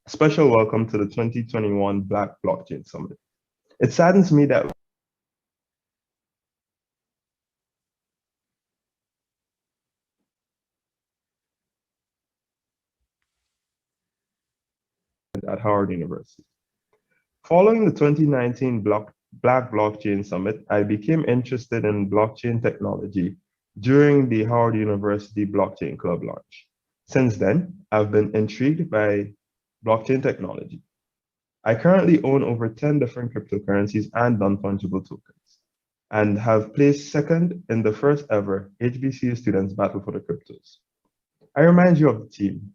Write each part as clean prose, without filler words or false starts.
A special welcome to the 2021 Black Blockchain Summit. It saddens me that at Howard University. Following the 2019 Black Blockchain Summit, I became interested in blockchain technology during the Howard University Blockchain Club launch. Since then, I've been intrigued by blockchain technology. I currently own over 10 different cryptocurrencies and non-fungible tokens, and have placed second in the first ever HBCU Students Battle for the Cryptos. I remind you of the team,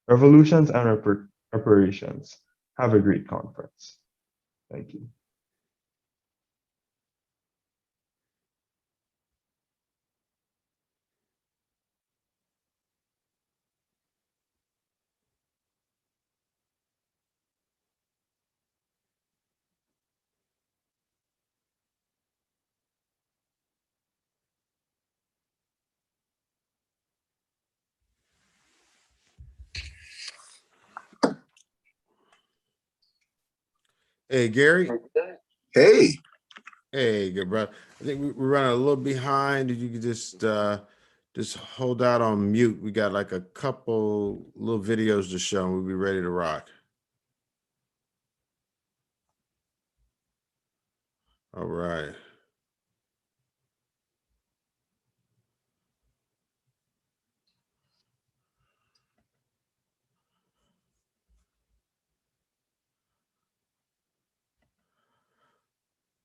Revolutions and Reparations. Have a great conference. Thank you. Hey, Gary. Hey. Hey, good brother. I think we're running a little behind. If you could just hold out on mute. We got like a couple little videos to show, and we'll be ready to rock. All right.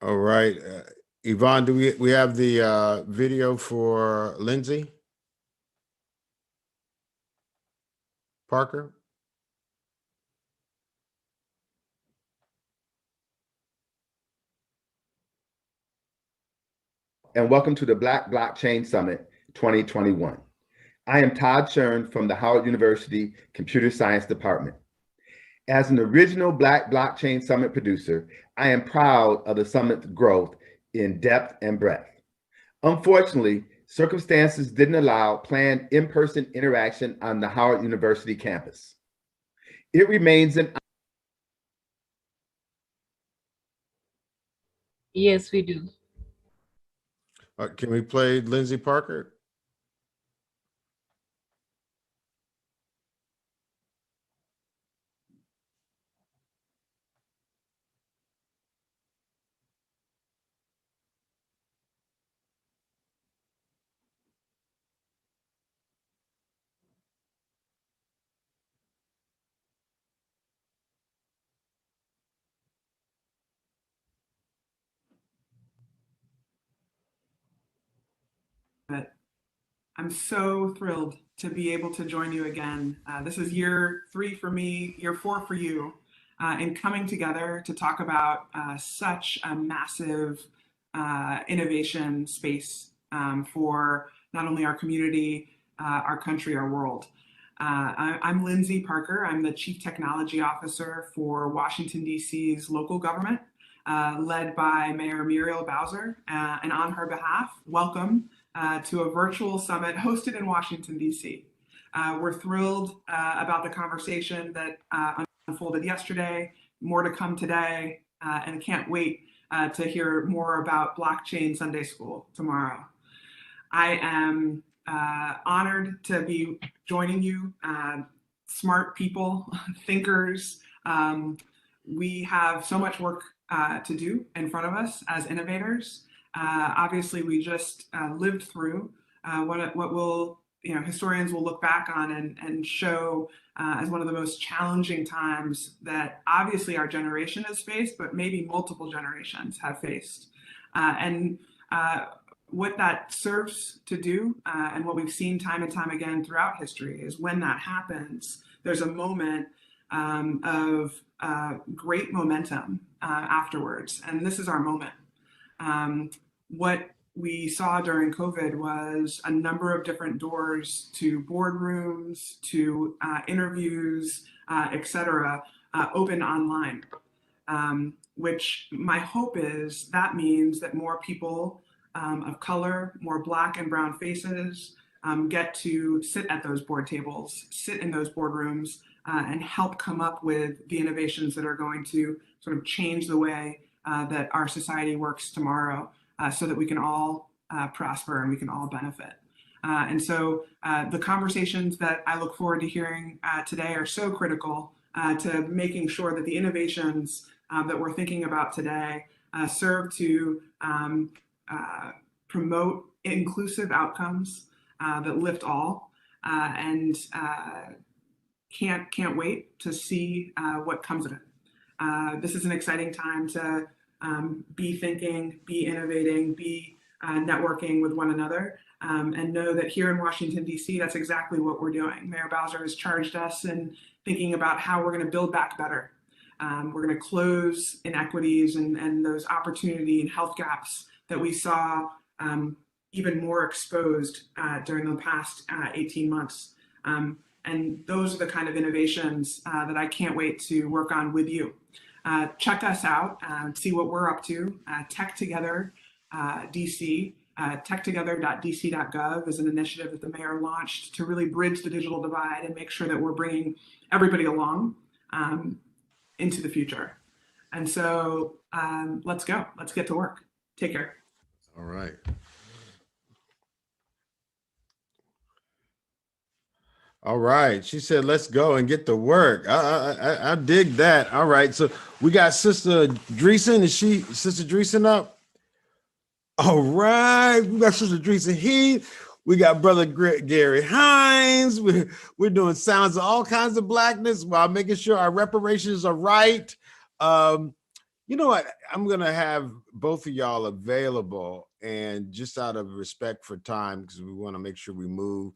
All right. Yvonne, do we have the video for Lindsay Parker? And welcome to the Black Blockchain Summit 2021. I am Todd Shern from the Howard University Computer Science Department. As an original Black Blockchain Summit producer, I am proud of the summit's growth in depth and breadth. Unfortunately, circumstances didn't allow planned in-person interaction on the Howard University campus. It remains an Yes, we do. Can we play Lindsay Parker? But I'm so thrilled to be able to join you again. This is year 3 for me, year 4 for you, in coming together to talk about such a massive innovation space for not only our community, our country, our world. I'm Lindsay Parker. I'm the Chief Technology Officer for Washington, D.C.'s local government, led by Mayor Muriel Bowser. And on her behalf, welcome to a virtual summit hosted in Washington, D.C. We're thrilled about the conversation that unfolded yesterday, more to come today, and can't wait to hear more about Blockchain Sunday School tomorrow. I am honored to be joining you, smart people, thinkers. We have so much work to do in front of us as innovators. Obviously, we just lived through what will, historians will look back on and show as one of the most challenging times that obviously our generation has faced, but maybe multiple generations have faced. And what that serves to do, and what we've seen time and time again throughout history, is when that happens, there's a moment of great momentum afterwards. And this is our moment. What we saw during COVID was a number of different doors to boardrooms, to interviews, et cetera, open online, which my hope is that means that more people of color, more Black and brown faces, get to sit at those board tables, sit in those boardrooms, and help come up with the innovations that are going to sort of change the way that our society works tomorrow, so that we can all prosper and we can all benefit. And so the conversations that I look forward to hearing today are so critical to making sure that the innovations that we're thinking about today serve to promote inclusive outcomes that lift all, and can't wait to see what comes of it. This is an exciting time to be thinking, be innovating, be networking with one another, and know that here in Washington, D.C., that's exactly what we're doing. Mayor Bowser has charged us in thinking about how we're going to build back better. We're going to close inequities and those opportunity and health gaps that we saw even more exposed during the past 18 months. And those are the kind of innovations that I can't wait to work on with you. Check us out, see what we're up to. Tech Together DC, techtogether.dc.gov is an initiative that the mayor launched to really bridge the digital divide and make sure that we're bringing everybody along into the future. And so let's go. Let's get to work. Take care. All right. All right. She said, let's go and get to work. I dig that. All right. So we got Sister Dreesen. Is Sister Dreesen up? All right. We got Sister Dreesen Heath. We got Brother Gary Hines. We're doing sounds of all kinds of blackness while making sure our reparations are right. You know what? I'm going to have both of y'all available, and just out of respect for time, because we want to make sure we move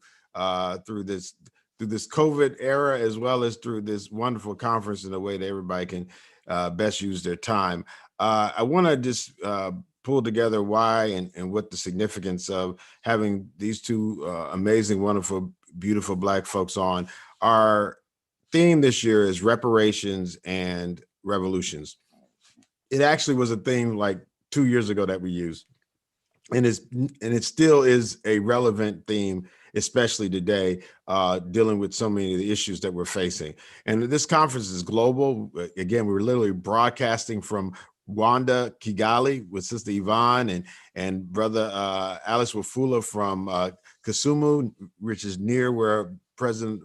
through this COVID era, as well as through this wonderful conference in a way that everybody can best use their time. I want to just pull together why and what the significance of having these two amazing, wonderful, beautiful Black folks on. Our theme this year is reparations and revolutions. It actually was a theme like 2 years ago that we used, and it still is a relevant theme, especially today, dealing with so many of the issues that we're facing. And this conference is global. Again, we're literally broadcasting from Rwanda, Kigali, with Sister Yvonne and Brother Alex Wafula from Kisumu, which is near where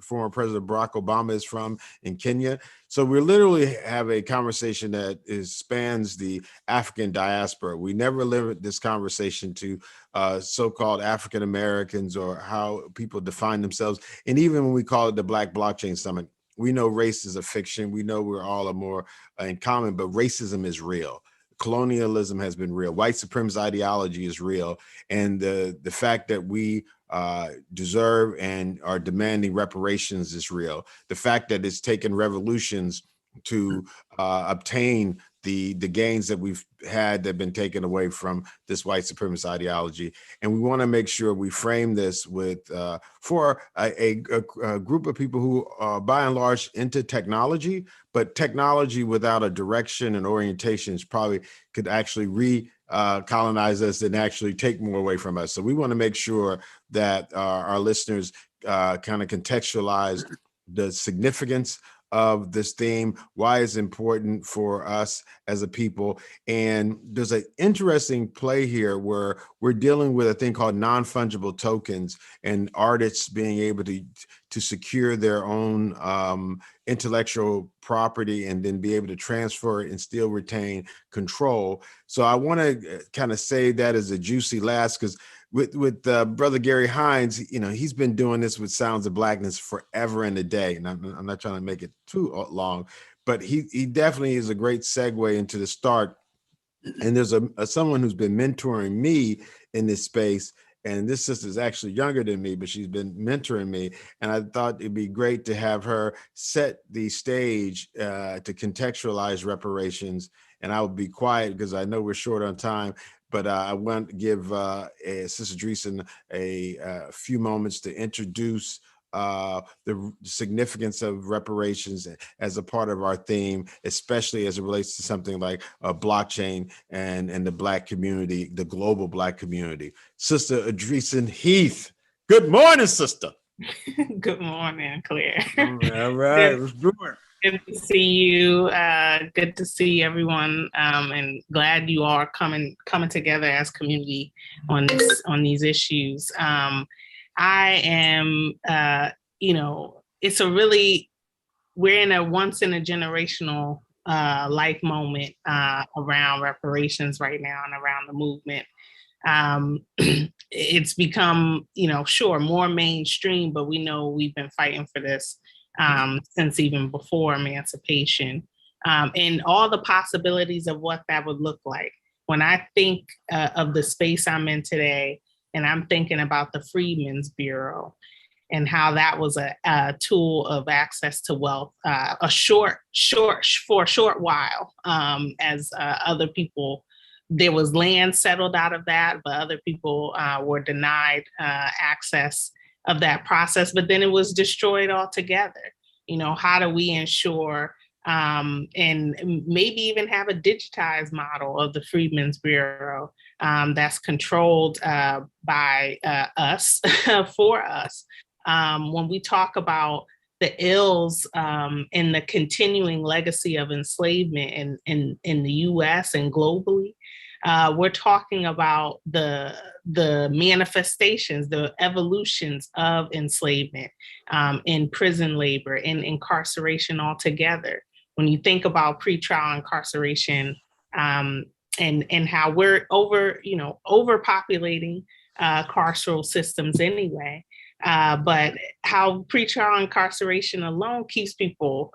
former President Barack Obama is from in Kenya. So we literally have a conversation that spans the African diaspora. We never limit this conversation to so-called African Americans or how people define themselves. And even when we call it the Black Blockchain Summit, we know race is a fiction. We know we're all more in common, but racism is real. Colonialism has been real. White supremacist ideology is real. And the fact that we deserve and are demanding reparations is real. The fact that it's taken revolutions to obtain the gains that we've had that have been taken away from this white supremacist ideology. And we want to make sure we frame this with for a group of people who are by and large into technology, but technology without a direction and orientation probably could actually colonize us and actually take more away from us. So we want to make sure that our listeners kind of contextualize the significance of this theme, why it's important for us as a people. And there's an interesting play here where we're dealing with a thing called non-fungible tokens and artists being able to secure their own intellectual property and then be able to transfer it and still retain control. So I want to kind of say that as a juicy last, because with Brother Gary Hines, you know, he's been doing this with Sounds of Blackness forever and a day. And I'm not trying to make it too long, but he definitely is a great segue into the start. And there's someone who's been mentoring me in this space. And this sister is actually younger than me, but she's been mentoring me. And I thought it'd be great to have her set the stage to contextualize reparations. And I will be quiet because I know we're short on time. But I want to give Sister Dreesen a few moments to introduce the significance of reparations as a part of our theme, especially as it relates to something like blockchain and the Black community, the global Black community. Sister Dreesen Heath, Good morning, sister. Good morning, Claire. All right, let's do it. Good to see you. Good to see everyone, and glad you are coming together as community on these issues. I am, we're in a once in a generational life moment around reparations right now and around the movement. It's become, sure, more mainstream, but we know we've been fighting for this since even before emancipation, and all the possibilities of what that would look like. When I think of the space I'm in today, and I'm thinking about the Freedmen's Bureau and how that was a tool of access to wealth, for a short while, as other people. There was land settled out of that, but other people were denied access of that process, but then it was destroyed altogether. How do we ensure and maybe even have a digitized model of the Freedmen's Bureau that's controlled by us, for us? When we talk about the ills and the continuing legacy of enslavement in the US and globally, we're talking about the manifestations, the evolutions of enslavement in prison labor, in incarceration altogether. When you think about pretrial incarceration and how we're overpopulating carceral systems anyway, but how pretrial incarceration alone keeps people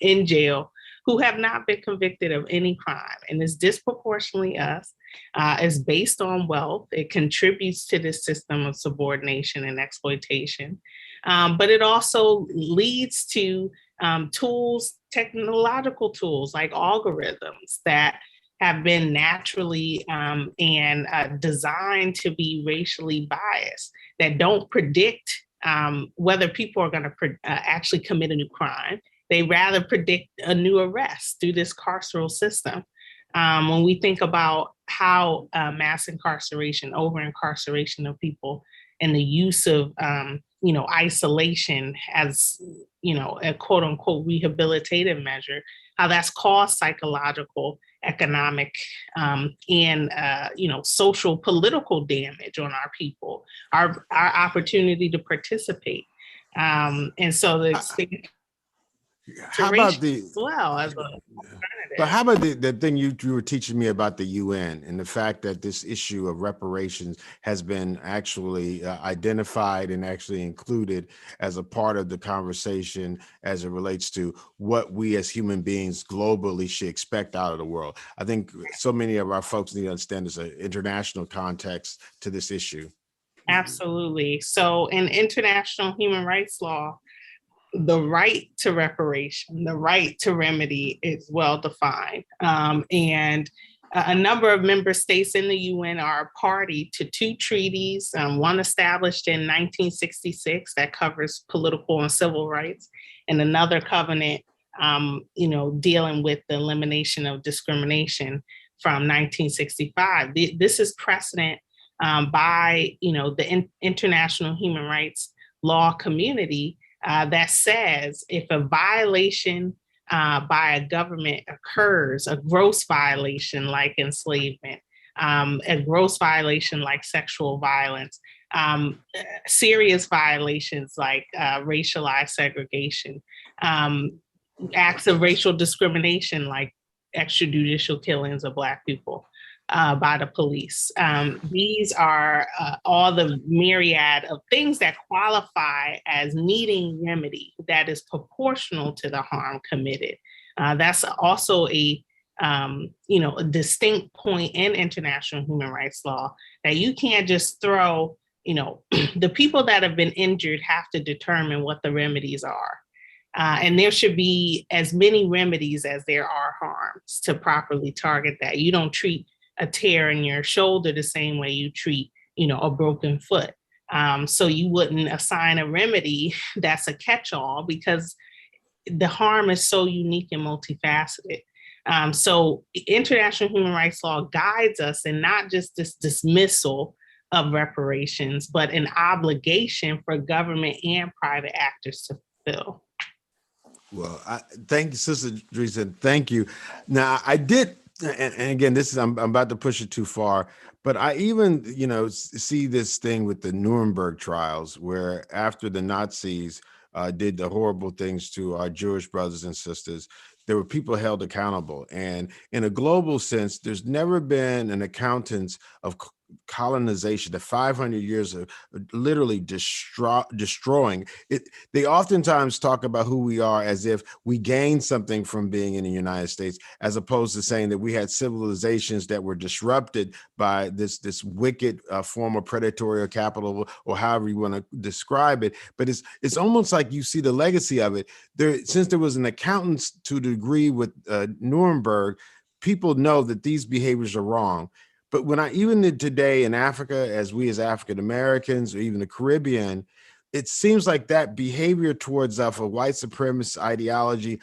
in jail who have not been convicted of any crime, and is disproportionately us. It's based on wealth. It contributes to this system of subordination and exploitation, but it also leads to tools, technological tools like algorithms that have been naturally and designed to be racially biased, that don't predict whether people are going to actually commit a new crime. They rather predict a new arrest through this carceral system. When we think about how mass incarceration, over-incarceration of people, and the use of isolation as a quote unquote rehabilitative measure, how that's caused psychological, economic, and social, political damage on our people, our opportunity to participate. And so how about the as well as but how about the thing you were teaching me about the UN and the fact that this issue of reparations has been actually identified and actually included as a part of the conversation as it relates to what we as human beings globally should expect out of the world? I think so many of our folks need to understand there's an international context to this issue. Absolutely. So in international human rights law, the right to reparation, the right to remedy is well defined. And a number of member states in the UN are a party to two treaties, one established in 1966 that covers political and civil rights, and another covenant, dealing with the elimination of discrimination from 1965. This is precedent by, the international human rights law community that says if a violation by a government occurs, a gross violation like enslavement, a gross violation like sexual violence, serious violations like racialized segregation, acts of racial discrimination like extrajudicial killings of Black people by the police. These are all the myriad of things that qualify as needing remedy that is proportional to the harm committed. That's also a distinct point in international human rights law, that you can't just throw, the people that have been injured have to determine what the remedies are. And there should be as many remedies as there are harms to properly target that. You don't treat a tear in your shoulder the same way you treat, a broken foot. So you wouldn't assign a remedy that's a catch-all because the harm is so unique and multifaceted. So international human rights law guides us in not just this dismissal of reparations, but an obligation for government and private actors to fulfill. Well, thank you, Sister Dreesen. Thank you. Now, I did, and again, this is I'm about to push it too far, but I even see this thing with the Nuremberg trials, where after the Nazis did the horrible things to our Jewish brothers and sisters, there were people held accountable. And in a global sense, there's never been an accountance of colonization, the 500 years of literally destroying it. They oftentimes talk about who we are as if we gained something from being in the United States, as opposed to saying that we had civilizations that were disrupted by this wicked form of predatory or capital, or however you want to describe it. But it's almost like you see the legacy of it there. Since there was an accountance to a degree with Nuremberg, people know that these behaviors are wrong. But when even today in Africa, as we as African Americans or even the Caribbean, it seems like that behavior towards a white supremacist ideology,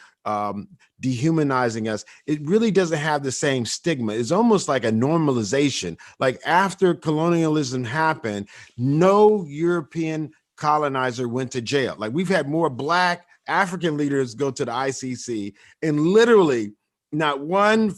dehumanizing us, it really doesn't have the same stigma. It's almost like a normalization. Like after colonialism happened, no European colonizer went to jail. Like we've had more Black African leaders go to the ICC, and literally not one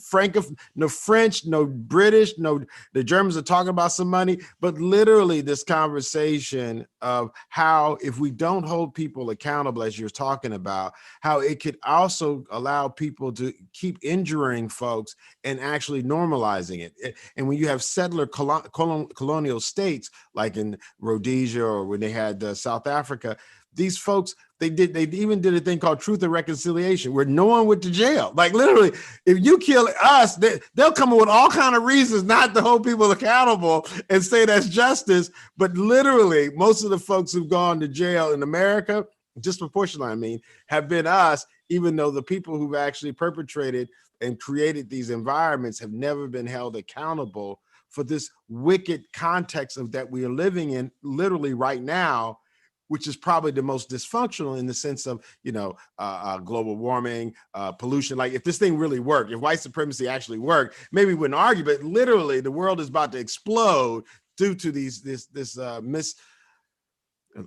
no French, no British, no, the Germans are talking about some money, but literally this conversation of how if we don't hold people accountable, as you're talking about, how it could also allow people to keep injuring folks and actually normalizing it. And when you have settler colonial states, like in Rhodesia or when they had South Africa, these folks, they even did a thing called Truth and Reconciliation, where no one went to jail. Like literally, if you kill us, they'll come up with all kind of reasons not to hold people accountable and say that's justice. But literally, most of the folks who've gone to jail in America, disproportionately, I mean, have been us, even though the people who've actually perpetrated and created these environments have never been held accountable for this wicked context of that we are living in literally right now, which is probably the most dysfunctional in the sense of, global warming, pollution. Like if this thing really worked, if white supremacy actually worked, maybe we wouldn't argue, but literally the world is about to explode due to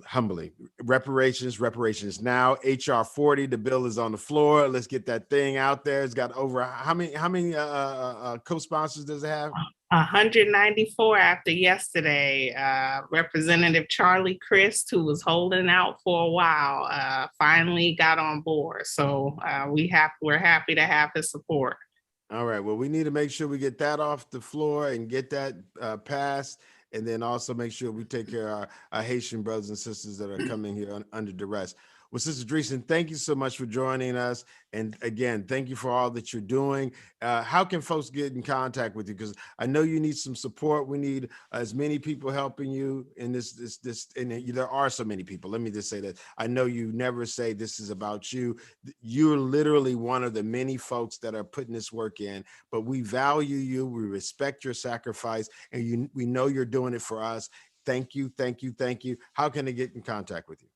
humbly, reparations now, HR 40, the bill is on the floor. Let's get that thing out there. It's got over, how many co-sponsors does it have? 194 after yesterday. Representative Charlie Crist, who was holding out for a while, finally got on board. So we're happy to have his support. All right. Well, we need to make sure we get that off the floor and get that passed. And then also make sure we take care of our Haitian brothers and sisters that are coming here under duress. Well, Sister Dreesen, thank you so much for joining us. And again, thank you for all that you're doing. How can folks get in contact with you? Because I know you need some support. We need as many people helping you in this, and there are so many people. Let me just say that. I know you never say this is about you. You're literally one of the many folks that are putting this work in, but we value you. We respect your sacrifice, and we know you're doing it for us. Thank you, thank you, thank you. How can they get in contact with you?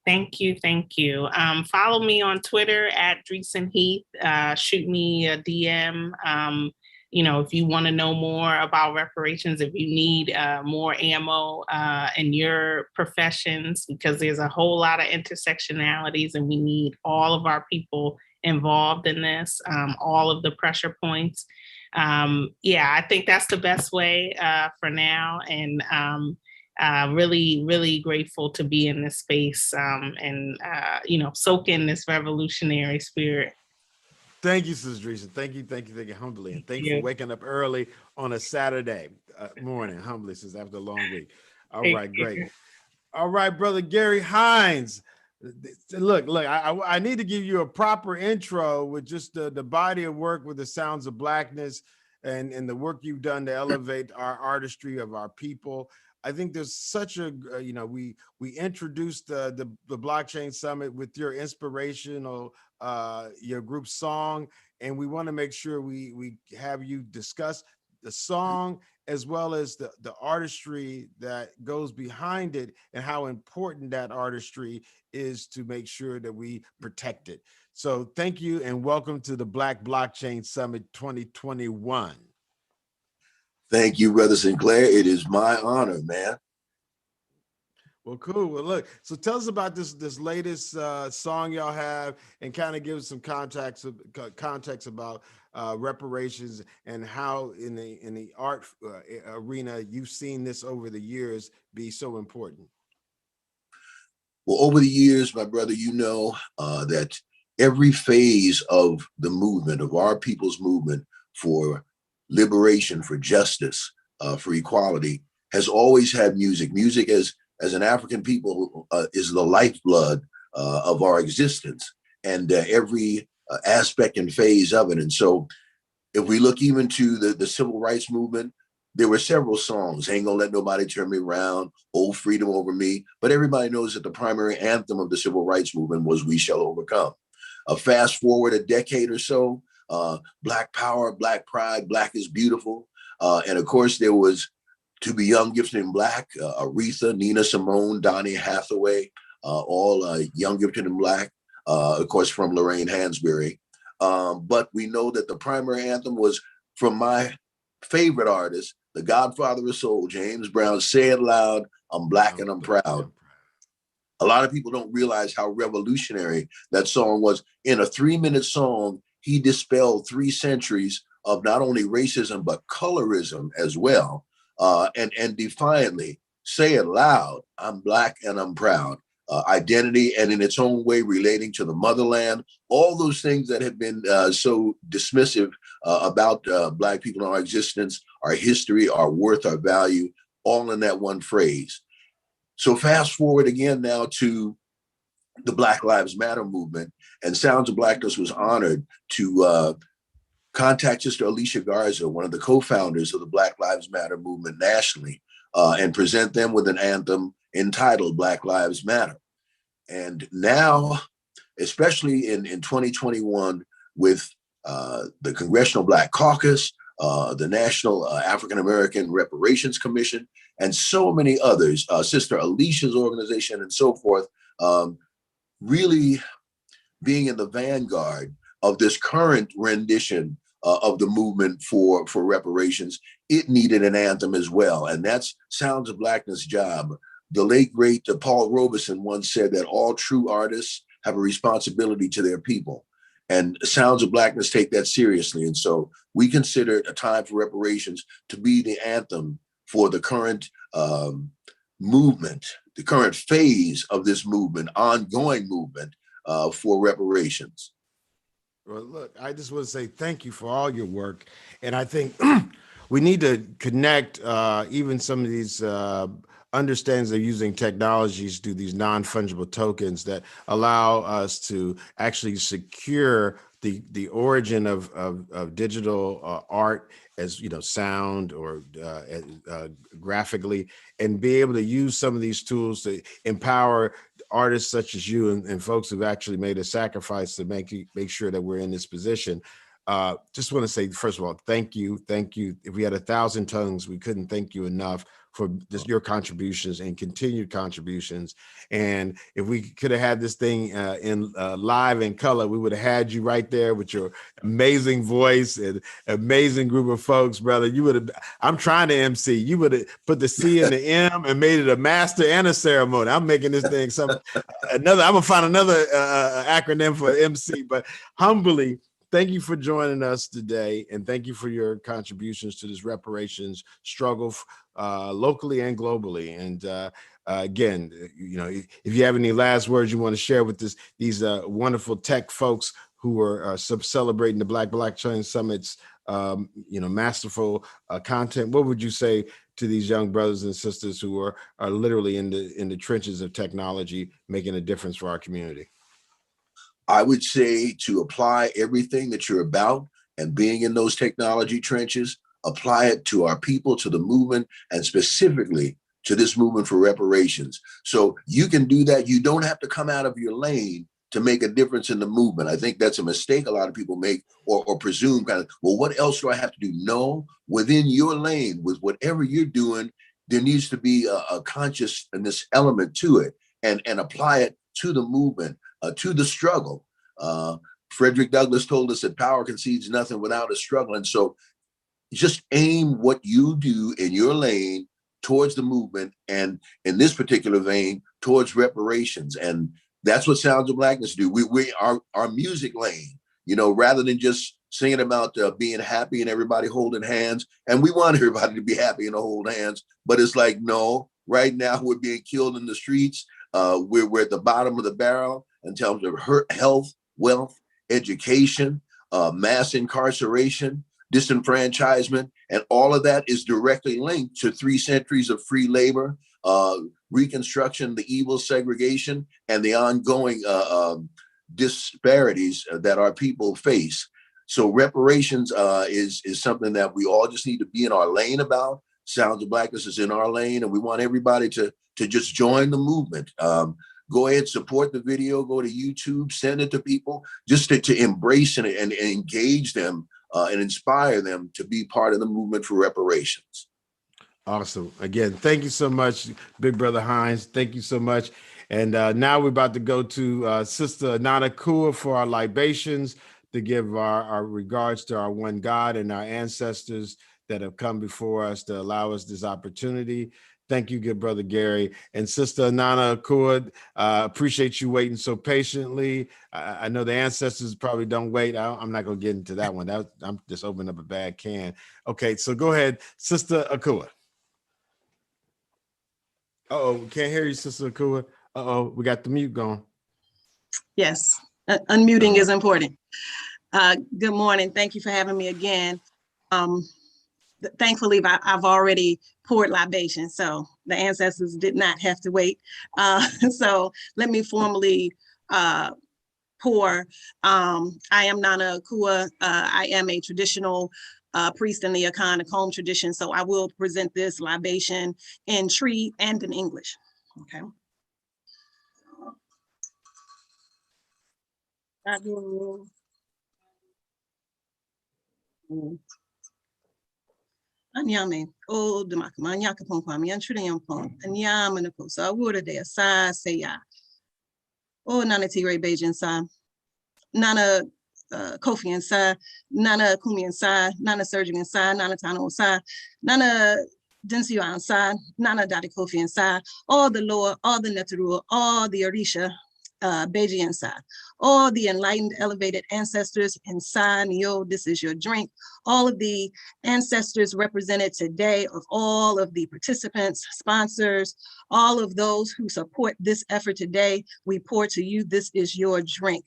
Thank you. Follow me on Twitter at Dreesen Heath. Shoot me a DM. If you want to know more about reparations, if you need more ammo in your professions, because there's a whole lot of intersectionalities and we need all of our people involved in this, all of the pressure points. I think that's the best way for now. And really, really grateful to be in this space and soak in this revolutionary spirit. Thank you, Sister Dreesen. Thank you humbly. And thank you for waking up early on a Saturday morning, humbly, since after a long week. All right, great. All right, Brother Gary Hines. Look, I need to give you a proper intro with just the body of work with the Sounds of Blackness and the work you've done to elevate our artistry of our people. I think there's such a, we introduced the Blockchain Summit with your inspirational, your group song, and we want to make sure we have you discuss the song as well as the artistry that goes behind it and how important that artistry is to make sure that we protect it. So thank you and welcome to the Black Blockchain Summit 2021. Thank you, Brother Sinclair. It is my honor, man. Well, cool. Well, look, so tell us about this latest song y'all have, and kind of give us some context about reparations and how in the art arena you've seen this over the years be so important. Well, over the years, my brother, you know that every phase of the movement, of our people's movement for liberation, for justice, for equality, has always had music. Music as an African people is the lifeblood of our existence, and every aspect and phase of it. And so if we look even to the civil rights movement, there were several songs, Ain't Gonna Let Nobody Turn Me Around, Old Freedom Over Me, but everybody knows that the primary anthem of the civil rights movement was We Shall Overcome. Fast forward a decade or so, Black Power, Black Pride, Black is Beautiful. And of course, there was To Be Young, Gifted and Black, Aretha, Nina Simone, Donny Hathaway, all Young, Gifted and Black, of course, from Lorraine Hansberry. But we know that the primary anthem was from my favorite artist, the godfather of soul, James Brown, Say It Loud, I'm Black and I'm Proud. A lot of people don't realize how revolutionary that song was. In a 3-minute song, he dispelled 3 centuries of not only racism, but colorism as well. And defiantly, say it loud, I'm Black and I'm proud. Identity, and in its own way relating to the motherland, all those things that have been so dismissive about Black people in our existence, our history, our worth, our value, all in that one phrase. So fast forward again now to the Black Lives Matter movement, and Sounds of Blackness was honored to contact Sister Alicia Garza, one of the co-founders of the Black Lives Matter movement nationally, and present them with an anthem entitled Black Lives Matter. And now, especially in 2021, with the Congressional Black Caucus, the National African American Reparations Commission, and so many others, Sister Alicia's organization and so forth, really being in the vanguard of this current rendition of the movement for reparations, it needed an anthem as well. And that's Sounds of Blackness' job. The late, great Paul Robeson once said that all true artists have a responsibility to their people. And Sounds of Blackness take that seriously. And so we consider A Time for Reparations to be the anthem for the current movement, the current phase of this movement, ongoing movement for reparations. Well, look, I just want to say thank you for all your work. And I think we need to connect even some of these understands they're using technologies to these non-fungible tokens that allow us to actually secure the origin of digital art, as you know, sound or graphically, and be able to use some of these tools to empower artists such as you and folks who've actually made a sacrifice to make sure that we're in this position. Just want to say, first of all, thank you. If we had 1,000 tongues, we couldn't thank you enough for your contributions and continued contributions. And if we could have had this thing in live in color, we would have had you right there with your amazing voice and amazing group of folks, brother. You would have, I'm trying to MC, you would have put the C in the M and made it a master and a ceremony. I'm making this thing I'm gonna find another acronym for MC, but humbly, thank you for joining us today, and thank you for your contributions to this reparations struggle locally and globally. And again, you know, if you have any last words you want to share with these wonderful tech folks who are celebrating the Black Blockchain Summit's masterful content, what would you say to these young brothers and sisters who are literally in the trenches of technology, making a difference for our community? I would say to apply everything that you're about and being in those technology trenches, apply it to our people, to the movement, and specifically to this movement for reparations. So you can do that. You don't have to come out of your lane to make a difference in the movement. I think that's a mistake a lot of people make or presume kind of, well, what else do I have to do? No, within your lane, with whatever you're doing, there needs to be a consciousness element to it and apply it to the movement. To the struggle. Frederick Douglass told us that power concedes nothing without a struggle. And so just aim what you do in your lane towards the movement, and in this particular vein, towards reparations. And that's what Sounds of Blackness do. We our music lane, you know, rather than just singing about being happy and everybody holding hands. And we want everybody to be happy and to hold hands, but it's like, no, right now we're being killed in the streets. We're at the bottom of the barrel in terms of health, wealth, education, mass incarceration, disenfranchisement, and all of that is directly linked to 3 centuries of free labor, Reconstruction, the evil segregation, and the ongoing disparities that our people face. So reparations is something that we all just need to be in our lane about. Sounds of Blackness is in our lane, and we want everybody to just join the movement. Go ahead, support the video, go to YouTube, send it to people, just to embrace and engage them and inspire them to be part of the movement for reparations. Awesome. Again, thank you so much, Big Brother Hines. Thank you so much. And now we're about to go to Sister Nana Kua for our libations, to give our regards to our one God and our ancestors that have come before us to allow us this opportunity. Thank you, good brother Gary. And Sister Nana Kua, appreciate you waiting so patiently. I know the ancestors probably don't wait. I'm not going to get into that one. I'm just opening up a bad can. Okay, so go ahead, Sister Akua. Uh-oh, we can't hear you, Sister Akua. Uh-oh, we got the mute going. Yes, unmuting is important. Good morning. Thank you for having me again. Thankfully, I've already poured libation, so the ancestors did not have to wait. So let me formally pour. I am Nana Akua. I am a traditional priest in the Akan Akom tradition, so I will present this libation in Tree and in English. Okay. Anyame, oh, the Makamanya Kaponkwami, and Trillium Pon, and Yamanako, so I would a sa say ya. Oh, Nana Tigray Bajan sa, Nana Kofi and sa, Nana Kumi and sa, Nana Surgeon and sa, Nana Tano sa, Nana Densio and sa, Nana Dadi Kofi and sa, all the Loa, all the Netaru, all the Orisha, Beji and sa, all the enlightened, elevated ancestors in Sa, Neo, this is your drink. All of the ancestors represented today, of all of the participants, sponsors, all of those who support this effort today, we pour to you, this is your drink.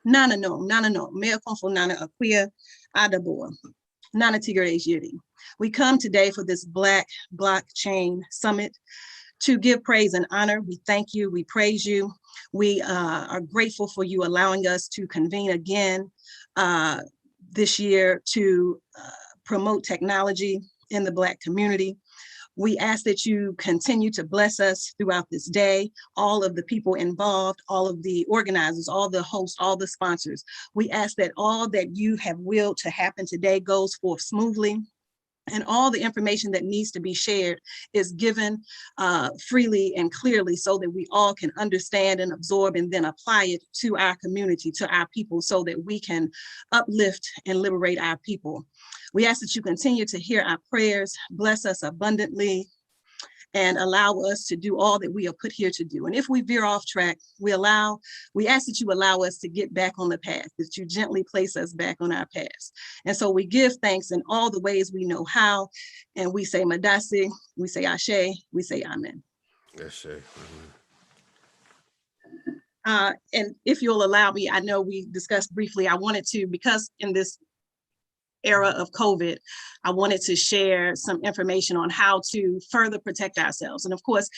Nana no, mea konfo nana akwia adabor, nana tigre jiri. We come today for this Black Blockchain Summit to give praise and honor. We thank you, we praise you. We are grateful for you allowing us to convene again this year to promote technology in the Black community. We ask that you continue to bless us throughout this day, all of the people involved, all of the organizers, all the hosts, all the sponsors. We ask that all that you have willed to happen today goes forth smoothly, and all the information that needs to be shared is given freely and clearly so that we all can understand and absorb and then apply it to our community, to our people, so that we can uplift and liberate our people. We ask that you continue to hear our prayers, bless us abundantly, and allow us to do all that we are put here to do. And if we veer off track, we ask that you allow us to get back on the path, that you gently place us back on our path. And so we give thanks in all the ways we know how, and we say Madasi, we say Ashe, we say Amen. Ashe. And if you'll allow me, I know we discussed briefly, I wanted to, because in this era of COVID, I wanted to share some information on how to further protect ourselves. And of course,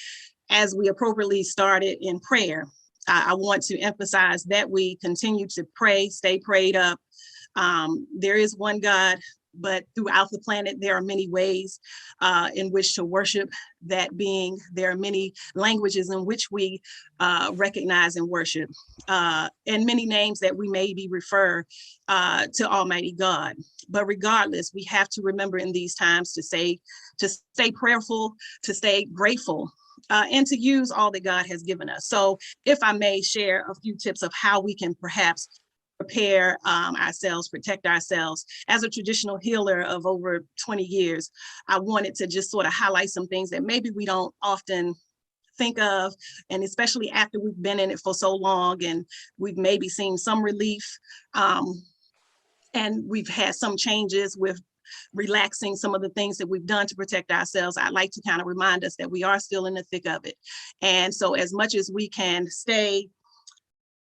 as we appropriately started in prayer, I want to emphasize that we continue to pray, stay prayed up. There is one God, but throughout the planet, there are many ways in which to worship that being. There are many languages in which we recognize and worship, and many names that we maybe refer to Almighty God. But regardless, we have to remember in these times to stay prayerful, to stay grateful, and to use all that God has given us. So if I may share a few tips of how we can perhaps prepare ourselves, protect ourselves. As a traditional healer of over 20 years, I wanted to just sort of highlight some things that maybe we don't often think of, and especially after we've been in it for so long and we've maybe seen some relief, and we've had some changes with relaxing some of the things that we've done to protect ourselves. I'd like to kind of remind us that we are still in the thick of it. And so as much as we can stay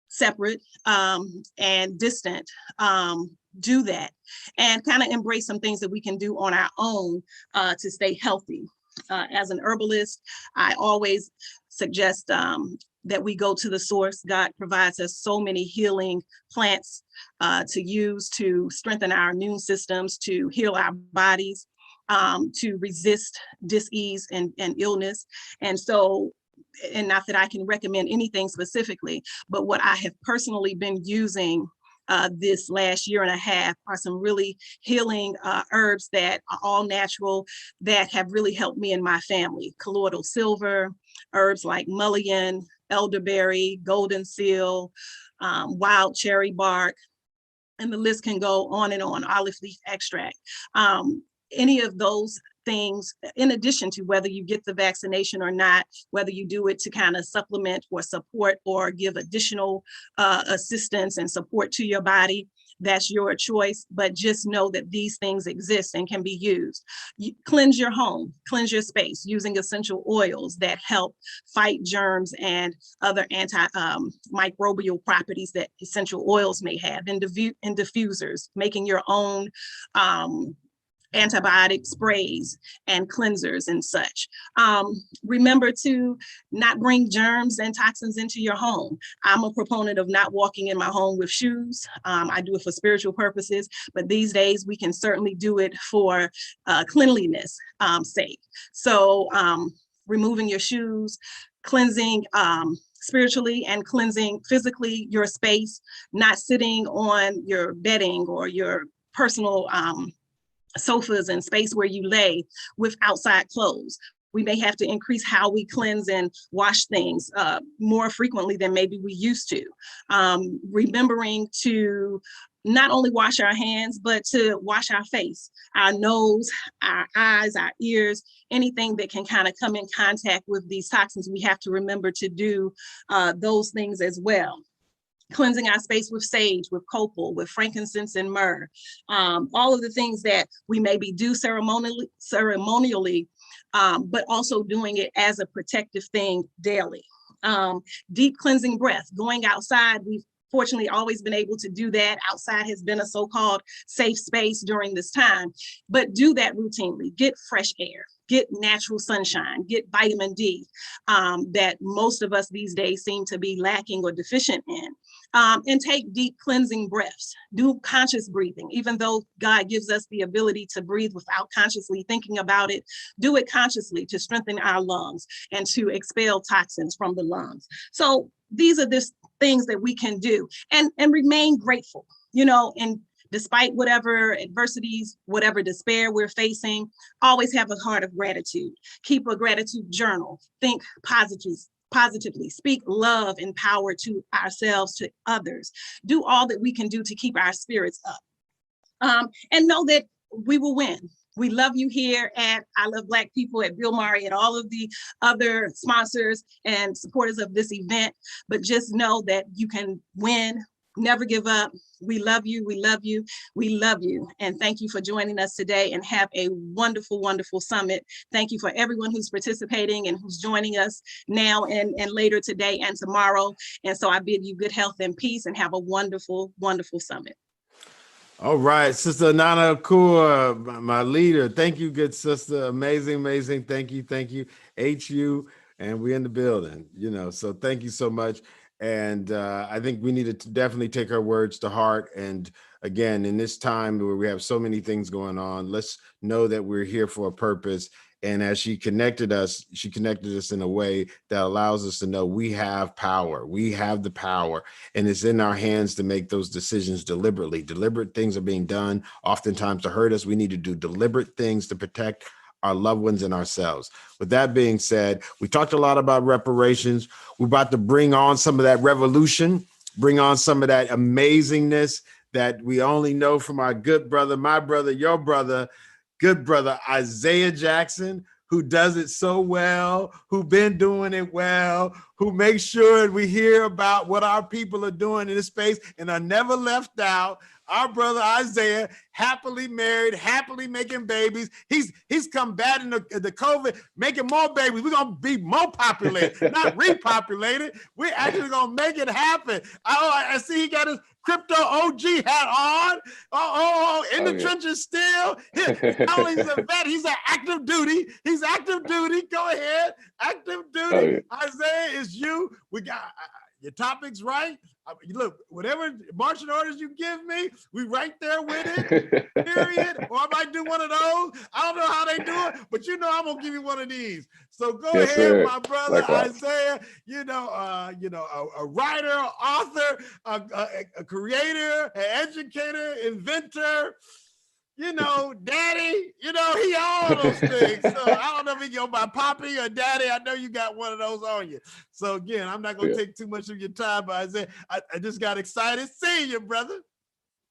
separate and distant, do that and kind of embrace some things that we can do on our own to stay healthy. As an herbalist, I always suggest that we go to the source. God provides us so many healing plants to use to strengthen our immune systems, to heal our bodies, to resist dis-ease and illness. And so, and not that I can recommend anything specifically, but what I have personally been using this last year and a half are some really healing herbs that are all natural, that have really helped me and my family. Colloidal silver, herbs like mullein, elderberry, golden seal, wild cherry bark, and the list can go on and on, olive leaf extract. Any of those things, in addition to whether you get the vaccination or not, whether you do it to kind of supplement or support or give additional assistance and support to your body, that's your choice. But just know that these things exist and can be used. You cleanse your home, cleanse your space using essential oils that help fight germs and other anti-microbial properties that essential oils may have. In diffusers, making your own antibiotic sprays and cleansers and such. Remember to not bring germs and toxins into your home. I'm a proponent of not walking in my home with shoes. I do it for spiritual purposes, but these days we can certainly do it for cleanliness sake. So removing your shoes, cleansing spiritually and cleansing physically your space, not sitting on your bedding or your personal sofas and space where you lay with outside clothes. We may have to increase how we cleanse and wash things more frequently than maybe we used to. Remembering to not only wash our hands, but to wash our face, our nose, our eyes, our ears, anything that can kind of come in contact with these toxins. We have to remember to do those things as well. Cleansing our space with sage, with copal, with frankincense and myrrh. All of the things that we maybe do ceremonially, but also doing it as a protective thing daily. Deep cleansing breath, going outside. We've fortunately always been able to do that. Outside has been a so-called safe space during this time, but do that routinely. Get fresh air, get natural sunshine, get vitamin D that most of us these days seem to be lacking or deficient in. And take deep cleansing breaths. Do conscious breathing. Even though God gives us the ability to breathe without consciously thinking about it, do it consciously to strengthen our lungs and to expel toxins from the lungs. So these are the things that we can do, and remain grateful, you know, and despite whatever adversities, whatever despair we're facing, always have a heart of gratitude. Keep a gratitude journal. Think positively, speak love and power to ourselves, to others. Do all that we can do to keep our spirits up. And know that we will win. We love you here at I Love Black People, at Bill Murray, and all of the other sponsors and supporters of this event. But just know that you can win. Never give up. We love you. We love you. We love you. And thank you for joining us today, and have a wonderful, wonderful summit. Thank you for everyone who's participating and who's joining us now and later today and tomorrow. And so I bid you good health and peace, and have a wonderful, wonderful summit. All right, Sister Nana Kaur, my leader. Thank you, good sister. Amazing, amazing. Thank you, thank you. HU, and we're in the building, you know, so thank you so much. And I think we need to definitely take her words to heart. And again, in this time where we have so many things going on, let's know that we're here for a purpose. And as she connected us in a way that allows us to know we have power. We have the power, and it's in our hands to make those decisions deliberately. Deliberate things are being done oftentimes to hurt us. We need to do deliberate things to protect our loved ones and ourselves. With that being said, we talked a lot about reparations. We're about to bring on some of that revolution bring on some of that amazingness that we only know from our good brother, my brother, your brother, good brother, Isaiah Jackson, who does it so well, who been doing it well, who makes sure we hear about what our people are doing in this space and are never left out. Our brother Isaiah, happily married, happily making babies. He's combating the COVID, making more babies. We're gonna be more populated, not repopulated. We're actually gonna make it happen. I see he got his crypto OG hat on. In the trenches still. He's a vet. He's an active duty. He's active duty. Go ahead, active duty. Isaiah, is you. We got your topics right. Look, whatever marching orders you give me, we right there with it, period. Or I might do one of those. I don't know how they do it, but you know I'm gonna give you one of these. So go ahead, sir. My brother. Likewise. Isaiah. A writer, author, a creator, an educator, inventor. Daddy, he all those things. So I don't know if he go by Poppy or Daddy. I know you got one of those on you. So again, I'm not going to take too much of your time, but I just got excited seeing you, brother.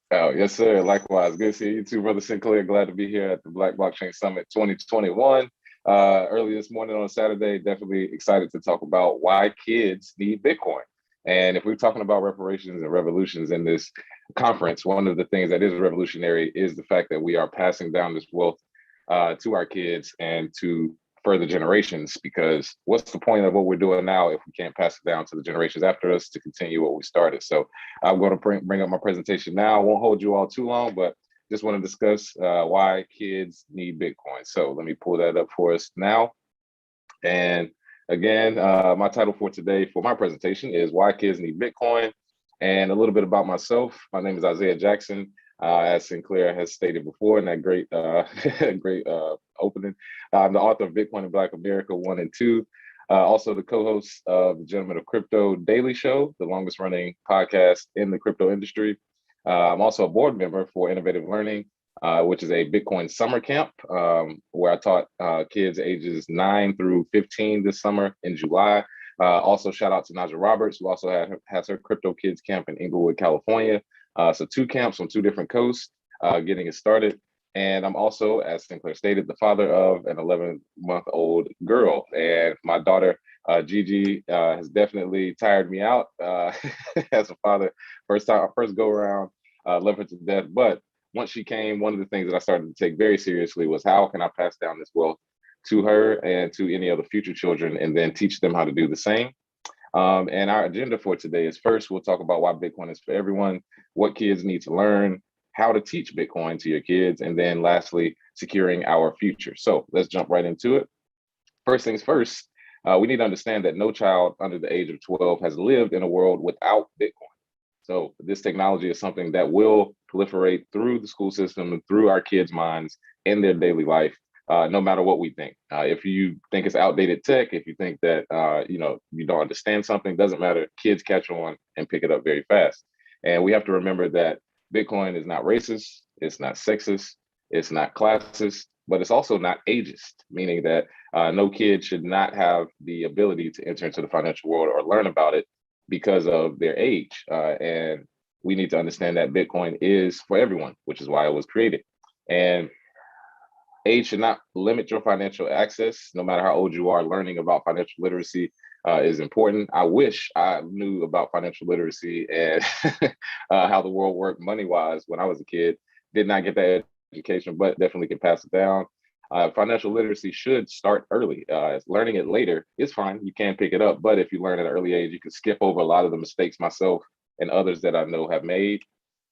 Oh, yes, sir. Likewise. Good seeing you too, Brother Sinclair. Glad to be here at the Black Blockchain Summit 2021. Early this morning on Saturday, definitely excited to talk about why kids need Bitcoin. And if we're talking about reparations and revolutions in this conference, one of the things that is revolutionary is the fact that we are passing down this wealth to our kids and to further generations, because what's the point of what we're doing now if we can't pass it down to the generations after us to continue what we started? So I'm going to bring up my presentation now. I won't hold you all too long, but just want to discuss why kids need Bitcoin. So let me pull that up for us now. And again, my title for today for my presentation is Why Kids Need Bitcoin, and a little bit about myself. My name is Isaiah Jackson, as Sinclair has stated before in that great opening. I'm the author of Bitcoin in Black America 1 and 2, also the co-host of the Gentlemen of Crypto Daily Show, the longest running podcast in the crypto industry. I'm also a board member for Innovative Learning, which is a Bitcoin summer camp where I taught kids ages 9 through 15 this summer in July. Also, shout out to Naja Roberts, who also has her Crypto Kids Camp in Inglewood, California. So 2 camps on 2 different coasts, getting it started. And I'm also, as Sinclair stated, the father of an 11-month-old girl. And my daughter, Gigi, has definitely tired me out as a father. First go around, love her to death. But once she came, one of the things that I started to take very seriously was how can I pass down this wealth to her and to any other future children, and then teach them how to do the same. And our agenda for today is, first, we'll talk about why Bitcoin is for everyone, what kids need to learn, how to teach Bitcoin to your kids, and then lastly, securing our future. So let's jump right into it. First things first, we need to understand that no child under the age of 12 has lived in a world without Bitcoin. So this technology is something that will proliferate through the school system and through our kids' minds in their daily life, no matter what we think. If you think it's outdated tech, if you think that you don't understand something, doesn't matter. Kids catch on and pick it up very fast. And we have to remember that Bitcoin is not racist, it's not sexist, it's not classist, but it's also not ageist, meaning that no kid should not have the ability to enter into the financial world or learn about it because of their age. And we need to understand that Bitcoin is for everyone, which is why it was created. And age should not limit your financial access. No matter how old you are, learning about financial literacy is important. I wish I knew about financial literacy and how the world worked money-wise when I was a kid. Did not get that education, but definitely can pass it down. Financial literacy should start early. Learning it later is fine. You can pick it up, but if you learn at an early age, you can skip over a lot of the mistakes myself and others that I know have made.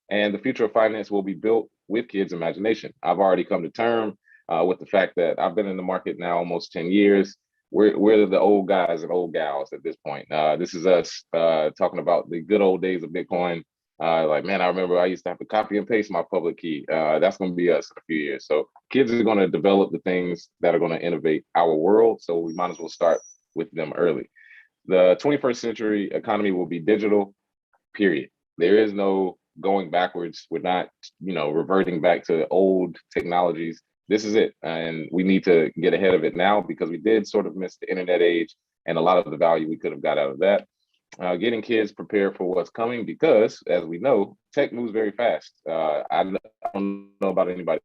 And the future of finance will be built with kids' imagination. I've already come to terms with the fact that I've been in the market now almost 10 years. We're the old guys and old gals at this point. This is us talking about the good old days of Bitcoin. Like, man, I remember I used to have to copy and paste my public key. That's going to be us in a few years. So kids are going to develop the things that are going to innovate our world. So we might as well start with them early. The 21st century economy will be digital, period. There is no going backwards. We're not, reverting back to old technologies. This is it. And we need to get ahead of it now because we did sort of miss the internet age and a lot of the value we could have got out of that. getting kids prepared for what's coming, because as we know, tech moves very fast. I don't know about anybody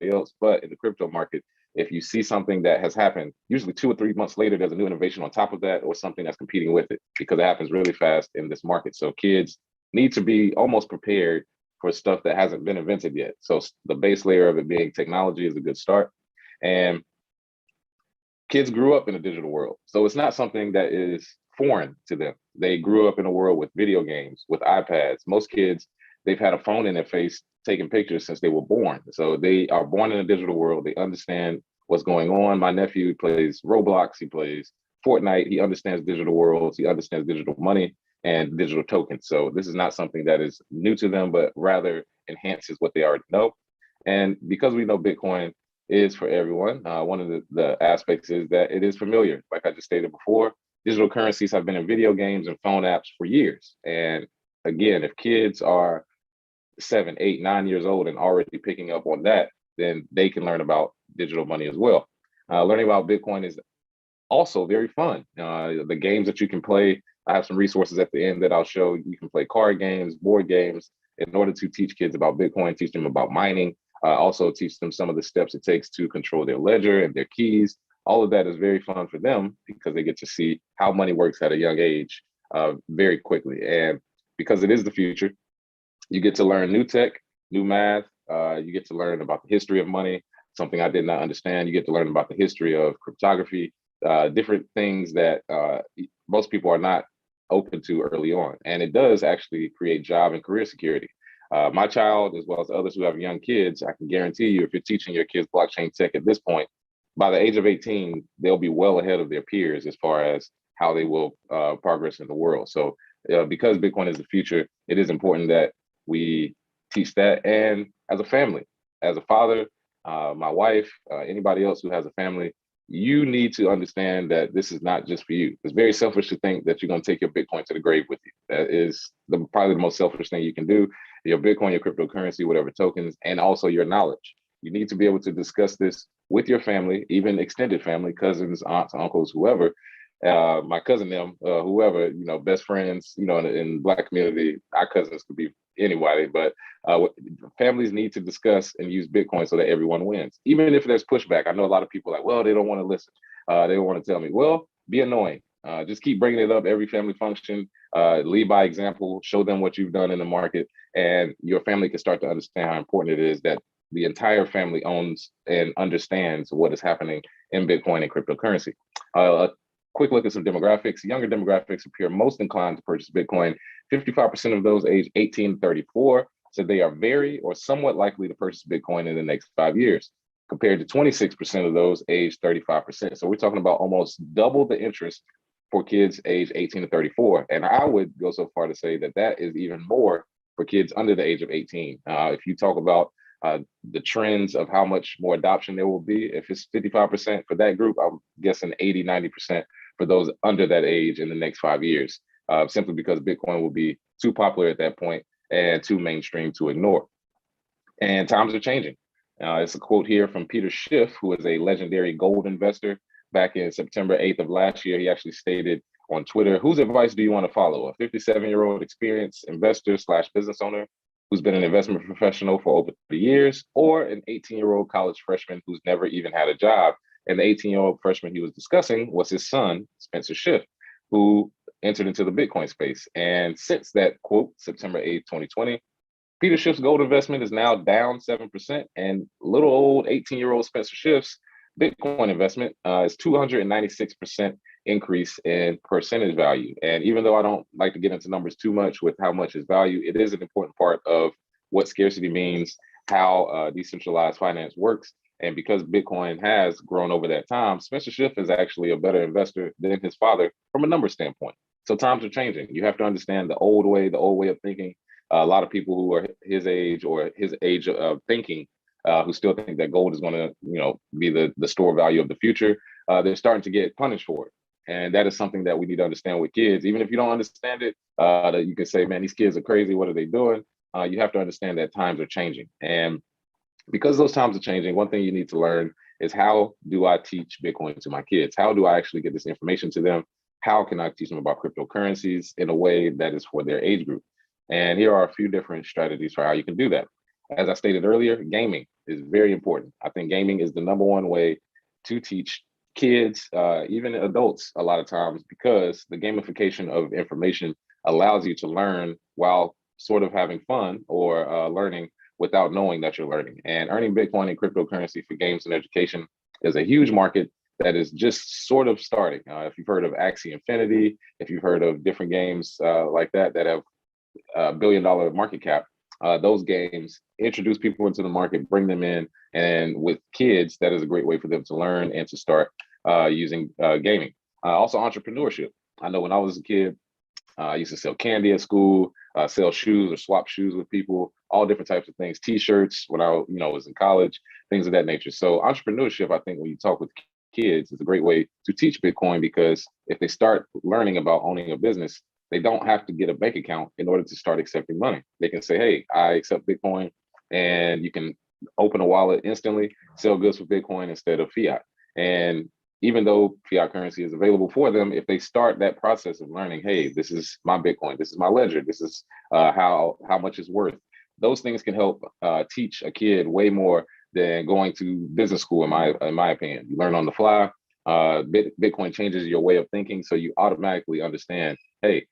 else, but in the crypto market, if you see something that has happened, usually 2 or 3 months later, there's a new innovation on top of that, or something that's competing with it, because it happens really fast in this market. So kids need to be almost prepared for stuff that hasn't been invented yet. So the base layer of it being technology is a good start. And kids grew up in a digital world. So it's not something that is foreign to them. They grew up in a world with video games, with iPads. Most kids, they've had a phone in their face taking pictures since they were born. So they are born in a digital world. They understand what's going on. My nephew plays Roblox, he plays Fortnite, he understands digital worlds, he understands digital money and digital tokens. So this is not something that is new to them, but rather enhances what they already know. And because we know Bitcoin is for everyone, one of the aspects is that it is familiar. Like I just stated before, digital currencies have been in video games and phone apps for years. And again, if kids are 7, 8, 9 years old and already picking up on that, then they can learn about digital money as well. Learning about Bitcoin is also very fun. The games that you can play, I have some resources at the end that I'll show. You can play card games, board games, in order to teach kids about Bitcoin, teach them about mining, also teach them some of the steps it takes to control their ledger and their keys. All of that is very fun for them because they get to see how money works at a young age very quickly. And because it is the future, you get to learn new tech, new math. You get to learn about the history of money, something I did not understand. You get to learn about the history of cryptography, different things that most people are not open to early on. And it does actually create job and career security. My child, as well as others who have young kids, I can guarantee you, if you're teaching your kids blockchain tech at this point, by the age of 18, they'll be well ahead of their peers as far as how they will progress in the world. So because Bitcoin is the future, it is important that we teach that. And as a family, as a father, my wife, anybody else who has a family, you need to understand that this is not just for you. It's very selfish to think that you're going to take your Bitcoin to the grave with you. That is probably the most selfish thing you can do. Your Bitcoin, your cryptocurrency, whatever tokens, and also your knowledge. You need to be able to discuss this with your family, even extended family, cousins, aunts, uncles, whoever. My cousin, them, whoever, best friends, in the Black community, our cousins could be anybody, but families need to discuss and use Bitcoin so that everyone wins. Even if there's pushback, I know a lot of people are like, well, they don't want to listen. They don't want to tell me. Well, be annoying. Just keep bringing it up every family function. Lead by example, show them what you've done in the market, and your family can start to understand how important it is that the entire family owns and understands what is happening in Bitcoin and cryptocurrency. A quick look at some demographics. Younger demographics appear most inclined to purchase Bitcoin. 55% of those aged 18 to 34 said they are very or somewhat likely to purchase Bitcoin in the next 5 years, compared to 26% of those aged 35%. So we're talking about almost double the interest for kids aged 18 to 34. And I would go so far to say that that is even more for kids under the age of 18. If you talk about the trends of how much more adoption there will be, if it's 55% for that group, I'm guessing 80, 90% for those under that age in the next 5 years, simply because Bitcoin will be too popular at that point and too mainstream to ignore. And times are changing. It's a quote here from Peter Schiff, who is a legendary gold investor. Back in September 8th of last year, he actually stated on Twitter, whose advice do you want to follow? A 57-year-old experienced investor / business owner who's been an investment professional for over 30 years, or an 18-year-old college freshman who's never even had a job? And the 18-year-old freshman he was discussing was his son, Spencer Schiff, who entered into the Bitcoin space. And since that quote, September 8th, 2020, Peter Schiff's gold investment is now down 7%, and little old 18-year-old Spencer Schiff's Bitcoin investment is 296% increase in percentage value. And even though I don't like to get into numbers too much with how much is value, it is an important part of what scarcity means, how decentralized finance works. And because Bitcoin has grown over that time, Spencer Schiff is actually a better investor than his father from a number standpoint. So times are changing. You have to understand the old way of thinking. A lot of people who are his age or his age of thinking, who still think that gold is going to, be the store value of the future, they're starting to get punished for it. And that is something that we need to understand with kids. Even if you don't understand it, that you can say, man, these kids are crazy. What are they doing? You have to understand that times are changing. And because those times are changing, one thing you need to learn is, how do I teach Bitcoin to my kids? How do I actually get this information to them? how can I teach them about cryptocurrencies in a way that is for their age group? And here are a few different strategies for how you can do that. As I stated earlier, gaming is very important. I think gaming is the #1 way to teach kids, even adults, a lot of times, because the gamification of information allows you to learn while sort of having fun or learning without knowing that you're learning. And earning Bitcoin and cryptocurrency for games and education is a huge market that is just sort of starting. If you've heard of Axie Infinity, if you've heard of different games like that that have $1 billion market cap, those games introduce people into the market, bring them in, and with kids, that is a great way for them to learn and to start using gaming. Also, entrepreneurship. I know when I was a kid, I used to sell candy at school, sell shoes or swap shoes with people, all different types of things, T-shirts when I was in college, things of that nature. So entrepreneurship, I think when you talk with kids, is a great way to teach Bitcoin, because if they start learning about owning a business, they don't have to get a bank account in order to start accepting money. They can say, hey, I accept Bitcoin, and you can open a wallet instantly, sell goods for Bitcoin instead of fiat. And even though fiat currency is available for them, if they start that process of learning, hey, this is my Bitcoin, this is my ledger, this is how much it's worth, those things can help teach a kid way more than going to business school, in my opinion. You learn on the fly. Bitcoin changes your way of thinking, so you automatically understand, hey,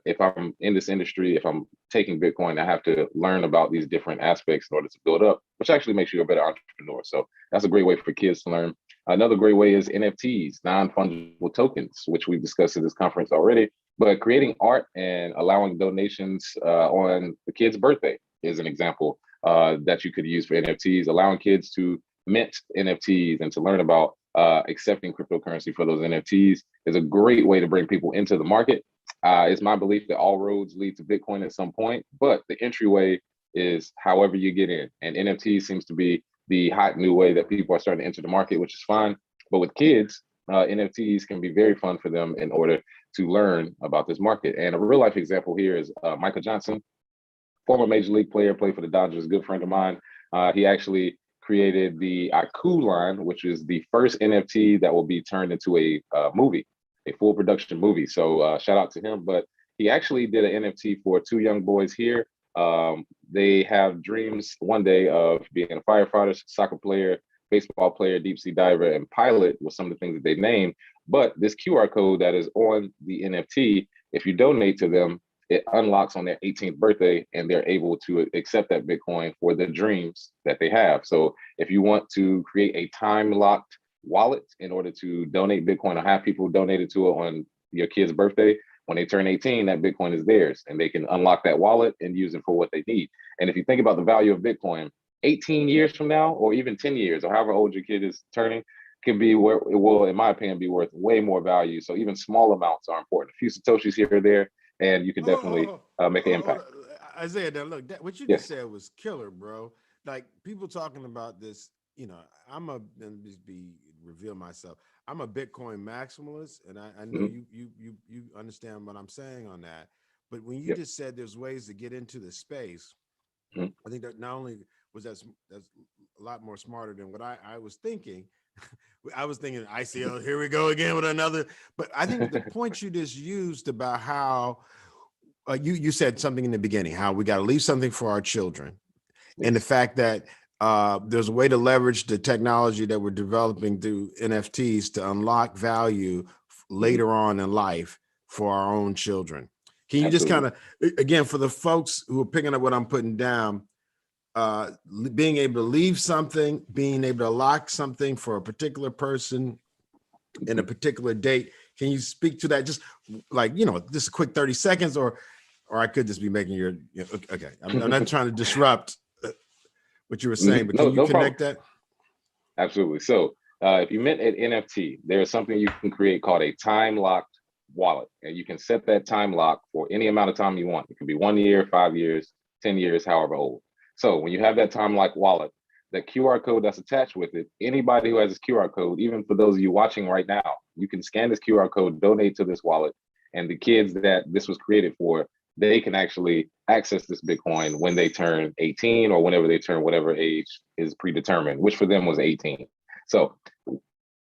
if I'm in this industry, if I'm taking Bitcoin, I have to learn about these different aspects in order to build up, which actually makes you a better entrepreneur. So that's a great way for kids to learn. Another great way is NFTs, non-fungible tokens, which we've discussed at this conference already. But creating art and allowing donations on the kid's birthday is an example that you could use for NFTs, allowing kids to mint NFTs and to learn about accepting cryptocurrency for those NFTs is a great way to bring people into the market. It's my belief that all roads lead to Bitcoin at some point, but the entryway is however you get in. And NFT seems to be the hot new way that people are starting to enter the market, which is fine. But with kids, NFTs can be very fun for them in order to learn about this market. And a real life example here is Michael Johnson, former Major League player, played for the Dodgers, good friend of mine. He actually created the Aku line, which is the first NFT that will be turned into a movie, a full production movie. So shout out to him. But he actually did an NFT for 2 young boys here. They have dreams one day of being a firefighter, soccer player, baseball player, deep sea diver, and pilot was some of the things that they named. But this QR code that is on the NFT, if you donate to them, it unlocks on their 18th birthday, and they're able to accept that Bitcoin for the dreams that they have. So if you want to create a time-locked wallet in order to donate Bitcoin, or have people donated to it on your kid's birthday, when they turn 18, that Bitcoin is theirs, and they can unlock that wallet and use it for what they need. And if you think about the value of Bitcoin, 18 years from now, or even 10 years, or however old your kid is turning, can be where it will, in my opinion, be worth way more value. So even small amounts are important. A few Satoshis here or there, and you can definitely make an impact. Isaiah, now look, what you Yes. just said was killer, bro. Like, people talking about this, let me just reveal myself. I'm a Bitcoin maximalist, and I know you understand what I'm saying on that. But when you just said there's ways to get into the space, I think that not only was that's a lot more smarter than what I was thinking. I was thinking ICO, here we go again with another. But I think the point you just used about how you said something in the beginning, how we got to leave something for our children, and the fact that there's a way to leverage the technology that we're developing through NFTs to unlock value later on in life for our own children. Can you just kind of, again, for the folks who are picking up what I'm putting down, being able to leave something, being able to lock something for a particular person in a particular date. Can you speak to that? Just like, just a quick 30 seconds, or I could just be making your, okay. I'm not trying to disrupt what you were saying, but can you connect that? Absolutely. So if you meant an NFT, there's something you can create called a time-locked wallet, and you can set that time lock for any amount of time you want. It can be 1 year, 5 years, 10 years, however old. So when you have that time-locked wallet, that QR code that's attached with it, anybody who has this QR code, even for those of you watching right now, you can scan this QR code, donate to this wallet, and the kids that this was created for, they can actually access this Bitcoin when they turn 18 or whenever they turn whatever age is predetermined, which for them was 18. So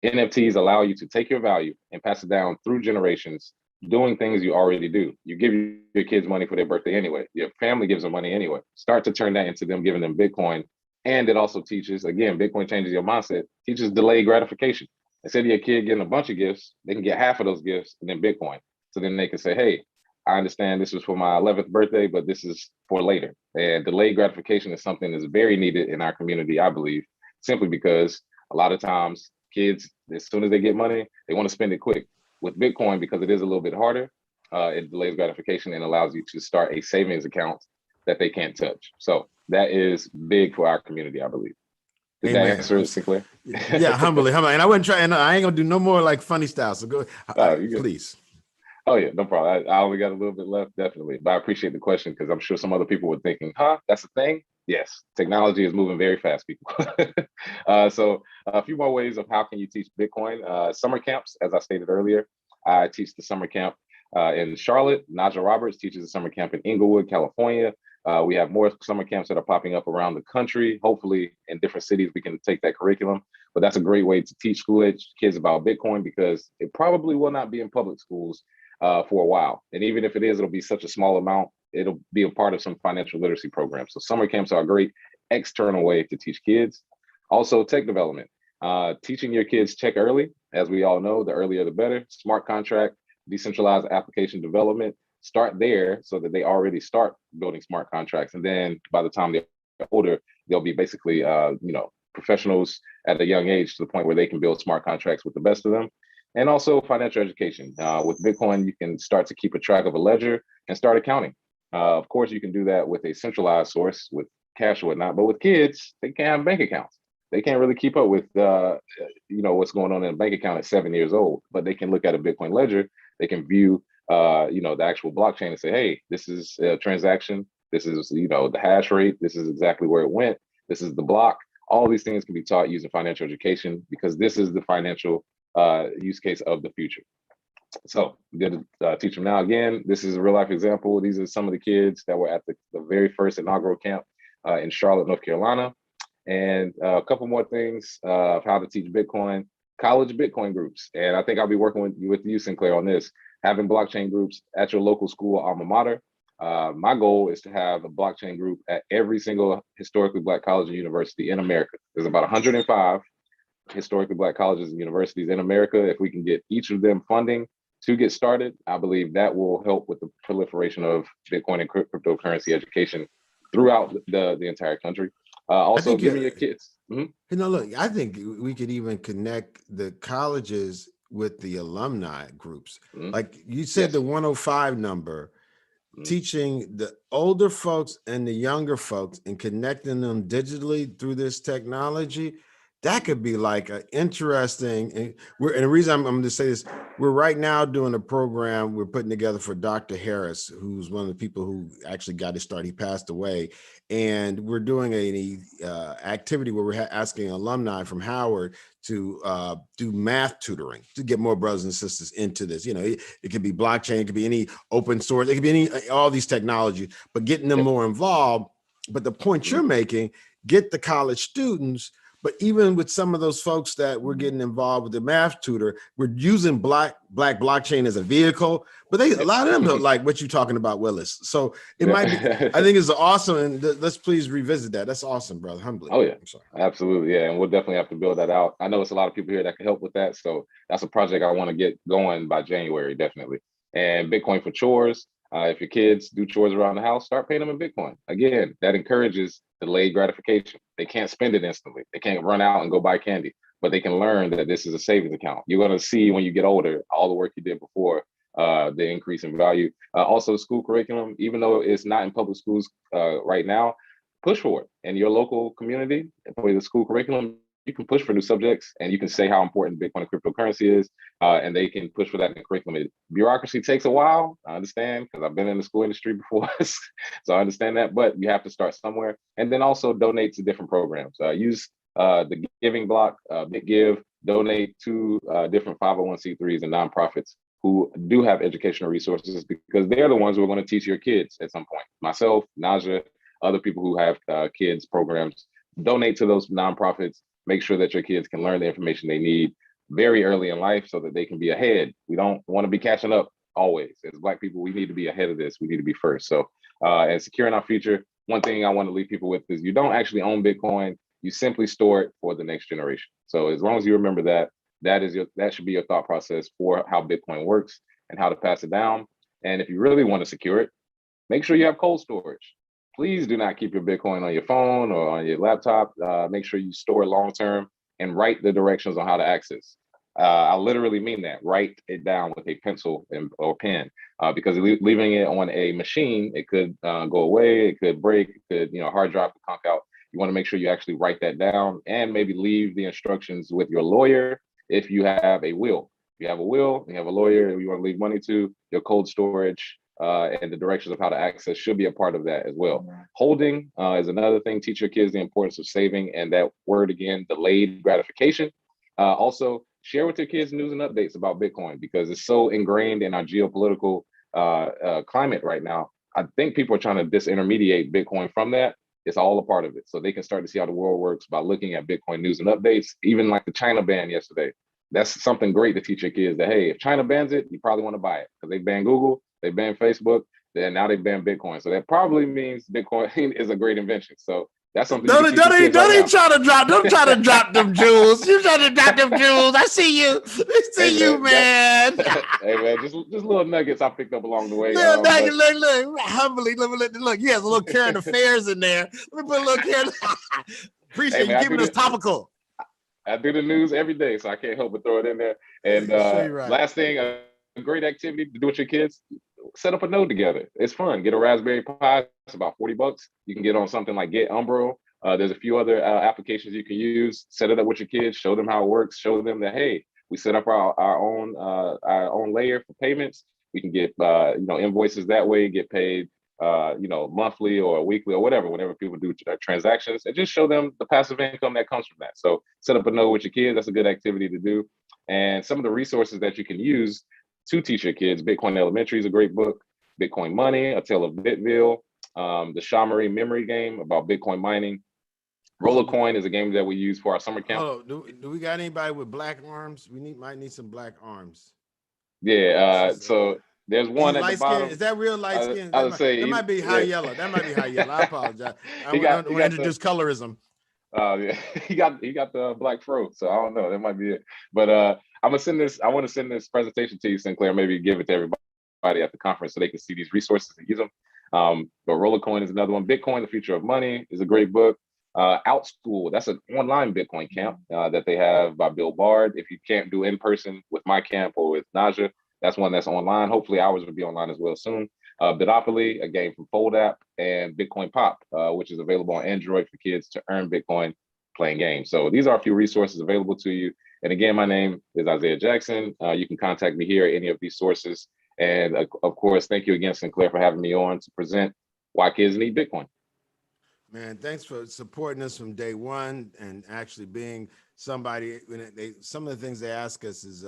NFTs allow you to take your value and pass it down through generations, doing things you already do. You give your kids money for their birthday anyway. Your family gives them money anyway. Start to turn that into them giving them Bitcoin. And it also teaches, again, Bitcoin changes your mindset, teaches delayed gratification. Instead of your kid getting a bunch of gifts, they can get half of those gifts and then Bitcoin. So then they can say, hey, I understand this was for my 11th birthday, but this is for later. And delayed gratification is something that's very needed in our community, I believe, simply because a lot of times kids, as soon as they get money, they want to spend it quick. With Bitcoin, because it is a little bit harder, it delays gratification and allows you to start a savings account that they can't touch. So that is big for our community, I believe. Did that answer it, Sinclair? Yeah, humbly. And I wouldn't try, and I ain't gonna do no more like funny style. So go, please. Oh yeah, no problem. I only got a little bit left, definitely. But I appreciate the question because I'm sure some other people were thinking, huh, that's a thing? Yes, technology is moving very fast, people. So a few more ways of how can you teach Bitcoin. Summer camps, as I stated earlier, I teach the summer camp in Charlotte. Naja Roberts teaches a summer camp in Inglewood, California. We have more summer camps that are popping up around the country. Hopefully in different cities, we can take that curriculum. But that's a great way to teach school age kids about Bitcoin because it probably will not be in public schools for a while. And even if it is, it'll be such a small amount, it'll be a part of some financial literacy programs. So summer camps are a great external way to teach kids. Also tech development, teaching your kids tech early. As we all know, the earlier the better. Smart contract, decentralized application development, start there so that they already start building smart contracts. And then by the time they're older, they'll be basically, professionals at a young age to the point where they can build smart contracts with the best of them. And also financial education. With Bitcoin, you can start to keep a track of a ledger and start accounting. Of course, you can do that with a centralized source with cash or whatnot, but with kids, they can't have bank accounts. They can't really keep up with, what's going on in a bank account at 7 years old, but they can look at a Bitcoin ledger. They can view, the actual blockchain and say, hey, this is a transaction. This is, the hash rate. This is exactly where it went. This is the block. All these things can be taught using financial education because this is the financial use case of the future. So I'm going to teach them now. Again, this is a real life example. These are some of the kids that were at the very first inaugural camp in Charlotte, North Carolina. And a couple more things of how to teach Bitcoin, college Bitcoin groups. And I think I'll be working with you, Sinclair, on this, having blockchain groups at your local school alma mater. My goal is to have a blockchain group at every single historically Black college and university in America. There's about 105 historically Black colleges and universities in America. If we can get each of them funding to get started, I believe that will help with the proliferation of Bitcoin and cryptocurrency education throughout the entire country. Also, giving your kids. Look, I think we could even connect the colleges with the alumni groups. Like you said, the 105 number, teaching the older folks and the younger folks and connecting them digitally through this technology. That could be like an interesting, and the reason I'm going to say this, we're right now doing a program we're putting together for Dr. Harris, who's one of the people who actually got his start. He passed away. And we're doing a activity where we're asking alumni from Howard to do math tutoring to get more brothers and sisters into this. It could be blockchain, it could be any open source, it could be all these technologies, but getting them more involved. But the point you're making, get the college students. But even with some of those folks that we're getting involved with the math tutor, we're using black blockchain as a vehicle, but a lot of them don't like what you're talking about, Willis. So it might be, I think it's awesome. And let's please revisit that. That's awesome, brother. Humbly. Oh yeah, absolutely. Yeah. And we'll definitely have to build that out. I know it's a lot of people here that can help with that. So that's a project I want to get going by January, definitely. And Bitcoin for chores. If your kids do chores around the house, start paying them in Bitcoin. Again, that encourages delayed gratification. They can't spend it instantly. They can't run out and go buy candy, but they can learn that this is a savings account. You're going to see when you get older, all the work you did before, the increase in value. Also school curriculum, even though it's not in public schools right now, push for it. In your local community, for the school curriculum, you can push for new subjects and you can say how important Bitcoin and cryptocurrency is, and they can push for that in the curriculum. Bureaucracy takes a while, I understand, because I've been in the school industry before, so I understand that, but you have to start somewhere. And then also donate to different programs. Use the giving block, BitGive, donate to different 501c3s and nonprofits who do have educational resources because they're the ones who are going to teach your kids at some point. Myself, Naja, other people who have kids programs, donate to those nonprofits. Make sure that your kids can learn the information they need very early in life so that they can be ahead. We don't want to be catching up always. As Black people, we need to be ahead of this. We need to be first. So, and securing our future, one thing I want to leave people with is you don't actually own Bitcoin. You simply store it for the next generation. So as long as you remember that, that should be your thought process for how Bitcoin works and how to pass it down. And if you really want to secure it, make sure you have cold storage. Please do not keep your Bitcoin on your phone or on your laptop. Make sure you store it long-term and write the directions on how to access. I literally mean that. Write it down with a pencil or pen, because leaving it on a machine, it could go away, it could break, it could, hard drive could conk out. You want to make sure you actually write that down and maybe leave the instructions with your lawyer if you have a will. If you have a will, you have a lawyer you want to leave money to, your cold storage and the directions of how to access should be a part of that as well. Holding is another thing. Teach your kids the importance of saving, and that word again, delayed gratification. Also, share with your kids news and updates about Bitcoin because it's so ingrained in our geopolitical climate right now. I think people are trying to disintermediate Bitcoin from that. It's all a part of it. So they can start to see how the world works by looking at Bitcoin news and updates, even like the China ban yesterday. That's something great to teach your kids that, hey, if China bans it, you probably want to buy it because they banned Google, they banned Facebook, then now they banned Bitcoin. So that probably means Bitcoin is a great invention. So that's something you can teach your kids right now. Try to drop. Don't try to drop them jewels. You trying to drop them jewels. I see you. Hey, You, man. Hey man, just little nuggets I picked up along the way. Look, humbly, look. He has a little current affairs in there. Let me put a little current. Appreciate you keeping us topical. I do the news every day, so I can't help but throw it in there. And right. Last thing, a great activity to do with your kids, set up a node together. It's fun. Get a Raspberry Pi. It's about $40. You can get on something like Get Umbro. There's a few other applications you can use. Set it up with your kids. Show them how it works. Show them that, hey, we set up our own layer for payments. We can get invoices that way. Get paid monthly or weekly or whenever people do transactions, and just show them the passive income that comes from that. So set up a node with your kids. That's a good activity to do. And some of the resources that you can use to teach your kids, Bitcoin Elementary is a great book. Bitcoin Money, A Tale of Bitville, the Shaw-Marie memory game about Bitcoin mining. Roller Coin is a game that we use for our summer camp. Oh, do we got anybody with black arms? Might need some black arms. Yeah, so there's one at the bottom. Is that real light skin? That might be high yellow. That might be high yellow. I apologize. I want to introduce colorism. Yeah, he got the black fro, so I don't know. That might be it. But I want to send this presentation to you, Sinclair. Maybe give it to everybody at the conference so they can see these resources and use them. But Roller Coin is another one. Bitcoin: The Future of Money is a great book. OutSchool, that's an online Bitcoin camp that they have by Bill Bard. If you can't do in person with my camp or with Naja, that's one that's online. Hopefully ours will be online as well soon. Bitopoly, a game from Fold app, and Bitcoin Pop, which is available on Android for kids to earn Bitcoin playing games. So these are a few resources available to you. And again, my name is Isaiah Jackson. You can contact me here at any of these sources. And of course, thank you again, Sinclair, for having me on to present Why Kids Need Bitcoin. Man, thanks for supporting us from day one and actually being somebody. Some of the things they ask us is,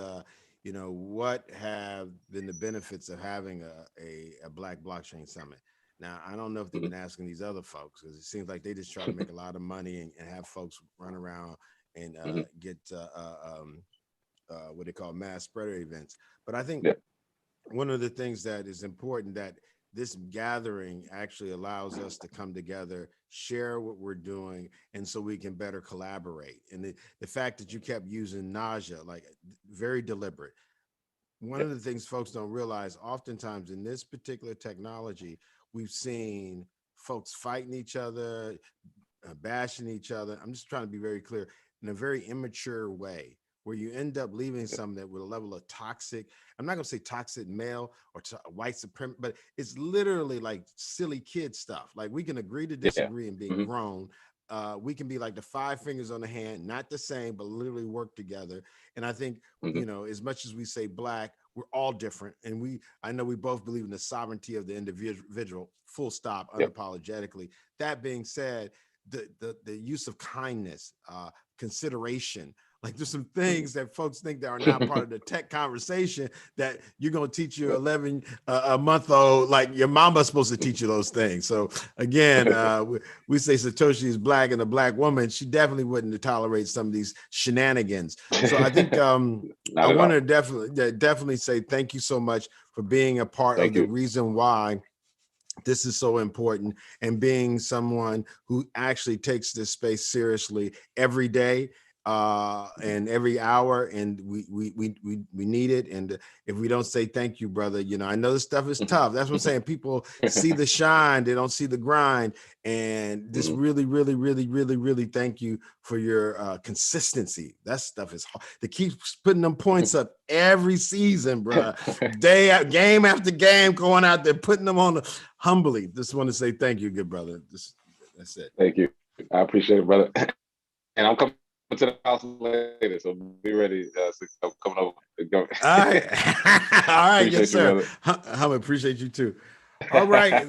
what have been the benefits of having a Black Blockchain Summit? Now, I don't know if they've been asking these other folks because it seems like they just try to make a lot of money and have folks run around and get what they call mass spreader events. But I think one of the things that is important that this gathering actually allows us to come together, share what we're doing, and so we can better collaborate. And the fact that you kept using Naja, like very deliberate. One of the things folks don't realize, oftentimes in this particular technology, we've seen folks fighting each other, bashing each other. I'm just trying to be very clear, in a very immature way, where you end up leaving something that with a level of toxic, I'm not gonna say toxic male or white supremacy, but it's literally like silly kid stuff. Like we can agree to disagree and be grown. We can be like the 5 fingers on the hand, not the same, but literally work together. And I think, as much as we say Black, we're all different. And I know we both believe in the sovereignty of the individual, full stop, unapologetically. That being said, the use of kindness, consideration, Like there's some things that folks think that are not part of the tech conversation that you're going to teach your 11-month-old, like your mama's supposed to teach you those things. So again, we say Satoshi is Black and a Black woman. She definitely wouldn't tolerate some of these shenanigans. So I think I want to definitely say thank you so much for being a part of the reason why this is so important, and being someone who actually takes this space seriously every day and every hour, and we need it. And if we don't say thank you, brother, you know, I know this stuff is tough. That's what I'm saying. People see the shine, they don't see the grind. And this really thank you for your consistency. That stuff is hard to keep putting them points up every season, bro. Game after game, going out there putting them on humbly. Just want to say thank you, good brother. That's it. Thank you. I appreciate it, brother. And I'm coming to the house later, so be ready. Coming over. Go. All right. All right, yes, sir. I appreciate you too. All right.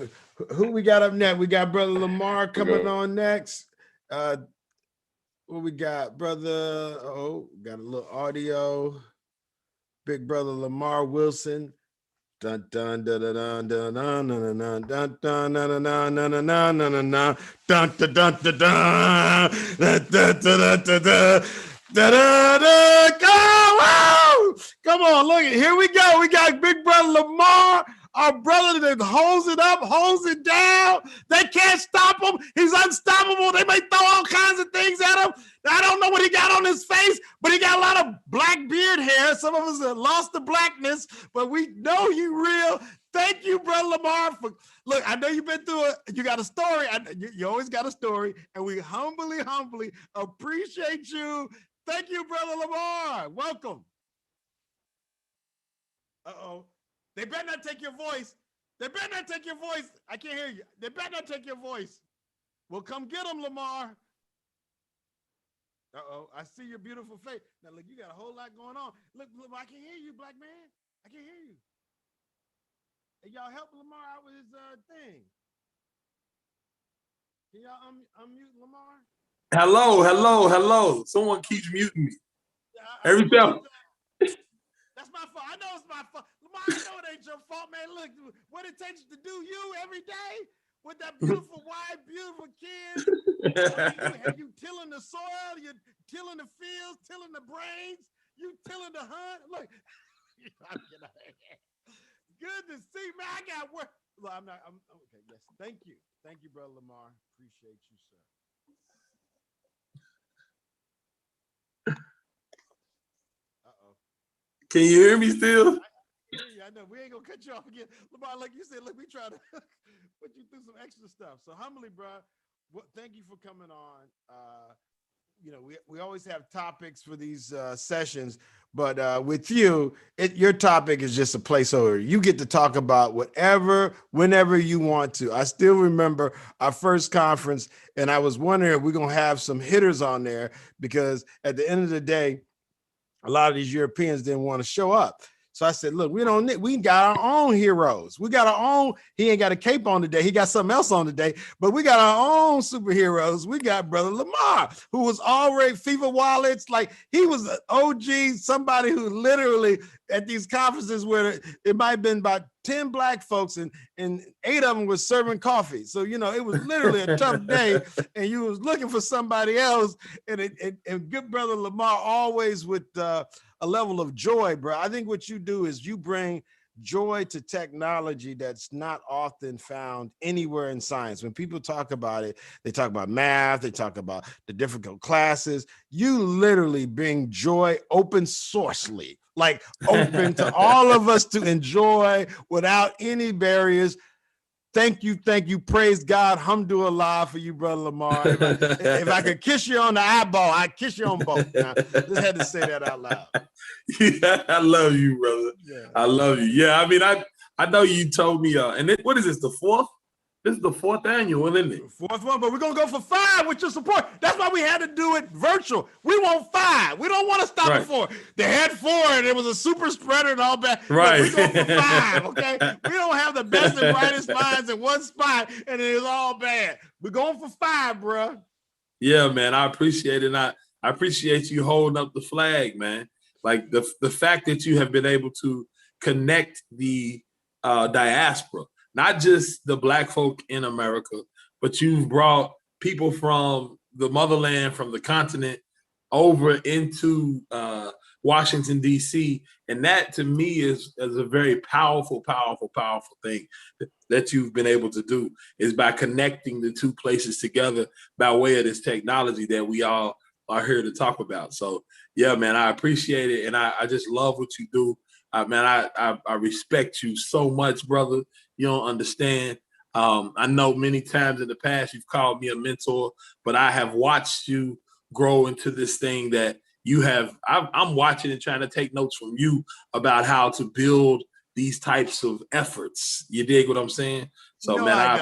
Who we got up next? We got Brother Lamar coming on next. What we got, brother? Oh, got a little audio. Big brother Lamar Wilson. Dun dun dun dun dun dun dun dun dun dun dun dun dun dun dun dun dun dun dun dun. Come on, look, here we go. We got Big Brother Lamar, our brother that holds it up, holds it down. They can't stop him. He's unstoppable. They may throw all kinds of things at him. I don't know what he got on his face, but he got a lot of black beard hair. Some of us have lost the blackness, but we know you real. Thank you, Brother Lamar. Look, I know you've been through it. You got a story. You always got a story, and we humbly appreciate you. Thank you, Brother Lamar. Welcome. Uh-oh. They better not take your voice. They better not take your voice. I can't hear you. They better not take your voice. Well, come get them, Lamar. Uh-oh, I see your beautiful face. Now, look, you got a whole lot going on. Look, I can hear you, black man. I can hear you. Hey, y'all help Lamar out with his thing. Can y'all unmute Lamar? Hello. Someone keeps muting me. Every time. That's my fault. I know it's my fault. Lamar, I know it ain't your fault, man. Look, what it takes to do you every day with that beautiful wife, beautiful kids. Have you tilling the soil? You tilling the fields, tilling the brains. You tilling the hunt. Look, good to see, man. I got work. Look, I'm okay. Yes, thank you, brother Lamar. Appreciate you, sir. Can you hear me still? I know. We ain't gonna cut you off again. Lamar, like you said, look, we try to put you through some extra stuff. So humbly, bro, thank you for coming on. You know, we always have topics for these sessions, but with you, your topic is just a placeholder. You get to talk about whatever, whenever you want to. I still remember our first conference, and I was wondering if we're gonna have some hitters on there, because at the end of the day, a lot of these Europeans didn't want to show up. So I said, look, we got our own heroes. We got our own, he ain't got a cape on today. He got something else on today, but we got our own superheroes. We got Brother Lamar, who was already FIFA wallets. Like, he was an OG, somebody who literally at these conferences where it might have been about 10 black folks and 8 of them was serving coffee. So, you know, it was literally a tough day, and you was looking for somebody else. And good Brother Lamar always with a level of joy, bro. I think what you do is you bring joy to technology that's not often found anywhere in science. When people talk about it, they talk about math, they talk about the difficult classes. You literally bring joy open sourcely, like open to all of us to enjoy without any barriers. Thank you. Praise God. Alhamdulillah for you, Brother Lamar. If I could kiss you on the eyeball, I'd kiss you on both. Now, just had to say that out loud. Yeah, I love you, brother. Yeah. I love you. Yeah, I mean, I know you told me, and what is this, the 4th? This is the 4th annual, isn't it? 4th one, but we're going to go for 5 with your support. That's why we had to do it virtual. We want 5. We don't want to stop at 4. They had 4, and it was a super spreader and all that. Right. We're going for 5, okay? We don't have the best and brightest minds in one spot, and it is all bad. We're going for 5, bro. Yeah, man, I appreciate it. And I I appreciate you holding up the flag, man. Like the fact that you have been able to connect the diaspora, not just the Black folk in America, but you've brought people from the motherland, from the continent, over into Washington, D.C. And that to me is a very powerful thing that you've been able to do, is by connecting the two places together by way of this technology that we all are here to talk about. So yeah, man, I appreciate it. And I just love what you do. Man, I respect you so much, brother. You don't understand. I know many times in the past you've called me a mentor, but I have watched you grow into this thing that you have. I'm watching and trying to take notes from you about how to build these types of efforts. You dig what I'm saying? So, man, I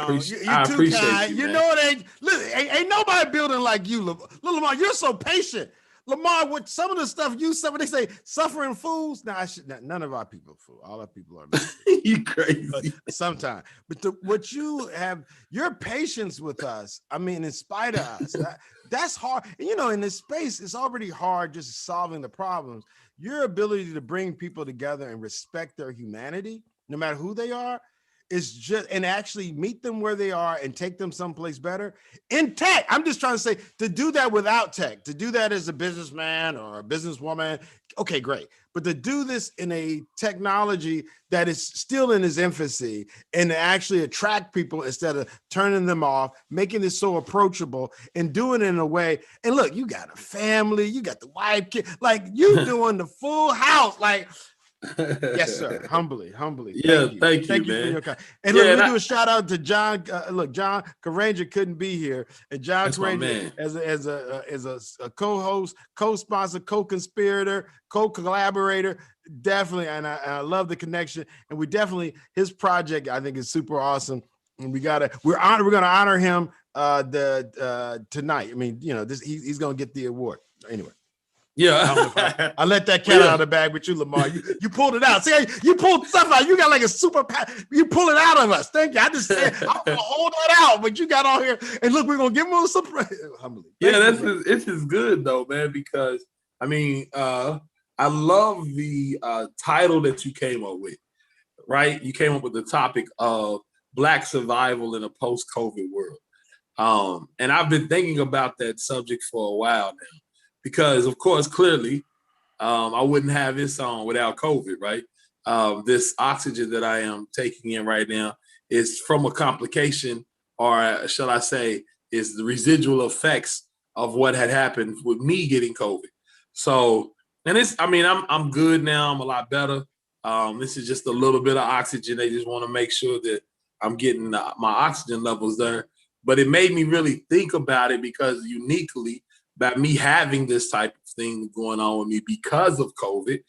appreciate you. You know it ain't nobody building like you, Little Lamar. You're so patient. Lamar, with some of the stuff when they say suffering fools, none of our people are fools. All our people are you crazy. Sometimes. But what you have, your patience with us, I mean, in spite of us, that's hard. And, you know, in this space, it's already hard just solving the problems. Your ability to bring people together and respect their humanity, no matter who they are, is just, and actually meet them where they are and take them someplace better in tech. I'm just trying to say, to do that without tech, to do that as a businessman or a businesswoman, okay, great. But to do this in a technology that is still in its infancy and to actually attract people instead of turning them off, making this so approachable and doing it in a way. And look, you got a family, you got the wife, kid, like you doing the full house, like, yes, sir. Humbly. Yeah, thank you, man. For your kind. And look, let me do a shout out to John. John Caranger couldn't be here, and John Caranger as a co-host, co-sponsor, co-conspirator, co-collaborator, definitely. And I love the connection. And we definitely, his project I think is super awesome. And we're gonna honor him tonight. I mean, you know, he's gonna get the award anyway. Yeah, I let that cat out of the bag with you, Lamar. You pulled it out. See, you pulled stuff out. You got like a super. You pull it out of us. Thank you. I just said I'm gonna hold that out, but you got on here and look, we're gonna give him a surprise. Humbly. This is good though, man. Because I mean, I love the title that you came up with. Right, you came up with the topic of Black survival in a post-COVID world, and I've been thinking about that subject for a while now. Because, of course, clearly, I wouldn't have this on without COVID, right? This oxygen that I am taking in right now is from a complication, or shall I say, is the residual effects of what had happened with me getting COVID. So, and I'm good now. I'm a lot better. This is just a little bit of oxygen. They just want to make sure that I'm getting my oxygen levels there. But it made me really think about it because uniquely, by me having this type of thing going on with me because of COVID,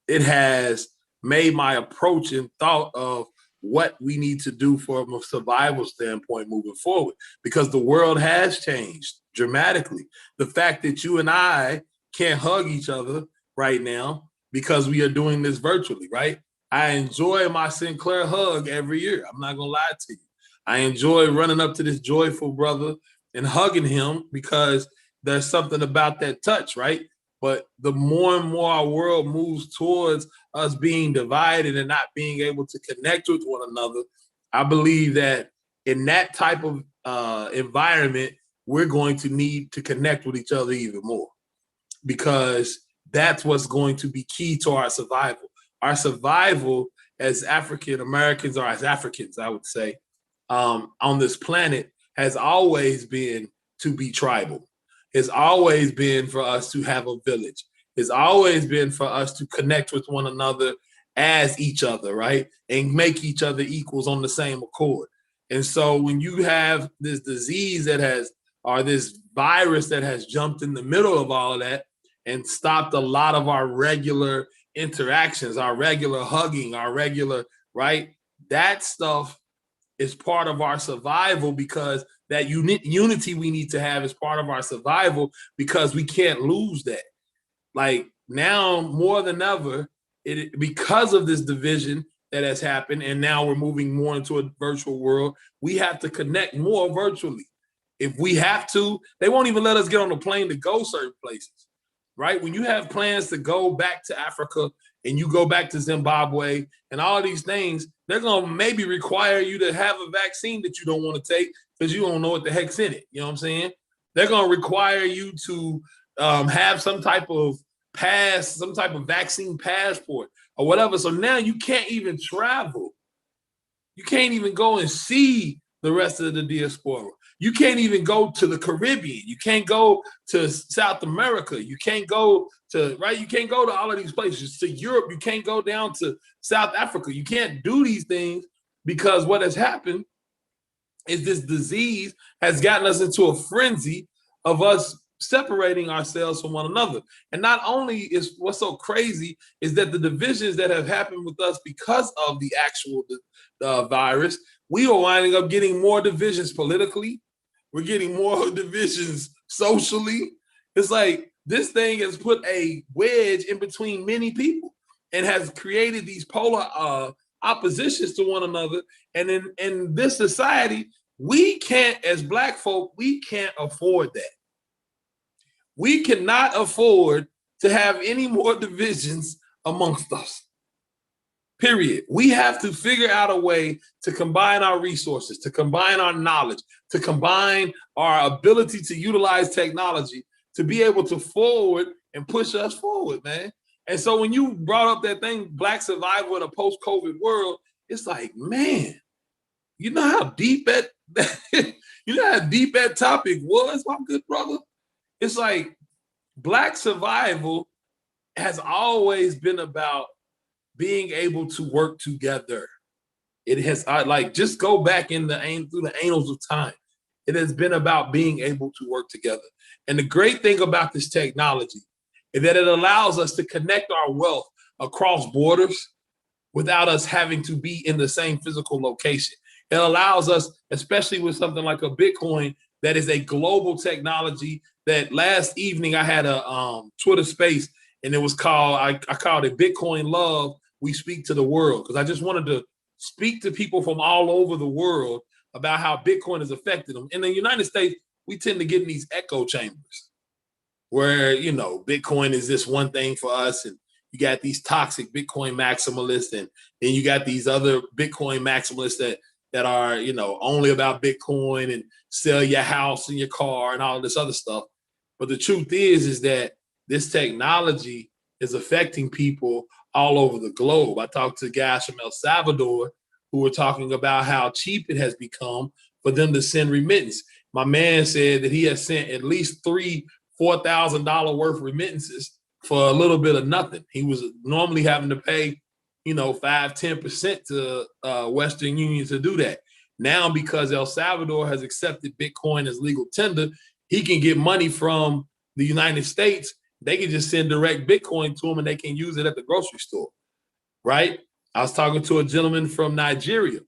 it has made my approach and thought of what we need to do from a survival standpoint moving forward, because the world has changed dramatically. The fact that you and I can't hug each other right now because we are doing this virtually, right? I enjoy my Sinclair hug every year. I'm not gonna lie to you. I enjoy running up to this joyful brother and hugging him because there's something about that touch, right? But the more and more our world moves towards us being divided and not being able to connect with one another, I believe that in that type of environment, we're going to need to connect with each other even more, because that's what's going to be key to our survival. Our survival as African Americans, or as Africans, I would say, on this planet has always been to be tribal. It's always been for us to have a village. It's always been for us to connect with one another as each other, right? And make each other equals on the same accord. And so when you have this disease or this virus that has jumped in the middle of all of that and stopped a lot of our regular interactions, our regular hugging, our regular, right? That stuff is part of our survival, because that unity we need to have is part of our survival, because we can't lose that. Like now more than ever, because of this division that has happened, and now we're moving more into a virtual world, we have to connect more virtually. If we have to, they won't even let us get on the plane to go certain places, right? When you have plans to go back to Africa and you go back to Zimbabwe and all these things, they're going to maybe require you to have a vaccine that you don't want to take because you don't know what the heck's in it. You know what I'm saying? They're going to require you to have some type of pass, some type of vaccine passport or whatever. So now you can't even travel. You can't even go and see the rest of the diaspora. You can't even go to the Caribbean. You can't go to South America. You can't go to, right? You can't go to all of these places. To Europe, you can't go down to South Africa. You can't do these things because what has happened is this disease has gotten us into a frenzy of us separating ourselves from one another. And not only is what's so crazy is that the divisions that have happened with us because of the actual virus, we are winding up getting more divisions politically. We're getting more divisions socially. It's like this thing has put a wedge in between many people and has created these polar oppositions to one another. And in this society, we can't, as Black folk, we can't afford that. We cannot afford to have any more divisions amongst us. Period. We have to figure out a way to combine our resources, to combine our knowledge, to combine our ability to utilize technology to be able to forward and push us forward, man. And so when you brought up that thing, Black survival in a post-COVID world, it's like, man, you know how deep that you know how deep that topic was, my good brother? It's like Black survival has always been about being able to work together. It has, like, just go back through the annals of time. It has been about being able to work together. And the great thing about this technology is that it allows us to connect our wealth across borders without us having to be in the same physical location. It allows us, especially with something like a Bitcoin, that is a global technology. That last evening I had a Twitter space, and it was called, I called it Bitcoin Love, We Speak to the World, because I just wanted to speak to people from all over the world about how Bitcoin has affected them. In the United States, we tend to get in these echo chambers where, you know, Bitcoin is this one thing for us, and you got these toxic Bitcoin maximalists, and then you got these other Bitcoin maximalists that are, you know, only about Bitcoin and sell your house and your car and all this other stuff. But the truth is that this technology is affecting people all over the globe. I talked to guys from El Salvador who were talking about how cheap it has become for them to send remittance. My man said that he has sent at least $4,000 worth remittances for a little bit of nothing. He was normally having to pay, you know, 5-10% to Western Union to do that. Now, because El Salvador has accepted Bitcoin as legal tender, he can get money from the United States. They can just send direct Bitcoin to him and they can use it at the grocery store, right? I was talking to a gentleman from Nigeria.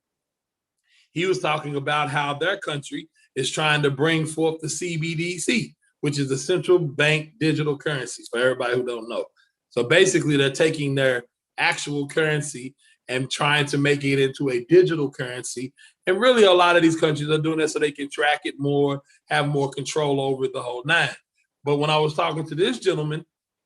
He was talking about how their country is trying to bring forth the CBDC, which is the central bank digital currencies, for everybody who don't know. So basically, they're taking their actual currency and trying to make it into a digital currency. And really, a lot of these countries are doing that so they can track it more, have more control over it, the whole nine. But when I was talking to this gentleman,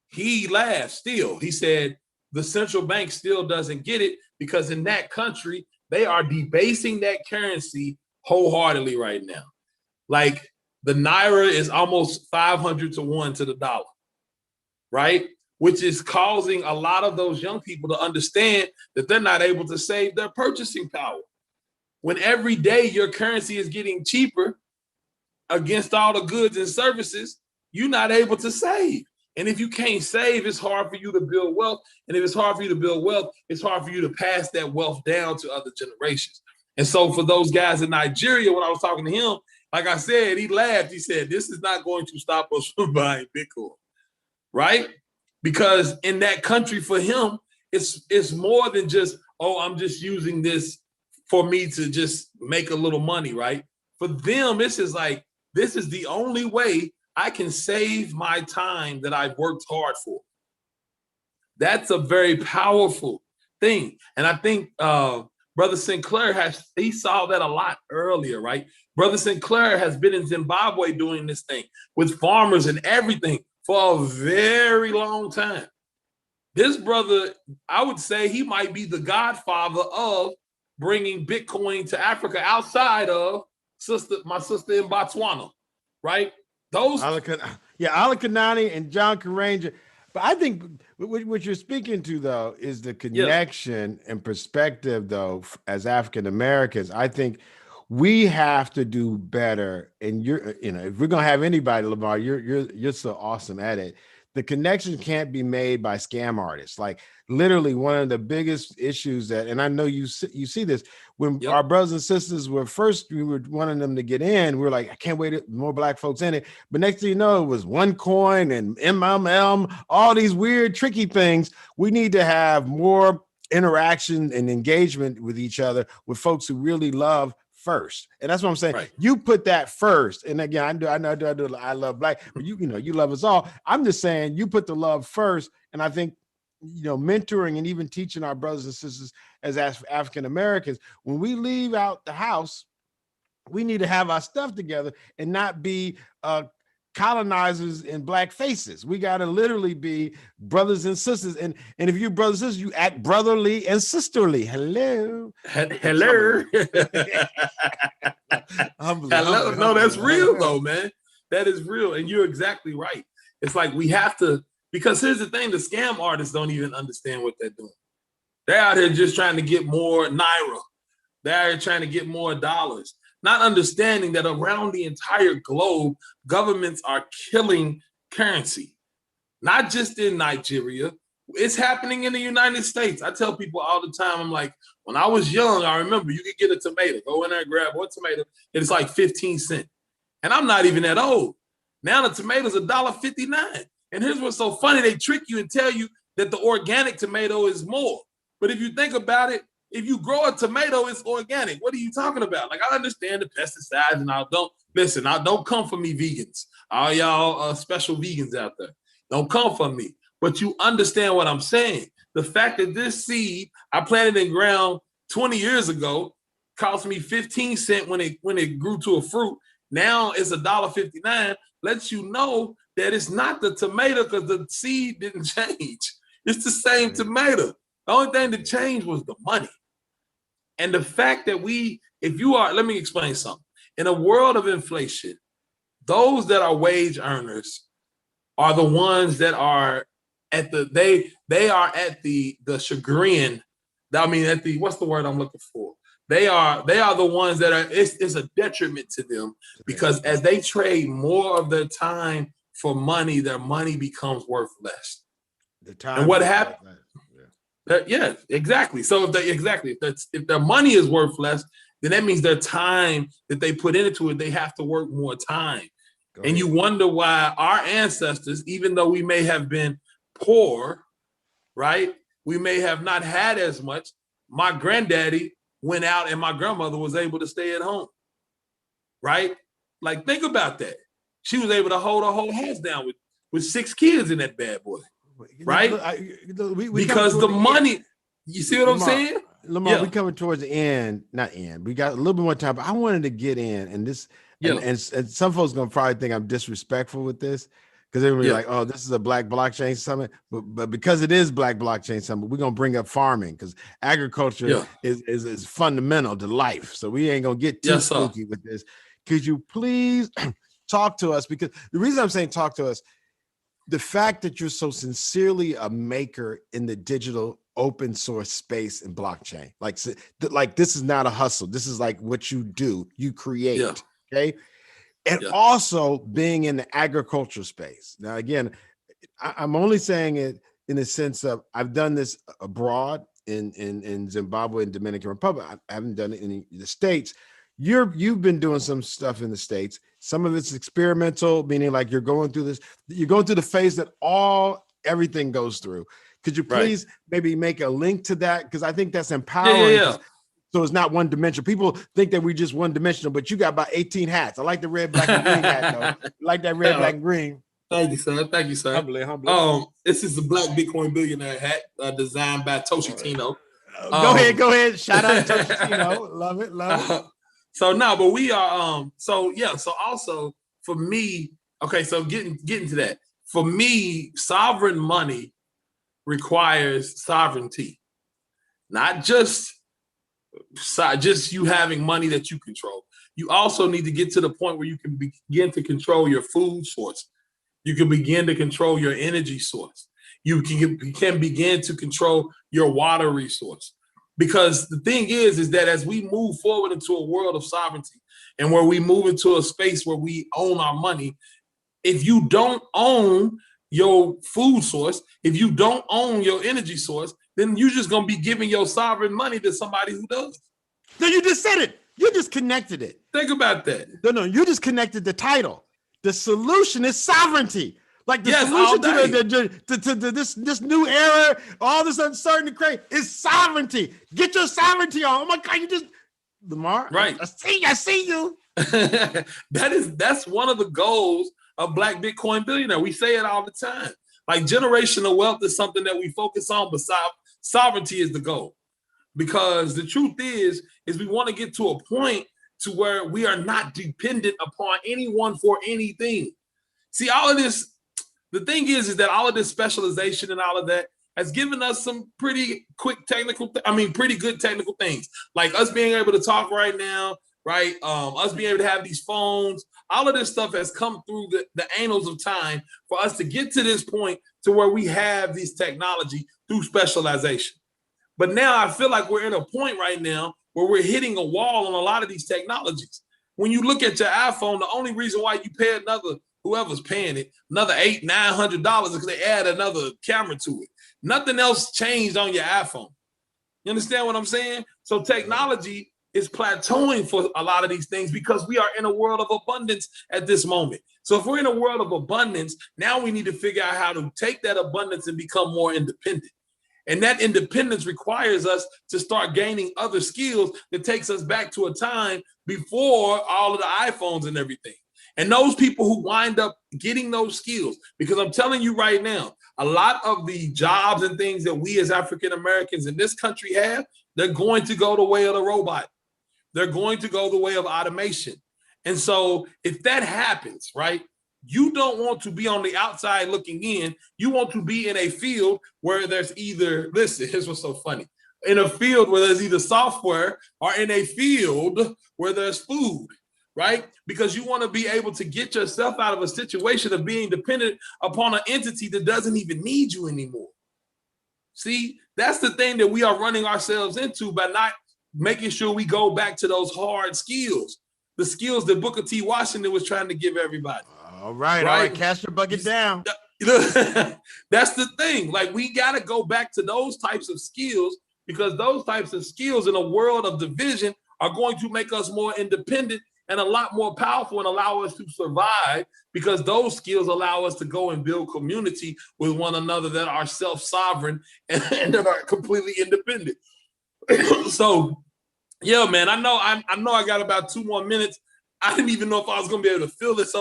he laughed still. He said the central bank still doesn't get it because in that country, they are debasing that currency wholeheartedly right now. Like the Naira is almost 500 to 1 to the dollar, right? Which is causing a lot of those young people to understand that they're not able to save their purchasing power. When every day your currency is getting cheaper against all the goods and services, you're not able to save. And if you can't save, it's hard for you to build wealth. And if it's hard for you to build wealth, it's hard for you to pass that wealth down to other generations. And so for those guys in Nigeria, when I was talking to him, like I said, he laughed. He said, this is not going to stop us from buying Bitcoin, right? Because in that country for him, it's more than just, oh, I'm just using this for me to just make a little money, right? For them, this is like, this is the only way I can save my time that I've worked hard for. That's a very powerful thing. And I think Brother Sinclair he saw that a lot earlier, right? Brother Sinclair has been in Zimbabwe doing this thing with farmers and everything for a very long time. This brother, I would say he might be the godfather of bringing Bitcoin to Africa outside of my sister in Botswana, right? Those, Alakanani and John Karanger. But I think what you're speaking to, though, is the connection and perspective, though, as African Americans. I think we have to do better. And if we're gonna have anybody, Lamar, you're so awesome at it. The connection can't be made by scam artists. Like literally one of the biggest issues and I know you see this when our brothers and sisters we were wanting them to get in. We were like, I can't wait more Black folks in it. But next thing you know, it was OneCoin and MMM, all these weird, tricky things. We need to have more interaction and engagement with each other with folks who really love first. And that's what I'm saying. Right. You put that first. And again, I love Black, but you love us all. I'm just saying you put the love first. And I think, mentoring and even teaching our brothers and sisters as African Americans, when we leave out the house, we need to have our stuff together and not be colonizers in Black faces. We got to literally be brothers and sisters. And if you brothers and sisters, you act brotherly and sisterly. Hello. Hello. Hello. No, that's real though, man. That is real. And you're exactly right. It's like we have to, because here's the thing, the scam artists don't even understand what they're doing. They're out here just trying to get more Naira. They're out here trying to get more dollars. Not understanding that around the entire globe, governments are killing currency. Not just in Nigeria, it's happening in the United States. I tell people all the time, I'm like, when I was young, I remember you could get a tomato, go in there and grab one tomato, it's like 15 cents. And I'm not even that old. Now the tomato's $1.59. And here's what's so funny, they trick you and tell you that the organic tomato is more. But if you think about it, if you grow a tomato, it's organic. What are you talking about? Like, I understand the pesticides, and don't come for me, vegans. All y'all special vegans out there, don't come for me. But you understand what I'm saying. The fact that this seed I planted in ground 20 years ago cost me 15 cents when it grew to a fruit. Now it's $1.59. Lets you know that it's not the tomato because the seed didn't change. It's the same tomato. The only thing that changed was the money. And the fact that let me explain something. In a world of inflation, those that are wage earners are the ones that are at the chagrin. I mean, what's the word I'm looking for? They are the ones that are, it's a detriment to them because as they trade more of their time for money, their money becomes worth less. The time. And what happened? Yeah, exactly. So if their money is worth less, then that means their time that they put into it, they have to work more time. And you wonder why our ancestors, even though we may have been poor, right? We may have not had as much. My granddaddy went out and my grandmother was able to stay at home, right? Like, think about that. She was able to hold her whole house down with 6 kids in that bad boy. Right? Because the money, you see what I'm saying? Lamar, we coming towards the end, not end. We got a little bit more time, but I wanted to get in and this, and some folks gonna probably think I'm disrespectful with this because everybody's like, oh, this is a Black Blockchain Summit. But because it is Black Blockchain Summit, we're gonna bring up farming because agriculture is fundamental to life. So we ain't gonna get too spooky with this. Could you please talk to us? Because the reason I'm saying talk to us, the fact that you're so sincerely a maker in the digital open source space and blockchain, like this is not a hustle. This is like what you do, you create, okay? And also being in the agriculture space. Now, again, I'm only saying it in the sense of I've done this abroad in Zimbabwe and Dominican Republic. I haven't done it in the States. You've been doing some stuff in the States. Some of it's experimental, meaning like you're going through the phase that everything goes through. Could you please maybe make a link to that? Because I think that's empowering. So it's not one dimensional. People think that we're just one dimensional, but you got about 18 hats. I like the red, black, and green hat, though. I like that red, black, and green. Thank you, sir. Thank you, sir. Humbly. This is the Black Bitcoin Billionaire hat designed by Toshi Tino. Go ahead. Shout out to love it. So no, but we are so also for me, okay, so getting to that. For me, sovereign money requires sovereignty. Not just you having money that you control. You also need to get to the point where you can begin to control your food source. You can begin to control your energy source. You can begin to control your water resource. Because the thing is that as we move forward into a world of sovereignty and where we move into a space where we own our money, if you don't own your food source, if you don't own your energy source, then you're just going to be giving your sovereign money to somebody who does. No, you just said it. You just connected it. Think about that. No, you just connected the title. The solution is sovereignty. Like the solution to this new era, all this uncertainty is sovereignty. Get your sovereignty on. Oh my God, you just Lamar. Right. I see you. That's one of the goals of Black Bitcoin Billionaire. We say it all the time. Like generational wealth is something that we focus on, but sovereignty is the goal. Because the truth is we want to get to a point to where we are not dependent upon anyone for anything. See, all of this, the thing is that all of this specialization and all of that has given us some pretty good technical things. Like us being able to talk right now, right? Us being able to have these phones, all of this stuff has come through the annals of time for us to get to this point to where we have these technology through specialization. But now I feel like we're in a point right now where we're hitting a wall on a lot of these technologies. When you look at your iPhone, the only reason why you pay whoever's paying it, another $800-900 is because they add another camera to it. Nothing else changed on your iPhone. You understand what I'm saying? So technology is plateauing for a lot of these things because we are in a world of abundance at this moment. So if we're in a world of abundance, now we need to figure out how to take that abundance and become more independent. And that independence requires us to start gaining other skills that takes us back to a time before all of the iPhones and everything. And those people who wind up getting those skills, because I'm telling you right now, a lot of the jobs and things that we as African Americans in this country have, they're going to go the way of the robot. They're going to go the way of automation. And so if that happens, right, you don't want to be on the outside looking in. You want to be in a field where there's either, listen, here's what's so funny, in a field where there's either software or in a field where there's food. Right? Because you want to be able to get yourself out of a situation of being dependent upon an entity that doesn't even need you anymore. See, that's the thing that we are running ourselves into by not making sure we go back to those hard skills, the skills that Booker T. Washington was trying to give everybody. All right, cast your bucket down. That's the thing. Like, we got to go back to those types of skills because those types of skills in a world of division are going to make us more independent and a lot more powerful and allow us to survive because those skills allow us to go and build community with one another that are self-sovereign and that are completely independent. So, yeah, man, I know I got about 2 more minutes. I didn't even know if I was going to be able to fill this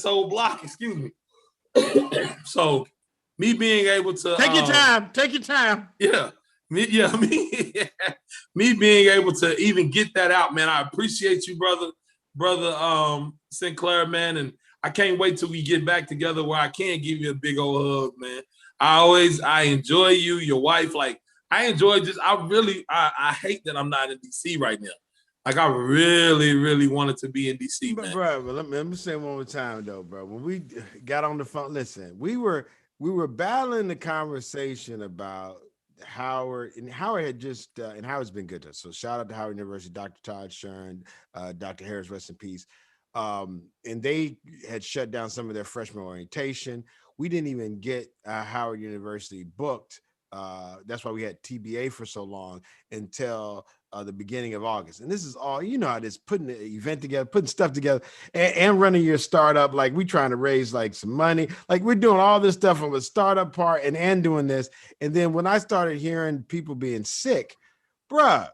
whole block, excuse me. So, me being able to take your time. Yeah. Me being able to even get that out, man. I appreciate you, brother Sinclair, man. And I can't wait till we get back together where I can give you a big old hug, man. I enjoy you, your wife. Like, I enjoy I hate that I'm not in DC right now. Like, I really, really wanted to be in DC, man. Bro, let me say one more time though, bro. When we got on the phone, listen, we were battling the conversation about Howard had just and Howard's been good to us. So shout out to Howard University, Dr. Todd Shern, Dr. Harris, rest in peace. And they had shut down some of their freshman orientation. We didn't even get Howard University booked. That's why we had TBA for so long until the beginning of August. And this is all, you know how it is, putting the event together, putting stuff together and running your startup. Like, we trying to raise like some money. Like, we're doing all this stuff from a startup part and doing this. And then when I started hearing people being sick, bruh,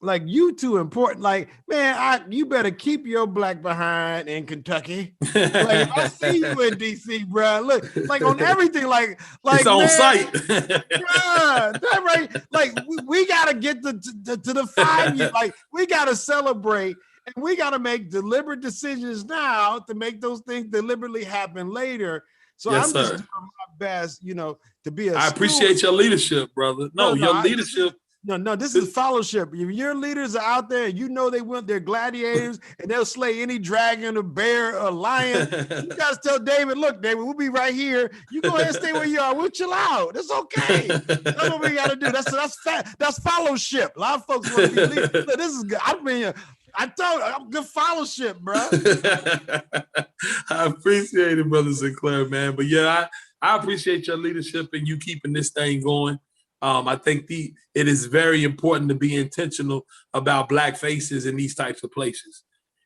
like you too important. Like, man, you better keep your black behind in Kentucky. Like, if I see you in DC, bro, look, like on everything, like it's on man, site. bruh, that right? Like, we gotta get to the 5 years. Like, we gotta celebrate, and we gotta make deliberate decisions now to make those things deliberately happen later. So Yes, I'm just sir. doing my best, you know, to be a I appreciate your leadership, brother. No, your leadership. This is fellowship. If your leaders are out there, you know they're gladiators and they'll slay any dragon or bear or lion. You guys tell David, look, David, we'll be right here. You go ahead and stay where you are. We'll chill out. It's okay. That's what we got to do. That's fellowship. A lot of folks want to be leaders. Look, this is good. I told you, I'm good fellowship, bro. I appreciate it, Brother Sinclair, man. But yeah, I appreciate your leadership and you keeping this thing going. I think it is very important to be intentional about Black faces in these types of places.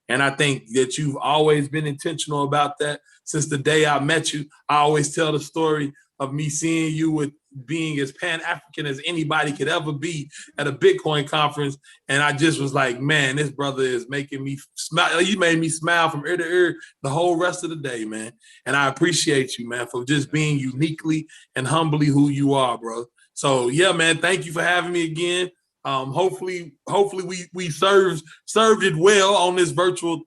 And I think that you've always been intentional about that since the day I met you. I always tell the story of me seeing you with being as Pan-African as anybody could ever be at a Bitcoin conference. And I just was like, man, this brother is making me smile. You made me smile from ear to ear the whole rest of the day, man. And I appreciate you, man, for just being uniquely and humbly who you are, bro. So yeah, man, thank you for having me again. Hopefully we served it well on this virtual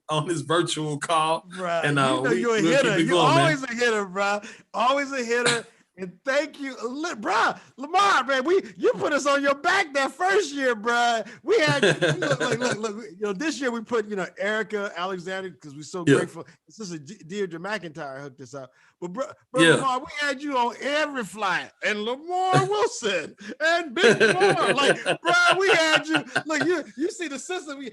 call. Right. And you know you're a hitter. You're always a hitter, bro. Always a hitter. And thank you, bro. Lamar, man, you put us on your back that first year, bro. We had look. You know, this year we put Erica Alexander because we're so grateful. This is Deirdre McIntyre hooked us up. But bro, Lamar, we had you on every flight, and Lamar Wilson and Big Lamar. Like, bro, we had you. Look, you see the system. We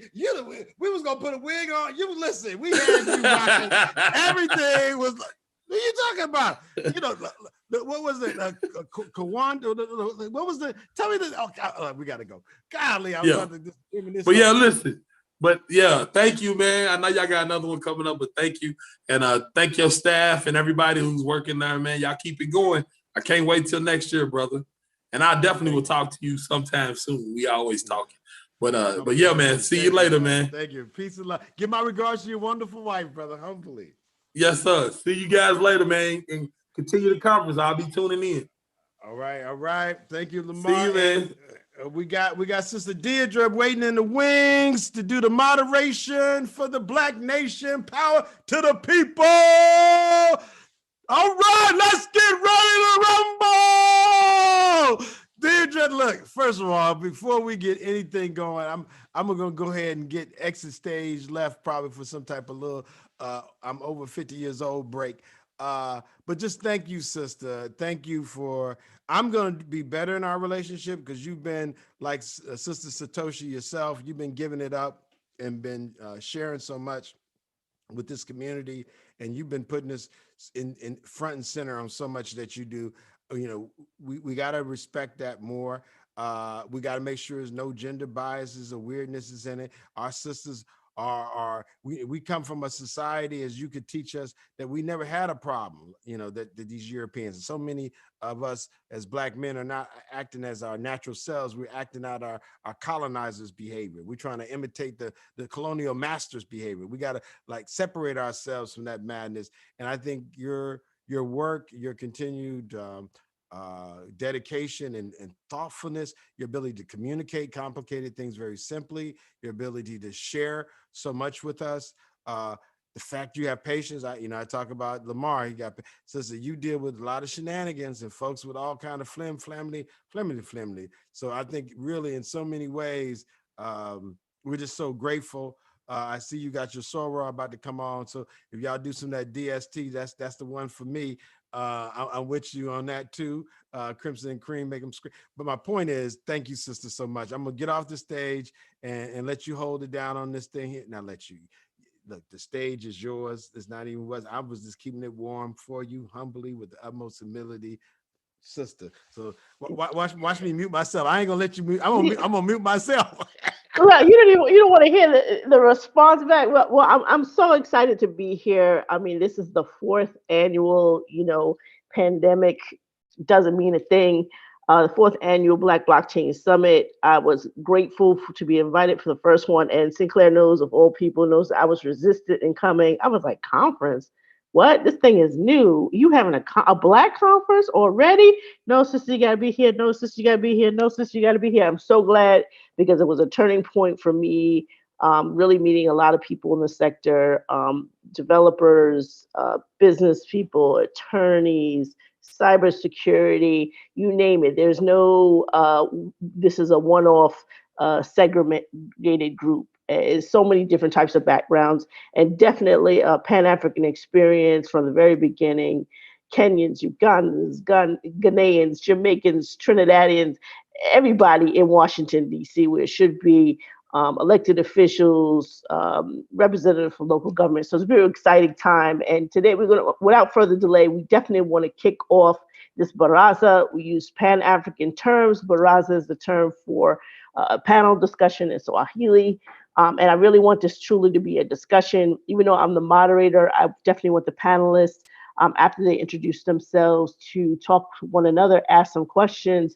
was gonna put a wig on. You listen. We had you rocking. Everything was like. What are you talking about? You know, what was it? Kawanda? What was the? Tell me this. Oh, we got to go. Golly, I was about to just give me this. But yeah, listen. But yeah, thank you, man. I know y'all got another one coming up, but thank you. And thank your staff and everybody who's working there, man. Y'all keep it going. I can't wait till next year, brother. And I definitely will talk to you sometime soon. We always talking. But yeah, man. See you later, man. Thank you. Peace and love. Give my regards to your wonderful wife, brother. Humbly. Yes, sir. See you guys later, man. And continue the conference. I'll be tuning in. All right. Thank you, Lamar. See you, man. And, we got Sister Deirdre waiting in the wings to do the moderation for the Black Nation. Power to the people. All right, let's get ready to rumble. Deirdre, look, first of all, before we get anything going, I'm gonna go ahead and get exit stage left probably for some type of little I'm over 50 years old break. But just thank you, sister. Thank you for, I'm going to be better in our relationship because you've been like Sister Satoshi yourself. You've been giving it up and been sharing so much with this community. And you've been putting us in front and center on so much that you do. You know, we got to respect that more. We got to make sure there's no gender biases or weirdnesses in it. Our sisters we come from a society, as you could teach us, that we never had a problem, you know, that these Europeans, so many of us as Black men are not acting as our natural selves. We're acting out our colonizers' behavior. We're trying to imitate the colonial masters' behavior. We got to like separate ourselves from that madness. And I think your work, your continued dedication and thoughtfulness, your ability to communicate complicated things very simply, your ability to share so much with us, the fact you have patience. I talk about Lamar. He got says that you deal with a lot of shenanigans and folks with all kind of flimly. So I think really in so many ways, we're just so grateful. I see you got your Sora about to come on. So if y'all do some of that DST, that's the one for me. I'm with you on that too. Crimson and Cream, make them scream. But my point is, thank you, sister, so much. I'm gonna get off the stage and let you hold it down on this thing here. Now let you look. The stage is yours. It's not even was. I was just keeping it warm for you, humbly, with the utmost humility, sister. So watch me mute myself. I ain't gonna let you mute. I'm gonna mute myself. Well, you don't want to hear the response back. Well, I'm so excited to be here. I mean, this is the 4th annual, pandemic doesn't mean a thing. the fourth annual Black Blockchain Summit. I was grateful to be invited for the first one, and Sinclair knows, of all people, knows that I was resistant in coming. I was like, conference? What? This thing is new. You having a Black conference already? No, sister, you gotta be here. No, sister, you gotta be here. No, sister, you gotta be here. I'm so glad because it was a turning point for me. Really meeting a lot of people in the sector, developers, business people, attorneys, cybersecurity, you name it. There's no, this is a one-off segregated group. It's so many different types of backgrounds, and definitely a Pan-African experience from the very beginning. Kenyans, Ugandans, Ghanaians, Jamaicans, Trinidadians, everybody in Washington, D.C., where it should be, elected officials, representatives from local government. So it's a very exciting time. And today we're going to, without further delay, we definitely want to kick off this baraza. We use Pan-African terms. Baraza is the term for a panel discussion in Swahili. And I really want this truly to be a discussion. Even though I'm the moderator, I definitely want the panelists, after they introduce themselves, to talk to one another, ask some questions,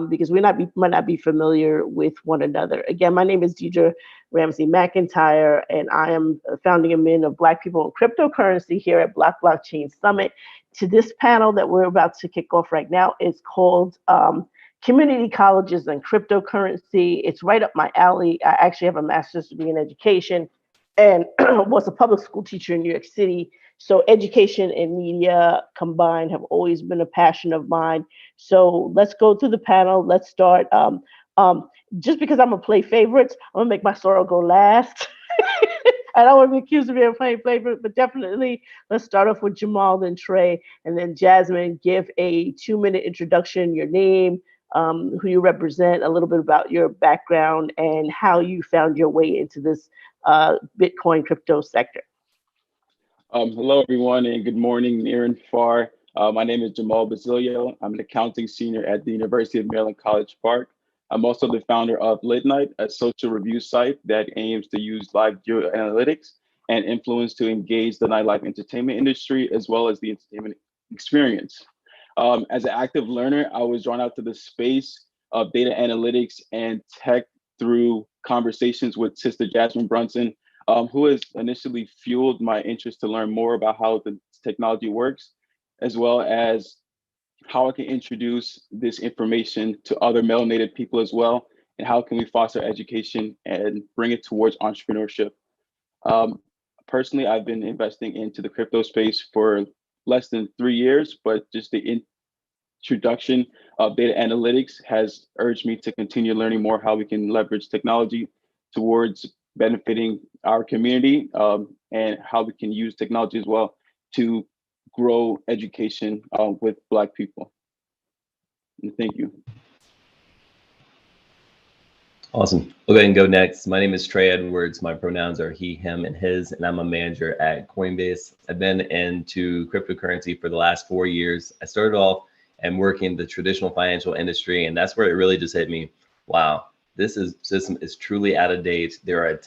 because we might not be familiar with one another. Again, my name is Deidre Ramsey McIntyre, and I am a founding admin of Black People in Cryptocurrency here at Black Blockchain Summit. To this panel that we're about to kick off right now is called Community Colleges and Cryptocurrency. It's right up my alley. I actually have a master's degree in education and was a public school teacher in New York City. So education and media combined have always been a passion of mine. So let's go through the panel. Let's start. Just because I'm gonna play favorites, I'm gonna make my sorrow go last. I don't want to be accused of being playing favorite, but definitely let's start off with Jamal, then Trey, and then Jasmine. Give a 2-minute introduction, your name, who you represent, a little bit about your background, and how you found your way into this Bitcoin crypto sector. Hello, everyone, and good morning, near and far. My name is Jamal Basilio. I'm an accounting senior at the University of Maryland College Park. I'm also the founder of Late Night, a social review site that aims to use live geoanalytics and influence to engage the nightlife entertainment industry, as well as the entertainment experience. As an active learner, I was drawn out to the space of data analytics and tech through conversations with Sister Jasmine Brunson, who has initially fueled my interest to learn more about how the technology works, as well as how I can introduce this information to other melanated people as well, and how can we foster education and bring it towards entrepreneurship. Personally, I've been investing into the crypto space for less than 3 years, but just the introduction of data analytics has urged me to continue learning more how we can leverage technology towards benefiting our community, and how we can use technology as well to grow education with Black people. And thank you. Awesome. We'll go ahead and go next. My name is Trey Edwards. My pronouns are he, him, and his, and I'm a manager at Coinbase. I've been into cryptocurrency for the last 4 years. I started off and working in the traditional financial industry, and that's where it really just hit me. Wow, this system is truly out of date. There are a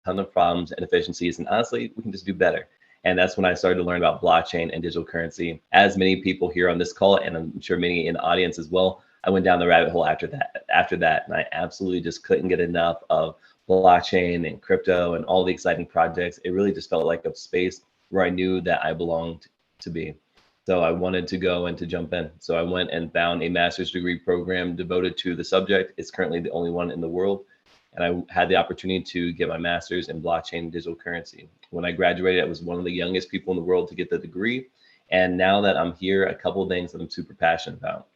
ton of problems and inefficiencies, and honestly, we can just do better. And that's when I started to learn about blockchain and digital currency. As many people here on this call, and I'm sure many in the audience as well, I went down the rabbit hole after that, and I absolutely just couldn't get enough of blockchain and crypto and all the exciting projects. It really just felt like a space where I knew that I belonged to be. So I wanted to go and to jump in. So I went and found a master's degree program devoted to the subject. It's currently the only one in the world. And I had the opportunity to get my master's in blockchain and digital currency. When I graduated, I was one of the youngest people in the world to get the degree. And now that I'm here, a couple of things that I'm super passionate about.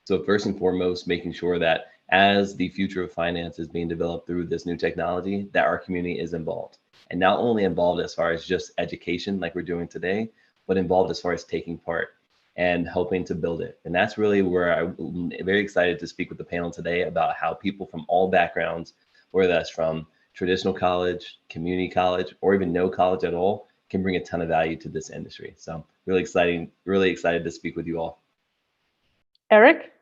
So first and foremost, making sure that as the future of finance is being developed through this new technology, that our community is involved. And not only involved as far as just education like we're doing today, but involved as far as taking part and helping to build it. And that's really where I'm very excited to speak with the panel today about how people from all backgrounds, whether that's from traditional college, community college, or even no college at all, can bring a ton of value to this industry. So really excited to speak with you all. Eric?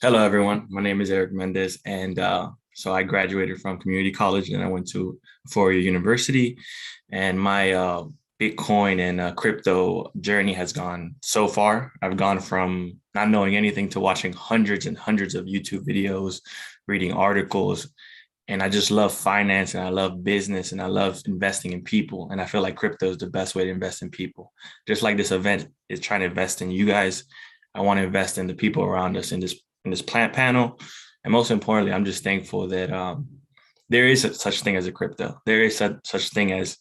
Hello, everyone. My name is Eric Mendez, and so I graduated from community college and I went to a 4-year university. And my Bitcoin and crypto journey has gone so far. I've gone from not knowing anything to watching hundreds and hundreds of YouTube videos, reading articles, and I just love finance and I love business and I love investing in people. And I feel like crypto is the best way to invest in people. Just like this event is trying to invest in you guys, I want to invest in the people around us in this plant panel. And most importantly, I'm just thankful that there is such thing as a crypto. There is such thing as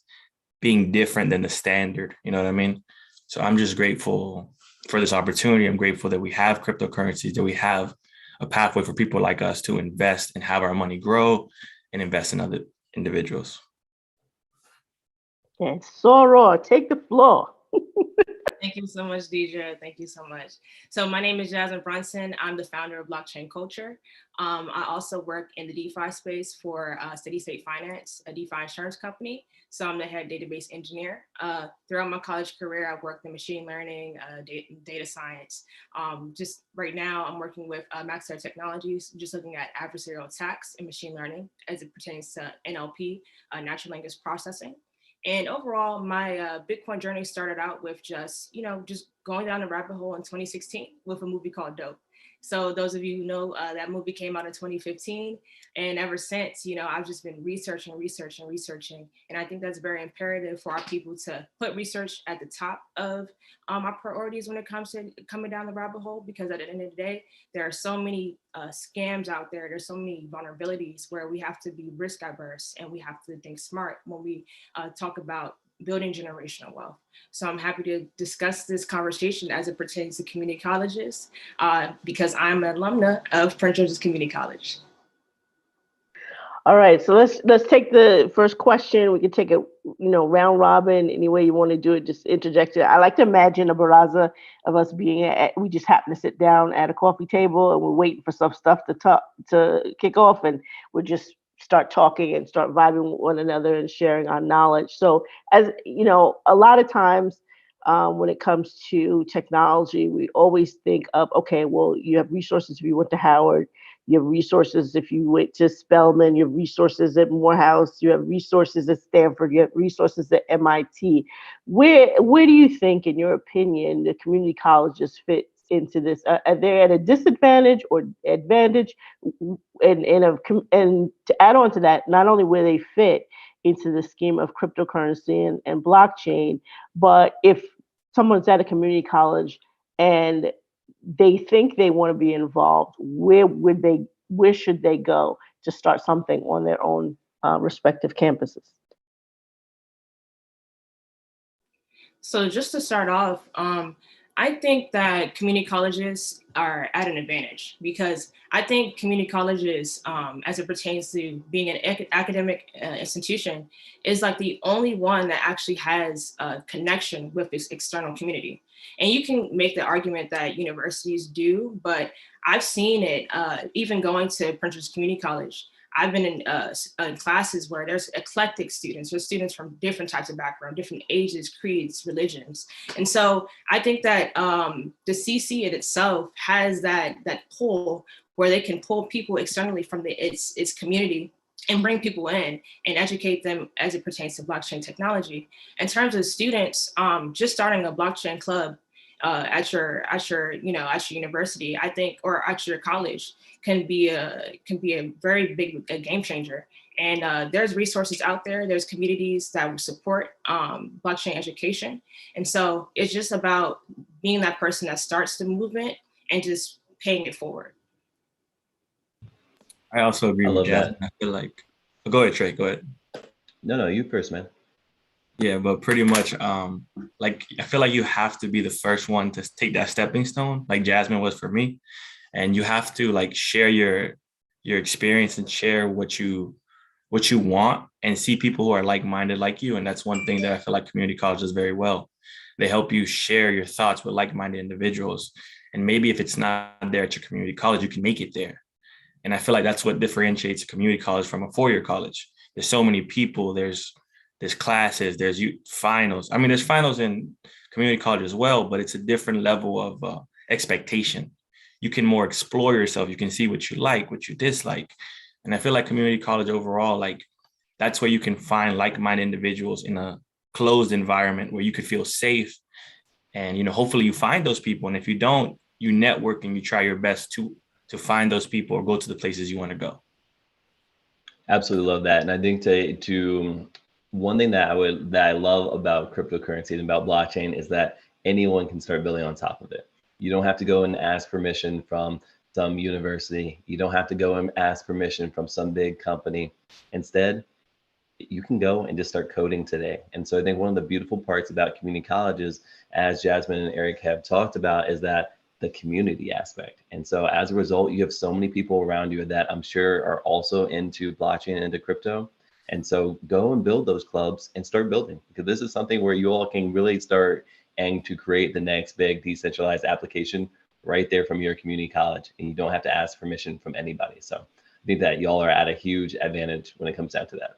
being different than the standard. You know what I mean? So I'm just grateful for this opportunity. I'm grateful that we have cryptocurrencies, that we have a pathway for people like us to invest and have our money grow and invest in other individuals. And Sora, take the floor. Thank you so much, Deidre. Thank you so much. So my name is Jasmine Brunson. I'm the founder of Blockchain Culture. I also work in the DeFi space for Steady State Finance, a DeFi insurance company. So I'm the head database engineer. Throughout my college career, I've worked in machine learning, data science. Just right now, I'm working with Maxar Technologies, just looking at adversarial attacks and machine learning as it pertains to NLP, natural language processing. And overall, my Bitcoin journey started out with just going down the rabbit hole in 2016 with a movie called Dope. So those of you who know, that movie came out in 2015. And ever since, I've just been researching. And I think that's very imperative for our people to put research at the top of our priorities when it comes to coming down the rabbit hole, because at the end of the day, there are so many scams out there. There's so many vulnerabilities where we have to be risk averse and we have to think smart when we talk about building generational wealth. So I'm happy to discuss this conversation as it pertains to community colleges, because I'm an alumna of Prince George's Community College. All right, so let's take the first question. We can take it, round robin, any way you want to do it, just interject it. I like to imagine a baraza of us we just happen to sit down at a coffee table and we're waiting for some stuff to kick off, and we're just start talking and start vibing with one another and sharing our knowledge. So as a lot of times when it comes to technology, we always think of, okay, well, you have resources if you went to Howard, you have resources if you went to Spelman, you have resources at Morehouse, you have resources at Stanford, you have resources at MIT. Where do you think, in your opinion, the community colleges fit into this? Are they at a disadvantage or advantage? And to add on to that, not only where they fit into the scheme of cryptocurrency and blockchain, but if someone's at a community college and they think they want to be involved, where should they go to start something on their own respective campuses? So just to start off, I think that community colleges are at an advantage, because I think community colleges, as it pertains to being an academic institution, is like the only one that actually has a connection with this external community. And you can make the argument that universities do, but I've seen it even going to Prince George's Community College. I've been in classes where there's eclectic students, there's students from different types of background, different ages, creeds, religions. And so I think that the CC in itself has that pull where they can pull people externally from its community and bring people in and educate them as it pertains to blockchain technology. In terms of students, just starting a blockchain club at your university, I think, or at your college, can be a very big game changer. And there's resources out there. There's communities that will support blockchain education. And so it's just about being that person that starts the movement and just paying it forward. I also agree with Jasmine. I feel like, go ahead, Trey, go ahead. No, you first, man. Yeah, but pretty much, like, I feel like you have to be the first one to take that stepping stone, like Jasmine was for me. And you have to like share your experience and share what you want, and see people who are like-minded like you. And that's one thing that I feel like community college does very well. They help you share your thoughts with like-minded individuals. And maybe if it's not there at your community college, you can make it there. And I feel like that's what differentiates a community college from a four-year college. There's so many people, there's classes, there's finals. I mean, there's finals in community college as well, but it's a different level of expectation. You can more explore yourself. You can see what you like, what you dislike. And I feel like community college overall, like, that's where you can find like-minded individuals in a closed environment where you could feel safe. And, hopefully you find those people. And if you don't, you network and you try your best to find those people or go to the places you want to go. Absolutely love that. And I think to one thing that I love about cryptocurrency and about blockchain is that anyone can start building on top of it. You don't have to go and ask permission from some university. You don't have to go and ask permission from some big company. Instead, you can go and just start coding today. And so I think one of the beautiful parts about community colleges, as Jasmine and Eric have talked about, is that the community aspect. And so as a result, you have so many people around you that I'm sure are also into blockchain and into crypto. And so go and build those clubs and start building, because this is something where you all can really start and to create the next big decentralized application right there from your community college. And you don't have to ask permission from anybody. So I think that y'all are at a huge advantage when it comes down to that.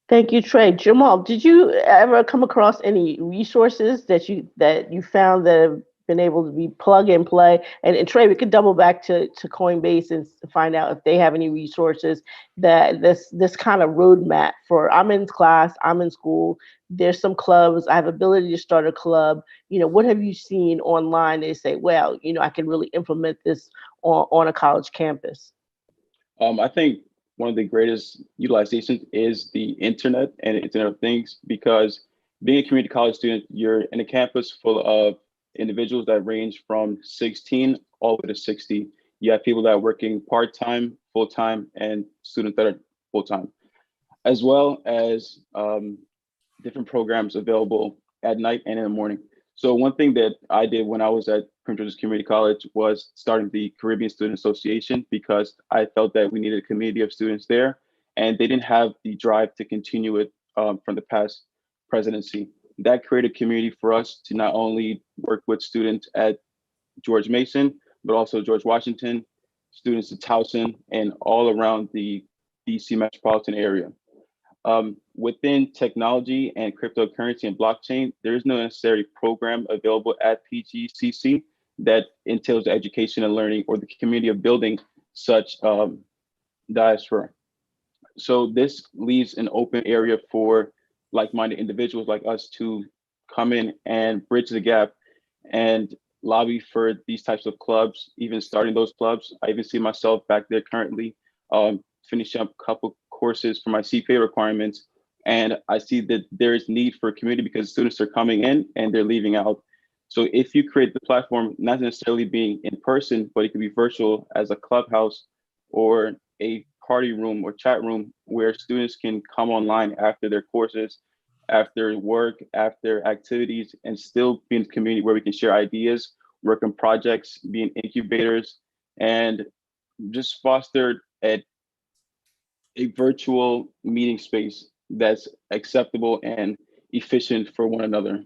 Thank you, Trey. Jamal, did you ever come across any resources that you found that have been able to be plug and play? And Trey, we could double back to Coinbase and find out if they have any resources that this kind of roadmap for, I'm in class, I'm in school, there's some clubs, I have ability to start a club. What have you seen online? They say, well, I can really implement this on a college campus. I think one of the greatest utilizations is the internet and Internet of Things, because being a community college student, you're in a campus full of individuals that range from 16 all the way to 60. You have people that are working part-time, full-time, and students that are full-time, as well as different programs available at night and in the morning. So one thing that I did when I was at Prince George's Community College was starting the Caribbean Student Association, because I felt that we needed a community of students there, and they didn't have the drive to continue it from the past presidency. That created community for us to not only work with students at George Mason, but also George Washington, students at Towson, and all around the DC metropolitan area. Within technology and cryptocurrency and blockchain, there is no necessary program available at PGCC that entails the education and learning or the community of building such diaspora. So this leaves an open area for like-minded individuals like us to come in and bridge the gap and lobby for these types of clubs, even starting those clubs. I even see myself back there currently finishing up a couple courses for my CPA requirements. And I see that there is need for a community because students are coming in and they're leaving out. So if you create the platform, not necessarily being in person, but it could be virtual as a clubhouse or a party room or chat room where students can come online after their courses, after work, after activities, and still be in the community where we can share ideas, work on projects, be in incubators, and just foster a virtual meeting space that's acceptable and efficient for one another.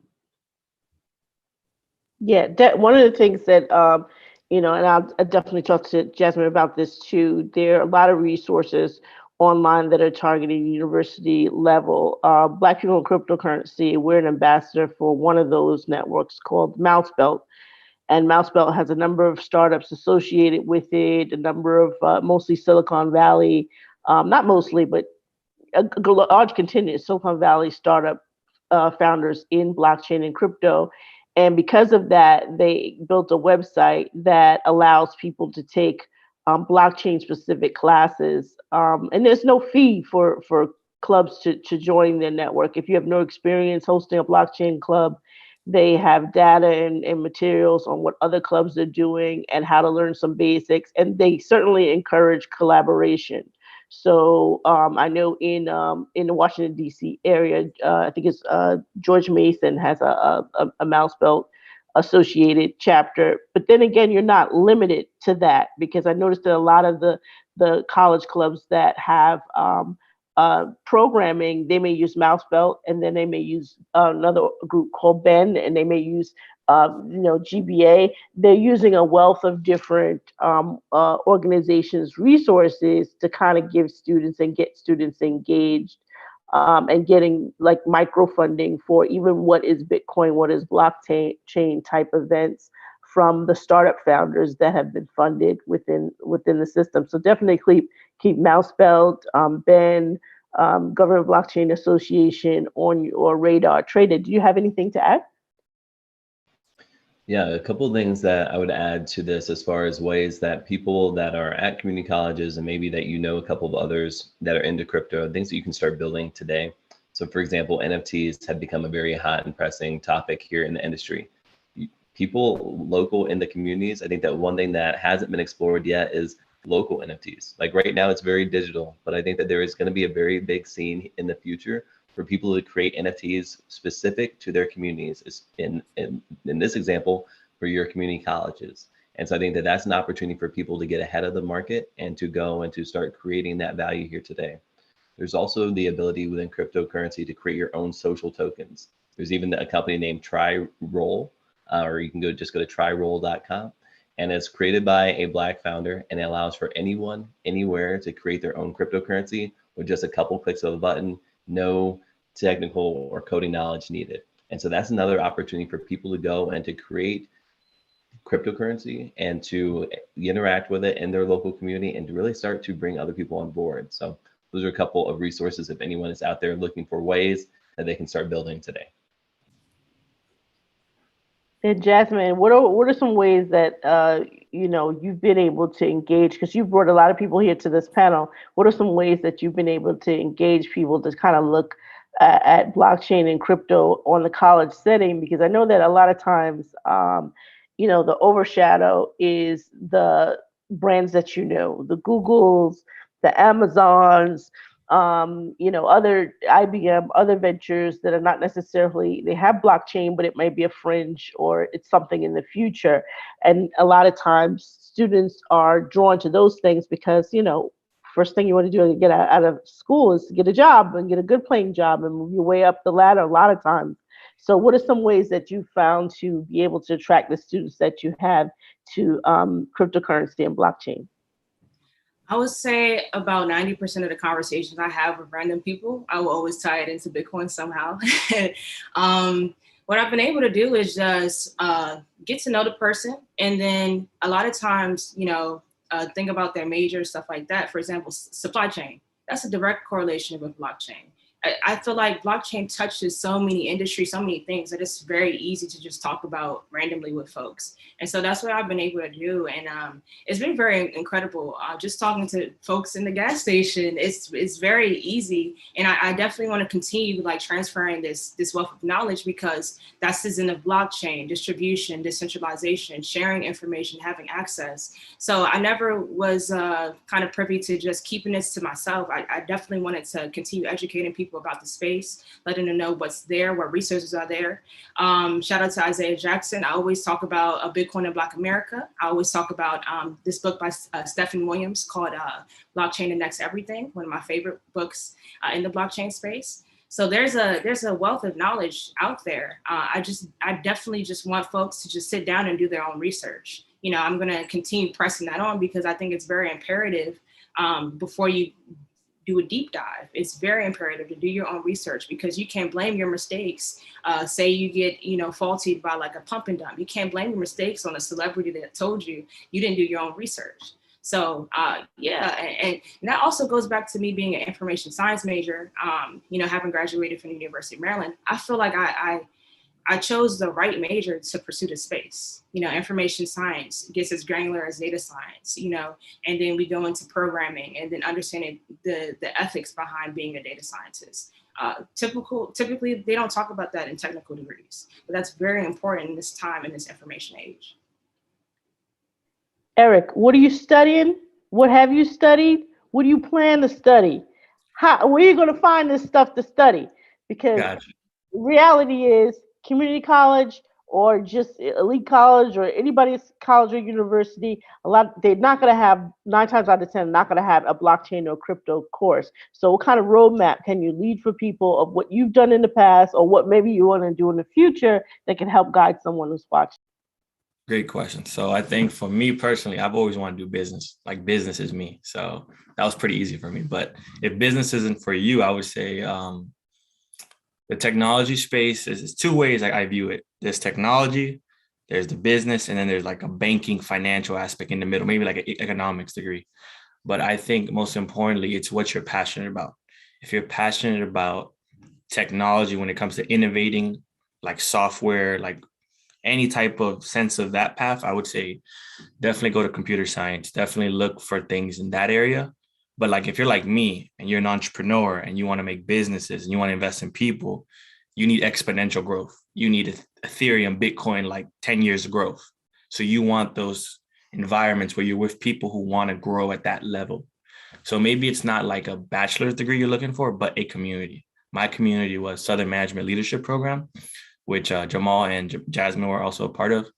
Yeah, one of the things that, and I'll definitely talk to Jasmine about this too. There are a lot of resources online that are targeting university level. Black people in cryptocurrency, we're an ambassador for one of those networks called Mousebelt. And Mousebelt has a number of startups associated with it, a number of mostly Silicon Valley, not mostly, but a large contingent of Silicon Valley startup founders in blockchain and crypto. And because of that, they built a website that allows people to take blockchain specific classes. And there's no fee for clubs to join their network. If you have no experience hosting a blockchain club, they have data and materials on what other clubs are doing and how to learn some basics. And they certainly encourage collaboration. So I know in the Washington, D.C. area, I think it's George Mason has a Mousebelt associated chapter. But then again, you're not limited to that, because I noticed that a lot of the college clubs that have programming, they may use Mousebelt, and then they may use another group called Ben, and they may use GBA. They're using a wealth of different organizations' resources to kind of give students and get students engaged, and getting like micro funding for even what is Bitcoin, what is blockchain type events from the startup founders that have been funded within the system. So definitely keep Mousebelt, Ben, Government Blockchain Association on your radar. Trader, do you have anything to add? Yeah, a couple of things that I would add to this as far as ways that people that are at community colleges and maybe that you know a couple of others that are into crypto, things that you can start building today. So for example, NFTs have become a very hot and pressing topic here in the industry. People local in the communities, I think that one thing that hasn't been explored yet is local NFTs. Like right now it's very digital, but I think that there is going to be a very big scene in the future for people to create NFTs specific to their communities. In this example, for your community colleges. And so I think that that's an opportunity for people to get ahead of the market and to go and to start creating that value here today. There's also the ability within cryptocurrency to create your own social tokens. There's even a company named TryRoll, or you can just go to tryroll.com. And it's created by a Black founder, and it allows for anyone, anywhere to create their own cryptocurrency with just a couple clicks of a button, no technical or coding knowledge needed. And so that's another opportunity for people to go and to create cryptocurrency and to interact with it in their local community and to really start to bring other people on board. So those are a couple of resources if anyone is out there looking for ways that they can start building today. And Jasmine, what are some ways that you've been able to engage? Because you've brought a lot of people here to this panel. What are some ways that you've been able to engage people to kind of look at blockchain and crypto on the college setting? Because I know that a lot of times, the overshadow is the brands that the Googles, the Amazons, other IBM, other ventures that are not necessarily, they have blockchain, but it might be a fringe or it's something in the future. And a lot of times students are drawn to those things because, first thing you want to do to get out of school is to get a job and get a good paying job and move your way up the ladder a lot of times. So what are some ways that you found to be able to attract the students that you have to cryptocurrency and blockchain? I would say about 90% of the conversations I have with random people, I will always tie it into Bitcoin somehow. What I've been able to do is just get to know the person. And then a lot of times, think about their major, stuff like that. For example, supply chain. That's a direct correlation with blockchain. I feel like blockchain touches so many industries, so many things that it's very easy to just talk about randomly with folks. And so that's what I've been able to do. And it's been very incredible. Just talking to folks in the gas station, it's very easy. And I definitely want to continue like transferring this wealth of knowledge because that's the in of blockchain, distribution, decentralization, sharing information, having access. So I never was kind of privy to just keeping this to myself. I definitely wanted to continue educating people about the space, letting them know what's there, what resources are there. Shout out to Isaiah Jackson. I always talk about Bitcoin in Black America. I always talk about this book by Stephen Williams called Blockchain and Next Everything, one of my favorite books in the blockchain space. So there's a wealth of knowledge out there. I definitely just want folks to just sit down and do their own research. I'm going to continue pressing that on because I think it's very imperative before you do a deep dive. It's very imperative to do your own research because you can't blame your mistakes. Say you get, faulted by like a pump and dump. You can't blame your mistakes on a celebrity that told you didn't do your own research. So and that also goes back to me being an information science major, having graduated from the University of Maryland. I feel like I chose the right major to pursue the space. Information science gets as granular as data science, and then we go into programming and then understanding the ethics behind being a data scientist. Typically, they don't talk about that in technical degrees, but that's very important in this time, in this information age. Eric, what are you studying? What have you studied? What do you plan to study? Where are you going to find this stuff to study? Because the reality is community college or just elite college or anybody's college or university, they're not going to have, 9 times out of 10, not going to have a blockchain or crypto course. So what kind of roadmap can you lead for people of what you've done in the past or what maybe you want to do in the future that can help guide someone who's watching? Great question. So I think for me personally, I've always wanted to do business. Like business is me. So that was pretty easy for me. But if business isn't for you, I would say the technology space is 2 ways I view it. There's technology, there's the business, and then there's like a banking financial aspect in the middle, maybe like an economics degree. But I think most importantly, it's what you're passionate about. if you're passionate about technology when it comes to innovating, like software, like any type of sense of that path, I would say definitely go to computer science, definitely look for things in that area. But like if you're like me and you're an entrepreneur and you want to make businesses and you want to invest in people, you need exponential growth. You need Ethereum, Bitcoin, like 10 years of growth. So you want those environments where you're with people who want to grow at that level. So maybe it's not like a bachelor's degree you're looking for, but a community. My community was Southern Management Leadership Program, which Jamal and Jasmine were also a part of.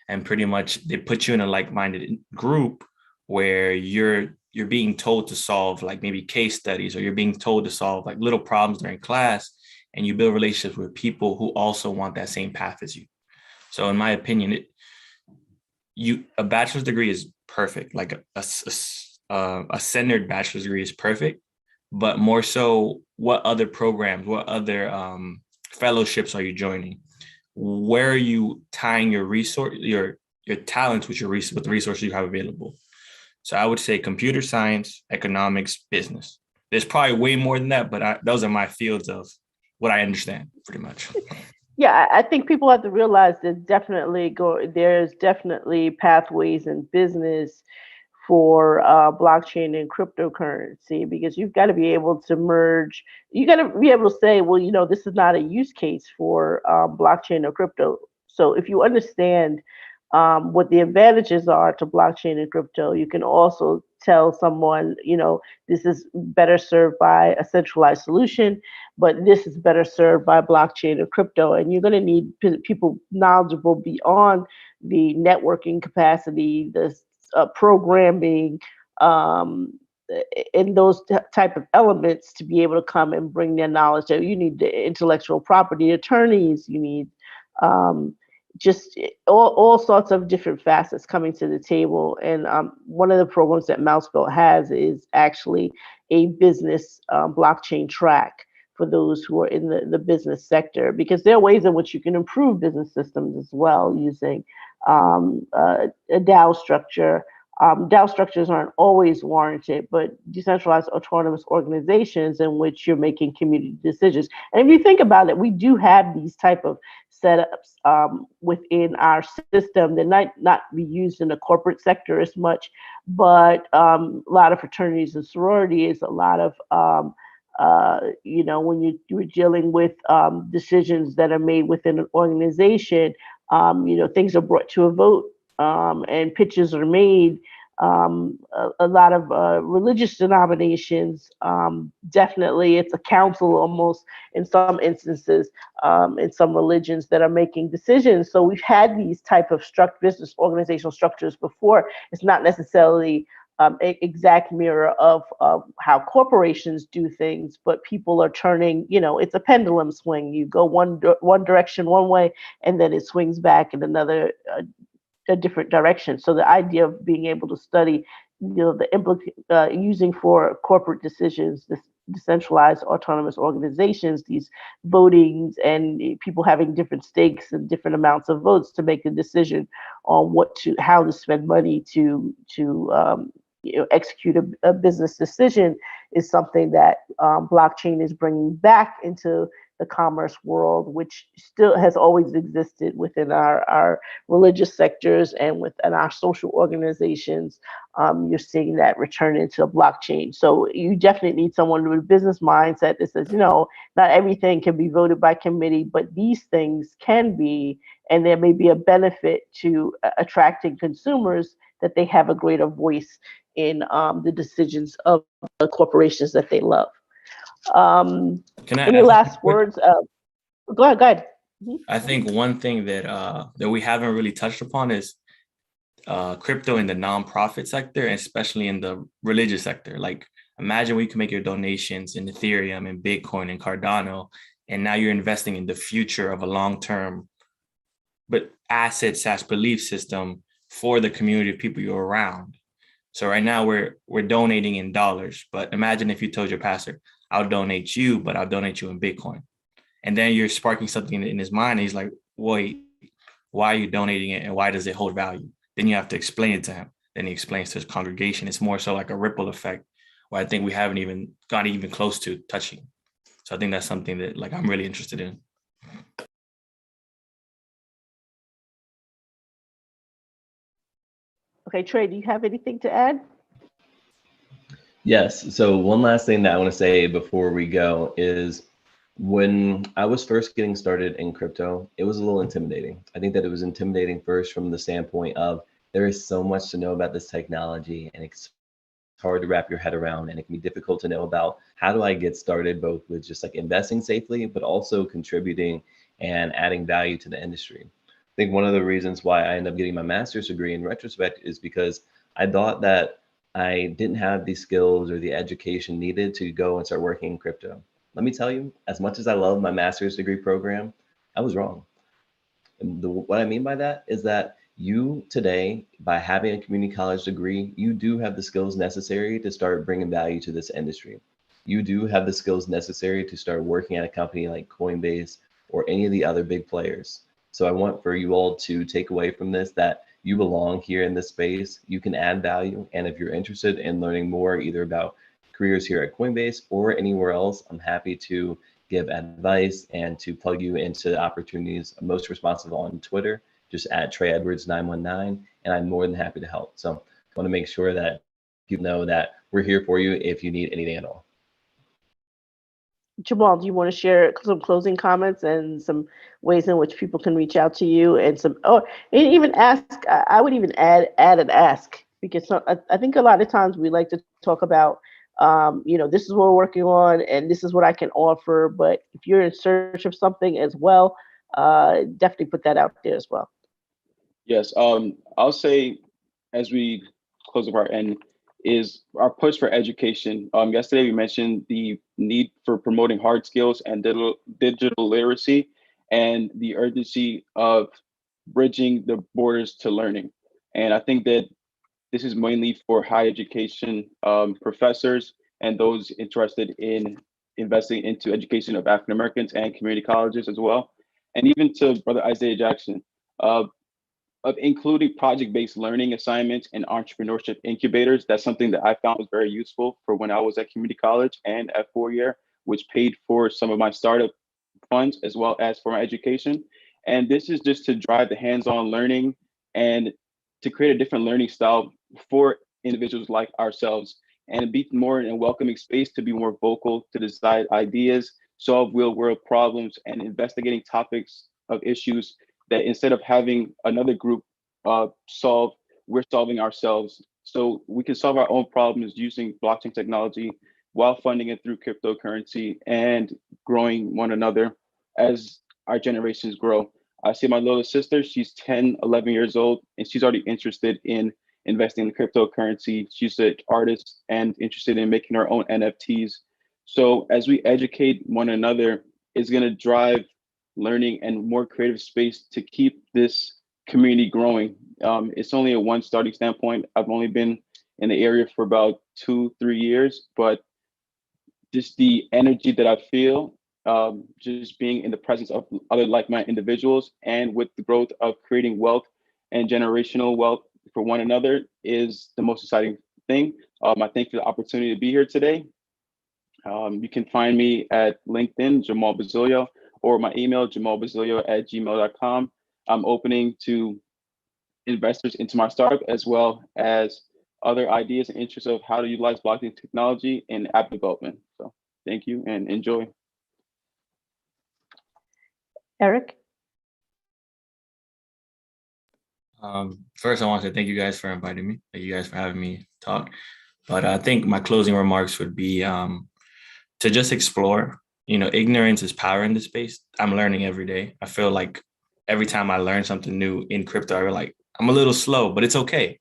And pretty much they put you in a like-minded group where you're being told to solve like maybe case studies, or you're being told to solve like little problems during class, and you build relationships with people who also want that same path as you. So in my opinion, a bachelor's degree is perfect. Like a centered bachelor's degree is perfect, but more so, what other programs, what other fellowships are you joining? Where are you tying your talents with with the resources you have available? So I would say computer science, economics, business. There's probably way more than that, but those are my fields of what I understand pretty much. Yeah, I think people have to realize there's definitely pathways in business for blockchain and cryptocurrency, because you've got to be able to merge. You got to be able to say, well, this is not a use case for blockchain or crypto. So if you understand what the advantages are to blockchain and crypto, you can also tell someone, this is better served by a centralized solution, but this is better served by blockchain or crypto. And you're going to need people knowledgeable beyond the networking capacity, the programming, and those type of elements to be able to come and bring their knowledge. So you need the intellectual property attorneys, you need just all sorts of different facets coming to the table. And one of the programs that Mousebelt has is actually a business blockchain track for those who are in the business sector, because there are ways in which you can improve business systems as well using a DAO structure. DAO structures aren't always warranted, but decentralized autonomous organizations in which you're making community decisions. And if you think about it, we do have these type of setups within our system that might not be used in the corporate sector as much, but a lot of fraternities and sororities, a lot of when you're dealing with decisions that are made within an organization, things are brought to a vote, and pitches are made. A lot of religious denominations, definitely it's a council almost in some instances, in some religions that are making decisions. So we've had these type of business organizational structures before. It's not necessarily exact mirror of how corporations do things, but people are turning, it's a pendulum swing. You go one direction one way, and then it swings back in another a different direction. So the idea of being able to study, using for corporate decisions, this decentralized autonomous organizations, these votings, and people having different stakes and different amounts of votes to make a decision on how to spend money to execute a business decision, is something that blockchain is bringing back into the commerce world, which still has always existed within our religious sectors and within our social organizations. You're seeing that return into a blockchain. So you definitely need someone with a business mindset that says, not everything can be voted by committee, but these things can be, and there may be a benefit to attracting consumers, that they have a greater voice in the decisions of the corporations that they love. Any last words? Go ahead. Mm-hmm. I think one thing that we haven't really touched upon is crypto in the nonprofit sector, especially in the religious sector. Like, imagine where you can make your donations in Ethereum and Bitcoin and Cardano, and now you're investing in the future of a long-term but asset/belief system for the community of people you're around. So right now we're donating in dollars, but imagine if you told your pastor, I'll donate you, but I'll donate you in Bitcoin. And then you're sparking something in his mind. And he's like, wait, why are you donating it? And why does it hold value? Then you have to explain it to him. Then he explains to his congregation. It's more so like a ripple effect where I think we haven't even gotten even close to touching. So I think that's something that like I'm really interested in. Okay, Trey, do you have anything to add? Yes. So one last thing that I want to say before we go is when I was first getting started in crypto, it was a little intimidating. I think that it was intimidating first from the standpoint of there is so much to know about this technology and it's hard to wrap your head around, and it can be difficult to know about how do I get started both with just like investing safely, but also contributing and adding value to the industry. I think one of the reasons why I ended up getting my master's degree in retrospect is because I thought that I didn't have the skills or the education needed to go and start working in crypto. Let me tell you, as much as I love my master's degree program, I was wrong. And what I mean by that is that you today, by having a community college degree, you do have the skills necessary to start bringing value to this industry. You do have the skills necessary to start working at a company like Coinbase or any of the other big players. So I want for you all to take away from this that you belong here in this space, you can add value. And if you're interested in learning more, either about careers here at Coinbase or anywhere else, I'm happy to give advice and to plug you into opportunities. I'm most responsive on Twitter, just at Trey Edwards 919, and I'm more than happy to help. So I want to make sure that people know that we're here for you if you need anything at all. Jamal, do you want to share some closing comments and some ways in which people can reach out to you and and even ask? I would even add an ask, because I think a lot of times we like to talk about, this is what we're working on and this is what I can offer. But if you're in search of something as well, definitely put that out there as well. Yes, I'll say as we close up our end is our push for education. Yesterday we mentioned the need for promoting hard skills and digital literacy and the urgency of bridging the borders to learning. And I think that this is mainly for higher education professors and those interested in investing into education of African Americans and community colleges as well. And even to Brother Isaiah Jackson, of including project-based learning assignments and entrepreneurship incubators. That's something that I found was very useful for when I was at community college and at 4-year, which paid for some of my startup funds as well as for my education. And this is just to drive the hands-on learning and to create a different learning style for individuals like ourselves, and be more in a welcoming space to be more vocal, to decide ideas, solve real world problems, and investigating topics of issues that instead of having another group solve, we're solving ourselves. So we can solve our own problems using blockchain technology while funding it through cryptocurrency and growing one another as our generations grow. I see my little sister, she's 10, 11 years old, and she's already interested in investing in cryptocurrency. She's an artist and interested in making her own NFTs. So as we educate one another, it's gonna drive learning and more creative space to keep this community growing. It's only a one starting standpoint. I've only been in the area for about 2-3 years, but just the energy that I feel, just being in the presence of other like-minded individuals and with the growth of creating wealth and generational wealth for one another is the most exciting thing. I thank you for the opportunity to be here today. You can find me at LinkedIn, Jamal Basilio, or my email, jamalbasilio@gmail.com. I'm opening to investors into my startup as well as other ideas and interests of how to utilize blockchain technology in app development. So thank you and enjoy. Eric? First, I want to thank you guys for inviting me. Thank you guys for having me talk. But I think my closing remarks would be to just explore. Ignorance is power in this space. I'm learning every day. I feel like every time I learn something new in crypto, I'm a little slow, but it's okay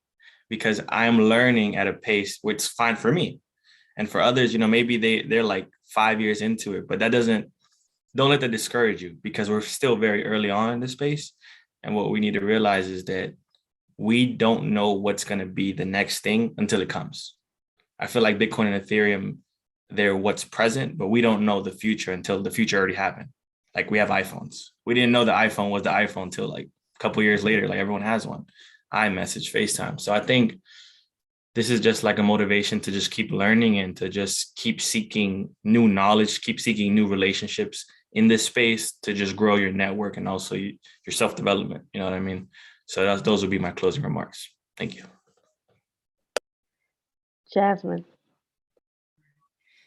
because I'm learning at a pace which is fine for me. And for others, maybe they're like 5 years into it, but don't let that discourage you because we're still very early on in this space. And what we need to realize is that we don't know what's going to be the next thing until it comes. I feel like Bitcoin and Ethereum, they're what's present, but we don't know the future until the future already happened. Like we have iPhones. We didn't know the iPhone was the iPhone until like a couple years later, like everyone has one. iMessage, FaceTime. So I think this is just like a motivation to just keep learning and to just keep seeking new knowledge, keep seeking new relationships in this space to just grow your network and also your self-development. You know what I mean? So those would be my closing remarks. Thank you. Jasmine.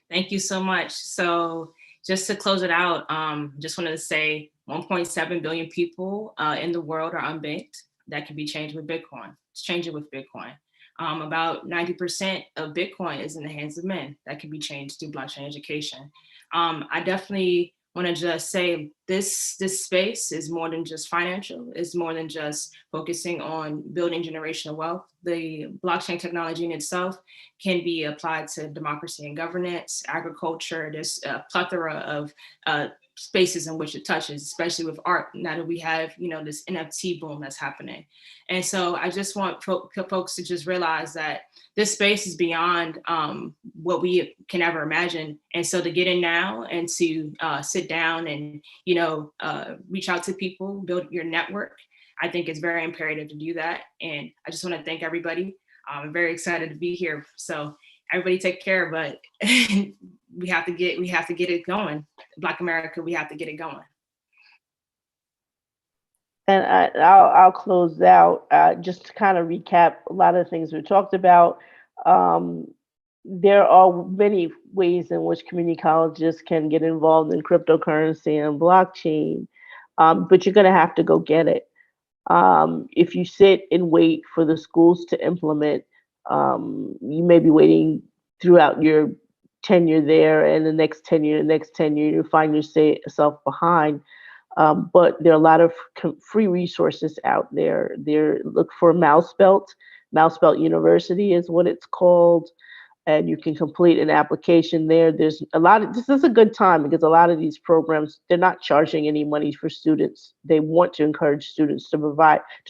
Thank you so much. So just to close it out, just wanted to say 1.7 billion people in the world are unbanked. That can be changed with Bitcoin. It's changing with Bitcoin. About 90% of Bitcoin is in the hands of men. That can be changed through blockchain education. I definitely want to just say this space is more than just financial. It's more than just focusing on building generational wealth. The blockchain technology in itself can be applied to democracy and governance, agriculture. There's a plethora of spaces in which it touches, especially with art, now that we have, this NFT boom that's happening. And so I just want folks to just realize that this space is beyond what we can ever imagine. And so to get in now and to sit down and, reach out to people, build your network, I think it's very imperative to do that. And I just want to thank everybody. I'm very excited to be here. So everybody take care, but we have to get it going. Black America, we have to get it going. And I'll close out just to kind of recap a lot of the things we talked about. There are many ways in which community colleges can get involved in cryptocurrency and blockchain, but you're going to have to go get it. If you sit and wait for the schools to implement, you may be waiting throughout your tenure there, and the next tenure, you find yourself behind. But there are a lot of free resources out there. Look for Mousebelt. Mousebelt University is what it's called. And you can complete an application there. This is a good time because a lot of these programs, they're not charging any money for students. They want to encourage students to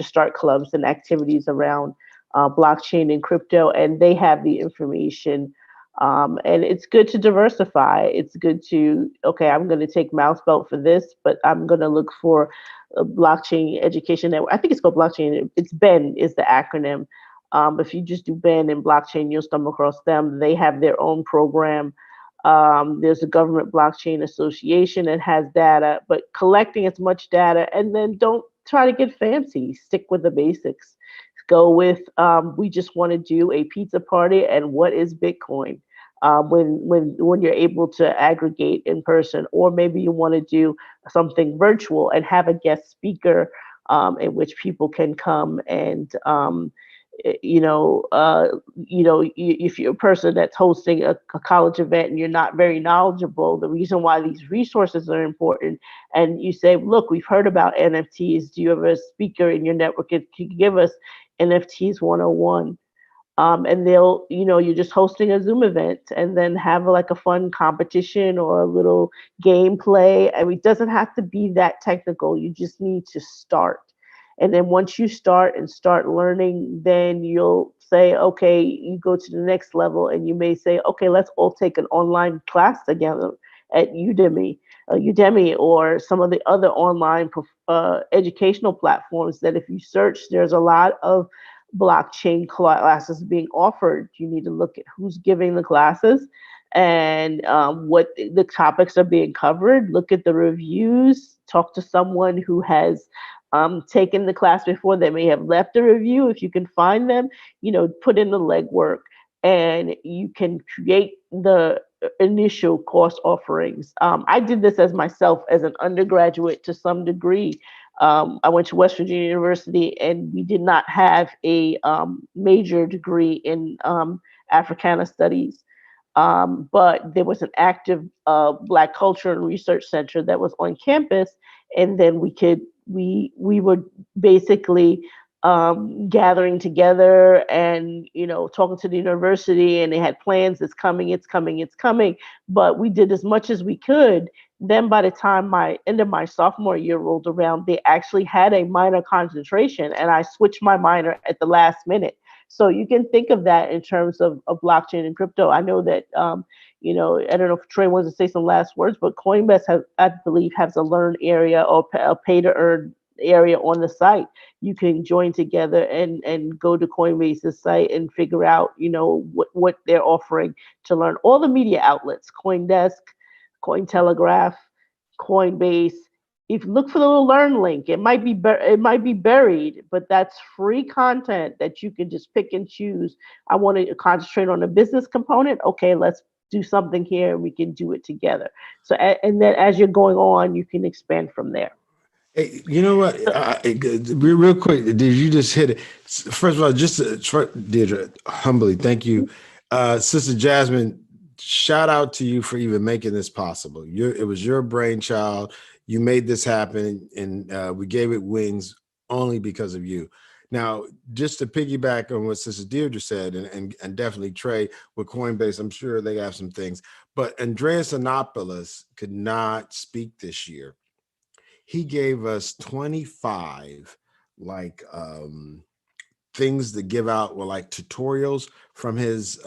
start clubs and activities around blockchain and crypto, and they have the information. And it's good to diversify. It's good to, okay, I'm going to take Mousebelt for this, but I'm going to look for a blockchain education network. I think it's called blockchain. It's BEN is the acronym. If you just do BEN and blockchain, you'll stumble across them. They have their own program. There's a government blockchain association that has data, but collecting as much data, and then don't try to get fancy. Stick with the basics. Go with, we just want to do a pizza party, and what is Bitcoin? When you're able to aggregate in person, or maybe you want to do something virtual and have a guest speaker in which people can come and if you're a person that's hosting a college event and you're not very knowledgeable, the reason why these resources are important, and you say, look, we've heard about NFTs. Do you have a speaker in your network that can give us NFTs 101? And you're just hosting a Zoom event and then have like a fun competition or a little gameplay. I mean, it doesn't have to be that technical. You just need to start. And then once you start learning, then you'll say, okay, you go to the next level, and you may say, okay, let's all take an online class together at Udemy, or some of the other online educational platforms that if you search, there's a lot of blockchain classes being offered. You need to look at who's giving the classes and what the topics are being covered. Look at the reviews, talk to someone who has taken the class before. They may have left a review. If you can find them, put in the legwork, and you can create the initial course offerings. I did this as myself as an undergraduate to some degree. I went to West Virginia University, and we did not have a major degree in Africana Studies. But there was an active Black Culture and Research Center that was on campus, and then we were basically gathering together and talking to the university, and they had plans. It's coming. But we did as much as we could. Then by the time my end of my sophomore year rolled around, they actually had a minor concentration, and I switched my minor at the last minute. So you can think of that in terms of blockchain and crypto. I know that, I don't know if Trey wants to say some last words, but Coinbase I believe has a learn area or a pay to earn area on the site. You can join together and go to Coinbase's site and figure out, what they're offering to learn. All the media outlets, CoinDesk, Cointelegraph, Coinbase. If you look for the little learn link, it might be buried, but that's free content that you can just pick and choose. I want to concentrate on the business component. Okay, let's do something here, and we can do it together. So, and then as you're going on, you can expand from there. Hey, you know what? Real quick, did you just hit it? First of all, just Deirdre, humbly, thank you. Sister Jasmine, shout out to you for even making this possible. It was your brainchild. You made this happen, and we gave it wings only because of you. Now, just to piggyback on what Sister Deirdre said, and definitely Trey with Coinbase, I'm sure they have some things, but Andreas Anopoulos could not speak this year. He gave us 25 things to give out, were like tutorials from his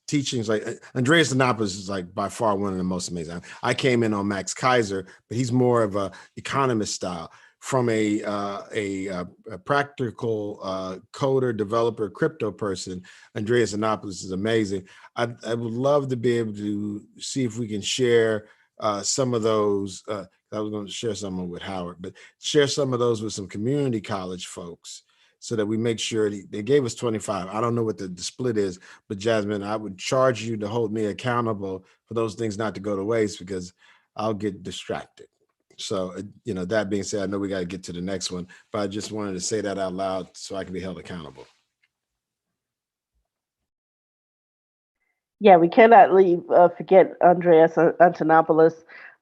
teachings. Like Andreas Anopoulos is like by far one of the most amazing. I came in on Max Kaiser, but he's more of a economist style. From a practical coder, developer, crypto person, Andreas Anopoulos is amazing. I would love to be able to see if we can share some of those. I was going to share some with Howard, but share some of those with some community college folks so that we make sure they gave us 25. I don't know what the split is, but Jasmine, I would charge you to hold me accountable for those things not to go to waste because I'll get distracted. So, that being said, I know we got to get to the next one, but I just wanted to say that out loud so I can be held accountable. Yeah, we cannot forget Andreas Antonopoulos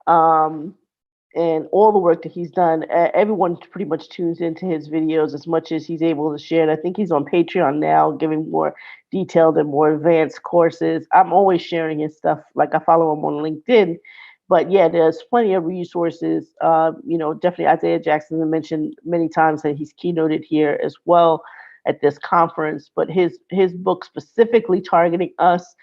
and all the work that he's done. Everyone pretty much tunes into his videos as much as he's able to share. And I think he's on Patreon now, giving more detailed and more advanced courses. I'm always sharing his stuff. Like I follow him on LinkedIn. But yeah, there's plenty of resources. Definitely Isaiah Jackson has mentioned many times that he's keynoted here as well at this conference. But his book specifically targeting us.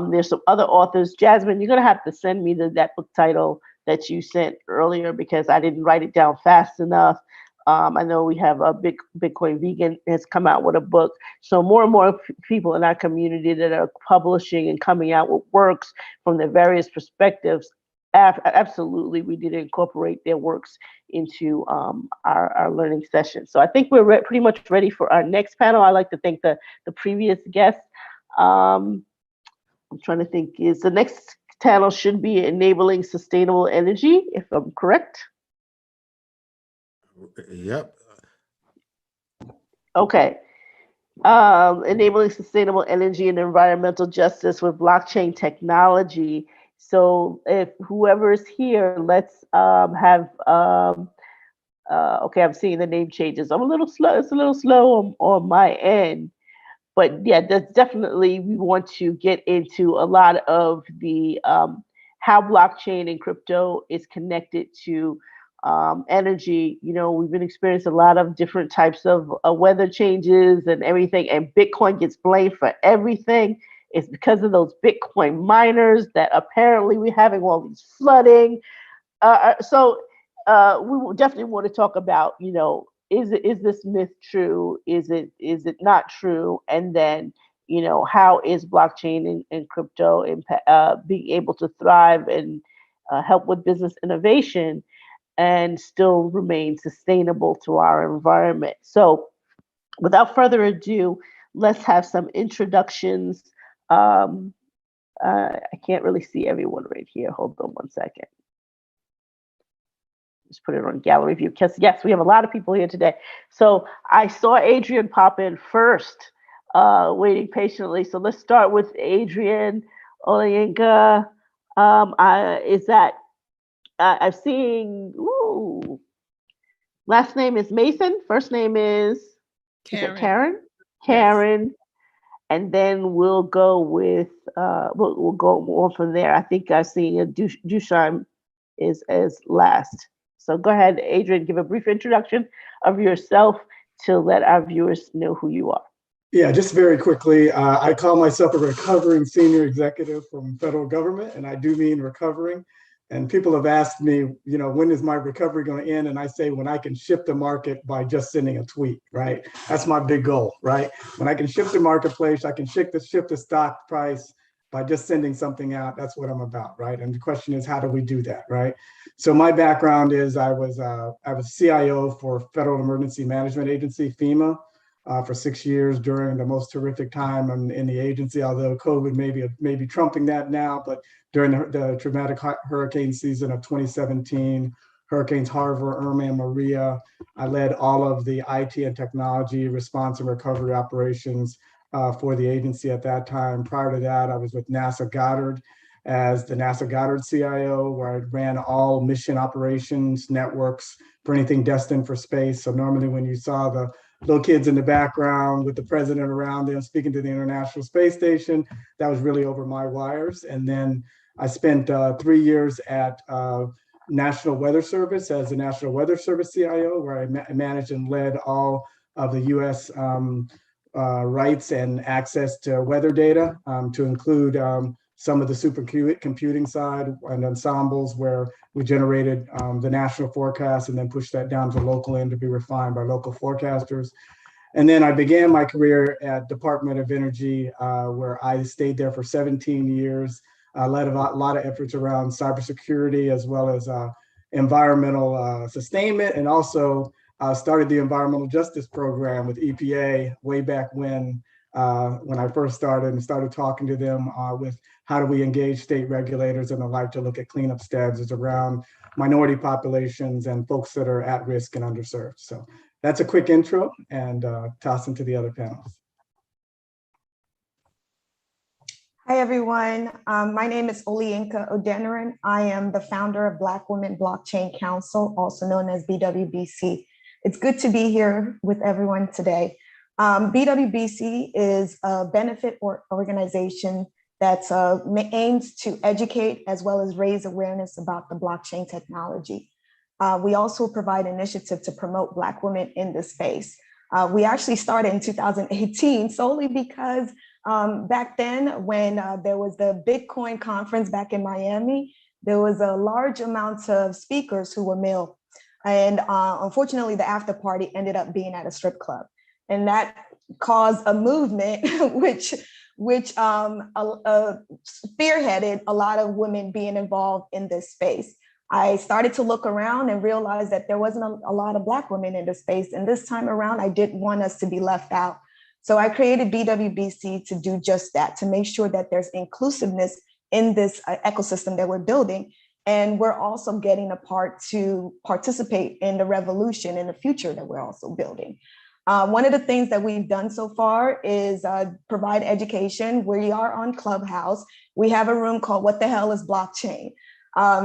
There's some other authors. Jasmine, you're gonna have to send me that book title that you sent earlier because I didn't write it down fast enough. I know we have a Bitcoin Vegan has come out with a book. So more and more people in our community that are publishing and coming out with works from their various perspectives. Absolutely, we did incorporate their works into our learning session. So I think we're pretty much ready for our next panel. I'd like to thank the previous guests. I'm trying to think, is the next panel should be enabling sustainable energy, if I'm correct? Yep. Okay. Enabling sustainable energy and environmental justice with blockchain technology. So if whoever is here, let's have, okay, I'm seeing the name changes. I'm a little slow. It's a little slow on my end. But yeah, that's definitely, we want to get into a lot of the how blockchain and crypto is connected to energy. We've been experiencing a lot of different types of weather changes and everything, and Bitcoin gets blamed for everything. It's because of those Bitcoin miners that apparently we're having all these flooding. So we will definitely want to talk about, is this myth true? Is it not true? And then, how is blockchain and crypto being able to thrive and help with business innovation and still remain sustainable to our environment? So without further ado, let's have some introductions. I can't really see everyone right here. Hold on one second. Just put it on gallery view because yes, we have a lot of people here today. So I saw Adrian pop in first, waiting patiently. So let's start with Adrian Olayinka. I'm seeing, last name is Mason. First name is Karen? Karen. Yes. And then we'll go with, we'll go on from there. I think I've seen Dushan is as last. So go ahead, Adrian, give a brief introduction of yourself to let our viewers know who you are. Yeah, just very quickly, I call myself a recovering senior executive from federal government, and I do mean recovering And people have asked me, when is my recovery going to end? And I say, when I can shift the market by just sending a tweet, right? That's my big goal, right? When I can shift the marketplace, I can shift the stock price by just sending something out. That's what I'm about, right? And the question is, how do we do that, right? So my background is I was CIO for Federal Emergency Management Agency, FEMA, for 6 years during the most terrific time in the agency, although COVID may be trumping that now, but during the traumatic hurricane season of 2017, Hurricanes Harvey, Irma, and Maria, I led all of the IT and technology response and recovery operations for the agency at that time. Prior to that, I was with NASA Goddard as the NASA Goddard CIO, where I ran all mission operations networks for anything destined for space. So normally when you saw the little kids in the background with the president around them speaking to the International Space Station, that was really over my wires. And then I spent 3 years at National Weather Service as the National Weather Service CIO, where I managed and led all of the US rights and access to weather data, to include some of the supercomputing side and ensembles where we generated the national forecast and then pushed that down to local end to be refined by local forecasters. And then I began my career at Department of Energy, where I stayed there for 17 years. I led a lot of efforts around cybersecurity as well as environmental sustainment, and also started the environmental justice program with EPA way back when I first started and started talking to them with how do we engage state regulators and the like to look at cleanup strategies around minority populations and folks that are at risk and underserved. So that's a quick intro, and toss into the other panels. Hi, everyone. My name is Olayinka Odeniran. I am the founder of Black Women Blockchain Council, also known as BWBC. It's good to be here with everyone today. BWBC is a benefit organization that aims to educate as well as raise awareness about the blockchain technology. We also provide initiatives to promote Black women in this space. We actually started in 2018 solely because back then when there was the Bitcoin conference back in Miami, there was a large amount of speakers who were male. And unfortunately, the after party ended up being at a strip club. And that caused a movement which spearheaded a lot of women being involved in this space. I started to look around and realized that there wasn't a lot of Black women in this space. And this time around, I didn't want us to be left out. So I created BWBC to do just that, to make sure that there's inclusiveness in this ecosystem that we're building. And we're also getting a part to participate in the revolution in the future that we're also building. One of the things that we've done so far is provide education. We are on Clubhouse. We have a room called What the Hell is Blockchain?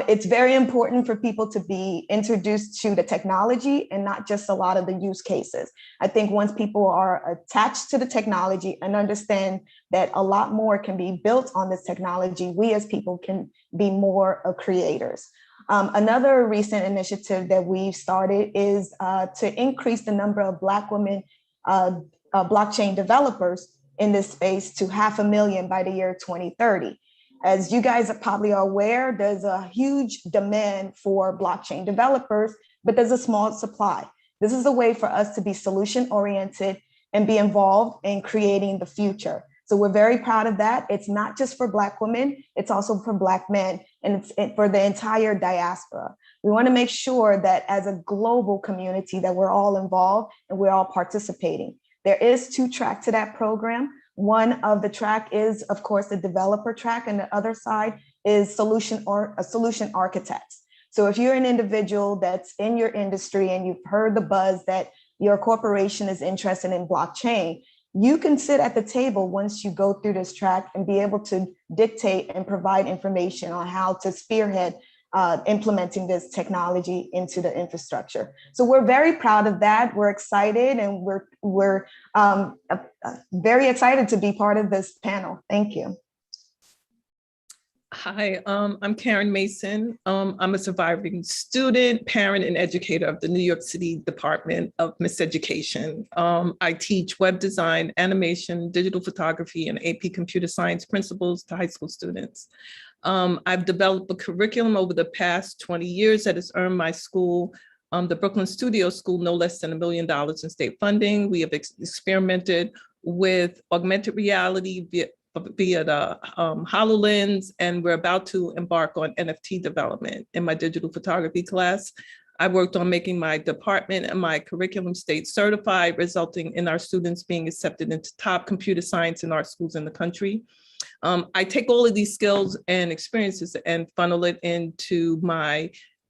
It's very important for people to be introduced to the technology and not just a lot of the use cases. I think once people are attached to the technology and understand that a lot more can be built on this technology, we as people can be more creators. Another recent initiative that we've started is to increase the number of Black women blockchain developers in this space to 500,000 by the year 2030. As you guys are probably aware, there's a huge demand for blockchain developers, but there's a small supply. This is a way for us to be solution oriented and be involved in creating the future. So we're very proud of that. It's not just for Black women, it's also for Black men, and it's for the entire diaspora. We want to make sure that as a global community that we're all involved and we're all participating. There is 2 tracks to that program. One of the track is, of course, the developer track, and the other side is solution architects. So if you're an individual that's in your industry and you've heard the buzz that your corporation is interested in blockchain, you can sit at the table once you go through this track and be able to dictate and provide information on how to spearhead implementing this technology into the infrastructure. So we're very proud of that. We're excited, and we're very excited to be part of this panel. Thank you. Hi, I'm Karen Mason. I'm a surviving student, parent, and educator of the New York City Department of Miseducation. I teach web design, animation, digital photography, and AP computer science principles to high school students. I've developed a curriculum over the past 20 years that has earned my school, the Brooklyn Studio School, no less than $1 million in state funding. We have experimented with augmented reality via the HoloLens, and we're about to embark on NFT development in my digital photography class. I worked on making my department and my curriculum state certified, resulting in our students being accepted into top computer science and art schools in the country. I take all of these skills and experiences and funnel it into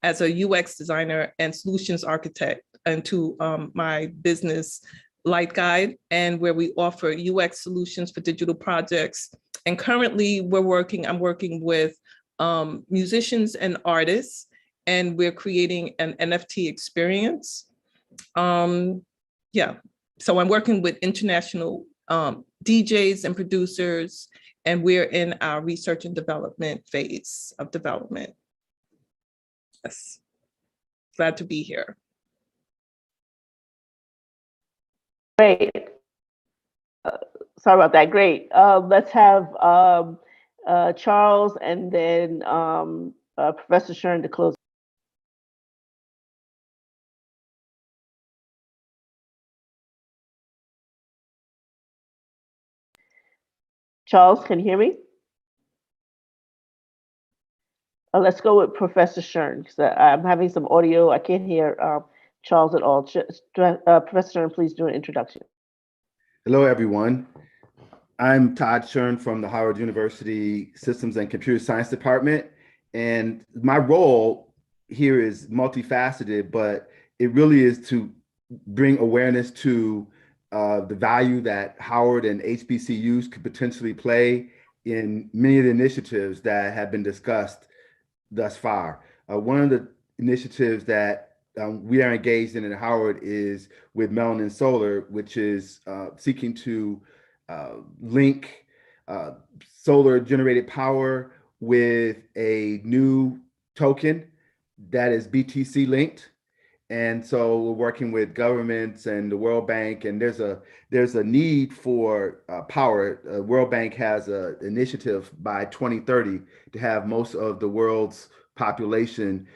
as a UX designer and solutions architect, into my business Light Guide, and where we offer UX solutions for digital projects. And currently I'm working with musicians and artists, and we're creating an NFT experience. Yeah, so I'm working with international DJs and producers, and we're in our research and development phase of development. Yes, glad to be here. Great. Sorry about that. Great. Let's have Charles and then Professor Shern to close. Charles, can you hear me? Let's go with Professor Shern, because I'm having some audio. I can't hear Charles at all. Professor Shern, please do an introduction. Hello, everyone. I'm Todd Shern from the Howard University Systems and Computer Science Department. And my role here is multifaceted, but it really is to bring awareness to the value that Howard and HBCUs could potentially play in many of the initiatives that have been discussed thus far. One of the initiatives that we are engaged in at Howard is with Melanin Solar, which is seeking to link solar generated power with a new token that is BTC linked. And so we're working with governments and the World Bank, and there's a need for power. World Bank has an initiative by 2030 to have most of the world's population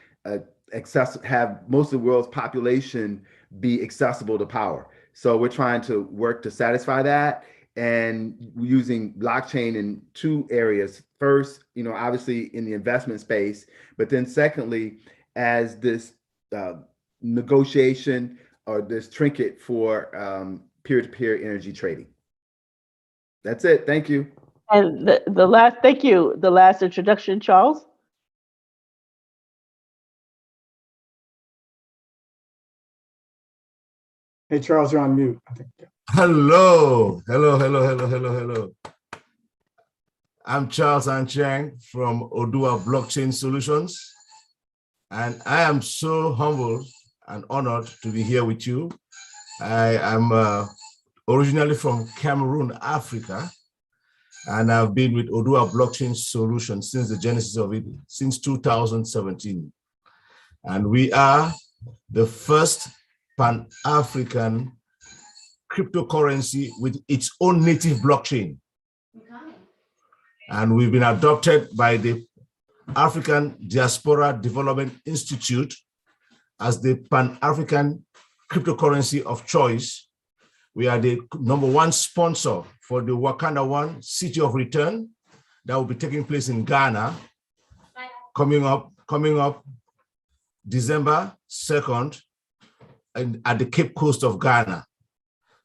be accessible to power. So we're trying to work to satisfy that, and using blockchain in two areas. First, obviously in the investment space, but then secondly, as this negotiation or this trinket for peer-to-peer energy trading. That's it. Thank you. And the last, thank you. The last introduction, Charles. Hey, Charles, you're on mute, I think. Hello. I'm Charles Anchang from Odua Blockchain Solutions, and I am so humbled and honored to be here with you. I am originally from Cameroon, Africa, and I've been with Odua Blockchain Solutions since the genesis of it, since 2017. And we are the first Pan-African cryptocurrency with its own native blockchain. And we've been adopted by the African Diaspora Development Institute as the Pan-African cryptocurrency of choice. We are the #1 sponsor for the Wakanda One City of Return that will be taking place in Ghana, coming up December 2nd, and at the Cape Coast of Ghana.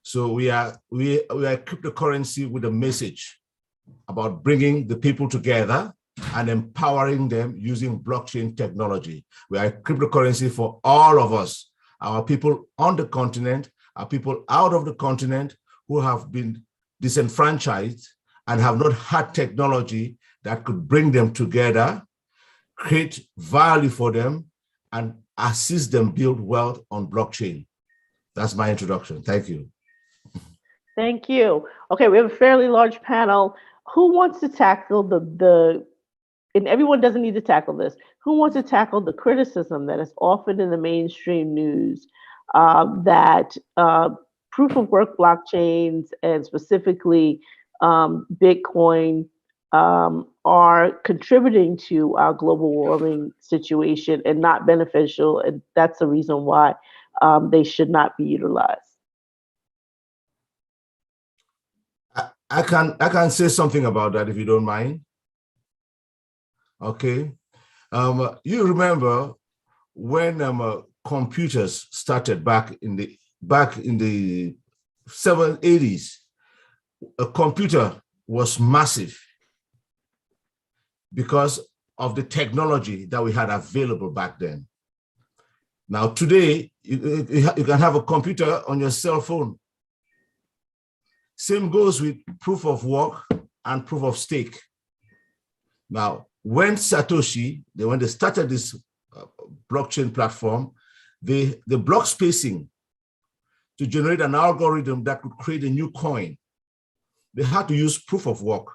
So we are a cryptocurrency with a message about bringing the people together and empowering them using blockchain technology. We are a cryptocurrency for all of us, our people on the continent, our people out of the continent who have been disenfranchised and have not had technology that could bring them together, create value for them, and assist them build wealth on blockchain. That's my introduction. Thank you. Thank you. Okay, we have a fairly large panel. Who wants to tackle and everyone doesn't need to tackle this, who wants to tackle the criticism that is often in the mainstream news that proof of work blockchains and specifically Bitcoin are contributing to our global warming situation and not beneficial, and that's the reason why they should not be utilized. I can say something about that if you don't mind. Okay. You remember when computers started back in the 80s, a computer was massive because of the technology that we had available back then. Now today, you can have a computer on your cell phone. Same goes with proof of work and proof of stake. Now, when when they started this blockchain platform, the block spacing to generate an algorithm that could create a new coin, they had to use proof of work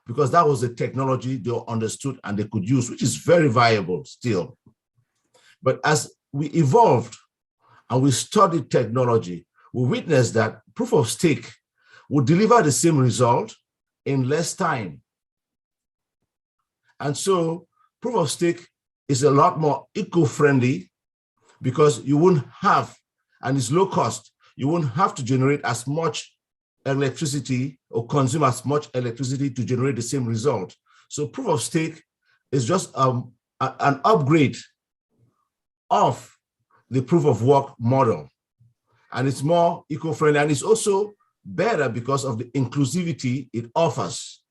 because that was the technology they understood and they could use, which is very viable still. But as we evolved and we studied technology, we witnessed that proof of stake would deliver the same result in less time. And so proof of stake is a lot more eco-friendly because you wouldn't have, and it's low cost, you wouldn't have to generate as much electricity or consume as much electricity to generate the same result. So proof of stake is just an upgrade of the proof of work model. And it's more eco-friendly, and it's also better because of the inclusivity it offers.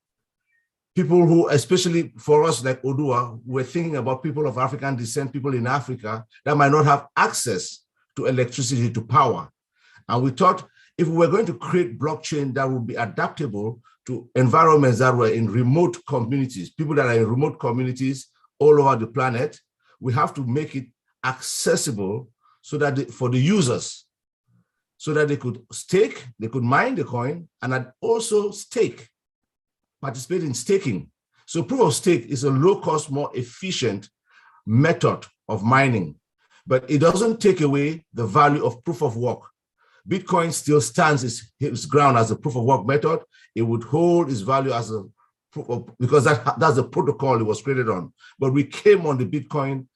People who, especially for us like Odua, we're thinking about people of African descent, people in Africa that might not have access to electricity, to power. And we thought if we were going to create blockchain that would be adaptable to environments that were in remote communities, people that are in remote communities all over the planet, we have to make it accessible so that for the users, so that they could stake, they could mine the coin, and also stake, participate in staking. So proof of stake is a low-cost, more efficient method of mining, but it doesn't take away the value of proof of work. Bitcoin still stands its ground as a proof of work method. It would hold its value as a proof of, because that's the protocol it was created on. But we came on the Bitcoin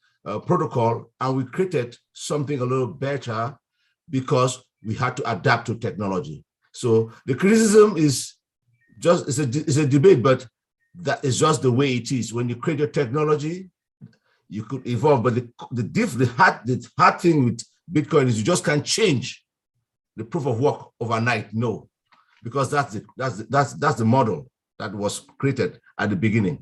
protocol and we created something a little better because we had to adapt to technology. So the criticism is just, it's a debate, but that is just the way it is. When you create your technology, you could evolve, but the hard thing with Bitcoin is you just can't change the proof of work overnight, no, because that's the model that was created at the beginning.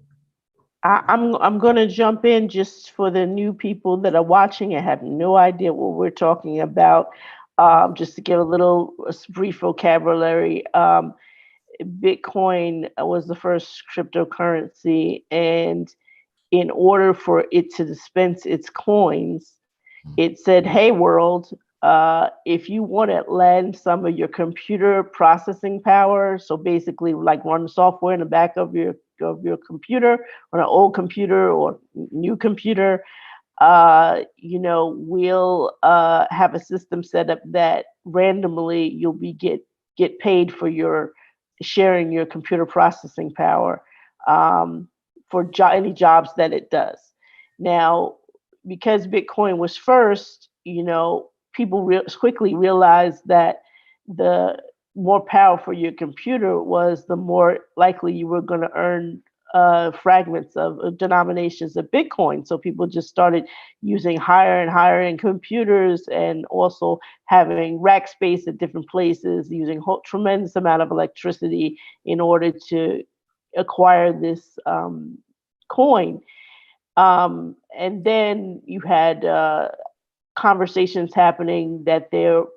I'm going to jump in just for the new people that are watching and have no idea what we're talking about. Just to give a brief vocabulary, Bitcoin was the first cryptocurrency, and in order for it to dispense its coins, it said, "Hey world, if you want to lend some of your computer processing power, so basically like run software in the back of your computer, on an old computer or new computer, we'll have a system set up that randomly you'll be get paid for your sharing your computer processing power for any jobs that it does." Now, because Bitcoin was first, people quickly realized that the more powerful your computer was, the more likely you were going to earn fragments of denominations of Bitcoin. So people just started using higher and higher end computers and also having rack space at different places, using a tremendous amount of electricity in order to acquire this coin. And then you had conversations happening that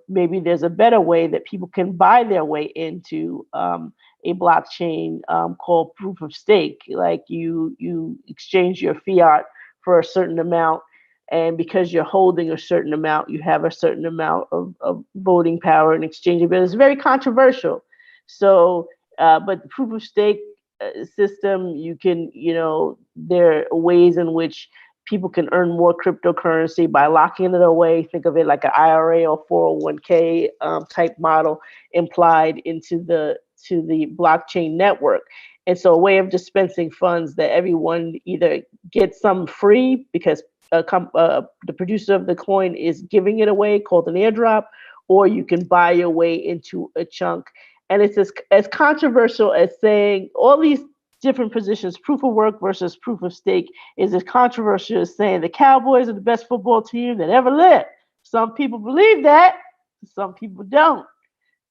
maybe there's a better way that people can buy their way into a blockchain called proof of stake. Like you exchange your fiat for a certain amount, and because you're holding a certain amount, you have a certain amount of voting power in exchange. But it's very controversial. So, but the proof of stake system, you can, there are ways in which people can earn more cryptocurrency by locking it away. Think of it like an IRA or 401k type model implied into the blockchain network. And so a way of dispensing funds that everyone either gets some free because the producer of the coin is giving it away, called an airdrop, or you can buy your way into a chunk. And it's as controversial as saying all these different positions, proof of work versus proof of stake, is as controversial as saying the Cowboys are the best football team that ever lived. Some people believe that, some people don't.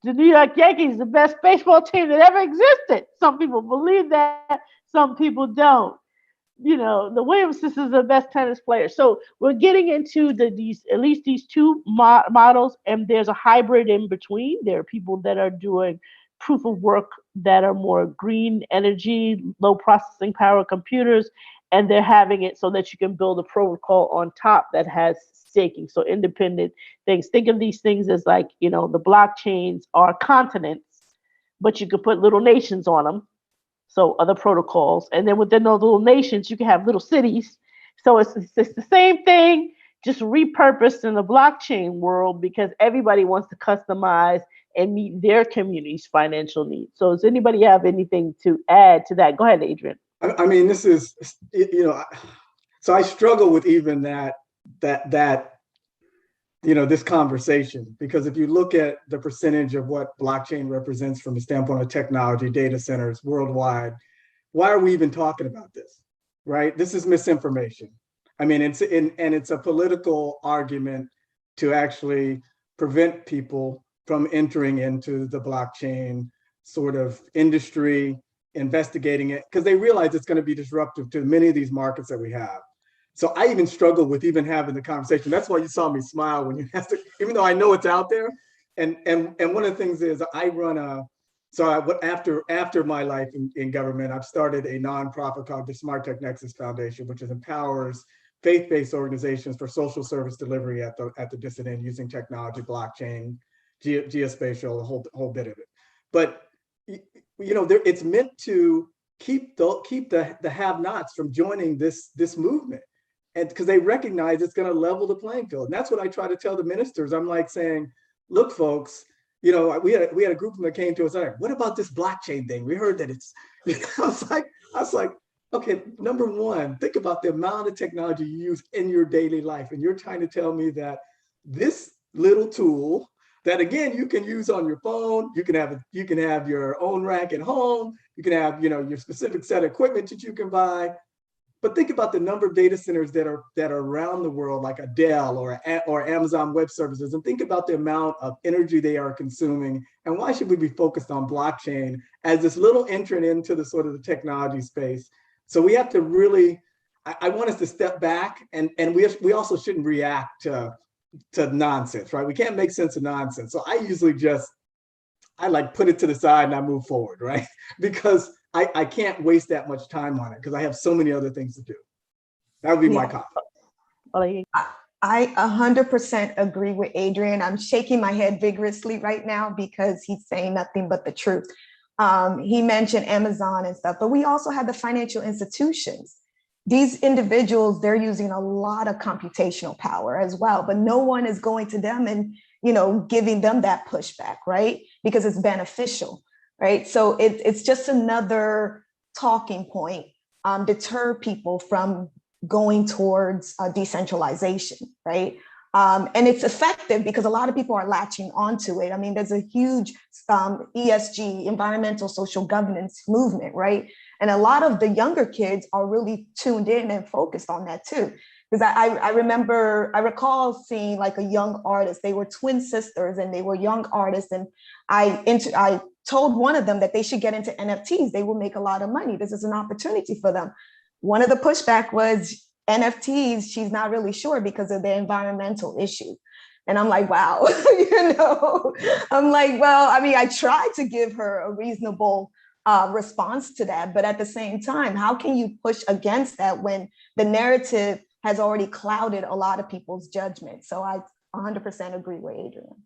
The New York Yankees are the best baseball team that ever existed. Some people believe that, some people don't. You know, the Williams sisters are the best tennis players. So we're getting into these at least these two models, and there's a hybrid in between. There are people that are doing proof of work that are more green energy, low processing power computers, and they're having it so that you can build a protocol on top that has staking, so independent things. Think of these things as like, you know, the blockchains are continents, but you could put little nations on them, so other protocols, and then within those little nations you can have little cities. So it's the same thing, just repurposed in the blockchain world, because everybody wants to customize and meet their community's financial needs. So does anybody have anything to add to that? Go ahead, Adrian. I mean, this is, you know, so I struggle with even that, you know, this conversation, because if you look at the percentage of what blockchain represents from the standpoint of technology, data centers worldwide, why are we even talking about this, right? This is misinformation. I mean, it's a political argument to actually prevent people from entering into the blockchain sort of industry, investigating it, because they realize it's going to be disruptive to many of these markets that we have. So I even struggle with even having the conversation. That's why you saw me smile when you asked it, even though I know it's out there. And one of the things is I run after my life in government, I've started a nonprofit called the Smart Tech Nexus Foundation, which empowers faith-based organizations for social service delivery at the distant end using technology, blockchain, geospatial, the whole bit of it. But you know, it's meant to keep the have-nots from joining this movement, and because they recognize it's going to level the playing field. And that's what I try to tell the ministers. I'm like saying, look, folks, you know, we had a group that came to us like, what about this blockchain thing? We heard that it's. I was like, okay, number one, think about the amount of technology you use in your daily life, and you're trying to tell me that this little tool that, again, you can use on your phone, you can have your own rack at home, you can have, you know, your specific set of equipment that you can buy. But think about the number of data centers that are around the world, like a Dell or Amazon Web Services, and think about the amount of energy they are consuming. And why should we be focused on blockchain as this little entrant into the sort of the technology space? So we have to really, I want us to step back, and we also shouldn't react to nonsense, right? We can't make sense of nonsense. So I usually I like put it to the side and I move forward, right? Because I can't waste that much time on it because I have so many other things to do. That would be my comment. I 100% agree with Adrian. I'm shaking my head vigorously right now because he's saying nothing but the truth. He mentioned Amazon and stuff, but we also have the financial institutions. These individuals, they're using a lot of computational power as well, but no one is going to them and, you know, giving them that pushback, right? Because it's beneficial, right? So it's just another talking point, deter people from going towards decentralization, right? And it's effective because a lot of people are latching onto it. I mean, there's a huge ESG, environmental social governance movement, right? And a lot of the younger kids are really tuned in and focused on that too. Because I recall seeing like a young artist, they were twin sisters and they were young artists. And I told one of them that they should get into NFTs. They will make a lot of money. This is an opportunity for them. One of the pushback was NFTs, she's not really sure because of the environmental issue. And I'm like, wow, you know, I'm like, well, I mean, I tried to give her a reasonable response to that. But at the same time, how can you push against that when the narrative has already clouded a lot of people's judgment? So I 100% agree with Adrian.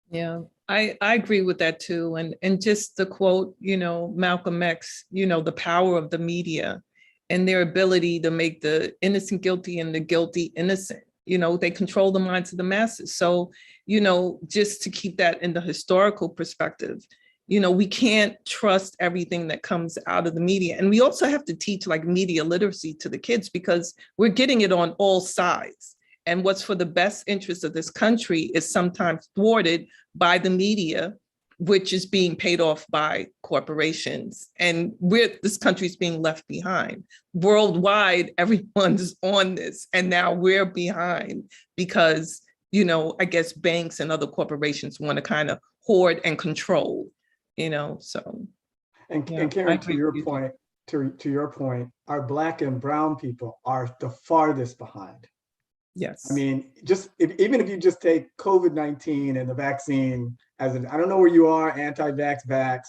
Yeah, I agree with that too. And just the quote, you know, Malcolm X, you know, the power of the media and their ability to make the innocent guilty and the guilty innocent. You know, they control the minds of the masses. So, you know, just to keep that in the historical perspective, You know, we can't trust everything that comes out of the media. And we also have to teach like media literacy to the kids, because we're getting it on all sides. And what's for the best interest of this country is sometimes thwarted by the media, which is being paid off by corporations. And this country's being left behind. Worldwide, everyone's on this. And now we're behind because, you know, I guess banks and other corporations want to kind of hoard and control, you know, so. And, yeah, and Karen, to your point, our Black and Brown people are the farthest behind. Yes. I mean, even if you just take COVID-19 and the vaccine as I don't know where you are, anti-vax, vax,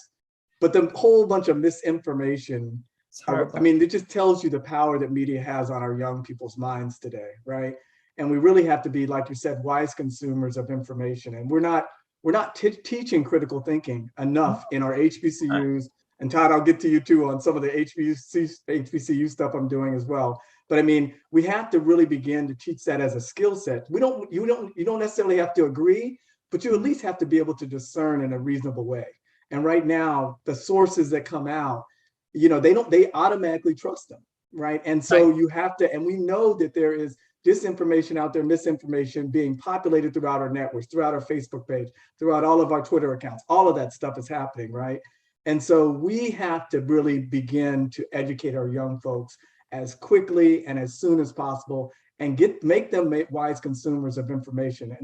but the whole bunch of misinformation, I mean, it just tells you the power that media has on our young people's minds today, right? And we really have to be, like you said, wise consumers of information. And we're not teaching critical thinking enough in our HBCUs. And Todd, I'll get to you too on some of the HBCU stuff I'm doing as well. But I mean, we have to really begin to teach that as a skill set. You don't necessarily have to agree, but you at least have to be able to discern in a reasonable way. And right now, the sources that come out, you know, they automatically trust them, right? And so you have to, and we know that there is disinformation out there, misinformation being populated throughout our networks, throughout our Facebook page, throughout all of our Twitter accounts. All of that stuff is happening, right? And so we have to really begin to educate our young folks as quickly and as soon as possible, and make them wise consumers of information.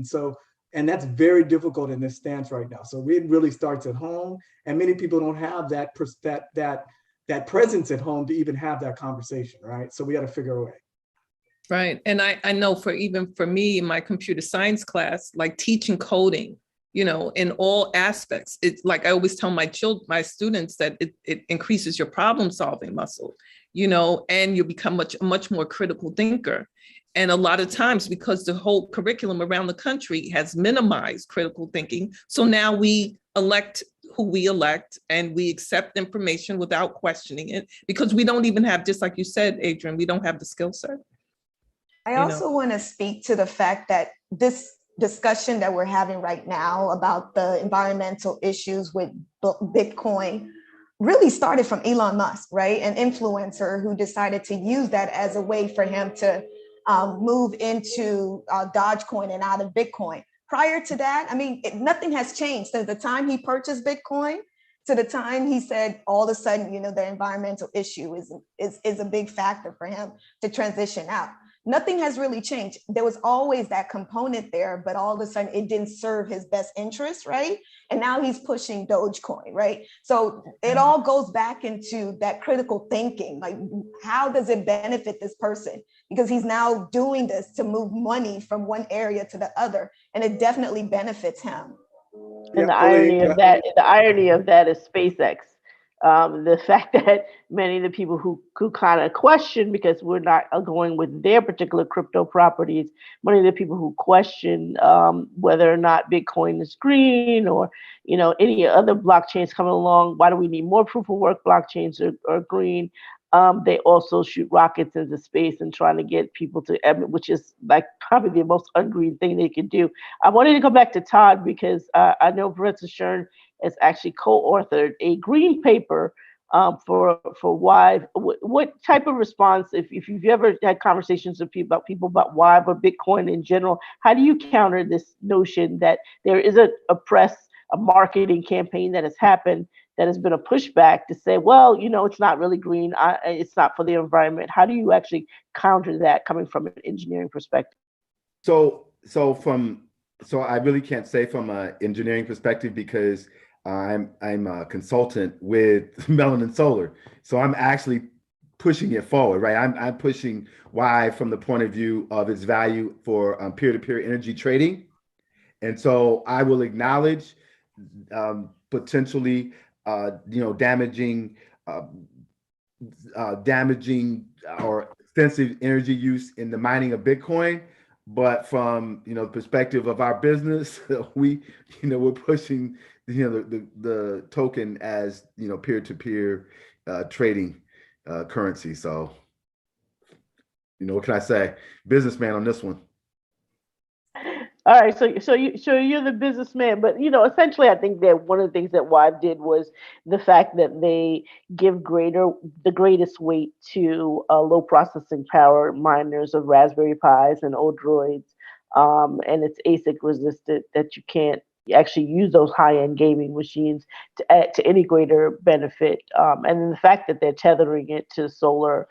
And that's very difficult in this stance right now. So it really starts at home, and many people don't have that presence at home to even have that conversation, right? So we got to figure a way. Right, and I know even for me, in my computer science class, like teaching coding, you know, in all aspects, it's like I always tell my students that it increases your problem solving muscle, you know, and you become much more critical thinker. And a lot of times, because the whole curriculum around the country has minimized critical thinking, so now we elect who we elect and we accept information without questioning it, because we don't even have, just like you said, Adrian, we don't have the skill set. I also want to speak to the fact that this discussion that we're having right now about the environmental issues with Bitcoin really started from Elon Musk, right? An influencer who decided to use that as a way for him to move into Dogecoin and out of Bitcoin. Prior to that, I mean, nothing has changed since the time he purchased Bitcoin to the time he said all of a sudden, you know, the environmental issue is a big factor for him to transition out. Nothing has really changed. There was always that component there, but all of a sudden it didn't serve his best interest, right? And now he's pushing Dogecoin, right? So it all goes back into that critical thinking. Like, how does it benefit this person? Because he's now doing this to move money from one area to the other, and it definitely benefits him. And the irony of that is SpaceX. The fact that many of the people who kind of question, because we're not going with their particular crypto properties, many of the people who question whether or not Bitcoin is green, or, you know, any other blockchains coming along, why do we need more proof of work blockchains are green? They also shoot rockets into space and trying to get people to, which is like probably the most ungreen thing they could do. I wanted to come back to Todd, because I know Professor Shern has actually co-authored a green paper for why. What type of response, if you've ever had conversations with people about why, or Bitcoin in general, how do you counter this notion that there is a marketing campaign that has happened, that has been a pushback to say, well, you know, it's not really green, it's not for the environment? How do you actually counter that coming from an engineering perspective? So I really can't say from an engineering perspective, because I'm a consultant with Melanin Solar. So I'm actually pushing it forward, right? I'm pushing why from the point of view of its value for peer-to-peer energy trading. And so I will acknowledge potentially damaging or extensive energy use in the mining of Bitcoin. But from the perspective of our business, we're pushing the token as peer-to-peer trading currency. So what can I say? Businessman on this one. All right, so you're the businessman, but essentially, I think that one of the things that WIVE did was the fact that they give the greatest weight to low processing power miners of Raspberry Pis and Odroids, and it's ASIC resistant that you can't actually use those high end gaming machines to any greater benefit, and then the fact that they're tethering it to solar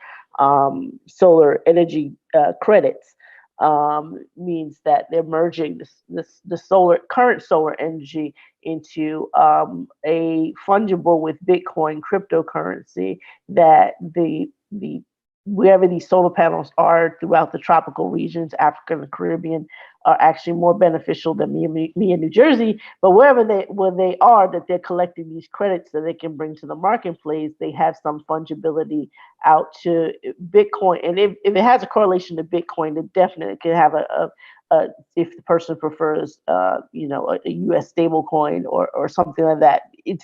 energy credits means that they're merging the current solar energy into a fungible with Bitcoin cryptocurrency that the wherever these solar panels are throughout the tropical regions, Africa and the Caribbean, are actually more beneficial than me in New Jersey. But where they are, that they're collecting these credits that they can bring to the marketplace, they have some fungibility out to Bitcoin. And if it has a correlation to Bitcoin, it definitely can have a if the person prefers, a U.S. stable coin or something like that.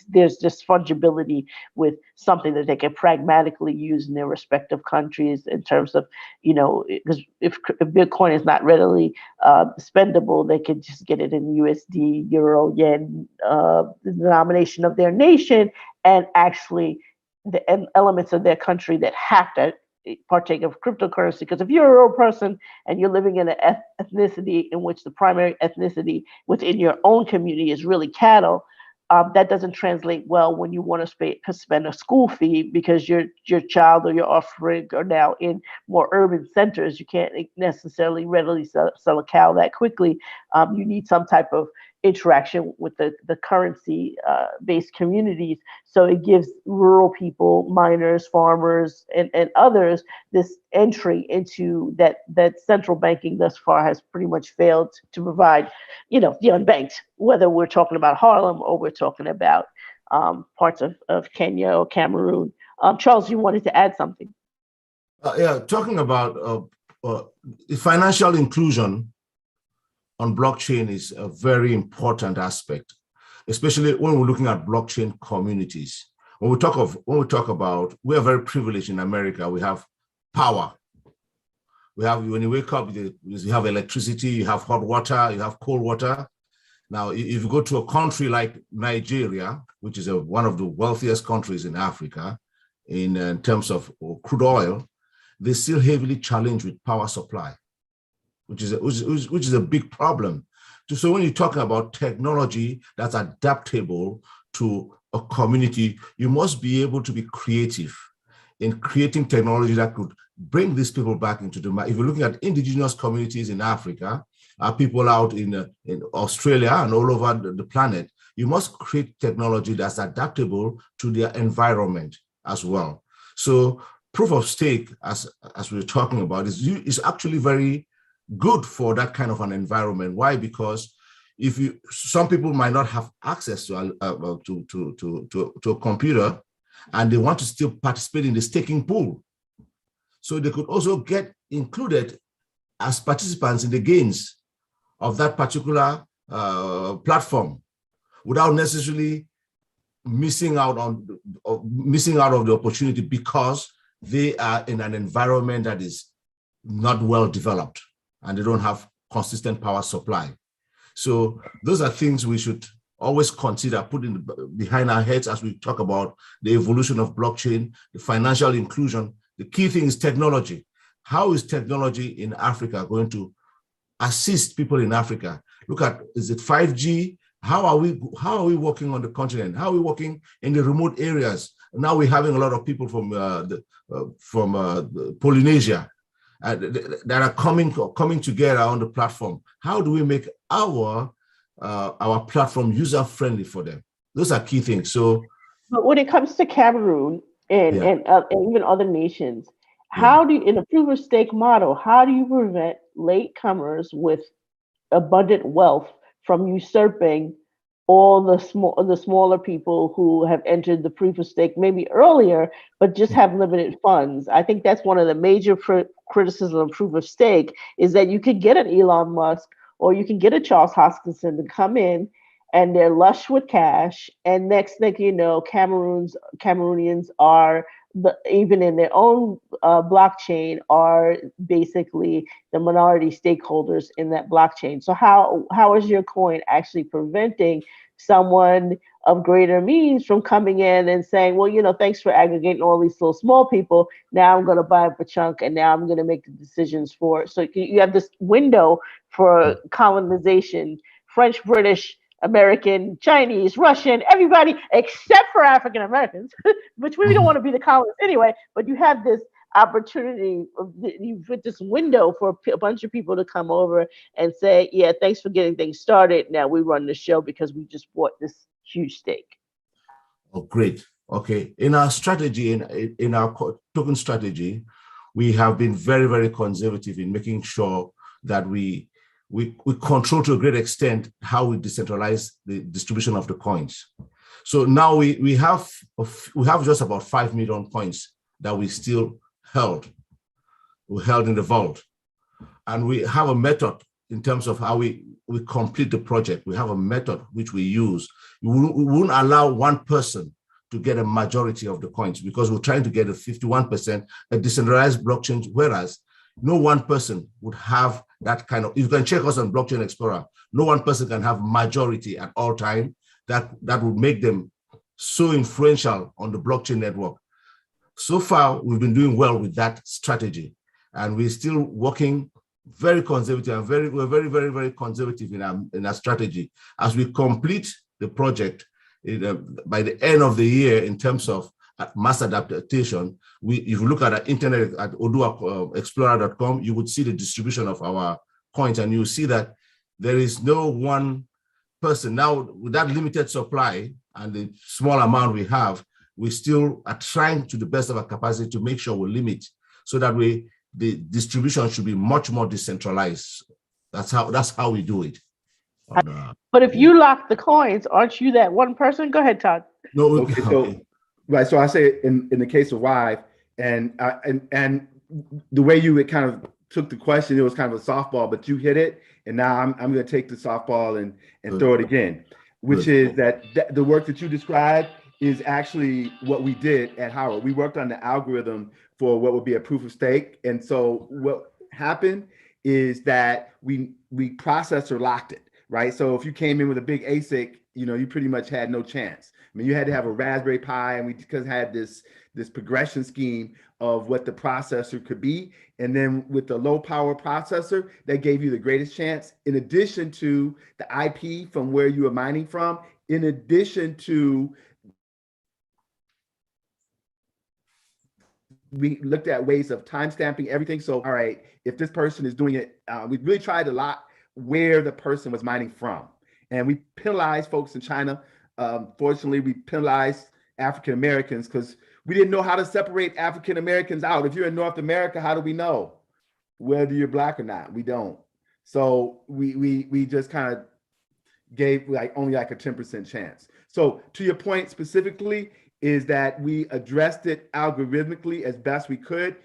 There's just fungibility with something that they can pragmatically use in their respective countries in terms of, because if Bitcoin is not readily spendable, they can just get it in USD, Euro, Yen, the denomination of their nation, and actually the elements of their country that have to partake of cryptocurrency. Because if you're a real person and you're living in an ethnicity in which the primary ethnicity within your own community is really cattle, that doesn't translate well when you want to spend a school fee because your child or your offspring are now in more urban centers. You can't necessarily readily sell a cow that quickly. You need some type of interaction with the currency based communities. So it gives rural people, miners, farmers, and others this entry into that central banking thus far has pretty much failed to provide, the unbanked, whether we're talking about Harlem or we're talking about parts of Kenya or Cameroon. Charles, you wanted to add something. Yeah, talking about financial inclusion on blockchain is a very important aspect, especially when we're looking at blockchain communities. When we talk about, we are very privileged in America. We have power. When you wake up, you have electricity, you have hot water, you have cold water. Now, if you go to a country like Nigeria, which is one of the wealthiest countries in Africa, in terms of crude oil, they're still heavily challenged with power supply, which is a big problem. So when you're talking about technology that's adaptable to a community, you must be able to be creative in creating technology that could bring these people back into the market. If you're looking at indigenous communities in Africa, people out in Australia and all over the planet, you must create technology that's adaptable to their environment as well. So proof of stake, as we're talking about, is actually very good for that kind of an environment. Why? Because some people might not have access to a computer, and they want to still participate in the staking pool. So they could also get included as participants in the gains of that particular platform without necessarily missing out of the opportunity because they are in an environment that is not well developed and they don't have consistent power supply. So those are things we should always consider putting behind our heads as we talk about the evolution of blockchain, the financial inclusion. The key thing is technology. How is technology in Africa going to assist people in Africa? Look at, is it 5G? How are we working on the continent? How are we working in the remote areas? Now we're having a lot of people from Polynesia that are coming together on the platform. How do we make our platform user-friendly for them? Those are key things. So, but when it comes to Cameroon and even other nations, how do you, in a proof of stake model, how do you prevent latecomers with abundant wealth from usurping all the smaller people who have entered the proof of stake maybe earlier, but just have limited funds? I think that's one of the major criticisms of proof of stake, is that you could get an Elon Musk or you can get a Charles Hoskinson to come in and they're lush with cash, and next thing you know, Cameroonians are even in their own blockchain, are basically the minority stakeholders in that blockchain. So how is your coin actually preventing someone of greater means from coming in and saying, well, thanks for aggregating all these little small people. Now I'm going to buy up a chunk, and now I'm going to make the decisions for it. So you have this window for colonization, French, British, American, Chinese, Russian, everybody except for African Americans, which we don't want to be the colonists anyway. But you have this opportunity, you put this window for a bunch of people to come over and say, yeah, thanks for getting things started. Now we run the show because we just bought this huge stake. Oh, great. Okay. In our strategy, in our token strategy, we have been very, very conservative in making sure that we control to a great extent how we decentralize the distribution of the coins. So now we have just about 5 million coins that we still held in the vault. And we have a method in terms of how we complete the project. We have a method which we use. We won't allow one person to get a majority of the coins because we're trying to get a 51%, a decentralized blockchain, whereas no one person would have that kind of, you can check us on Blockchain Explorer, no one person can have majority at all time. That would make them so influential on the blockchain network. So far, we've been doing well with that strategy, and we're still working very conservative, and we're very, very, very conservative in our strategy. As we complete the project by the end of the year in terms of mass adaptation, if you look at our internet at oduaexplorer.com, you would see the distribution of our coins, and you see that there is no one person. Now, with that limited supply and the small amount we have, we still are trying to the best of our capacity to make sure we limit so that the distribution should be much more decentralized. That's how we do it. But if you lock the coins, aren't you that one person? Go ahead, Todd. No. Okay, so right. So I say in the case of Wive, and the way you kind of took the question, it was kind of a softball, but you hit it, and now I'm going to take the softball and throw it again, which is that the work that you described is actually what we did at Howard. We worked on the algorithm for what would be a proof of stake. And so what happened is that we processor locked it, right? So if you came in with a big ASIC, you pretty much had no chance. I mean, you had to have a Raspberry Pi, and we just had this progression scheme of what the processor could be. And then with the low power processor, that gave you the greatest chance, in addition to the IP from where you were mining from, in addition to we looked at ways of time stamping everything. So, all right, if this person is doing it, we really tried to lock where the person was mining from. And we penalized folks in China. Fortunately, we penalized African Americans because we didn't know how to separate African Americans out. If you're in North America, how do we know whether you're Black or not? We don't. So we just kind of gave only a 10% chance. So to your point specifically, is that we addressed it algorithmically as best we could.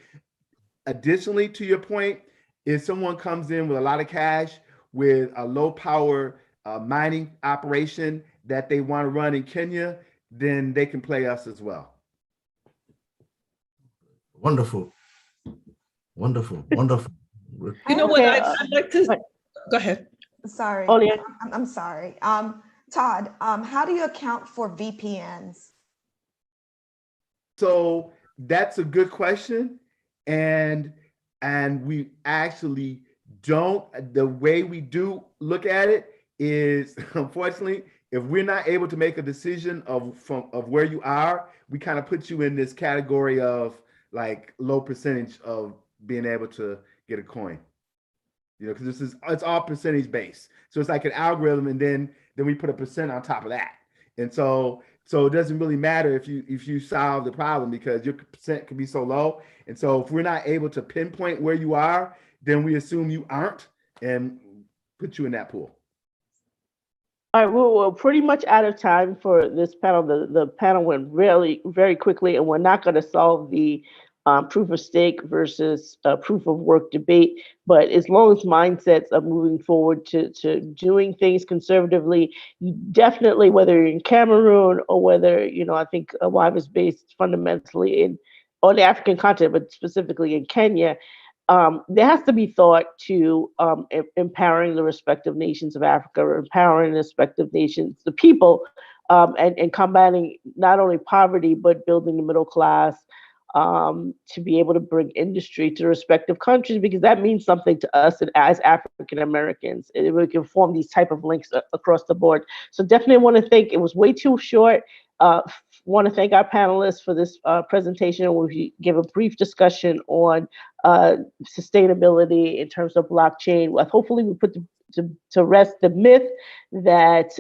Additionally, to your point, if someone comes in with a lot of cash with a low power mining operation that they want to run in Kenya, then they can play us as well. Wonderful. Wonderful. Wonderful. You know what? I'd like to go ahead. Sorry. Oh, yeah. I'm sorry. Todd, how do you account for VPNs? So that's a good question. And we actually don't. The way we do look at it is, unfortunately, if we're not able to make a decision of where you are, we kind of put you in this category of like low percentage of being able to get a coin. Because it's all percentage based. So it's like an algorithm, and then we put a percent on top of that. And so it doesn't really matter if you solve the problem, because your percent can be so low. And so if we're not able to pinpoint where you are, then we assume you aren't and put you in that pool. All right, we're pretty much out of time for this panel. The panel went really very quickly, and we're not going to solve the proof of stake versus proof of work debate. But as long as mindsets are moving forward to doing things conservatively, definitely, whether you're in Cameroon or whether, I think Wive is based fundamentally in on the African continent, but specifically in Kenya, there has to be thought to empowering the respective nations of Africa, empowering the respective nations, the people, and combating not only poverty, but building the middle class, to be able to bring industry to the respective countries, because that means something to us and as African Americans. And we can form these type of links across the board. So definitely want to thank, it was way too short. Want to thank our panelists for this presentation. We'll give a brief discussion on sustainability in terms of blockchain. Well, hopefully we put to rest the myth that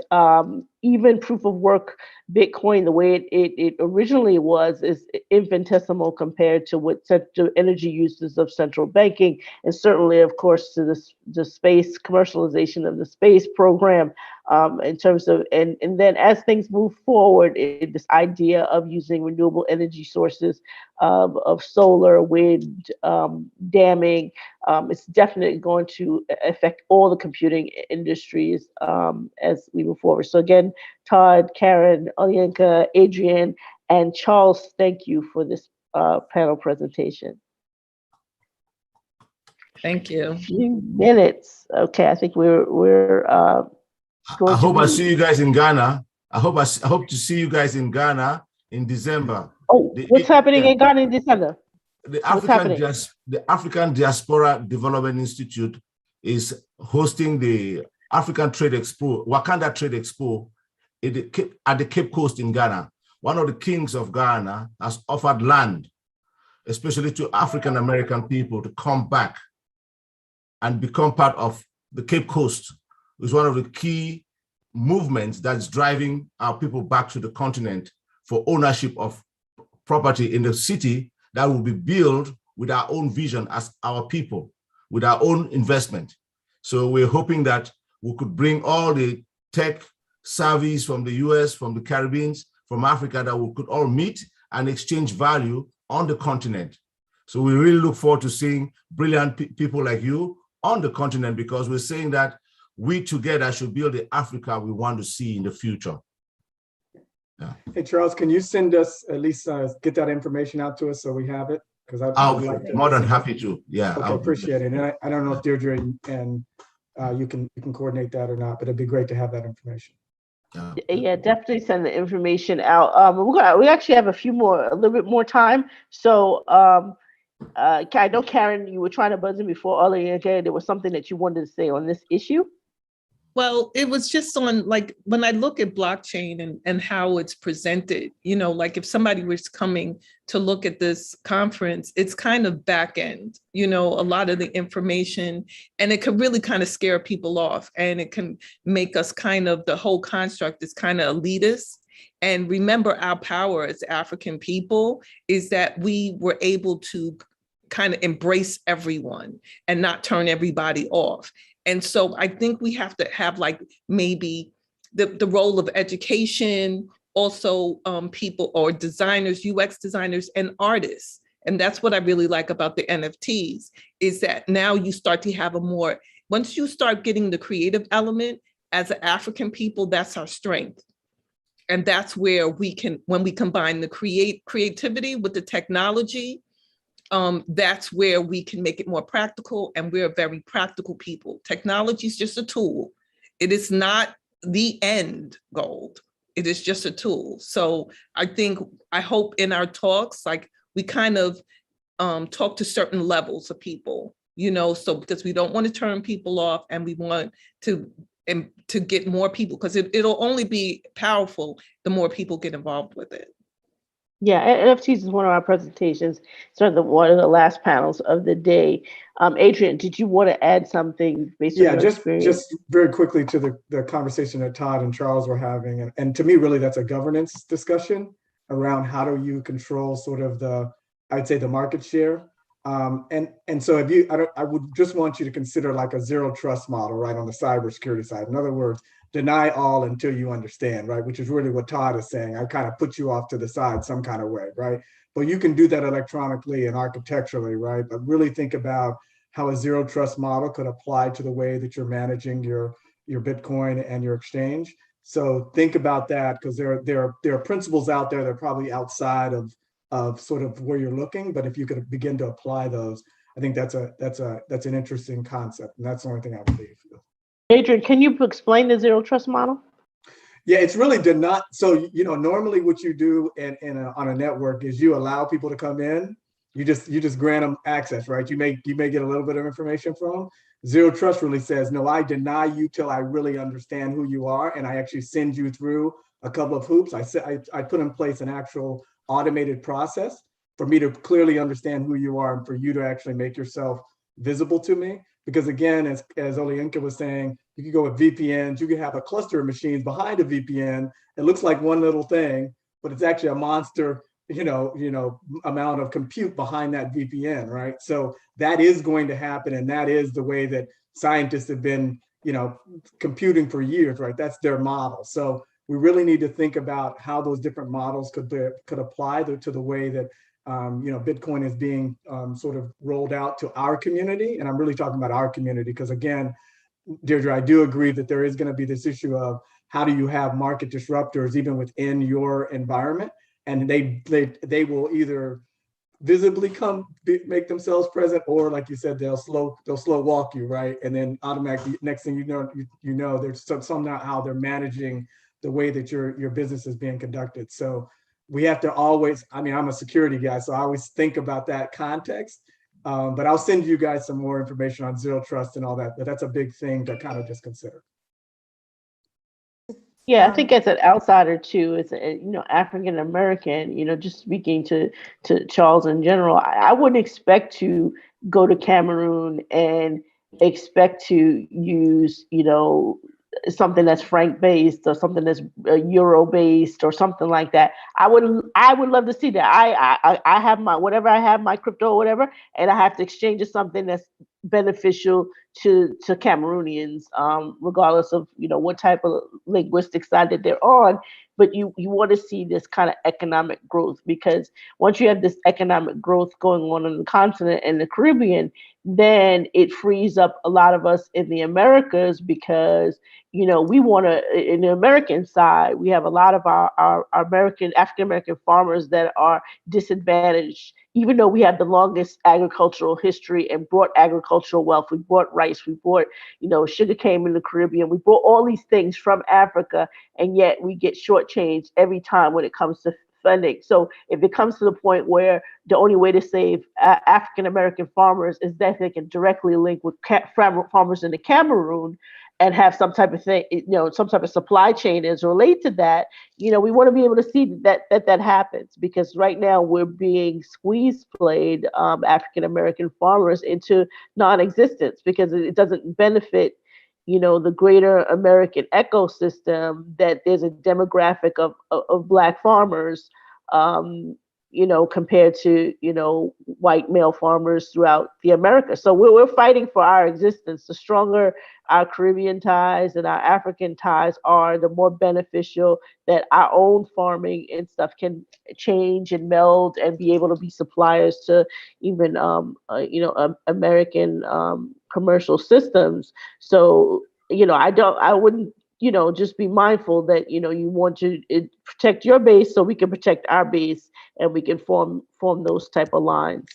even proof of work Bitcoin, the way it originally was, is infinitesimal compared to what the energy uses of central banking, and certainly, of course, to the space commercialization of the space program. In terms of, and then as things move forward, this idea of using renewable energy sources of solar, wind, damming, it's definitely going to affect all the computing industries as we move forward. So again, Todd, Karen, Olyenka, Adrian, and Charles, thank you for this panel presentation. Thank you. A few minutes. Okay, I think we're I hope I see you guys in Ghana. I hope to see you guys in Ghana in December. Oh, what's happening in Ghana in December? The African Diaspora Development Institute is hosting the African Trade Expo, Wakanda Trade Expo, at the Cape Coast in Ghana. One of the kings of Ghana has offered land, especially to African American people, to come back and become part of the Cape Coast. It's one of the key movements that's driving our people back to the continent for ownership of property in the city that will be built with our own vision as our people, with our own investment. So we're hoping that we could bring all the tech savvies from the US, from the Caribbean, from Africa, that we could all meet and exchange value on the continent. So we really look forward to seeing brilliant people like you on the continent, because we're saying that we together should build the Africa we want to see in the future. Yeah. Hey, Charles, can you send us, at least get that information out to us so we have it? Because I'll be more than happy to. Yeah. Okay, appreciate it. And I don't know if Deirdre and you can coordinate that or not, but it'd be great to have that information. Yeah, definitely send the information out. We actually have a little bit more time. So I know, Karen, you were trying to buzz in before earlier. Okay, there was something that you wanted to say on this issue. Well, it was just on, like, when I look at blockchain and how it's presented, you know, like if somebody was coming to look at this conference, it's kind of back end, you know, a lot of the information, and it could really kind of scare people off, and it can make us kind of, the whole construct is kind of elitist. And remember, our power as African people is that we were able to kind of embrace everyone and not turn everybody off. And so I think we have to have, like, maybe the role of education, also people or designers, UX designers and artists. And that's what I really like about the NFTs, is that now you start to have once you start getting the creative element as an African people, that's our strength. And that's where we can, when we combine the creativity with the technology, that's where we can make it more practical, and we're very practical people. Technology is just a tool. It is not the end goal. It is just a tool. So I hope in our talks, like, we kind of talk to certain levels of people, you know, so because we don't want to turn people off, and we want to get more people, because it'll only be powerful the more people get involved with it. Yeah, NFTs is one of our presentations, certainly one of the last panels of the day. Adrian, did you want to add something based on your experience? Just very quickly to the conversation that Todd and Charles were having. And to me, really, that's a governance discussion around how do you control sort of I'd say the market share. And so I would just want you to consider like a zero trust model, right, on the cybersecurity side. In other words, deny all until you understand, right? Which is really what Todd is saying. I kind of put you off to the side some kind of way, right? But you can do that electronically and architecturally, right? But really think about how a zero trust model could apply to the way that you're managing your Bitcoin and your exchange. So think about that, because there are principles out there that are probably outside of of sort of where you're looking, but if you could begin to apply those, I think that's an interesting concept, and that's the only thing I would leave. Adrian, can you explain the zero trust model? Yeah, it's really not. So, normally what you do on a network is you allow people to come in. You just grant them access, right? You may get a little bit of information from them. Zero trust really says, no, I deny you till I really understand who you are, and I actually send you through a couple of hoops. I put in place an actual automated process for me to clearly understand who you are and for you to actually make yourself visible to me. Because again, as Olayinka was saying, you could go with VPNs, you could have a cluster of machines behind a VPN. It looks like one little thing, but it's actually a monster, amount of compute behind that VPN, right? So that is going to happen, and that is the way that scientists have been, computing for years, right? That's their model. So we really need to think about how those different models could apply to the way that Bitcoin is being sort of rolled out to our community. And I'm really talking about our community because, again, Deirdre, I do agree that there is going to be this issue of how do you have market disruptors even within your environment, and they will either visibly make themselves present, or like you said, they'll slow walk you, right? And then automatically, next thing you know, there's somehow they're managing the way that your business is being conducted. So we have to always, I'm a security guy, so I always think about that context. But I'll send you guys some more information on zero trust and all that, but that's a big thing to kind of just consider. Yeah, I think as an outsider too, as African American, just speaking to Charles in general, I wouldn't expect to go to Cameroon and expect to use, something that's franc based or something that's euro based or something like that. I would love to see that. I have my crypto or whatever, and I have to exchange it something that's beneficial to Cameroonians, regardless of what type of linguistic side that they're on. But you want to see this kind of economic growth, because once you have this economic growth going on the continent and the Caribbean, then it frees up a lot of us in the Americas, because we want to, in the American side, we have a lot of our African American farmers that are disadvantaged, even though we have the longest agricultural history and brought agricultural wealth. We brought rice, we brought, sugar cane in the Caribbean. We brought all these things from Africa, and yet we get shortchanged every time when it comes to funding. So if it comes to the point where the only way to save African American farmers is that they can directly link with farmers in the Cameroon and have some type of thing, some type of supply chain is related to that, we want to be able to see that happens, because right now we're being played African American farmers into non-existence, because it doesn't benefit the greater American ecosystem, that there's a demographic of Black farmers, compared to, white male farmers throughout the Americas. So we're fighting for our existence. The stronger our Caribbean ties and our African ties are, the more beneficial that our own farming and stuff can change and meld and be able to be suppliers to even, American commercial systems. So, I wouldn't, just be mindful that, you want to protect your base so we can protect our base, and we can form those type of lines.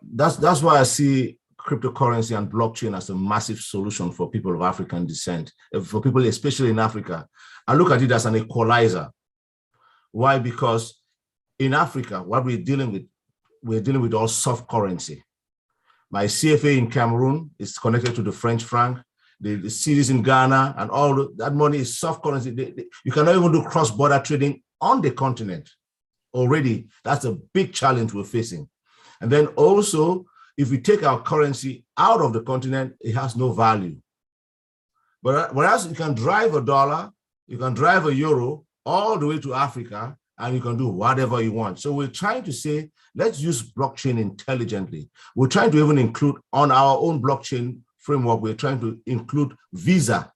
That's why I see cryptocurrency and blockchain as a massive solution for people of African descent, for people especially in Africa. I look at it as an equalizer. Why? Because in Africa, what we're dealing with all soft currency. My CFA in Cameroon is connected to the French franc. The cedis in Ghana, and all that money is soft currency. You cannot even do cross-border trading on the continent. Already, that's a big challenge we're facing. And then also, if we take our currency out of the continent, it has no value. But whereas you can drive a dollar, you can drive a euro all the way to Africa, and you can do whatever you want. So we're trying to say, let's use blockchain intelligently. We're trying to even include on our own blockchain framework, we're trying to include Visa.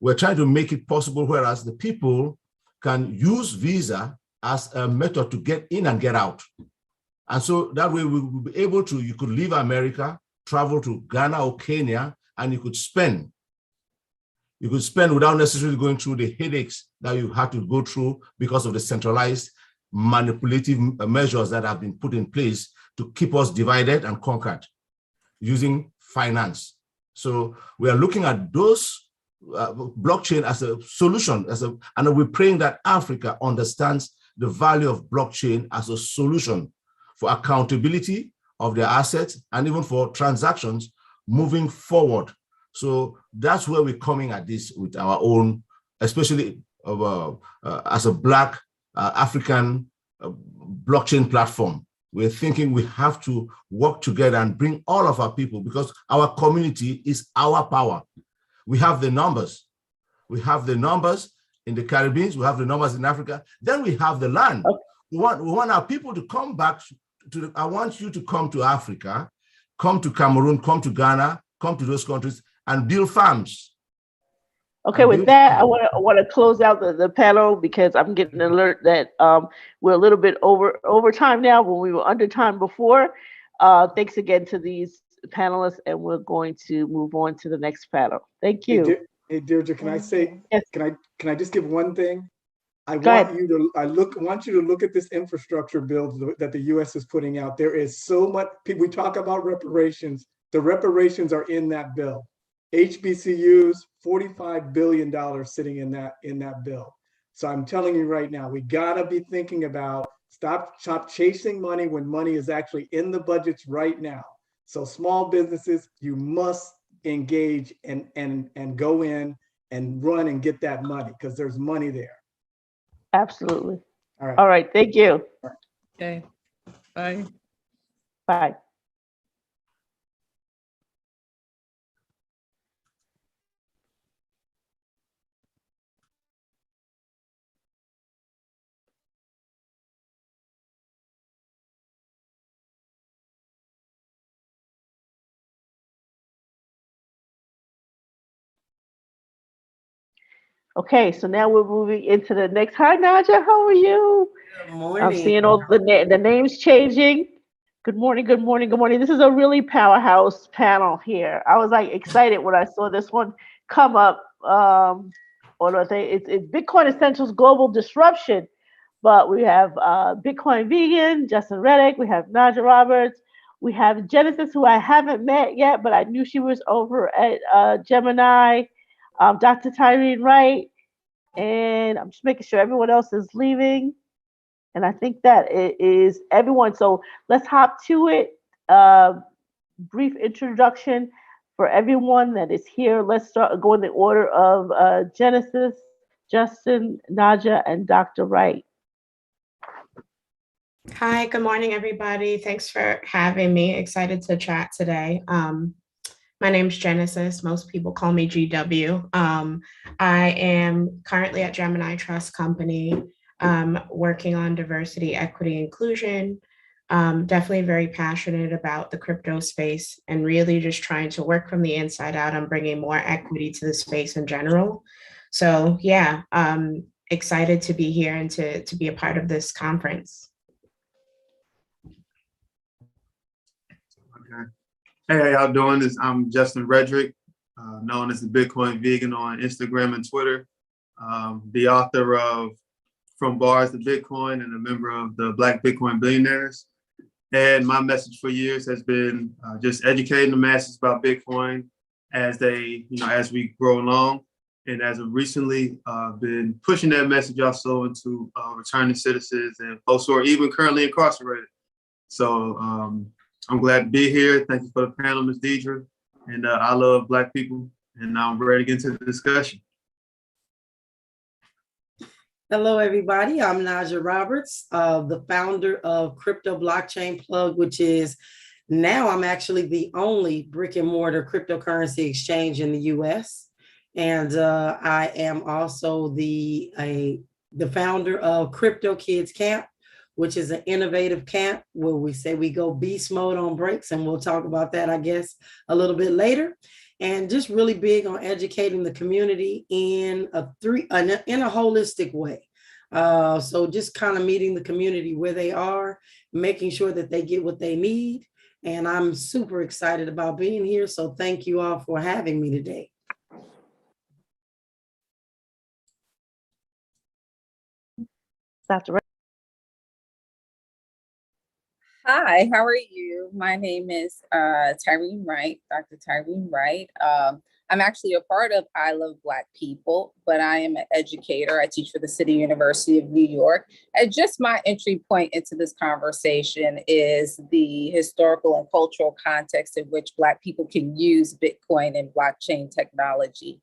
We're trying to make it possible, whereas the people can use Visa as a method to get in and get out. And so that way we will be able to, you could leave America, travel to Ghana or Kenya, and you could spend. You could spend without necessarily going through the headaches that you had to go through because of the centralized manipulative measures that have been put in place to keep us divided and conquered using finance. So we are looking at those blockchain as a solution, and we're praying that Africa understands the value of blockchain as a solution for accountability of their assets and even for transactions moving forward. So that's where we're coming at this with our own, especially as a Black African blockchain platform. We're thinking we have to work together and bring all of our people, because our community is our power. We have the numbers. We have the numbers in the Caribbean. We have the numbers in Africa. Then we have the land. We want our people to come back to I want you to come to Africa, come to Cameroon, come to Ghana, come to those countries and build farms. Okay, with that, I want to close out the panel because I'm getting an alert that we're a little bit over time now when we were under time before. Thanks again to these panelists, and we're going to move on to the next panel. Thank you. Hey, Deirdre, can I say? Yes. Can I just give one thing? I want you to look at this infrastructure bill that the U.S. is putting out. There is so much. We talk about reparations. The reparations are in that bill. HBCUs, $45 billion sitting in that bill. So I'm telling you right now, we gotta be thinking about stop chasing money when money is actually in the budgets right now. So small businesses, you must engage and go in and run and get that money because there's money there. Absolutely. All right. All right. Thank you. Okay. Bye. Bye. Okay, so now we're moving into the next. Hi, Naja, how are you? Good morning. I'm seeing all the names changing. Good morning, good morning, good morning. This is a really powerhouse panel here. I was like excited when I saw this one come up. It's Bitcoin Essentials Global Disruption, but we have Bitcoin Vegan, Justin Reddick, we have Naja Roberts, we have Genesis, who I haven't met yet, but I knew she was over at Gemini. Dr. Tyreen Wright, and I'm just making sure everyone else is leaving. And I think that it is everyone. So let's hop to it. Brief introduction for everyone that is here. Let's start go in the order of Genesis, Justin, Naja, and Dr. Wright. Hi, good morning, everybody. Thanks for having me. Excited to chat today. My name's Genesis. Most people call me GW. I am currently at Gemini Trust Company, working on diversity, equity, inclusion. Definitely very passionate about the crypto space and really just trying to work from the inside out on bringing more equity to the space in general. So yeah, excited to be here and to be a part of this conference. Hey, how y'all doing? I'm Justin Reddick, known as the Bitcoin Vegan on Instagram and Twitter, the author of From Bars to Bitcoin and a member of the Black Bitcoin Billionaires. And my message for years has been just educating the masses about Bitcoin as as we grow along. And as of recently, been pushing that message also into returning citizens and folks who are even currently incarcerated. So I'm glad to be here. Thank you for the panel, Ms. Deidre. And I love Black people, and I'm ready to get into the discussion. Hello, everybody. I'm Naja Roberts, the founder of Crypto Blockchain Plug, which is now I'm actually the only brick and mortar cryptocurrency exchange in the US. And I am also the founder of Crypto Kids Camp, which is an innovative camp where we say we go beast mode on breaks, and we'll talk about that, I guess, a little bit later. And just really big on educating the community in a holistic way. So just kind of meeting the community where they are, making sure that they get what they need. And I'm super excited about being here. So thank you all for having me today. Dr. Hi, how are you? My name is Tyrene Wright, Dr. Tyrene Wright. I'm actually a part of I Love Black People, but I am an educator. I teach for the City University of New York. And just my entry point into this conversation is the historical and cultural context in which Black people can use Bitcoin and blockchain technology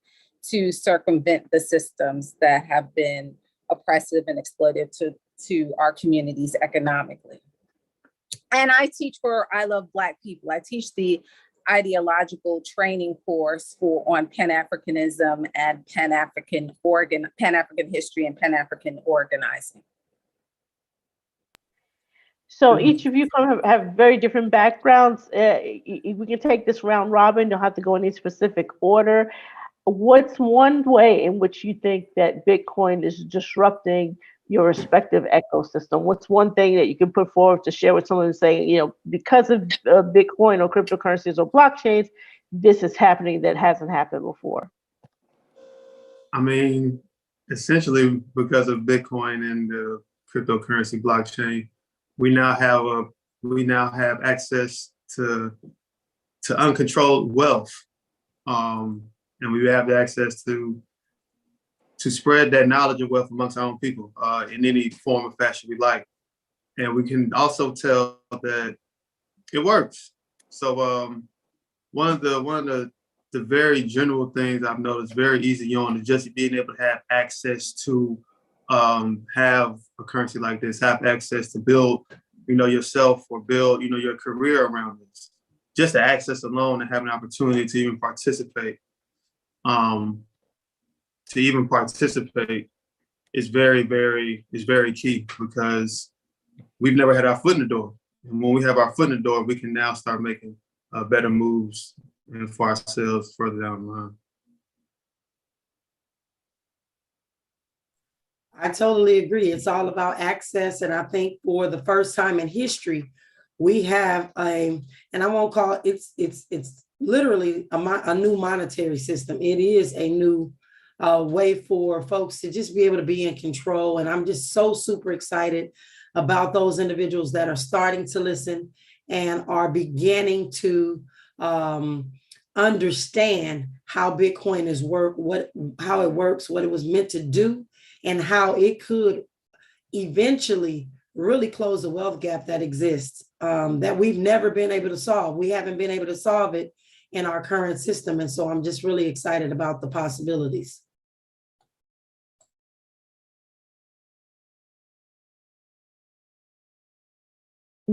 to circumvent the systems that have been oppressive and exploitive to our communities economically. And I teach for I Love Black People. I teach the ideological training course on Pan-Africanism and Pan-African history and Pan-African organizing. So each of you have very different backgrounds. We can take this round robin. Don't have to go in any specific order. What's one way in which you think that Bitcoin is disrupting your respective ecosystem? What's one thing that you can put forward to share with someone saying, you know, because of Bitcoin or cryptocurrencies or blockchains, this is happening that hasn't happened before? I mean, essentially because of Bitcoin and the cryptocurrency blockchain, we now have access to uncontrolled wealth, and we have the access to spread that knowledge and wealth amongst our own people in any form or fashion we like. And we can also tell that it works. So one of the very general things I've noticed very easy on is just being able to have access to have a currency like this, have access to build, yourself or build, your career around this. Just the access alone and have an opportunity to even participate. Is very, very key, because we've never had our foot in the door. And when we have our foot in the door, we can now start making better moves for ourselves further down the line. I totally agree. It's all about access. And I think for the first time in history, we have and I won't call it, it's literally a new monetary system. It is a new way for folks to just be able to be in control. And I'm just so super excited about those individuals that are starting to listen and are beginning to understand how Bitcoin is how it works, what it was meant to do, and how it could eventually really close the wealth gap that exists, that we've never been able to solve. We haven't been able to solve it in our current system. And so I'm just really excited about the possibilities.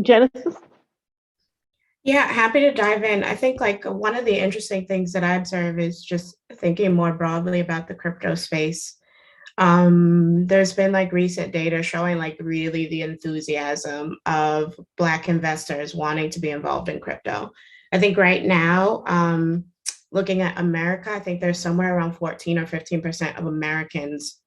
Genesis? Yeah, happy to dive in. I think like one of the interesting things that I observe is just thinking more broadly about the crypto space. There's been like recent data showing like really the enthusiasm of Black investors wanting to be involved in crypto. I think right now, looking at America, I think there's somewhere around 14 or 15% of Americans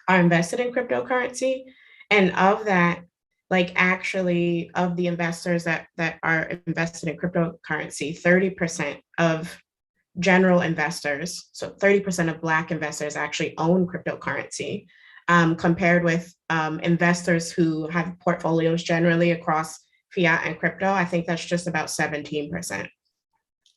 are invested in cryptocurrency. And of that, like actually of the investors that are invested in cryptocurrency, 30% of general investors, so 30% of Black investors actually own cryptocurrency, compared with investors who have portfolios generally across fiat and crypto. I think that's just about 17%.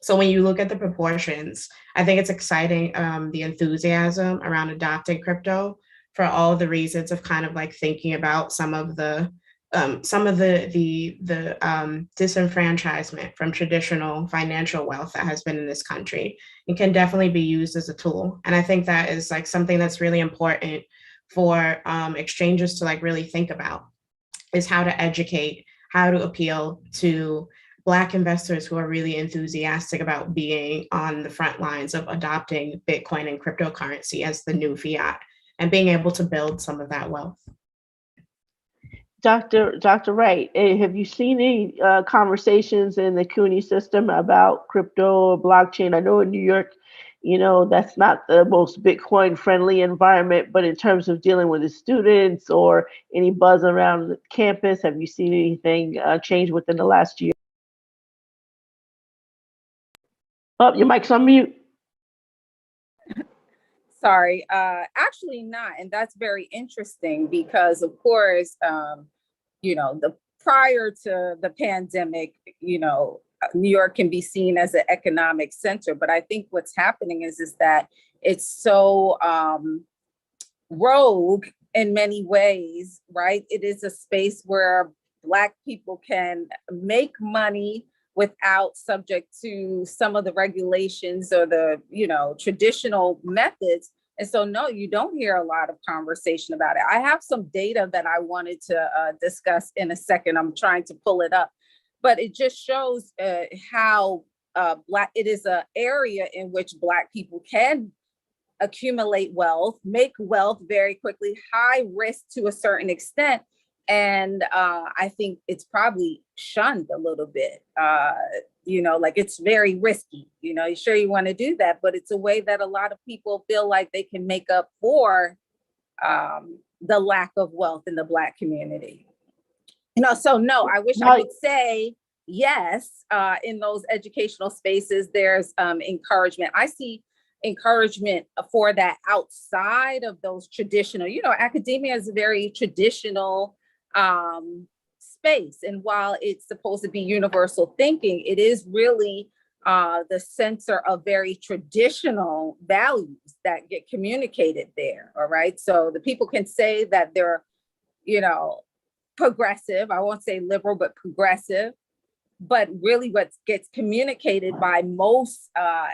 So when you look at the proportions, I think it's exciting, the enthusiasm around adopting crypto for all the reasons of kind of like thinking about some of the disenfranchisement from traditional financial wealth that has been in this country. It can definitely be used as a tool. And I think that is like something that's really important for exchanges to like really think about, is how to educate, how to appeal to Black investors who are really enthusiastic about being on the front lines of adopting Bitcoin and cryptocurrency as the new fiat and being able to build some of that wealth. Dr. Wright, have you seen any conversations in the CUNY system about crypto or blockchain? I know in New York, that's not the most Bitcoin friendly environment, but in terms of dealing with the students or any buzz around the campus, have you seen anything change within the last year? Oh, your mic's on mute. Sorry, actually not. And that's very interesting because, of course, the prior to the pandemic, New York can be seen as an economic center, but I think what's happening is that it's so rogue in many ways, right? It is a space where Black people can make money without subject to some of the regulations or the, traditional methods. And so, no, you don't hear a lot of conversation about it. I have some data that I wanted to discuss in a second. I'm trying to pull it up, but it just shows how it is an area in which Black people can accumulate wealth, make wealth very quickly, high risk to a certain extent. And I think it's probably shunned a little bit. Like it's very risky. Sure you want to do that, but it's a way that a lot of people feel like they can make up for the lack of wealth in the Black community. So no, I wish I could say yes. In those educational spaces, there's encouragement. I see encouragement for that outside of those traditional, academia is a very traditional space. And while it's supposed to be universal thinking, it is really the center of very traditional values that get communicated there. All right. So the people can say that they're, progressive. I won't say liberal, but progressive. But really what gets communicated by most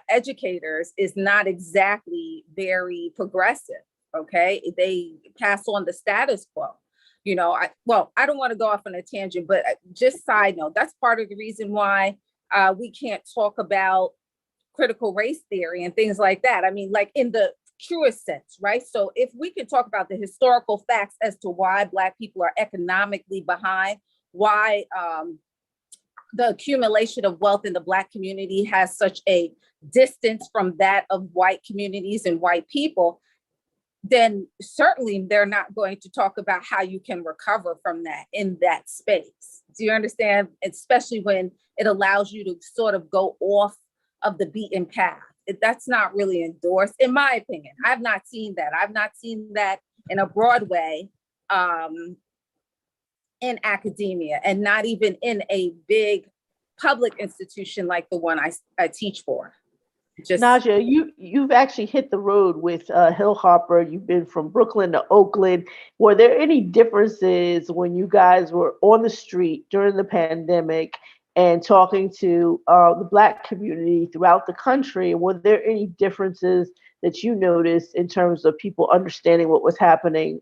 educators is not exactly very progressive. Okay. They pass on the status quo. I don't want to go off on a tangent, but just side note, that's part of the reason why we can't talk about critical race theory and things like that. I mean, like in the truest sense, right? So if we can talk about the historical facts as to why Black people are economically behind, why the accumulation of wealth in the Black community has such a distance from that of white communities and white people, then certainly they're not going to talk about how you can recover from that in that space. Do you understand? Especially when it allows you to sort of go off of the beaten path. That's not really endorsed, in my opinion. I've not seen that. I've not seen that in a broad way in academia, and not even in a big public institution like the one I teach for. Naja, you've actually hit the road with Hill Hopper. You've been from Brooklyn to Oakland. Were there any differences when you guys were on the street during the pandemic and talking to the Black community throughout the country? Were there any differences that you noticed in terms of people understanding what was happening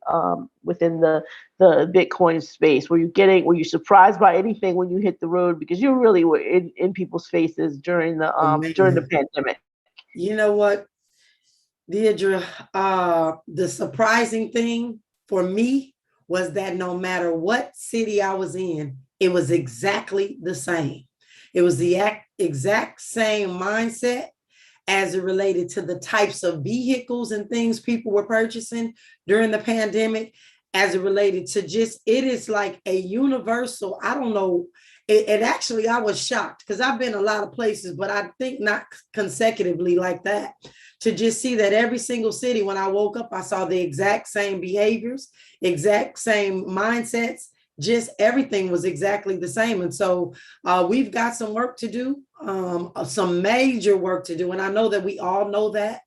within the Bitcoin space? Were you surprised by anything when you hit the road? Because you really were in people's faces during the pandemic. You know what, Deidre, the surprising thing for me was that no matter what city I was in, it was exactly the same. It was the exact same mindset as it related to the types of vehicles and things people were purchasing during the pandemic, as it related to it is like a universal, I don't know. It actually, I was shocked because I've been a lot of places, but I think not consecutively like that. To just see that every single city, when I woke up, I saw the exact same behaviors, exact same mindsets, just everything was exactly the same. And so we've got some work to do, some major work to do. And I know that we all know that,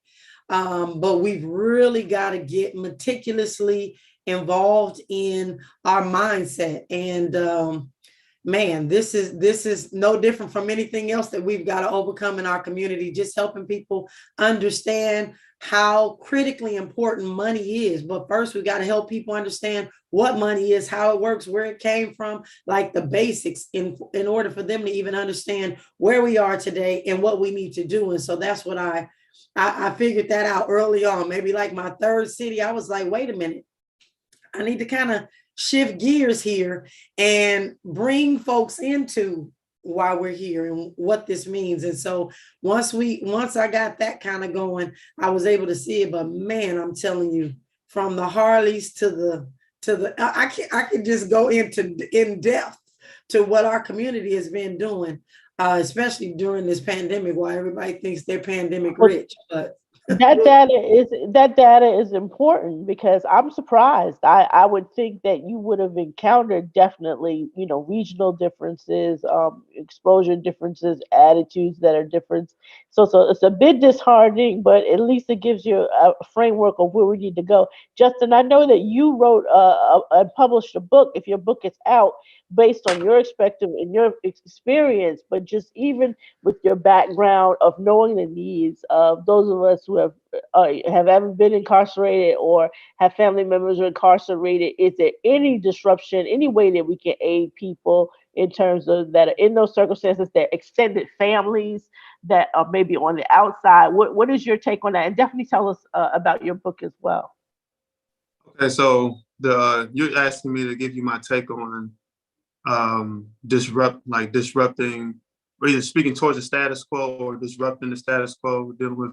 but we've really got to get meticulously involved in our mindset. And man, this is no different from anything else that we've got to overcome in our community, just helping people understand how critically important money is. But first, we got to help people understand what money is, how it works, where it came from, like the basics in order for them to even understand where we are today and what we need to do. And so that's what I figured that out early on, maybe like my third city. I was like, wait a minute, I need to kind of shift gears here and bring folks into why we're here and what this means. And so once I got that kind of going, I was able to see it. But man, I'm telling you, from the Harleys to the I can just go in depth to what our community has been doing, especially during this pandemic, while everybody thinks they're pandemic rich. But That data is important because I'm surprised. I would think that you would have encountered definitely, regional differences, exposure differences, attitudes that are different. So it's a bit disheartening, but at least it gives you a framework of where we need to go. Justin, I know that you wrote and published a book. If your book is out, based on your perspective and your experience, but just even with your background of knowing the needs of those of us who have ever been incarcerated or have family members who are incarcerated, is there any disruption, any way that we can aid people in terms of that are in those circumstances, their extended families that are maybe on the outside? What is your take on that? And definitely tell us about your book as well. Okay, so you're asking me to give you my take on disrupting, or either speaking towards the status quo or disrupting the status quo, dealing with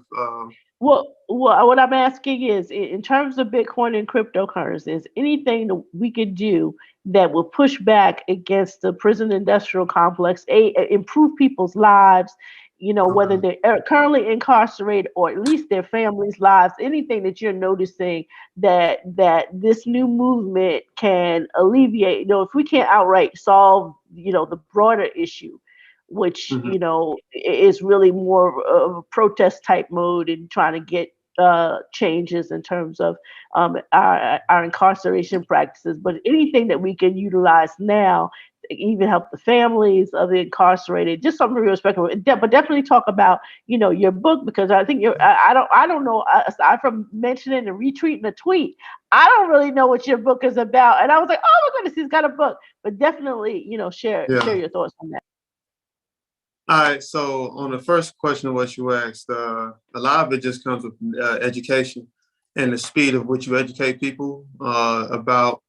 Well, what I'm asking is, in terms of Bitcoin and cryptocurrencies, anything that we could do that will push back against the prison industrial complex, improve people's lives, whether they're currently incarcerated or at least their families' lives, anything that you're noticing that this new movement can alleviate. If we can't outright solve, the broader issue, which is really more of a protest type mode and trying to get changes in terms of our incarceration practices. But anything that we can utilize now to even help the families of the incarcerated, just something real respectful. But definitely talk about your book, because I think I don't know, aside from mentioning and retweeting a tweet, I don't really know what your book is about. And I was like, oh my goodness, he's got a book. But definitely share your thoughts on that. All right, so on the first question of what you asked, a lot of it just comes with education and the speed of which you educate people about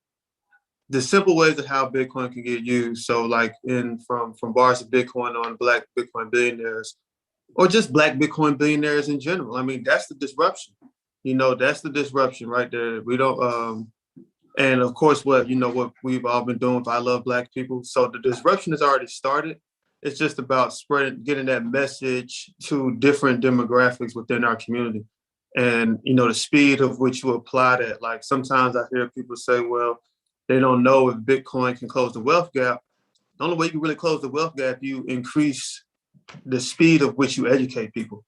the simple ways of how Bitcoin can get used. So like from bars of Bitcoin on Black Bitcoin billionaires, or just Black Bitcoin billionaires in general. I mean, that's the disruption. That's the disruption right there. We don't, and of course, what we've all been doing with I Love Black People. So the disruption has already started. It's just about getting that message to different demographics within our community. And, the speed of which you apply that. Like sometimes I hear people say, well, they don't know if Bitcoin can close the wealth gap. The only way you can really close the wealth gap, you increase the speed of which you educate people.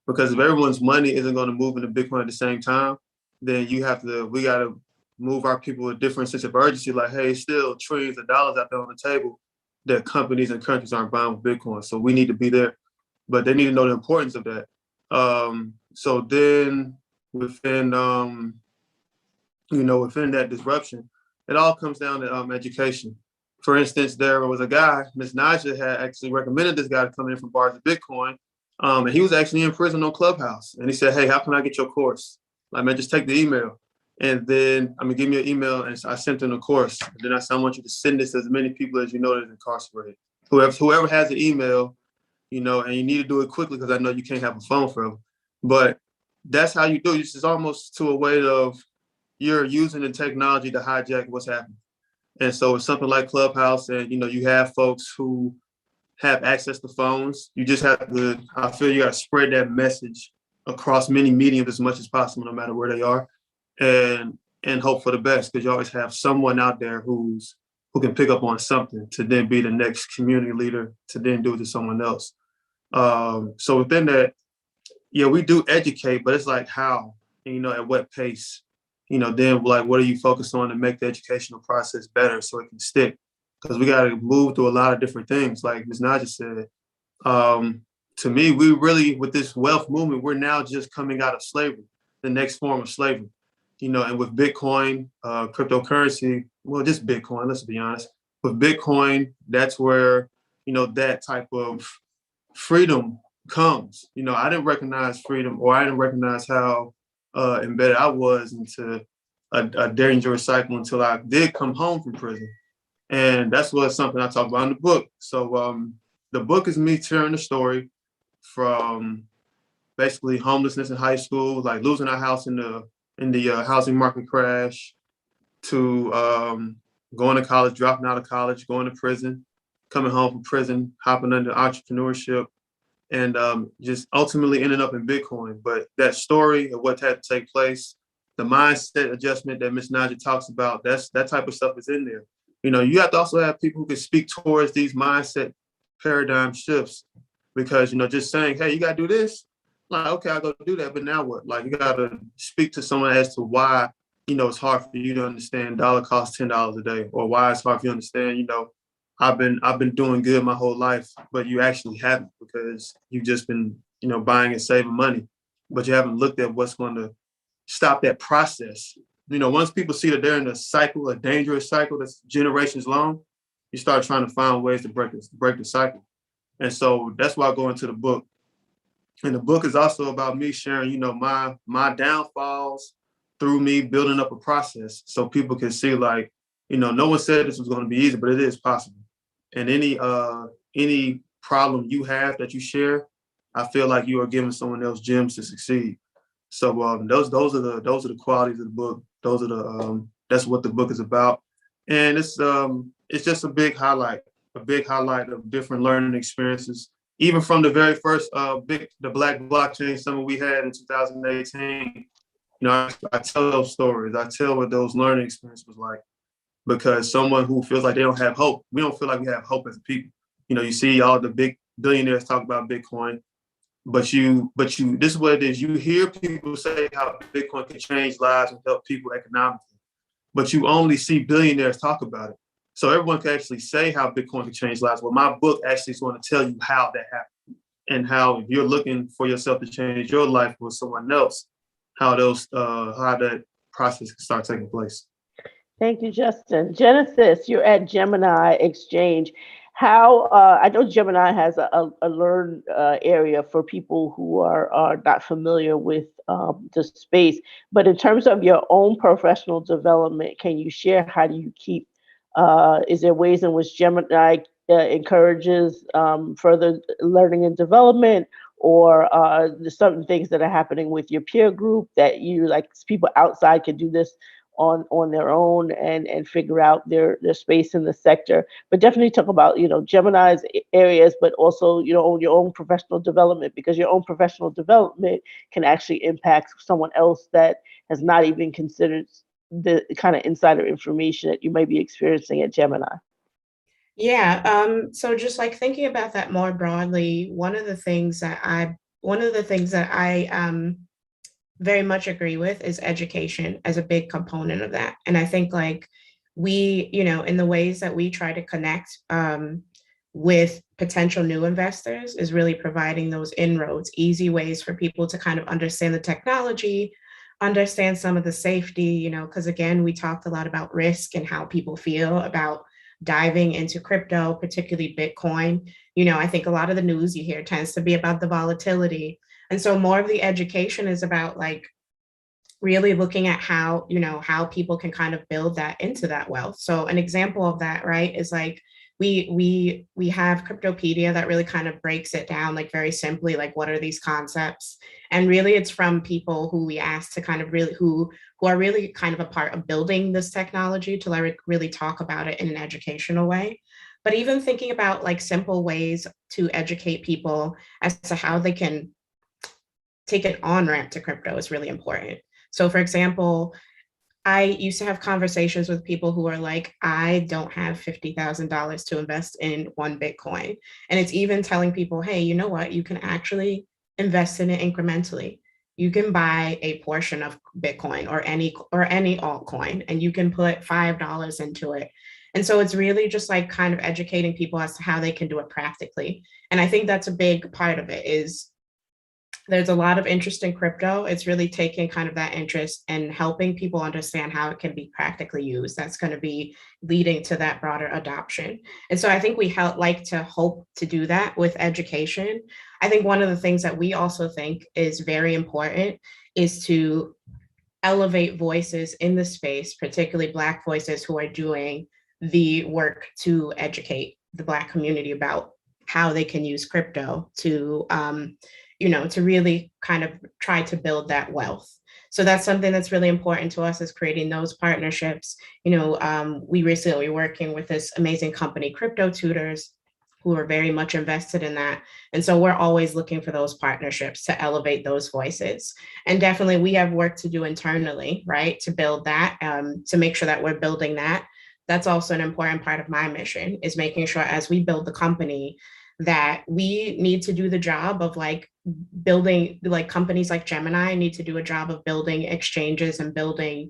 Because if everyone's money isn't going to move into Bitcoin at the same time, then we got to move our people with a different sense of urgency. Like, hey, still trillions of dollars out there on the table that companies and countries aren't buying with Bitcoin. So we need to be there, but they need to know the importance of that. So then within that disruption, it all comes down to education. For instance, there was a guy, Ms. Naja had actually recommended this guy to come in from Bars of Bitcoin. And he was actually in prison on Clubhouse. And he said, hey, how can I get your course? Like, man, just take the email. And then, give me your email. And I sent him the course. And then I said, I want you to send this to as many people as you know that are incarcerated. Whoever has the email, and you need to do it quickly because I know you can't have a phone forever. But that's how you do it. It's almost to a way of you're using the technology to hijack what's happening. And so it's something like Clubhouse, and you have folks who have access to phones. You just have to, I feel you got to spread that message across many mediums as much as possible, no matter where they are, and hope for the best, because you always have someone out there who can pick up on something to then be the next community leader to then do it to someone else. So within that, we do educate, but it's like how, and, at what pace, then like, what are you focused on to make the educational process better so it can stick? Because we got to move through a lot of different things. Like Ms. Naja said, to me, we really, with this wealth movement, we're now just coming out of slavery, the next form of slavery, and with Bitcoin, cryptocurrency, well, just Bitcoin, let's be honest. With Bitcoin, that's where, that type of freedom comes. I didn't recognize freedom, or I didn't recognize how embedded I was into a dangerous cycle until I did come home from prison. And that's something I talk about in the book. So the book is me sharing the story from basically homelessness in high school, like losing our house in the housing market crash, to going to college, dropping out of college, going to prison, coming home from prison, hopping into entrepreneurship, and just ultimately ended up in Bitcoin. But that story of what had to take place, the mindset adjustment that Ms. Naja talks about, that type of stuff is in there. You know, you have to also have people who can speak towards these mindset paradigm shifts, because, you know, just saying, hey, you got to do this, like, okay, I'll go do that, but now what? Like, you got to speak to someone as to why, you know, it's hard for you to understand dollar costs $10 a day, or why it's hard for you to understand, you know, I've been doing good my whole life, but you actually haven't, because you've just been, you know, buying and saving money, but you haven't looked at what's going to stop that process. You know, once people see that they're in a cycle, a dangerous cycle that's generations long, you start trying to find ways to break the cycle. And so that's why I go into the book. And the book is also about me sharing, you know, my downfalls through me building up a process, so people can see, like, you know, no one said this was going to be easy, but it is possible. And any problem you have that you share, I feel like you are giving someone else gems to succeed. So those are the qualities of the book. Those are that's what the book is about. And it's just a big highlight of different learning experiences, even from the very first the Black Blockchain Summit we had in 2018. You know, I tell those stories. I tell what those learning experiences was like, because someone who feels like they don't have hope, we don't feel like we have hope as a people. You know, you see all the big billionaires talk about Bitcoin, but you, this is what it is. You hear people say how Bitcoin can change lives and help people economically, but you only see billionaires talk about it. So everyone can actually say how Bitcoin can change lives. Well, my book actually is going to tell you how that happened, and how, if you're looking for yourself to change your life with someone else, how that process can start taking place. Thank you, Justin. Genesis, you're at Gemini Exchange. How, I know Gemini has a learn area for people who are not familiar with the space, but in terms of your own professional development, can you share, how do you keep, is there ways in which Gemini encourages further learning and development, or there's certain things that are happening with your peer group that you, like, people outside can do this on their own and figure out their space in the sector? But definitely talk about, you know, Gemini's areas, but also, you know, your own professional development, because your own professional development can actually impact someone else that has not even considered the kind of insider information that you may be experiencing at Gemini. Yeah, so just like thinking about that more broadly, one of the things that I very much agree with is education as a big component of that. And I think, like, we, you know, in the ways that we try to connect with potential new investors is really providing those inroads, easy ways for people to kind of understand the technology, understand some of the safety, you know, because again, we talked a lot about risk and how people feel about diving into crypto, particularly Bitcoin. You know, I think a lot of the news you hear tends to be about the volatility. And so more of the education is about, like, really looking at how, you know, how people can kind of build that into that wealth. So an example of that, right, is like we have Cryptopedia that really kind of breaks it down, like, very simply, like, what are these concepts? And really it's from people who we asked to kind of really, who are really kind of a part of building this technology, to like really talk about it in an educational way. But even thinking about, like, simple ways to educate people as to how they can take an on-ramp to crypto is really important. So for example, I used to have conversations with people who are like, I don't have $50,000 to invest in one Bitcoin. And it's even telling people, hey, you know what, you can actually invest in it incrementally. You can buy a portion of Bitcoin or any altcoin, and you can put $5 into it. And so it's really just like kind of educating people as to how they can do it practically. And I think that's a big part of it, is there's a lot of interest in crypto. It's really taking kind of that interest and helping people understand how it can be practically used. That's going to be leading to that broader adoption. And so I think we like to hope to do that with education. I think one of the things that we also think is very important is to elevate voices in the space, particularly Black voices who are doing the work to educate the Black community about how they can use crypto to, you know, to really kind of try to build that wealth. So that's something that's really important to us, is creating those partnerships. You know, we recently were working with this amazing company, Crypto Tutors, who are very much invested in that. And so we're always looking for those partnerships to elevate those voices. And definitely we have work to do internally, right, to build that, to make sure that we're building that. That's also an important part of my mission, is making sure as we build the company that we need to do the job of like building, like companies like Gemini need to do a job of building exchanges and building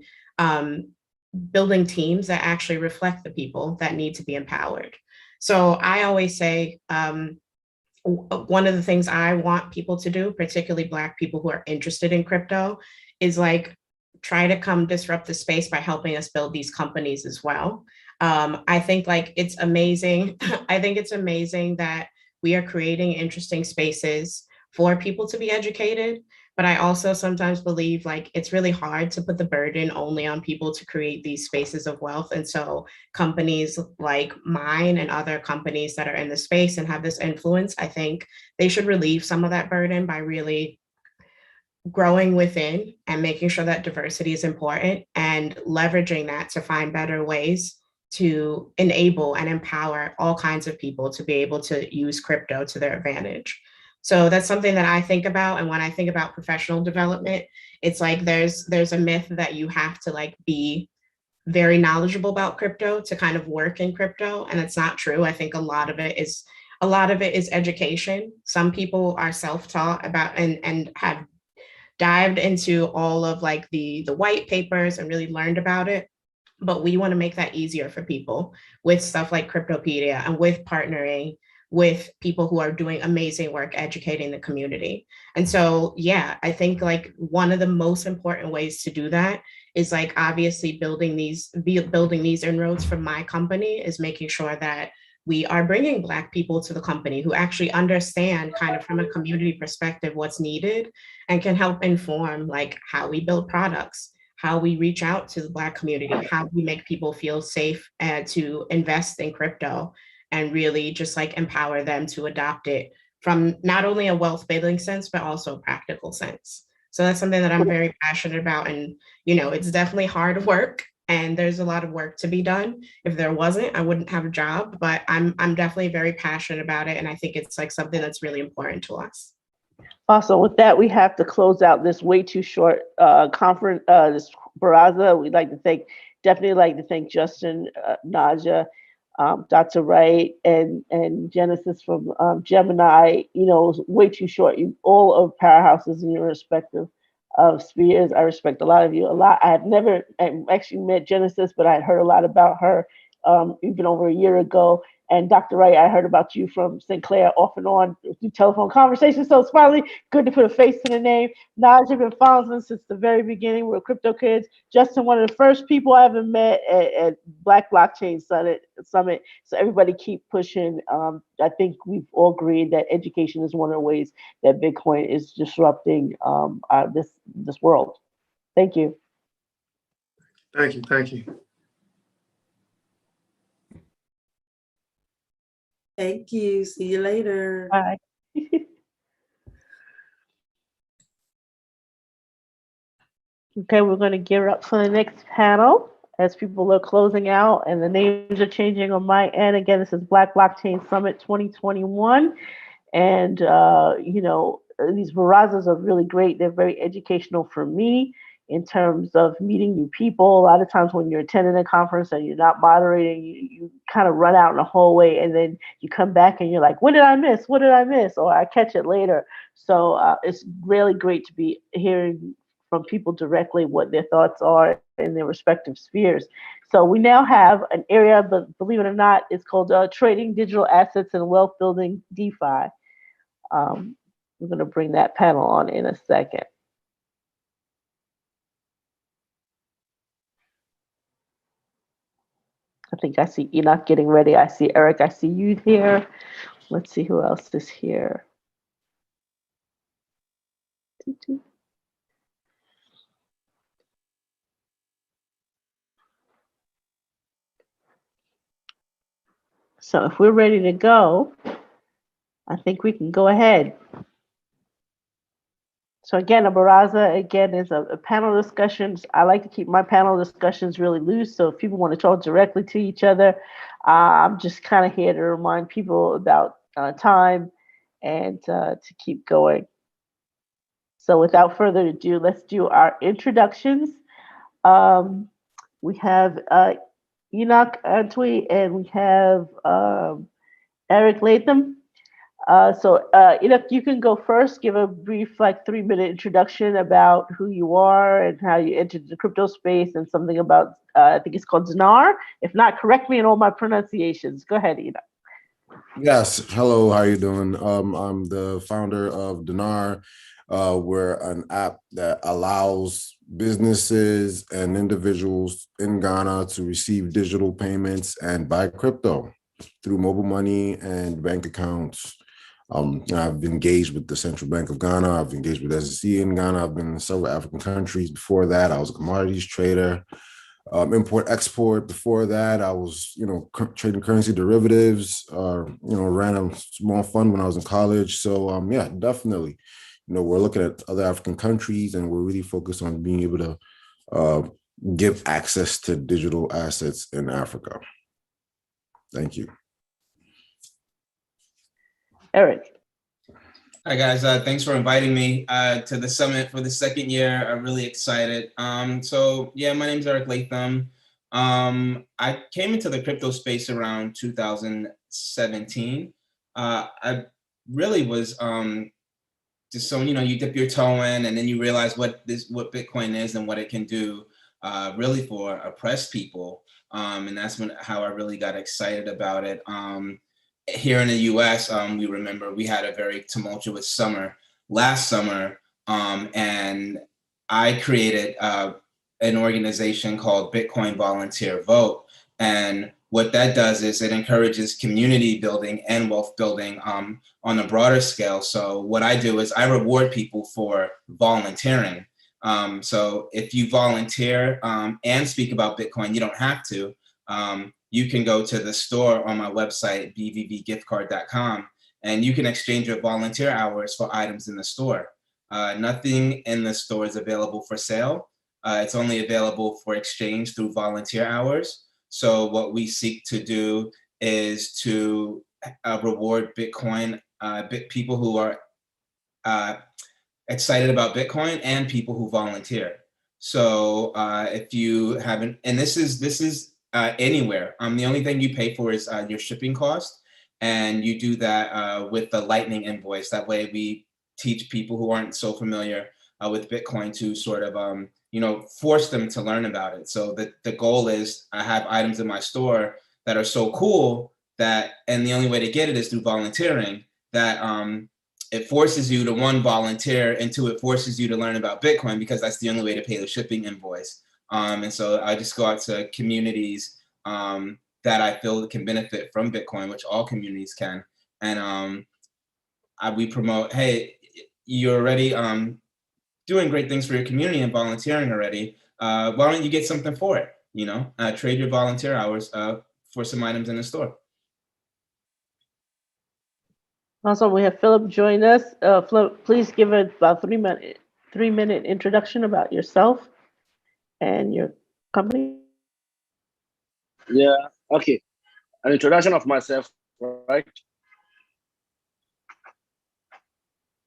teams that actually reflect the people that need to be empowered. So I always say, one of the things I want people to do, particularly Black people who are interested in crypto, is like try to come disrupt the space by helping us build these companies as well. I think like it's amazing. I think it's amazing that we are creating interesting spaces for people to be educated. But I also sometimes believe like it's really hard to put the burden only on people to create these spaces of wealth. And so companies like mine and other companies that are in the space and have this influence, I think they should relieve some of that burden by really growing within and making sure that diversity is important and leveraging that to find better ways to enable and empower all kinds of people to be able to use crypto to their advantage. So that's something that I think about. And when I think about professional development, it's like there's a myth that you have to like be very knowledgeable about crypto to kind of work in crypto. And it's not true. I think a lot of it is education. Some people are self-taught about and have dived into all of like the white papers and really learned about it. But we want to make that easier for people with stuff like Cryptopedia and with partnering with people who are doing amazing work educating the community. And so, yeah, I think like one of the most important ways to do that is like obviously building these inroads from my company is making sure that we are bringing Black people to the company who actually understand kind of from a community perspective what's needed and can help inform like how we build products, how we reach out to the Black community, how we make people feel safe and to invest in crypto and really just like empower them to adopt it from not only a wealth building sense, but also a practical sense. So that's something that I'm very passionate about. And, you know, it's definitely hard work and there's a lot of work to be done. If there wasn't, I wouldn't have a job, but I'm definitely very passionate about it. And I think it's like something that's really important to us. Awesome. With that, we have to close out this way too short conference, this baraza. We'd like to thank Justin, Naja, Dr. Wright, and Genesis from Gemini. You know, way too short. You all of powerhouses in your respective spheres. I respect a lot of you a lot. I have never actually met Genesis, but I had heard a lot about her even over a year ago. And Dr. Wright, I heard about you from St. Clair off and on through telephone conversations. So it's finally good to put a face to the name. Naj, I've been following them since the very beginning. We're crypto kids. Justin, one of the first people I ever met at Black Blockchain Summit. So everybody keep pushing. I think we've all agreed that education is one of the ways that Bitcoin is disrupting this world. Thank you. Thank you. Thank you. Thank you. See you later. Bye. Okay, we're going to gear up for the next panel as people are closing out and the names are changing on my end. Again, this is Black Blockchain Summit 2021. And, you know, these barazas are really great. They're very educational for me in terms of meeting new people. A lot of times when you're attending a conference and you're not moderating, you kind of run out in the hallway and then you come back and you're like, what did I miss? What did I miss? Or I catch it later. So it's really great to be hearing from people directly what their thoughts are in their respective spheres. So we now have an area, but believe it or not, it's called Trading Digital Assets and Wealth Building DeFi. We're going to bring that panel on in a second. I think I see Enoch getting ready. I see Eric. I see you here. Let's see who else is here. So if we're ready to go, I think we can go ahead. So again, a baraza again is a panel discussions. I like to keep my panel discussions really loose. So if people want to talk directly to each other, I'm just kind of here to remind people about time and to keep going. So without further ado, let's do our introductions. We have Enoch Antwi and we have Eric Latham. Enoch, you can go first. Give a brief, like 3-minute introduction about who you are and how you entered the crypto space, and something about I think it's called Dinar. If not, correct me in all my pronunciations. Go ahead, Enoch. Yes. Hello. How you doing? I'm the founder of Dinar. We're an app that allows businesses and individuals in Ghana to receive digital payments and buy crypto through mobile money and bank accounts. I've engaged with the Central Bank of Ghana. I've engaged with SEC in Ghana. I've been in several African countries. Before that, I was a commodities trader, import export. Before that, I was, trading currency derivatives. Ran a small fund when I was in college. So yeah, definitely. We're looking at other African countries, and we're really focused on being able to give access to digital assets in Africa. Thank you. Eric. Hi guys, thanks for inviting me to the summit for the second year. I'm really excited. So yeah, my name's Eric Latham. I came into the crypto space around 2017. I really was just so you dip your toe in, and then you realize what Bitcoin is and what it can do really for oppressed people. And that's how I really got excited about it. Here in the US, we remember we had a very tumultuous summer last summer, and I created an organization called Bitcoin Volunteer Vote. And what that does is it encourages community building and wealth building on a broader scale. So what I do is I reward people for volunteering. So if you volunteer and speak about Bitcoin, you don't have to. You can go to the store on my website, bvvgiftcard.com, and you can exchange your volunteer hours for items in the store. Nothing in the store is available for sale. It's only available for exchange through volunteer hours. So what we seek to do is to reward Bitcoin, people who are excited about Bitcoin and people who volunteer. So if you haven't, and this is anywhere. The only thing you pay for is your shipping cost, and you do that with the Lightning invoice. That way, we teach people who aren't so familiar with Bitcoin to sort of force them to learn about it. So the goal is I have items in my store that are so cool that, and the only way to get it is through volunteering. That it forces you to, one, volunteer, and two, it forces you to learn about Bitcoin, because that's the only way to pay the shipping invoice. And so I just go out to communities that I feel can benefit from Bitcoin, which all communities can. And we promote, hey, you're already doing great things for your community and volunteering already. Why don't you get something for it? Trade your volunteer hours for some items in the store. Also, we have Philip join us. Philip, please give about 3-minute introduction about yourself and your company. Yeah, okay. An introduction of myself, right?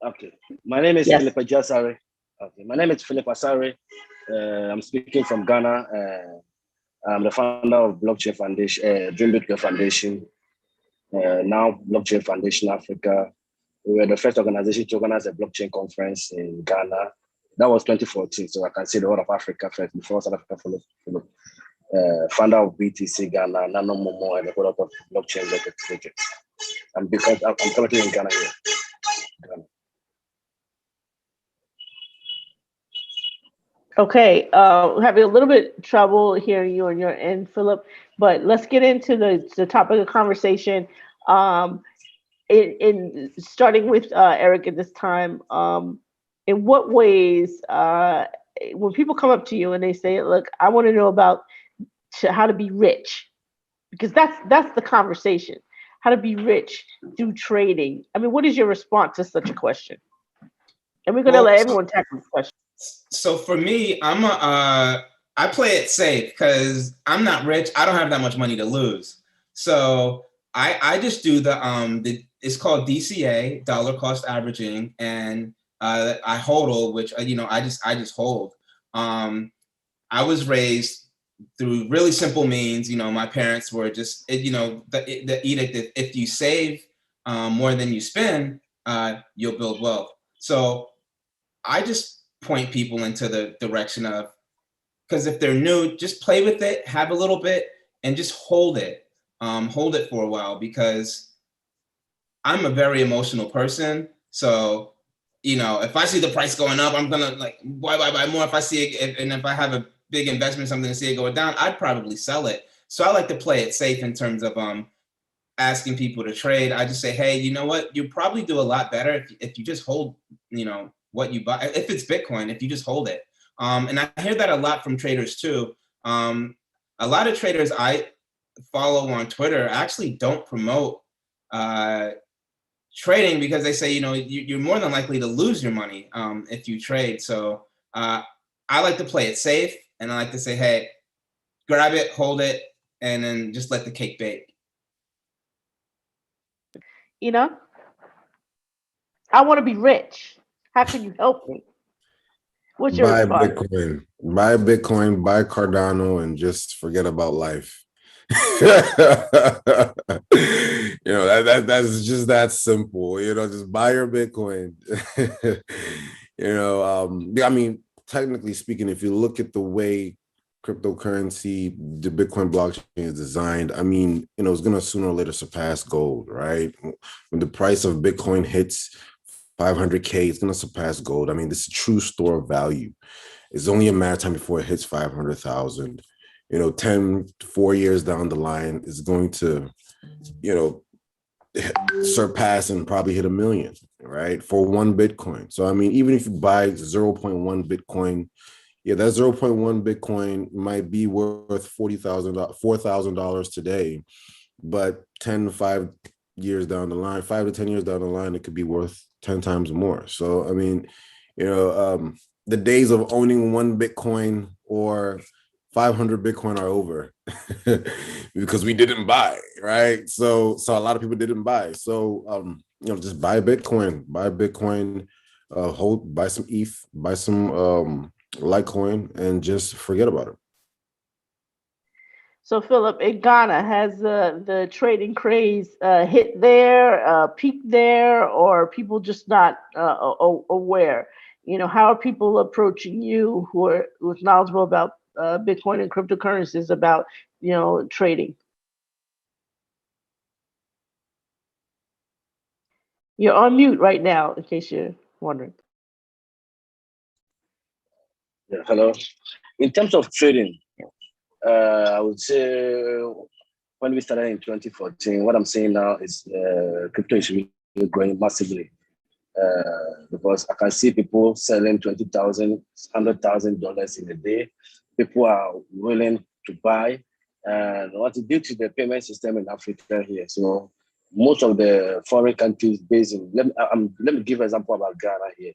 Okay. My name is Philip Ajasare. Okay. My name is Philip Asare. I'm speaking from Ghana. I'm the founder of Blockchain Foundation, Dream Bitcoin Foundation. Now Blockchain Foundation Africa. We were the first organization to organize a blockchain conference in Ghana. That was 2014, so I can say the whole of Africa first before South Africa followed. Founder of BTC Ghana, Nano Momo, and a whole lot of blockchain related projects. And because I'm currently in Ghana here. Okay, having a little bit trouble hearing you on your end, Philip, but let's get into the topic of conversation. In starting with Eric at this time, in what ways, when people come up to you and they say, look, I want to know about how to be rich, because that's the conversation, how to be rich through trading. I mean, what is your response to such a question? And we're gonna Well, let everyone tackle this question. So for me, I play it safe because I'm not rich. I don't have that much money to lose. So I just do it's called DCA, dollar cost averaging, and I hodl, which I just hold. I was raised through really simple means. My parents were just the edict that if you save more than you spend, you'll build wealth. So I just point people into the direction of, because if they're new, just play with it, have a little bit, and just hold it for a while, because I'm a very emotional person. So, if I see the price going up, I'm gonna why buy more? If I see it, and if I have a big investment, something to see it go down, I'd probably sell it. So I like to play it safe in terms of asking people to trade. I just say, hey, you know what? You probably do a lot better if you just hold, what you buy. If it's Bitcoin, if you just hold it. And I hear that a lot from traders too. A lot of traders I follow on Twitter actually don't promote trading, because they say, you're more than likely to lose your money if you trade. So I like to play it safe, and I like to say, hey, grab it, hold it, and then just let the cake bake. I want to be rich. How can you help me? What's your Buy response? Bitcoin, buy Cardano, and just forget about life. That's just that simple. Just buy your Bitcoin. I mean, technically speaking, if you look at the way cryptocurrency, the Bitcoin blockchain is designed, I mean, it's going to sooner or later surpass gold, right? When the price of Bitcoin hits 500K, it's going to surpass gold. I mean, this is a true store of value. It's only a matter of time before it hits 500,000. 4 years down the line, it's going to, surpass and probably hit 1 million, right? For one Bitcoin. So, I mean, even if you buy 0.1 Bitcoin, that 0.1 Bitcoin might be worth $4,000 today, but 5 years down the line, 5 to 10 years down the line, it could be worth 10 times more. So, I mean, the days of owning one Bitcoin or 500 Bitcoin are over because we didn't buy, right? So a lot of people didn't buy. So, just buy Bitcoin, buy some ETH, buy some Litecoin, and just forget about it. So, Philip, in Ghana, has the trading craze hit there, peaked there, or people just not aware? How are people approaching you who's knowledgeable about Bitcoin and cryptocurrencies about, trading? You're on mute right now, in case you're wondering. Yeah, hello. In terms of trading, I would say when we started in 2014, what I'm saying now is crypto is really growing massively. Because I can see people selling $20,000, $100,000 in a day. People are willing to buy, and what to do to the payment system in Africa here. So most of the foreign countries based in, let me give an example about Ghana here.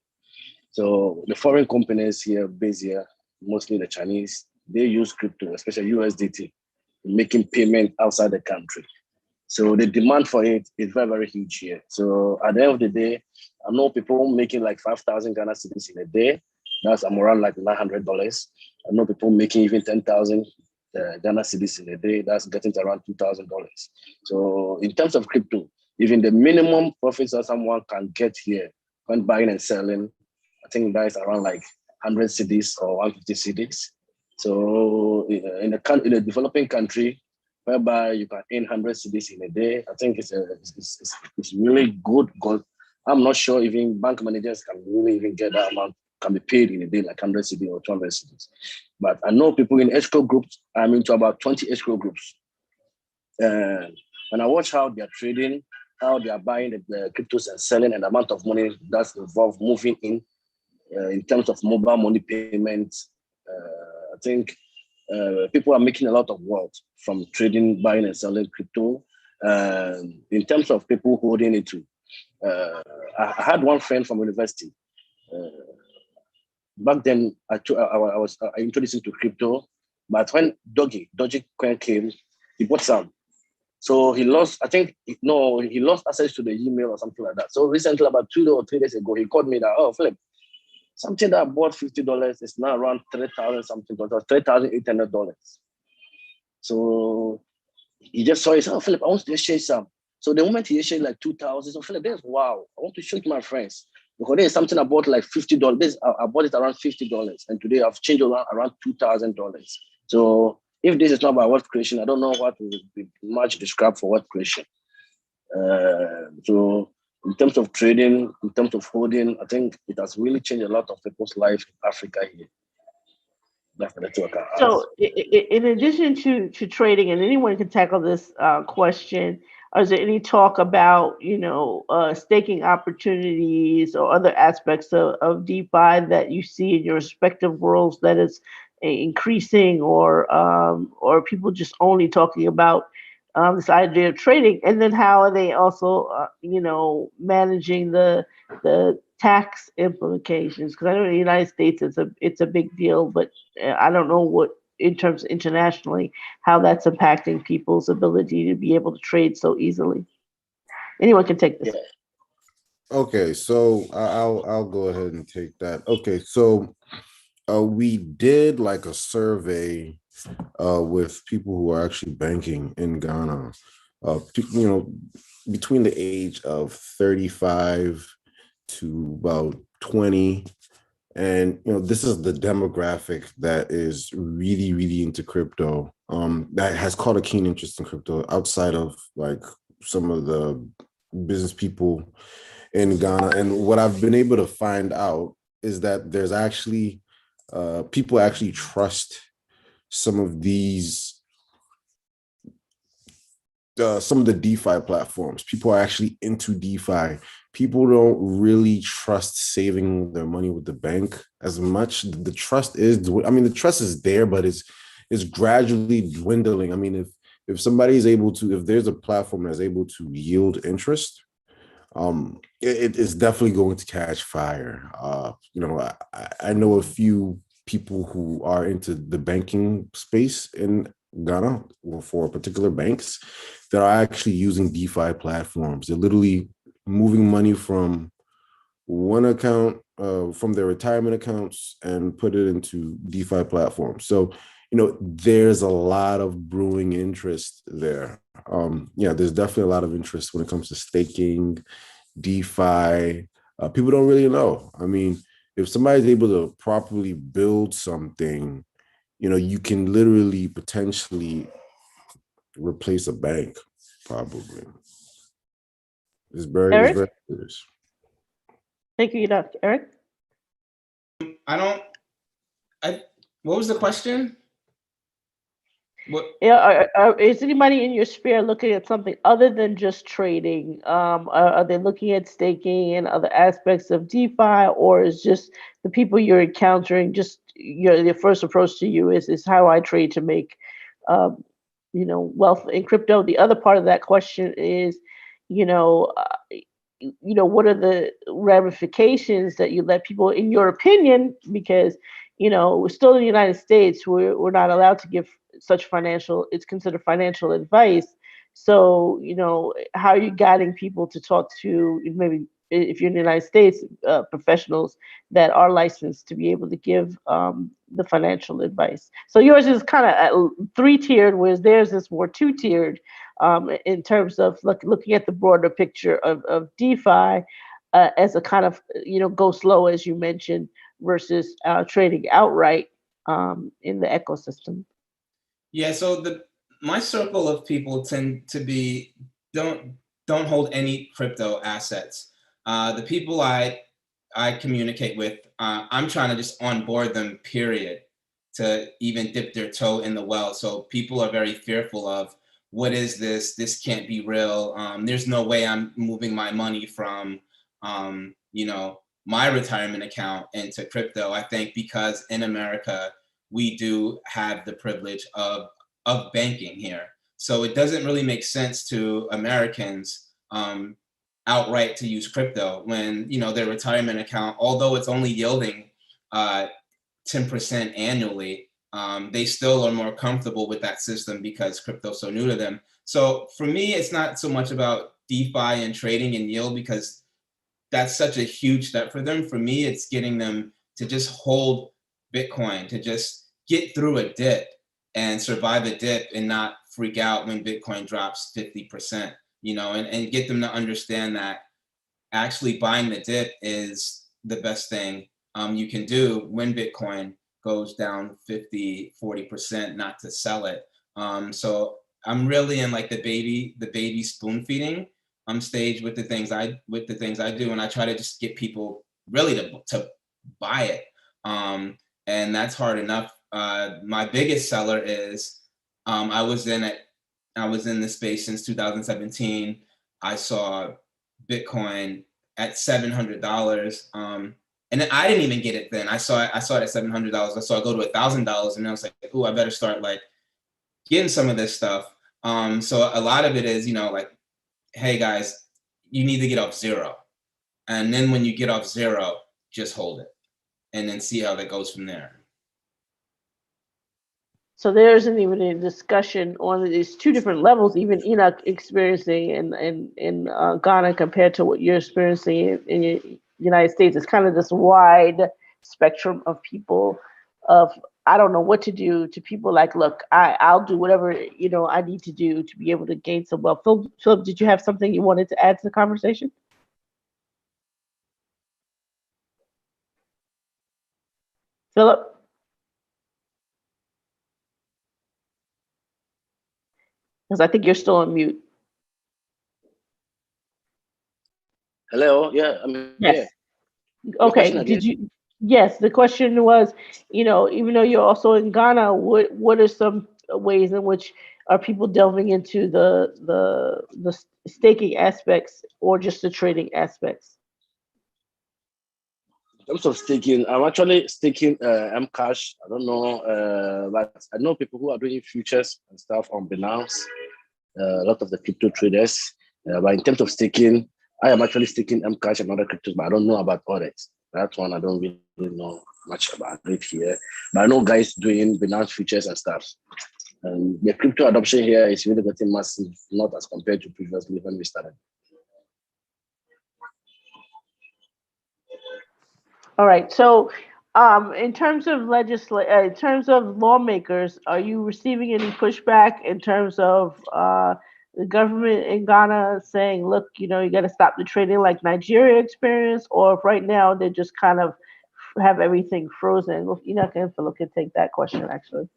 So the foreign companies here based here, mostly the Chinese, they use crypto, especially USDT, making payment outside the country. So the demand for it is very, very huge here. So at the end of the day, I know people making like 5,000 Ghana cedis in a day. That's around like $900. I know people making even 10,000 Ghana cedis in a day. That's getting to around $2,000. So in terms of crypto, even the minimum profits that someone can get here when buying and selling, I think that is around like 100 cedis or 150 cedis. So in a developing country, whereby you can earn 100 cedis in a day, I think it's really good, because I'm not sure even bank managers can really even get that amount, can be paid in a day, like 100 cedis or 200 cedis. But I know people in escrow groups, I'm into about 20 escrow groups. And when I watch how they're trading, how they are buying the cryptos and selling, and the amount of money that's involved moving in terms of mobile money payments, I think people are making a lot of wealth from trading, buying and selling crypto. In terms of people holding it too, I had one friend from university. Back then, I introduced him to crypto, but when Dogecoin came, he bought some. So he lost, he lost access to the email or something like that. So recently, about 2 or 3 days ago, he called me that, oh, Philip, something that I bought $50 is now around 3,000 something, $3,800. So he just saw it, oh, Philip, I want to share some. So the moment he shared like 2,000, so Philip, this, wow, I want to show it to my friends. Because there's something I bought like $50. I bought it around $50. And today I've changed around $2,000. So if this is not about wealth creation, I don't know what would be much described for wealth creation. So in terms of trading, in terms of holding, I think it has really changed a lot of people's life in Africa here. So in addition to trading, and anyone can tackle this question, is there any talk about, staking opportunities or other aspects of DeFi that you see in your respective worlds that is increasing, or people just only talking about this idea of trading? And then how are they also, managing the tax implications? Because I know in the United States it's a big deal, but I don't know what, in terms of internationally, how that's impacting people's ability to be able to trade so easily. Anyone can take this. Okay, so I'll go ahead and take that. Okay, so we did like a survey with people who are actually banking in Ghana, between the age of 35 to about 20. And this is the demographic that is really, really into crypto, that has caught a keen interest in crypto outside of like some of the business people in Ghana. And what I've been able to find out is that there's actually people actually trust some of these some of the DeFi platforms. People are actually into DeFi. People don't really trust saving their money with the bank as much. The trust is, the trust is there, but it's gradually dwindling. I mean, if somebody is able to, if there's a platform that's able to yield interest, it is definitely going to catch fire. I know a few people who are into the banking space in Ghana, or for particular banks, that are actually using DeFi platforms. They're literally moving money from one account, from their retirement accounts, and put it into DeFi platforms. So, there's a lot of brewing interest there. There's definitely a lot of interest when it comes to staking, DeFi. People don't really know. I mean, if somebody's able to properly build something, you can literally potentially replace a bank, probably. It's very serious. Thank you, Dr. Eric. What was the question? Is anybody in your sphere looking at something other than just trading? Are they looking at staking and other aspects of DeFi, or is just the people you're encountering, just their first approach to you is how I trade to make wealth in crypto? The other part of that question is, what are the ramifications that you let people, in your opinion, because we're still in the United States, we're not allowed to give such it's considered financial advice. So, how are you guiding people to talk to, maybe if you're in the United States, professionals that are licensed to be able to give the financial advice? So yours is kind of 3-tiered, whereas theirs is more 2-tiered, in terms of looking at the broader picture of DeFi as a kind of, go slow, as you mentioned, versus trading outright in the ecosystem. Yeah, so my circle of people tend to be don't hold any crypto assets. The people I communicate with, I'm trying to just onboard them, period, to even dip their toe in the well. So people are very fearful of, what is this? This can't be real. There's no way I'm moving my money from, my retirement account into crypto. I think because in America, we do have the privilege of banking here. So it doesn't really make sense to Americans outright to use crypto when, you know, their retirement account, although it's only yielding 10% annually, they still are more comfortable with that system because crypto's so new to them. So for me, it's not so much about DeFi and trading and yield because that's such a huge step for them. For me, it's getting them to just hold Bitcoin, to just get through a dip and survive a dip and not freak out when Bitcoin drops 50%, you know, and get them to understand that actually buying the dip is the best thing you can do when Bitcoin goes down 50-40%, not to sell it. So I'm really in like the baby spoon feeding stage with the things I do, and I try to just get people really to buy it, and that's hard enough. My biggest seller is I was in the space since 2017. I saw Bitcoin at $700. And then I didn't even get it then. I saw it at $700. I saw it go to $1,000, and I was like, "Ooh, I better start like getting some of this stuff." So a lot of it is, you know, like, hey guys, you need to get off zero, and then when you get off zero, just hold it, and then see how that goes from there. So there isn't even a discussion on these two different levels, even Enoch experiencing in Ghana compared to what you're experiencing in the United States. It's kind of this wide spectrum of people of, I don't know what to do, to people like, look, I'll do whatever, you know, I need to do to be able to gain some wealth. Philip, did you have something you wanted to add to the conversation? Philip? Because I think you're still on mute. Hello. Yeah. I mean, Yes. yeah. Okay. Did you? Yes. The question was, you know, even though you're also in Ghana, what are some ways in which are people delving into the staking aspects or just the trading aspects? In terms of staking, I'm actually staking Mcash. I don't know, but I know people who are doing futures and stuff on Binance. A lot of the crypto traders. But in terms of staking, I am actually staking Mcash and other cryptos, but I don't know about others. That one I don't really know much about it here. But I know guys doing Binance futures and stuff. And the crypto adoption here is really getting massive, not as compared to previously when we started. All right. So, in terms of in terms of lawmakers, are you receiving any pushback in terms of the government in Ghana saying, "Look, you know, you got to stop the trading like Nigeria experienced," or if right now they just kind of have everything frozen? Well, Enoch and Philip can take that question actually.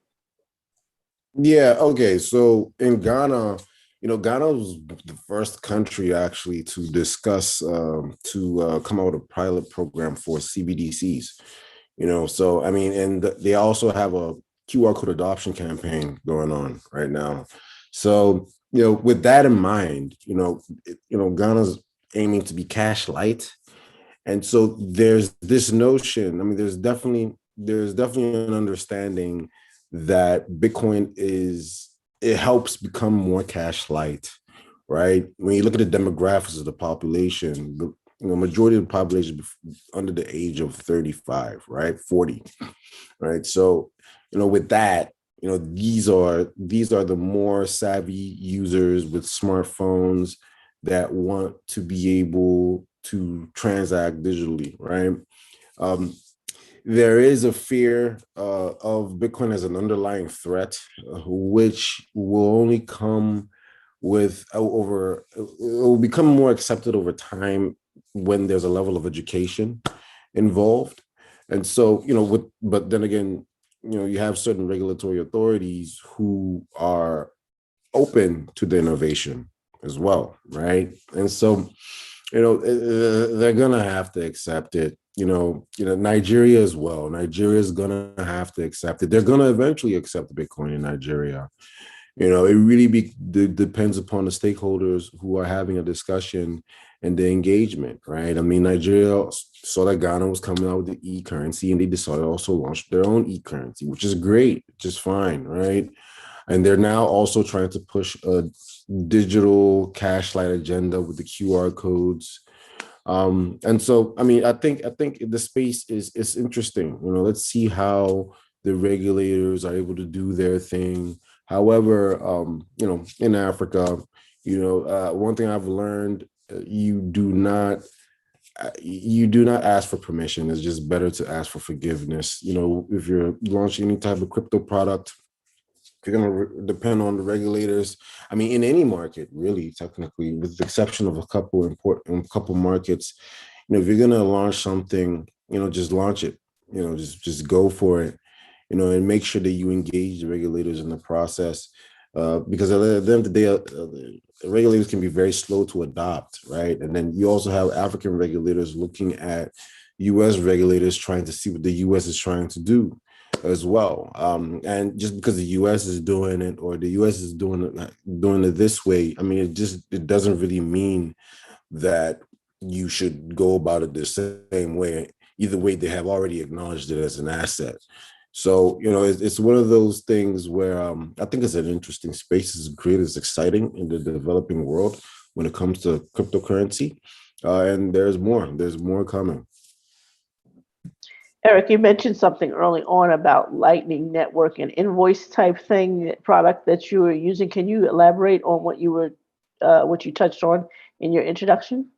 Yeah, okay. So in Ghana, you know, Ghana was the first country actually to discuss to come out with a pilot program for CBDCs. You know, so I mean, and they also have a QR code adoption campaign going on right now. So, you know, with that in mind, you know, Ghana's aiming to be cash light. And so there's this notion, I mean, there's definitely an understanding that Bitcoin it helps become more cash light, right? When you look at the demographics of the population, the majority of the population under the age of 35, right? 40, right? So, you know, with that, you know, these are the more savvy users with smartphones that want to be able to transact digitally, right? There is a fear of Bitcoin as an underlying threat, which will only come with it will become more accepted over time when there's a level of education involved. And so, you know, but then again, you know, you have certain regulatory authorities who are open to the innovation as well, right? And so, you know, they're gonna have to accept it. You know, Nigeria as well. Nigeria is gonna have to accept it. They're gonna eventually accept Bitcoin in Nigeria. You know, it really depends upon the stakeholders who are having a discussion and the engagement, right? I mean, Nigeria saw that Ghana was coming out with the e-currency, and they decided to also launch their own e-currency, which is great, which is fine, right? And they're now also trying to push a digital cashlight agenda with the QR codes. And so, I mean, I think the space is interesting. You know, let's see how the regulators are able to do their thing. However, you know, in Africa, you know, one thing I've learned, you do not ask for permission. It's just better to ask for forgiveness. You know, if you're launching any type of crypto product, you're going to depend on the regulators. I mean, in any market, really, technically, with the exception of a couple markets, you know, if you're going to launch something, you know, just launch it. You know, just go for it. You know, and make sure that you engage the regulators in the process, because at the end of the day, the regulators can be very slow to adopt, right? And then you also have African regulators looking at U.S. regulators trying to see what the U.S. is trying to do as well. And just because the U.S. is doing it, or the U.S. is doing it this way, I mean, it doesn't really mean that you should go about it the same way. Either way, they have already acknowledged it as an asset. So, you know, it's one of those things where I think it's an interesting space. It's great, it's exciting in the developing world when it comes to cryptocurrency. And there's more coming. Eric, you mentioned something early on about Lightning Network and invoice type thing product that you were using. Can you elaborate on what you touched on in your introduction?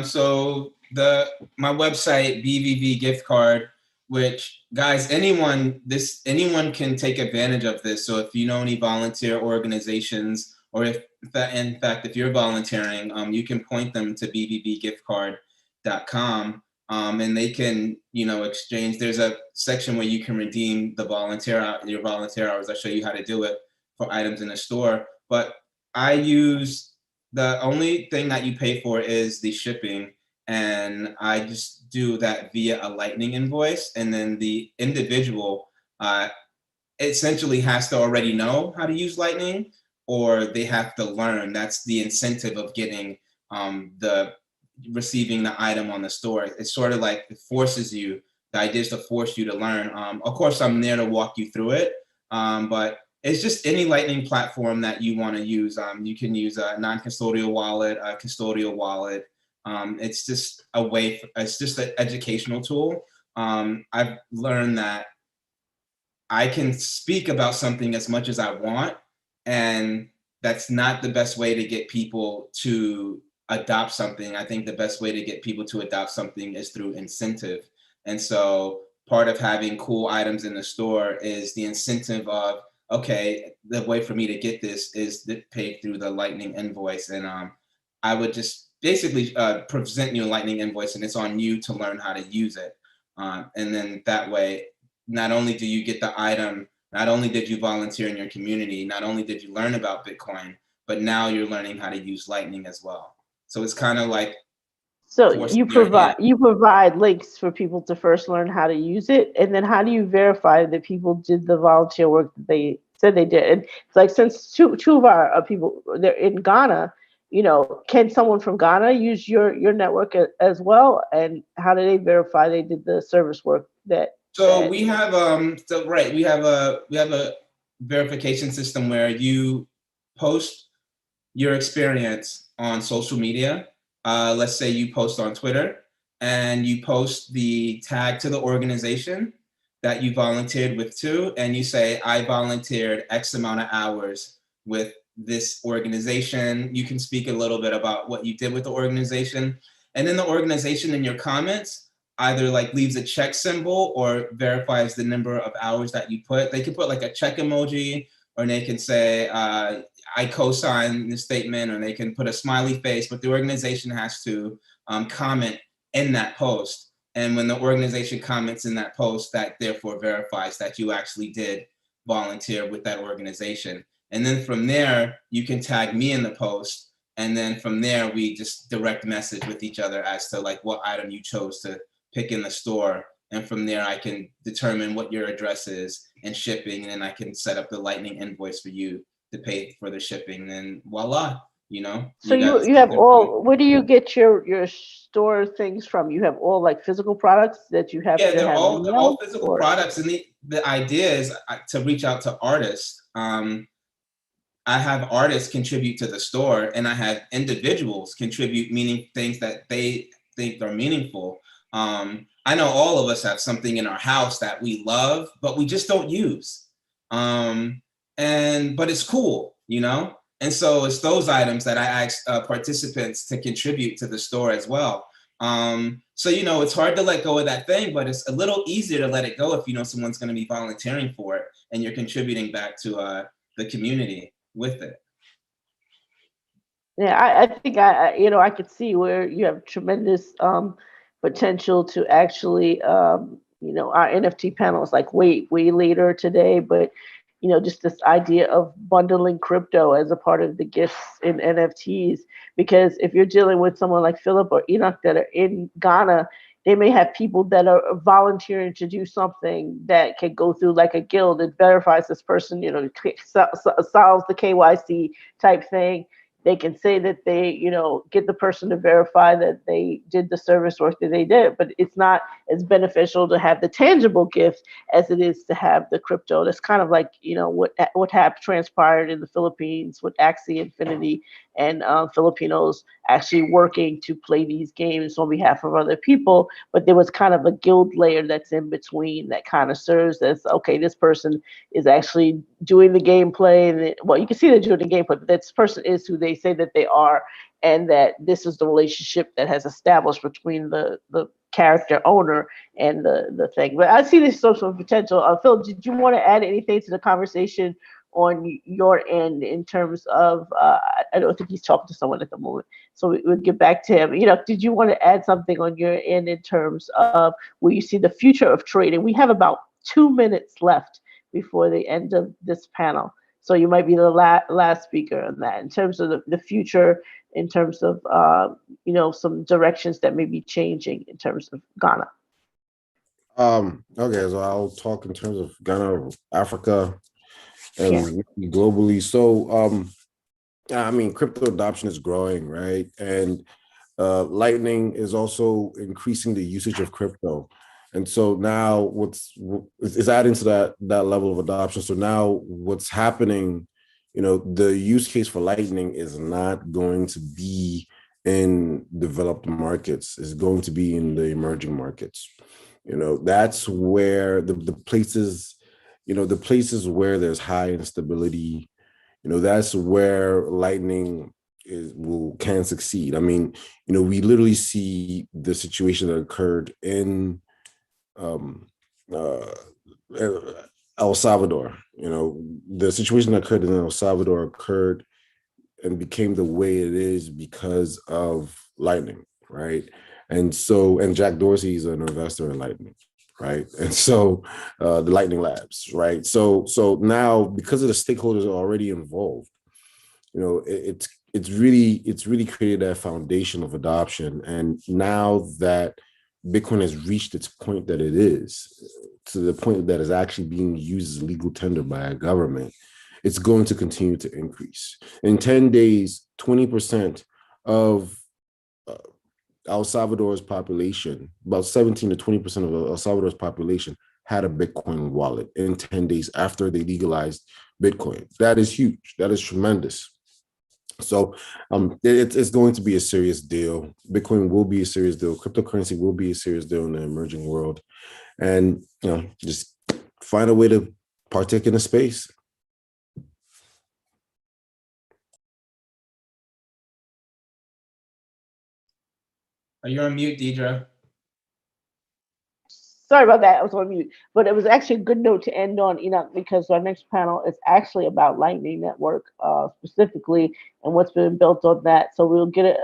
So my website, BVV gift card, which guys, anyone can take advantage of this. So if you know any volunteer organizations, or if in fact, if you're volunteering, you can point them to bvvgiftcard.com. And they can, you know, exchange. There's a section where you can redeem your volunteer hours. I'll show you how to do it for items in the store. But the only thing that you pay for is the shipping. And I just do that via a Lightning invoice. And then the individual essentially has to already know how to use Lightning, or they have to learn. That's the incentive of getting receiving the item on the store. It's sort of like it forces you. The idea is to force you to learn. Of course, I'm there to walk you through it, but it's just any Lightning platform that you want to use. You can use a non-custodial wallet, a custodial wallet. It's just it's just an educational tool. I've learned that I can speak about something as much as I want, and that's not the best way to get people to adopt something. I think the best way to get people to adopt something is through incentive. And so part of having cool items in the store is the incentive of, okay, the way for me to get this is to pay through the Lightning invoice. And I would just basically present you a Lightning invoice, and it's on you to learn how to use it. And then that way, not only do you get the item, not only did you volunteer in your community, not only did you learn about Bitcoin, but now you're learning how to use Lightning as well. So it's kind of like, so you provide links for people to first learn how to use it, and then how do you verify that people did the volunteer work that they said they did? And it's like, since two of our people, they're in Ghana, you know, can someone from Ghana use your network as well? And how do they verify they did the service work that? So we have we have a verification system where you post your experience on social media. Let's say you post on Twitter, and you post the tag to the organization that you volunteered with too, and you say, I volunteered X amount of hours with this organization. You can speak a little bit about what you did with the organization, and then the organization in your comments either like leaves a check symbol or verifies the number of hours that you put. They can put like a check emoji, or they can say, I co-sign the statement, or they can put a smiley face, but the organization has to comment in that post. And when the organization comments in that post, that therefore verifies that you actually did volunteer with that organization. And then from there, you can tag me in the post. And then from there, we just direct message with each other as to like what item you chose to pick in the store. And from there, I can determine what your address is and shipping, and then I can set up the Lightning invoice for you to pay for the shipping, and voila, you know. So you have all, where do you get your store things from? You have all like physical products that you have to have? They're all physical products, and the idea is to reach out to artists. I have artists contribute to the store, and I have individuals contribute things that they think are meaningful. I know all of us have something in our house that we love, but we just don't use. But it's cool, you know? And so it's those items that I ask participants to contribute to the store as well. So, you know, it's hard to let go of that thing, but it's a little easier to let it go if you know someone's going to be volunteering for it and you're contributing back to the community with it. Yeah, I think I could see where you have tremendous potential to actually, our NFT panel is like way later today, but just this idea of bundling crypto as a part of the gifts in NFTs, because if you're dealing with someone like Philip or Enoch that are in Ghana, they may have people that are volunteering to do something that can go through like a guild. It verifies this person, solves the KYC type thing. They can say that they, get the person to verify that they did the service work that they did, but it's not as beneficial to have the tangible gift as it is to have the crypto. That's kind of like, what transpired in the Philippines with Axie Infinity and Filipinos actually working to play these games on behalf of other people. But there was kind of a guild layer that's in between that kind of serves as, okay, this person is actually doing the gameplay. And you can see they're doing the gameplay, but this person is who they say that they are, and that this is the relationship that has established between the character owner and the thing. But I see this social potential. Phil, did you want to add anything to the conversation on your end in terms of, I don't think he's talking to someone at the moment, so we'll get back to him. Did you want to add something on your end in terms of where you see the future of trading? We have about 2 minutes left before the end of this panel, so you might be the last speaker on that in terms of the future, in terms of some directions that may be changing in terms of Ghana. Okay, so I'll talk in terms of Ghana, Africa, and globally. So crypto adoption is growing, right? And Lightning is also increasing the usage of crypto. And so now it's adding to that level of adoption. So now what's happening, the use case for Lightning is not going to be in developed markets. It's going to be in the emerging markets. That's where the places where there's high instability, that's where Lightning can succeed. I mean, we literally see the situation that occurred in El Salvador. The situation that occurred in El Salvador occurred and became the way it is because of Lightning, right? And Jack Dorsey is an investor in Lightning, right? And so the Lightning Labs, right? So now, because of the stakeholders are already involved, it's really created that foundation of adoption. And now that Bitcoin has reached its point that it is, to the point that is actually being used as legal tender by a government, it's going to continue to increase. In 10 days, 20% of El Salvador's population, about 17 to 20% of El Salvador's population had a Bitcoin wallet in 10 days after they legalized Bitcoin. That is huge. That is tremendous. So it's going to be a serious deal. Bitcoin will be a serious deal. Cryptocurrency will be a serious deal in the emerging world. And, just find a way to partake in the space. Are you on mute, Deidre? Sorry about that, I was on mute. But it was actually a good note to end on, Enoch, because our next panel is actually about Lightning Network specifically and what's been built on that. So we'll get it,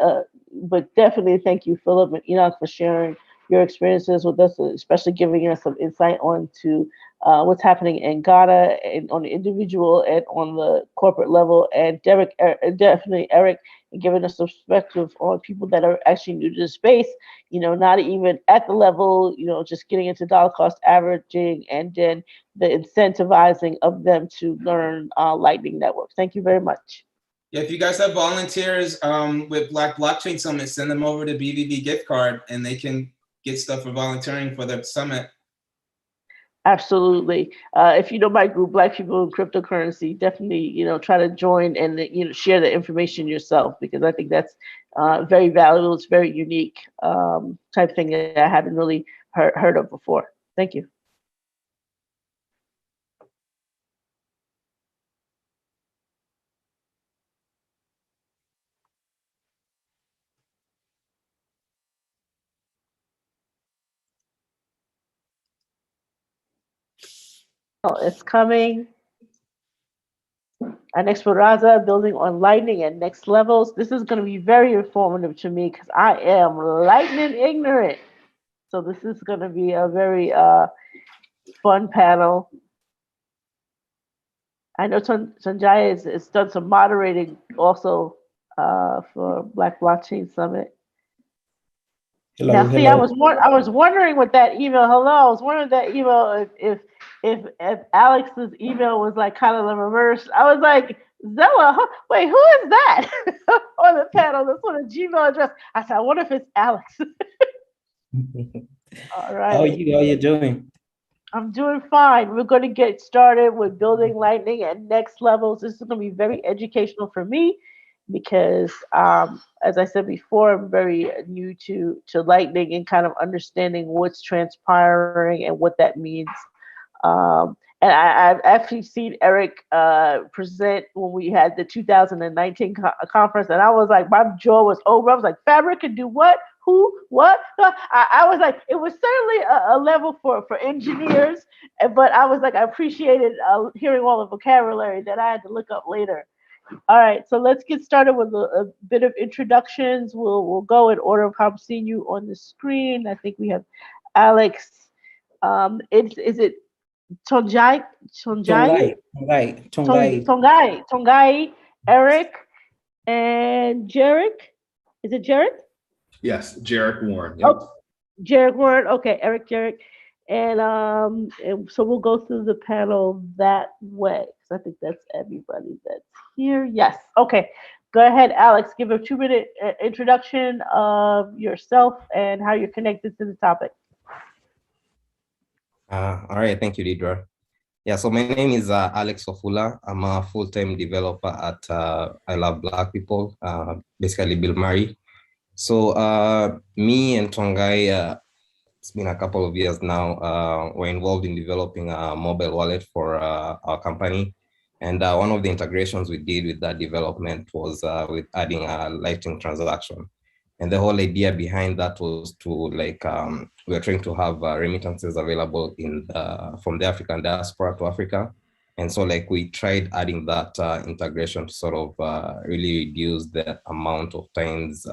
but definitely thank you, Philip and Enoch, for sharing your experiences with us, especially giving us some insight onto what's happening in Ghana and on the individual and on the corporate level. And definitely Eric, giving us a perspective on people that are actually new to the space, not even at the level, just getting into dollar cost averaging, and then the incentivizing of them to learn Lightning Network. Thank you very much. Yeah, if you guys have volunteers with Black Blockchain Summit, send them over to BVB gift card and they can get stuff for volunteering for the summit. Absolutely. If you know my group, Black People in Cryptocurrency, definitely, try to join and, share the information yourself, because I think that's very valuable. It's very unique type thing that I haven't really heard of before. Thank you. Oh, it's coming. Our next Raza, building on lightning at next levels. This is going to be very informative to me because I am lightning ignorant. So this is going to be a very fun panel. I know Sanjay has done some moderating also for Black Blockchain Summit. Hello, Now, see, hello. I was wondering with that email. Hello, I was wondering that email if Alex's email was like kind of the reverse. I was like, Zella, wait, who is that on the panel? That's on a Gmail address. I said, I wonder if it's Alex. All right. How are you doing? I'm doing fine. We're going to get started with building lightning at next levels. This is going to be very educational for me because, as I said before, I'm very new to lightning and kind of understanding what's transpiring and what that means. And I've actually seen Eric present when we had the 2019 conference, and I was like, my jaw was over. I was like, Fabric can do what? Who? What? I was like, it was certainly a level for engineers, but I was like, I appreciated hearing all the vocabulary that I had to look up later. All right, so let's get started with a bit of introductions. We'll go in order of how I'm seeing you on the screen. I think we have Alex. Is it Tongai, Eric, and Jarek. Is it Jarek? Yes, Jarek Warren. Yep. Oh, Jarek Warren. Okay, Eric, Jarek, and so we'll go through the panel that way. So I think that's everybody that's here. Yes. Okay. Go ahead, Alex. Give a 2-minute introduction of yourself and how you're connected to the topic. All right, thank you, Deidre. Yeah, so my name is Alex Ofula. I'm a full-time developer at I Love Black People, basically Bill Murray. So me and Tongai, it's been a couple of years now, we're involved in developing a mobile wallet for our company. And one of the integrations we did with that development was with adding a Lightning transaction. And the whole idea behind that was to we are trying to have remittances available from the African diaspora to Africa. And so we tried adding that integration to sort of really reduce the amount of times,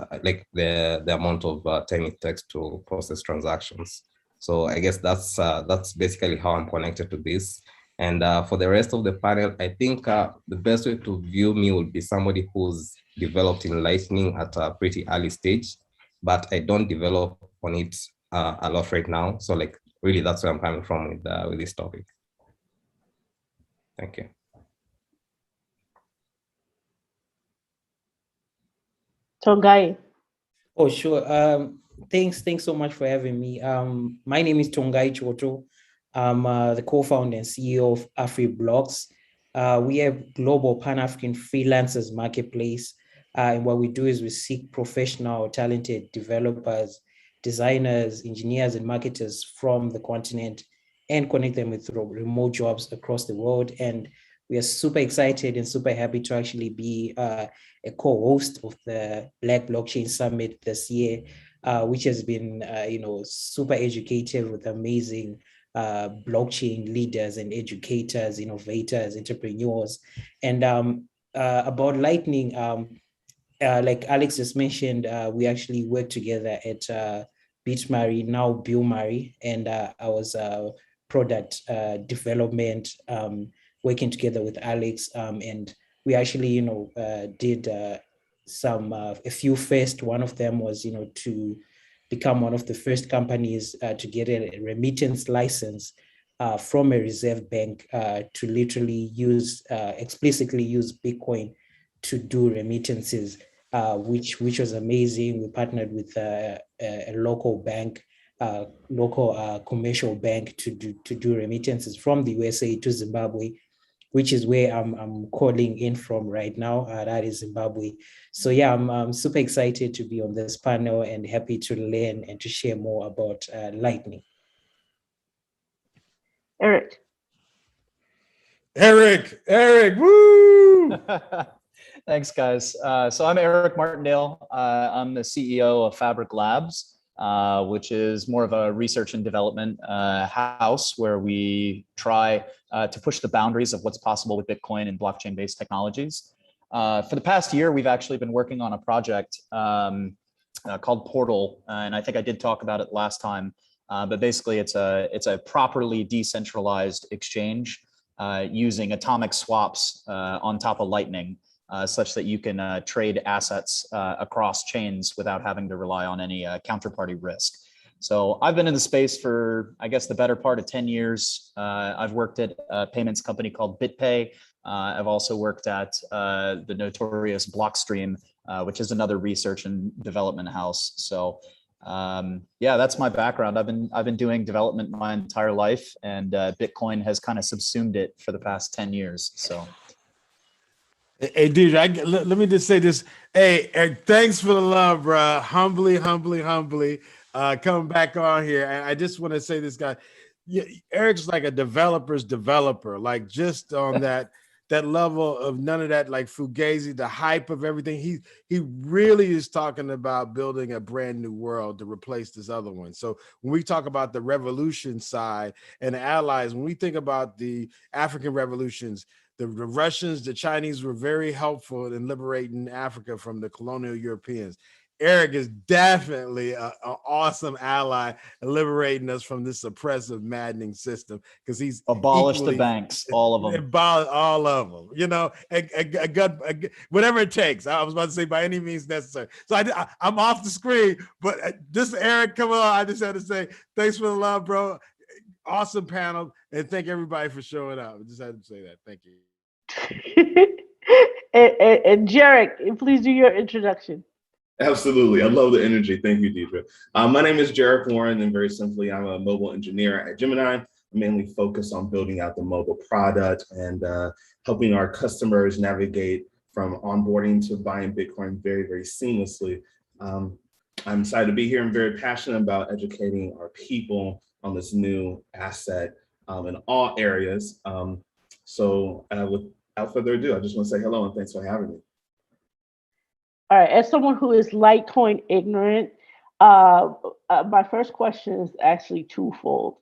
the amount of time it takes to process transactions. So I guess that's basically how I'm connected to this. And for the rest of the panel, I think the best way to view me would be somebody who's developed in Lightning at a pretty early stage, but I don't develop on it a lot right now. So really that's where I'm coming from with this topic. Thank you. Tongai. Oh, sure. Thanks so much for having me. My name is Tongai Choto. I'm the co-founder and CEO of AfriBlocks. We have global Pan-African freelancers marketplace. And what we do is we seek professional, talented developers, designers, engineers, and marketers from the continent and connect them with remote jobs across the world. And we are super excited and super happy to actually be a co-host of the Black Blockchain Summit this year, which has been super educative with amazing blockchain leaders and educators, innovators, entrepreneurs. And about Lightning, like Alex just mentioned, we actually work together at Murray, now Bill Murray, and I was product development, working together with Alex, and we actually, did a few first. One of them was, to become one of the first companies to get a remittance license from a reserve bank to literally explicitly use Bitcoin to do remittances, which was amazing. We partnered with a local bank local commercial bank to do remittances from the USA to Zimbabwe, which is where I'm calling in from right now. That is Zimbabwe. So yeah, I'm super excited to be on this panel and happy to learn and to share more about Lightning. Eric, woo! Thanks, guys. So I'm Eric Martindale. I'm the CEO of Fabric Labs, which is more of a research and development house where we try to push the boundaries of what's possible with Bitcoin and blockchain-based technologies. For the past year, we've actually been working on a project called Portal, and I think I did talk about it last time. But basically, it's a properly decentralized exchange using atomic swaps on top of Lightning, such that you can trade assets across chains without having to rely on any counterparty risk. So I've been in the space for, I guess, the better part of 10 years. I've worked at a payments company called BitPay. I've also worked at the notorious Blockstream, which is another research and development house. So yeah, that's my background. I've been doing development my entire life, and Bitcoin has kind of subsumed it for the past 10 years. So. Hey, Deidre, let me just say this. Hey, Eric, thanks for the love, bro. Humbly, coming back on here. And I just want to say this, guy. Yeah, Eric's like a developer's developer, like just on that level of none of that, like fugazi, the hype of everything. He really is talking about building a brand new world to replace this other one. So when we talk about the revolution side and the allies, when we think about the African revolutions, the Russians, the Chinese were very helpful in liberating Africa from the colonial Europeans. Eric is definitely an awesome ally in liberating us from this oppressive, maddening system, because he's abolished the banks, all of them. Abolish all of them, you know, whatever it takes. I was about to say by any means necessary. So I'm off the screen, but this Eric, come on, I just had to say thanks for the love, bro. Awesome panel, and thank everybody for showing up. I just had to say that. Thank you. and Jarek, please do your introduction. Absolutely. I love the energy. Thank you, Deidre. My name is Jarek Warren, and very simply, I'm a mobile engineer at Gemini. I mainly focus on building out the mobile product and helping our customers navigate from onboarding to buying Bitcoin very, very seamlessly. I'm excited to be here and very passionate about educating our people on this new asset in all areas. So without further ado, I just want to say hello and thanks for having me. All right, as someone who is Litecoin ignorant, my first question is actually twofold.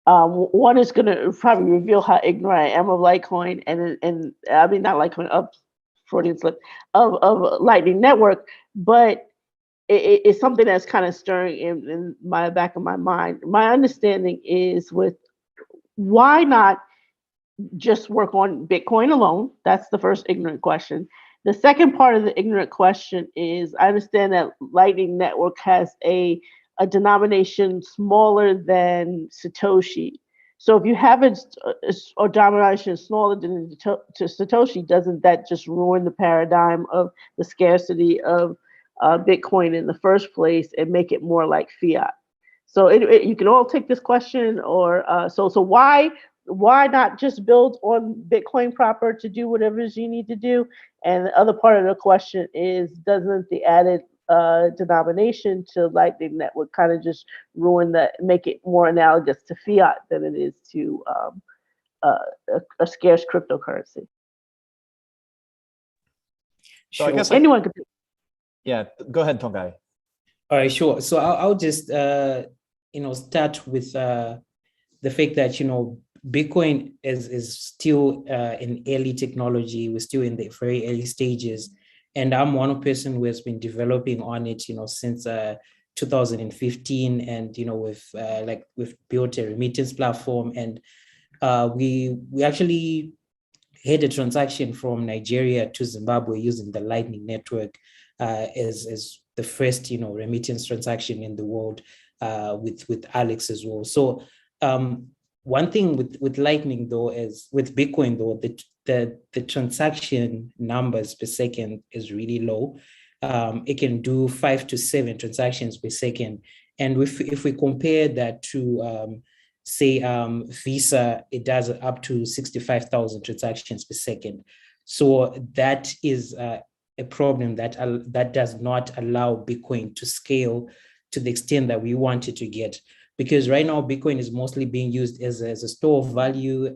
One is going to probably reveal how ignorant I am of Litecoin, and I mean not Litecoin, of Freudian slip, of Lightning Network, but it's something that's kind of stirring in my back of my mind. My understanding is with why not just work on Bitcoin alone? That's the first ignorant question. The second part of the ignorant question is I understand that Lightning Network has a denomination smaller than Satoshi. So if you have a denomination smaller than Satoshi, doesn't that just ruin the paradigm of the scarcity of Bitcoin in the first place and make it more like fiat? So you can all take this question, or so why not just build on Bitcoin proper to do whatever it is you need to do? And the other part of the question is, doesn't the added denomination to Lightning Network kind of just make it more analogous to fiat than it is to a scarce cryptocurrency? So I guess anyone could. Yeah, go ahead, Tongai. All right, sure. So I'll just start with the fact that Bitcoin is still an early technology. We're still in the very early stages, and I'm one person who has been developing on it, since 2015, and we've built a remittance platform, and we actually had a transaction from Nigeria to Zimbabwe using the Lightning Network as the first remittance transaction in the world, with Alex as well. So one thing with Lightning though is with Bitcoin though, the transaction numbers per second is really low. It can do 5 to 7 transactions per second, And if we compare that to, say, Visa, it does up to 65,000 transactions per second. So that is a problem that does not allow Bitcoin to scale to the extent that we want it to get. Because right now, Bitcoin is mostly being used as a store of value,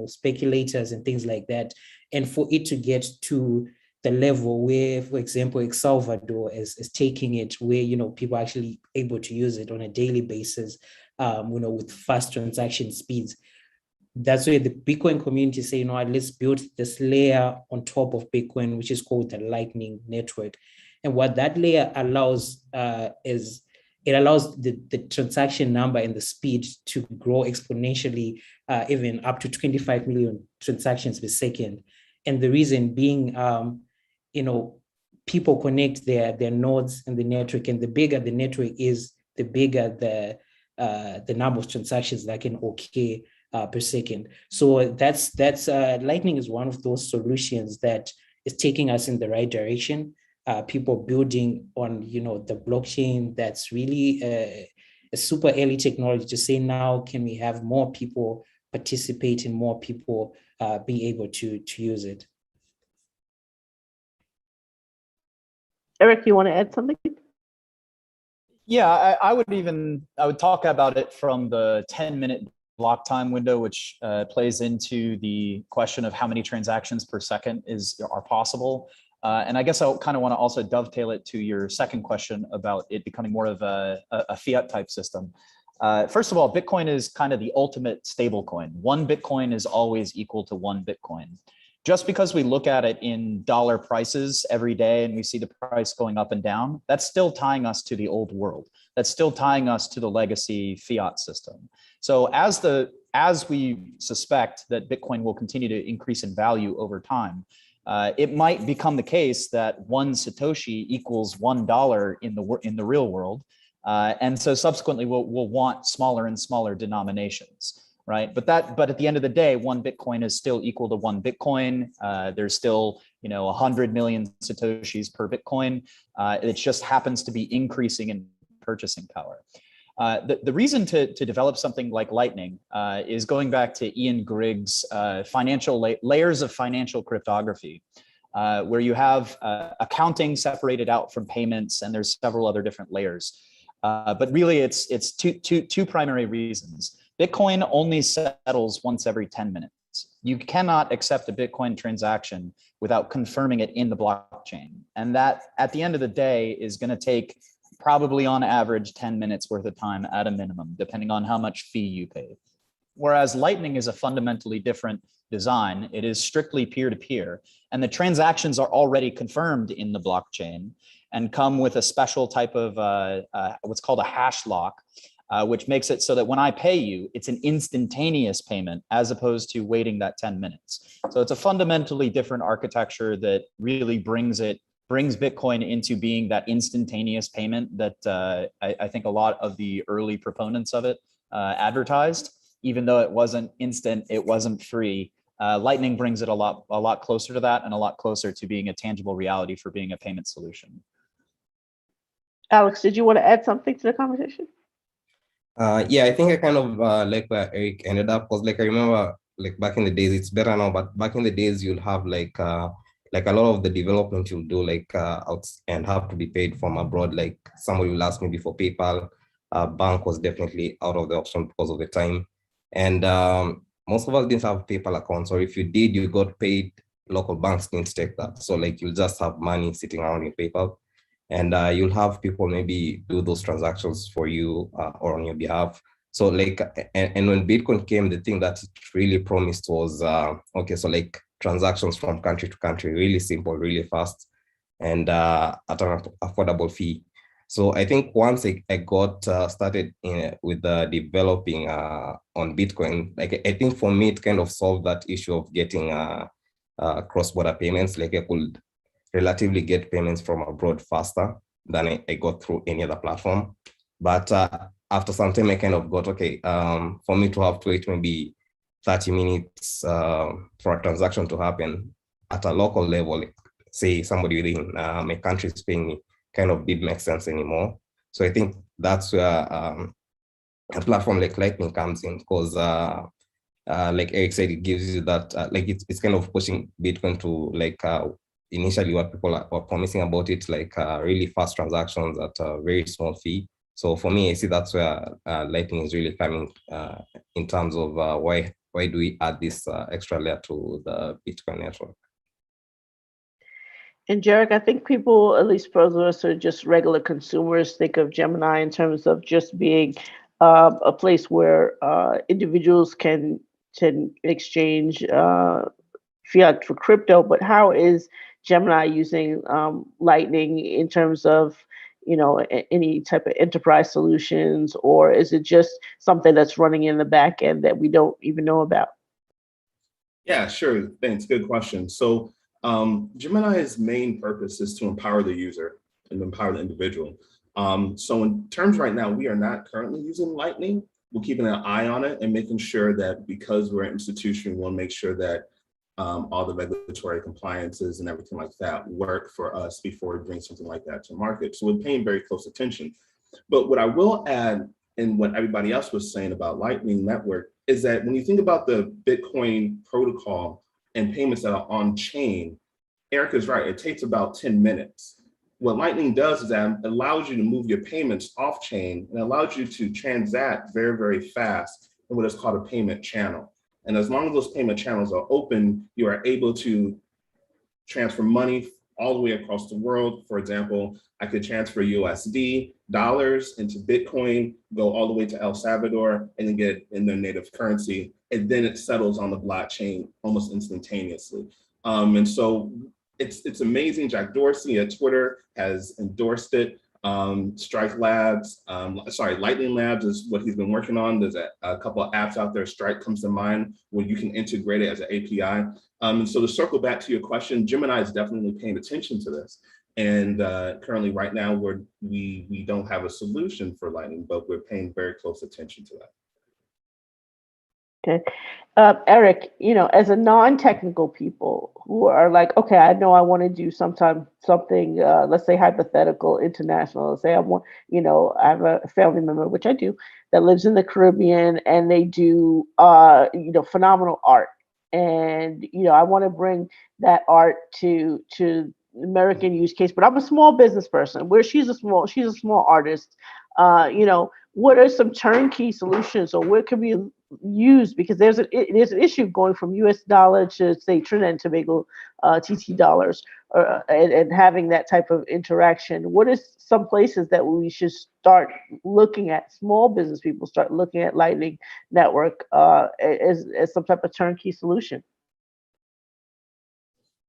speculators and things like that. And for it to get to the level where, for example, El Salvador is taking it, where people are actually able to use it on a daily basis, with fast transaction speeds. That's where the Bitcoin community say, let's build this layer on top of Bitcoin, which is called the Lightning Network. And what that layer allows is it allows the transaction number and the speed to grow exponentially, even up to 25 million transactions per second. And the reason being, people connect their nodes in the network, and the bigger the network is, the bigger the number of transactions that can occur per second. So that's Lightning is one of those solutions that is taking us in the right direction. People building on the blockchain, that's really a super early technology to say, now can we have more people participate and more people be able to use it. Eric, you want to add something? Yeah, I would talk about it from the 10-minute block time window, which plays into the question of how many transactions per second are possible. And I guess I kind of want to also dovetail it to your second question about it becoming more of a fiat type system. First of all, Bitcoin is kind of the ultimate stable coin. 1 Bitcoin is always equal to 1 Bitcoin. Just because we look at it in dollar prices every day and we see the price going up and down, that's still tying us to the old world. That's still tying us to the legacy fiat system. So as we suspect that Bitcoin will continue to increase in value over time, it might become the case that 1 Satoshi equals $1 in the real world. And so subsequently we'll want smaller and smaller denominations. Right, but at the end of the day, 1 Bitcoin is still equal to 1 Bitcoin. There's still 100 million Satoshis per Bitcoin. It just happens to be increasing in purchasing power. The reason to develop something like Lightning is going back to Ian Grigg's financial layers of financial cryptography, where you have accounting separated out from payments, and there's several other different layers. But really, it's two primary reasons. Bitcoin only settles once every 10 minutes. You cannot accept a Bitcoin transaction without confirming it in the blockchain. And that, at the end of the day, is going to take probably on average 10 minutes worth of time at a minimum, depending on how much fee you pay. Whereas Lightning is a fundamentally different design. It is strictly peer-to-peer, and the transactions are already confirmed in the blockchain and come with a special type of what's called a hash lock, which makes it so that when I pay you, it's an instantaneous payment as opposed to waiting that 10 minutes. So it's a fundamentally different architecture that really brings Bitcoin into being that instantaneous payment that I think a lot of the early proponents of it advertised. Even though it wasn't instant, it wasn't free. Lightning brings it a lot closer to that, and a lot closer to being a tangible reality for being a payment solution. Alex, did you want to add something to the conversation? Yeah, I think I kind of like where Eric ended up, because like I remember like back in the days, it's better now, but back in the days you'll have like a lot of the development you'll do out and have to be paid from abroad. Like somebody will ask me before PayPal, bank was definitely out of the option because of the time. And most of us didn't have PayPal accounts, or if you did, you got paid. Local banks didn't take that. So like you'll just have money sitting around in PayPal. And you'll have people maybe do those transactions for you or on your behalf. So like, and when Bitcoin came, the thing that it really promised was, okay, so like transactions from country to country, really simple, really fast, and at an affordable fee. So I think once I got started with developing on Bitcoin, like I think for me, it kind of solved that issue of getting cross-border payments. Like I could relatively get payments from abroad faster than I got through any other platform. But after some time, I kind of got, okay, for me to have to wait maybe 30 minutes for a transaction to happen at a local level, like, say somebody within my country is paying me, kind of didn't make sense anymore. So I think that's where a platform like Lightning comes in, because like Eric said, it gives you that, like it's kind of pushing Bitcoin to like initially what people are promising about it, like really fast transactions at a very small fee. So for me, I see that's where Lightning is really coming in terms of why do we add this extra layer to the Bitcoin network. And Jarek, I think people, at least for those who are just regular consumers, think of Gemini in terms of just being a place where individuals can exchange fiat for crypto. But how is Gemini using Lightning in terms of, you know, any type of enterprise solutions, or is it just something that's running in the back end that we don't even know about? Yeah, sure. Thanks. Good question. So Gemini's main purpose is to empower the user and empower the individual. So in terms right now, we are not currently using Lightning. We're keeping an eye on it and making sure that, because we're an institution, we'll make sure that all the regulatory compliances and everything like that work for us before we bring something like that to market. So we're paying very close attention. But what I will add, and what everybody else was saying about Lightning Network, is that when you think about the Bitcoin protocol and payments that are on chain, Eric is right, it takes about 10 minutes. What Lightning does is that it allows you to move your payments off chain and allows you to transact very, very fast in what is called a payment channel. And as long as those payment channels are open, you are able to transfer money all the way across the world. For example, I could transfer USD dollars into Bitcoin, go all the way to El Salvador, and then get it in their native currency. And then it settles on the blockchain almost instantaneously. And so it's amazing. Jack Dorsey at Twitter has endorsed it. Lightning Labs is what he's been working on. There's a couple of apps out there. Strike comes to mind where you can integrate it as an API. And so to circle back to your question, Gemini is definitely paying attention to this. And currently right now, we don't have a solution for Lightning, but we're paying very close attention to that. Okay. Eric, you know, as a non-technical people who are like, okay, I know I want to do something, let's say hypothetical, international. Let's say I want, you know, I have a family member, which I do, that lives in the Caribbean, and they do, you know, phenomenal art. And, you know, I want to bring that art to American use case, but I'm a small business person where she's a small artist. You know, what are some turnkey solutions, or what can be used? Because there's an issue going from US dollar to, say, Trinidad and Tobago TT dollars, and having that type of interaction. What is some places that we should start looking at, small business people start looking at Lightning Network as some type of turnkey solution?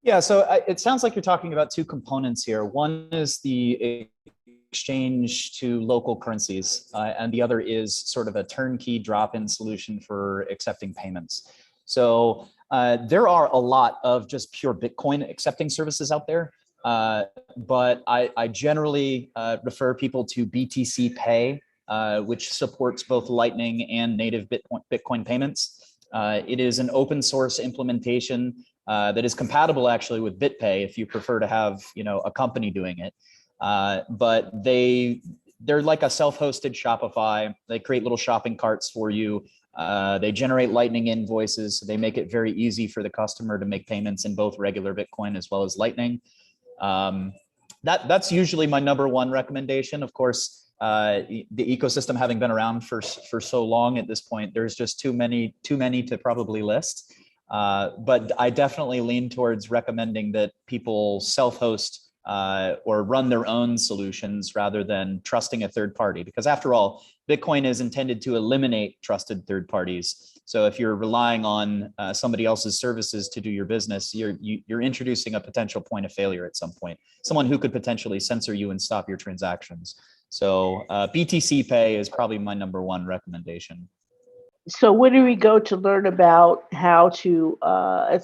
Yeah, so it sounds like you're talking about two components here. One is the exchange to local currencies, and the other is sort of a turnkey drop-in solution for accepting payments. So there are a lot of just pure Bitcoin accepting services out there, but I generally refer people to BTC Pay, which supports both Lightning and native Bitcoin payments. It is an open source implementation that is compatible actually with BitPay if you prefer to have, you know, a company doing it. But they're like a self-hosted Shopify. They create little shopping carts for you. They generate Lightning invoices. So they make it very easy for the customer to make payments in both regular Bitcoin as well as Lightning. That's usually my number one recommendation. Of course, the ecosystem having been around for so long at this point, there's just too many to probably list. But I definitely lean towards recommending that people self-host or run their own solutions rather than trusting a third party, because after all, Bitcoin is intended to eliminate trusted third parties. So if you're relying on somebody else's services to do your business, you're introducing a potential point of failure at some point, someone who could potentially censor you and stop your transactions. So BTC Pay is probably my number one recommendation. So where do we go to learn about how to,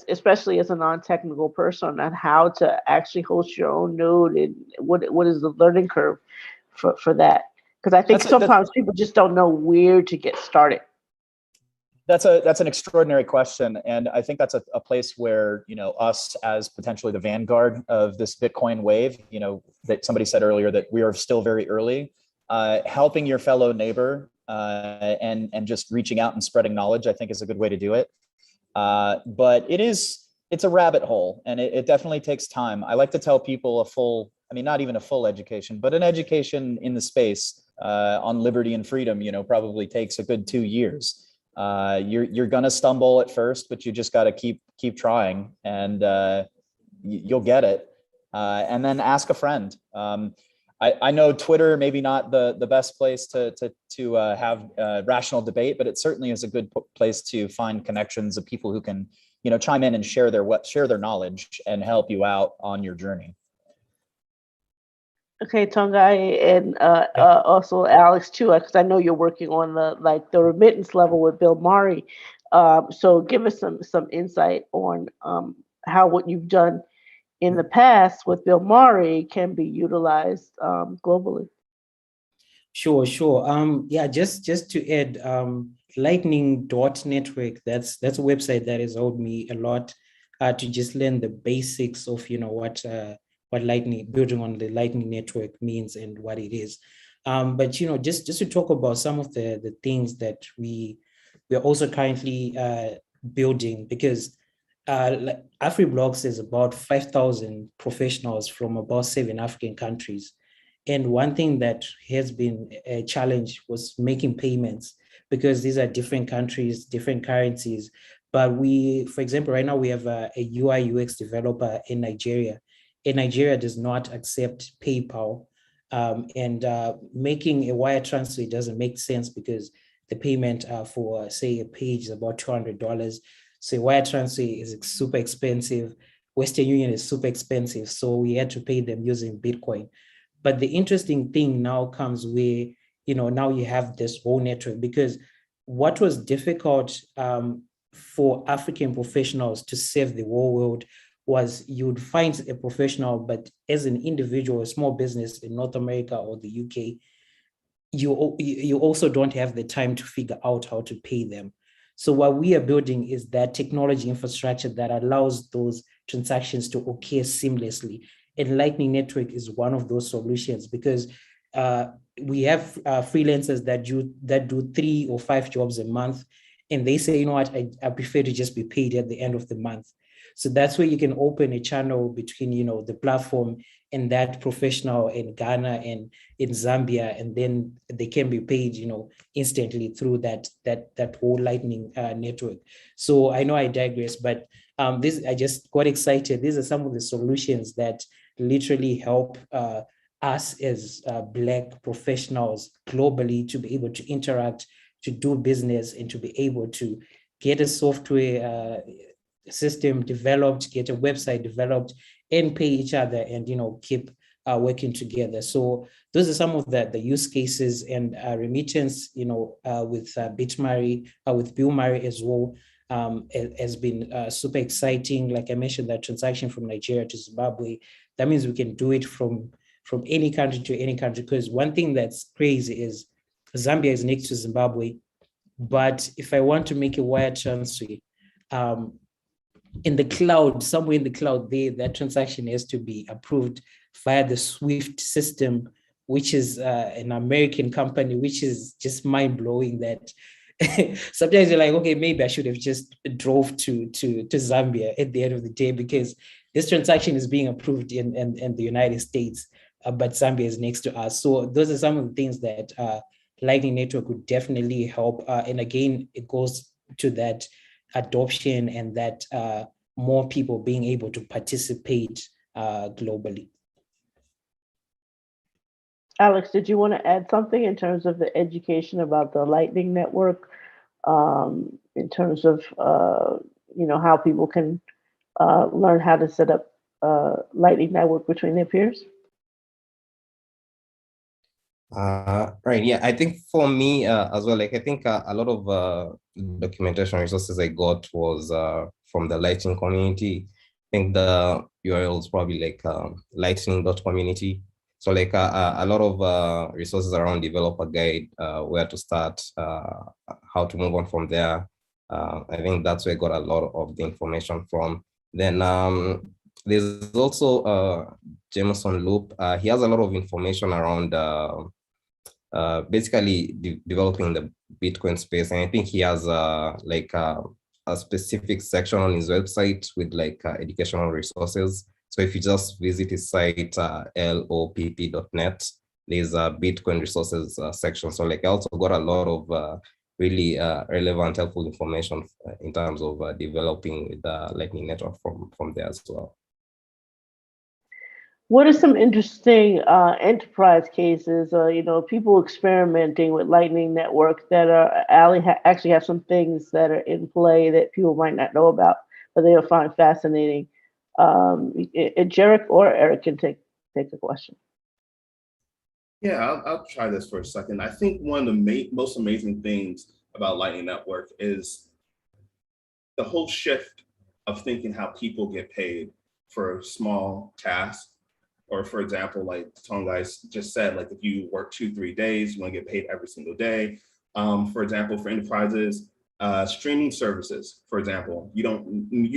especially as a non-technical person, on how to actually host your own node, and what is the learning curve for that? Because I think sometimes people just don't know where to get started. That's an extraordinary question, and I think that's a place where, you know, us as potentially the vanguard of this Bitcoin wave, you know, that somebody said earlier that we are still very early. helping your fellow neighbor and just reaching out and spreading knowledge, I think, is a good way to do it. But it's a rabbit hole, and it definitely takes time. I like to tell people not even a full education, but an education in the space on liberty and freedom, probably takes a good 2 years. You're gonna stumble at first, but you just got to keep trying, and you'll get it. And then ask a friend. I know Twitter maybe not the best place to have rational debate, but it certainly is a good place to find connections of people who can chime in and share their knowledge and help you out on your journey. Okay, Tongai, and also Alex too, because I know you're working on the remittance level with Bill Murray. So give us some insight on how what you've done in the past with Bill Murray can be utilized globally. Sure. Yeah, just to add, lightning.network, that's a website that has helped me a lot to just learn the basics of what lightning, building on the lightning network means and what it is. But just to talk about some of the things that we're also currently building, because AfriBlocks is about 5,000 professionals from about 7 African countries. And one thing that has been a challenge was making payments, because these are different countries, different currencies. But for example, right now we have a UI UX developer in Nigeria, and Nigeria does not accept PayPal. And making a wire transfer doesn't make sense, because the payment for, say, a page is about $200. So wire transfer is super expensive. Western Union is super expensive. So we had to pay them using Bitcoin. But the interesting thing now comes where, now you have this whole network, because what was difficult for African professionals to serve the whole world was you would find a professional, but as an individual, a small business in North America or the UK, you also don't have the time to figure out how to pay them. So what we are building is that technology infrastructure that allows those transactions to occur seamlessly. And Lightning Network is one of those solutions, because we have freelancers that do 3 or 5 jobs a month, and they say, you know what, I prefer to just be paid at the end of the month. So that's where you can open a channel between, the platform and that professional in Ghana and in Zambia, and then they can be paid, instantly through that whole Lightning network. So I know I digress, but I just got excited. These are some of the solutions that literally help us as Black professionals globally to be able to interact, to do business, and to be able to get a software system developed, get a website developed, and pay each other, and keep working together. So those are some of the use cases, and remittance, with BitMurray, with Bill Murray as well, has been super exciting. Like I mentioned, that transaction from Nigeria to Zimbabwe, that means we can do it from any country to any country. Because one thing that's crazy is Zambia is next to Zimbabwe, but if I want to make a wire transfer, in the cloud, somewhere in the cloud, that transaction has to be approved via the SWIFT system, which is an American company, which is just mind-blowing. That sometimes you're like, okay, maybe I should have just drove to Zambia at the end of the day, because this transaction is being approved in the United States, but Zambia is next to us. So those are some of the things that Lightning Network would definitely help. And again, it goes to that adoption and that more people being able to participate globally. Alex, did you want to add something in terms of the education about the Lightning Network, in terms of how people can learn how to set up Lightning Network between their peers? Right. Yeah, I think for me as well, I think a lot of documentation resources I got was from the Lightning community. I think the URL is probably lightning.community. So a lot of resources around developer guide, where to start, how to move on from there. I think that's where I got a lot of the information from. Then there's also Jameson Loop. He has a lot of information around basically developing the Bitcoin space. And I think he has a specific section on his website with educational resources. So if you just visit his site, lopp.net, there's a Bitcoin resources section. So I also got a lot of really relevant, helpful information in terms of developing with the Lightning Network from there as well. What are some interesting enterprise cases, people experimenting with Lightning Network that are actually have some things that are in play that people might not know about, but they'll find fascinating? Jarek or Eric can take the question. Yeah, I'll try this for a second. I think one of the most amazing things about Lightning Network is the whole shift of thinking how people get paid for small tasks. Or for example, like Tongai just said, if you work 2-3 days, you want to get paid every single day. For example, for enterprises, streaming services, for example, you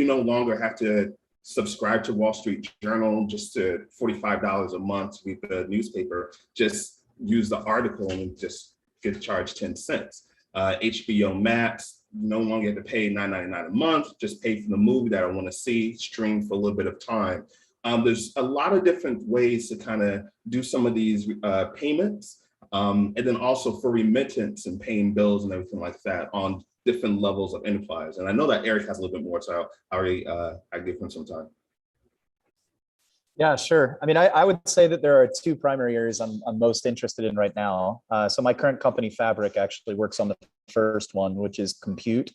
no longer have to subscribe to Wall Street Journal just to $45 a month to read the newspaper. Just use the article and just get charged 10 cents. HBO Max, no longer have to pay $9.99 a month, just pay for the movie that I want to see, stream for a little bit of time. There's a lot of different ways to kind of do some of these payments. And then also for remittance and paying bills and everything like that on different levels of enterprise. And I know that Eric has a little bit more, so I give him some time. Yeah, sure. I mean, I would say that there are two primary areas I'm most interested in right now. So my current company, Fabric, actually works on the first one, which is compute.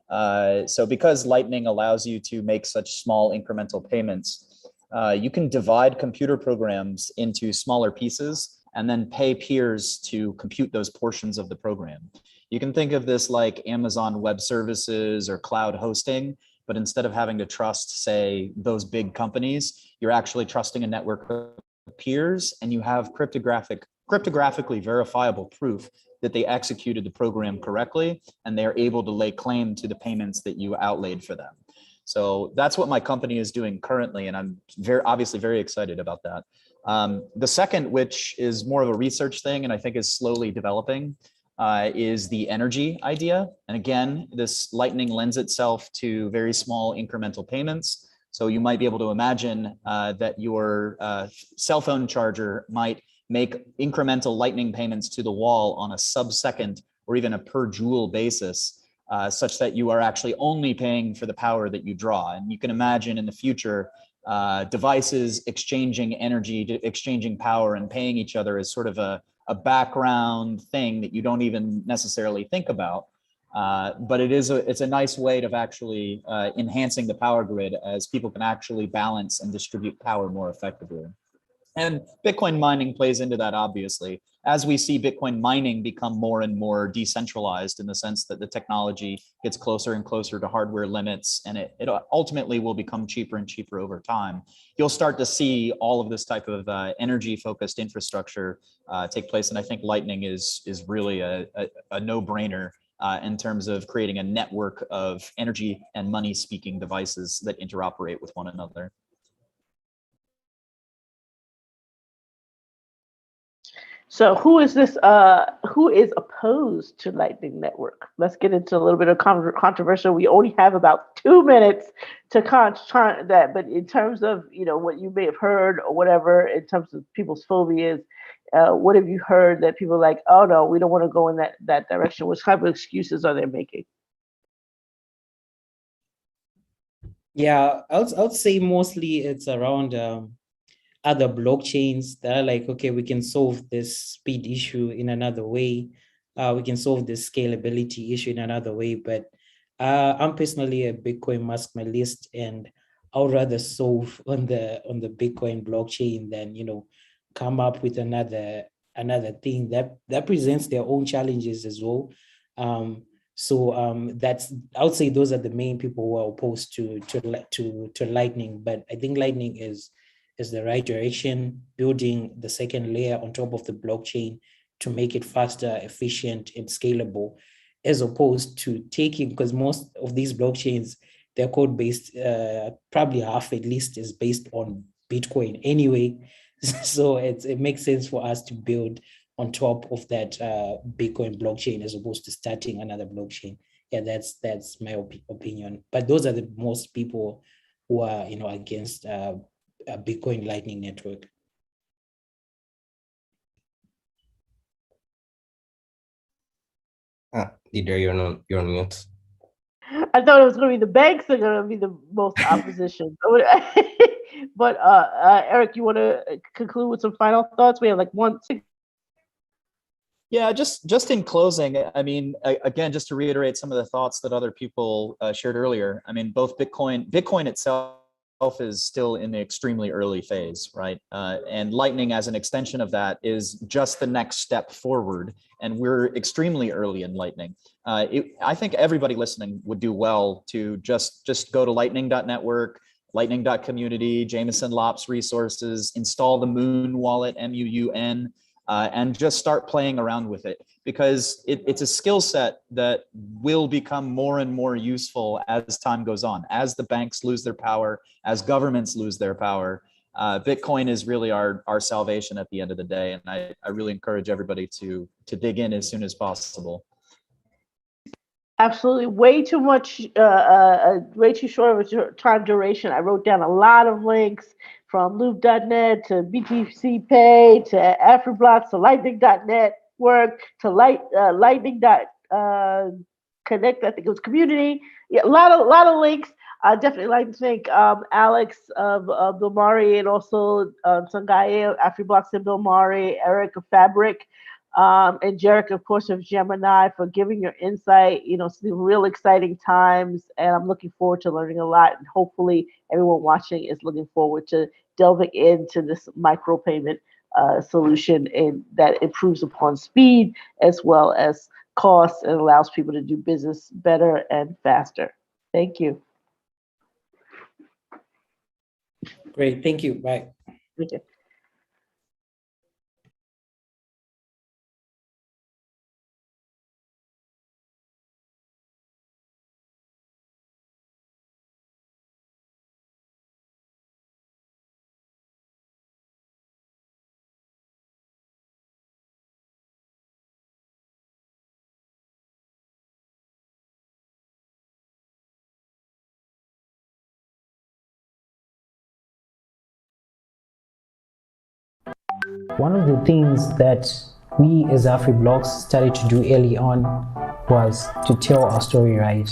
So because Lightning allows you to make such small incremental payments, you can divide computer programs into smaller pieces and then pay peers to compute those portions of the program. You can think of this like Amazon Web Services or cloud hosting, but instead of having to trust, say, those big companies, you're actually trusting a network of peers, and you have cryptographically verifiable proof that they executed the program correctly, and they're able to lay claim to the payments that you outlaid for them. So that's what my company is doing currently, and I'm obviously very excited about that. The second, which is more of a research thing, and I think is slowly developing, is the energy idea. And again, this Lightning lends itself to very small incremental payments. So you might be able to imagine that your cell phone charger might make incremental Lightning payments to the wall on a sub-second or even a per joule basis, such that you are actually only paying for the power that you draw. And you can imagine in the future, devices exchanging energy, exchanging power, and paying each other as sort of a background thing that you don't even necessarily think about. But it's a nice way of actually enhancing the power grid as people can actually balance and distribute power more effectively. And Bitcoin mining plays into that, obviously. As we see Bitcoin mining become more and more decentralized in the sense that the technology gets closer and closer to hardware limits, and it ultimately will become cheaper and cheaper over time, you'll start to see all of this type of energy-focused infrastructure take place. And I think Lightning is really a no-brainer in terms of creating a network of energy and money-speaking devices that interoperate with one another. So who is this? Who is opposed to Lightning Network? Let's get into a little bit of controversial. We only have about 2 minutes to that, but in terms of what you may have heard or whatever, in terms of people's phobias, what have you heard that people are like, oh no, we don't want to go in that direction? What type of excuses are they making? Yeah, I would say mostly it's around other blockchains that are like, okay, we can solve this speed issue in another way. We can solve this scalability issue in another way. But I'm personally a Bitcoin maximalist, and I would rather solve on the Bitcoin blockchain than come up with another thing that presents their own challenges as well. That's, I would say those are the main people who are opposed to Lightning. But I think Lightning is the right direction, building the second layer on top of the blockchain to make it faster, efficient, and scalable, as opposed to taking, because most of these blockchains, they're code based, probably half at least is based on Bitcoin anyway. So it makes sense for us to build on top of that Bitcoin blockchain as opposed to starting another blockchain. Yeah, that's my opinion. But those are the most people who are against a Bitcoin Lightning Network. Dieter, you're on mute. I thought it was going to be the banks that are going to be the most opposition. But Eric, you want to conclude with some final thoughts? We have like 1 6. Yeah, just in closing, I mean, again, just to reiterate some of the thoughts that other people shared earlier. I mean, both Bitcoin itself is still in the extremely early phase, right? And Lightning as an extension of that is just the next step forward. And we're extremely early in Lightning. I think everybody listening would do well to just go to lightning.network, lightning.community, Jameson Lopp's resources, install the Moon wallet, MUUN, and just start playing around with it, because it's a skill set that will become more and more useful as time goes on. As the banks lose their power, as governments lose their power, Bitcoin is really our salvation at the end of the day. And I really encourage everybody to dig in as soon as possible. Absolutely, way too much, way too short of a time duration. I wrote down a lot of links from loop.net to BTC Pay to AfriBlocks to lightning.network to lightning.connect. I think it was community. Yeah, a lot of links. I definitely like to thank Alex of Bilmari and also Sangaye of AfriBlocks and Bilmari, Eric of Fabric. And Jarek, of course, of Gemini, for giving your insight. It's the real exciting times, and I'm looking forward to learning a lot. And hopefully, everyone watching is looking forward to delving into this micropayment solution, and that improves upon speed as well as costs and allows people to do business better and faster. Thank you. Great, thank you. Bye. Thank you. One of the things that we as AfriBlocks started to do early on was to tell our story right.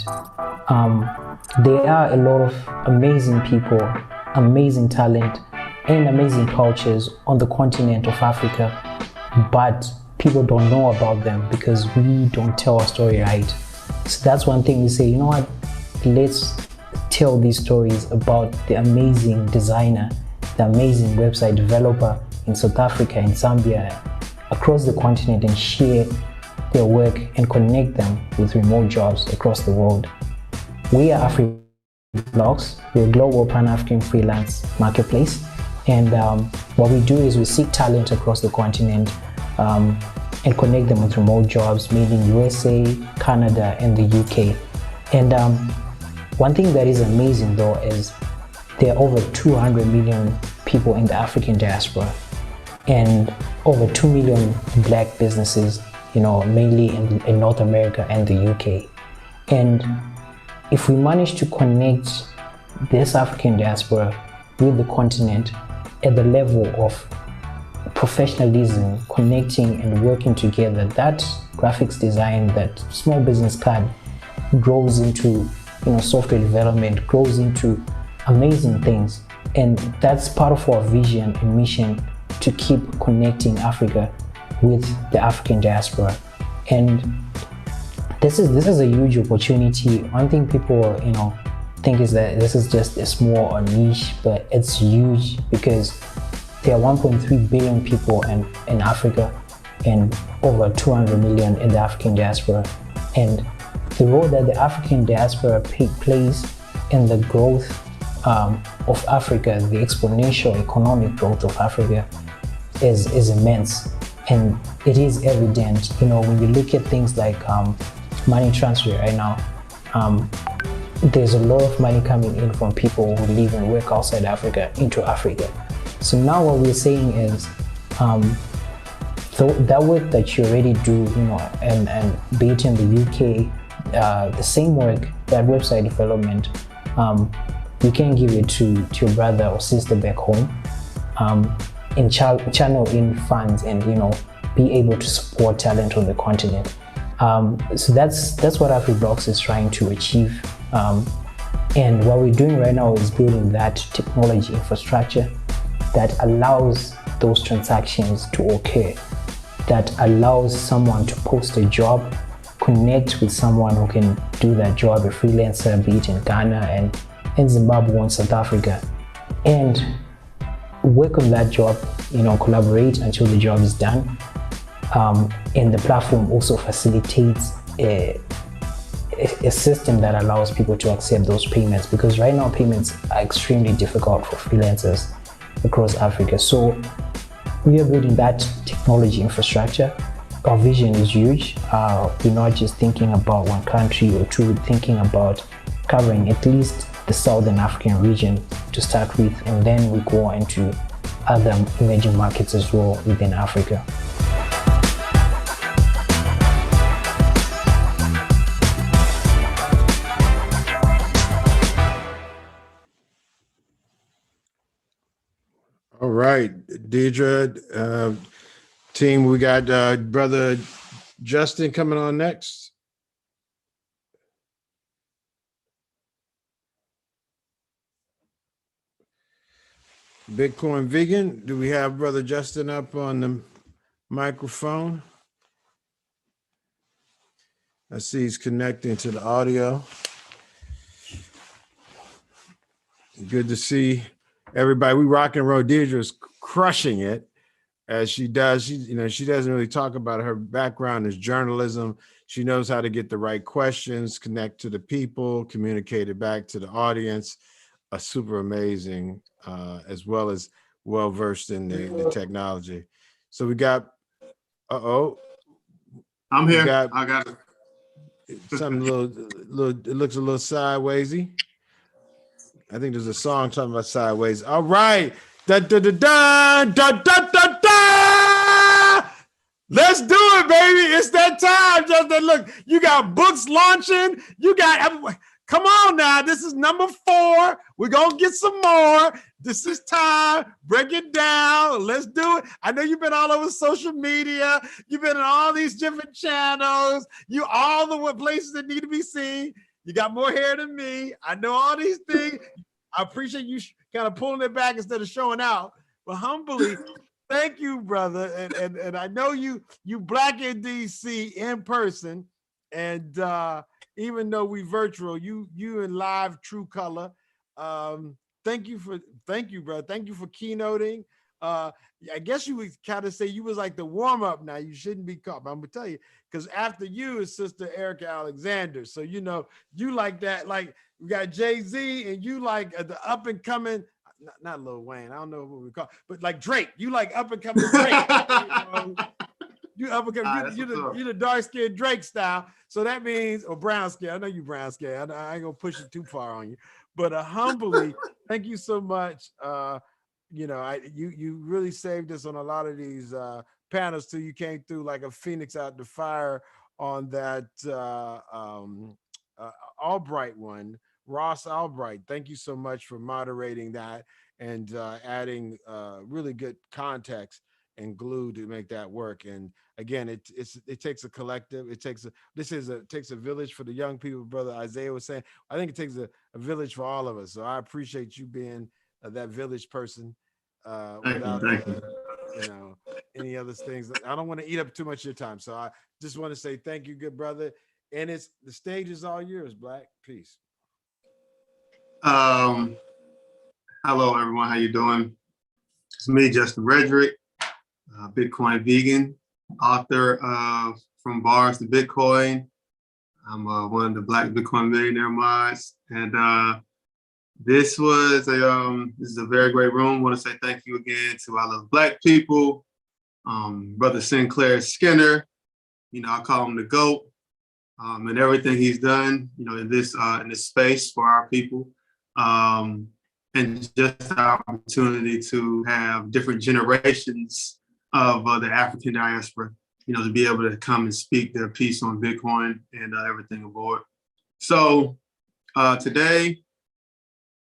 There are a lot of amazing people, amazing talent, and amazing cultures on the continent of Africa, but people don't know about them because we don't tell our story right. So that's one thing we say, you know what, let's tell these stories about the amazing designer, the amazing website developer in South Africa, in Zambia, across the continent, and share their work and connect them with remote jobs across the world. We are AfriBlocks. We're a global Pan-African freelance marketplace. And what we do is we seek talent across the continent and connect them with remote jobs, made in USA, Canada, and the UK. And one thing that is amazing though is there are over 200 million people in the African diaspora, and over 2 million Black businesses, mainly in North America and the UK. And if we manage to connect this African diaspora with the continent at the level of professionalism, connecting and working together, that graphics design, that small business card grows into software development, grows into amazing things. And that's part of our vision and mission, to keep connecting Africa with the African diaspora. And this is a huge opportunity. One thing people think is that this is just a small or niche, but it's huge because there are 1.3 billion people in Africa and over 200 million in the African diaspora. And the role that the African diaspora plays in the growth of Africa, the exponential economic growth of Africa, is immense. And it is evident, when you look at things like money transfer right now, there's a lot of money coming in from people who live and work outside Africa into Africa. So now what we're saying is, So that work that you already do, and be it in the UK, the same work, that website development, you can give it to your brother or sister back home, and channel in funds and be able to support talent on the continent. So that's what AfriBlocks is trying to achieve. And what we're doing right now is building that technology infrastructure that allows those transactions to occur, that allows someone to post a job, connect with someone who can do that job, a freelancer, be it in Ghana and in Zimbabwe and South Africa, and work on that job, collaborate until the job is done. And the platform also facilitates a system that allows people to accept those payments, because right now payments are extremely difficult for freelancers across Africa. So we are building that technology infrastructure. Our vision is huge. We're not just thinking about one country or two, we're thinking about covering at least the Southern African region to start with, and then we go into other emerging markets as well within Africa. All right, Deidre, team, we got brother Justin coming on next. Bitcoin Vegan, do we have brother Justin up on the microphone? I see he's connecting to the audio. Good to see everybody. We rock and roll. Deidre's crushing it as she does. She doesn't really talk about her background as journalism. She knows how to get the right questions, connect to the people, communicate it back to the audience. Super amazing, as well as well-versed in the technology. So we got, I'm here. I got it. Something it looks a little sidewaysy. I think there's a song talking about sideways. All right. Da, da, da, da, da, da, da, da. Let's do it, baby. It's that time, Justin. Look, you got books launching. Come on now. This is number 4. We're going to get some more. This is time. Break it down. Let's do it. I know you've been all over social media. You've been in all these different channels. You all the places that need to be seen. You got more hair than me. I know all these things. I appreciate you kind of pulling it back instead of showing out. But humbly, thank you, brother. And I know you Black in DC in person. And even though we virtual, you in live true color. Thank you, brother. Thank you for keynoting. I guess you would kind of say you was like the warm-up now. You shouldn't be caught. But I'm gonna tell you, because after you is Sister Erica Alexander. So you like that, like we got Jay-Z and you like the up and coming, not Lil Wayne, I don't know what we call, but like Drake. You like up and coming Drake. You up and coming, you the dark-skinned Drake style. So that means, or brown skin. I know you brown skin. I ain't gonna push it too far on you. But humbly, thank you so much. You really saved us on a lot of these panels too. You came through like a phoenix out the fire on that Albright one, Ross Albright. Thank you so much for moderating that and adding really good context and glue to make that work. And again, it takes a collective. It takes a village for the young people. Brother Isaiah was saying, I think it takes a village for all of us. So I appreciate you being that village person without any other things. I don't want to eat up too much of your time. So I just want to say thank you, good brother. And the stage is all yours, Black. Peace. Hello, everyone. How you doing? It's me, Justin Redrick, Bitcoin Vegan, author of From Bars to Bitcoin. I'm one of the Black Bitcoin millionaire mods, and this is a very great room. I want to say thank you again to all of Black people, Brother Sinclair Skinner. I call him the GOAT, and everything he's done, in this space for our people, and just the opportunity to have different generations of the African diaspora, to be able to come and speak their piece on Bitcoin and everything aboard. So today,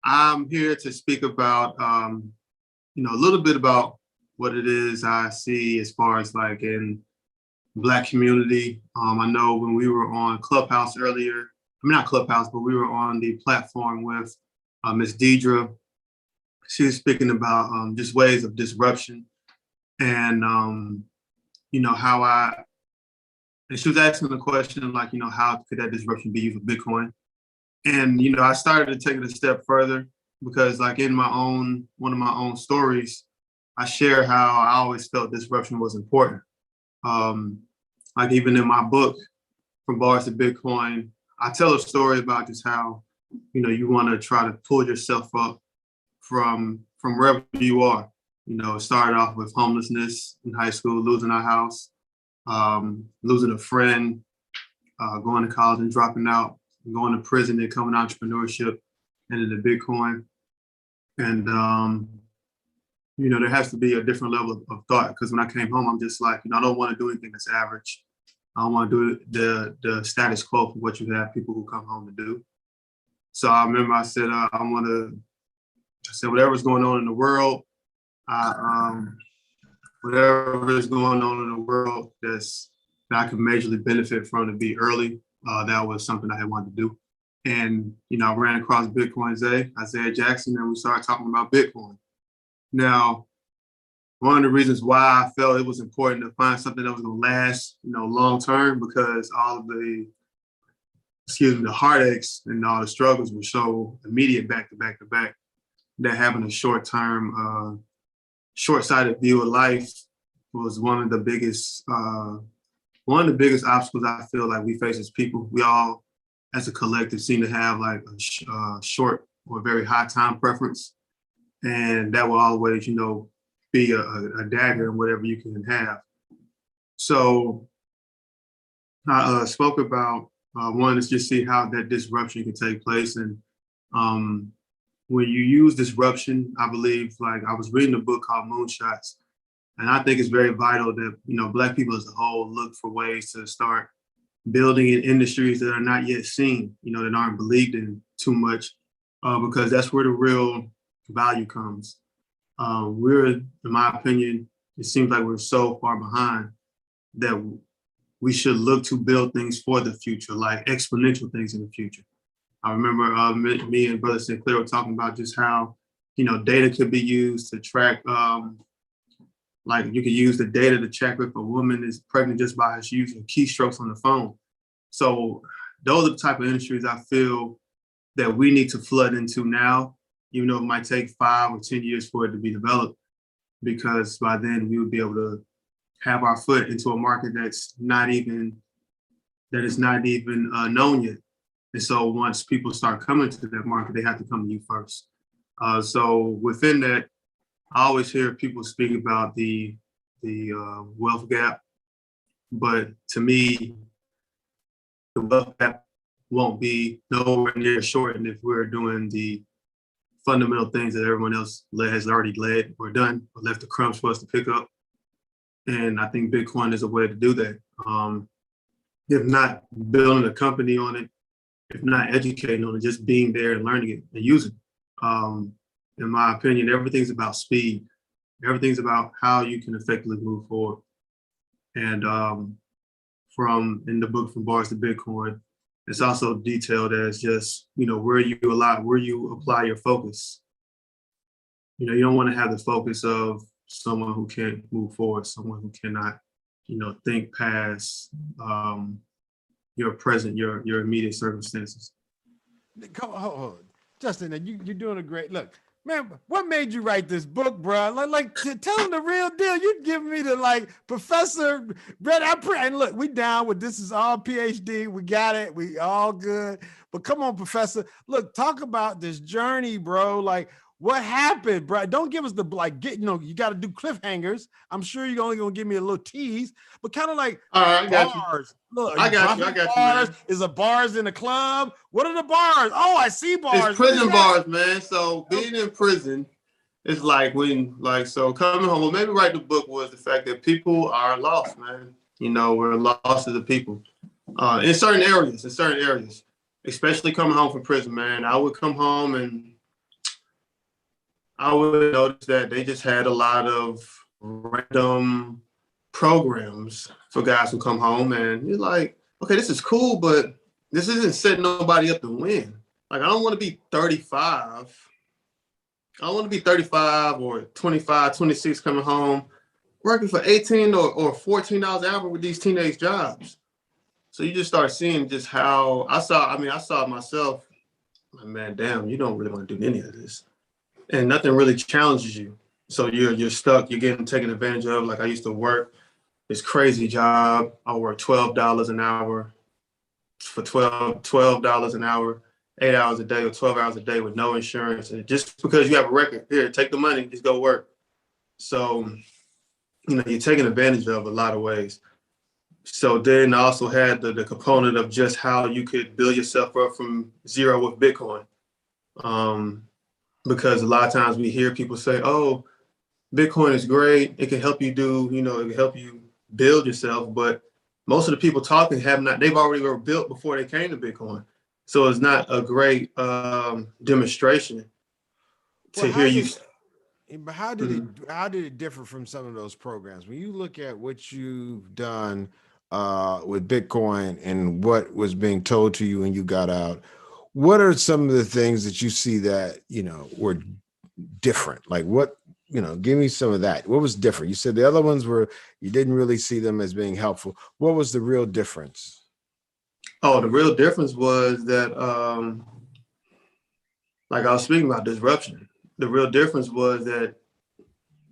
I'm here to speak about, a little bit about what it is I see as far as like in Black community. I know when we were on Clubhouse earlier, not Clubhouse, but we were on the platform with Ms. Deidre. She was speaking about just ways of disruption and, and she was asking the question like, how could that disruption be used for Bitcoin? And, I started to take it a step further because like in one of my own stories, I share how I always felt disruption was important. Like even in my book, From Bars to Bitcoin, I tell a story about just how, you want to try to pull yourself up from wherever you are. It started off with homelessness in high school, losing our house, losing a friend, going to college and dropping out, going to prison and coming entrepreneurship and into Bitcoin. And, there has to be a different level of thought because when I came home, I'm just like, I don't want to do anything that's average. I don't want to do the status quo for what you have people who come home to do. So I remember I said, whatever's going on in the world, whatever is going on in the world that I could majorly benefit from to be early, that was something I had wanted to do. And, I ran across Bitcoin Isaiah Jackson, and we started talking about Bitcoin. Now, one of the reasons why I felt it was important to find something that was going to last, long term, because all of the heartaches and all the struggles were so immediate back to back to back that having a short-term, short-sighted view of life was one of the biggest obstacles I feel like we face as people. We all, as a collective, seem to have like a short or very high time preference. And that will always, be a dagger in whatever you can have. So I spoke about one is just see how that disruption can take place. And when you use disruption, I believe, like I was reading a book called Moonshots, and I think it's very vital that, Black people as a whole look for ways to start building in industries that are not yet seen, that aren't believed in too much, because that's where the real value comes. In my opinion, it seems like we're so far behind that we should look to build things for the future, like exponential things in the future. I remember me and Brother Sinclair were talking about just how, data could be used to track, like you could use the data to check if a woman is pregnant just by using keystrokes on the phone. So those are the type of industries I feel that we need to flood into now, even though it might take 5 or 10 years for it to be developed, because by then we would be able to have our foot into a market that is not even known yet. And so once people start coming to that market, they have to come to you first. So within that, I always hear people speak about the wealth gap, but to me, the wealth gap won't be nowhere near shortened if we're doing the fundamental things that everyone else has already led or done, or left the crumbs for us to pick up. And I think Bitcoin is a way to do that. If not building a company on it, if not educating on it, just being there and learning it and using it. In my opinion, everything's about speed. Everything's about how you can effectively move forward. And in the book From Bars to Bitcoin, it's also detailed as just, where you apply your focus. You don't want to have the focus of someone who can't move forward, someone who cannot, think past your present, your immediate circumstances. Come on, Justin, and you're doing a great look. Man, what made you write this book, bro? Like tell them the real deal. You giving me the Professor Brett. And look, we down with this is all PhD. We got it. We all good. But come on, Professor. Look, talk about this journey, bro. Like, what happened, bro? Don't give us the you got to do cliffhangers. I'm sure you're only gonna give me a little tease, but kind of like all right, I got bars. You. Look, I got you. Bars. Man. Is it bars in the club? What are the bars? Oh, I see bars. It's prison bars, man. So being in prison it's like when, like, so coming home, well, maybe writing the book was the fact that people are lost, man. You know, we're lost as a people in certain areas, especially coming home from prison, man. I would come home and I would notice that they just had a lot of random programs for guys who come home, and you're like, okay, this is cool, but this isn't setting nobody up to win. Like, I don't want to be 35. I don't want to be 35 or 25, 26 coming home, working for 18 or $14 an hour with these teenage jobs. So you just start seeing just how I saw myself, like, man, damn, you don't really want to do any of this. And nothing really challenges you. So you're stuck, you're getting taken advantage of. Like, I used to work this crazy job. I work $12 an hour for $12 an hour, 8 hours a day or 12 hours a day with no insurance. And just because you have a record, here, take the money, just go work. So, you know, you're taking advantage of a lot of ways. So then I also had the component of just how you could build yourself up from zero with Bitcoin. Because a lot of times we hear people say, oh, Bitcoin is great. It can help you it can help you build yourself. But most of the people talking they've already were built before they came to Bitcoin. So it's not a great demonstration to hear you. But how did it differ from some of those programs? When you look at what you've done with Bitcoin and what was being told to you when you got out, what are some of the things that you see that, you know, were different? Like what, you know, give me some of that. What was different? You said the other ones were, you didn't really see them as being helpful. What was the real difference? Oh, the real difference was that, like I was speaking about disruption. The real difference was that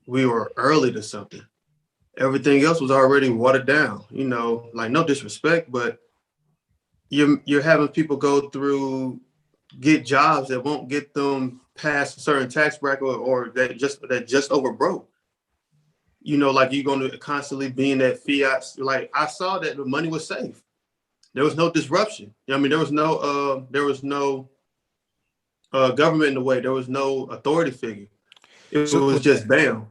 we were early to something. Everything else was already watered down, you know, like no disrespect, but you're having people go through, get jobs that won't get them past a certain tax bracket or that just over broke. You know, like you're going to constantly be in that fiat. Like I saw that the money was safe. There was no disruption. I mean, there was no government in the way. There was no authority figure. It was just bam.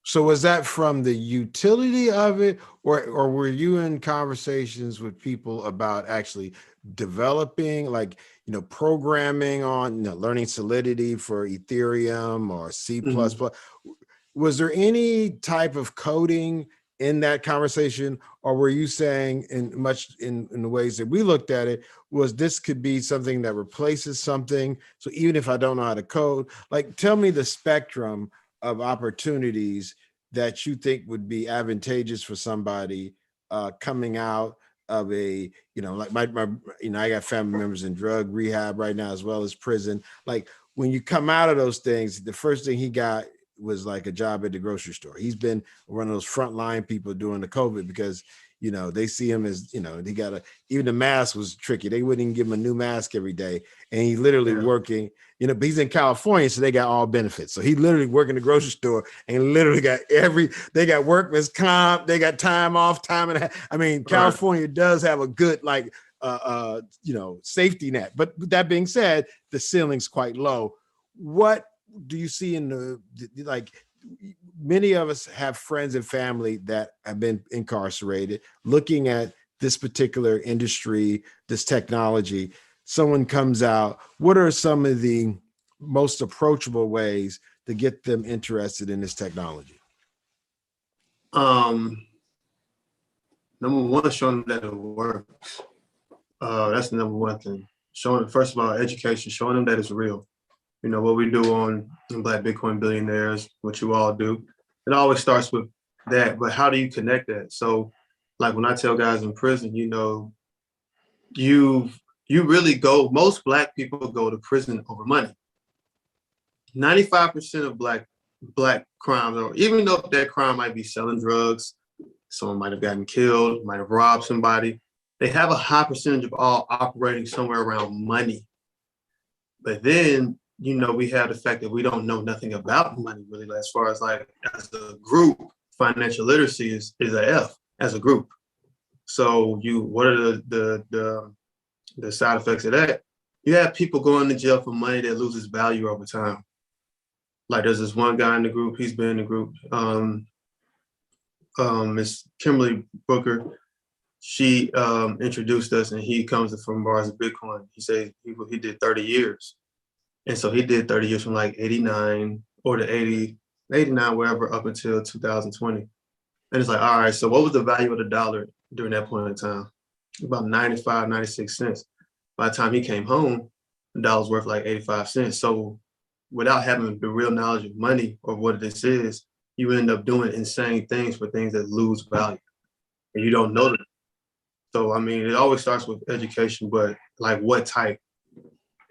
So was that from the utility of it, or were you in conversations with people about actually developing, like, you know, programming on, you know, learning Solidity for Ethereum or C++? Was there any type of coding in that conversation, or were you saying in the ways that we looked at it, was this could be something that replaces something? So even if I don't know how to code, like, tell me the spectrum of opportunities that you think would be advantageous for somebody coming out of a, you know, like my you know, I got family members in drug rehab right now, as well as prison. Like when you come out of those things, the first thing he got was like a job at the grocery store. He's been one of those frontline people during the COVID because, you know, they see him as, you know, even the mask was tricky. They wouldn't even give him a new mask every day. And he literally working, you know, but he's in California, so they got all benefits. So he literally working the grocery store and literally got they got workman's comp, they got time off, time and a half. I mean, California does have a good, like, you know, safety net. But that being said, the ceiling's quite low. What do you see in the, like, many of us have friends and family that have been incarcerated, looking at this particular industry, this technology, someone comes out, what are some of the most approachable ways to get them interested in this technology? Number one, showing them that it works. That's the number one thing. Showing, first of all, education, showing them that it's real. You know, what we do on Black Bitcoin Billionaires, what you all do, it always starts with that, but how do you connect that? So like when I tell guys in prison, you know, you really go, most Black people go to prison over money. 95% of black crimes, or even though that crime might be selling drugs, someone might have gotten killed, might have robbed somebody, they have a high percentage of all operating somewhere around money. But then, you know, we have the fact that we don't know nothing about money really, as far as like as a group, financial literacy is a F as a group. So what are the side effects of that? You have people going to jail for money that loses value over time. Like there's this one guy in the group, he's been in the group. Miss Kimberly Booker, she introduced us, and he comes from Bars of Bitcoin. He said he did 30 years. And so he did 30 years from like 89 or to 80, 89, wherever, up until 2020. And it's like, all right, so what was the value of the dollar during that point in time? About 95, 96 cents. By the time he came home, the dollar was worth like 85 cents. So without having the real knowledge of money or what this is, you end up doing insane things for things that lose value. And you don't know that. So, I mean, it always starts with education, but like what type?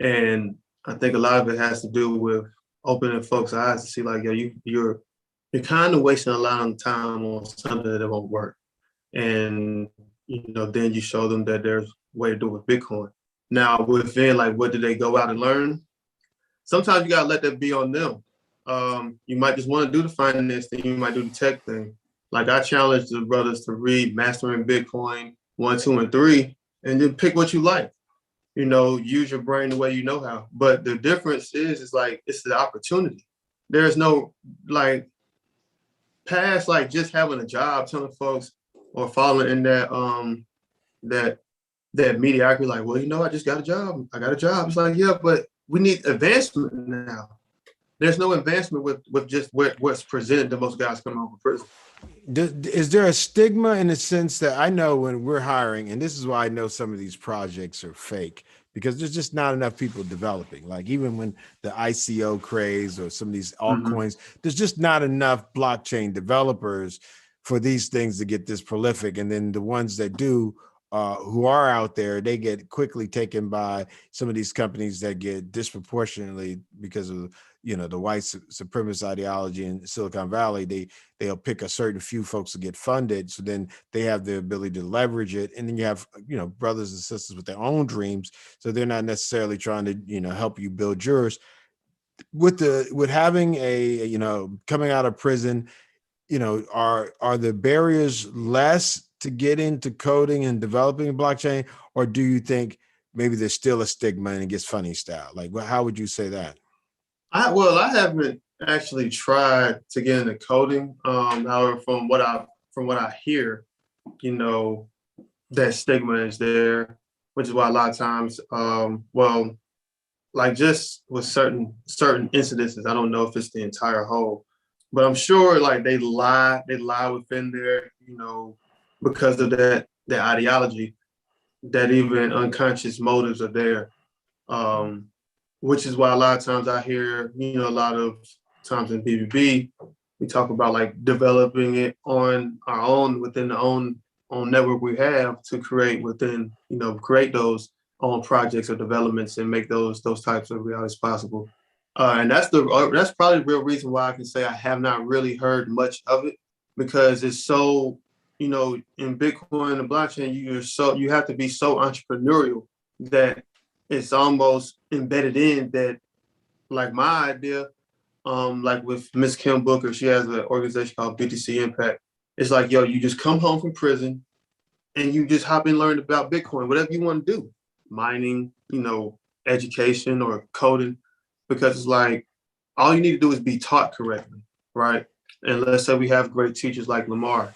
And I think a lot of it has to do with opening folks' eyes to see like, yo, you're kind of wasting a lot of time on something that won't work. And, then you show them that there's a way to do it with Bitcoin. Now, within like, what do they go out and learn? Sometimes you gotta let that be on them. You might just want to do the finance thing, you might do the tech thing. Like I challenge the brothers to read Mastering Bitcoin 1, 2, and 3, and then pick what you like. Use your brain the way you know how. But the difference is like, it's the opportunity. There's no like past like just having a job, telling folks or following in that mediocrity, like, well, I just got a job. I got a job. It's like, yeah, but we need advancement now. There's no advancement with just what's presented to most guys coming home from prison. Is there a stigma in the sense that I know when we're hiring, and this is why I know some of these projects are fake, because there's just not enough people developing. Like even when the ICO craze or some of these altcoins, there's just not enough blockchain developers for these things to get this prolific. And then the ones that do, who are out there, they get quickly taken by some of these companies that get disproportionately because of the white supremacist ideology in Silicon Valley. They'll pick a certain few folks to get funded, so then they have the ability to leverage it. And then you have brothers and sisters with their own dreams, so they're not necessarily trying to help you build yours. With having a coming out of prison, are the barriers less to get into coding and developing blockchain, or do you think maybe there's still a stigma and it gets funny style? Like, how would you say that? I haven't actually tried to get into coding. However, from what I hear, that stigma is there, which is why a lot of times, like just with certain incidences, I don't know if it's the entire whole, but I'm sure like they lie within there, because of that ideology, that even unconscious motives are there. Which is why a lot of times I hear, a lot of times in BBB, we talk about like developing it on our own, within the own network we have to create within, create those own projects or developments and make those types of realities possible. And that's probably the real reason why I can say I have not really heard much of it, because it's so, in Bitcoin and blockchain, you have to be so entrepreneurial that it's almost embedded in that, like my idea, like with Miss Kim Booker, she has an organization called BTC Impact. It's like, yo, you just come home from prison and you just hop in and learn about Bitcoin, whatever you want to do, mining, education or coding, because it's like, all you need to do is be taught correctly, right? And let's say we have great teachers like Lamar,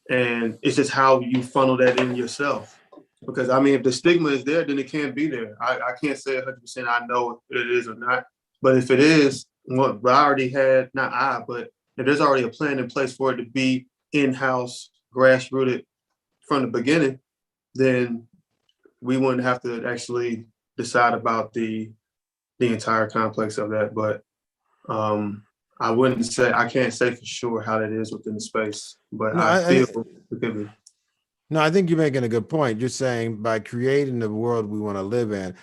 and it's just how you funnel that in yourself. Because I mean, if the stigma is there, then it can't be there. I can't say 100% I know if it is or not. But if it is, what I already had, but if there's already a plan in place for it to be in-house, grassrooted from the beginning, then we wouldn't have to actually decide about the entire complex of that. But I can't say for sure how that is within the space, but I feel it could be. No, I think you're making a good point. You're saying by creating the world we want to live in,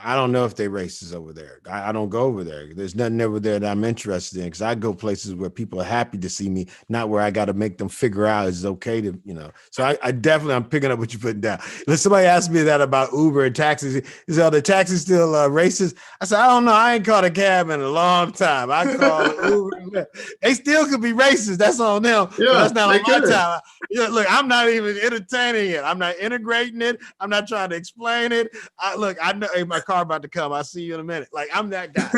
I don't know if they're racist over there. I don't go over there. There's nothing over there that I'm interested in, because I go places where people are happy to see me, not where I got to make them figure out it's okay to, So I definitely, I'm picking up what you're putting down. Somebody asked me that about Uber and taxis. He said, are the taxis still racist? I said, I don't know. I ain't called a cab in a long time. I call Uber. They still could be racist. That's on them. Yeah, but that's not on my time. Look, I'm not even entertaining it. I'm not integrating it. I'm not trying to explain it. I know, hey, my car about to come. I'll see you in a minute. Like, I'm that guy.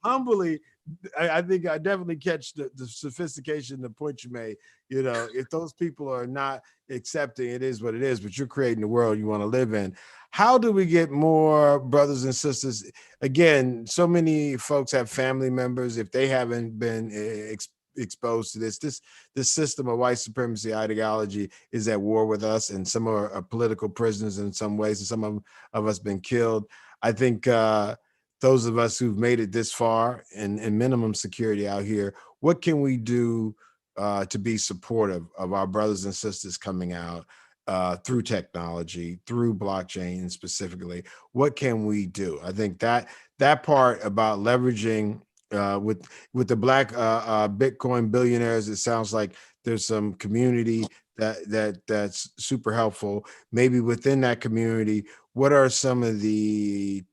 Humbly I think I definitely catch the sophistication, the point you made. You know, if those people are not accepting, it is what it is, but you're creating the world you want to live in. How do we get more brothers and sisters? Again, so many folks have family members. If they haven't been exposed to this system of white supremacy ideology is at war with us, and some are political prisoners in some ways, and some of us been killed. I think those of us who've made it this far in minimum security out here, what can we do to be supportive of our brothers and sisters coming out through technology, through blockchain specifically? What can we do? I think that part about leveraging with the Black Bitcoin billionaires, it sounds like there's some community that's super helpful. Maybe within that community, what are some of the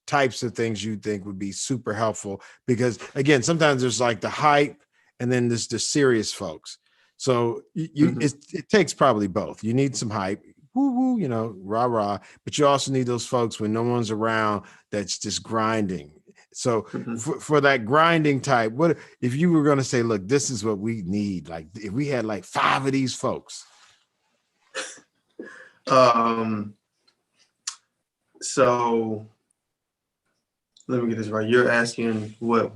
types of things you think would be super helpful? Because again, sometimes there's like the hype, and then there's the serious folks. So it takes probably both. You need some hype, woo woo, you know, rah rah, but you also need those folks when no one's around that's just grinding. So for that grinding type, what if you were going to say, look, this is what we need? Like if we had like 5 of these folks. So let me get this right. You're asking what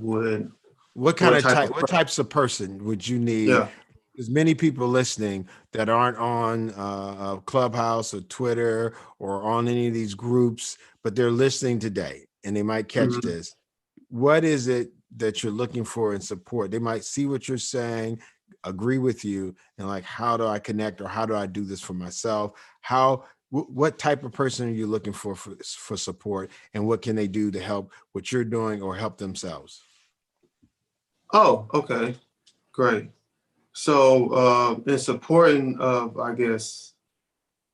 types of person would you need? Yeah. There's many people listening that aren't on Clubhouse or Twitter or on any of these groups, but they're listening today and they might catch this. What is it that you're looking for in support? They might see what you're saying, agree with you, and like, how do I connect, or how do I do this for myself? What type of person are you looking for support, and what can they do to help what you're doing or help themselves? Oh, okay, great. So in supporting of, I guess,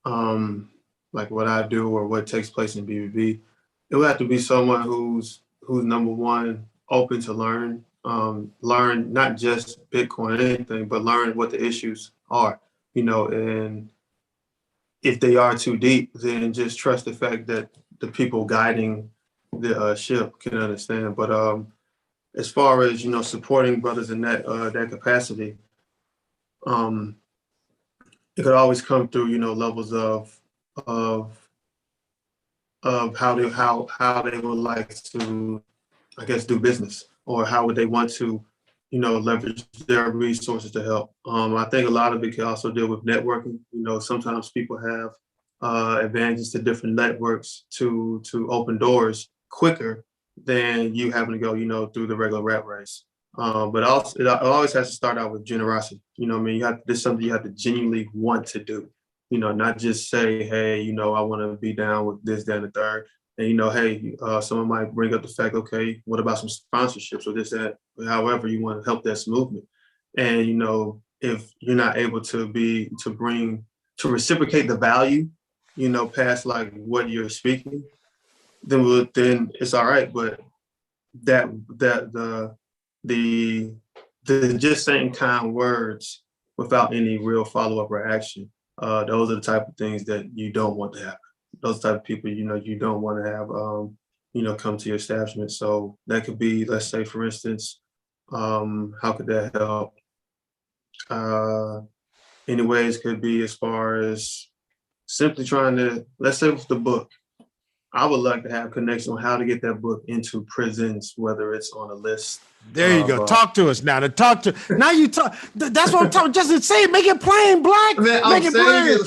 like what I do or what takes place in BBB, it would have to be someone who's number one, open to learn not just Bitcoin or anything, but learn what the issues are, you know, and if they are too deep, then just trust the fact that the people guiding the ship can understand. But as far as, you know, supporting brothers in that capacity, it could always come through, you know, levels of how they would like to, I guess, do business, or how would they want to, you know, leverage their resources to help. I think a lot of it can also deal with networking. You know, sometimes people have advantages to different networks to open doors quicker than you having to go, you know, through the regular rat race. But also, it always has to start out with generosity. You know what I mean? This is something you have to genuinely want to do. You know, not just say, hey, you know, I want to be down with this, that, and the third. And, you know, hey, someone might bring up the fact, okay, what about some sponsorships or this, that, however you want to help this movement. And, you know, if you're not able to reciprocate the value, you know, past like what you're speaking, then it's all right. But the just saying kind words without any real follow-up or action, those are the type of things that you don't want to happen. Those type of people, you know, you don't want to have, you know, come to your establishment. So that could be, let's say, for instance, how could that help? Anyways, could be as far as simply trying to, let's say with the book, I would like to have connection on how to get that book into prisons, whether it's on a list. There you go. Talk to us now. Now you talk. That's what I'm talking. Just say it. Make it plain, Black. Man, make it plain.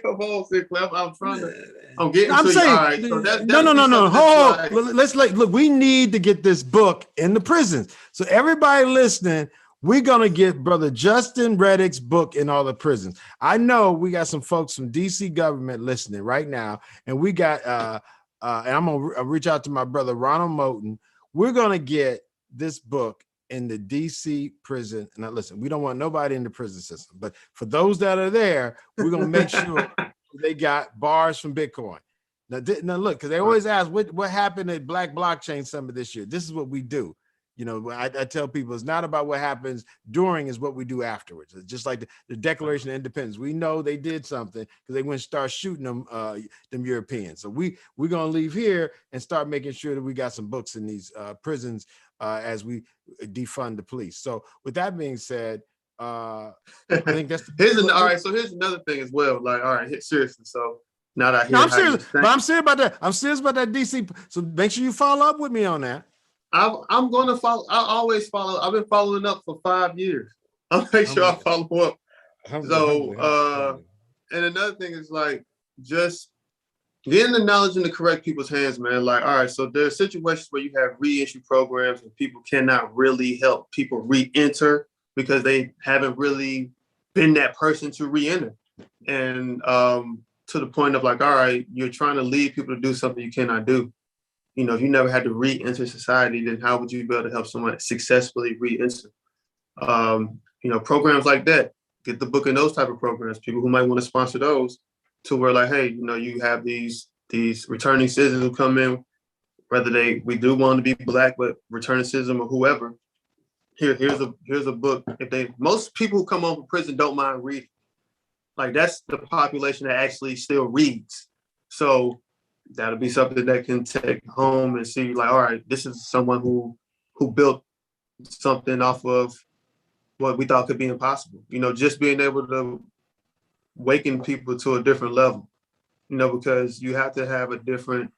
Come on, Sinclair. I'm trying to. I'm getting. I'm to saying. you. All right, so No. Hold. Let's look. We need to get this book in the prisons. So everybody listening, we're gonna get Brother Justin Reddick's book in all the prisons. I know we got some folks from DC government listening right now, and we got. And I'm gonna reach out to my brother Ronald Moten. We're gonna get this book in the DC prison. Now, listen, we don't want nobody in the prison system, but for those that are there, we're gonna make sure they got bars from Bitcoin. Now look, because they always ask what happened at Black Blockchain Summit this year. This is what we do. You know, I tell people it's not about what happens during, is what we do afterwards. It's just like the Declaration of Independence. We know they did something because they went and start shooting them Europeans. So we're gonna leave here and start making sure that we got some books in these prisons as we defund the police. So with that being said, I think that's all right. So here's another thing as well. Like, all right, seriously. So now that I hear no, I'm how you serious, think, but I'm serious about that. I'm serious about that DC. So make sure you follow up with me on that. I'm going to follow. I always follow. I've been following up for 5 years. I'll make sure I follow up. So, and another thing is like just getting the knowledge in the correct people's hands, man. Like, all right, so there are situations where you have reentry programs and people cannot really help people re-enter because they haven't really been that person to re-enter. And to the point of like, all right, you're trying to lead people to do something you cannot do. You know, if you never had to re-enter society, then how would you be able to help someone successfully re-enter? You know, programs like that, get the book in those type of programs, people who might want to sponsor those to where like, hey, you know, you have these returning citizens who come in, whether we do want to be Black, but returning citizen or whoever. Here's a book. Most people who come home from prison don't mind reading. Like that's the population that actually still reads. So that'll be something that can take home and see like, all right, this is someone who built something off of what we thought could be impossible. You know, just being able to waken people to a different level, you know, because you have to have a different,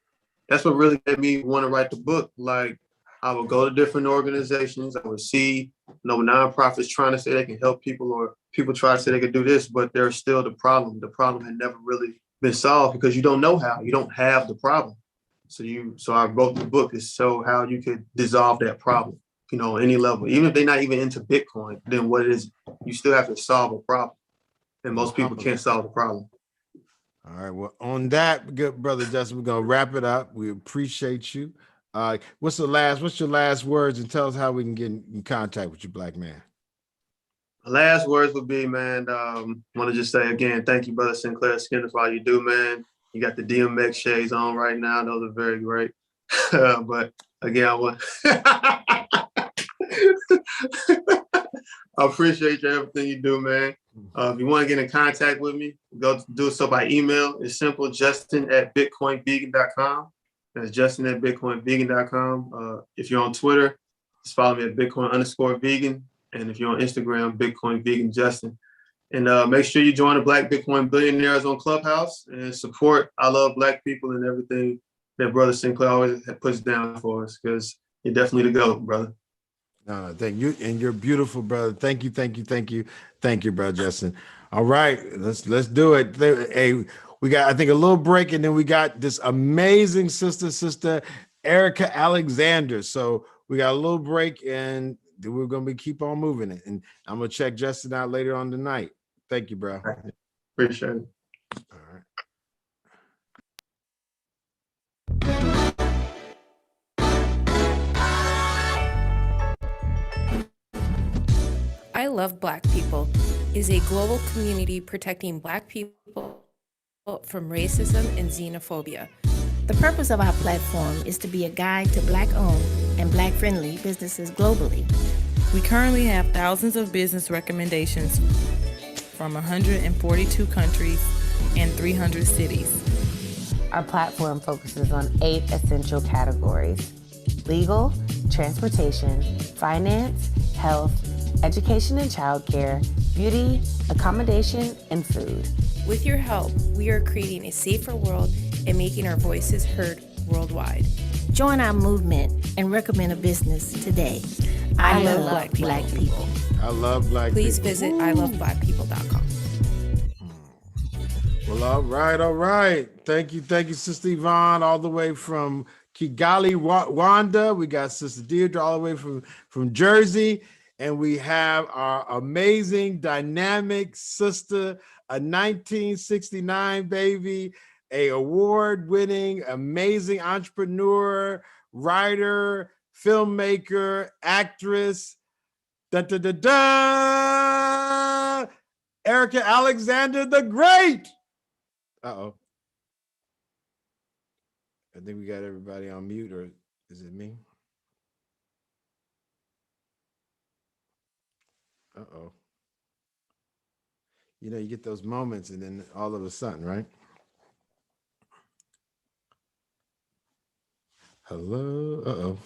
that's what really made me want to write the book. Like I would go to different organizations, I would see, you know, nonprofits trying to say they can help people or people try to say they can do this, but there's still the problem. The problem had never really been solved because you don't know how, you don't have the problem. So I wrote the book to show how you could dissolve that problem, you know, any level. Even if they're not even into Bitcoin, then what it is, you still have to solve a problem. And most people can't solve the problem. All right. Well, on that, good brother Justin, we're gonna wrap it up. We appreciate you. What's your last words, and tell us how we can get in contact with you, Black man. The last words would be, man, want to just say again, thank you, brother Sinclair Skinner, for all you do, man. You got the DMX shades on right now. Those are very great. But again, I appreciate everything you do, man. If you want to get in contact with me, go do so by email. It's simple, justin@bitcoinvegan.com. That's justin@bitcoinvegan.com. If you're on Twitter, just follow me at Bitcoin_vegan. And if you're on Instagram, Bitcoin Vegan Justin. And make sure you join the Black Bitcoin Billionaires on Clubhouse and support I Love Black People and everything that Brother Sinclair always puts down for us, because you're definitely the GOAT, brother. No, thank you. And you're beautiful, brother. Thank you, brother Justin. All right, let's do it. Hey, we got, I think, a little break, and then we got this amazing sister Erica Alexander. So we got a little break, and we're gonna keep on moving it. And I'm gonna check Justin out later on tonight. Thank you, bro. Appreciate it. All right. I Love Black People is a global community protecting Black people from racism and xenophobia. The purpose of our platform is to be a guide to Black-owned and Black-friendly businesses globally. We currently have thousands of business recommendations from 142 countries and 300 cities. Our platform focuses on 8 essential categories: legal, transportation, finance, health, education and childcare, beauty, accommodation, and food. With your help, we are creating a safer world and making our voices heard worldwide. Join our movement and recommend a business today. I love Black people. I love Black Please people. visit iloveblackpeople.com. Well, all right. Thank you, Sister Yvonne, all the way from Kigali, Rwanda. We got Sister Deirdre all the way from Jersey. And we have our amazing, dynamic sister, a 1969 baby, a award-winning, amazing entrepreneur, writer, filmmaker, actress, Erica Alexander the Great. Uh-oh. I think we got everybody on mute, or is it me? Uh-oh. You know, you get those moments and then all of a sudden, right? Hello? Uh-oh.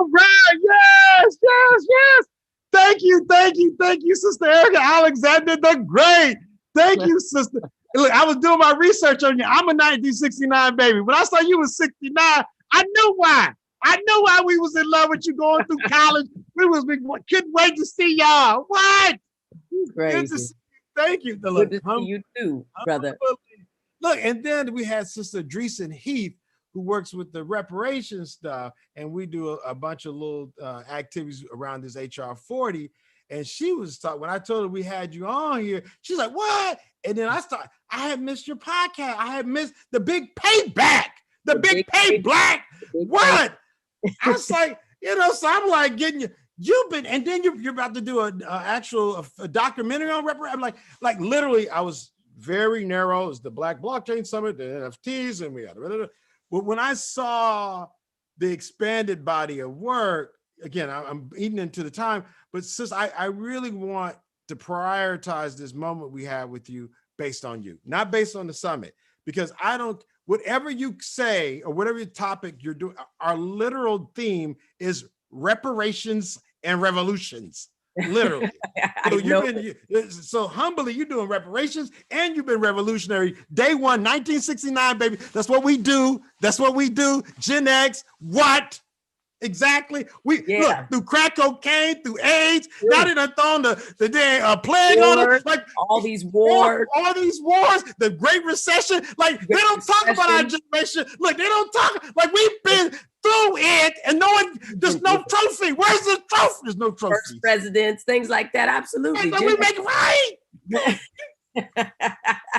All right. Yes, yes, yes. Thank you, Sister Erica Alexander the Great. Thank you, Sister. Look, I was doing my research on you. I'm a 1969 baby. When I saw you was 69, I knew why. I knew why we was in love with you going through college. We couldn't wait to see y'all. What? Crazy. Thank you. Good to see you too, brother. Look, and then we had Sister Dreesen Heath, who works with the reparations stuff, and we do a bunch of little activities around this HR 40. And she was talking, when I told her we had you on here, she's like, what? And then I had missed your podcast. I had missed the big payback, the big pay black. What? I was like, so I'm like getting you. You've been, and then you're about to do a documentary on reparations. I'm like literally, I was very narrow. It's the Black Blockchain Summit, the NFTs, and we had. But when I saw the expanded body of work, again, I'm eating into the time, but sis, I really want to prioritize this moment we have with you based on you, not based on the summit, because whatever you say or whatever topic you're doing, our literal theme is reparations and revolutions. Literally. So humbly, you're doing reparations and you've been revolutionary. Day one, 1969, baby. That's what we do. That's what we do. Gen X, what? Exactly. Look, through crack cocaine, through AIDS, now they done thrown the damn plague on us. Like all these wars, the Great Recession. Like they don't talk about our generation. Look, they don't talk, like we've been through it and there's no trophy. Where's the trophy? There's no trophy. First presidents, things like that. Absolutely. And we make it right.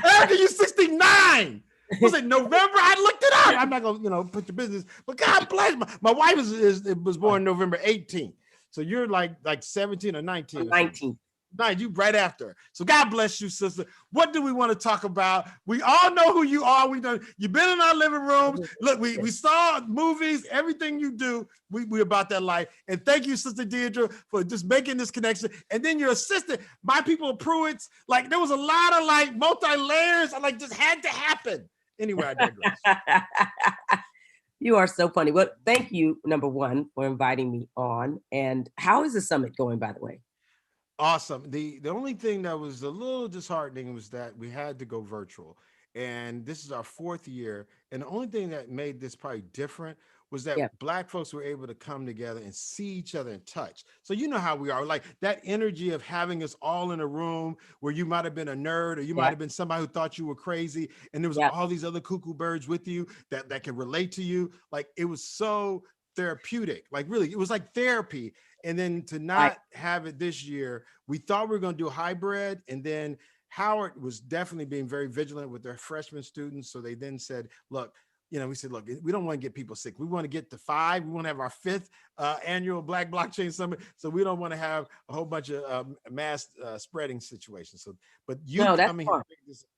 Erica, you 69. Was it November? I looked it up. I'm not gonna, put your business, but God bless. My wife was born November 18th. So you're like 17 or 19. I'm 19. Nice, you right after her. So God bless you, sister. What do we want to talk about? We all know who you are. You've been in our living rooms. Look, we saw movies, everything you do. We about that life. And thank you, Sister Deirdre, for just making this connection. And then your assistant, my people Pruitt's, like there was a lot of multi-layers. I just had to happen. Anyway, I digress. You are so funny. Well, thank you, number one, for inviting me on. And how is the summit going, by the way? Awesome. The only thing that was a little disheartening was that we had to go virtual. And this is our 4th year. And the only thing that made this probably different was that Black folks were able to come together and see each other and touch. So you know how we are, like that energy of having us all in a room where you might have been a nerd or you might have been somebody who thought you were crazy. And there was all these other cuckoo birds with you that can relate to you. Like it was so therapeutic, like really, it was like therapy. And then to not have it this year, we thought we were going to do hybrid. And then Howard was definitely being very vigilant with their freshman students. So they then said, look, we said, look, we don't want to get people sick. We want to get to 5. We want to have our 5th annual Black Blockchain Summit. So we don't want to have a whole bunch of mass spreading situations. So, but you coming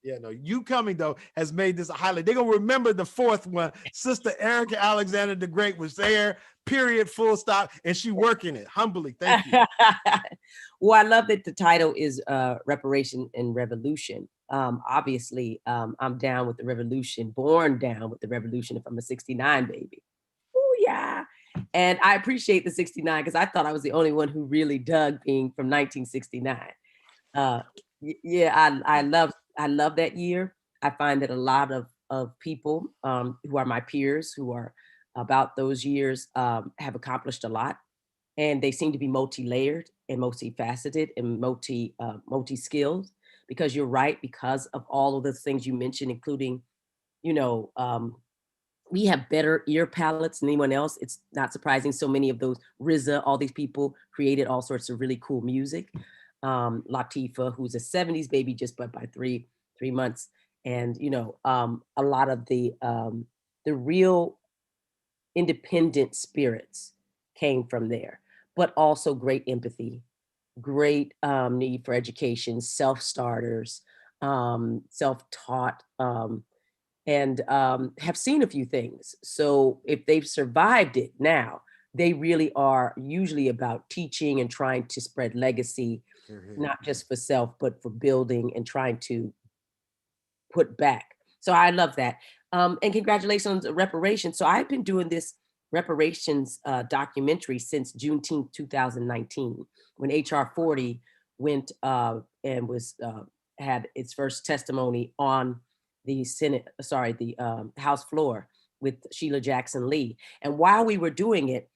here, you coming though has made this a highlight. They're gonna remember the 4th one. Sister Erica Alexander the Great was there. Period. Full stop. And she working it humbly. Thank you. Well, I love that the title is Reparation and Revolution. Obviously, I'm down with the revolution, born down with the revolution if I'm a 69 baby. Oh yeah. And I appreciate the 69 because I thought I was the only one who really dug being from 1969. I love that year. I find that a lot of people who are my peers who are about those years have accomplished a lot. And they seem to be multi-layered and multifaceted and multi-skilled. Because you're right, because of all of the things you mentioned, including, we have better ear palettes than anyone else. It's not surprising. So many of those, RZA, all these people created all sorts of really cool music. Latifah, who's a 70s baby just by 3 months. And, a lot of the real independent spirits came from there, but also great empathy. Great need for education, self-starters, self-taught, and have seen a few things. So if they've survived it now, they really are usually about teaching and trying to spread legacy, not just for self, but for building and trying to put back. So I love that. And congratulations on reparations. So I've been doing this reparations documentary since Juneteenth 2019, when HR 40 went and was had its first testimony on the House floor with Sheila Jackson Lee. And while we were doing it,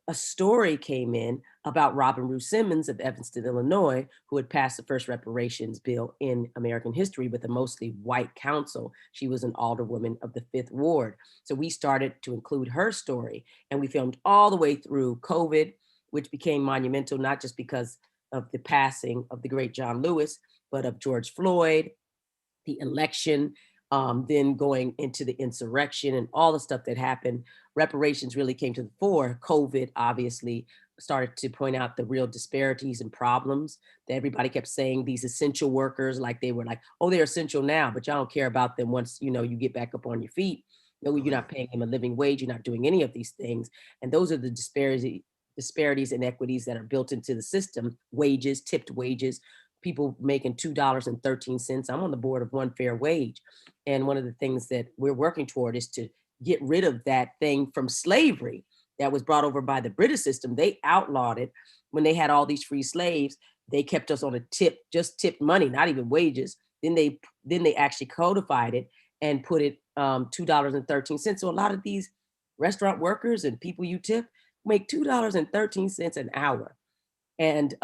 a story came in about Robin Rue Simmons of Evanston, Illinois, who had passed the first reparations bill in American history with a mostly white council. She was an alderwoman of the 5th Ward. So we started to include her story, and we filmed all the way through COVID, which became monumental, not just because of the passing of the great John Lewis, but of George Floyd, the election, then going into the insurrection and all the stuff that happened. Reparations really came to the fore. COVID obviously started to point out the real disparities and problems that everybody kept saying. These essential workers, like they were like, oh, they're essential now, but y'all don't care about them once you get back up on your feet. No, you're not paying them a living wage. You're not doing any of these things. And those are the disparities, inequities that are built into the system. Wages, tipped wages, people making $2.13. I'm on the board of One Fair Wage. And one of the things that we're working toward is to get rid of that thing from slavery that was brought over by the British system. They outlawed it when they had all these free slaves. They kept us on a tip, just tipped money, not even wages. Then they actually codified it and put it $2.13. So a lot of these restaurant workers and people you tip make $2.13 an hour and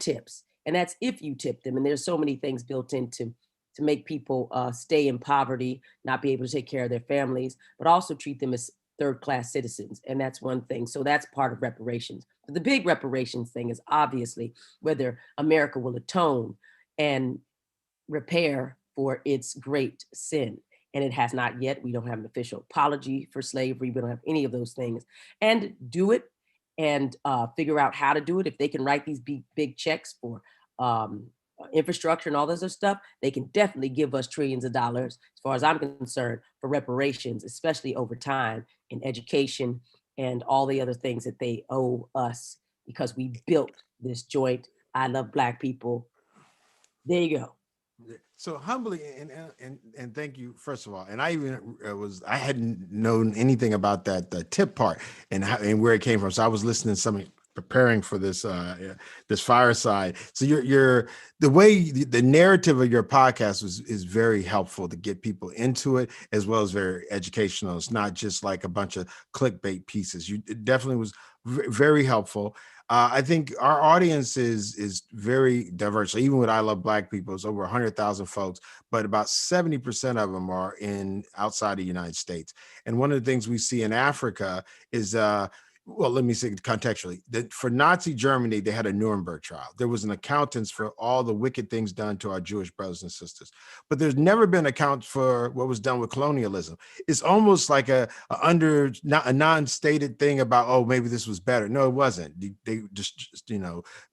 tips. And that's if you tip them. And there's so many things built into to make people stay in poverty, not be able to take care of their families, but also treat them as third-class citizens. And that's one thing. So that's part of reparations. But the big reparations thing is obviously whether America will atone and repair for its great sin. And it has not yet. We don't have an official apology for slavery. We don't have any of those things. And do it and figure out how to do it. If they can write these big checks for infrastructure and all this other stuff, they can definitely give us trillions of dollars, as far as I'm concerned, for reparations, especially over time in education and all the other things that they owe us because we built this joint. I love Black people. There you go. So humbly and thank you first of all. And I even I hadn't known anything about that the tip part and where it came from. So I was listening to something preparing for this this fireside. So the way the narrative of your podcast is very helpful to get people into it, as well as very educational. It's not just like a bunch of clickbait pieces. It definitely was very helpful. I think our audience is very diverse. So even with I Love Black People, it's over 100,000 folks, but about 70% of them are outside the United States. And one of the things we see in Africa is, well, let me say contextually, that for Nazi Germany, they had a Nuremberg trial. There was an accountants for all the wicked things done to our Jewish brothers and sisters. But there's never been account for what was done with colonialism. It's almost like a non-stated thing about, oh, maybe this was better. No, it wasn't. They just,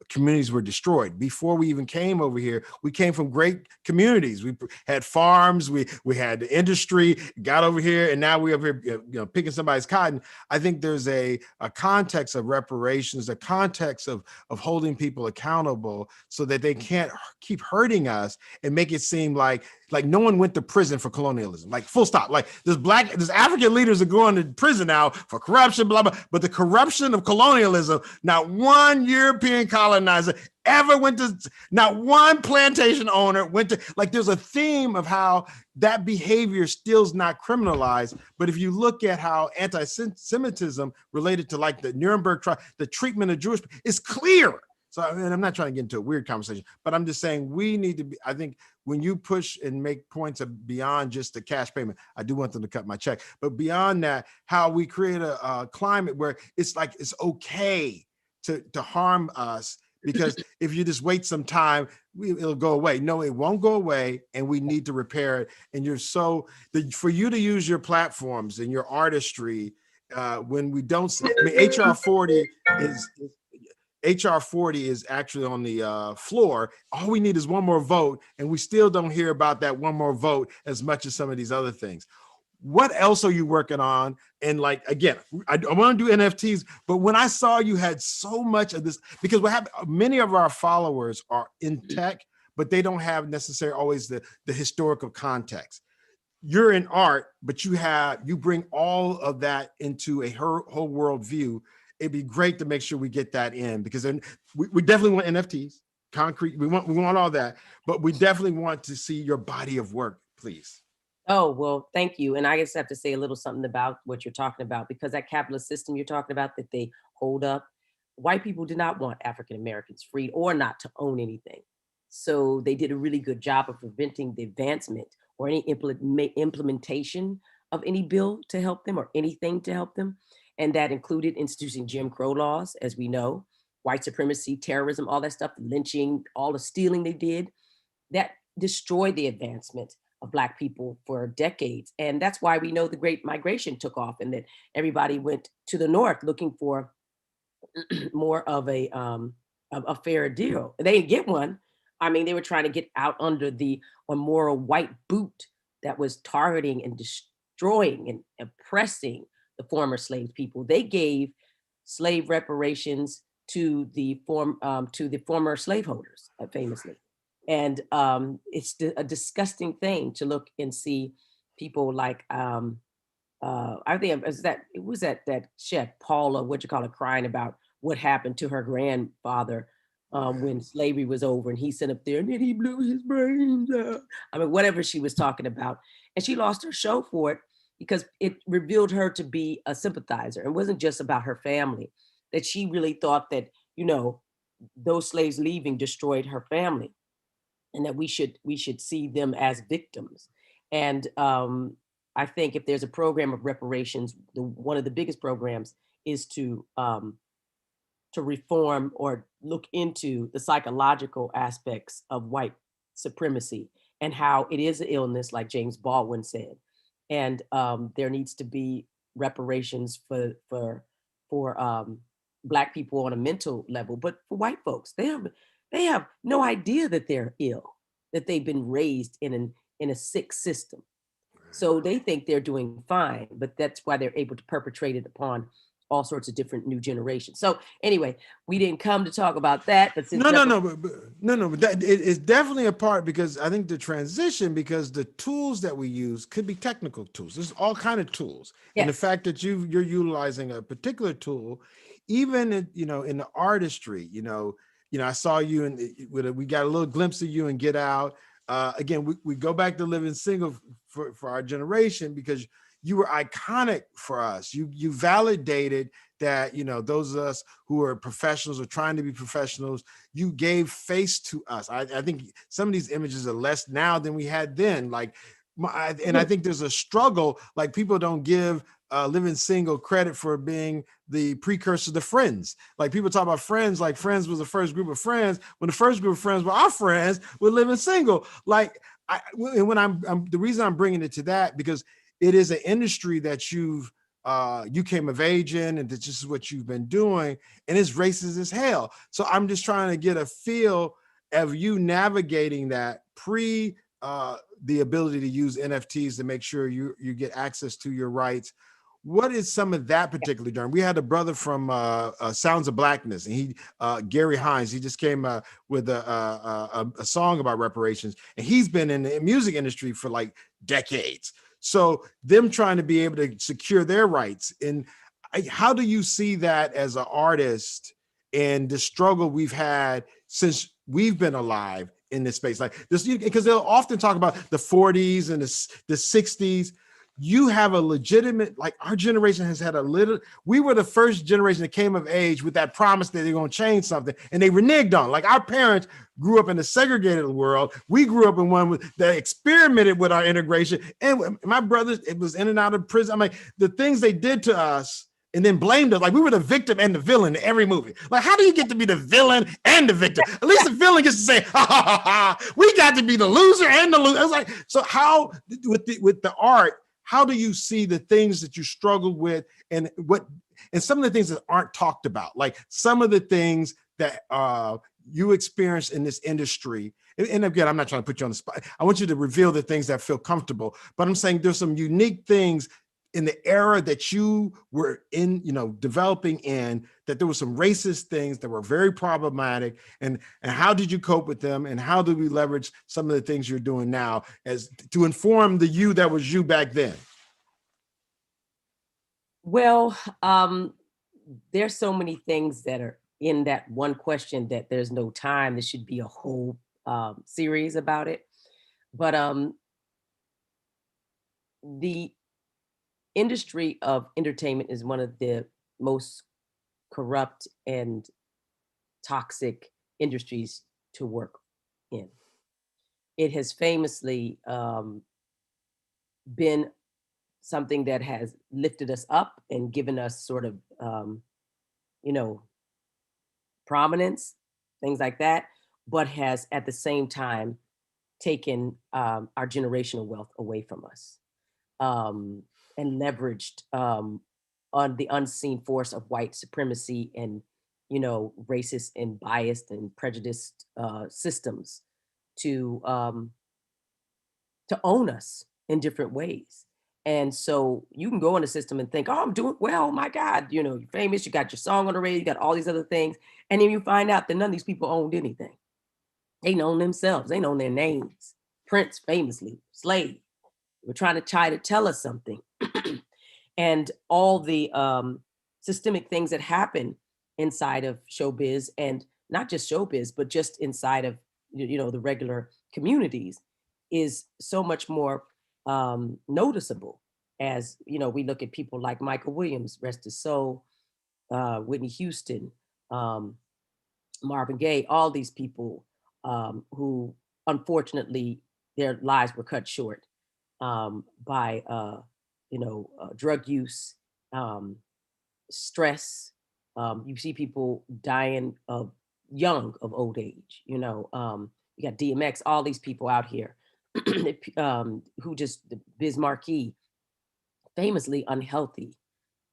communities were destroyed. Before we even came over here, we came from great communities. We had farms, we had the industry, got over here, and now we're over here, picking somebody's cotton. I think there's a context of reparations, a context of holding people accountable so that they can't keep hurting us and make it seem like no one went to prison for colonialism, like full stop. Like there's African leaders are going to prison now for corruption, blah, blah, but the corruption of colonialism, not one European colonizer ever went to, not one plantation owner went to, there's a theme of how that behavior still is not criminalized. But if you look at how anti-Semitism related to the Nuremberg trial, the treatment of Jewish, is clear. So I'm not trying to get into a weird conversation, but I'm just saying we need to be, I think when you push and make points of beyond just the cash payment, I do want them to cut my check, but beyond that, how we create a climate where it's okay to harm us. Because if you just wait some time, it'll go away. No, it won't go away, and we need to repair it. And for you to use your platforms and your artistry when we don't, HR 40 is actually on the floor. All we need is one more vote, and we still don't hear about that one more vote as much as some of these other things. What else are you working on? And again, I want to do NFTs, but when I saw you had so much of this, because many of our followers are in tech, but they don't have necessarily always the historical context. you're in art, but you bring all of that into a whole world view. It'd be great to make sure we get that in, because then we definitely want NFTs, concrete. We want all that, but we definitely want to see your body of work, please. Oh, well, thank you. And I just have to say a little something about what you're talking about, because that capitalist system you're talking about that they hold up, white people did not want African Americans freed or not to own anything. So they did a really good job of preventing the advancement or any implementation of any bill to help them or anything to help them. And that included instituting Jim Crow laws, as we know, white supremacy, terrorism, all that stuff, lynching, all the stealing they did, that destroyed the advancement of Black people for decades. And that's why we know the Great Migration took off and that everybody went to the North looking for more of a fair deal. They didn't get one. I mean, they were trying to get out under the immoral white boot that was targeting and destroying and oppressing the former slave people. They gave slave reparations to the former slaveholders, famously. And it's a disgusting thing to look and see people like I think it was that chef Paula, crying about what happened to her grandfather when slavery was over, and he sat up there and then he blew his brains out. I mean, whatever she was talking about, and she lost her show for it because it revealed her to be a sympathizer. It wasn't just about her family, that she really thought that, you know, those slaves leaving destroyed her family, and that we should see them as victims. And I think if there's a program of reparations, one of the biggest programs is to reform or look into the psychological aspects of white supremacy and how it is an illness, like James Baldwin said. And there needs to be reparations for Black people on a mental level, but for white folks, they have no idea that they're ill, that they've been raised in a sick system. So they think they're doing fine, but that's why they're able to perpetrate it upon all sorts of different new generations. So anyway, we didn't come to talk about that, but since But that it is definitely a part, because I think the transition, because the tools that we use could be technical tools. There's all kind of tools, yes. And the fact that you're utilizing a particular tool, even in, in the artistry, I saw you we got a little glimpse of you in Get Out. Again, we go back to Living Single for our generation, because you were iconic for us. You validated that, those of us who are professionals or trying to be professionals, you gave face to us. I think some of these images are less now than we had then. I think there's a struggle, like people don't give Living Single credit for being the precursor to Friends. Like people talk about Friends, like Friends was the first group of friends, when the first group of friends were our friends with Living Single. The reason I'm bringing it to that, because it is an industry that you came of age in, and this is what you've been doing, and it's racist as hell. So I'm just trying to get a feel of you navigating that the ability to use NFTs to make sure you get access to your rights. What is some of that particularly done? We had a brother from Sounds of Blackness, and Gary Hines, he just came with a song about reparations, and he's been in the music industry for like decades. So them trying to be able to secure their rights. And how do you see that as an artist and the struggle we've had since we've been alive in this space? Like this, because they'll often talk about the 40s and the 60s. You have a legitimate, like our generation has had we were the first generation that came of age with that promise that they're going to change something, and they reneged on. Like our parents grew up in a segregated world. We grew up in one that experimented with our integration. And my brothers, it was in and out of prison. I mean, the things they did to us and then blamed us, like we were the victim and the villain in every movie. Like, how do you get to be the villain and the victim? At least the villain gets to say, ha, ha, ha, ha. We got to be the loser and the loser. I was like, so how, with the art, how do you see the things that you struggled with, and some of the things that aren't talked about, like some of the things that you experienced in this industry? And again, I'm not trying to put you on the spot. I want you to reveal the things that feel comfortable, but I'm saying there's some unique things in the era that you were in, developing in, that there were some racist things that were very problematic, and how did you cope with them, and how do we leverage some of the things you're doing now as to inform the you that was you back then? Well, there's so many things that are in that one question that there's no time. There should be a whole series about it. But the industry of entertainment is one of the most corrupt and toxic industries to work in. It has famously been something that has lifted us up and given us sort of, prominence, things like that, but has at the same time taken our generational wealth away from us, and leveraged on the unseen force of white supremacy and, racist and biased and prejudiced systems to own us in different ways. And so you can go in the system and think, oh, I'm doing well, oh my God, you're famous, you got your song on the radio, you got all these other things. And then you find out that none of these people owned anything. They known themselves, they known their names. Prince famously, slave. We're trying to try to tell us something. And all the systemic things that happen inside of showbiz, and not just showbiz, but just inside of, the regular communities, is so much more noticeable as, we look at people like Michael Williams, rest his soul, Whitney Houston, Marvin Gaye, all these people who unfortunately their lives were cut short by drug use, stress. You see people dying of old age. You got DMX, all these people out here who just, Biz Markie, famously unhealthy.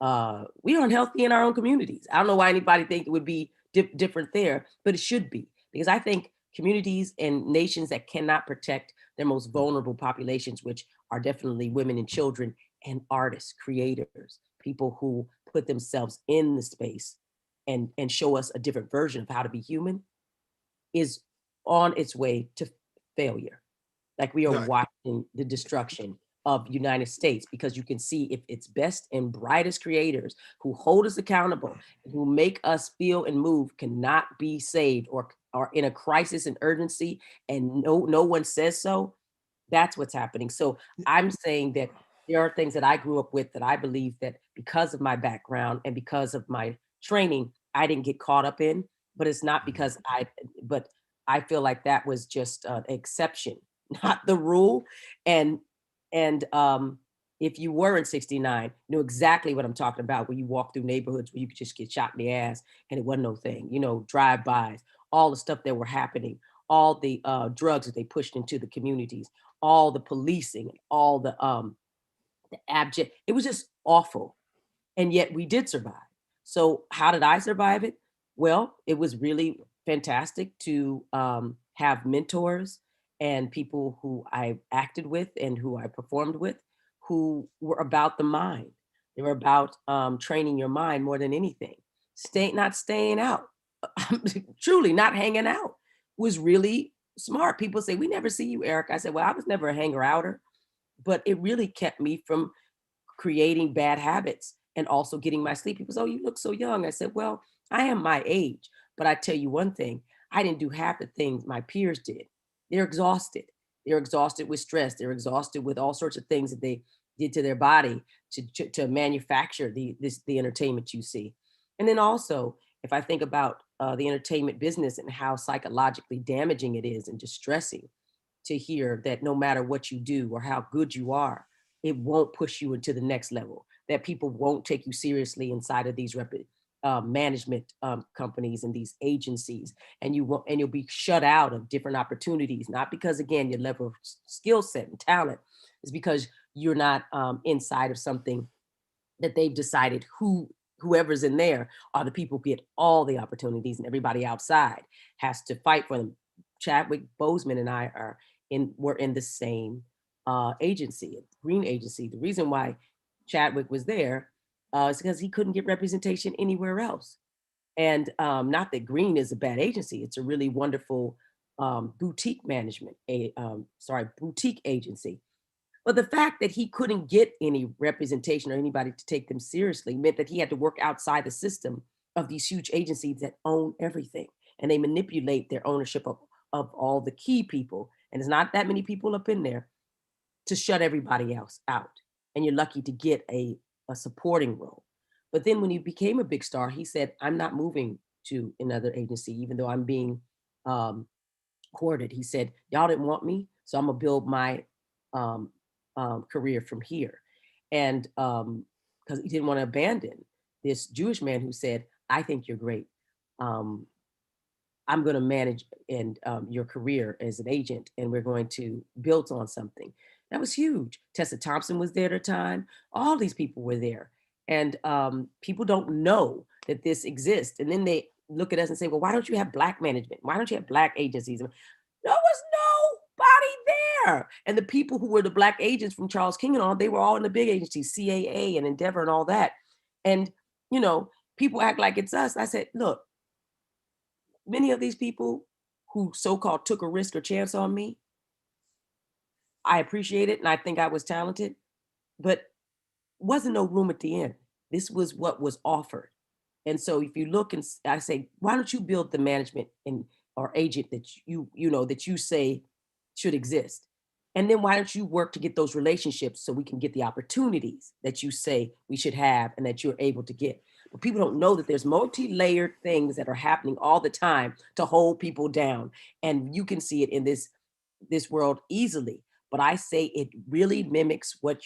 We're unhealthy in our own communities. I don't know why anybody think it would be different there, but it should be, because I think communities and nations that cannot protect their most vulnerable populations, which are definitely women and children and artists, creators, people who put themselves in the space and show us a different version of how to be human, is on its way to failure. Like we are watching the destruction of United States, because you can see if its best and brightest creators who hold us accountable, who make us feel and move, cannot be saved or are in a crisis and urgency, and no one says so, that's what's happening. So I'm saying that there are things that I grew up with that I believe that because of my background and because of my training, I didn't get caught up in, but it's not because but I feel like that was just an exception, not the rule. And if you were in 69, you know exactly what I'm talking about, where you walk through neighborhoods where you could just get shot in the ass and it wasn't no thing, drive-bys, all the stuff that were happening, all the drugs that they pushed into the communities, all the policing, all the abject, it was just awful. And yet we did survive. So how did I survive it? Well, it was really fantastic to have mentors and people who I acted with and who I performed with, who were about the mind. They were about training your mind more than anything. Not staying out, truly not hanging out was really smart. People say, we never see you, Eric. I said, well, I was never a hanger-outer, but it really kept me from creating bad habits and also getting my sleep. People say, oh, you look so young. I said, well, I am my age, but I tell you one thing, I didn't do half the things my peers did. They're exhausted. They're exhausted with stress. They're exhausted with all sorts of things that they did to their body to manufacture the entertainment you see. And then also, if I think about the entertainment business and how psychologically damaging it is and distressing to hear that no matter what you do or how good you are, it won't push you into the next level, that people won't take you seriously inside of these management companies and these agencies, and you'll be shut out of different opportunities, not because, again, your level of skill set and talent, is because you're not inside of something that they've decided whoever's in there are the people who get all the opportunities, and everybody outside has to fight for them. Chadwick Boseman and I were in the same agency, Green Agency. The reason why Chadwick was there, it's because he couldn't get representation anywhere else. And not that Green is a bad agency, it's a really wonderful boutique boutique agency. But the fact that he couldn't get any representation or anybody to take them seriously meant that he had to work outside the system of these huge agencies that own everything. And they manipulate their ownership of all the key people. And there's not that many people up in there to shut everybody else out. And you're lucky to get a supporting role. But then when he became a big star, he said, I'm not moving to another agency, even though I'm being courted. He said, y'all didn't want me, so I'm gonna build my career from here. And because he didn't want to abandon this Jewish man who said, I think you're great. I'm going to manage your career as an agent, and we're going to build on something. That was huge. Tessa Thompson was there at the time. All these people were there. And people don't know that this exists. And then they look at us and say, well, why don't you have Black management? Why don't you have Black agencies? There was nobody there. And the people who were the Black agents from Charles King and all, they were all in the big agencies, CAA and Endeavor and all that. And, you know, people act like it's us. I said, look, many of these people who so-called took a risk or chance on me, I appreciate it and I think I was talented, but wasn't no room at the end. This was what was offered. And so if you look and I say, why don't you build the management or agent that you know that you say should exist? And then why don't you work to get those relationships so we can get the opportunities that you say we should have and that you're able to get? But people don't know that there's multi-layered things that are happening all the time to hold people down. And you can see it in this world easily. But I say it really mimics what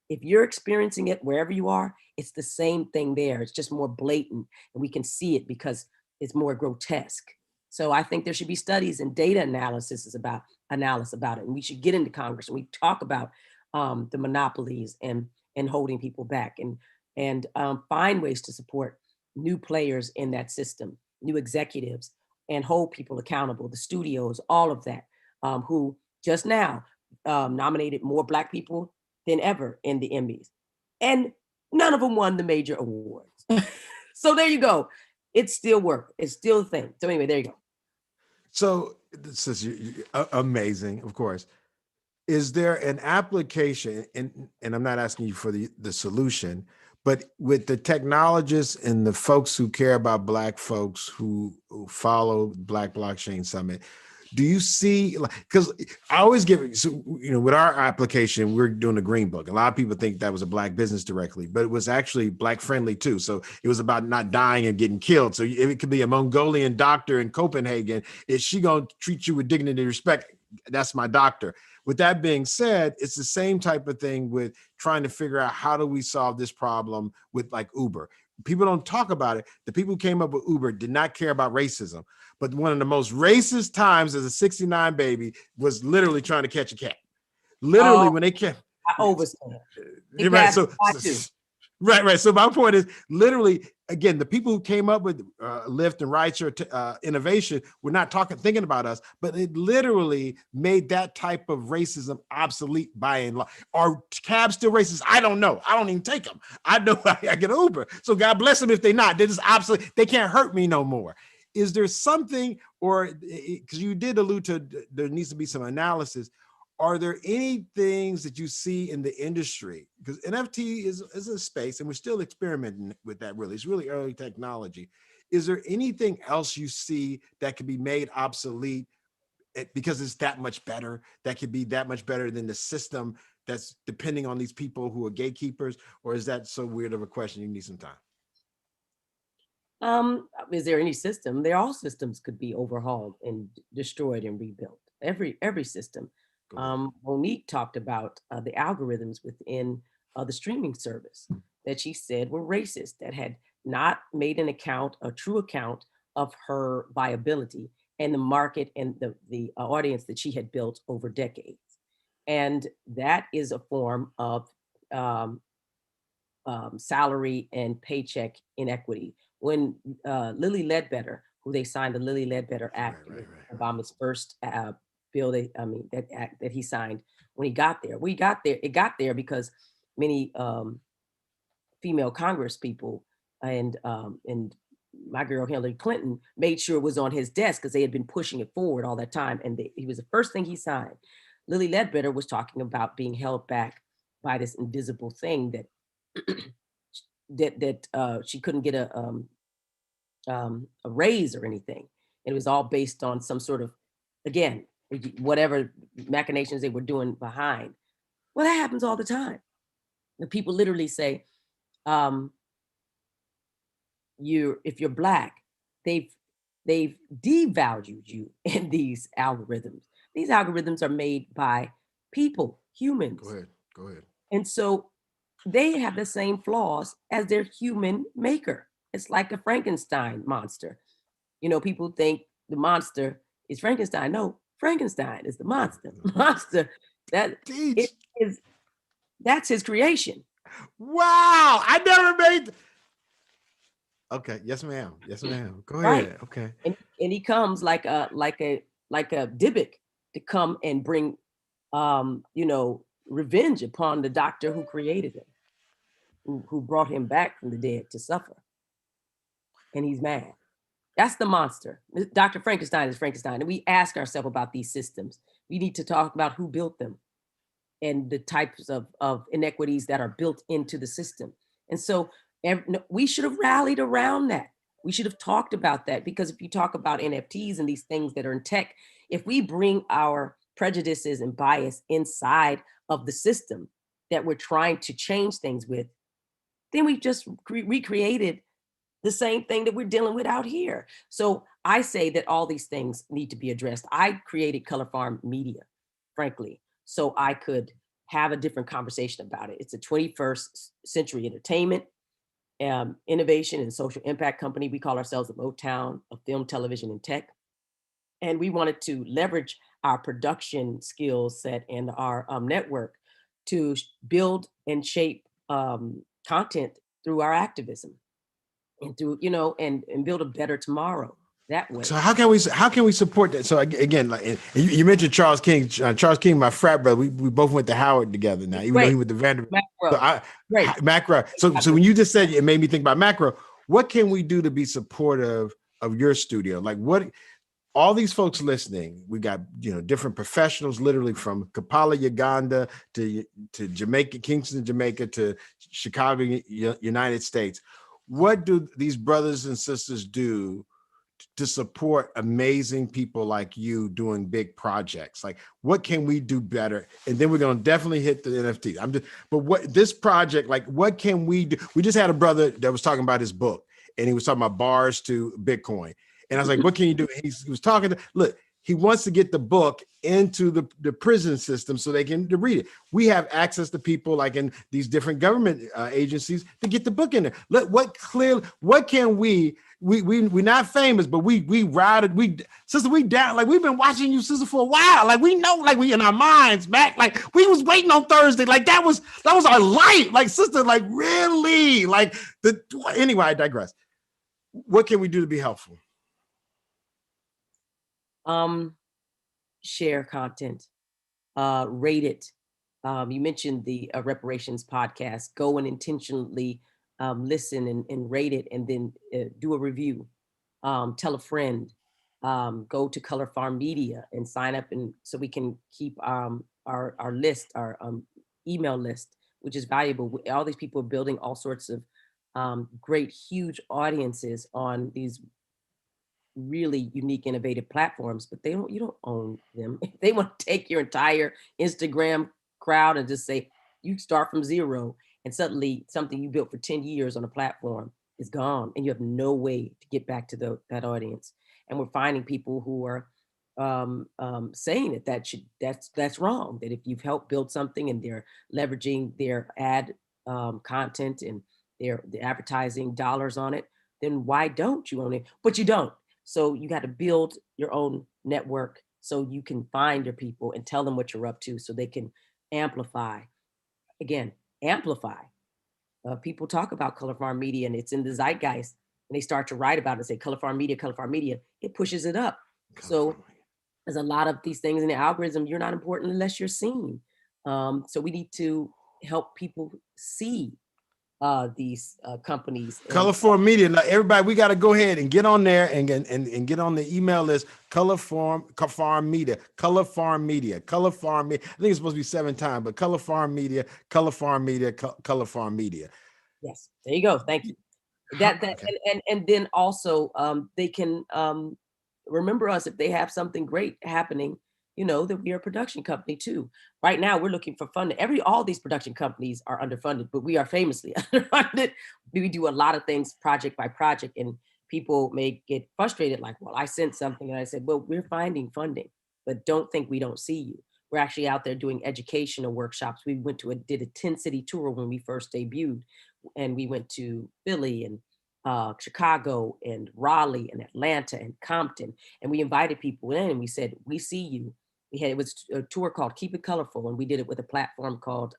if you're experiencing it wherever you are, it's the same thing there. It's just more blatant and we can see it because it's more grotesque. So I think there should be studies and data analysis about it. And we should get into Congress and we talk about the monopolies and holding people back and find ways to support new players in that system, new executives, and hold people accountable, the studios, all of that, who just now nominated more Black people than ever in the Emmys. And none of them won the major awards. So there you go. It's still work. It's still a thing. So anyway, there you go. So this is amazing, of course. Is there an application, and I'm not asking you for the solution, but with the technologists and the folks who care about Black folks who follow Black Blockchain Summit, do you see, because I always with our application, we're doing a green book. A lot of people think that was a Black business directly, but it was actually Black friendly too. So it was about not dying and getting killed. So it could be a Mongolian doctor in Copenhagen. Is she going to treat you with dignity and respect? That's my doctor. With that being said, it's the same type of thing with trying to figure out how do we solve this problem with like Uber. People don't talk about it. The people who came up with Uber did not care about racism. But one of the most racist times as a 69 baby was literally trying to catch a cat. Literally when they kept. I overstand. Right. Right. So my point is literally, again, the people who came up with Lyft and rideshare innovation were not thinking about us, but it literally made that type of racism obsolete by and large. Are cabs still racist? I don't know. I don't even take them. I know I get Uber. So God bless them if they're not. They're just obsolete. They can't hurt me no more. Is there something, or because you did allude to there needs to be some analysis, are there any things that you see in the industry? Because NFT is a space and we're still experimenting with that really. It's really early technology. Is there anything else you see that could be made obsolete because it's that much better, that could be that much better than the system that's depending on these people who are gatekeepers? Or is that so weird of a question you need some time? Is there any system? All systems could be overhauled and destroyed and rebuilt. Every system. Monique talked about the algorithms within the streaming service that she said were racist, that had not made a true account of her viability and the market and the audience that she had built over decades. And that is a form of salary and paycheck inequity. When Lilly Ledbetter, who they signed the Lilly Ledbetter Act, Obama's first bill that he signed when he got there. It got there because many female Congress people, and my girl Hillary Clinton made sure it was on his desk because they had been pushing it forward all that time, and he was the first thing he signed. Lily Ledbetter was talking about being held back by this invisible thing that she couldn't get a raise or anything. It was all based on some sort of, again, whatever machinations they were doing behind. Well, that happens all the time. The people literally say, if you're Black, they've devalued you in these algorithms. These algorithms are made by people, humans. Go ahead. And so they have the same flaws as their human maker. It's like a Frankenstein monster. You know, people think the monster is Frankenstein. No, Frankenstein is the monster. Monster, that's his creation. Wow, I never made. Okay, yes, ma'am. Yes, ma'am. Go ahead. Right. Okay. And he comes like a Dybbuk to come and bring revenge upon the doctor who created him, who brought him back from the dead to suffer. And he's mad. That's the monster. Dr. Frankenstein is Frankenstein. And we ask ourselves about these systems. We need to talk about who built them and the types of inequities that are built into the system. And so we should have rallied around that. We should have talked about that, because if you talk about NFTs and these things that are in tech, if we bring our prejudices and bias inside of the system that we're trying to change things with, then we just recreated the same thing that we're dealing with out here. So I say that all these things need to be addressed. I created Color Farm Media, frankly, so I could have a different conversation about it. It's a 21st century entertainment, innovation and social impact company. We call ourselves the Motown of film, television, and tech. And we wanted to leverage our production skill set and our network to build and shape content through our activism and through, and build a better tomorrow that way. So how can we support that? So again, like you mentioned Charles King. Charles King, my frat brother. We both went to Howard together now, even though he went to Vanderbilt. Macro. So when you just said, it made me think about macro. What can we do to be supportive of your studio? Like what? All these folks listening, we got different professionals, literally from Kampala, Uganda to Jamaica, Kingston, Jamaica to Chicago, United States. What do these brothers and sisters do to support amazing people like you doing big projects? Like, what can we do better? And then we're going to definitely hit the NFT. But what this project, like, what can we do? We just had a brother that was talking about his book, and he was talking about bars to Bitcoin. And I was like, what can you do? He was talking to, look, he wants to get the book into the prison system so they can read it. We have access to people like in these different government agencies to get the book in there. What can we're not famous, but we routed, sister, we down, like we've been watching you, sister, for a while. Like we know, like we in our minds back, like we was waiting on Thursday. Like that was our life. Like sister, like really, anyway, I digress. What can we do to be helpful? Share content, rate it. You mentioned the Reparations podcast. Go and intentionally listen and rate it, and then do a review. Tell a friend. Go to Color Farm Media and sign up, and so we can keep our list, our email list, which is valuable. All these people are building all sorts of great, huge audiences on these really unique, innovative platforms, but you don't own them. If they want to take your entire Instagram crowd and just say, you start from zero, and suddenly something you built for 10 years on a platform is gone, and you have no way to get back to that audience. And we're finding people who are saying that's wrong, that if you've helped build something and they're leveraging their ad content and the advertising dollars on it, then why don't you own it? But you don't. So you got to build your own network so you can find your people and tell them what you're up to so they can amplify. Again, amplify. People talk about Color Farm Media and it's in the zeitgeist, and they start to write about it and say Color Farm Media, it pushes it up. So there's a lot of these things in the algorithm. You're not important unless you're seen. So we need to help people see these companies. Colorform Media. Now, everybody, we got to go ahead and get on there and get on the email list. Colorfarm Media. Colorfarm Media. Colorfarm Media. I think it's supposed to be 7 times, but Colorfarm Media. Colorfarm Media. Colorfarm Media. Yes, there you go. Thank you. That Okay. and then also they can remember us if they have something great happening. You know that we are a production company too. Right now, we're looking for funding. All these production companies are underfunded, but we are famously underfunded. We do a lot of things project by project, and people may get frustrated. Like, well, I sent something, and I said, well, we're finding funding, but don't think we don't see you. We're actually out there doing educational workshops. We did a 10-city tour when we first debuted, and we went to Philly and Chicago and Raleigh and Atlanta and Compton, and we invited people in, and we said, we see you. It was a tour called Keep It Colorful, and we did it with a platform called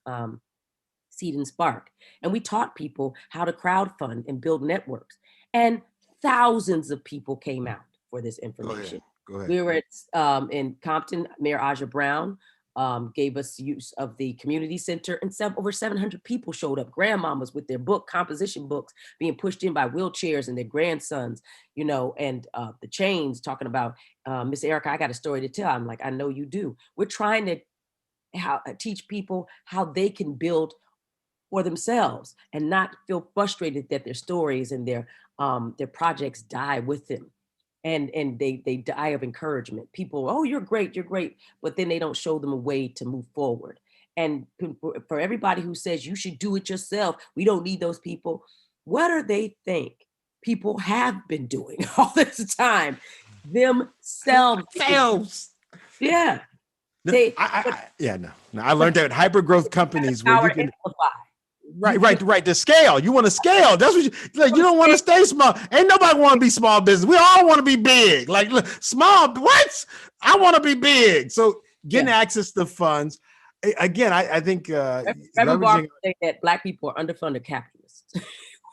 Seed and Spark. And we taught people how to crowdfund and build networks. And thousands of people came out for this information. Go ahead. We were at in Compton, Mayor Aja Brown gave us use of the community center, and over 700 people showed up. Grandmamas with their composition books being pushed in by wheelchairs and their grandsons, you know, and the Chains talking about, Miss Erica, I got a story to tell. I'm like, I know you do. We're trying to teach people how they can build for themselves and not feel frustrated that their stories and their projects die with them. And they die of encouragement. People, oh, you're great, but then they don't show them a way to move forward. And for everybody who says you should do it yourself, we don't need those people. What do they think people have been doing all this time? Themselves. Yeah. I learned that hyper growth companies where you can right the scale. You want to scale. That's what you don't want to stay small. Ain't nobody want to be small business. We all want to be big. Like small, what? I want to be big. So getting access to funds. Again, I think Reverend Barber say that Black people are underfunded capitalists.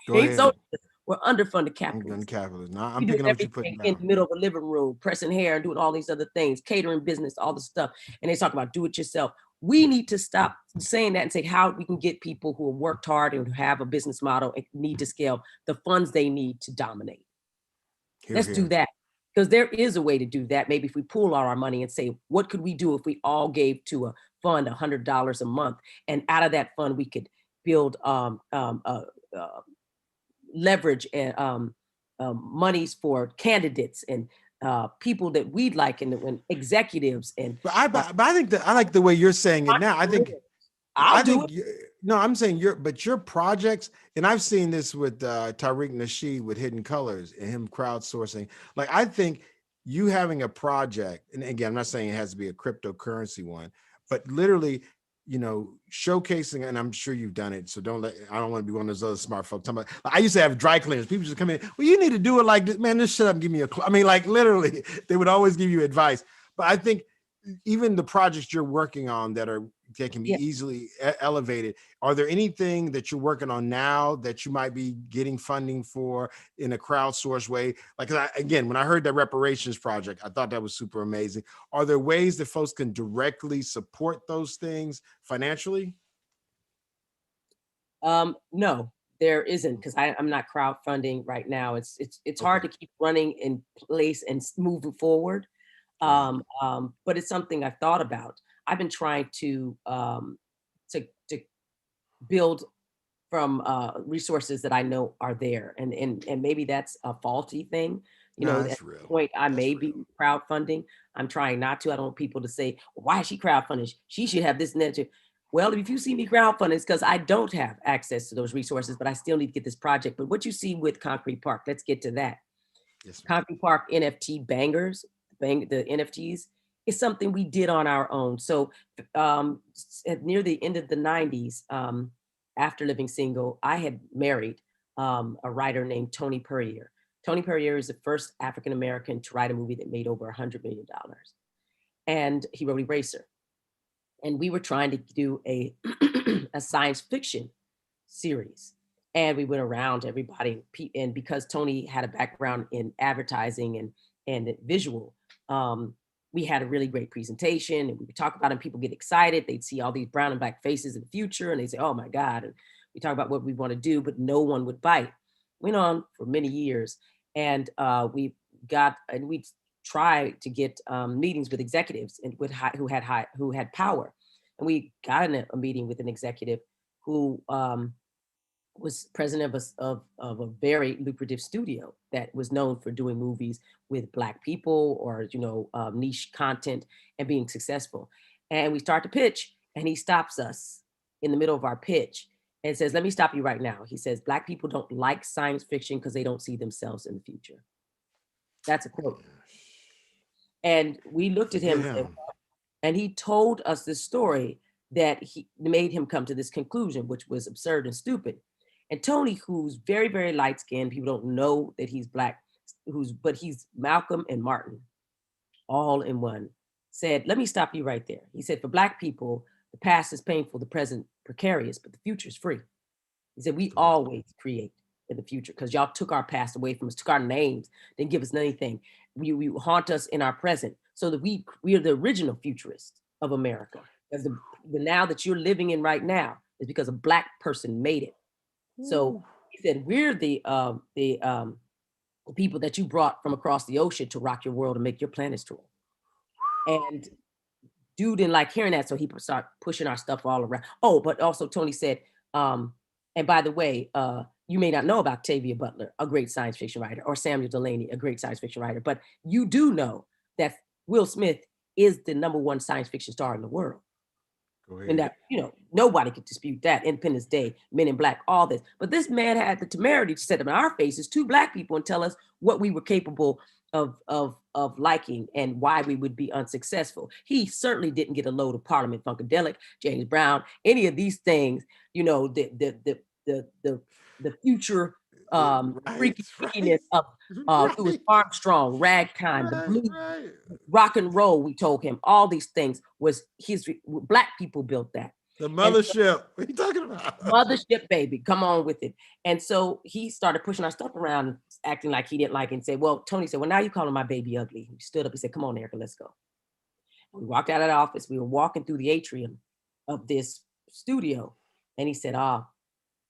We're underfunded capitalists. No, I'm picking up what you're putting down. In the middle of a living room, pressing hair and doing all these other things, catering business, all the stuff. And they talk about do it yourself. We need to stop saying that and say how we can get people who have worked hard and who have a business model and need to scale the funds they need to dominate. Let's do that. Because there is a way to do that. Maybe if we pool all our money and say, what could we do if we all gave to a fund $100 a month? And out of that fund, we could build leverage and monies for candidates and people that we'd like and executives and. But I think that I like the way you're saying it now. I'm saying your projects, and I've seen this with Tariq Nasheed with Hidden Colors and him crowdsourcing. Like I think you having a project, and again, I'm not saying it has to be a cryptocurrency one, but literally, you know, showcasing, and I'm sure you've done it. So I don't want to be one of those other smart folks. I used to have dry cleaners. People just come in, well, you need to do it like this. Man, just shut up and give me I mean, like literally, they would always give you advice. But I think even the projects you're working on that can be easily elevated. Are there anything that you're working on now that you might be getting funding for in a crowdsourced way? Like, again, when I heard that reparations project, I thought that was super amazing. Are there ways that folks can directly support those things financially? No, there isn't, because I'm not crowdfunding right now. It's hard to keep running in place and moving forward. But it's something I've thought about. I've been trying to build from resources that I know are there, and maybe that's a faulty thing. You know, at this point I may be crowdfunding. I'm trying not to. I don't want people to say, well, why is she crowdfunding? She should have this and that. Well, if you see me crowdfunding, it's because I don't have access to those resources, but I still need to get this project. But what you see with Concrete Park, let's get to that. Yes, Concrete Park NFT bangers. The NFTs is something we did on our own. So near the end of the 90s, after living single, I had married a writer named Tony Puryear. Tony Puryear is the first African-American to write a movie that made over $100 million. And he wrote Eraser. And we were trying to do a science fiction series. And we went around everybody. And because Tony had a background in advertising and visual, we had a really great presentation, and we would talk about it and people get excited. They'd see all these brown and black faces in the future and they say, oh my God. And We talk about what we want to do, but no one would bite. Went on for many years, and we tried to get meetings with executives and who had power, and we got in a meeting with an executive who was president of a very lucrative studio that was known for doing movies with Black people or niche content and being successful. And we start to pitch, and he stops us in the middle of our pitch and says, "Let me stop you right now." He says, "Black people don't like science fiction because they don't see themselves in the future." That's a quote. And we looked at him and he told us this story that he made him come to this conclusion, which was absurd and stupid. And Tony, who's very, very light skinned, people don't know that he's Black, but he's Malcolm and Martin, all in one, said, "Let me stop you right there." He said, "For Black people, the past is painful, the present precarious, but the future is free." He said, "We always create in the future because y'all took our past away from us, took our names, didn't give us anything. We haunt us in our present, so that we are the original futurists of America. Because the now that you're living in right now is because a Black person made it." So he said, "We're the people that you brought from across the ocean to rock your world and make your planets drool." And dude didn't like hearing that, so he started pushing our stuff all around. Oh, but also Tony said, and by the way, you may not know about Tavia Butler, a great science fiction writer, or Samuel Delaney, a great science fiction writer, but you do know that Will Smith is the #1 science fiction star in the world. And that, nobody could dispute that. Independence Day, Men in Black, all this. But this man had the temerity to set them in our faces, 2 Black people, and tell us what we were capable of liking and why we would be unsuccessful. He certainly didn't get a load of Parliament Funkadelic, James Brown, any of these things, the future freakiness of Louis Armstrong, ragtime, the blues, rock and roll. We told him all these things was Black people built that. The mothership. What are you talking about? Mothership, baby. Come on with it. And so he started pushing our stuff around, acting like he didn't like it, and said, "Well," Tony said, "Well, now you calling my baby ugly." He stood up, he said, "Come on, Erica, let's go." And we walked out of the office. We were walking through the atrium of this studio. And he said,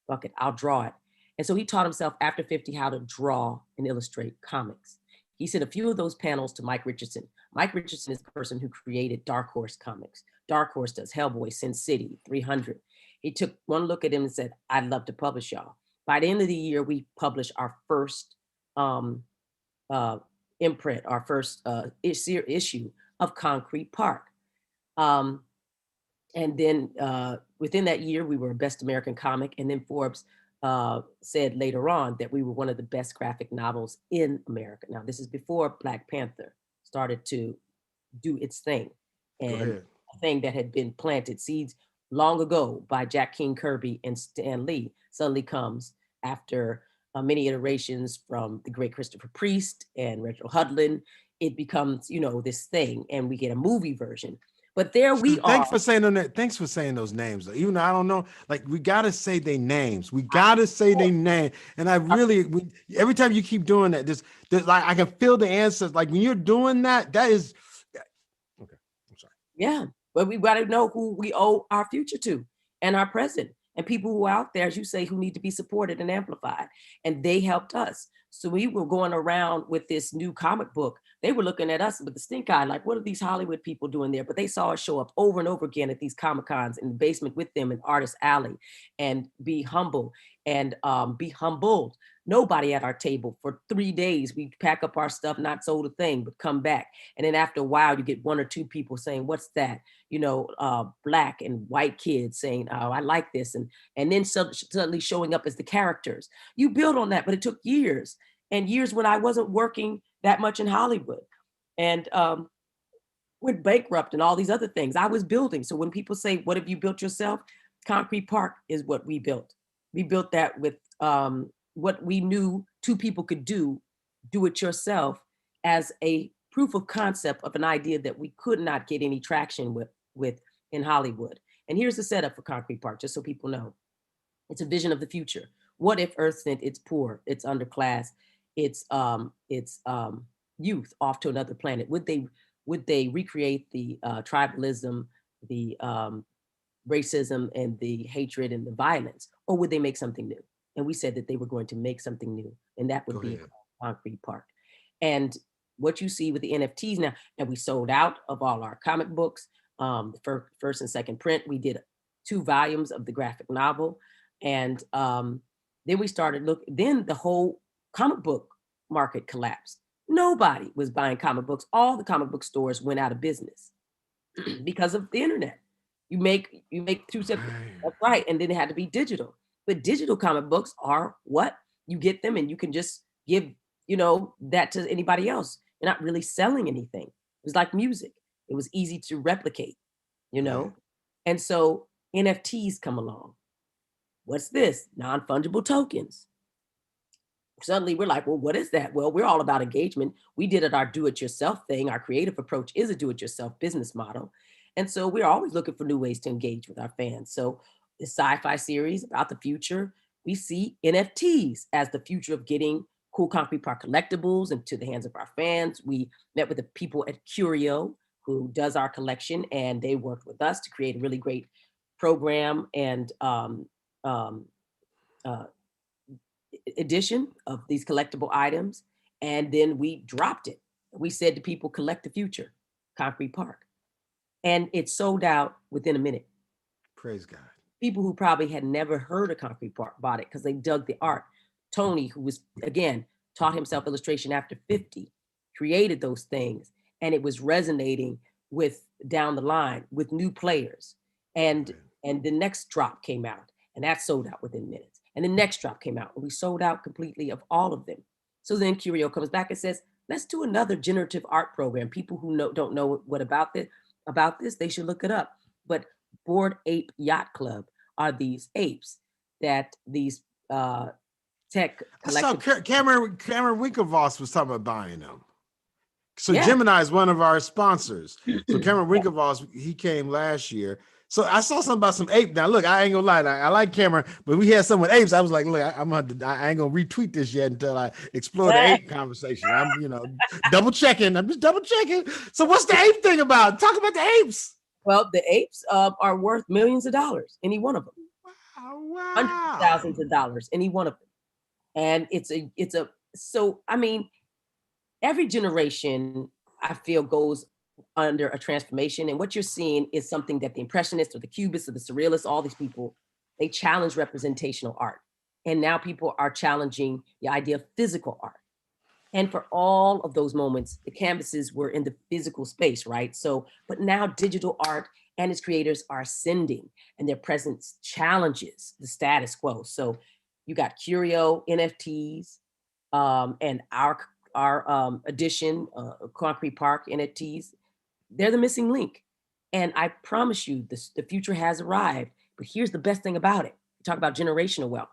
"Fuck it, I'll draw it." And so he taught himself after 50 how to draw and illustrate comics. He sent a few of those panels to Mike Richardson. Mike Richardson is the person who created Dark Horse Comics. Dark Horse does Hellboy, Sin City, 300. He took one look at him and said, "I'd love to publish y'all." By the end of the year, we published our first imprint, our first issue of Concrete Park. And then within that year, we were Best American Comic. And then Forbes said later on that we were one of the best graphic novels in America. Now, this is before Black Panther started to do its thing. And a thing that had been planted seeds long ago by Jack King Kirby and Stan Lee suddenly comes after many iterations from the great Christopher Priest and Reginald Hudlin. It becomes, this thing, and we get a movie version. But there we are. Thanks for saying that. Thanks for saying those names. Even though I don't know, we gotta say their names. We gotta say their name. And I really, every time you keep doing that, there's I can feel the answers. Like when you're doing that, that is okay. I'm sorry. Yeah, but we gotta know who we owe our future to and our present, and people who are out there, as you say, who need to be supported and amplified. And they helped us. So we were going around with this new comic book. They were looking at us with the stink eye, like, what are these Hollywood people doing there? But they saw us show up over and over again at these Comic-Cons in the basement with them in Artist Alley, and be humble and be humbled. Nobody at our table for 3 days. We pack up our stuff, not sold a thing, but come back. And then after a while, you get 1 or 2 people saying, "What's that?" Black and white kids saying, "Oh, I like this." And then suddenly showing up as the characters. You build on that, but it took years and years when I wasn't working that much in Hollywood and went bankrupt and all these other things. I was building. So when people say, "What have you built yourself?" Concrete Park is what we built. We built that with what we knew 2 people could do it yourself, as a proof of concept of an idea that we could not get any traction with in Hollywood. And here's the setup for Concrete Park, just so people know. It's a vision of the future. What if Earth sent its poor, its underclass, its youth off to another planet? Would they recreate the tribalism, the racism and the hatred and the violence, or would they make something new? And we said that they were going to make something new, and that would be Concrete Park. And what you see with the NFTs now, and we sold out of all our comic books, the first and second print. We did 2 volumes of the graphic novel, and then we started then the whole comic book market collapsed. Nobody was buying comic books. All the comic book stores went out of business because of the internet. You make 2 separate, that's right, and then it had to be digital. But digital comic books are what? You get them and you can just give, that to anybody else. You're not really selling anything. It was like music. It was easy to replicate, And so NFTs come along. What's this? Non-fungible tokens. Suddenly we're like, well, what is that? Well, we're all about engagement. We did it our do-it-yourself thing. Our creative approach is a do-it-yourself business model. And so we're always looking for new ways to engage with our fans. So the sci-fi series about the future, we see NFTs as the future of getting cool Concrete Park collectibles into the hands of our fans. We met with the people at Curio, who does our collection, and they worked with us to create a really great program and edition of these collectible items. And then we dropped it. We said to people, collect the future, Concrete Park. And it sold out within a minute. Praise God. People who probably had never heard of Concrete Park bought it because they dug the art. Tony, who was, again, taught himself illustration after 50, created those things, and it was resonating with down the line with new players. And the next drop came out, and that sold out within minutes. And the next drop came out, and we sold out completely of all of them. So then Curio comes back and says, let's do another generative art program. People who don't know what about this, they should look it up. But Bored Ape Yacht Club are these apes that these tech So Cameron Winklevoss was talking about buying them. So Yeah. Gemini is one of our sponsors. So Cameron Winklevoss, he came last year. So I saw something about some ape. Now look, I ain't gonna lie, I like Cameron, but we had some with apes. I was like, look, I ain't gonna retweet this yet until I explore the ape conversation. I'm, double checking. I'm just double checking. So what's the ape thing about? Talk about the apes. Well, the apes are worth millions of dollars, any one of them. Wow. Hundreds of thousands of dollars, any one of them. And so I mean, every generation I feel goes under a transformation. And what you're seeing is something that the Impressionists or the Cubists or the Surrealists, all these people, they challenge representational art. And now people are challenging the idea of physical art. And for all of those moments, the canvases were in the physical space, right? So, but now digital art and its creators are ascending, and their presence challenges the status quo. So you got Curio, NFTs, and our edition, Concrete Park NFTs. They're the missing link. And I promise you, the future has arrived. But here's the best thing about it. We talk about generational wealth.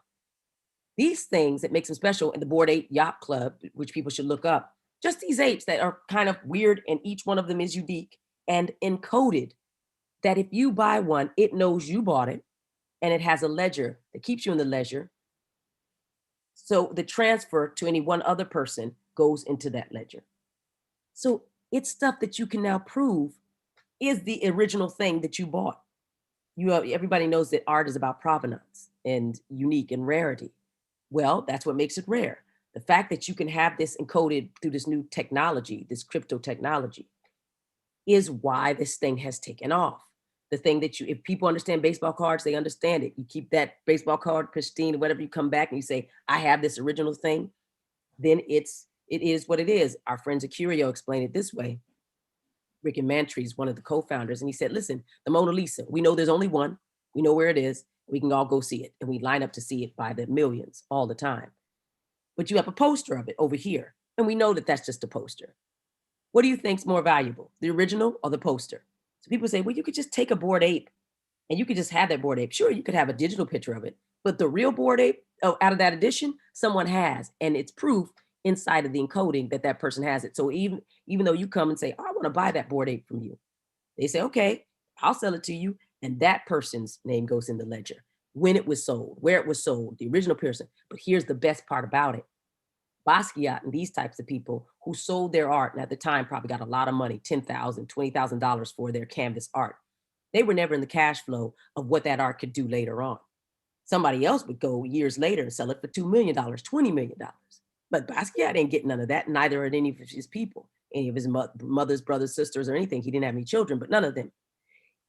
These things that makes them special, and the Bored Ape Yacht Club, which people should look up, just these apes that are kind of weird, and each one of them is unique and encoded, that if you buy one, it knows you bought it, and it has a ledger that keeps you in the ledger. So the transfer to any one other person goes into that ledger. So it's stuff that you can now prove is the original thing that you bought. Everybody knows that art is about provenance and unique and rarity. Well, that's what makes it rare. The fact that you can have this encoded through this new technology, this crypto technology, is why this thing has taken off. The thing that if people understand baseball cards, they understand it. You keep that baseball card pristine, whatever, you come back and you say, I have this original thing, then it is what it is. Our friends at Curio explain it this way. Rick and Mantry is one of the co-founders, and he said, listen, the Mona Lisa, we know there's only one. We know where it is. We can all go see it. And we line up to see it by the millions all the time. But you have a poster of it over here. And we know that that's just a poster. What do you think's more valuable, the original or the poster? So people say, well, you could just take a Bored Ape and you could just have that Bored Ape. Sure, you could have a digital picture of it, but the real Bored Ape, out of that edition, someone has, and it's proof inside of the encoding that that person has it. So even though you come and say, oh, I want to buy that Bored Ape from you, they say, okay, I'll sell it to you. And that person's name goes in the ledger, when it was sold, where it was sold, the original person. But here's the best part about it. Basquiat and these types of people who sold their art, and at the time probably got a lot of money, $10,000, $20,000 for their canvas art. They were never in the cash flow of what that art could do later on. Somebody else would go years later and sell it for $2 million, $20 million. But Basquiat didn't get none of that, neither did any of his people, any of his mother's, brothers, sisters, or anything. He didn't have any children, but none of them.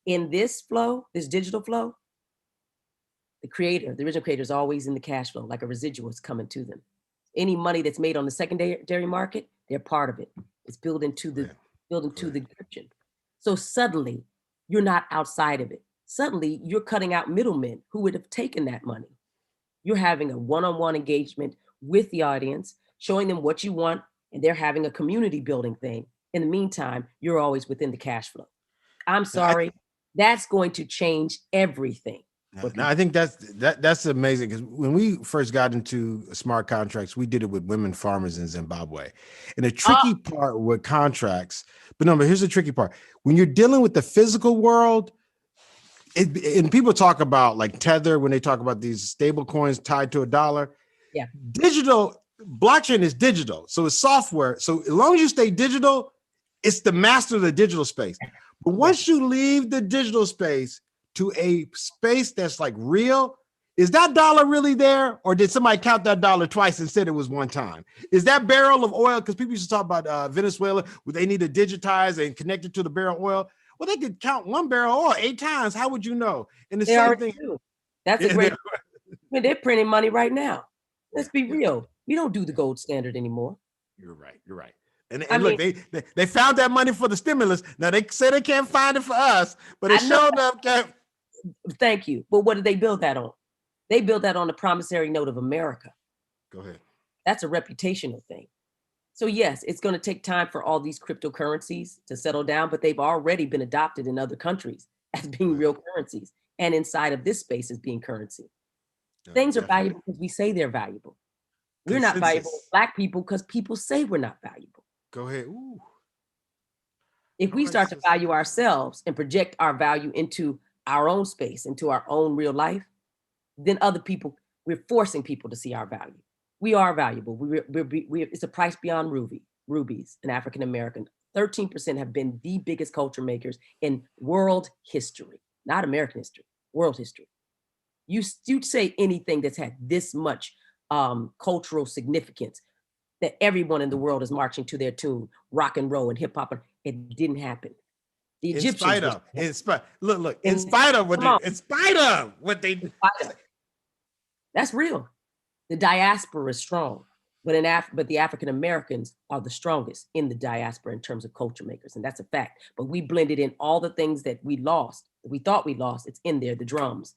In this flow, this digital flow, the original creator is always in the cash flow, like a residual is coming to them. Any money that's made on the secondary market, they're part of it. It's built into the description. So suddenly, you're not outside of it. Suddenly, you're cutting out middlemen who would have taken that money. You're having a one-on-one engagement with the audience, showing them what you want, and they're having a community building thing. In the meantime, you're always within the cash flow. I'm sorry, that's going to change everything. No, I think that's amazing, because when we first got into smart contracts, we did it with women farmers in Zimbabwe. And the tricky part with contracts, but here's the tricky part. When you're dealing with the physical world, and people talk about like Tether, when they talk about these stable coins tied to a dollar. Yeah. Digital, blockchain is digital. So it's software. So as long as you stay digital, it's the master of the digital space. But once you leave the digital space to a space that's like real, is that dollar really there? Or did somebody count that dollar twice and said it was one time? Is that barrel of oil, because people used to talk about Venezuela, where they need to digitize and connect it to the barrel of oil. Well, they could count one barrel of oil 8 times. How would you know? And the same thing. That's a great, they're printing money right now. Let's be real. We don't do the gold standard anymore. You're right. And look, they found that money for the stimulus. Now they say they can't find it for us, but it showed up. Thank you. But what did they build that on? They built that on the promissory note of America. Go ahead. That's a reputational thing. So yes, it's going to take time for all these cryptocurrencies to settle down, but they've already been adopted in other countries as being real currencies, and inside of this space as being currency. Things are valuable because we say they're valuable. We're not valuable as Black people because people say we're not valuable. Go ahead. Ooh. If we start to value ourselves and project our value into our own space, into our own real life, then other people, we're forcing people to see our value. We are valuable. It's a price beyond rubies, an African American. 13% have been the biggest culture makers in world history, not American history, world history. You'd say anything that's had this much cultural significance, that everyone in the world is marching to their tune, rock and roll and hip hop. It didn't happen. The Egyptians. In spite of what they do. That's real. The diaspora is strong, but the African Americans are the strongest in the diaspora in terms of culture makers, and that's a fact. But we blended in all the things that we lost, that we thought we lost. It's in there: the drums,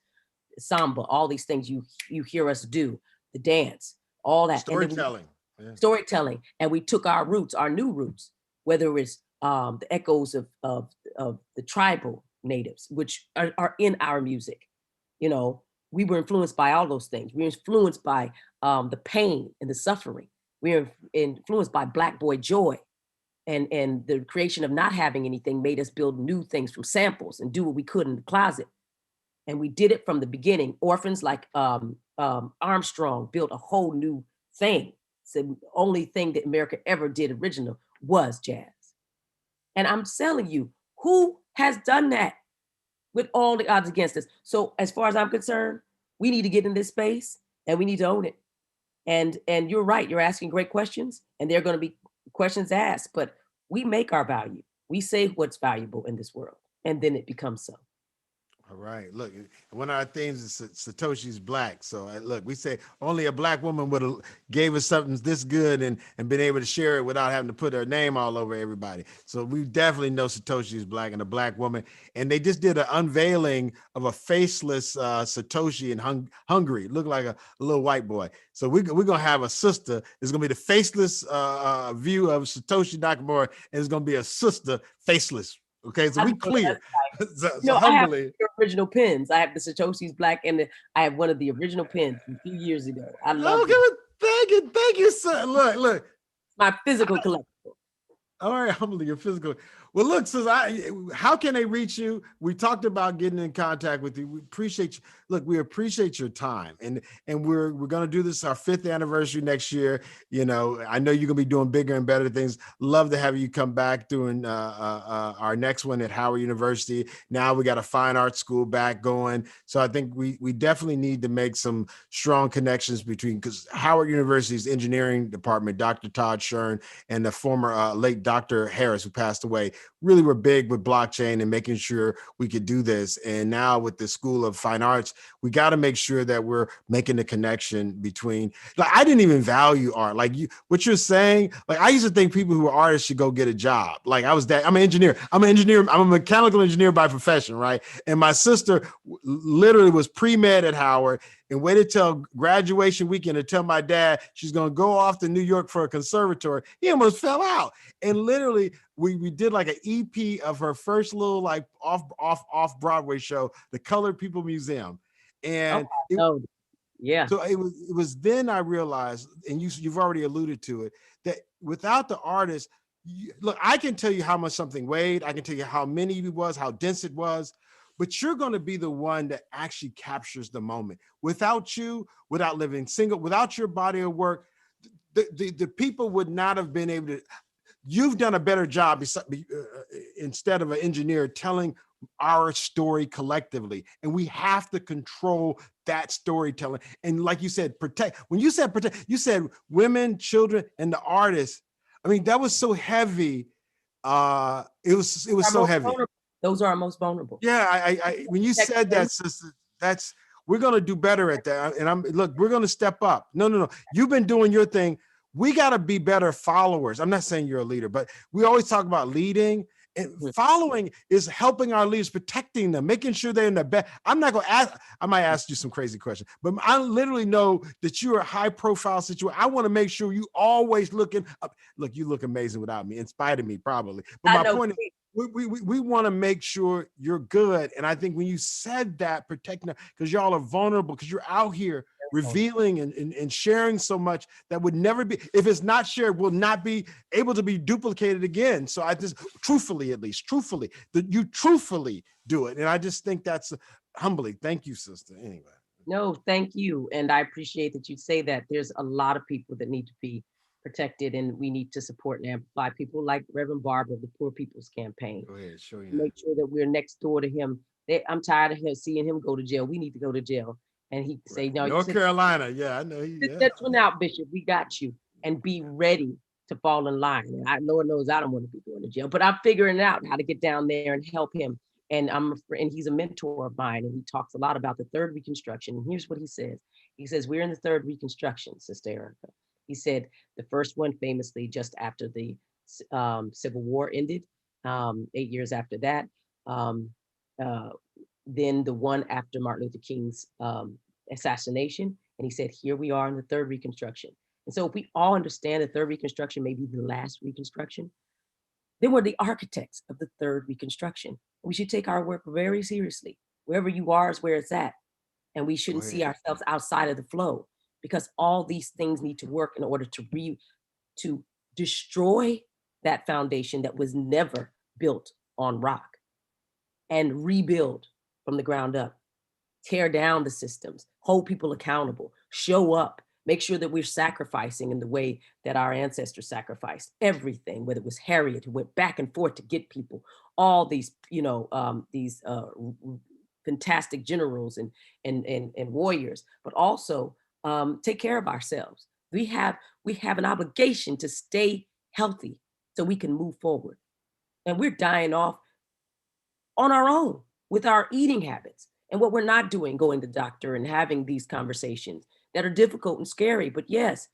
the samba, all these things you hear us do, the dance, all that storytelling. And we took our roots, our new roots, whether it's the echoes of the tribal natives, which are in our music, We were influenced by all those things. We were influenced by the pain and the suffering. We were influenced by Black boy joy, and the creation of not having anything made us build new things from samples and do what we could in the closet. And we did it from the beginning. Orphans like Armstrong built a whole new thing. So the only thing that America ever did original was jazz. And I'm telling you, who has done that with all the odds against us? So as far as I'm concerned, we need to get in this space and we need to own it. And you're right, you're asking great questions, and there are going to be questions asked, but we make our value. We say what's valuable in this world, and then it becomes so. All right. Look, one of our themes is Satoshi's Black. So look, we say only a Black woman would have gave us something this good and been able to share it without having to put her name all over everybody. So we definitely know Satoshi's Black and a Black woman. And they just did an unveiling of a faceless Satoshi in Hungary. Looked like a little white boy. So we're going to have a sister. It's going to be the faceless view of Satoshi Nakamura, and it's going to be a sister faceless. Okay, so we clear. I have the original pins. I have the Satoshi's Black, and I have one of the original pins from a few years ago. I love it. Thank you, sir. Look. My physical collection. All right, humbly, your physical. Well, look, sis, how can they reach you? We talked about getting in contact with you. We appreciate you. Look, we appreciate your time, and we're gonna do this our 5th anniversary next year. You know, I know you're gonna be doing bigger and better things. Love to have you come back doing our next one at Howard University. Now we got a fine arts school back going, so I think we definitely need to make some strong connections between, because Howard University's engineering department, Dr. Todd Shern, and the former late Dr. Harris, who passed away, really were big with blockchain and making sure we could do this. And now with the School of Fine Arts, we got to make sure that we're making the connection between, like, I didn't even value art. Like what you're saying, like I used to think people who are artists should go get a job. Like I'm an engineer. I'm a mechanical engineer by profession, right? And my sister literally was pre-med at Howard and waited till graduation weekend to tell my dad she's going to go off to New York for a conservatory. He almost fell out. And literally we did like an EP of her first little like off Broadway show, the Colored People Museum. And yeah. So it was then I realized, and you've already alluded to it, that without the artist, look, I can tell you how much something weighed. I can tell you how many it was, how dense it was, but you're going to be the one that actually captures the moment. Without you, without living single, without your body of work, the people would not have been able to. You've done a better job instead of an engineer telling our story collectively. And we have to control that storytelling. And like you said, protect. When you said protect, you said women, children, and the artists. I mean, that was so heavy. It was so heavy. Vulnerable. Those are our most vulnerable. Yeah, I when you said that, sister, we're gonna do better at that. And we're gonna step up. No. You've been doing your thing. We got to be better followers. I'm not saying you're a leader, but we always talk about leading, and following is helping our leaders, protecting them, making sure they're in the best. I'm not going to ask, I might ask you some crazy questions, but I literally know that you're a high profile situation. I want to make sure you always looking up. Look, you look amazing without me, in spite of me, probably. But my point is, we want to make sure you're good. And I think when you said that, protecting them, because y'all are vulnerable, because you're out here revealing and sharing so much that would never be, if it's not shared, will not be able to be duplicated again. So I just truthfully that you truthfully do it. And I just think that's humbly. Thank you, sister. Anyway. No, thank you. And I appreciate that you say that. There's a lot of people that need to be protected, and we need to support and amplify people like Reverend Barber of the Poor People's Campaign. Go ahead, show you Make sure that we're next door to him. I'm tired of seeing him go to jail. We need to go to jail. And he say, no, North Carolina. Yeah, I know. Sit that one out, Bishop. We got you. And be ready to fall in line. And Lord knows I don't want to be going to jail, but I'm figuring out how to get down there and help him. And he's a mentor of mine, and he talks a lot about the third Reconstruction. And here's what he says. He says, we're in the third Reconstruction, Sister Erica. He said the first one famously just after the Civil War ended, 8 years after that. Then the one after Martin Luther King's assassination. And he said, here we are in the third Reconstruction. And so if we all understand the third Reconstruction may be the last Reconstruction, then we're the architects of the third Reconstruction. We should take our work very seriously. Wherever you are is where it's at. And we shouldn't see ourselves outside of the flow, because all these things need to work in order to destroy that foundation that was never built on rock, and rebuild from the ground up, tear down the systems, hold people accountable, show up, make sure that we're sacrificing in the way that our ancestors sacrificed everything, whether it was Harriet who went back and forth to get people, all these, fantastic generals and warriors, but also take care of ourselves. We have an obligation to stay healthy so we can move forward. And we're dying off on our own with our eating habits and what we're not doing, going to the doctor and having these conversations that are difficult and scary. But yes,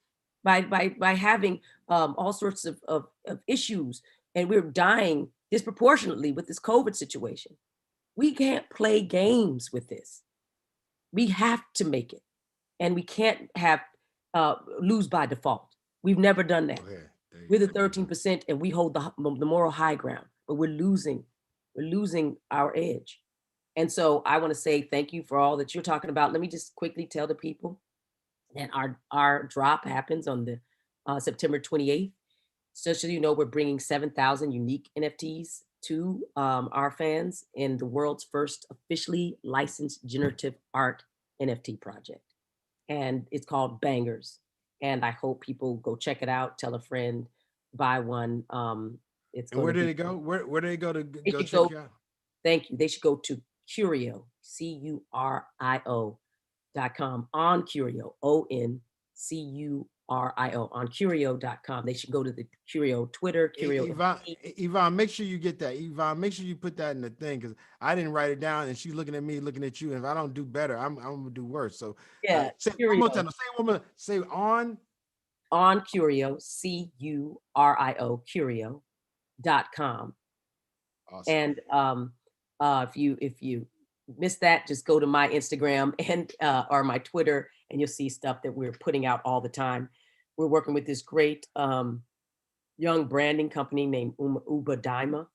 by having all sorts of issues, and we're dying disproportionately with this COVID situation. We can't play games with this. We have to make it. And we can't have lose by default. We've never done that. We're the 13% and we hold the moral high ground, but we're losing our edge. And so I want to say thank you for all that you're talking about. Let me just quickly tell the people that our drop happens on the September 28th. So you know, we're bringing 7,000 unique NFTs to our fans in the world's first officially licensed generative art NFT project. And it's called Bangers. And I hope people go check it out, tell a friend, buy one. It's And where did it go? Where do they go to go check you out? Thank you. They should go to Curio, CURIO.com, on Curio, ONCURIO, on Curio.com. They should go to the Curio Twitter, Curio. Yvonne, make sure you get that. Yvonne, make sure you put that in the thing, because I didn't write it down and she's looking at me, looking at you. And if I don't do better, I'm gonna do worse. So yeah, say one more time. Say one more. Say on Curio, CURIO, Curio.com. Awesome. And if you missed that, just go to my Instagram and or my Twitter, and you'll see stuff that we're putting out all the time. We're working with this great young branding company named Uba Daima.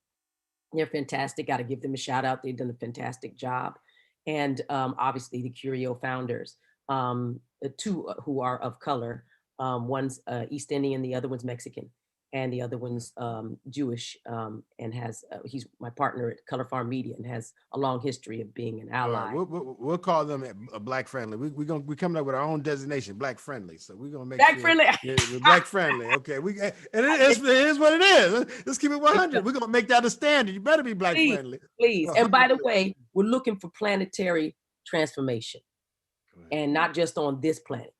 They're fantastic. Got to give them a shout out. They've done a fantastic job. And obviously the Curio founders, the two who are of color. One's East Indian, the other one's Mexican, and the other one's Jewish, and has he's my partner at Color Farm Media and has a long history of being an ally. We'll call them a Black friendly. We're coming up with our own designation, Black friendly. So we're gonna make Black sure friendly. We're Black friendly. Okay, it is what it is. Let's keep it 100. We're gonna make that a standard. You better be Black friendly. Please. And by the way, we're looking for planetary transformation, and not just on this planet,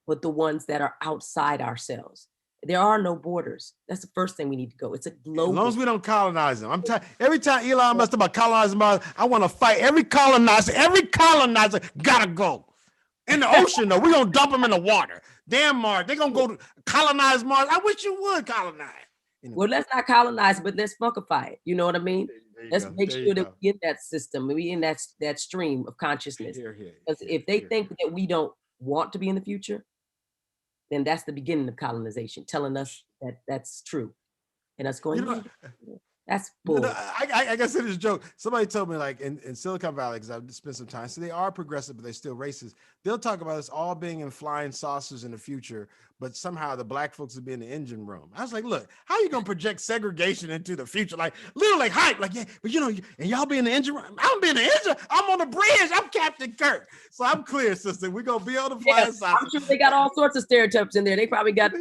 but the ones that are outside ourselves. There are no borders. That's the first thing we need to go. It's a global. As long as we don't colonize them. Every time Elon Musk talk about colonizing Mars, I want to fight every colonizer. Every colonizer gotta go. In the ocean, though, we're gonna dump them in the water. Damn Mars, they're gonna go to colonize Mars. I wish you would colonize. Anyway. Well, let's not colonize, but let's funkify it. You know what I mean? Let's make sure that we in that system, we in that stream of consciousness. Because if they think that we don't want to be in the future, then that's the beginning of colonization, telling us that that's true. And us going, that's bull. I guess it is a joke. Somebody told me, like, in Silicon Valley, because I've spent some time, so they are progressive, but they're still racist. They'll talk about us all being in flying saucers in the future, but somehow the Black folks will be in the engine room. I was like, look, how are you going to project segregation into the future? Like, little like hype, like, yeah, but you know, and y'all be in the engine room. I'm be in the engine. I'm on the bridge. I'm Captain Kirk. So I'm clear, sister. We're going to be on the flying saucer. I'm sure they got all sorts of stereotypes in there. They probably got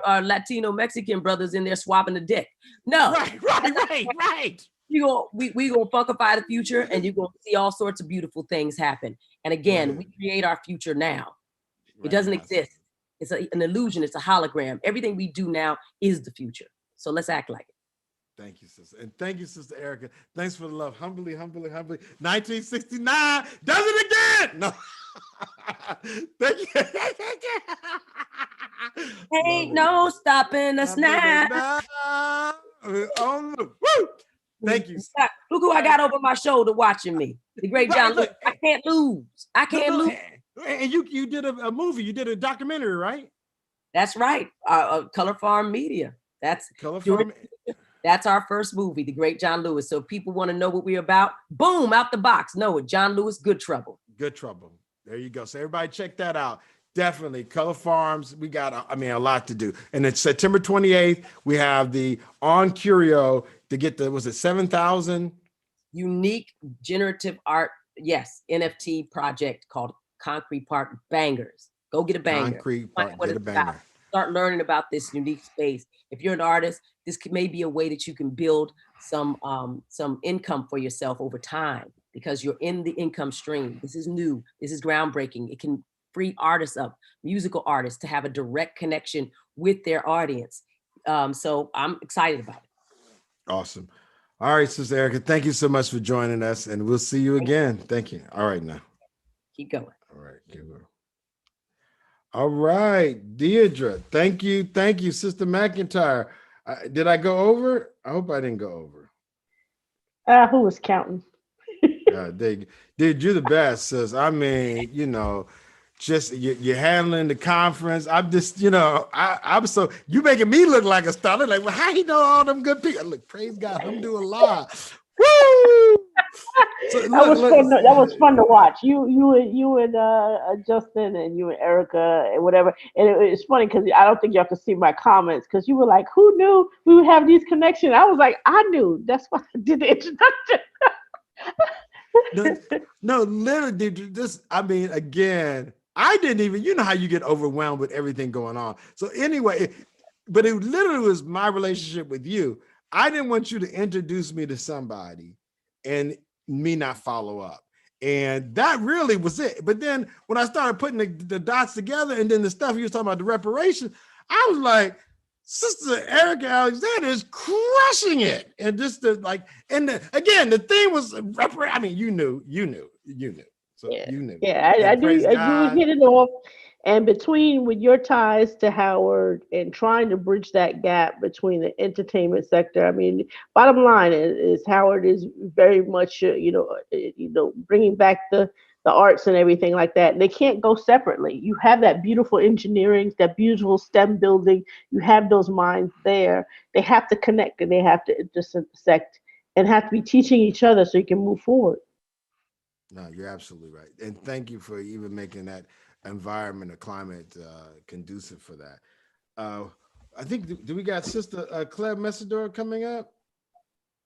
our Latino Mexican brothers in there swapping the dick. No. Right. We gonna funkify the future, and you're gonna see all sorts of beautiful things happen. And again, we create our future now. It doesn't exist. It's an illusion. It's a hologram. Everything we do now is the future. So let's act like it. Thank you, sister. And thank you, Sister Erica. Thanks for the love. Humbly. 1969 does it again. No. Thank you. Ain't no stopping us now. Thank you. Look who I got over my shoulder watching me. The great John Lewis. I can't lose. I can't lose. And you did a movie. You did a documentary, right? That's right. Color Farm Media. That's Color Farm. That's our first movie, The Great John Lewis. So if people want to know what we're about, boom, out the box. Know it. John Lewis, Good Trouble. Good Trouble. There you go. So everybody check that out. Definitely. Color Farms. We got, a lot to do. And it's September 28th. We have the On Curio to get the, was it 7,000? Unique generative art, yes, NFT project called Concrete Park Bangers. Go get a banger. Concrete Park, get a banger. Start learning about this unique space. If you're an artist, this may be a way that you can build some income for yourself over time, because you're in the income stream. This is new. This is groundbreaking. It can free artists up, musical artists, to have a direct connection with their audience. So I'm excited about it. Awesome. All right, Sister Erica, thank you so much for joining us, and we'll see you again. Thank you. All right, now. Keep going. All right, keep going. All right, Deidre, thank you, Sister McIntyre. Did I go over? I hope I didn't go over. Who was counting? Dude, you're the best, sis. I mean, just you're handling the conference. I'm just, I'm so, you making me look like a star. Like, well, how you know all them good people? Look, praise God, I'm doing live. Woo! So That was fun. That was fun to watch. You and Justin and you and Erica and whatever. And it's funny because I don't think y'all could see my comments because you were like, "Who knew we would have these connections?" I was like, "I knew." That's why I did the introduction. No, literally, this. I mean, again, I didn't even. You know how you get overwhelmed with everything going on. So anyway, but it literally was my relationship with you. I didn't want you to introduce me to somebody and me not follow up. And that really was it. But then when I started putting the dots together and then the stuff you was talking about, the reparations, I was like, Sister Erica Alexander is crushing it. And just again, the theme was, I mean, you knew. So you knew. Yeah, I And do. praise I God. do hit it off. And between with your ties to Howard and trying to bridge that gap between the entertainment sector, I mean, bottom line is Howard is very much bringing back the arts and everything like that. And they can't go separately. You have that beautiful engineering, that beautiful STEM building. You have those minds there. They have to connect and they have to intersect and have to be teaching each other so you can move forward. No, you're absolutely right. And thank you for even making that environment or climate conducive for that. I think, do we got Sister Claire Messidor coming up?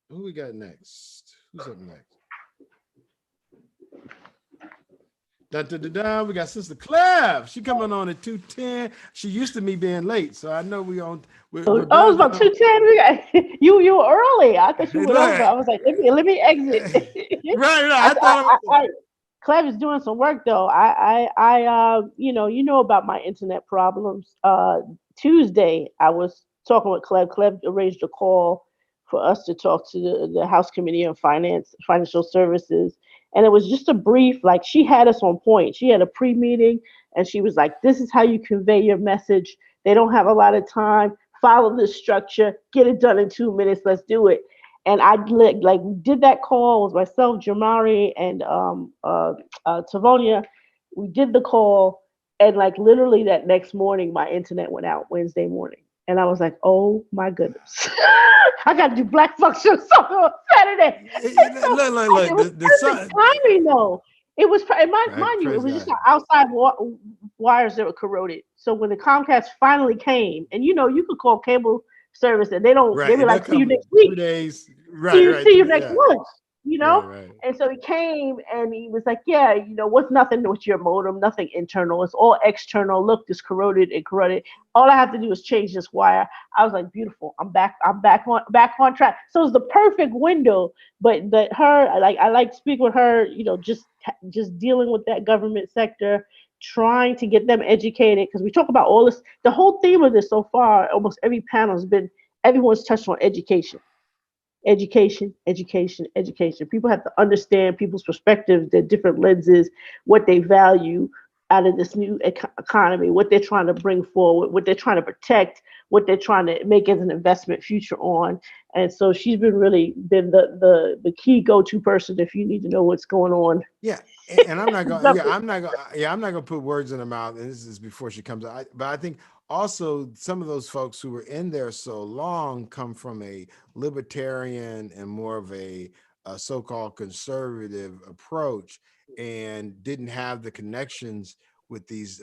Who we got next? Who's up next? We got Sister Claire. She coming on at 2:10. She used to me being late, so I know we're It was about 2:10. You were early. I thought you went over. I was like, let me exit. Right. I thought Clev is doing some work though. You know about my internet problems. Tuesday, I was talking with Clev. Clev arranged a call for us to talk to the House Committee on Financial Services. And it was just a brief, like she had us on point. She had a pre-meeting and she was like, this is how you convey your message. They don't have a lot of time. Follow this structure, get it done in 2 minutes. Let's do it. And I did that call with myself, Jamari, and Tavonia. We did the call, and like literally that next morning, my internet went out Wednesday morning, and I was like, "Oh my goodness, I got to do Black Function on Saturday." Look, it was perfect timing though. It was, mind you, it was just outside wires that were corroded. So when the Comcast finally came, and you could call cable service and they don't, they were like, see you next week. 2 days. See you next month. Right. And so he came and he was like, yeah, what's nothing with your modem, nothing internal. It's all external. Look, this corroded and corroded. All I have to do is change this wire. I was like, beautiful. I'm back on track. So it's the perfect window. But I like speaking with her, just dealing with that government sector, trying to get them educated. Because we talk about all this, the whole theme of this so far, almost every panel has been, everyone's touched on education. Education. People have to understand people's perspectives, their different lenses, what they value out of this new economy, what they're trying to bring forward, what they're trying to protect, what they're trying to make as an investment future on. And so she's been the key go-to person if you need to know what's going on. Yeah. And I'm not gonna put words in her mouth. And this is before she comes out. But I think also some of those folks who were in there so long come from a libertarian and more of a so-called conservative approach and didn't have the connections with these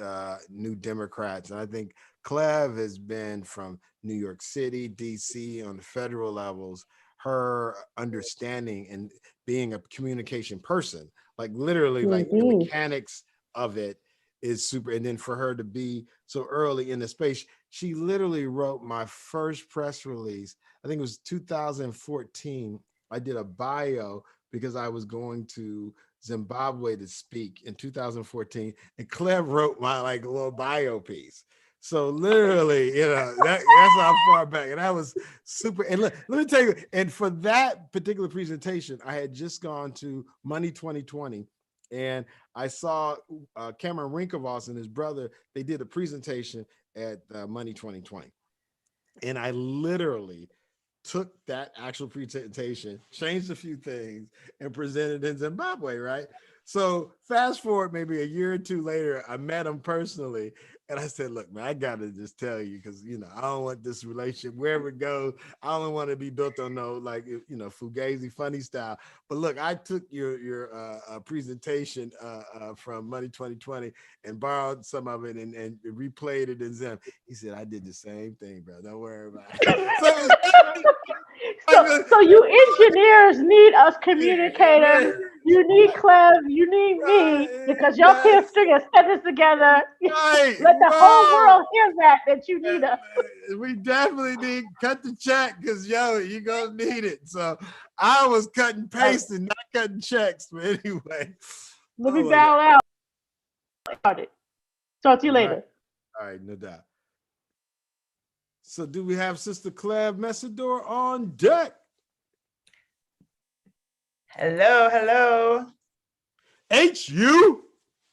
new Democrats. And I think Clev has been from New York City, DC, on the federal levels, her understanding and being a communication person, like literally like the mechanics of it is super. And then for her to be so early in the space, she literally wrote my first press release. I think it was 2014. I did a bio because I was going to Zimbabwe to speak in 2014, and Clem wrote my little bio piece. So literally, that's how far back, and that was super. And let me tell you, and for that particular presentation, I had just gone to Money 2020, and I saw Cameron Winklevoss and his brother. They did a presentation at Money 2020, and I literally took that actual presentation, changed a few things, and presented in Zimbabwe, right? So fast forward maybe a year or two later, I met him personally. And I said, look, man, I got to just tell you, because, I don't want this relationship, wherever it goes, I don't want to be built on no, Fugazi funny style. But look, I took your presentation from Money 2020 and borrowed some of it and replayed it in Zen. He said, I did the same thing, bro. Don't worry about it. So you engineers need us communicators. You need Clev, you need me, because your history has set this together. Right. Let the whole world hear that you need us. We definitely need cut the check, because you're gonna need it. So I was cutting pasting, not cutting checks. But anyway. Let me bow out. Talk to you later. All right, no doubt. So do we have Sister Clev Messidor on deck? Hello. HU?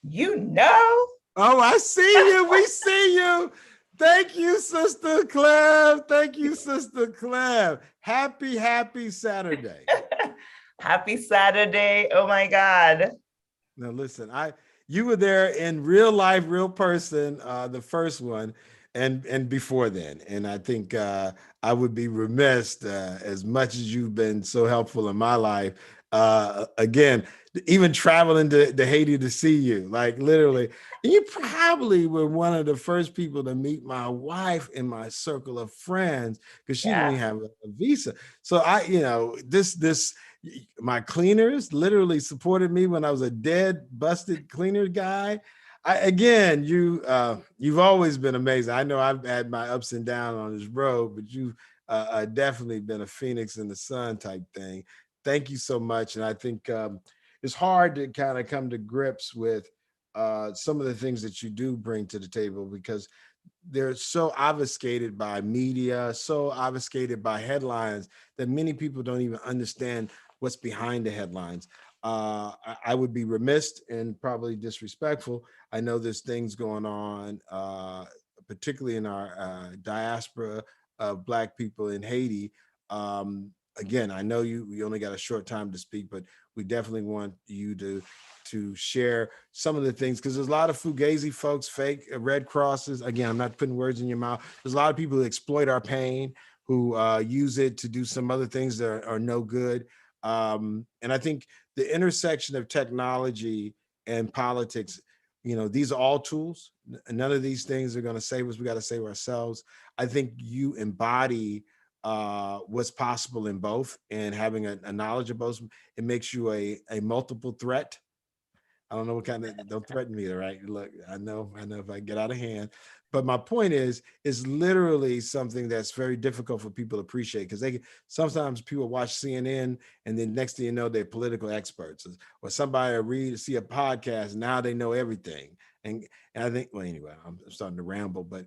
You know. Oh, I see you. We see you. Thank you, Sister Clev. Thank you, Sister Clev. Happy Saturday. Happy Saturday. Oh my God. Now listen, you were there in real life, real person, the first one, and before then. And I think I would be remiss, as much as you've been so helpful in my life, again, even traveling to Haiti to see you, like literally. And you probably were one of the first people to meet my wife in my circle of friends, because she didn't even have a visa. So my cleaners literally supported me when I was a dead, busted cleaner guy. You've always been amazing. I know I've had my ups and downs on this road, but you've definitely been a phoenix in the sun type thing. Thank you so much. And I think it's hard to kind of come to grips with some of the things that you do bring to the table, because they're so obfuscated by media, so obfuscated by headlines, that many people don't even understand what's behind the headlines. I would be remiss and probably disrespectful. I know there's things going on, particularly in our diaspora of Black people in Haiti. Again, I know you only got a short time to speak, but we definitely want you to share some of the things, because there's a lot of Fugazi folks, fake Red Crosses. Again, I'm not putting words in your mouth. There's a lot of people who exploit our pain, who use it to do some other things that are no good. And I think the intersection of technology and politics, these are all tools. None of these things are going to save us. We got to save ourselves. I think you embody what's possible in both, and having a knowledge of both, it makes you a multiple threat. I don't know what kind of, don't threaten me, right? Look, I know if I get out of hand, but my point is literally something that's very difficult for people to appreciate, because sometimes people watch CNN and then next thing you know, they're political experts, or somebody see a podcast, now they know everything. And I think, well, anyway, I'm starting to ramble, but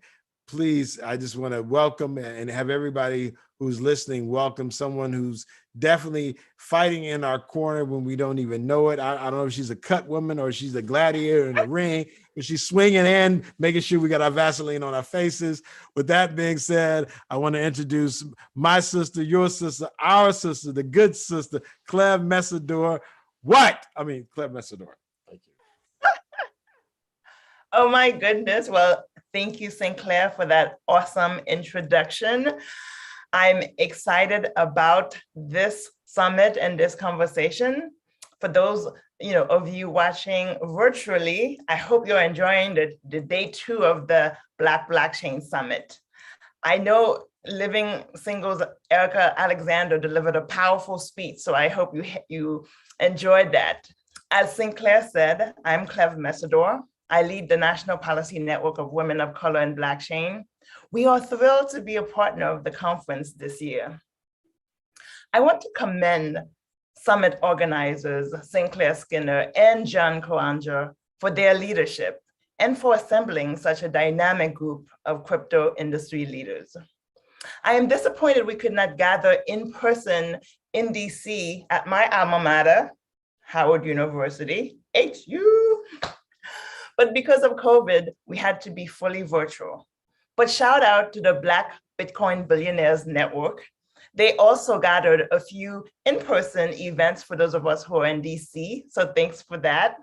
please, I just want to welcome and have everybody who's listening welcome someone who's definitely fighting in our corner when we don't even know it. I don't know if she's a cut woman or she's a gladiator in the ring, but she's swinging and making sure we got our Vaseline on our faces. With that being said, I want to introduce my sister, your sister, our sister, the good sister, Clev Messidor. Clev Messidor. Thank you. Oh my goodness. Well, thank you, Sinclair, for that awesome introduction. I'm excited about this summit and this conversation. For those of you watching virtually, I hope you're enjoying the day 2 of the Black Blockchain Summit. I know Living Singles Erica Alexander delivered a powerful speech, so I hope you enjoyed that. As Sinclair said, I'm Clev Messidor. I lead the National Policy Network of Women of Color in Blockchain. We are thrilled to be a partner of the conference this year. I want to commend summit organizers, Sinclair Skinner and John Koanja, for their leadership and for assembling such a dynamic group of crypto industry leaders. I am disappointed we could not gather in person in DC at my alma mater, Howard University, HU. But because of COVID, we had to be fully virtual. But shout out to the Black Bitcoin Billionaires Network. They also gathered a few in-person events for those of us who are in DC, so thanks for that.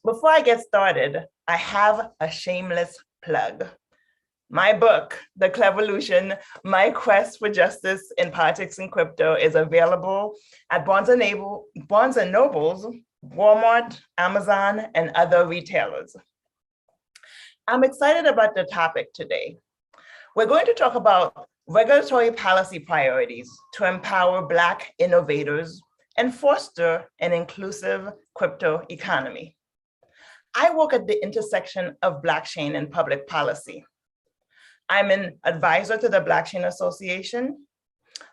Before I get started, I have a shameless plug. My book, The Clevolution, My Quest for Justice in Politics and Crypto, is available at Barnes & Noble's, Walmart, Amazon, and other retailers. I'm excited about the topic today. We're going to talk about regulatory policy priorities to empower Black innovators and foster an inclusive crypto economy. I work at the intersection of blockchain and public policy. I'm an advisor to the Blockchain Association.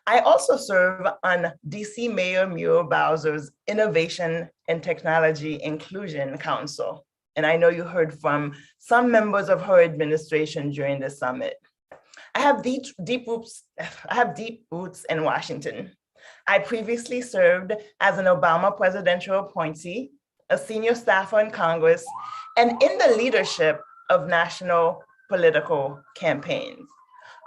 I also serve on DC Mayor Muriel Bowser's Innovation and Technology Inclusion Council. And I know you heard from some members of her administration during the summit. I have deep roots in Washington. I previously served as an Obama presidential appointee, a senior staffer in Congress, and in the leadership of national political campaigns.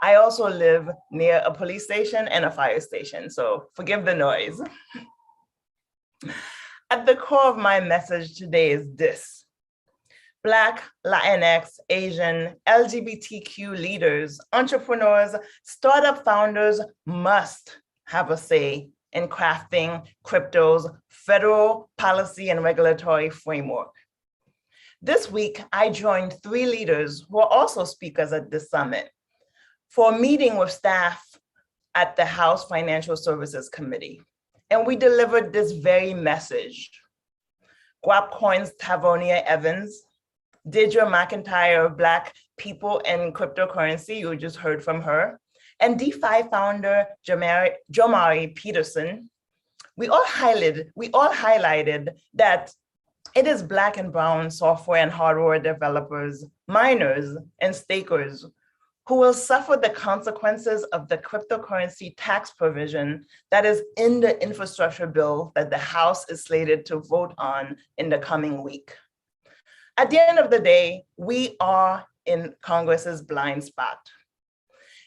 I also live near a police station and a fire station, so forgive the noise. At the core of my message today is this: Black, Latinx, Asian, LGBTQ leaders, entrepreneurs, startup founders must have a say in crafting crypto's federal policy and regulatory framework. This week, I joined 3 leaders who are also speakers at this summit for a meeting with staff at the House Financial Services Committee. And we delivered this very message. Guapcoin's Tavonia Evans, Deirdre McIntyre of Black People and Cryptocurrency, you just heard from her, and DeFi founder Jomari Peterson, we all highlighted that it is Black and brown software and hardware developers, miners, and stakers who will suffer the consequences of the cryptocurrency tax provision that is in the infrastructure bill that the House is slated to vote on in the coming week. At the end of the day, we are in Congress's blind spot.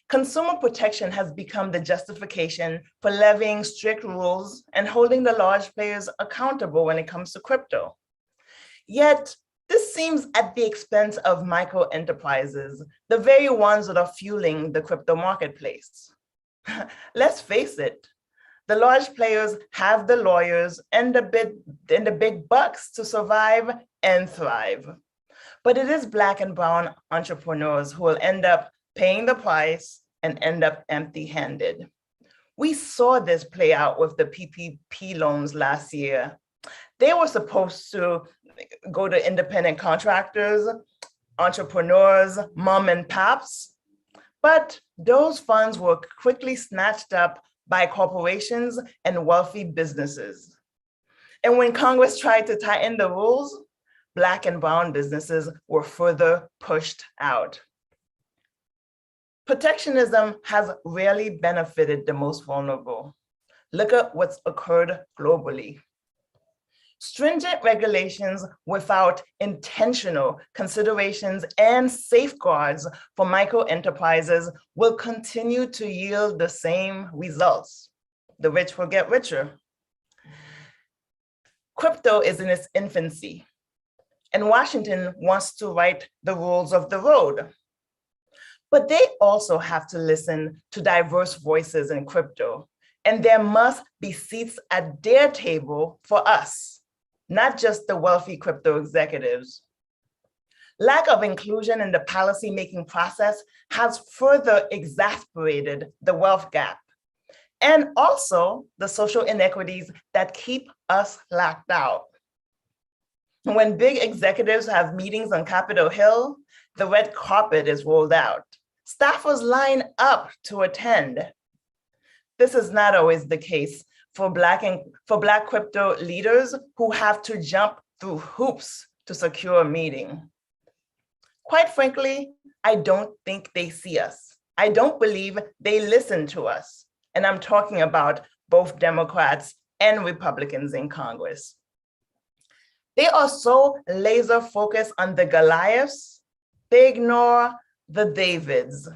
Consumer protection has become the justification for levying strict rules and holding the large players accountable when it comes to crypto. Yet, this seems at the expense of micro enterprises, the very ones that are fueling the crypto marketplace. Let's face it, the large players have the lawyers and the big bucks to survive and thrive. But it is Black and brown entrepreneurs who will end up paying the price and end up empty-handed. We saw this play out with the PPP loans last year. They were supposed to go to independent contractors, entrepreneurs, mom and pops, but those funds were quickly snatched up by corporations and wealthy businesses. And when Congress tried to tighten the rules, Black and brown businesses were further pushed out. Protectionism has rarely benefited the most vulnerable. Look at what's occurred globally. Stringent regulations without intentional considerations and safeguards for micro enterprises will continue to yield the same results. The rich will get richer. Crypto is in its infancy, and Washington wants to write the rules of the road. But they also have to listen to diverse voices in crypto, and there must be seats at their table for us, not just the wealthy crypto executives. Lack of inclusion in the policy-making process has further exacerbated the wealth gap, and also the social inequities that keep us locked out. When big executives have meetings on Capitol Hill, the red carpet is rolled out. Staffers line up to attend. This is not always the case for Black crypto leaders who have to jump through hoops to secure a meeting. Quite frankly, I don't think they see us. I don't believe they listen to us. And I'm talking about both Democrats and Republicans in Congress. They are so laser focused on the Goliaths, they ignore the Davids.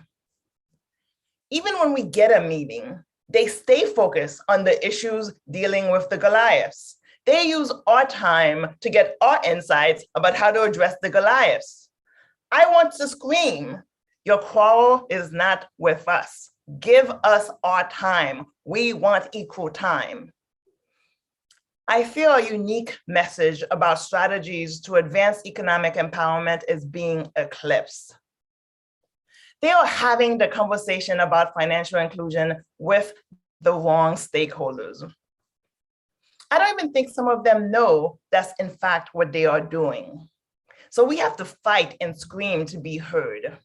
Even when we get a meeting, they stay focused on the issues dealing with the Goliaths. They use our time to get our insights about how to address the Goliaths. I want to scream, your quarrel is not with us. Give us our time. We want equal time. I feel a unique message about strategies to advance economic empowerment is being eclipsed. They are having the conversation about financial inclusion with the wrong stakeholders. I don't even think some of them know that's in fact what they are doing. So we have to fight and scream to be heard.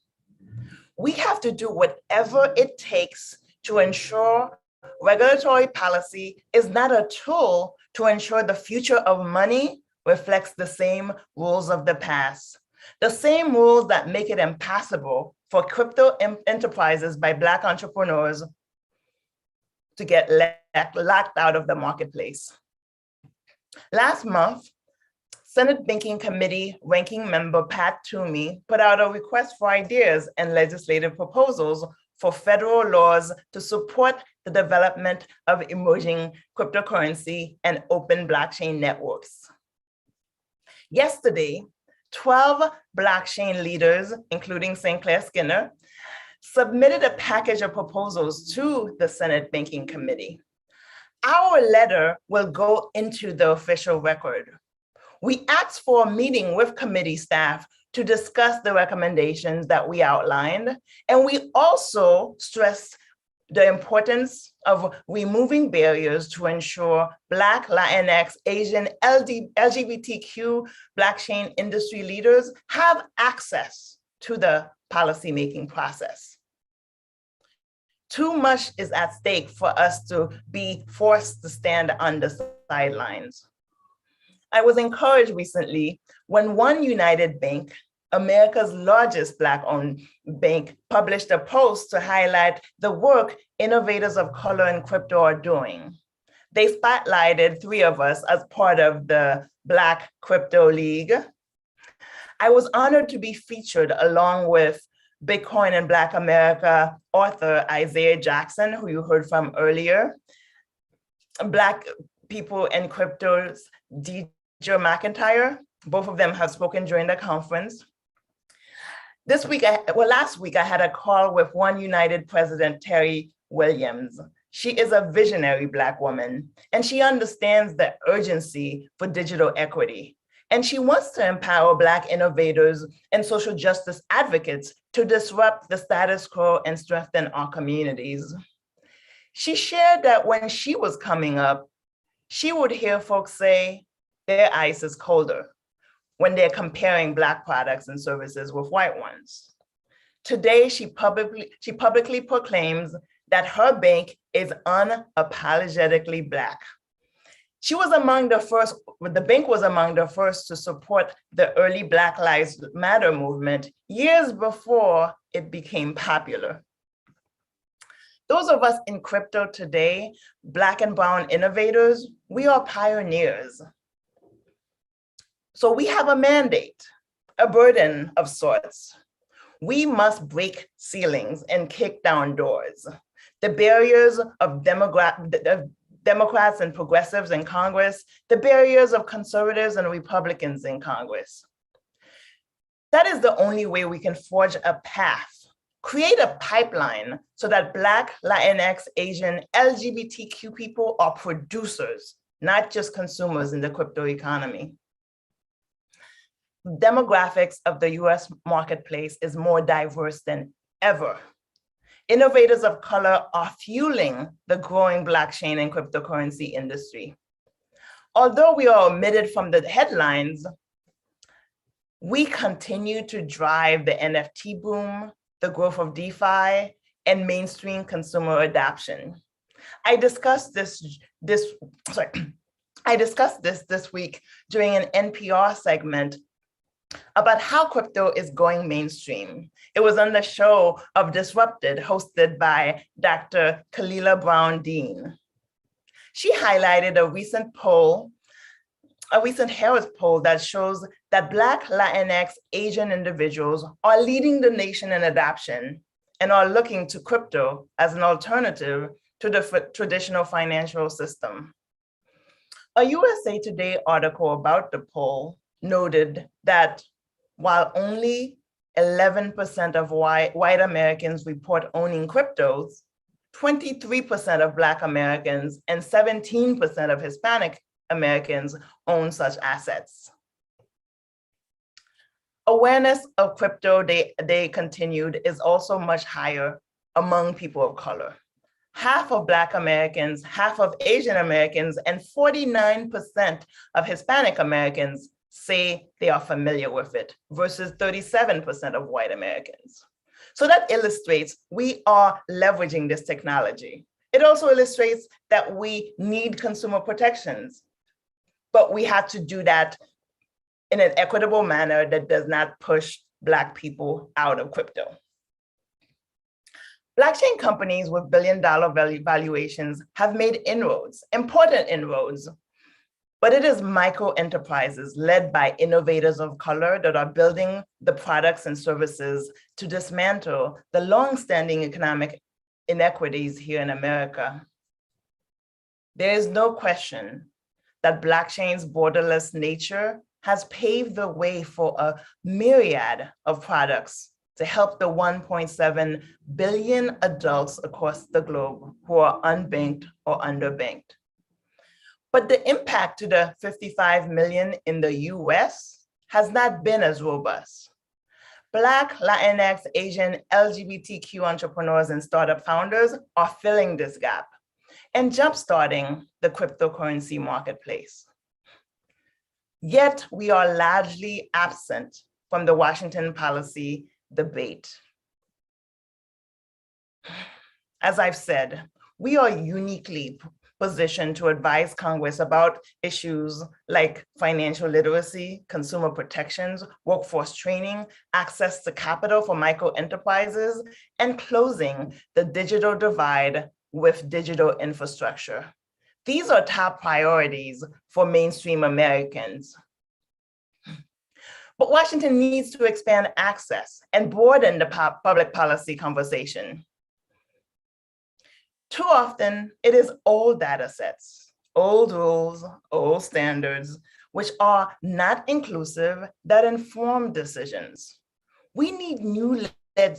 We have to do whatever it takes to ensure regulatory policy is not a tool to ensure the future of money reflects the same rules of the past, the same rules that make it impossible for crypto enterprises by Black entrepreneurs to get locked out of the marketplace. Last month, Senate Banking Committee Ranking Member Pat Toomey put out a request for ideas and legislative proposals for federal laws to support the development of emerging cryptocurrency and open blockchain networks. Yesterday, 12 blockchain leaders, including Sinclair Skinner, submitted a package of proposals to the Senate Banking Committee. Our letter will go into the official record. We asked for a meeting with committee staff to discuss the recommendations that we outlined, and we also stressed the importance of removing barriers to ensure Black, Latinx, Asian, LGBTQ blockchain industry leaders have access to the policymaking process. Too much is at stake for us to be forced to stand on the sidelines. I was encouraged recently when One United Bank, America's largest Black-owned bank, published a post to highlight the work innovators of color in crypto are doing. They spotlighted 3 of us as part of the Black Crypto League. I was honored to be featured along with Bitcoin and Black America author Isaiah Jackson, who you heard from earlier, Black people in crypto's DJ McIntyre. Both of them have spoken during the conference. Last week, I had a call with One United President Terry Williams. She is a visionary Black woman, and she understands the urgency for digital equity. And she wants to empower Black innovators and social justice advocates to disrupt the status quo and strengthen our communities. She shared that when she was coming up, she would hear folks say their ice is colder when they're comparing Black products and services with white ones. Today, she publicly proclaims that her bank is unapologetically Black. She was among the first, the bank was among the first to support the early Black Lives Matter movement years before it became popular. Those of us in crypto today, Black and brown innovators, we are pioneers. So we have a mandate, a burden of sorts. We must break ceilings and kick down doors. The barriers of Democrats and progressives in Congress, the barriers of conservatives and Republicans in Congress. That is the only way we can forge a path, create a pipeline so that Black, Latinx, Asian, LGBTQ people are producers, not just consumers in the crypto economy. Demographics of the US marketplace is more diverse than ever. Innovators of color are fueling the growing blockchain and cryptocurrency industry. Although we are omitted from the headlines, we continue to drive the NFT boom, the growth of DeFi, and mainstream consumer adoption. I discussed this week during an NPR segment about how crypto is going mainstream. It was on the show of Disrupted, hosted by Dr. Kalila Brown-Dean. She highlighted a recent Harris poll that shows that Black, Latinx, Asian individuals are leading the nation in adoption, and are looking to crypto as an alternative to the traditional financial system. A USA Today article about the poll noted that while only 11% of white Americans report owning cryptos, 23% of Black Americans and 17% of Hispanic Americans own such assets. Awareness of crypto, they continued, is also much higher among people of color. Half of Black Americans, half of Asian Americans, and 49% of Hispanic Americans say they are familiar with it versus 37% of white Americans. So that illustrates we are leveraging this technology. It also illustrates that we need consumer protections, but we have to do that in an equitable manner that does not push Black people out of crypto. Blockchain companies with billion-dollar valuations have made inroads, important inroads, but it is micro enterprises led by innovators of color that are building the products and services to dismantle the long-standing economic inequities here in America. There is no question that blockchain's borderless nature has paved the way for a myriad of products to help the 1.7 billion adults across the globe who are unbanked or underbanked. But the impact to the 55 million in the US has not been as robust. Black, Latinx, Asian, LGBTQ entrepreneurs and startup founders are filling this gap and jumpstarting the cryptocurrency marketplace. Yet we are largely absent from the Washington policy debate. As I've said, we are uniquely positioned to advise Congress about issues like financial literacy, consumer protections, workforce training, access to capital for micro enterprises, and closing the digital divide with digital infrastructure. These are top priorities for mainstream Americans. But Washington needs to expand access and broaden the public policy conversation. Too often, it is old data sets, old rules, old standards, which are not inclusive, that inform decisions. We need new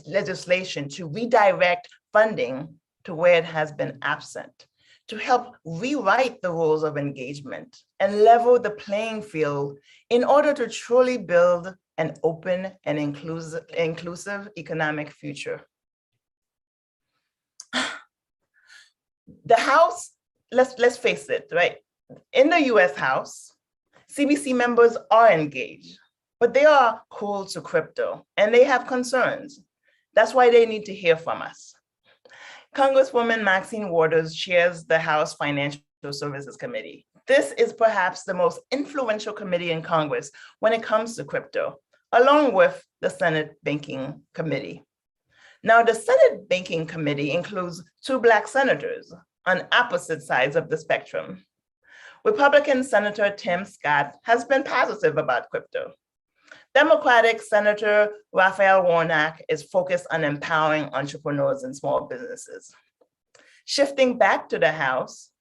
legislation to redirect funding to where it has been absent, to help rewrite the rules of engagement and level the playing field in order to truly build an open and inclusive economic future. The House, let's face it, right? In the US House, CBC members are engaged, but they are cool to crypto and they have concerns. That's why they need to hear from us. Congresswoman Maxine Waters chairs the House Financial Services Committee. This is perhaps the most influential committee in Congress when it comes to crypto, along with the Senate Banking Committee. Now, the Senate Banking Committee includes 2 Black senators on opposite sides of the spectrum. Republican Senator Tim Scott has been positive about crypto. Democratic Senator Raphael Warnock is focused on empowering entrepreneurs and small businesses. Shifting back to the House,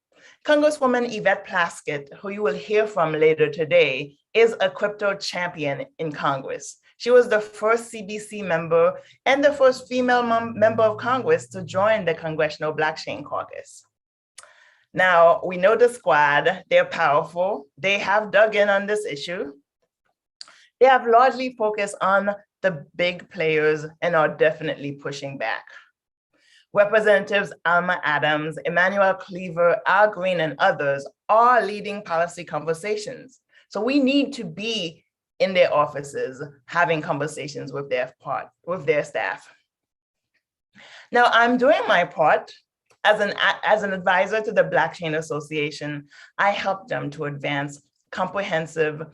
Congresswoman Yvette Plaskett, who you will hear from later today, is a crypto champion in Congress. She was the first CBC member and the first female member of Congress to join the Congressional Blockchain Caucus. Now, we know the squad, they're powerful. They have dug in on this issue. They have largely focused on the big players and are definitely pushing back. Representatives Alma Adams, Emmanuel Cleaver, Al Green, and others are leading policy conversations. So we need to be in their offices having conversations with their staff. Now, I'm doing my part. As an advisor to the Blockchain Association, I help them to advance comprehensive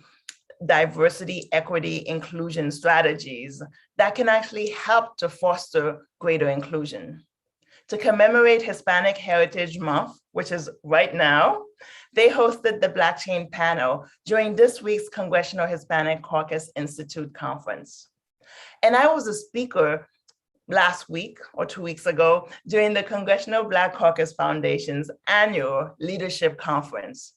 diversity, equity, inclusion strategies that can actually help to foster greater inclusion. To commemorate Hispanic Heritage Month, which is right now, they hosted the Blockchain panel during this week's Congressional Hispanic Caucus Institute conference. And I was a speaker last week or 2 weeks ago during the Congressional Black Caucus Foundation's annual leadership conference.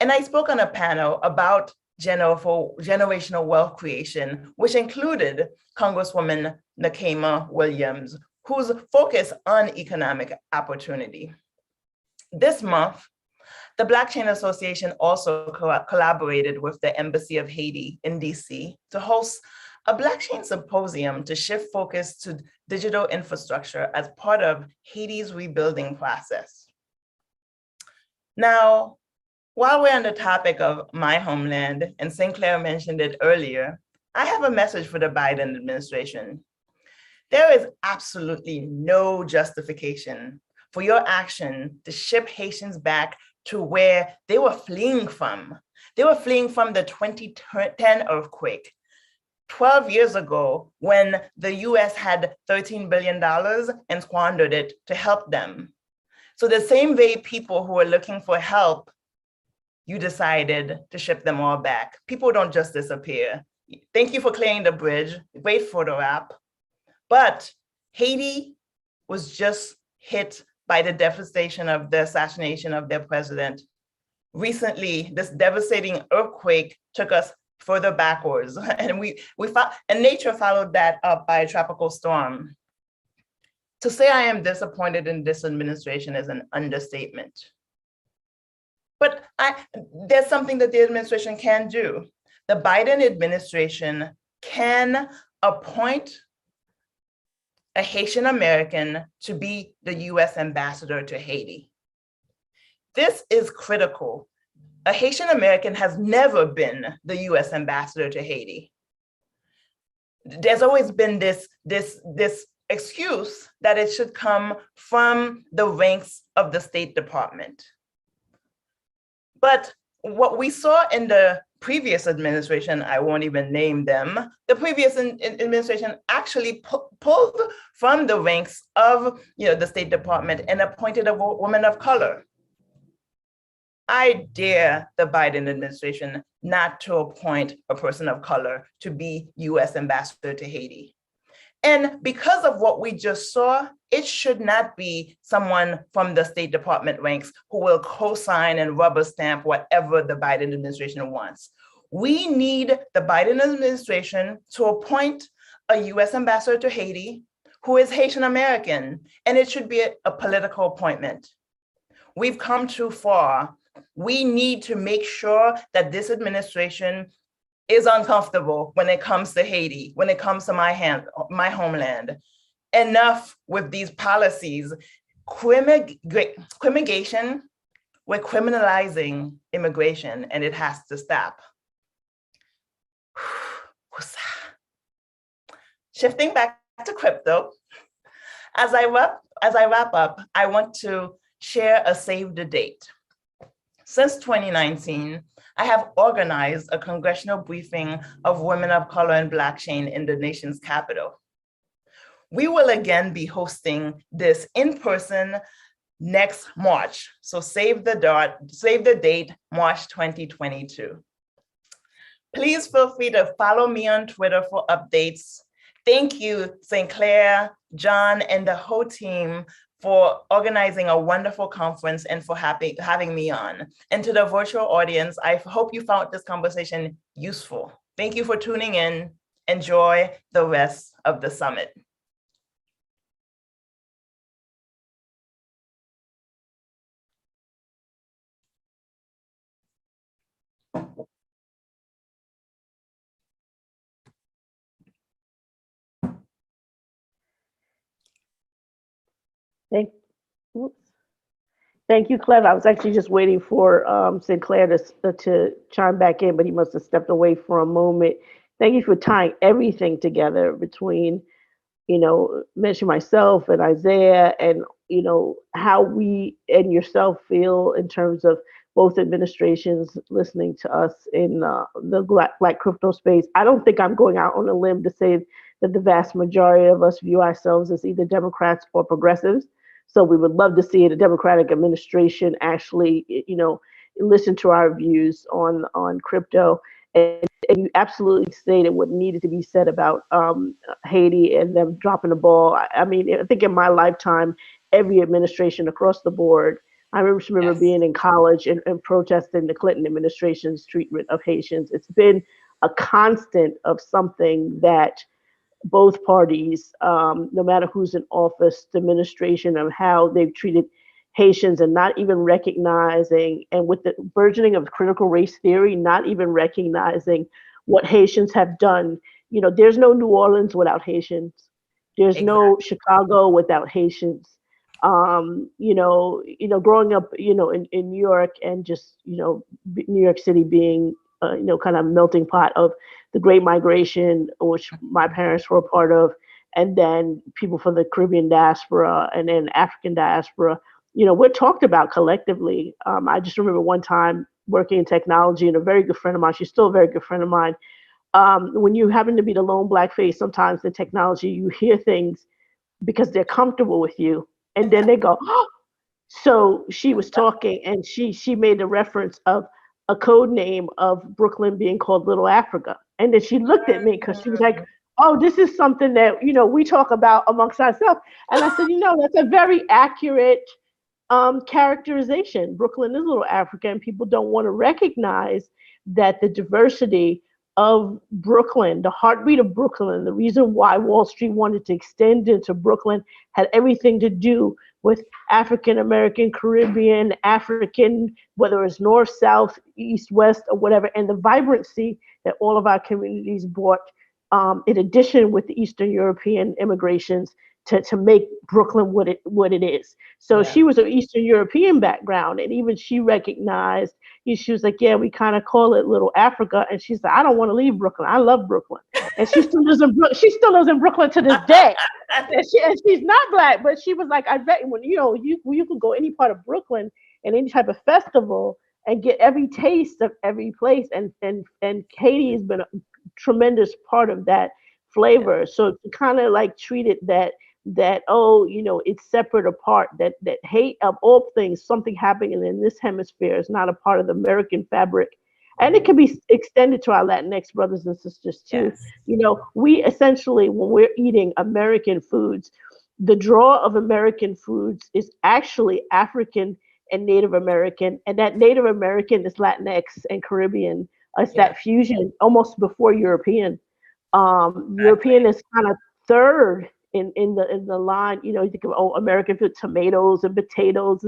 And I spoke on a panel about generational wealth creation, which included Congresswoman Nakema Williams, whose focus on economic opportunity. This month, the Blockchain Association also collaborated with the Embassy of Haiti in DC to host a blockchain symposium to shift focus to digital infrastructure as part of Haiti's rebuilding process. Now, while we're on the topic of my homeland, and Sinclair mentioned it earlier, I have a message for the Biden administration. There is absolutely no justification for your action to ship Haitians back to where they were fleeing from. They were fleeing from the 2010 earthquake, 12 years ago, when the US had $13 billion and squandered it to help them. So the same way people who were looking for help, you decided to ship them all back. People don't just disappear. Thank you for clearing the bridge, great photo op. But Haiti was just hit by the devastation of the assassination of their president. Recently, this devastating earthquake took us further backwards, and nature followed that up by a tropical storm. To say I am disappointed in this administration is an understatement. But there's something that the administration can do. The Biden administration can appoint a Haitian American to be the US ambassador to Haiti. This is critical. A Haitian American has never been the US ambassador to Haiti. There's always been this excuse that it should come from the ranks of the State Department. But what we saw in the previous administration, I won't even name them, the previous administration actually pulled from the ranks of the State Department and appointed a woman of color. I dare the Biden administration not to appoint a person of color to be US ambassador to Haiti. And because of what we just saw, it should not be someone from the State Department ranks who will co-sign and rubber stamp whatever the Biden administration wants. We need the Biden administration to appoint a US ambassador to Haiti who is Haitian American, and it should be a political appointment. We've come too far. We need to make sure that this administration is uncomfortable when it comes to Haiti, when it comes to my homeland. Enough with these policies. Immigration, we're criminalizing immigration, and it has to stop. Shifting back to crypto, as I wrap up, I want to share a save the date. Since 2019, I have organized a congressional briefing of women of color and blockchain in the nation's capital. We will again be hosting this in person next March. So save the date, March 2022. Please feel free to follow me on Twitter for updates. Thank you, St. Clair, John, and the whole team for organizing a wonderful conference and for having me on. And to the virtual audience, I hope you found this conversation useful. Thank you for tuning in. Enjoy the rest of the summit. Thank you, Clev. I was actually just waiting for Sinclair to chime back in, but he must have stepped away for a moment. Thank you for tying everything together between, mention myself and Isaiah and, how we and yourself feel in terms of both administrations listening to us in the Black crypto space. I don't think I'm going out on a limb to say that the vast majority of us view ourselves as either Democrats or progressives. So we would love to see the Democratic administration actually, listen to our views on crypto. And you absolutely stated what needed to be said about Haiti and them dropping the ball. I mean, I think in my lifetime, every administration across the board, I remember being in college and protesting the Clinton administration's treatment of Haitians. It's been a constant of something that both parties, no matter who's in office, the administration, of how they've treated Haitians and not even recognizing, and with the burgeoning of critical race theory, not even recognizing what Haitians have done. You know, there's no New Orleans without Haitians. There's no Chicago without Haitians. Growing up, in New York and just, New York City being, kind of melting pot of the Great Migration, which my parents were a part of, and then people from the Caribbean diaspora and then African diaspora, we're talked about collectively. I just remember one time working in technology, and a very good friend of mine, she's still a very good friend of mine. When you happen to be the lone Black face, sometimes in technology, you hear things because they're comfortable with you. And then they go, oh. So she was talking, and she made a reference of a code name of Brooklyn being called Little Africa. And then she looked at me because she was like, oh, this is something that, we talk about amongst ourselves. And I said, that's a very accurate characterization. Brooklyn is Little Africa, and people don't want to recognize that the diversity of Brooklyn, the heartbeat of Brooklyn, the reason why Wall Street wanted to extend into Brooklyn had everything to do with African American, Caribbean, African, whether it's north, south, east, west, or whatever, and the vibrancy that all of our communities brought, in addition with the Eastern European immigrations, to make Brooklyn what it is. So she was of Eastern European background, and even she recognized, she was like, yeah, we kind of call it Little Africa. And she's like, I don't want to leave Brooklyn. I love Brooklyn. And she still lives in Brooklyn to this day. And she's not Black, but she was like, I bet when you can go any part of Brooklyn and any type of festival and get every taste of every place. And Haiti has been a tremendous part of that flavor. So to kind of like treat it that it's separate apart, that hate of all things, something happening in this hemisphere is not a part of the American fabric. And it can be extended to our Latinx brothers and sisters too. We essentially, when we're eating American foods, the draw of American foods is actually African and Native American, and that Native American is Latinx and Caribbean. It's that fusion almost before European. European is kind of third in the line. You think of American food, tomatoes and potatoes.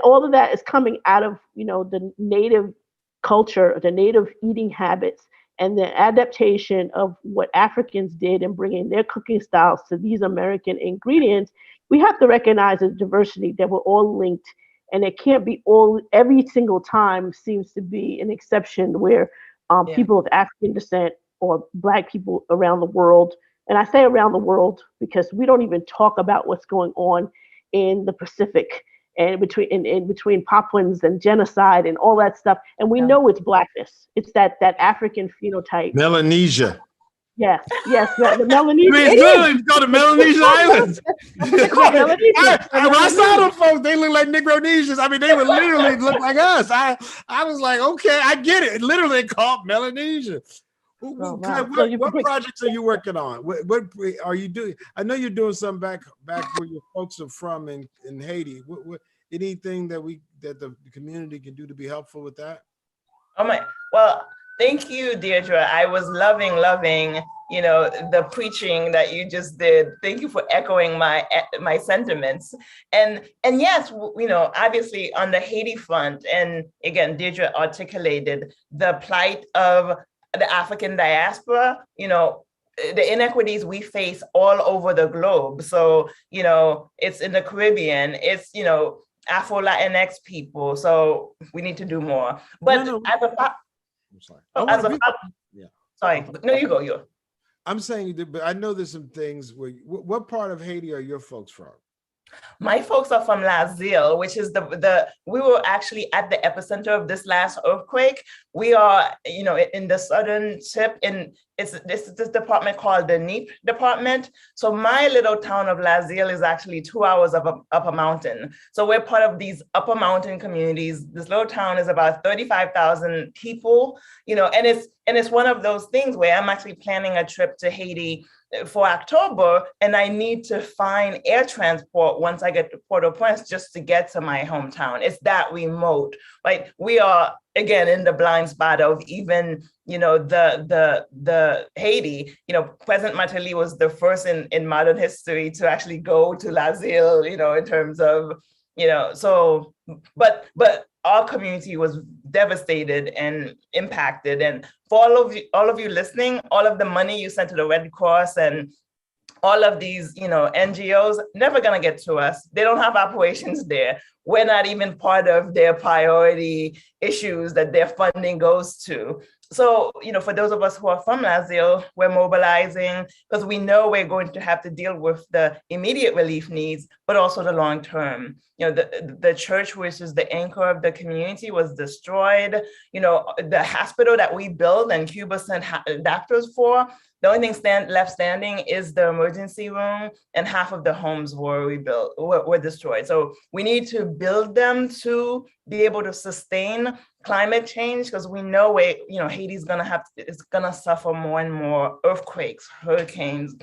All of that is coming out of the native culture, the native eating habits, and the adaptation of what Africans did in bringing their cooking styles to these American ingredients. We have to recognize the diversity, that we're all linked, and it can't be every single time seems to be an exception where people of African descent or Black people around the world, and I say around the world because we don't even talk about what's going on in the Pacific and between Papuans and genocide and all that stuff. And we know it's Blackness. It's that African phenotype. Melanesia. Yes, the Melanesian. I mean, it's literally called the Melanesian Islands. When I saw them folks, they look like Negronesians. I mean, they would literally look like us. I was like, okay, I get it. Literally called Melanesia. What projects are you working on? What are you doing? I know you're doing something back where your folks are from in Haiti. What anything that the community can do to be helpful with that? Well, thank you, Deirdre. I was loving, the preaching that you just did. Thank you for echoing my sentiments. And yes, obviously on the Haiti front, and again, Deirdre articulated the plight of the African diaspora, the inequities we face all over the globe. So, it's in the Caribbean, it's, Afro-Latinx people. So we need to do more. But I'm saying, but I know there's some things where, what part of Haiti are your folks from? My folks are from Lazille, which is we were actually at the epicenter of this last earthquake. We are, in the southern tip, it's this department called the NEEP department. So my little town of Lazille is actually 2 hours up a mountain. So we're part of these upper mountain communities. This little town is about 35,000 people, and it's one of those things where I'm actually planning a trip to Haiti for October, and I need to find air transport once I get to Port-au-Prince just to get to my hometown. It's that remote. Like, we are, again, in the blind spot of even, the Haiti. President Mateli was the first in modern history to actually go to Lazille, in terms of, so, but our community was devastated and impacted. And for all of you listening, all of the money you sent to the Red Cross and all of these, NGOs, never gonna get to us. They don't have operations there. We're not even part of their priority issues that their funding goes to. So, for those of us who are from Lazille, we're mobilizing because we know we're going to have to deal with the immediate relief needs, but also the long term. The church, which is the anchor of the community, was destroyed. The hospital that we built and Cuba sent doctors for, the only thing left standing is the emergency room, and half of the homes were destroyed. So we need to build them to be able to sustain climate change, because we know Haiti's gonna suffer more and more earthquakes, hurricanes,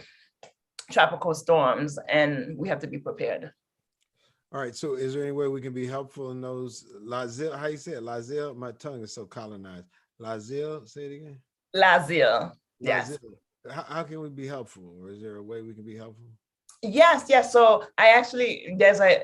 tropical storms, and we have to be prepared. All right, so is there any way we can be helpful in those Lazille? How you say it? Lazille? My tongue is so colonized. Lazille, say it again. Lazille, yes. How can we be helpful, or is there a way we can be helpful? Yes. So there's a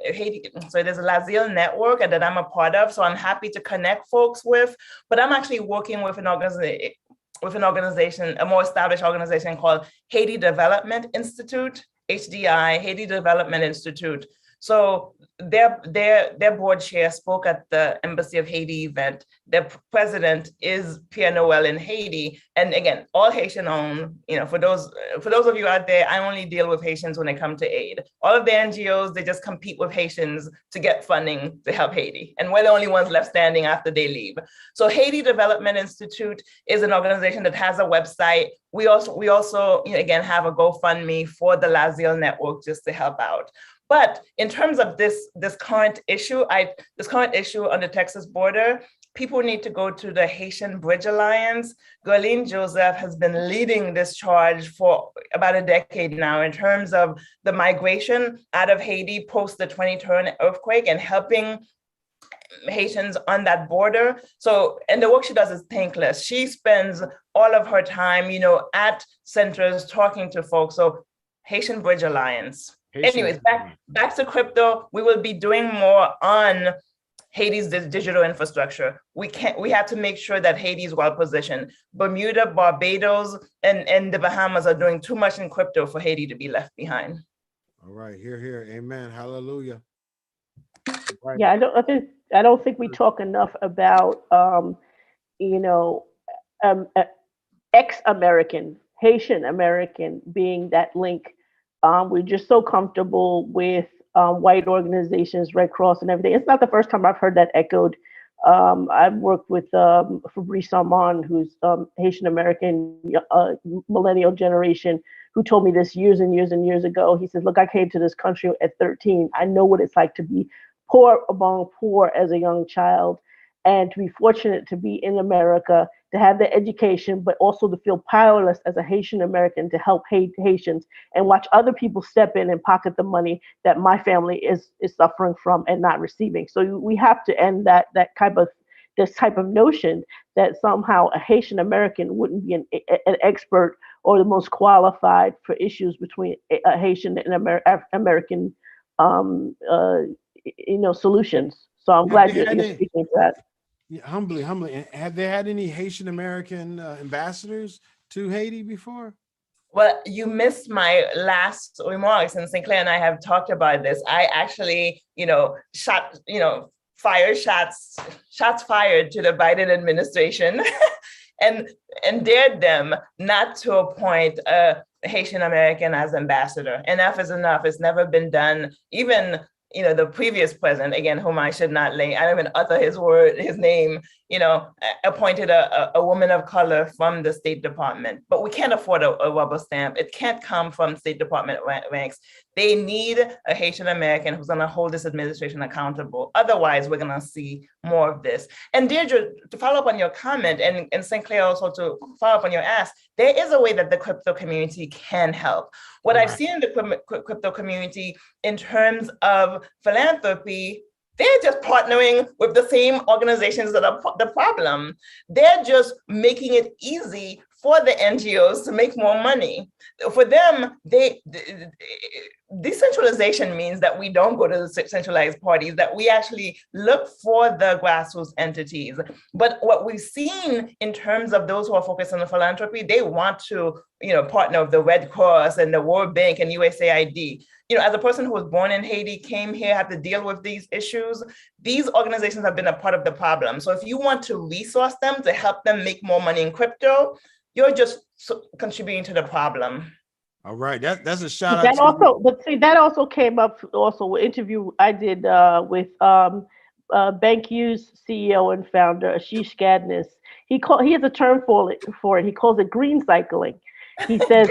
Lazille network that I'm a part of. So I'm happy to connect folks with, but I'm actually working with an organization, a more established organization called Haiti Development Institute, HDI, Haiti Development Institute. So their board chair spoke at the Embassy of Haiti event. Their president is Pierre Noel in Haiti. And again, all Haitian owned. For those of you out there, I only deal with Haitians when they come to aid. All of the NGOs, they just compete with Haitians to get funding to help Haiti. And we're the only ones left standing after they leave. So Haiti Development Institute is an organization that has a website. We also again, have a GoFundMe for the Lazille network just to help out. But in terms of this current issue on the Texas border, people need to go to the Haitian Bridge Alliance. Guerline Joseph has been leading this charge for about a decade now in terms of the migration out of Haiti post the 2010 earthquake and helping Haitians on that border. So, and the work she does is thankless. She spends all of her time, at centers talking to folks. So Haitian Bridge Alliance. Anyways, back to crypto. We will be doing more on Haiti's digital infrastructure. We have to make sure that Haiti is well positioned. Bermuda, Barbados, and the Bahamas are doing too much in crypto for Haiti to be left behind. All right, hear, amen, hallelujah. Right. Yeah, I don't think we talk enough about ex-American, Haitian American being that link. We're just so comfortable with white organizations, Red Cross and everything. It's not the first time I've heard that echoed. I've worked with Fabrice Armand, who's Haitian American, millennial generation, who told me this years and years and years ago. He says, look, I came to this country at 13. I know what it's like to be poor among poor as a young child, and to be fortunate to be in America, to have the education, but also to feel powerless as a Haitian American to help Haitians and watch other people step in and pocket the money that my family is suffering from and not receiving. So we have to end this type of notion that somehow a Haitian American wouldn't be an expert or the most qualified for issues between a Haitian and American solutions. So I'm glad you're speaking to that. Yeah, humbly. Have they had any Haitian American ambassadors to Haiti before? Well, you missed my last remarks, and Sinclair and I have talked about this. I actually, fired shots fired to the Biden administration and dared them not to appoint a Haitian American as ambassador. Enough is enough. It's never been done. Even the previous president, again, whom I should not I don't even utter his name, appointed a woman of color from the State Department. But we can't afford a rubber stamp. It can't come from State Department ranks. They need a Haitian American who's gonna hold this administration accountable. Otherwise, we're gonna see more of this. And Deirdre, to follow up on your comment, and Sinclair also to follow up on your ask, there is a way that the crypto community can help. What I've seen in the crypto community in terms of philanthropy, they're just partnering with the same organizations that are the problem. They're just making it easy for the NGOs to make more money. For them, decentralization means that we don't go to the centralized parties, that we actually look for the grassroots entities. But what we've seen in terms of those who are focused on the philanthropy, they want to partner with the Red Cross and the World Bank and USAID. As a person who was born in Haiti, came here, had to deal with these issues, these organizations have been a part of the problem. So if you want to resource them to help them make more money in crypto, you're just contributing to the problem. All right, that's a shout out. That also came up also an interview I did with BankU's CEO and founder Ashish Gadnis. He has a term for it. He calls it green cycling. He says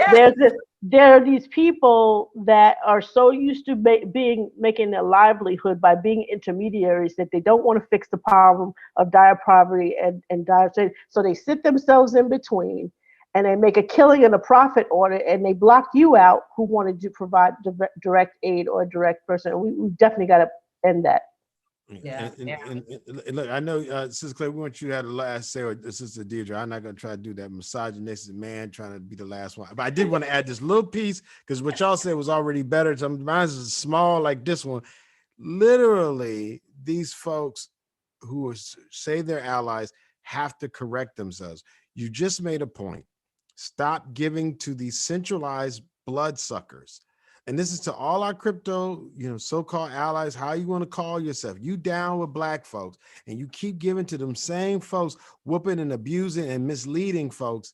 there are these people that are so used to making a livelihood by being intermediaries that they don't want to fix the problem of dire poverty and dire, so they sit themselves in between and they make a killing in a profit order, and they block you out who wanted to provide direct aid or a direct person. We definitely got to end that. And look, I know, Sister Clay, we want you to have the last say, or Sister Deirdre. I'm not going to try to do that misogynistic man trying to be the last one. But I did want to add this little piece, because what y'all said was already better. Mine is small like this one. Literally, these folks who say they're allies have to correct themselves. You just made a point. Stop giving to these centralized bloodsuckers. And this is to all our crypto, so-called allies, how you want to call yourself. You down with Black folks, and you keep giving to them same folks, whooping and abusing and misleading folks.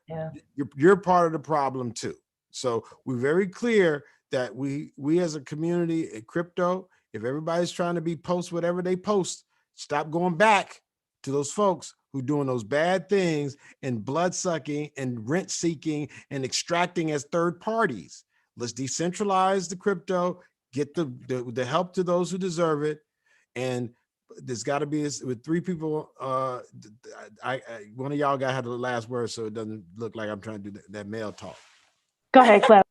Yeah. You're part of the problem too. So we're very clear that we as a community in crypto, if everybody's trying to post whatever they post, stop going back to those folks who doing those bad things and blood sucking and rent seeking and extracting as third parties. Let's decentralize the crypto, get the help to those who deserve it. And there's got to be with three people. One of y'all got to have the last word, so it doesn't look like I'm trying to do that male talk. Go ahead, Claire.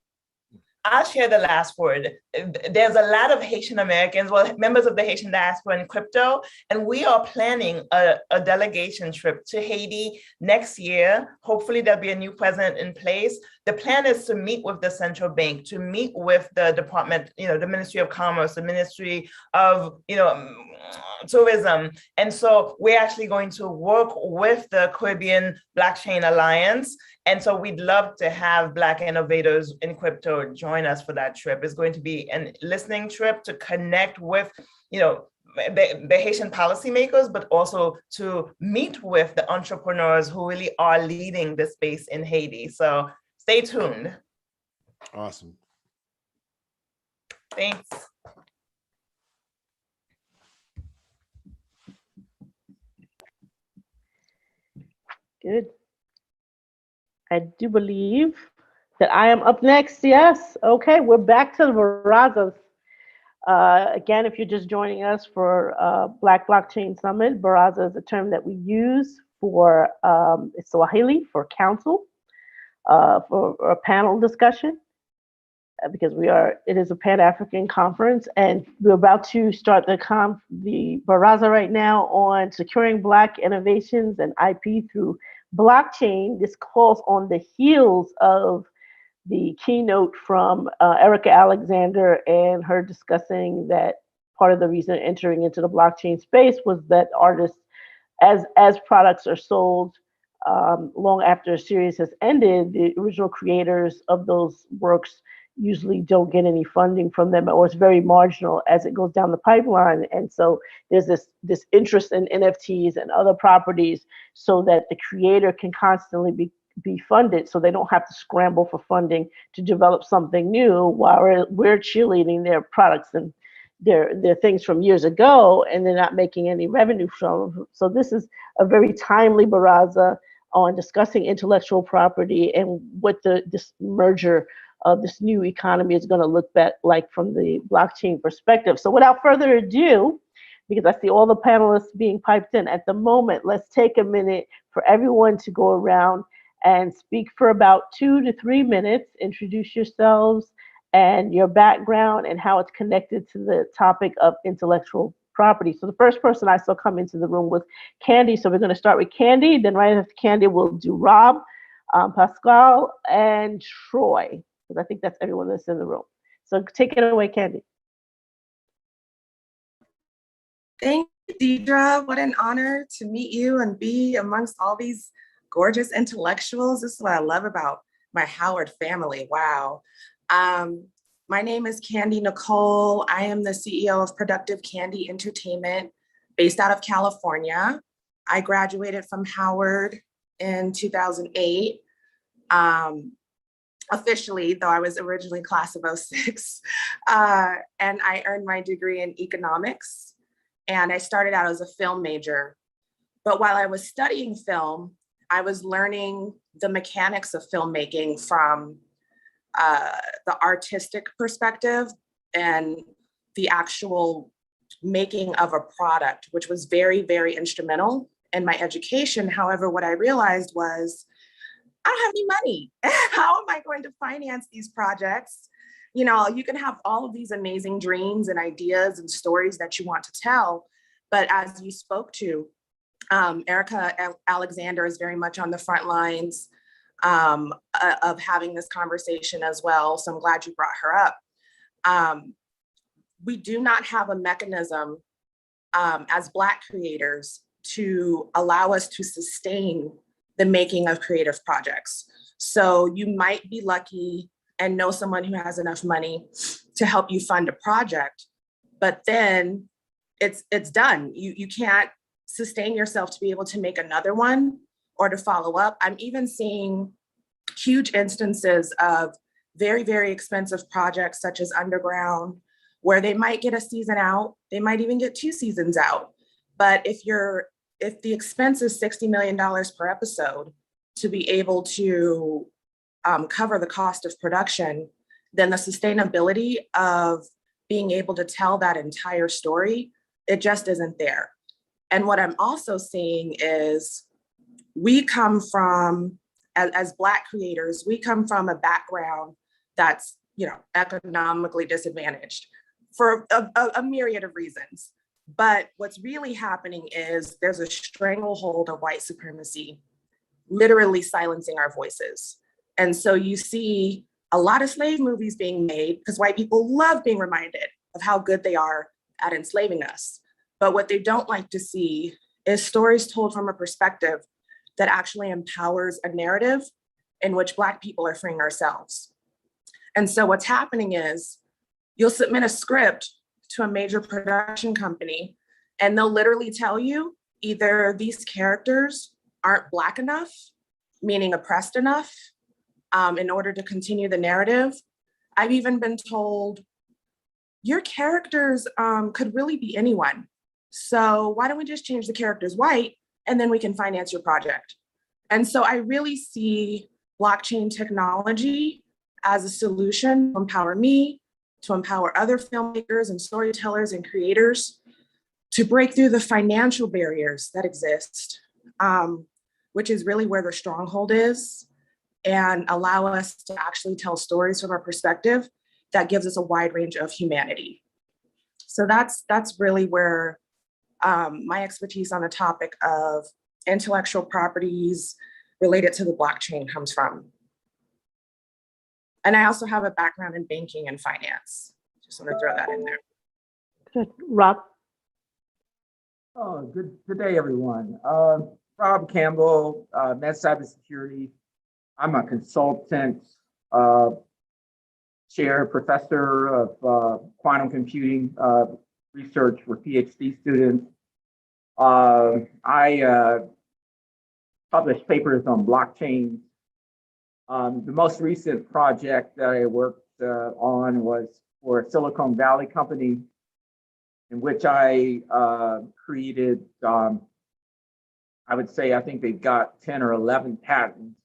I'll share the last word. There's a lot of Haitian Americans, members of the Haitian diaspora in crypto, and we are planning a delegation trip to Haiti next year. Hopefully there'll be a new president in place. The plan is to meet with the central bank, to meet with the department, the Ministry of Commerce, the Ministry of, Tourism. And so we're actually going to work with the Caribbean Blockchain Alliance. And so we'd love to have Black innovators in crypto join us for that trip. It's going to be a listening trip to connect with, the Haitian policymakers, but also to meet with the entrepreneurs who really are leading the space in Haiti. So stay tuned. Awesome. Thanks. Good. I do believe that I am up next. Yes. Okay, we're back to the Barazas. Again, if you're just joining us for Black Blockchain Summit, Baraza is a term that we use for it's Swahili for council, for a panel discussion, because it is a Pan-African conference, and we're about to start the Baraza right now on securing Black innovations and IP through blockchain. This calls on the heels of the keynote from Erica Alexander and her discussing that part of the reason entering into the blockchain space was that artists, as products are sold long after a series has ended, the original creators of those works usually don't get any funding from them, or it's very marginal as it goes down the pipeline. And so there's this interest in NFTs and other properties so that the creator can constantly be be funded so they don't have to scramble for funding to develop something new while we're cheerleading their products and their things from years ago, and they're not making any revenue from them. So this is a very timely baraza on discussing intellectual property and what this merger of this new economy is going to look like from the blockchain perspective. So without further ado, because I see all the panelists being piped in at the moment, let's take a minute for everyone to go around and speak for about 2 to 3 minutes, introduce yourselves and your background and how it's connected to the topic of intellectual property. So the first person I saw come into the room was Candy. So we're going to start with Candy. Then right after Candy, we'll do Rob, Pascal, and Troy, because I think that's everyone that's in the room. So take it away, Candy. Thank you, Deidre. What an honor to meet you and be amongst all these gorgeous intellectuals. This is what I love about my Howard family. Wow. My name is Candy Nicole. I am the CEO of Productive Candy Entertainment based out of California. I graduated from Howard in 2008. Officially, though I was originally class of 06. And I earned my degree in economics. And I started out as a film major. But while I was studying film, I was learning the mechanics of filmmaking from the artistic perspective and the actual making of a product, which was very, very instrumental in my education. However, what I realized was, I don't have any money. How am I going to finance these projects? You know, you can have all of these amazing dreams and ideas and stories that you want to tell, but as you spoke to, Erica Alexander is very much on the front lines of having this conversation as well. So I'm glad you brought her up. We do not have a mechanism as Black creators to allow us to sustain the making of creative projects. So you might be lucky and know someone who has enough money to help you fund a project, but then it's done. You can't sustain yourself to be able to make another one or to follow up. I'm even seeing huge instances of very, very expensive projects such as Underground, where they might get a season out, they might even get 2 seasons out. But if the expense is $60 million per episode to be able to cover the cost of production, then the sustainability of being able to tell that entire story, it just isn't there. And what I'm also seeing is we come from, as Black creators, we come from a background that's, you know, economically disadvantaged for a myriad of reasons. But what's really happening is there's a stranglehold of white supremacy, literally silencing our voices. And so you see a lot of slave movies being made because white people love being reminded of how good they are at enslaving us. But what they don't like to see is stories told from a perspective that actually empowers a narrative in which Black people are freeing ourselves. And so what's happening is you'll submit a script to a major production company and they'll literally tell you either these characters aren't Black enough, meaning oppressed enough, in order to continue the narrative. I've even been told, your characters could really be anyone. So why don't we just change the characters white and then we can finance your project? And so I really see blockchain technology as a solution to empower me, to empower other filmmakers and storytellers and creators to break through the financial barriers that exist, which is really where the stronghold is, and allow us to actually tell stories from a perspective that gives us a wide range of humanity. So that's really where my expertise on the topic of intellectual properties related to the blockchain comes from. And I also have a background in banking and finance. Just want to throw that in there. Good. Rob? Oh, good day, everyone. Rob Campbell, Med Cybersecurity. I'm a consultant, chair, professor of quantum computing research for PhD students. I publish papers on blockchain The most recent project that I worked on was for a Silicon Valley company in which I created, I would say, I think they've got 10 or 11 patents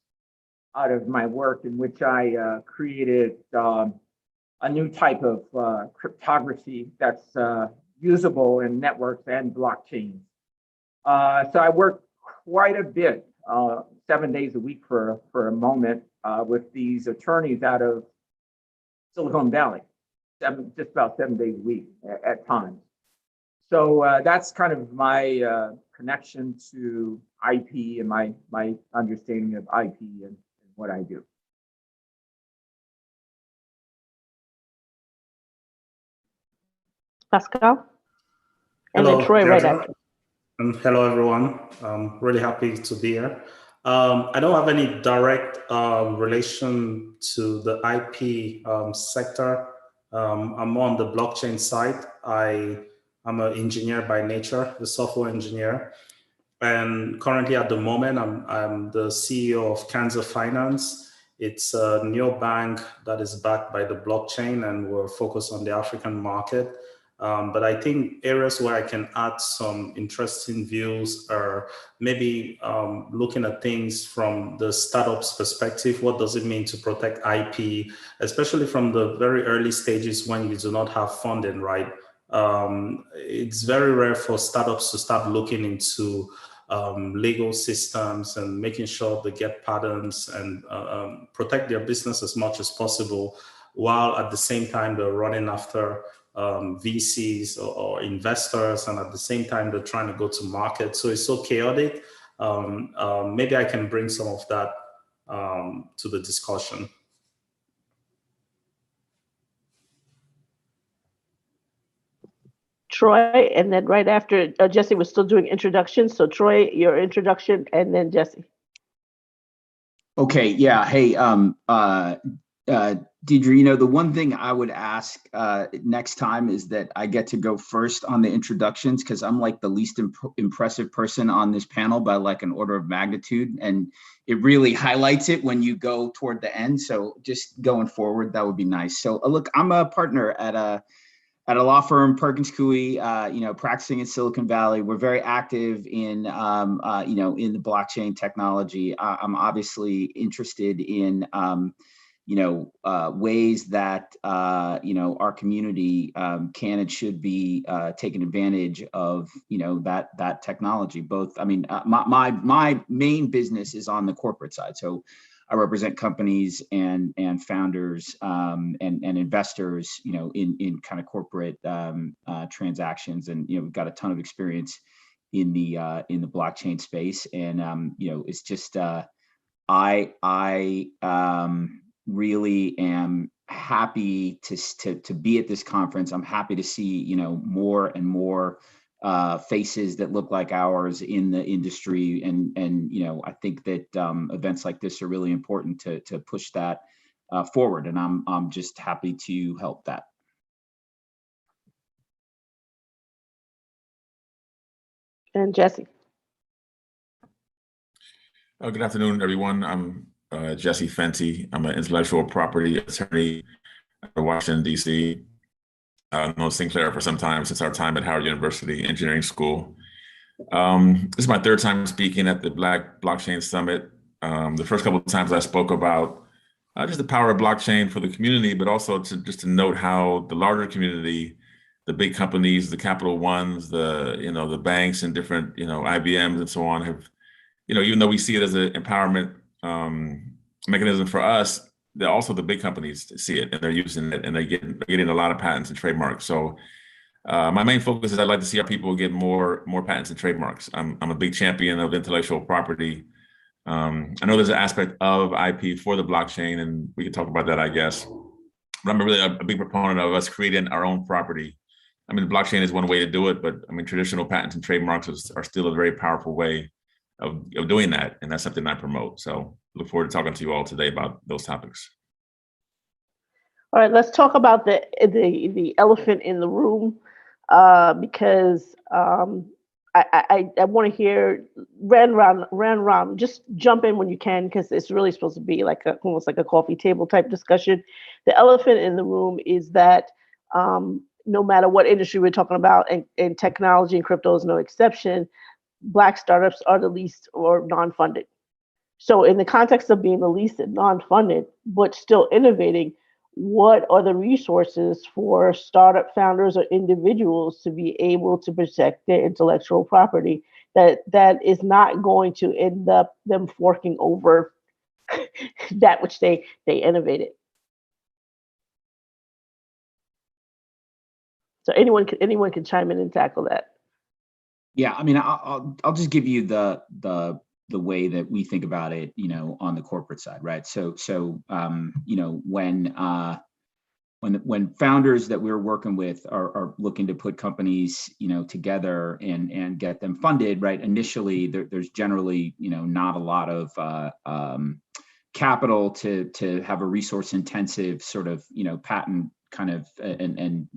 out of my work, in which I created a new type of cryptography that's usable in networks and blockchains. So I worked quite a bit, 7 days a week for a moment, with these attorneys out of Silicon Valley, just about 7 days a week at times. So that's kind of my connection to IP and my understanding of IP and what I do. Pascal? And Hello, then Troy right Deirdre. after. Hello, everyone. I'm really happy to be here. I don't have any direct relation to the IP sector. I'm more on the blockchain side. I'm an engineer by nature, a software engineer. And currently at the moment, I'm the CEO of Cancer Finance. It's a neobank that is backed by the blockchain, and we're focused on the African market. But I think areas where I can add some interesting views are maybe looking at things from the startup's perspective. What does it mean to protect IP, especially from the very early stages when you do not have funding, right? It's very rare for startups to start looking into legal systems and making sure they get patents and protect their business as much as possible, while at the same time they're running after VCs or investors, and at the same time they're trying to go to market. So it's so chaotic. Maybe I can bring some of that to the discussion. Troy, and then right after, Jesse was still doing introductions. So Troy, your introduction, and then Jesse. Okay, yeah, hey, Deidre, the one thing I would ask next time is that I get to go first on the introductions, because I'm like the least impressive person on this panel by like an order of magnitude, and it really highlights it when you go toward the end. So just going forward, that would be nice. So look, I'm a partner at a law firm, Perkins Coie, practicing in Silicon Valley. We're very active in, in the blockchain technology. I'm obviously interested in, ways that, our community can and should be taking advantage of, that technology. Both, I mean, my main business is on the corporate side. So I represent companies and founders and investors, in kind of corporate transactions, and we've got a ton of experience in the blockchain space, and it's just I really am happy to be at this conference. I'm happy to see more and more faces that look like ours in the industry, and I think that events like this are really important to push that forward, and I'm just happy to help that. And Jesse. Good afternoon, everyone. I'm Jesse Fenty. I'm an intellectual property attorney in Washington, D.C. I've known Sinclair for some time, since our time at Howard University Engineering School. This is my third time speaking at the Black Blockchain Summit. The first couple of times I spoke about just the power of blockchain for the community, but also to note how the larger community, the big companies, the Capital Ones, the banks and different IBMs and so on have, even though we see it as an empowerment mechanism for us, they're also the big companies see it, and they're using it, and they're getting a lot of patents and trademarks. So my main focus is I'd like to see our people get more patents and trademarks. I'm a big champion of intellectual property. I know there's an aspect of IP for the blockchain, and we can talk about that, I guess. But I'm really a big proponent of us creating our own property. I mean, the blockchain is one way to do it, but I mean, traditional patents and trademarks are still a very powerful way of doing that, and that's something I promote. So look forward to talking to you all today about those topics. All right, let's talk about the elephant in the room, because I want to hear Ram, just jump in when you can, because it's really supposed to be like almost like a coffee table type discussion. The elephant in the room is that no matter what industry we're talking about, and technology and crypto is no exception, Black startups are the least or non-funded. So in the context of being the least and non-funded, but still innovating, what are the resources for startup founders or individuals to be able to protect their intellectual property that is not going to end up them forking over that which they innovated? So anyone can chime in and tackle that. Yeah, I mean, I'll just give you the way that we think about it, on the corporate side, right? So when founders that we're working with are looking to put companies, together and get them funded, right? Initially, there's generally, not a lot of capital to have a resource intensive sort of, patent kind of and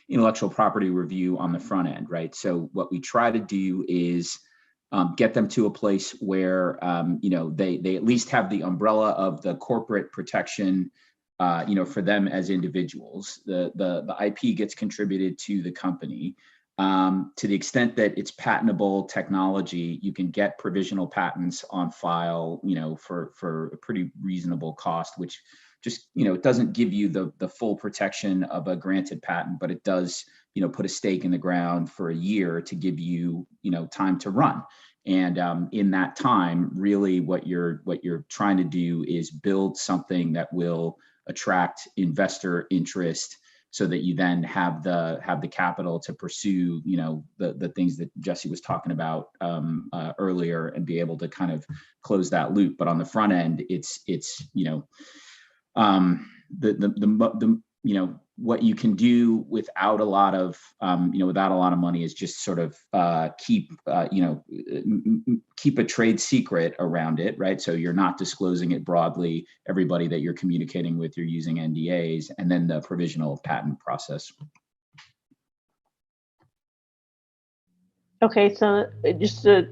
intellectual property review on the front end, right? So what we try to do is get them to a place where they at least have the umbrella of the corporate protection, for them as individuals. The IP gets contributed to the company. To the extent that it's patentable technology, you can get provisional patents on file, for a pretty reasonable cost, which just, it doesn't give you the full protection of a granted patent, but it does, put a stake in the ground for a year to give you, time to run. And in that time, really what you're trying to do is build something that will attract investor interest, so that you then have the capital to pursue, the things that Jesse was talking about earlier, and be able to kind of close that loop. But on the front end, it's what you can do without a lot of money is just sort of keep a trade secret around it, right? So you're not disclosing it broadly. Everybody that you're communicating with, you're using NDAs, and then the provisional patent process. Okay, so just to,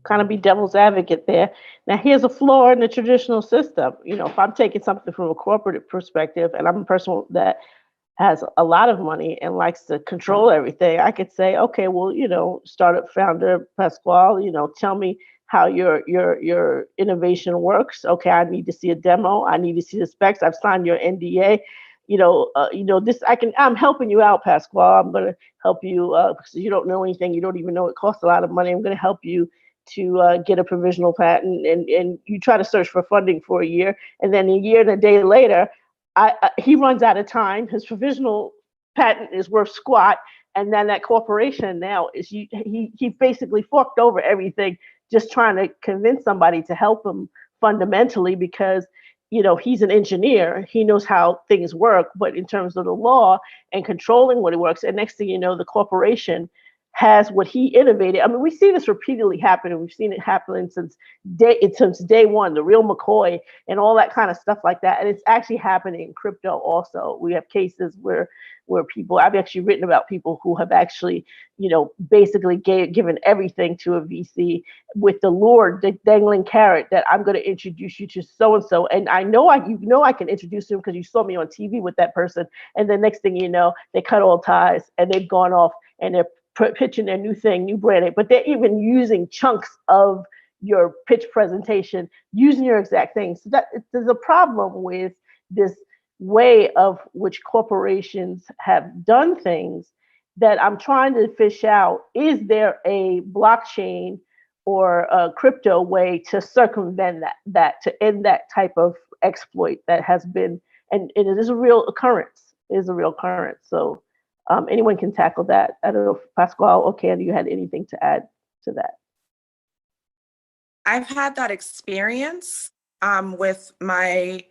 kind of be devil's advocate there. Now, here's a flaw in the traditional system. If I'm taking something from a corporate perspective, and I'm a person that has a lot of money and likes to control everything, I could say, okay, well, startup founder Pasquale, tell me how your innovation works. Okay, I need to see a demo. I need to see the specs. I've signed your NDA. I'm helping you out, Pasquale. I'm going to help you because you don't know anything. You don't even know it costs a lot of money. I'm going to help you to get a provisional patent, and you try to search for funding for a year, and then a year and a day later, he runs out of time. His provisional patent is worth squat, and then that corporation now is he basically forked over everything, just trying to convince somebody to help him fundamentally, because he's an engineer. He knows how things work, but in terms of the law and controlling what it works, and next thing you know, the corporation has what he innovated. I mean, we see this repeatedly happen, and we've seen it happening since day one, the real McCoy and all that kind of stuff like that. And it's actually happening in crypto also. We have cases where people, I've actually written about people who have actually, basically given everything to a VC with the lure, the dangling carrot that I'm going to introduce you to so-and-so. And I know I can introduce him because you saw me on TV with that person. And then next thing you know, they cut all ties and they've gone off and they're pitching their new thing, new brand, but they're even using chunks of your pitch presentation, using your exact thing. So that there's a problem with this way of which corporations have done things that I'm trying to fish out. Is there a blockchain or a crypto way to circumvent that to end that type of exploit that has been, and it is a real occurrence, So anyone can tackle that. I don't know if Pasquale or Candy, you had anything to add to that. I've had that experience with my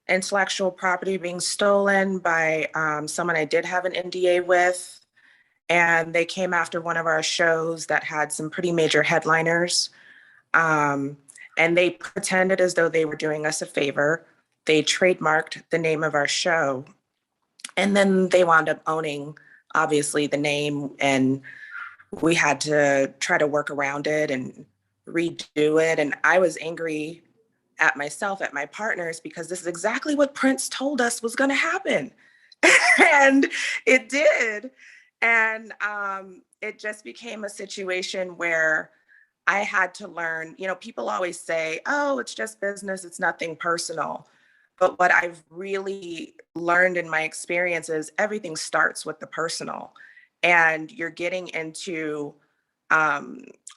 intellectual property being stolen by someone I did have an NDA with, and they came after one of our shows that had some pretty major headliners, and they pretended as though they were doing us a favor. They trademarked the name of our show, and then they wound up owning, obviously, the name and we had to try to work around it and redo it. And I was angry at myself, at my partners, because this is exactly what Prince told us was going to happen. And it did. And it just became a situation where I had to learn, people always say, oh, it's just business, it's nothing personal. But what I've really learned in my experience is everything starts with the personal. And you're getting into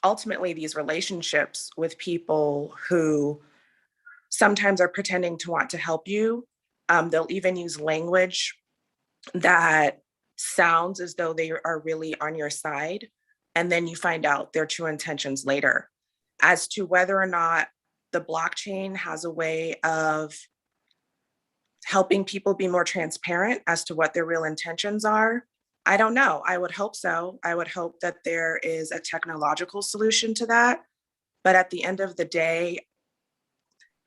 ultimately these relationships with people who sometimes are pretending to want to help you. They'll even use language that sounds as though they are really on your side. And then you find out their true intentions later. As to whether or not the blockchain has a way of helping people be more transparent as to what their real intentions are, I don't know. I would hope so. I would hope that there is a technological solution to that. But at the end of the day,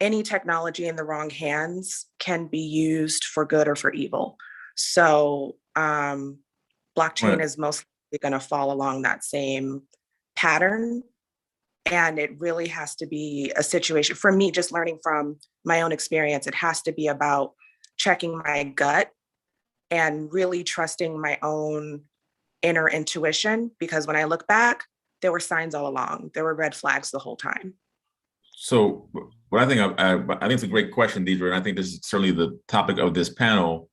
any technology in the wrong hands can be used for good or for evil. So blockchain is most likely going to fall along that same pattern. And it really has to be a situation, for me, just learning from my own experience, it has to be about checking my gut and really trusting my own inner intuition. Because when I look back, there were signs all along. There were red flags the whole time. So what I think it's a great question, Deidre, and I think this is certainly the topic of this panel,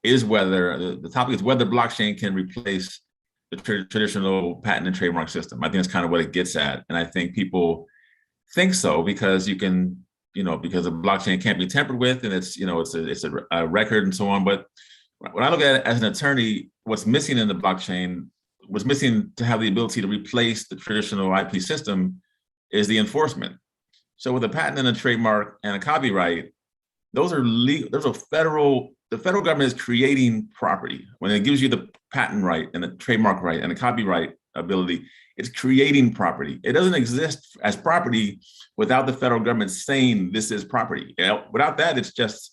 is whether the topic is whether blockchain can replace the traditional patent and trademark system. I think that's kind of what it gets at, and I think people think so because you can, because a blockchain can't be tampered with, and it's a record and so on. But when I look at it as an attorney, what's missing in the blockchain, what's missing to have the ability to replace the traditional IP system, is the enforcement. So with a patent and a trademark and a copyright, those are legal. The federal government is creating property. When it gives you the patent right and the trademark right and the copyright ability, it's creating property. It doesn't exist as property without the federal government saying this is property. Without that, it's just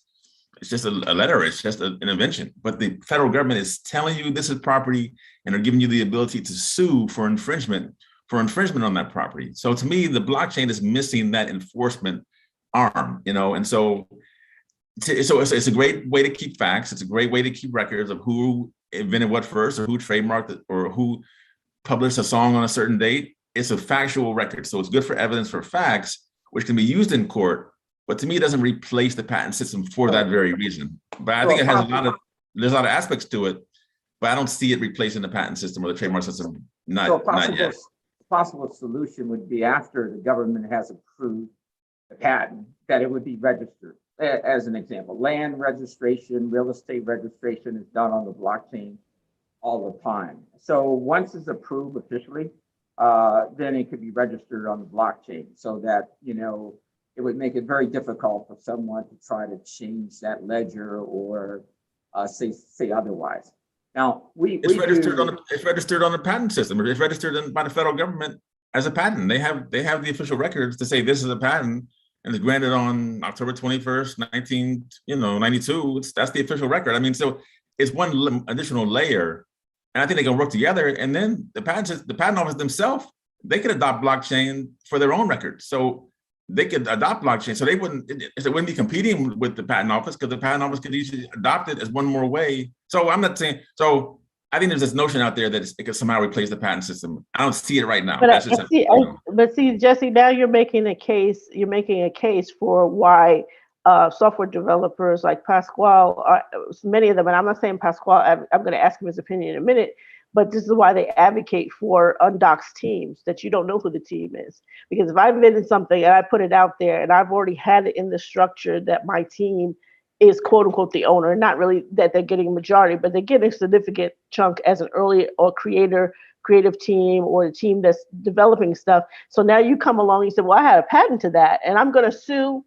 a letter. It's just an invention. But the federal government is telling you this is property, and they're giving you the ability to sue for infringement on that property. So to me, the blockchain is missing that enforcement arm, and so it's a great way to keep facts. It's a great way to keep records of who invented what first, or who trademarked it, or who published a song on a certain date. It's a factual record. So it's good for evidence for facts, which can be used in court. But to me, it doesn't replace the patent system for that very reason. But I think there's a lot of aspects to it, but I don't see it replacing the patent system or the trademark system. Not yet. Possible solution would be, after the government has approved the patent, that it would be registered. As an example, land registration, real estate registration is done on the blockchain all the time. So once it's approved officially, then it could be registered on the blockchain, so that, it would make it very difficult for someone to try to change that ledger or say otherwise. Now, it's registered on the patent system. It's registered by the federal government as a patent. They have the official records to say this is a patent, and it's granted on October 21st, 1992. That's the official record. I mean, so it's one additional layer, and I think they can work together. And then the patent office themselves, they could adopt blockchain for their own records. So they could adopt blockchain, so it wouldn't be competing with the patent office, because the patent office could easily adopt it as one more way. So I'm not saying, so I think there's this notion out there that it could somehow replace the patent system. I don't see it right now. But see, Jesse, now you're making a case. You're making a case for why software developers like Pasquale, many of them, and I'm not saying Pasquale. I'm going to ask him his opinion in a minute. But this is why they advocate for undoxed teams, that you don't know who the team is. Because if I've invented something and I put it out there and I've already had it in the structure that my team is quote unquote the owner, not really that they're getting a majority, but they're getting a significant chunk as an early or creative team, or the team that's developing stuff. So now you come along and you say, well, I had a patent to that and I'm going to sue.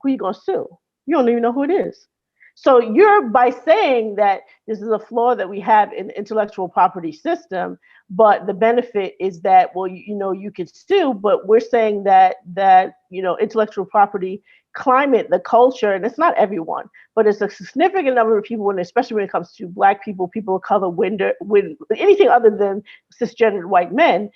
Who are you going to sue? You don't even know who it is. So you're, by saying that this is a flaw that we have in the intellectual property system, but the benefit is that, well, you can sue, but we're saying that intellectual property climate, the culture, and it's not everyone, but it's a significant number of people, and especially when it comes to Black people, people of color, with anything other than cisgendered white men,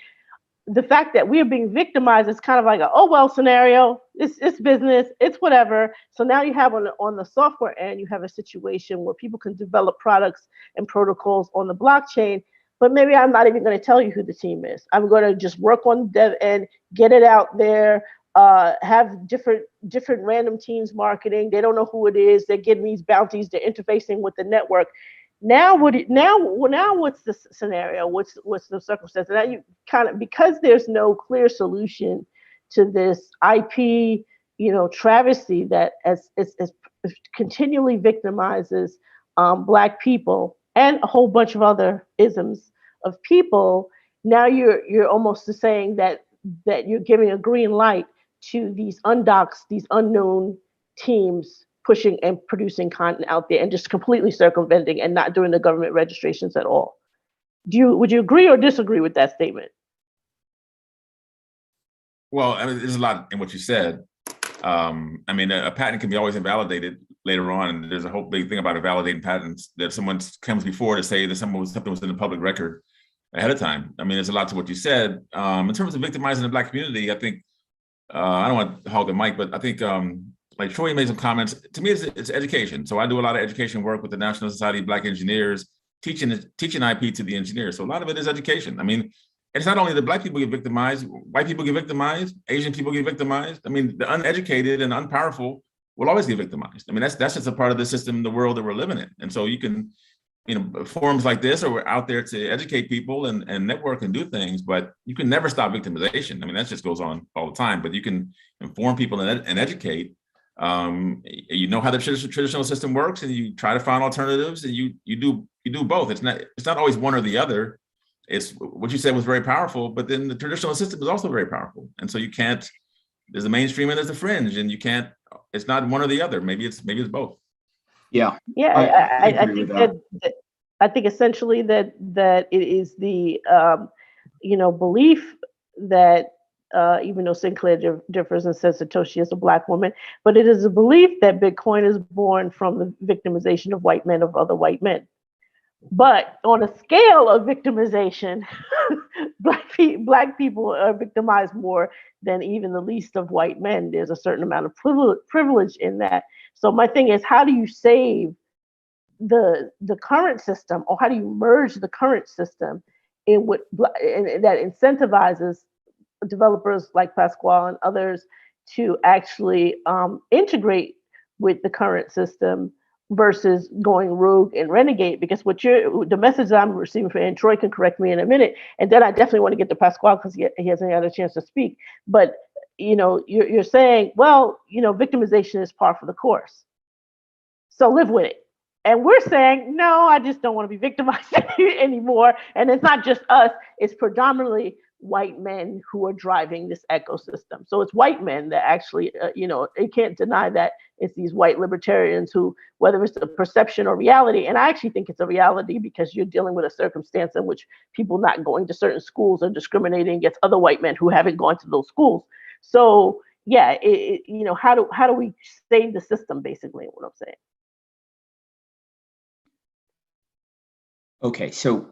the fact that we're being victimized is kind of like a, oh, well scenario. It's business, it's whatever. So now you have on the software end, you have a situation where people can develop products and protocols on the blockchain, but maybe I'm not even going to tell you who the team is. I'm going to just work on the dev end, get it out there, have different random teams marketing. They don't know who it is. They're getting these bounties. They're interfacing with the network. Now what's the scenario? What's the circumstance? Now you kind of, because there's no clear solution to this IP, travesty that as continually victimizes Black people and a whole bunch of other isms of people. Now you're almost saying that you're giving a green light to these undoxed, these unknown teams pushing and producing content out there and just completely circumventing and not doing the government registrations at all. Would you agree or disagree with that statement? Well, I mean, there's a lot in what you said. I mean, a patent can be always invalidated later on. There's a whole big thing about invalidating patents, that someone comes before to say that something was in the public record ahead of time. I mean, there's a lot to what you said. In terms of victimizing the Black community, I think, I don't want to hog the mic, but I think, like Troy made some comments. To me, it's education. So I do a lot of education work with the National Society of Black Engineers, teaching IP to the engineers. So a lot of it is education. I mean, it's not only that Black people get victimized, white people get victimized, Asian people get victimized. I mean, the uneducated and unpowerful will always get victimized. I mean, that's just a part of the system, the world that we're living in. And so you can, forums like this, or we're out there to educate people and network and do things, but you can never stop victimization. I mean, that just goes on all the time, but you can inform people and educate. You know how the traditional system works, and you try to find alternatives, and you do both. It's not always one or the other. It's what you said was very powerful, but then the traditional system is also very powerful. And so you can't, there's the mainstream and there's the fringe, and you can't, it's not one or the other. Maybe it's both. Yeah. Yeah, I think I think essentially that it is the belief that even though Sinclair differs and says Satoshi is a Black woman, but it is a belief that Bitcoin is born from the victimization of white men of other white men. But on a scale of victimization, Black people are victimized more than even the least of white men. There's a certain amount of privilege in that. So my thing is, how do you save the current system, or how do you merge the current system in what that incentivizes developers like Pasquale and others to actually integrate with the current system versus going rogue and renegade? Because the message that I'm receiving from, and Troy can correct me in a minute, and then I definitely want to get to Pasquale because he hasn't had a chance to speak. But you're saying, well, victimization is par for the course, so live with it. And we're saying, no, I just don't want to be victimized anymore. And it's not just us, it's predominantly white men who are driving this ecosystem. So it's white men that actually, they can't deny that it's these white libertarians who, whether it's a perception or reality, and I actually think it's a reality, because you're dealing with a circumstance in which people not going to certain schools are discriminating against other white men who haven't gone to those schools. So yeah, how do we save the system, basically, what I'm saying. Okay, so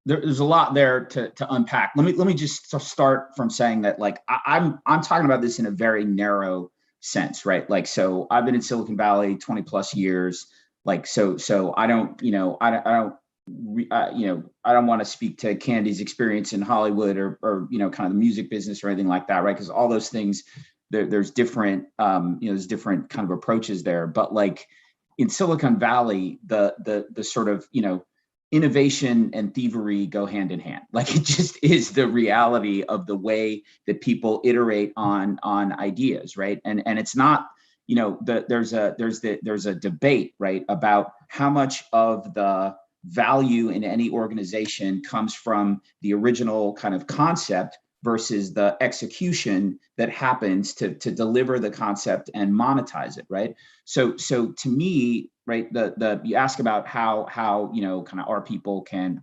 there's a lot there to unpack. Let me just start from saying that, like, I'm talking about this in a very narrow sense, right? Like, so I've been in Silicon Valley 20 plus years. Like, so I don't want to speak to Candy's experience in Hollywood or kind of the music business or anything like that, right? Because all those things, there's different there's different kind of approaches there. But like in Silicon Valley, the sort of innovation and thievery go hand in hand. Like, it just is the reality of the way that people iterate on ideas, right? And it's not, there's a debate, right, about how much of the value in any organization comes from the original kind of concept versus the execution that happens to deliver the concept and monetize it, right? So to me, right, you ask about how kind of our people can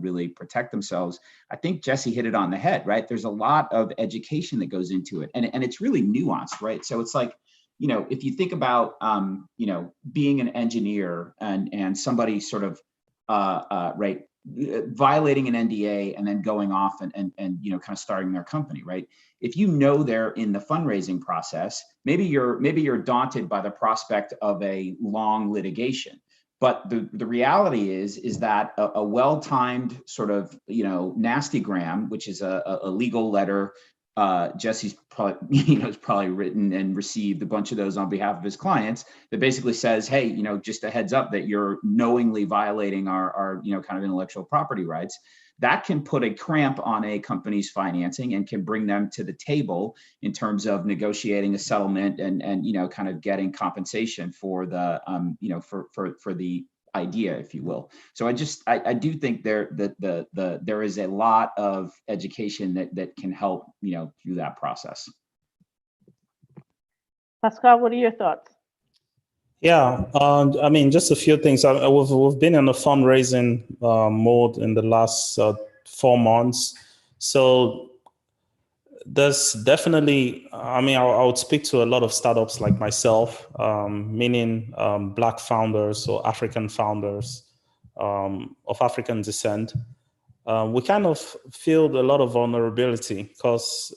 really protect themselves. I think Jesse hit it on the head, right? There's a lot of education that goes into it, and it's really nuanced, right? So it's like, if you think about being an engineer and somebody sort of right, violating an NDA and then going off and kind of starting their company, right? If they're in the fundraising process, maybe you're daunted by the prospect of a long litigation. But the reality is that a well-timed sort of nastygram, which is a legal letter. Jesse's probably written and received a bunch of those on behalf of his clients that basically says, hey, just a heads up that you're knowingly violating our kind of intellectual property rights. That can put a cramp on a company's financing and can bring them to the table in terms of negotiating a settlement and kind of getting compensation for the for the idea, if you will. So I do think there is a lot of education that can help through that process. Pascal, what are your thoughts? Yeah, I mean, just a few things. We've been in a fundraising mode in the last 4 months. So there's definitely, I mean, I would speak to a lot of startups like myself, meaning Black founders or African founders of African descent. We kind of feel a lot of vulnerability because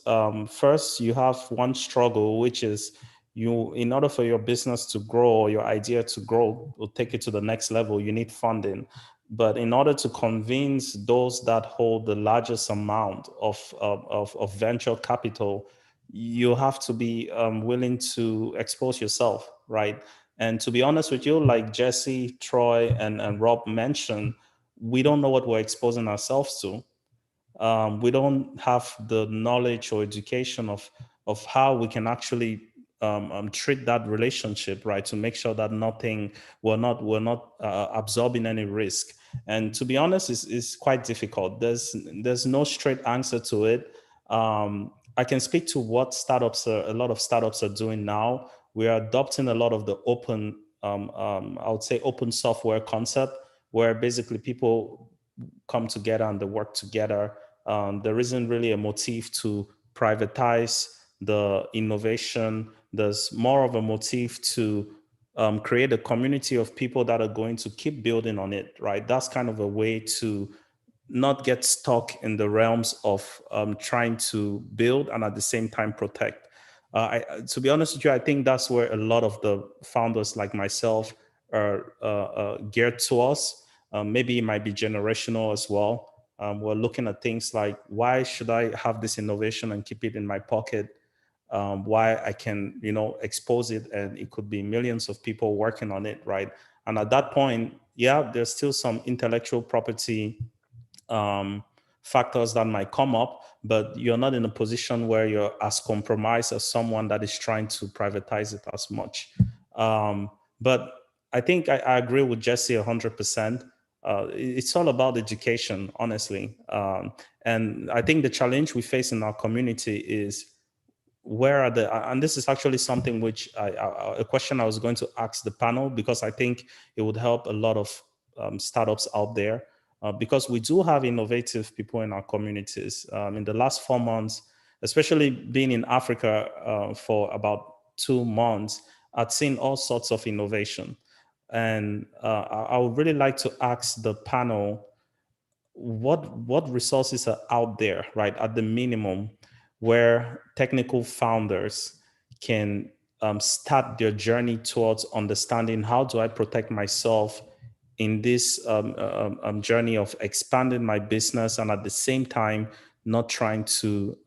first you have one struggle, which is in order for your business to grow or your idea to grow or take it to the next level, you need funding. But in order to convince those that hold the largest amount of venture capital, you have to be willing to expose yourself, right? And to be honest with you, like Jesse, Troy, and Rob mentioned, we don't know what we're exposing ourselves to. We don't have the knowledge or education of how we can actually treat that relationship, right, to make sure that we're not absorbing any risk. And to be honest, it's quite difficult. There's no straight answer to it. I can speak to what a lot of startups are doing now. We are adopting a lot of the open, I would say open software concept, where basically people come together and they work together. There isn't really a motive to privatize the innovation. There's more of a motive to create a community of people that are going to keep building on it, right? That's kind of a way to not get stuck in the realms of trying to build and at the same time protect. To be honest with you, I think that's where a lot of the founders like myself are geared towards. Maybe it might be generational as well. We're looking at things like, why should I have this innovation and keep it in my pocket? Why I can, expose it and it could be millions of people working on it, right? And at that point, yeah, there's still some intellectual property factors that might come up, but you're not in a position where you're as compromised as someone that is trying to privatize it as much. But I think I agree with Jesse 100%. It's all about education, honestly. And I think the challenge we face in our community is and this is actually something which a question I was going to ask the panel, because I think it would help a lot of startups out there, because we do have innovative people in our communities. In the last 4 months, especially being in Africa for about 2 months, I've seen all sorts of innovation. And I would really like to ask the panel, what resources are out there, right, at the minimum, where technical founders can start their journey towards understanding, how do I protect myself in this journey of expanding my business and at the same time not trying to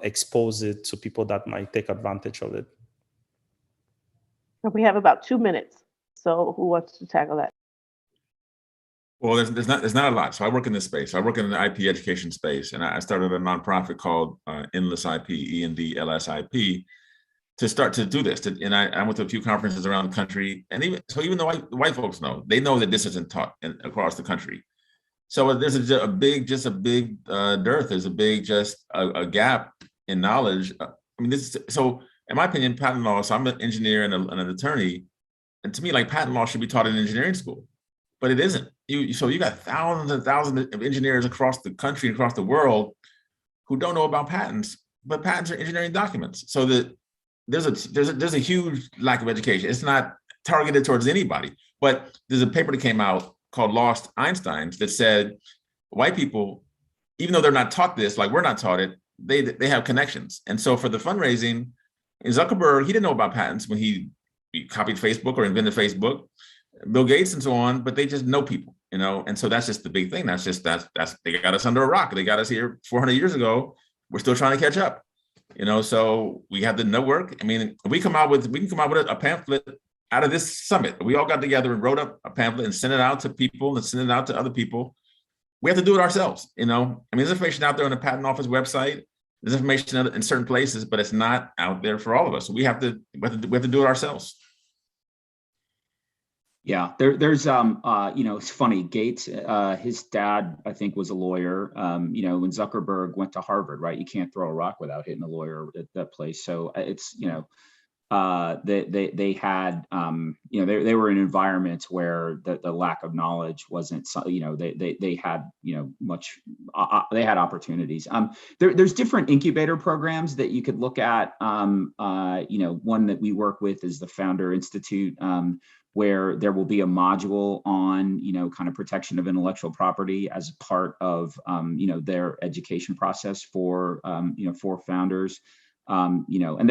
expose it to people that might take advantage of it? We have about 2 minutes. So who wants to tackle that? Well, there's not a lot. So I work in this space. I work in the IP education space, and I started a nonprofit called Endless IP, ENDLSIP, to start to do this. And I went to a few conferences around the country, and even the white folks know, they know that this isn't taught across the country. So there's a big dearth. There's a big a gap in knowledge. I mean, so in my opinion, patent law. So I'm an engineer and an attorney, and to me, like patent law should be taught in engineering school, but it isn't. So you got thousands and thousands of engineers across the country, across the world, who don't know about patents, but patents are engineering documents. So that there's a huge lack of education. It's not targeted towards anybody, but there's a paper that came out called Lost Einsteins that said white people, even though they're not taught this, like we're not taught it, they have connections. And so for the fundraising, Zuckerberg, he didn't know about patents when he copied Facebook or invented Facebook, Bill Gates and so on, but they just know people, you know? And so that's just the big thing. That's they got us under a rock. They got us here 400 years ago. We're still trying to catch up, you know? So we have the network. I mean, we can come out with a pamphlet out of this summit. We all got together and wrote up a pamphlet and sent it out to people and sent it out to other people. We have to do it ourselves, you know? I mean, there's information out there on the Patent Office website. There's information in certain places, but it's not out there for all of us. So we have to do it ourselves. Yeah, there's you know, it's funny. Gates, his dad, I think, was a lawyer. You know, when Zuckerberg went to Harvard, right? You can't throw a rock without hitting a lawyer at that place. So it's, you know, they had you know, they were in environments where the lack of knowledge wasn't, you know, they had, you know, much they had opportunities. There's different incubator programs that you could look at. You know, one that we work with is the Founder Institute, where there will be a module on, you know, kind of protection of intellectual property as part of you know, their education process for you know, for founders. You know, and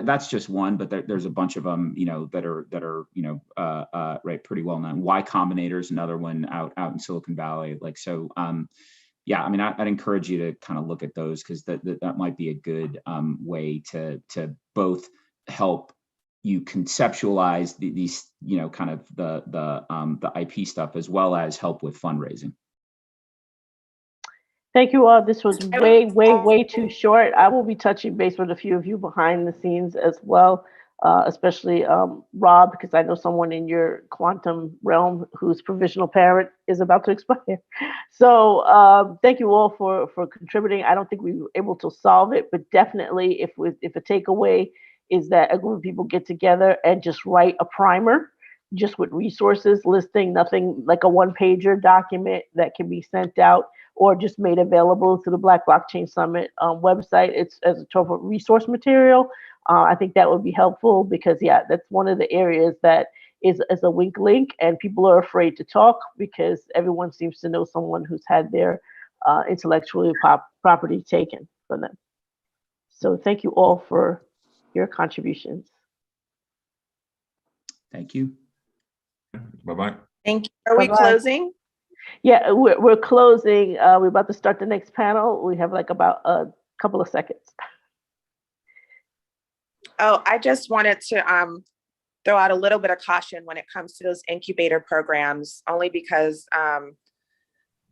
that's just one, but there's a bunch of them, you know, that are you know, right, pretty well known. Y Combinator is another one out in Silicon Valley. Like, so yeah, I mean, I'd encourage you to kind of look at those, because that might be a good way to both help you conceptualize these, you know, kind of the IP stuff, as well as help with fundraising. Thank you all. This was way too short. I will be touching base with a few of you behind the scenes as well, especially Rob, because I know someone in your quantum realm whose provisional parent is about to expire. So thank you all for contributing. I don't think we were able to solve it, but definitely if a takeaway is that a group of people get together and just write a primer, just with resources listing, nothing like a one-pager document that can be sent out or just made available to the Black Blockchain Summit website. It's as a total resource material. I think that would be helpful, because yeah, that's one of the areas that is a weak link, and people are afraid to talk because everyone seems to know someone who's had their intellectual property taken from them. So thank you all for your contributions. Thank you. Bye-bye. Thank you. Are we closing? Yeah, we're closing. We're about to start the next panel. We have like about a couple of seconds. Oh, I just wanted to throw out a little bit of caution when it comes to those incubator programs, only because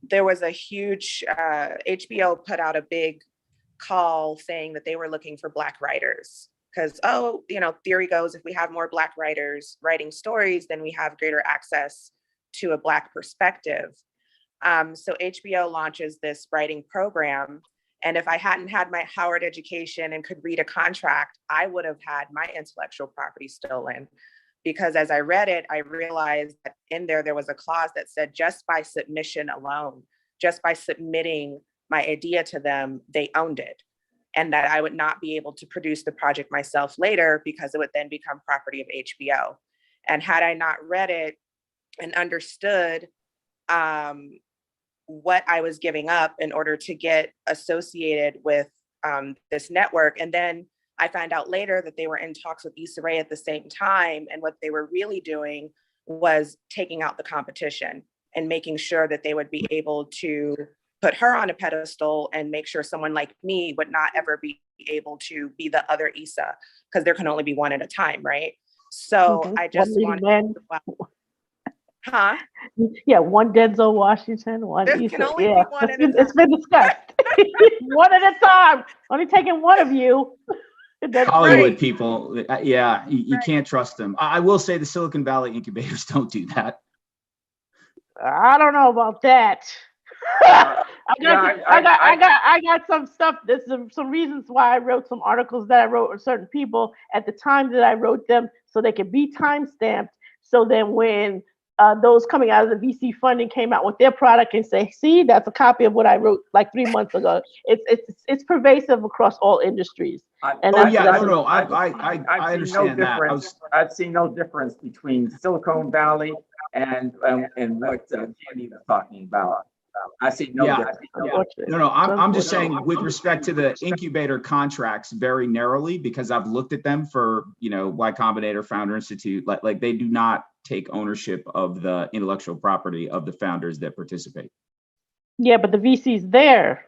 there was a huge, HBO put out a big call saying that they were looking for Black writers. Because, oh, you know, theory goes, if we have more Black writers writing stories, then we have greater access to a Black perspective. So HBO launches this writing program. And if I hadn't had my Howard education and could read a contract, I would have had my intellectual property stolen. Because as I read it, I realized that in there was a clause that said just by submission alone, just by submitting my idea to them, they owned it. And that I would not be able to produce the project myself later, because it would then become property of HBO. And had I not read it and understood what I was giving up in order to get associated with this network, and then I found out later that they were in talks with Issa Rae at the same time, and what they were really doing was taking out the competition and making sure that they would be able to put her on a pedestal and make sure someone like me would not ever be able to be the other Issa, because there can only be one at a time, right? So I just wanted Huh? Yeah, one Denzel Washington, one There Issa. can only Yeah, be one at a it's been discussed. One at a time. Only taking one of you. That's Hollywood right. people, yeah, you can't trust them. I will say the Silicon Valley incubators don't do that. I don't know about that. I got some stuff. There's some reasons why I wrote some articles that I wrote with certain people at the time that I wrote them, so they could be time stamped. So then when those coming out of the VC funding came out with their product and say, see, that's a copy of what I wrote like 3 months ago. It's pervasive across all industries. I understand that. I've seen no difference between Silicon Valley and what Jenny was talking about. I see no difference. No, I'm just saying with respect to the incubator contracts very narrowly, because I've looked at them for, Y Combinator Founder Institute, like they do not take ownership of the intellectual property of the founders that participate. Yeah, but the VCs there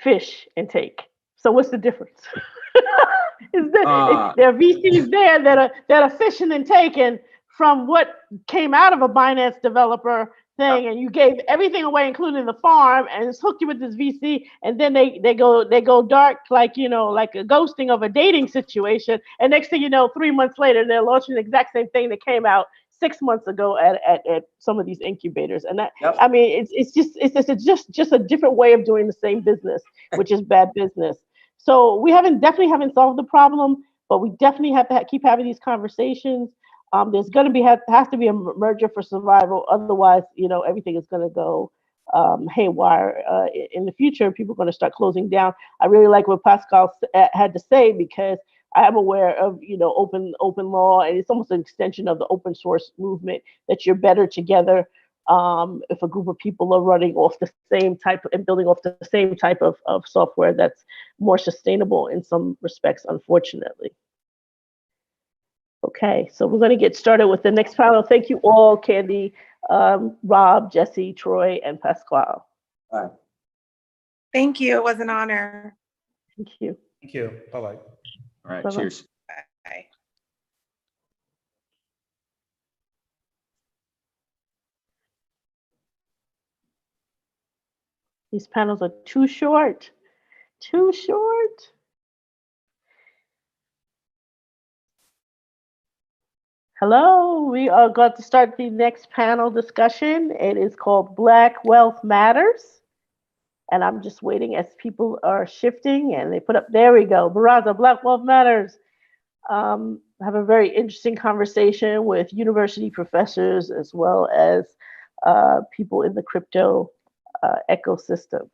fish and take. So what's the difference? There are VCs there that are fishing and taking from what came out of a Binance developer thing, and you gave everything away, including the farm, and it's hooked you with this VC, and then they go dark, like like a ghosting of a dating situation, and next thing you know, 3 months later, they're launching the exact same thing that came out 6 months ago at some of these incubators. And that, I mean, it's just a different way of doing the same business, which is bad business. So we definitely haven't solved the problem, but we definitely have to keep having these conversations. There's going to has to be a merger for survival. Otherwise, everything is going to go haywire in the future. People are going to start closing down. I really like what Pascal had to say, because I am aware of open law, and it's almost an extension of the open source movement, that you're better together if a group of people are running off the same type and building off the same type of software that's more sustainable in some respects, unfortunately. Okay, so we're going to get started with the next panel. Thank you all, Candy, Rob, Jesse, Troy, and Pasquale. Bye. Thank you. It was an honor. Thank you. Thank you. Bye-bye. All right, Bye-bye. cheers. Bye. These panels are too short. Too short. Hello, we are going to start the next panel discussion. It is called Black Wealth Matters. And I'm just waiting as people are shifting, and they put up, there we go, Baraza, Black Wealth Matters. Have a very interesting conversation with university professors as well as people in the crypto ecosystem.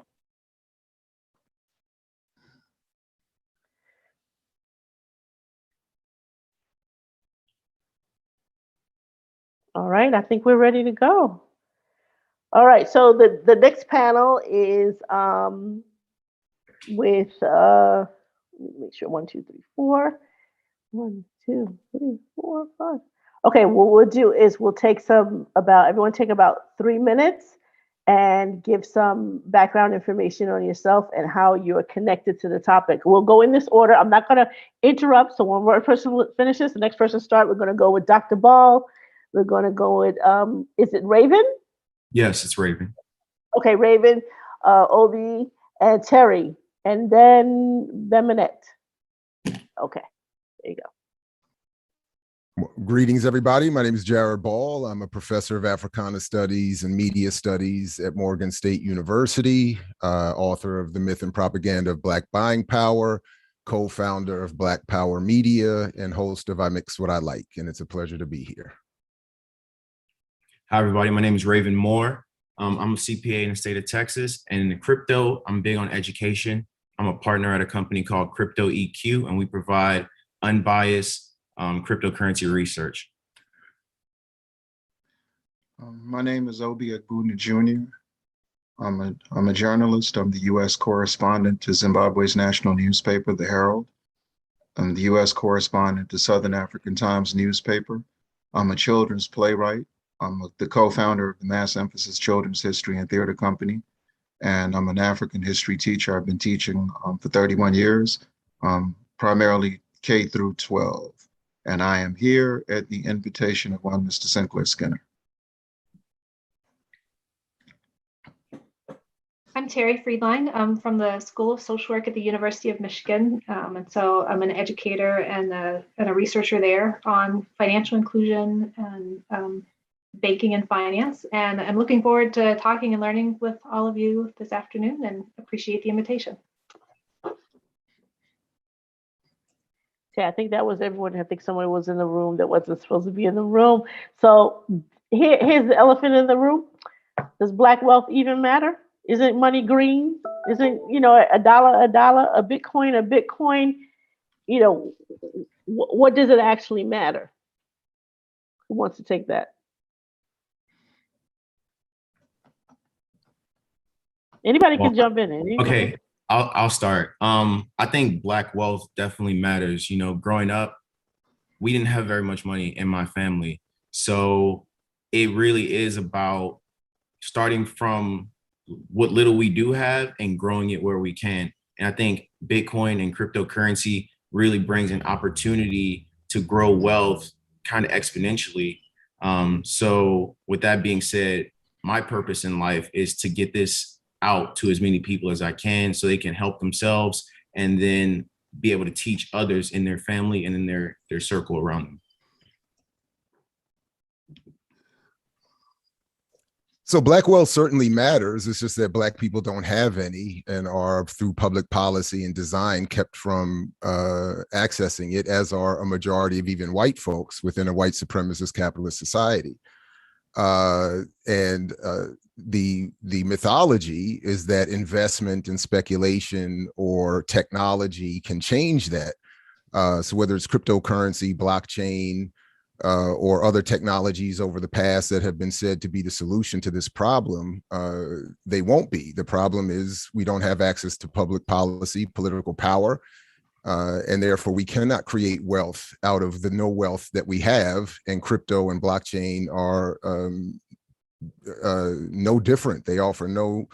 All right, I think we're ready to go. All right, so the next panel is with, let me make sure, 1, 2, 3, 4. 1, 2, 3, 4, 5. Okay, what we'll do is everyone take about 3 minutes and give some background information on yourself and how you are connected to the topic. We'll go in this order. I'm not gonna interrupt, so when one person finishes, the next person start. We're gonna go with Dr. Ball. We're gonna go with, is it Raven? Yes, it's Raven. Okay, Raven, Obi, and Terry, and then Beminette. Okay, there you go. Greetings, everybody. My name is Jared Ball. I'm a professor of Africana Studies and Media Studies at Morgan State University, author of The Myth and Propaganda of Black Buying Power, co-founder of Black Power Media, and host of I Mix What I Like, and it's a pleasure to be here. Hi, everybody. My name is Raven Moore. I'm a CPA in the state of Texas, and in the crypto, I'm big on education. I'm a partner at a company called Crypto EQ, and we provide unbiased cryptocurrency research. My name is Obi Agbuna Jr. I'm a journalist. I'm the U.S. correspondent to Zimbabwe's national newspaper, The Herald. I'm the U.S. correspondent to Southern African Times newspaper. I'm a children's playwright. I'm the co-founder of the Mass Emphasis Children's History and Theater Company, and I'm an African history teacher. I've been teaching for 31 years, primarily K through 12. And I am here at the invitation of one Mr. Sinclair Skinner. I'm Terry Friedline. I'm from the School of Social Work at the University of Michigan. And so I'm an educator and a researcher there on financial inclusion and banking and finance. And I'm looking forward to talking and learning with all of you this afternoon and appreciate the invitation. Yeah, I think that was everyone. I think someone was in the room that wasn't supposed to be in the room. So here's the elephant in the room. Does Black wealth even matter? Isn't money green? Isn't, a dollar, a Bitcoin? What does it actually matter? Who wants to take that? Anybody can jump in. Okay, I'll start. I think Black wealth definitely matters. Growing up, we didn't have very much money in my family. So it really is about starting from what little we do have and growing it where we can. And I think Bitcoin and cryptocurrency really brings an opportunity to grow wealth kind of exponentially. So with that being said, my purpose in life is to get this out to as many people as I can so they can help themselves and then be able to teach others in their family and in their circle around them. So Black wealth certainly matters. It's just that Black people don't have any and are, through public policy and design, kept from accessing it, as are a majority of even white folks within a white supremacist capitalist society. The mythology is that investment and speculation or technology can change that. So whether it's cryptocurrency, blockchain, or other technologies over the past that have been said to be the solution to this problem, they won't be. The problem is we don't have access to public policy, political power, and therefore we cannot create wealth out of the no wealth that we have. And crypto and blockchain are no different. They offer no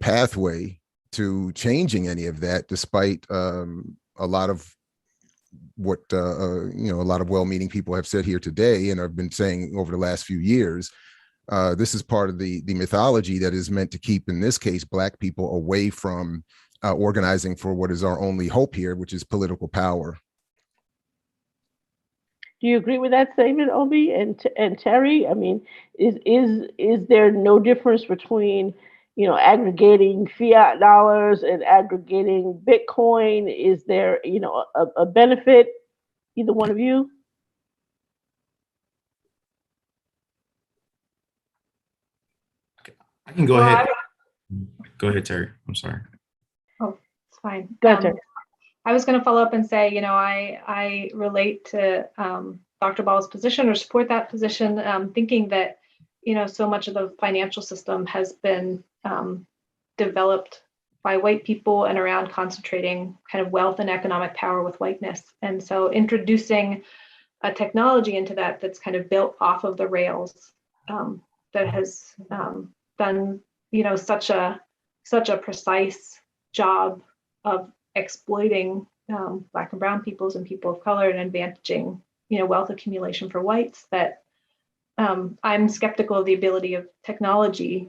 pathway to changing any of that, despite a lot of what a lot of well-meaning people have said here today and have been saying over the last few years. This is part of the mythology that is meant to keep, in this case, Black people away from organizing for what is our only hope here, which is political power. Do you agree with that statement, Obi and Terry? I mean, is there no difference between aggregating fiat dollars and aggregating Bitcoin? Is there a benefit? Either one of you? I can go ahead. Go ahead, Terry. I'm sorry. Oh, it's fine. Go ahead, Terry. I was going to follow up and say, I relate to Dr. Ball's position or support that position, thinking that, so much of the financial system has been developed by white people and around concentrating kind of wealth and economic power with whiteness. And so introducing a technology into that that's kind of built off of the rails that has done, such a precise job of exploiting Black and brown peoples and people of color and advantaging, wealth accumulation for whites, that I'm skeptical of the ability of technology,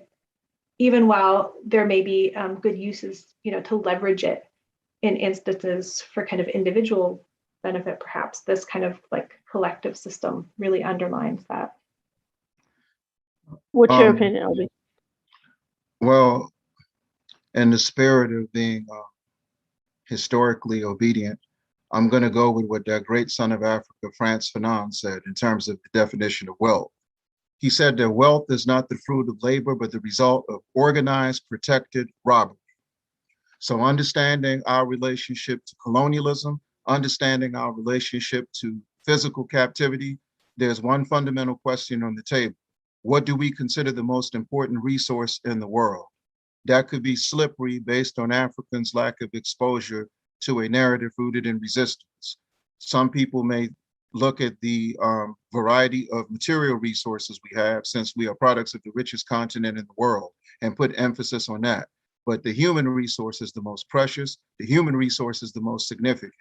even while there may be good uses, to leverage it in instances for kind of individual benefit. Perhaps this kind of like collective system really underlines that. What's your opinion, Obi? Well, in the spirit of being historically obedient, I'm going to go with what that great son of Africa, Frantz Fanon, said in terms of the definition of wealth. He said that wealth is not the fruit of labor, but the result of organized, protected robbery. So understanding our relationship to colonialism, understanding our relationship to physical captivity, there's one fundamental question on the table. What do we consider the most important resource in the world? That could be slippery based on Africans' lack of exposure to a narrative rooted in resistance. Some people may look at the variety of material resources we have, since we are products of the richest continent in the world, and put emphasis on that. But the human resource is the most precious, the human resource is the most significant.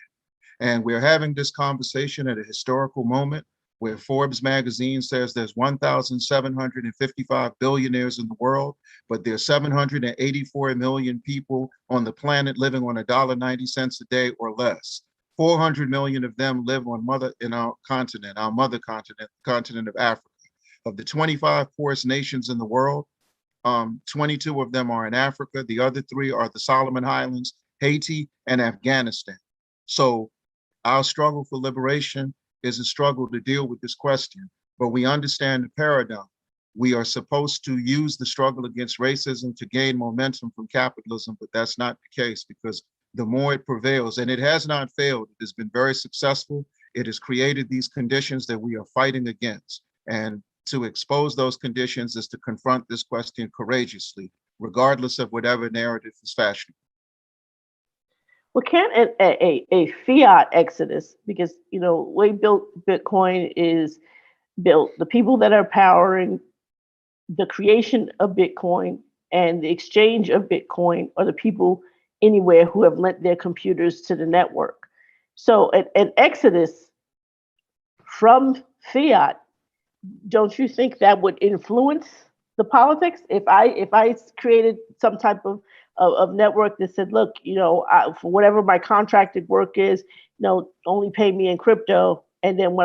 And we're having this conversation at a historical moment where Forbes magazine says there's 1,755 billionaires in the world, but there's 784 million people on the planet living on $1.90 a day or less. 400 million of them live on our mother continent, the continent of Africa. Of the 25 poorest nations in the world, 22 of them are in Africa. The other 3 are the Solomon Islands, Haiti, and Afghanistan. So our struggle for liberation is a struggle to deal with this question, but we understand the paradigm. We are supposed to use the struggle against racism to gain momentum from capitalism, but that's not the case, because the more it prevails, and it has not failed, it has been very successful. It has created these conditions that we are fighting against. And to expose those conditions is to confront this question courageously, regardless of whatever narrative is fashioned. Well, can't a fiat exodus, because the way built Bitcoin is built, the people that are powering the creation of Bitcoin and the exchange of Bitcoin are the people anywhere who have lent their computers to the network. So an exodus from fiat, don't you think that would influence the politics? If I created some type of network that said, look, for whatever my contracted work is, only pay me in crypto, and then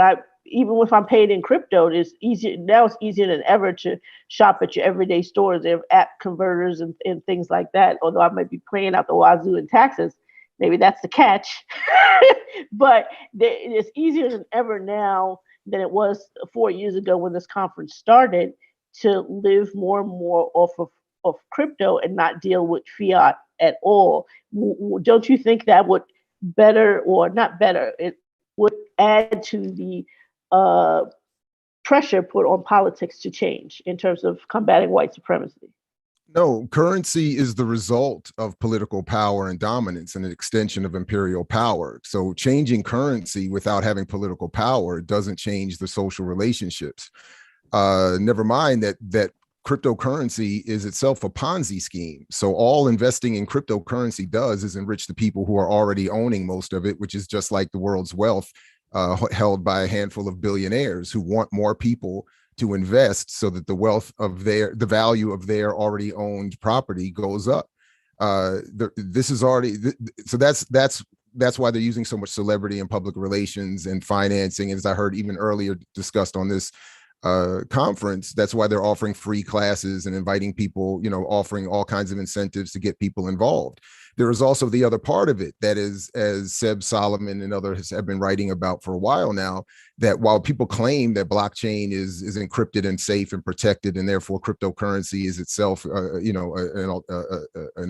even if I'm paid in crypto, it's easier now. It's easier than ever to shop at your everyday stores. They have app converters and things like that. Although I might be paying out the wazoo in taxes, maybe that's the catch. But it's easier than ever now than it was 4 years ago when this conference started, to live more and more off of crypto and not deal with fiat at all. Don't you think that would better, or not better, it would add to the pressure put on politics to change in terms of combating white supremacy? No, currency is the result of political power and dominance and an extension of imperial power. So changing currency without having political power doesn't change the social relationships. Never mind that cryptocurrency is itself a Ponzi scheme. So all investing in cryptocurrency does is enrich the people who are already owning most of it, which is just like the world's wealth held by a handful of billionaires who want more people to invest so that the value of their already owned property goes up. This is already, so that's why they're using so much celebrity and public relations and financing. As I heard even earlier discussed on this conference, that's why they're offering free classes and inviting people, offering all kinds of incentives to get people involved. There is also the other part of it that is, as Seb Solomon and others have been writing about for a while now, that while people claim that blockchain is encrypted and safe and protected, and therefore cryptocurrency is itself, an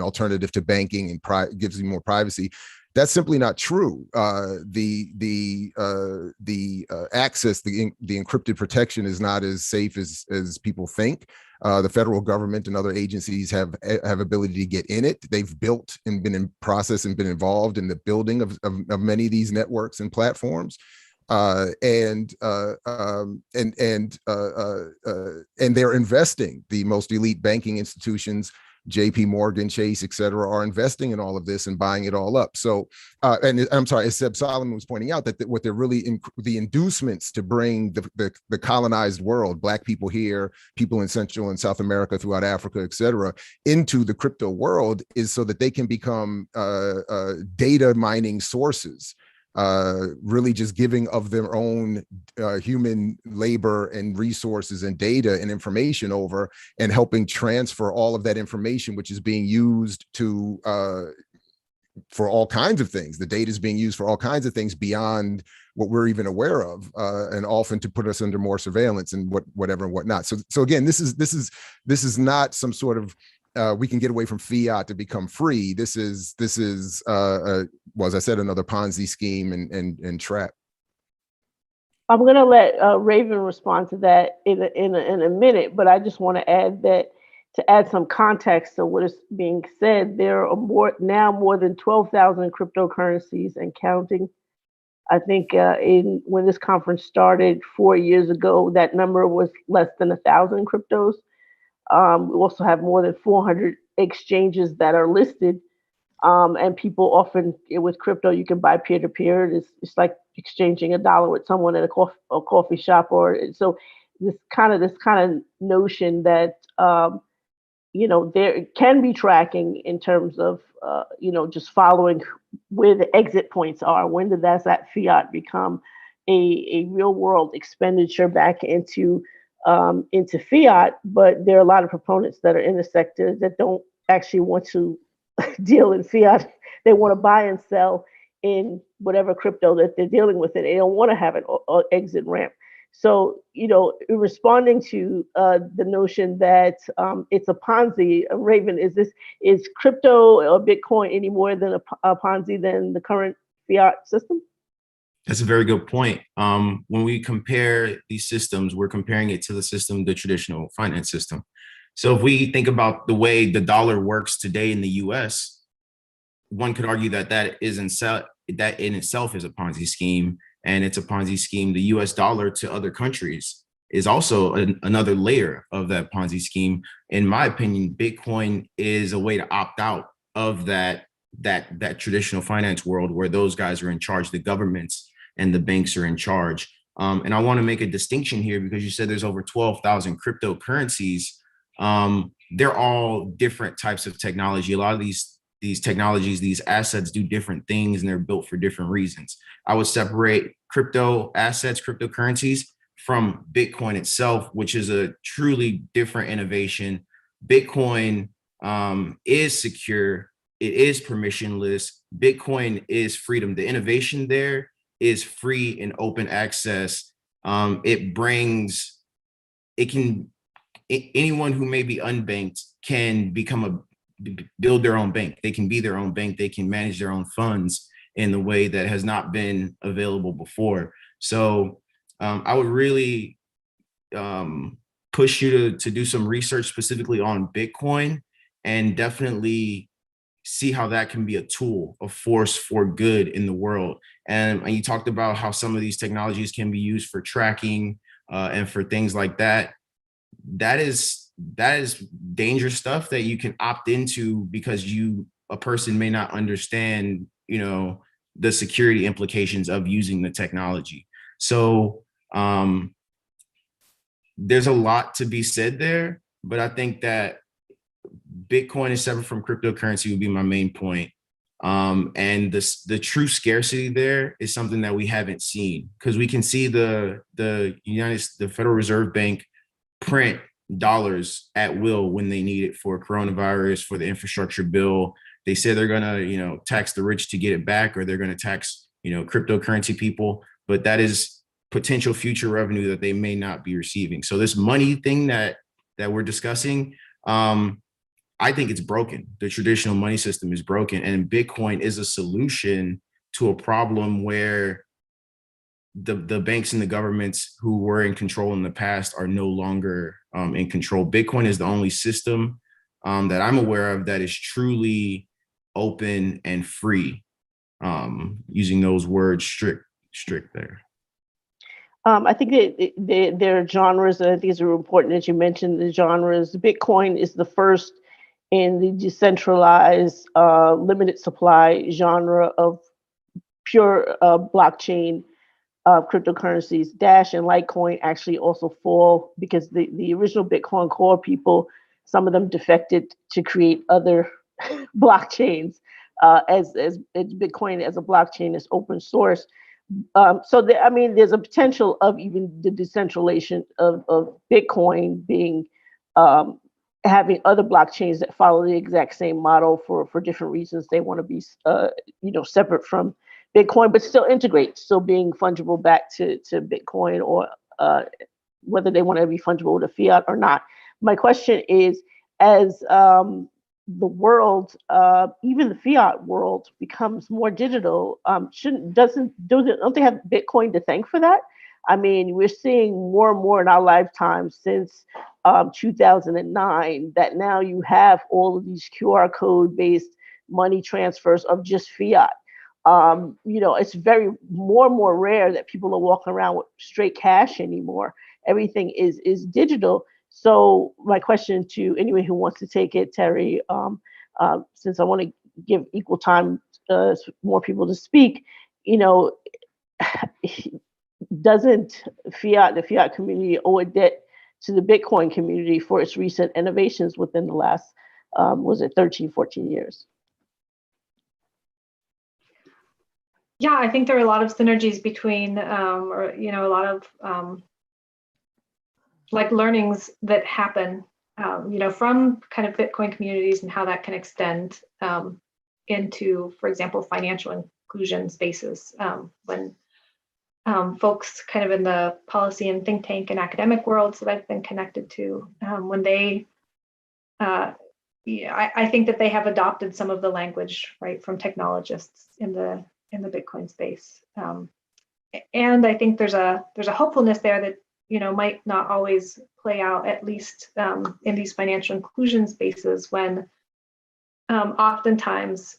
alternative to banking and gives you more privacy, that's simply not true. The access, the encrypted protection is not as safe as people think. The federal government and other agencies have ability to get in it. They've built and been in process and been involved in the building of many of these networks and platforms. And they're investing. The most elite banking institutions, JP Morgan, Chase, et cetera, are investing in all of this and buying it all up. So, and I'm sorry, as Seb Solomon was pointing out, that what they're really, the inducements to bring the colonized world, Black people here, people in Central and South America, throughout Africa, et cetera, into the crypto world is so that they can become data mining sources. Really just giving of their own human labor and resources and data and information over, and helping transfer all of that information, which is being used to for all kinds of things. The data is being used for all kinds of things beyond what we're even aware of, and often to put us under more surveillance and whatever and whatnot. So again, this is not some sort of we can get away from fiat to become free. This is well, as I said, another Ponzi scheme and trap. I'm going to let Raven respond to that in a minute, but I just want to add that, to add some context to what is being said, there are more than 12,000 cryptocurrencies and counting. I think when this conference started 4 years ago, that number was less than 1,000 cryptos. We also have more than 400 exchanges that are listed. And people often, with crypto, you can buy peer-to-peer. It's like exchanging $1 with someone at a coffee shop, or so this kind of notion that there can be tracking in terms of just following where the exit points are. When does that fiat become a real world expenditure back into into fiat, but there are a lot of proponents that are in the sector that don't actually want to deal in fiat. They want to buy and sell in whatever crypto that they're dealing with, and they don't want to have an exit ramp. So, in responding to the notion that it's a Ponzi, Raven, is crypto or Bitcoin any more than a Ponzi than the current fiat system? That's a very good point. When we compare these systems, we're comparing it to the traditional finance system. So if we think about the way the dollar works today in the US, one could argue that that in itself is a Ponzi scheme, and it's a Ponzi scheme. The US dollar to other countries is also another layer of that Ponzi scheme. In my opinion, Bitcoin is a way to opt out of that traditional finance world where those guys are in charge, the governments and the banks are in charge. And I want to make a distinction here because you said there's over 12,000 cryptocurrencies. They're all different types of technology. A lot of these technologies, these assets do different things and they're built for different reasons. I would separate crypto assets, cryptocurrencies from Bitcoin itself, which is a truly different innovation. Bitcoin is secure. It is permissionless. Bitcoin is freedom. The innovation there is free and open access. Anyone who may be unbanked can build their own bank. They can be their own bank. They can manage their own funds in the way that has not been available before. So I would really push you to do some research specifically on Bitcoin and definitely see how that can be a tool, a force for good in the world. And you talked about how some of these technologies can be used for tracking and for things like that. That is dangerous stuff that you can opt into because a person may not understand, the security implications of using the technology. So there's a lot to be said there, but I think that Bitcoin is separate from cryptocurrency would be my main point. And the true scarcity there is something that we haven't seen because we can see the Federal Reserve Bank print dollars at will when they need it for coronavirus, for the infrastructure bill. They say they're gonna, tax the rich to get it back, or they're gonna tax, cryptocurrency people, but that is potential future revenue that they may not be receiving. So this money thing that we're discussing, I think it's broken. The traditional money system is broken, and Bitcoin is a solution to a problem where the banks and the governments who were in control in the past are no longer in control. Bitcoin is the only system that I'm aware of that is truly open and free, using those words strict there. I think that there are genres, and I think it's important that you mentioned the genres. Bitcoin is the first in the decentralized, limited supply genre of pure blockchain cryptocurrencies. Dash and Litecoin actually also fall because the original Bitcoin core people, some of them defected to create other blockchains. As Bitcoin as a blockchain is open source. So there's a potential of even the decentralization of Bitcoin being having other blockchains that follow the exact same model for different reasons. They want to be separate from Bitcoin, but still integrate, still being fungible back to Bitcoin, or whether they want to be fungible to fiat or not. My question is, as the world, even the fiat world, becomes more digital, don't they have Bitcoin to thank for that? I mean, we're seeing more and more in our lifetime since 2009 that now you have all of these QR code based money transfers of just fiat. It's very more and more rare that people are walking around with straight cash anymore. Everything is digital. So my question to anyone who wants to take it, Terry, since I want to give equal time more people to speak, doesn't the fiat community owe a debt to the Bitcoin community for its recent innovations within the last, 13, 14 years? Yeah, I think there are a lot of synergies between, a lot of like learnings that happen, from kind of Bitcoin communities and how that can extend into, for example, financial inclusion spaces, when folks kind of in the policy and think tank and academic worlds that I've been connected to, when they, I think that they have adopted some of the language, right, from technologists in the Bitcoin space, and I think there's a hopefulness there that might not always play out, at least in these financial inclusion spaces, when oftentimes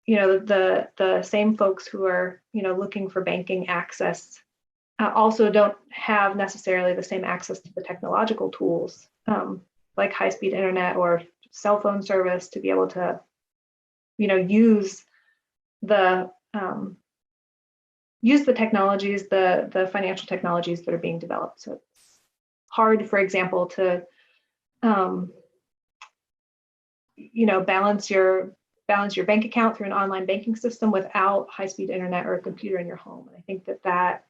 the same folks who are looking for banking access also don't have necessarily the same access to the technological tools, like high-speed internet or cell phone service, to be able to use the technologies, the financial technologies that are being developed. So it's hard, for example, to balance your bank account through an online banking system without high-speed internet or a computer in your home. And I think that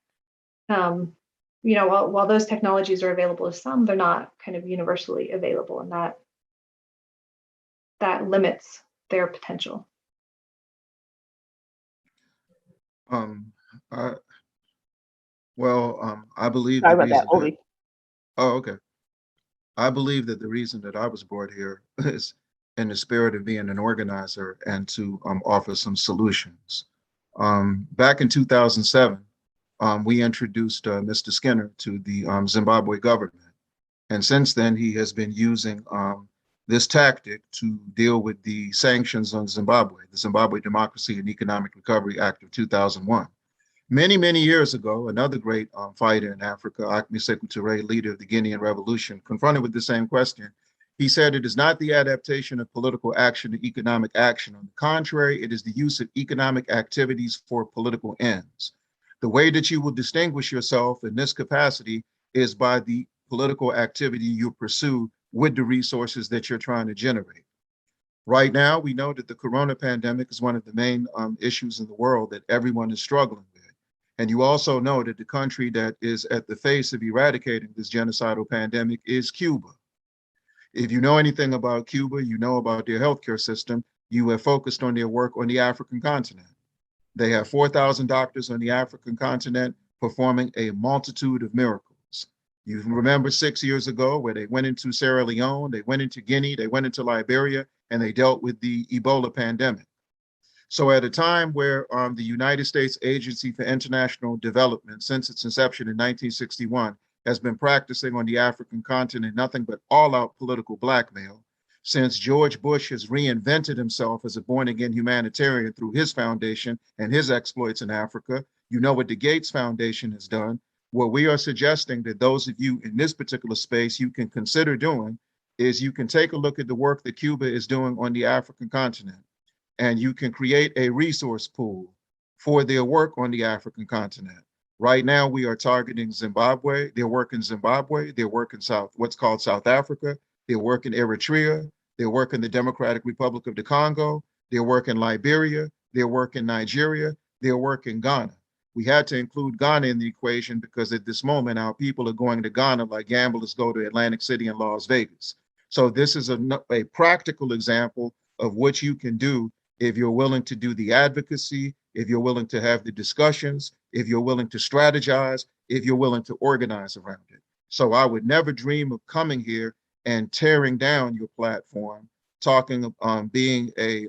while those technologies are available to some, they're not kind of universally available, and that limits their potential. I believe Sorry the about that, reason that, Obi. oh, okay. I believe that the reason that I was brought here is in the spirit of being an organizer and to offer some solutions. Back in 2007, we introduced Mr. Skinner to the Zimbabwe government. And since then, he has been using this tactic to deal with the sanctions on Zimbabwe, the Zimbabwe Democracy and Economic Recovery Act of 2001. Many, many years ago, another great fighter in Africa, Acme Sekou Touré, leader of the Guinean Revolution, confronted with the same question, he said, "It is not the adaptation of political action to economic action. On the contrary, it is the use of economic activities for political ends. The way that you will distinguish yourself in this capacity is by the political activity you pursue with the resources that you're trying to generate." Right now, we know that the corona pandemic is one of the main issues in the world that everyone is struggling with. And you also know that the country that is at the face of eradicating this genocidal pandemic is Cuba. If you know anything about Cuba, you know about their healthcare system. You have focused on their work on the African continent. They have 4,000 doctors on the African continent performing a multitude of miracles. You remember 6 years ago where they went into Sierra Leone, they went into Guinea, they went into Liberia, and they dealt with the Ebola pandemic. So at a time where the United States Agency for International Development, since its inception in 1961, has been practicing on the African continent nothing but all-out political blackmail, since George Bush has reinvented himself as a born-again humanitarian through his foundation and his exploits in Africa, you know what the Gates Foundation has done. What we are suggesting that those of you in this particular space you can consider doing is you can take a look at the work that Cuba is doing on the African continent, and you can create a resource pool for their work on the African continent. Right now, we are targeting Zimbabwe. Their work in Zimbabwe, their work in what's called South Africa, their work in Eritrea, their work in the Democratic Republic of the Congo, their work in Liberia, their work in Nigeria, their work in Ghana. We had to include Ghana in the equation because at this moment, our people are going to Ghana like gamblers go to Atlantic City and Las Vegas. So this is a practical example of what you can do if you're willing to do the advocacy, if you're willing to have the discussions, if you're willing to strategize, if you're willing to organize around it. So I would never dream of coming here and tearing down your platform, talking being a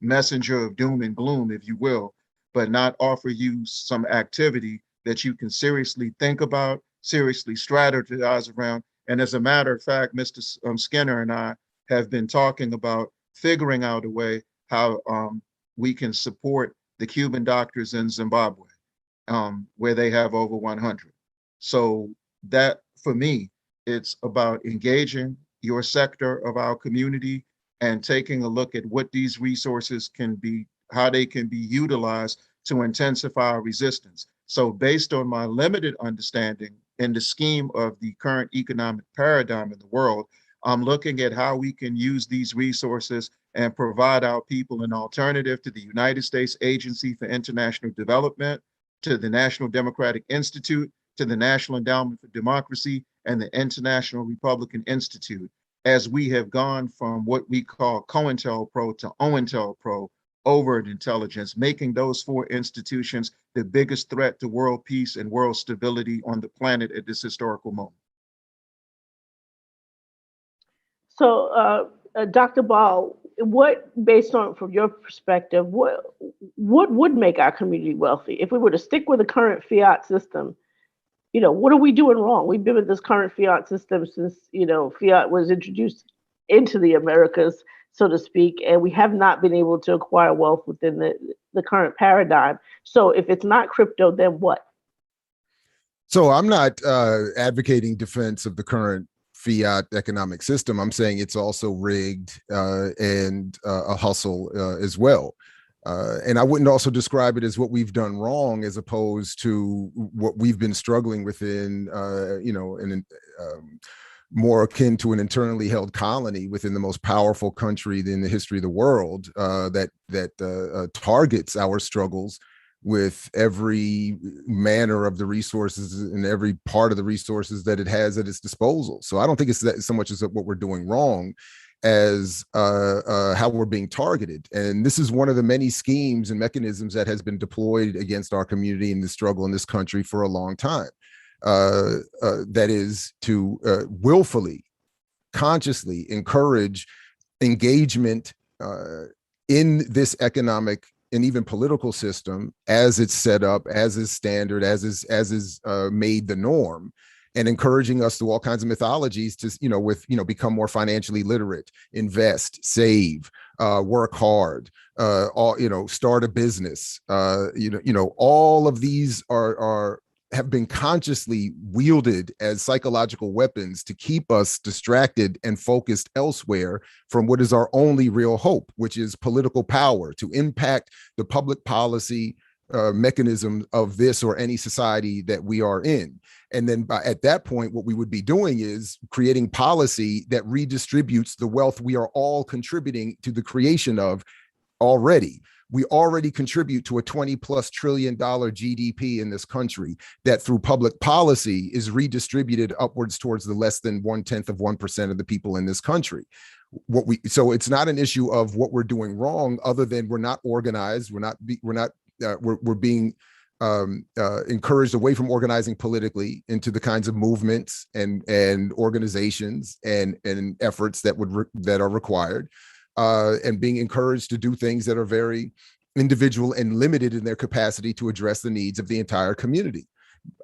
messenger of doom and gloom, if you will, but not offer you some activity that you can seriously think about, seriously strategize around. And as a matter of fact, Mr. Skinner and I have been talking about figuring out a way how we can support the Cuban doctors in Zimbabwe, where they have over 100. So that, for me, it's about engaging your sector of our community and taking a look at what these resources can be, how they can be utilized to intensify our resistance. So based on my limited understanding in the scheme of the current economic paradigm in the world, I'm looking at how we can use these resources and provide our people an alternative to the United States Agency for International Development, to the National Democratic Institute, to the National Endowment for Democracy, and the International Republican Institute, as we have gone from what we call COINTELPRO to OINTELPRO, overt intelligence, making those four institutions the biggest threat to world peace and world stability on the planet at this historical moment. So, Dr. Ball, what, based on from your perspective, what would make our community wealthy if we were to stick with the current fiat system? You know, what are we doing wrong? We've been with this current fiat system since, you know, fiat was introduced into the Americas, so to speak, and we have not been able to acquire wealth within the current paradigm. So if it's not crypto, then what? So I'm not advocating defense of the current fiat economic system. I'm saying it's also rigged and a hustle as well. And I wouldn't also describe it as what we've done wrong, as opposed to what we've been struggling within, you know, more akin to an internally held colony within the most powerful country in the history of the world that targets our struggles with every manner of the resources and every part of the resources that it has at its disposal. So I don't think it's that so much as what we're doing wrong as how we're being targeted. And this is one of the many schemes and mechanisms that has been deployed against our community in the struggle in this country for a long time. That is to willfully, consciously encourage engagement in this economic and even political system as it's set up, as is standard, as is made the norm, and encouraging us through all kinds of mythologies to, you know, become more financially literate, invest, save, work hard, start a business. All of these have been consciously wielded as psychological weapons to keep us distracted and focused elsewhere from what is our only real hope, which is political power to impact the public policy mechanism of this or any society that we are in. And then at that point, what we would be doing is creating policy that redistributes the wealth we are all contributing to the creation of already. We already contribute to a $20+ trillion GDP in this country that through public policy is redistributed upwards towards the less than 0.1% of the people in this country. So it's not an issue of what we're doing wrong, other than we're not organized. We're being encouraged away from organizing politically into the kinds of movements and organizations and efforts that are required. And being encouraged to do things that are very individual and limited in their capacity to address the needs of the entire community,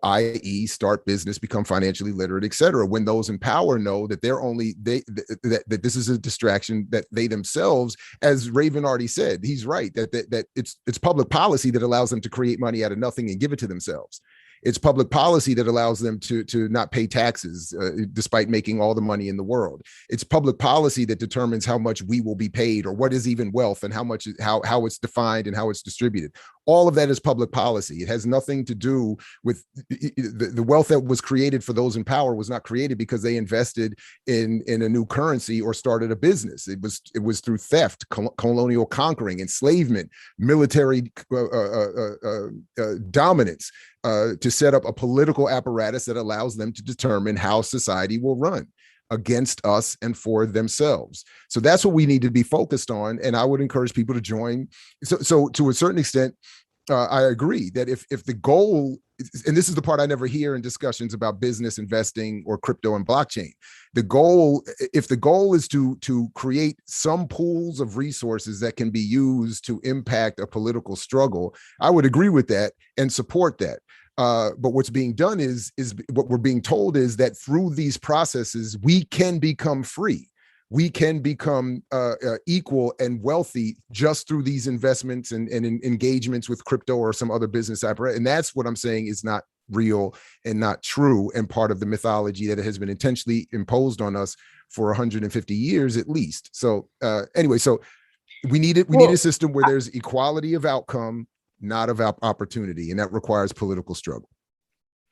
i.e. start business, become financially literate, et cetera. When those in power know that that this is a distraction that they themselves, as Raven already said, he's right, that it's public policy that allows them to create money out of nothing and give it to themselves. It's public policy that allows them to not pay taxes despite making all the money in the world. It's public policy that determines how much we will be paid, or what is even wealth, and how it's defined and how it's distributed. All of that is public policy. It has nothing to do with the wealth that was created for those in power was not created because they invested in a new currency or started a business. It was through theft, colonial conquering, enslavement, military dominance, to set up a political apparatus that allows them to determine how society will run against us and for themselves. So that's what we need to be focused on. And I would encourage people to join. So to a certain extent, I agree that if the goal, and this is the part I never hear in discussions about business, investing, or crypto and blockchain, if the goal is to create some pools of resources that can be used to impact a political struggle, I would agree with that and support that. But what's being done is what we're being told is that through these processes, we can become free. We can become equal and wealthy just through these investments and engagements with crypto or some other business apparatus. And that's what I'm saying is not real and not true, and part of the mythology that has been intentionally imposed on us for 150 years at least. So anyway, so we need a system where there's equality of outcome, not of opportunity, and that requires political struggle.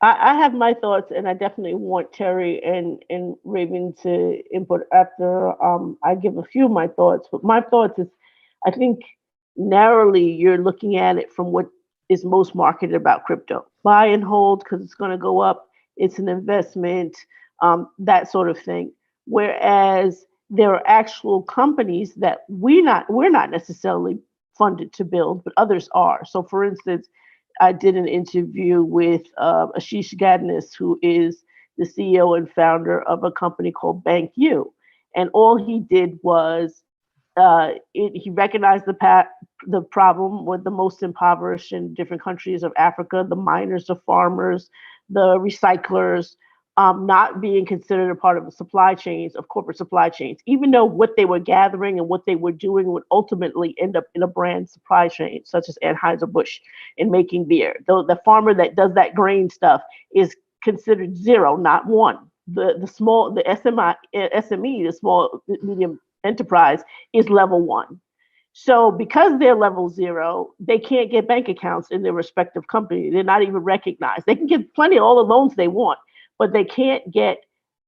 I have my thoughts, and I definitely want Terry and Raven to input after I give a few of my thoughts. But my thoughts is, I think narrowly you're looking at it from what is most marketed about crypto. Buy and hold because it's going to go up. It's an investment. that sort of thing. Whereas there are actual companies that we're not necessarily funded to build, but others are. So for instance, I did an interview with Ashish Gadnis, who is the CEO and founder of a company called Bank U. And all he did was he recognized the problem with the most impoverished in different countries of Africa, the miners, the farmers, the recyclers, not being considered a part of the supply chains, of corporate supply chains, even though what they were gathering and what they were doing would ultimately end up in a brand supply chain, such as Anheuser-Busch in making beer. Though the farmer that does that grain stuff is considered zero, not one. The SME, the small medium enterprise, is level one. So because they're level zero, they can't get bank accounts in their respective company. They're not even recognized. They can get plenty of all the loans they want, but they can't get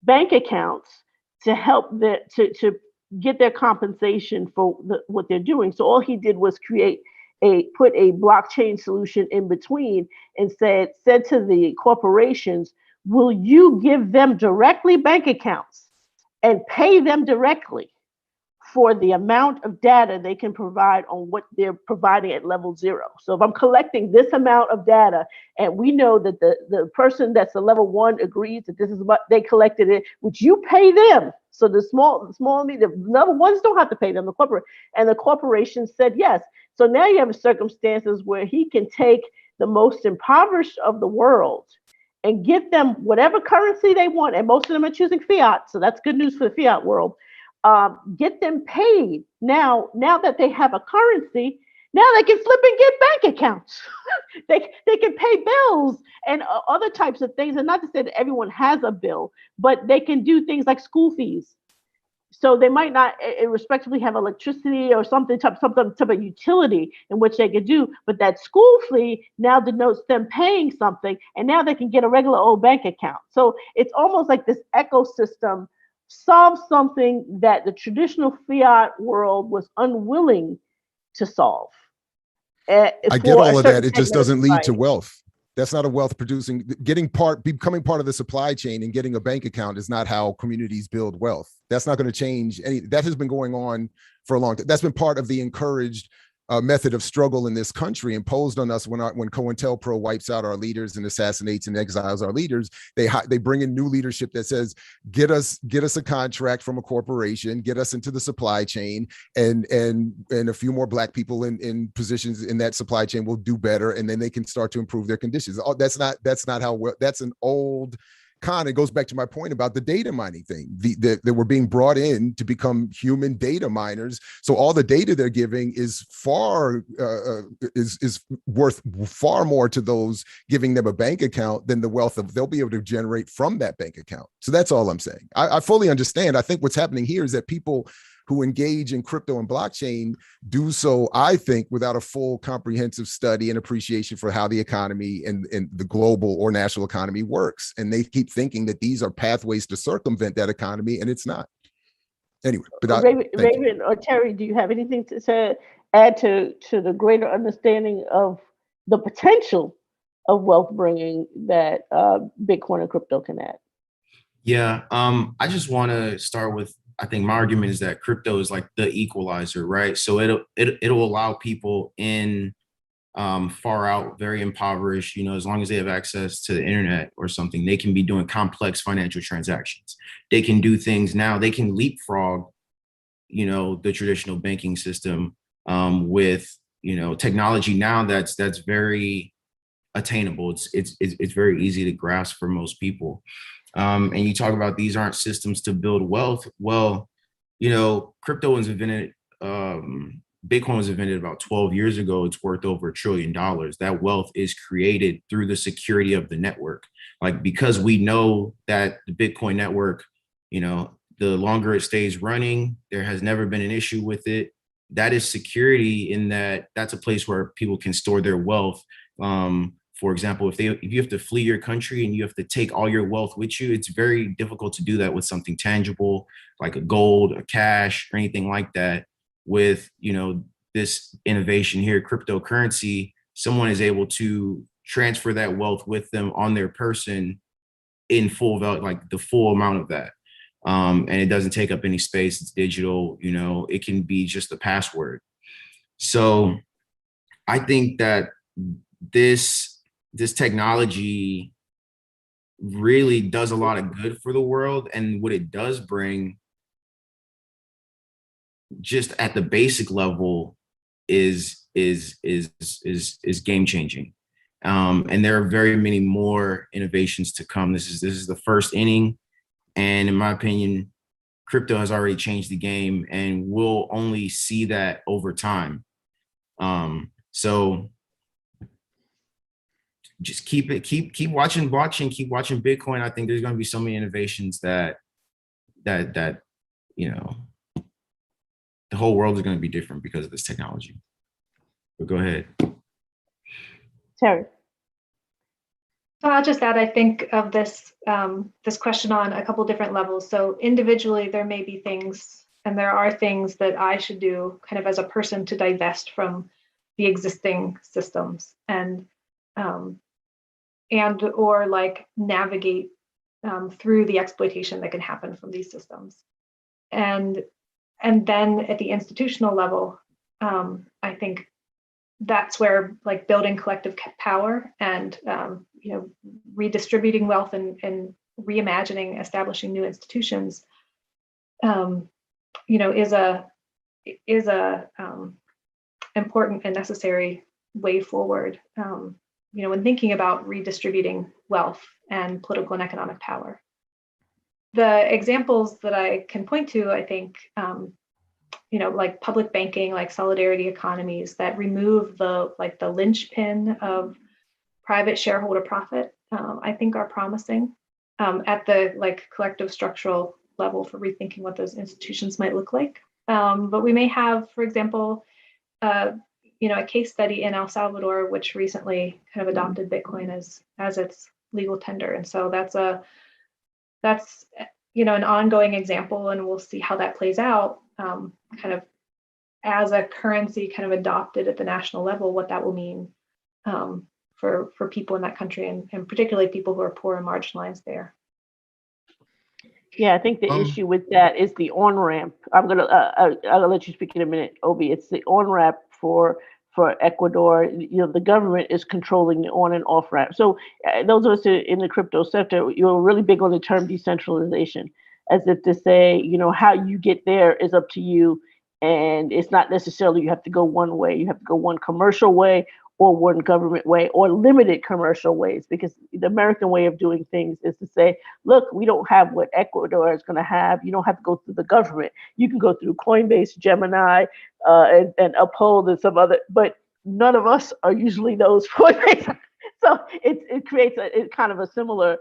bank accounts to help to get their compensation for what they're doing. So all he did was put a blockchain solution in between and said to the corporations, will you give them directly bank accounts and pay them directly for the amount of data they can provide on what they're providing at level zero? So if I'm collecting this amount of data and we know that the person that's a level one agrees that this is what they collected it, would you pay them? So the level ones don't have to pay them, the corporation said yes. So now you have circumstances where he can take the most impoverished of the world and get them whatever currency they want. And most of them are choosing fiat. So that's good news for the fiat world. Get them paid. Now that they have a currency, now they can flip and get bank accounts. they can pay bills and other types of things. And not to say that everyone has a bill, but they can do things like school fees. So they might not respectively have electricity or some type of utility in which they could do, but that school fee now denotes them paying something, and now they can get a regular old bank account. So it's almost like this ecosystem solves something that the traditional fiat world was unwilling to solve. I get all of that. It just doesn't lead to wealth. That's not a wealth producing. Becoming part of the supply chain and getting a bank account is not how communities build wealth. That's not going to change any. That has been going on for a long time. That's been part of the encouraged method of struggle in this country imposed on us when COINTELPRO wipes out our leaders and assassinates and exiles our leaders. They bring in new leadership that says, get us a contract from a corporation, get us into the supply chain, and a few more Black people in positions in that supply chain will do better, and then they can start to improve their conditions. That's not how. That's an old con. It goes back to my point about the data mining thing. They were being brought in to become human data miners. So all the data they're giving is is worth far more to those giving them a bank account than the wealth they'll be able to generate from that bank account. So that's all I'm saying. I fully understand. I think what's happening here is that people who engage in crypto and blockchain do so, I think, without a full comprehensive study and appreciation for how the economy and the global or national economy works. And they keep thinking that these are pathways to circumvent that economy, and it's not. Anyway, but Raven or Terry, do you have anything to add to the greater understanding of the potential of wealth bringing that Bitcoin and crypto can add? Yeah, I just want to start with, I think my argument is that crypto is like the equalizer, right? So it'll allow people in far out, very impoverished, as long as they have access to the internet or something, they can be doing complex financial transactions. They can do things now. They can leapfrog, the traditional banking system with, technology now that's very attainable. It's very easy to grasp for most people. And you talk about these aren't systems to build wealth. Well, crypto was invented, Bitcoin was invented about 12 years ago. It's worth over $1 trillion. That wealth is created through the security of the network. Like, because we know that the Bitcoin network, the longer it stays running, there has never been an issue with it. That is security, in that that's a place where people can store their wealth. For example, if you have to flee your country and you have to take all your wealth with you, it's very difficult to do that with something tangible like a gold, a cash, or anything like that. With this innovation here, cryptocurrency, someone is able to transfer that wealth with them on their person in full value, like the full amount of that. And it doesn't take up any space. It's digital, you know, it can be just a password. So I think that this technology really does a lot of good for the world. And what it does bring, just at the basic level, is game changing. And there are very many more innovations to come. This is the first inning. And in my opinion, crypto has already changed the game, and we'll only see that over time. So just keep watching blockchain, keep watching Bitcoin. I think there's going to be so many innovations that you know, the whole world is going to be different because of this technology. But go ahead, Terry. So I'll just add, I think of this this question on a couple different levels. So individually, there may be things, and there are things that I should do kind of as a person to divest from the existing systems and or like navigate through the exploitation that can happen from these systems. And then at the institutional level, I think that's where like building collective power and you know, redistributing wealth and reimagining, establishing new institutions, you know, is a important and necessary way forward. You know, when thinking about redistributing wealth and political and economic power. The examples that I can point to, I think, you know, like public banking, like solidarity economies that remove the linchpin of private shareholder profit, I think are promising at the like collective structural level for rethinking what those institutions might look like. But we may have, for example, you know, a case study in El Salvador, which recently kind of adopted Bitcoin as its legal tender. And so that's you know, an ongoing example, and we'll see how that plays out kind of as a currency kind of adopted at the national level, what that will mean for people in that country, and particularly people who are poor and marginalized there. Yeah, I think the issue with that is the on-ramp. I'll let you speak in a minute, Obi. It's the on-ramp for Ecuador. You know, the government is controlling the on and off ramp. So those of us in the crypto sector, you're really big on the term decentralization, as if to say, you know, how you get there is up to you. And it's not necessarily you have to go one way. You have to go one commercial way or one government way or limited commercial ways, because the American way of doing things is to say, look, we don't have what Ecuador is going to have. You don't have to go through the government. You can go through Coinbase, Gemini, and Uphold and some other, but none of us are usually those Coinbase. So it creates a kind of a similar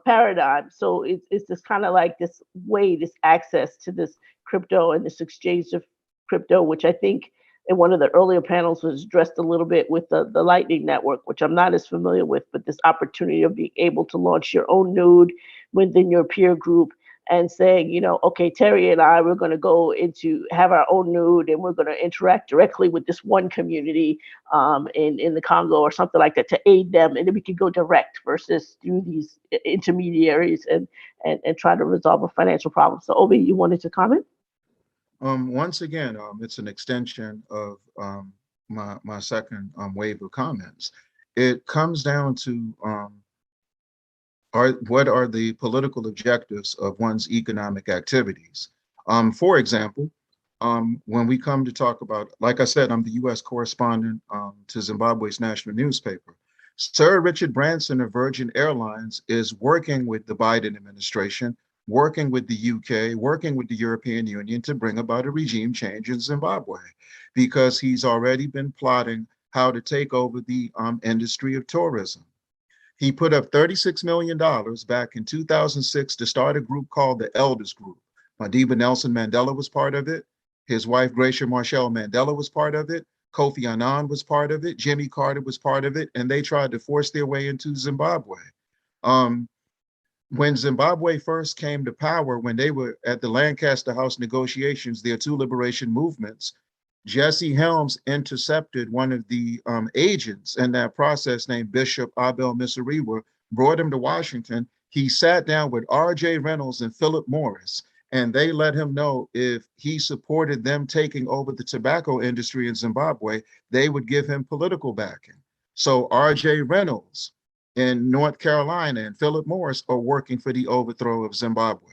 paradigm. So it's just kind of like this way, this access to this crypto and this exchange of crypto, which I think in one of the earlier panels was addressed a little bit with the Lightning Network, which I'm not as familiar with, but this opportunity of being able to launch your own node within your peer group and saying, you know, okay, Terry and I, we're going to go into have our own node and we're going to interact directly with this one community in the Congo or something like that to aid them. And then we can go direct versus through these intermediaries and try to resolve a financial problem. So Obi, you wanted to comment? Once again, it's an extension of my second wave of comments. It comes down to what are the political objectives of one's economic activities? For example, when we come to talk about, like I said, I'm the US correspondent to Zimbabwe's national newspaper. Sir Richard Branson of Virgin Airlines is working with the Biden administration, working with the UK, working with the European Union to bring about a regime change in Zimbabwe, because he's already been plotting how to take over the industry of tourism. He put up $36 million back in 2006 to start a group called the Elders Group. Madiba Nelson Mandela was part of it. His wife, Gracia Marshall Mandela, was part of it. Kofi Annan was part of it. Jimmy Carter was part of it. And they tried to force their way into Zimbabwe. When Zimbabwe first came to power, when they were at the Lancaster House negotiations, their two liberation movements, Jesse Helms intercepted one of the agents in that process named Bishop Abel Missouriwa, brought him to Washington. He sat down with R.J. Reynolds and Philip Morris, and they let him know if he supported them taking over the tobacco industry in Zimbabwe, they would give him political backing. So R.J. Reynolds in North Carolina and Philip Morris are working for the overthrow of Zimbabwe.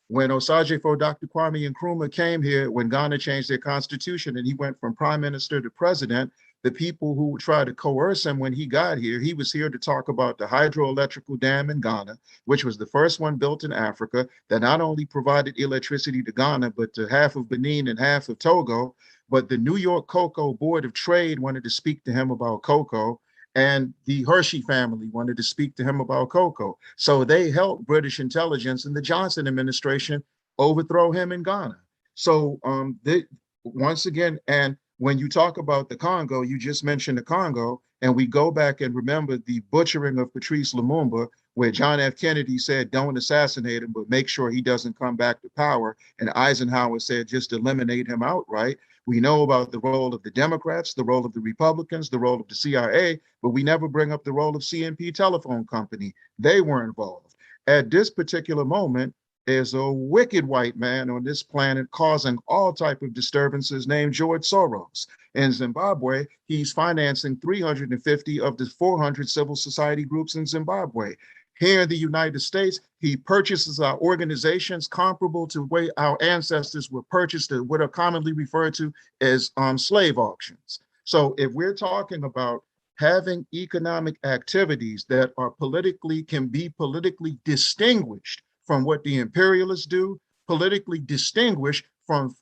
When Osagyefo Dr. Kwame Nkrumah came here, when Ghana changed their constitution and he went from prime minister to president, the people who tried to coerce him when he got here, he was here to talk about the hydroelectrical dam in Ghana, which was the first one built in Africa that not only provided electricity to Ghana, but to half of Benin and half of Togo. But the New York Cocoa Board of Trade wanted to speak to him about cocoa, and the Hershey family wanted to speak to him about cocoa. So they helped British intelligence and the Johnson administration overthrow him in Ghana. So once again, and when you talk about the Congo, you just mentioned the Congo, and we go back and remember the butchering of Patrice Lumumba, where John F. Kennedy said, don't assassinate him, but make sure he doesn't come back to power. And Eisenhower said, just eliminate him outright. We know about the role of the Democrats, the role of the Republicans, the role of the CIA, but we never bring up the role of CNP Telephone Company. They were involved. At this particular moment, there's a wicked white man on this planet causing all type of disturbances named George Soros. In Zimbabwe, he's financing 350 of the 400 civil society groups in Zimbabwe. Here in the United States, he purchases our organizations comparable to the way our ancestors were purchased at what are commonly referred to as slave auctions. So if we're talking about having economic activities that are can be politically distinguished from what the imperialists do, politically distinguished from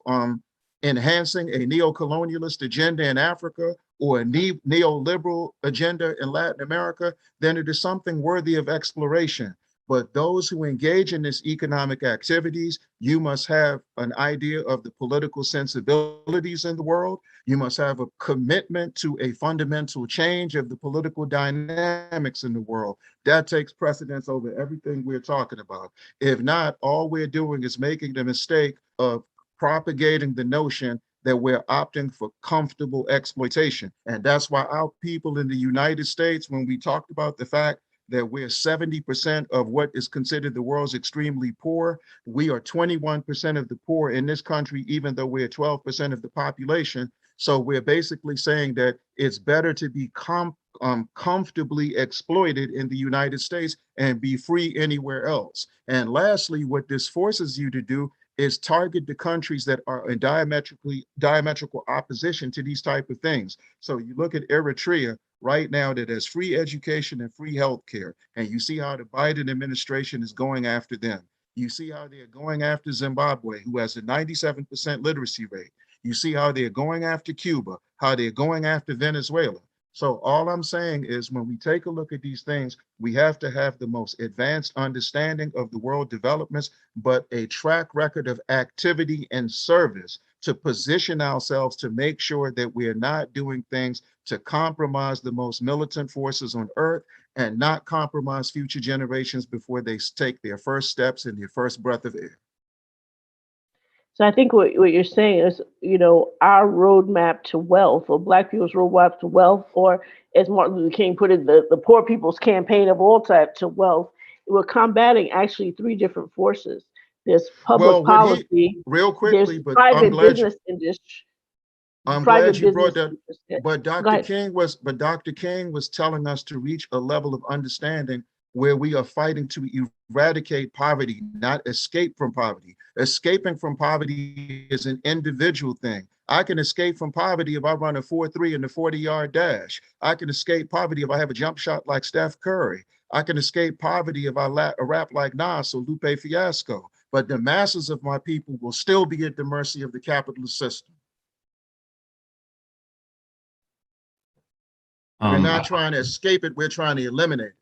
enhancing a neo-colonialist agenda in Africa or a neoliberal agenda in Latin America, then it is something worthy of exploration. But those who engage in this economic activities, you must have an idea of the political sensibilities in the world. You must have a commitment to a fundamental change of the political dynamics in the world. That takes precedence over everything we're talking about. If not, all we're doing is making the mistake of propagating the notion that we're opting for comfortable exploitation. And that's why our people in the United States, when we talked about the fact that we're 70% of what is considered the world's extremely poor, we are 21% of the poor in this country, even though we're 12% of the population. So we're basically saying that it's better to be comfortably exploited in the United States and be free anywhere else. And lastly, what this forces you to do is target the countries that are in diametrical opposition to these type of things. So you look at Eritrea right now that has free education and free healthcare, and you see how the Biden administration is going after them. You see how they're going after Zimbabwe, who has a 97% literacy rate. You see how they're going after Cuba, how they're going after Venezuela. So all I'm saying is when we take a look at these things, we have to have the most advanced understanding of the world developments, but a track record of activity and service to position ourselves to make sure that we are not doing things to compromise the most militant forces on earth and not compromise future generations before they take their first steps and their first breath of air. So I think what you're saying is, our roadmap to wealth, or Black people's roadmap to wealth, or as Martin Luther King put it, the poor people's campaign of all type to wealth, we're combating actually three different forces. There's public policy, real quickly, there's but private business industry. I'm glad you brought that. But Dr. King was telling us to reach a level of understanding where we are fighting to eradicate poverty, not escape from poverty. Escaping from poverty is an individual thing. I can escape from poverty if I run a 4.3 in the 40-yard dash. I can escape poverty if I have a jump shot like Steph Curry. I can escape poverty if I rap like Nas or Lupe Fiasco. But the masses of my people will still be at the mercy of the capitalist system. We're not trying to escape it, we're trying to eliminate it.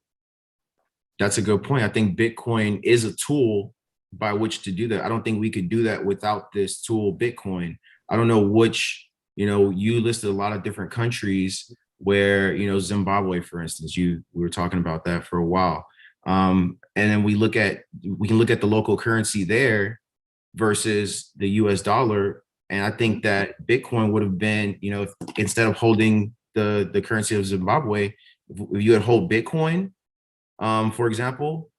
That's a good point. I think Bitcoin is a tool by which to do that. I don't think we could do that without this tool, Bitcoin. I don't know which, you listed a lot of different countries where, Zimbabwe, for instance, we were talking about that for a while. And then we can look at the local currency there versus the US dollar. And I think that Bitcoin would have been, instead of holding the currency of Zimbabwe, if you had hold Bitcoin, for example,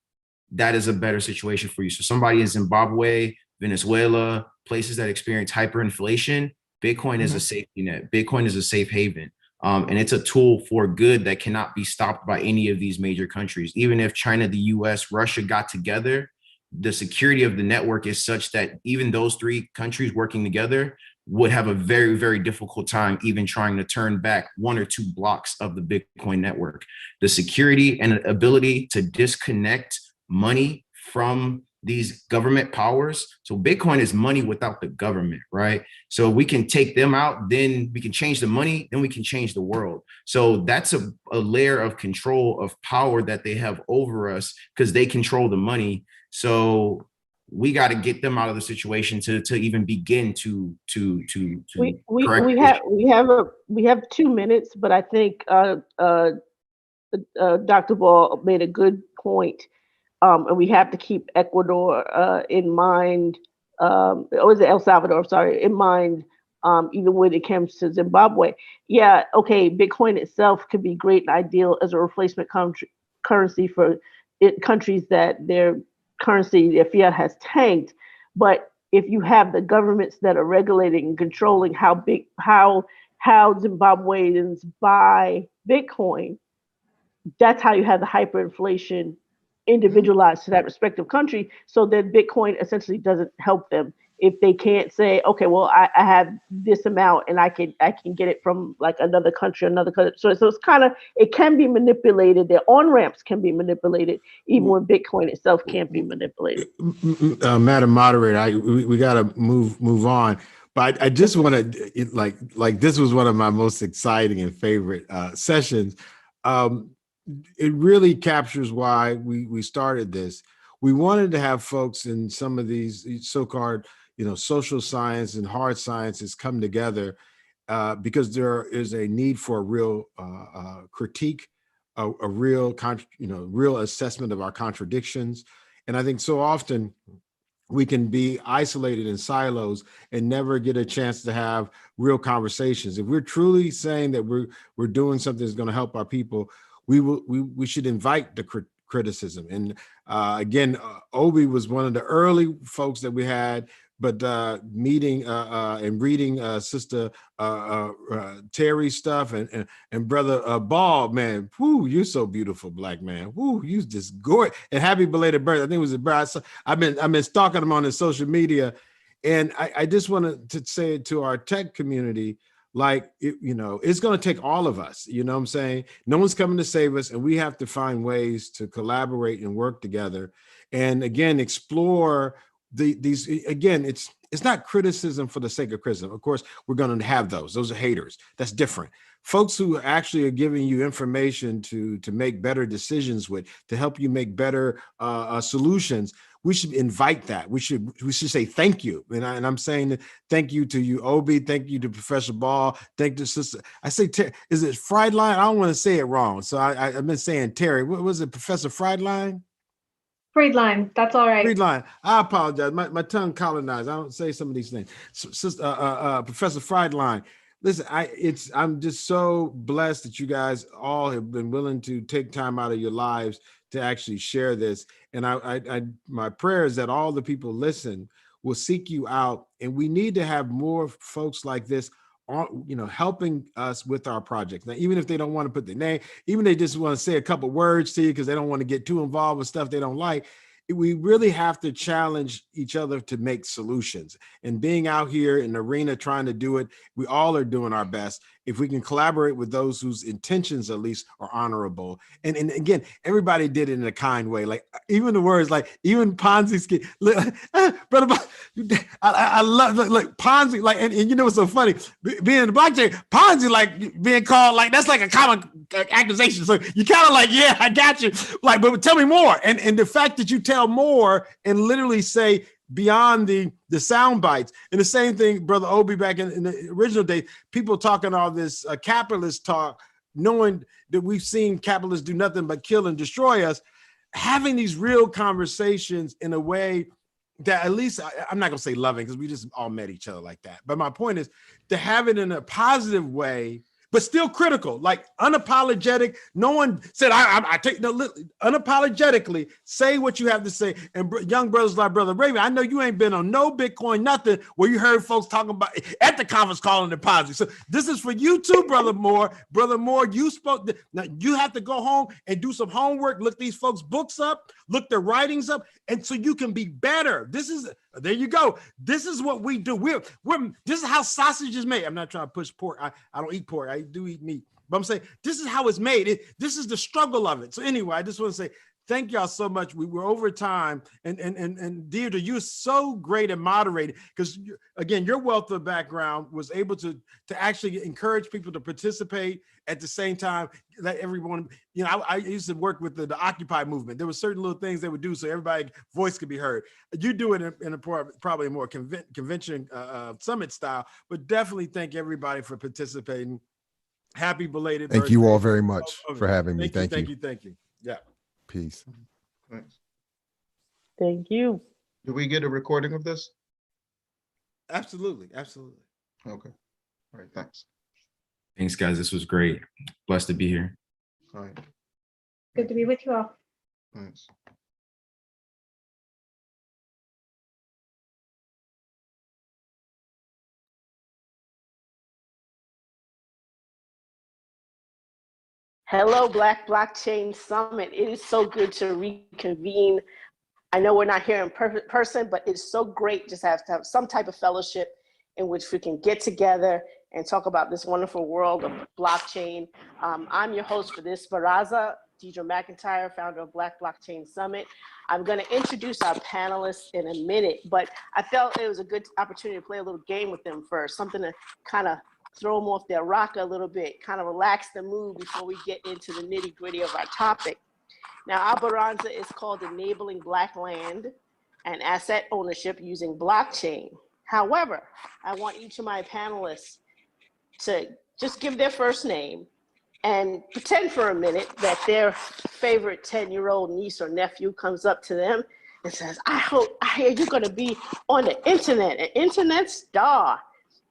that is a better situation for you. So somebody in Zimbabwe, Venezuela, places that experience hyperinflation, Bitcoin is a safety net. Bitcoin is a safe haven. And it's a tool for good that cannot be stopped by any of these major countries. Even if China, the US, Russia got together, the security of the network is such that even those three countries working together would have a very, very difficult time even trying to turn back 1 or 2 blocks of the Bitcoin network. The security and ability to disconnect money from these government powers. So Bitcoin is money without the government, right? So we can take them out, then we can change the money, then we can change the world. So that's a layer of control of power that they have over us because they control the money. So we got to get them out of the situation to even begin to correct. We have 2 minutes, but I think Dr. Ball made a good point. And we have to keep Ecuador in mind, or is it El Salvador? Sorry, in mind, even when it comes to Zimbabwe. Yeah, okay, Bitcoin itself could be great and ideal as a replacement currency for countries that their currency, their fiat has tanked. But if you have the governments that are regulating and controlling how Zimbabweans buy Bitcoin, that's how you have the hyperinflation individualized to that respective country, so that Bitcoin essentially doesn't help them if they can't say, okay, well, I have this amount and I can get it from like another country. So it's kind of, it can be manipulated. Their on-ramps can be manipulated, even when Bitcoin itself can't be manipulated. Madam Moderator, we got to move on. But I just want to, like this was one of my most exciting and favorite sessions. It really captures why we started this. We wanted to have folks in some of these so-called, social science and hard sciences come together because there is a need for a real critique, a real, real assessment of our contradictions. And I think so often we can be isolated in silos and never get a chance to have real conversations. If we're truly saying that we're doing something that's going to help our people, we should invite the criticism. And again, Obi was one of the early folks that we had, but meeting and reading Sister Terry's stuff and Brother Ball, man, whoo, you're so beautiful, Black man. Whoo, you just gorgeous. And happy belated birthday. I think it was a birthday. I've been stalking him on his social media. And I just wanted to say to our tech community, like, it's going to take all of us, what I'm saying? No one's coming to save us, and we have to find ways to collaborate and work together. And again, explore these, again, it's not criticism for the sake of criticism. Of course, we're going to have those are haters. That's different. Folks who actually are giving you information to make better decisions with, to help you make better solutions. We should invite that. We should say thank you. And I'm saying thank you to you, Obi. Thank you to Professor Ball. Thank you to Sister. I say, is it Friedline? I don't want to say it wrong. So I've been saying Terry. What was it, Professor Friedline? Friedline, that's all right. Friedline. I apologize. My tongue colonized. I don't say some of these things. Professor Friedline. Listen, I'm just so blessed that you guys all have been willing to take time out of your lives to actually share this. And my prayer is that all the people listen will seek you out, and we need to have more folks like this helping us with our projects. Now, even if they don't want to put their name, even if they just want to say a couple words to you because they don't want to get too involved with stuff they don't like, we really have to challenge each other to make solutions. And being out here in the arena trying to do it, we all are doing our best. If we can collaborate with those whose intentions at least are honorable. And again, everybody did it in a kind way. Like even the words, like even Ponzi scheme. Brother, I love like Ponzi, like, and you know what's so funny? Being in the blockchain, Ponzi, like being called, like that's like a common accusation. So you kind of like, yeah, I got you. Like, but tell me more. And the fact that you tell more and literally say beyond the sound bites. And the same thing, Brother Obi, back in the original day, people talking all this capitalist talk, knowing that we've seen capitalists do nothing but kill and destroy us, having these real conversations in a way that at least, I'm not gonna say loving because we just all met each other like that. But my point is to have it in a positive way but still critical, like unapologetic. No one said, I take no, unapologetically say what you have to say. And young brothers like Brother Raven, I know you ain't been on no Bitcoin, nothing where you heard folks talking about at the conference calling it positive. So this is for you too, Brother Moore. Brother Moore, you spoke, now you have to go home and do some homework, look these folks' books up, look their writings up, and so you can be better. There you go. This is what we do. This is how sausage is made. I'm not trying to push pork. I don't eat pork. I do eat meat. But I'm saying this is how it's made. This is the struggle of it. So anyway, I just want to say thank y'all so much. We were over time. And Deirdre, you're so great at moderating because, again, your wealth of background was able to actually encourage people to participate at the same time. Let everyone, I used to work with the Occupy movement. There were certain little things they would do so everybody's voice could be heard. You do it in a probably more convention summit style, but definitely thank everybody for participating. Happy belated birthday. Thank you all very much for having me. Thank you. Thank you. Yeah. Peace. Thanks. Thank you. Do we get a recording of this? Absolutely. Absolutely. Okay. All right. Thanks. Thanks, guys. This was great. Blessed to be here. All right. Good to be with you all. Thanks. Hello, Black Blockchain Summit. It is so good to reconvene. I know we're not here in person, but it's so great just to have some type of fellowship in which we can get together and talk about this wonderful world of blockchain. I'm your host for this, Baraza, Deidre McIntyre, founder of Black Blockchain Summit. I'm going to introduce our panelists in a minute, but I felt it was a good opportunity to play a little game with them first, something to kind of throw them off their rocker a little bit, kind of relax the mood before we get into the nitty gritty of our topic. Now, our Baranza is called Enabling Black Land and Asset Ownership Using Blockchain. However, I want each of my panelists to just give their first name and pretend for a minute that their favorite 10-year-old niece or nephew comes up to them and says, I hear you're going to be on the internet, an internet star,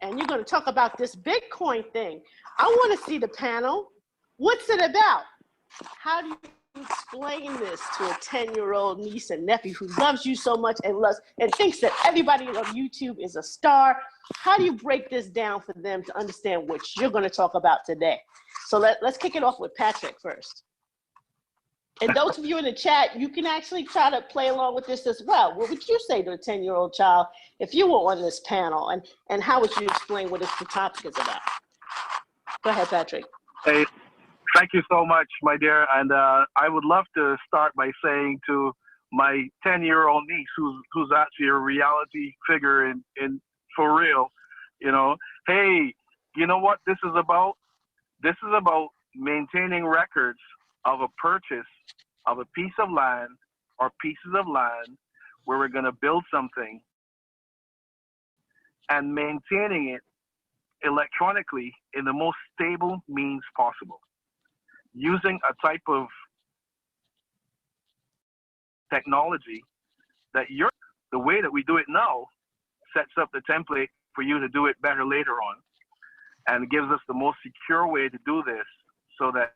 and you're going to talk about this Bitcoin thing. I want to see the panel. What's it about? How do you explain this to a 10-year-old niece and nephew who loves you so much and thinks that everybody on YouTube is a star? How do you break this down for them to understand what you're going to talk about today? So let's kick it off with Patrick first. And those of you in the chat, you can actually try to play along with this as well. What would you say to a 10-year-old child if you were on this panel? And how would you explain what the topic is about? Go ahead, Patrick. Hey, thank you so much, my dear. And I would love to start by saying to my 10-year-old niece, who's actually a reality figure in for real, hey, you know what this is about? This is about maintaining records of a purchase of a piece of land or pieces of land where we're going to build something and maintaining it electronically in the most stable means possible, using a type of technology that the way that we do it now sets up the template for you to do it better later on, and gives us the most secure way to do this so that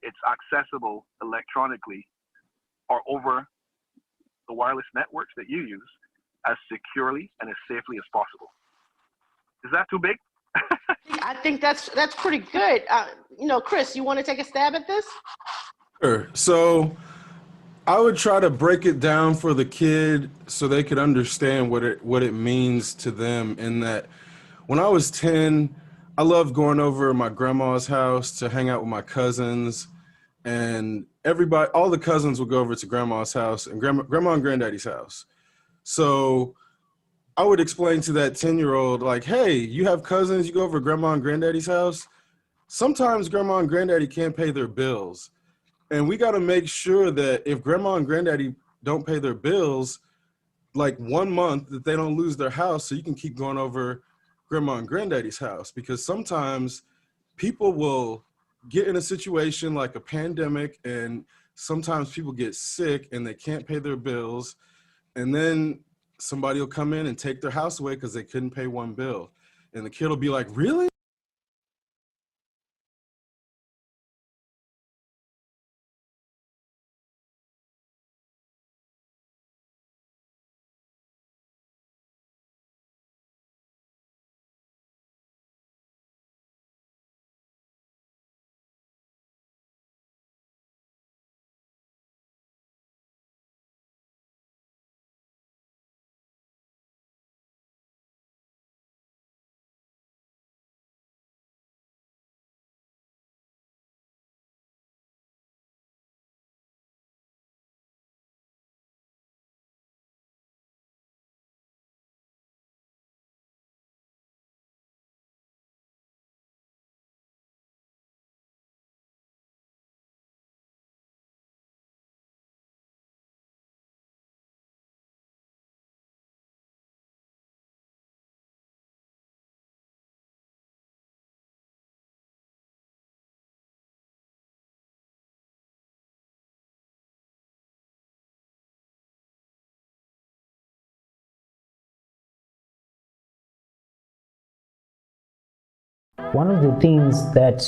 it's accessible electronically or over the wireless networks that you use as securely and as safely as possible. Is that too big? I think that's pretty good. Chris, you want to take a stab at this? Sure. So I would try to break it down for the kid so they could understand what it means to them, in that when I was 10, I loved going over to my grandma's house to hang out with my cousins, and all the cousins would go over to grandma's house and grandma and granddaddy's house. So I would explain to that 10-year-old, like, hey, you have cousins, you go over to grandma and granddaddy's house. Sometimes grandma and granddaddy can't pay their bills. And we got to make sure that if grandma and granddaddy don't pay their bills, like 1 month, that they don't lose their house, so you can keep going over grandma and granddaddy's house. Because sometimes people will get in a situation like a pandemic, and sometimes people get sick and they can't pay their bills, and then somebody will come in and take their house away because they couldn't pay one bill. And the kid will be like, really? One of the things that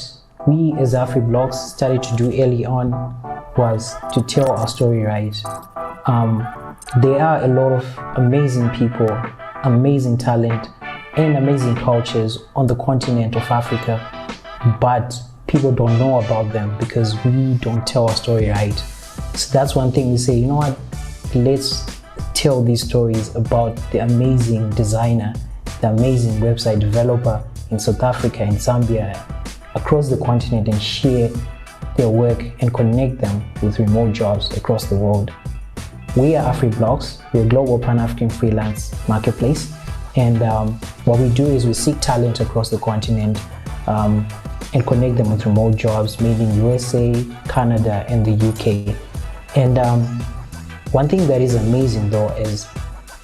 we as AfriBlogs started to do early on was to tell our story right. There are a lot of amazing people, amazing talent, and amazing cultures on the continent of Africa, but people don't know about them because we don't tell our story right. So that's one thing we say, you know what, let's tell these stories about the amazing designer, the amazing website developer in South Africa, in Zambia, across the continent, and share their work and connect them with remote jobs across the world. We are AfriBlogs. We're a global Pan-African freelance marketplace. And what we do is we seek talent across the continent and connect them with remote jobs made in USA, Canada, and the UK. And one thing that is amazing though is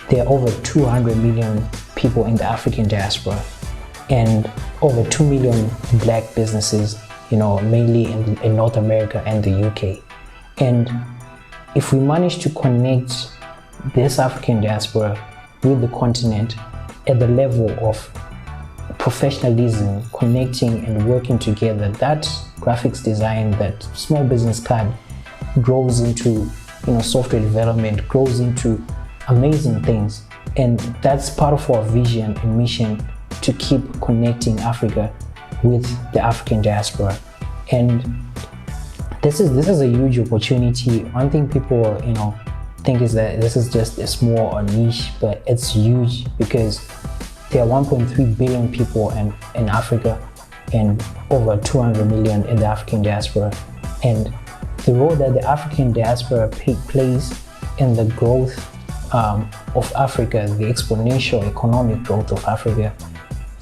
there are over 200 million people in the African diaspora and over 2 million Black businesses, mainly in North America and the UK. And if we manage to connect this African diaspora with the continent at the level of professionalism, connecting and working together, that graphics design, that small business card grows into software development, grows into amazing things. And that's part of our vision and mission, to keep connecting Africa with the African diaspora. And this is a huge opportunity. One thing people think is that this is just a small niche, but it's huge because there are 1.3 billion people in Africa and over 200 million in the African diaspora. And the role that the African diaspora plays in the growth of Africa, the exponential economic growth of Africa,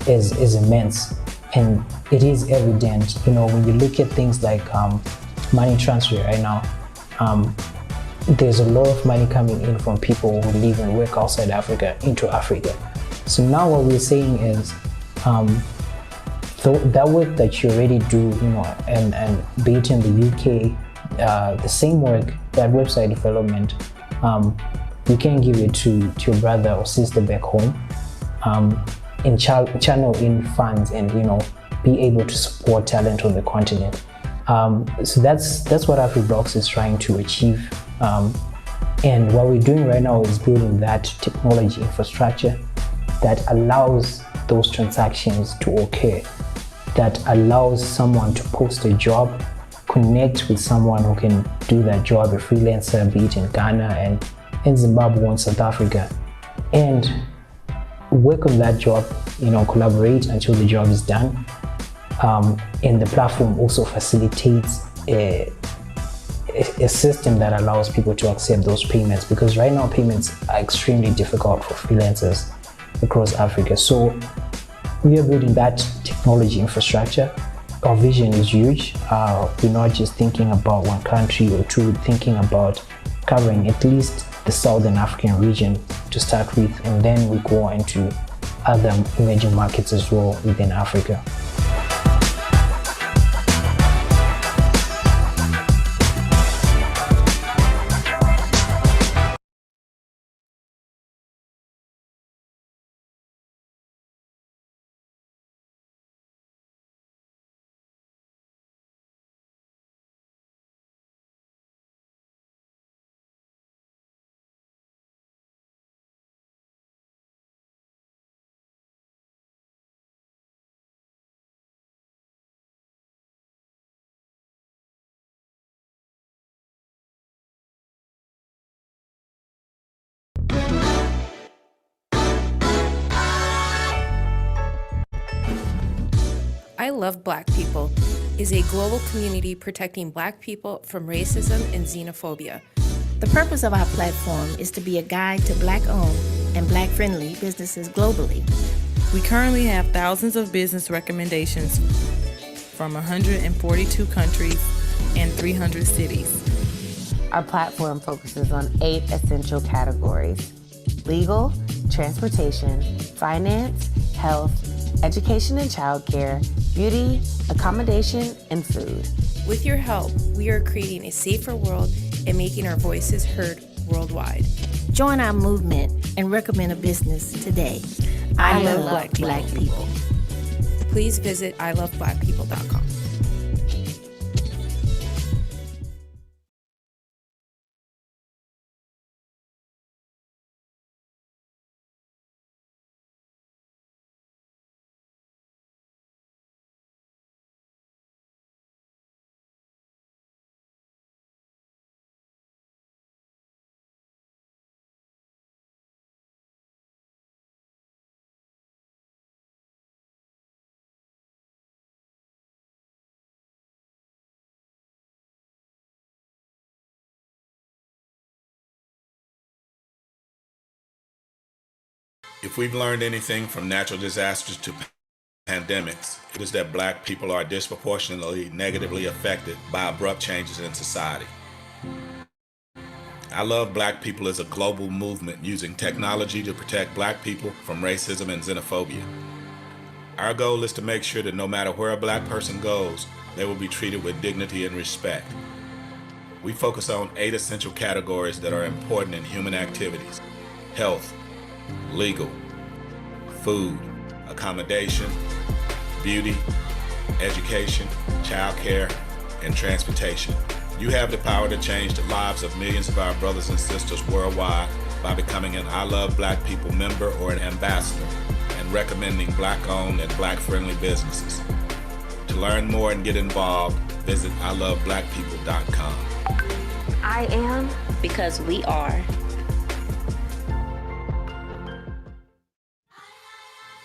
is immense. And it is evident, when you look at things like money transfer right now, there's a lot of money coming in from people who live and work outside Africa into Africa. So now what we're saying is that work that you already do, and be it in the UK, the same work, that website development, you can give it to your brother or sister back home, and channel in funds and be able to support talent on the continent. So that's what AfriBlogs is trying to achieve. And what we're doing right now is building that technology infrastructure that allows those transactions to occur, that allows someone to post a job, connect with someone who can do that job, a freelancer, be it in Ghana and in Zimbabwe and South Africa, and work on that job, collaborate until the job is done. And the platform also facilitates a system that allows people to accept those payments, because right now payments are extremely difficult for freelancers across Africa. So we are building that technology infrastructure. Our vision is huge. We're not just thinking about one country or two, we're thinking about covering at least the Southern African region to start with, and then we go into other emerging markets as well within Africa. I Love Black People is a global community protecting Black people from racism and xenophobia. The purpose of our platform is to be a guide to Black-owned and Black-friendly businesses globally. We currently have thousands of business recommendations from 142 countries and 300 cities. Our platform focuses on 8 essential categories: legal, transportation, finance, health, education and childcare, beauty, accommodation, and food. With your help, we are creating a safer world and making our voices heard worldwide. Join our movement and recommend a business today. I love Black people. please visit iloveblackpeople.com. If we've learned anything from natural disasters to pandemics, it is that Black people are disproportionately negatively affected by abrupt changes in society. I Love Black People is a global movement using technology to protect Black people from racism and xenophobia. Our goal is to make sure that no matter where a Black person goes, they will be treated with dignity and respect. We focus on 8 essential categories that are important in human activities: health, legal, food, accommodation, beauty, education, childcare, and transportation. You have the power to change the lives of millions of our brothers and sisters worldwide by becoming an I Love Black People member or an ambassador and recommending Black-owned and Black-friendly businesses. To learn more and get involved, visit iloveblackpeople.com. I am because we are.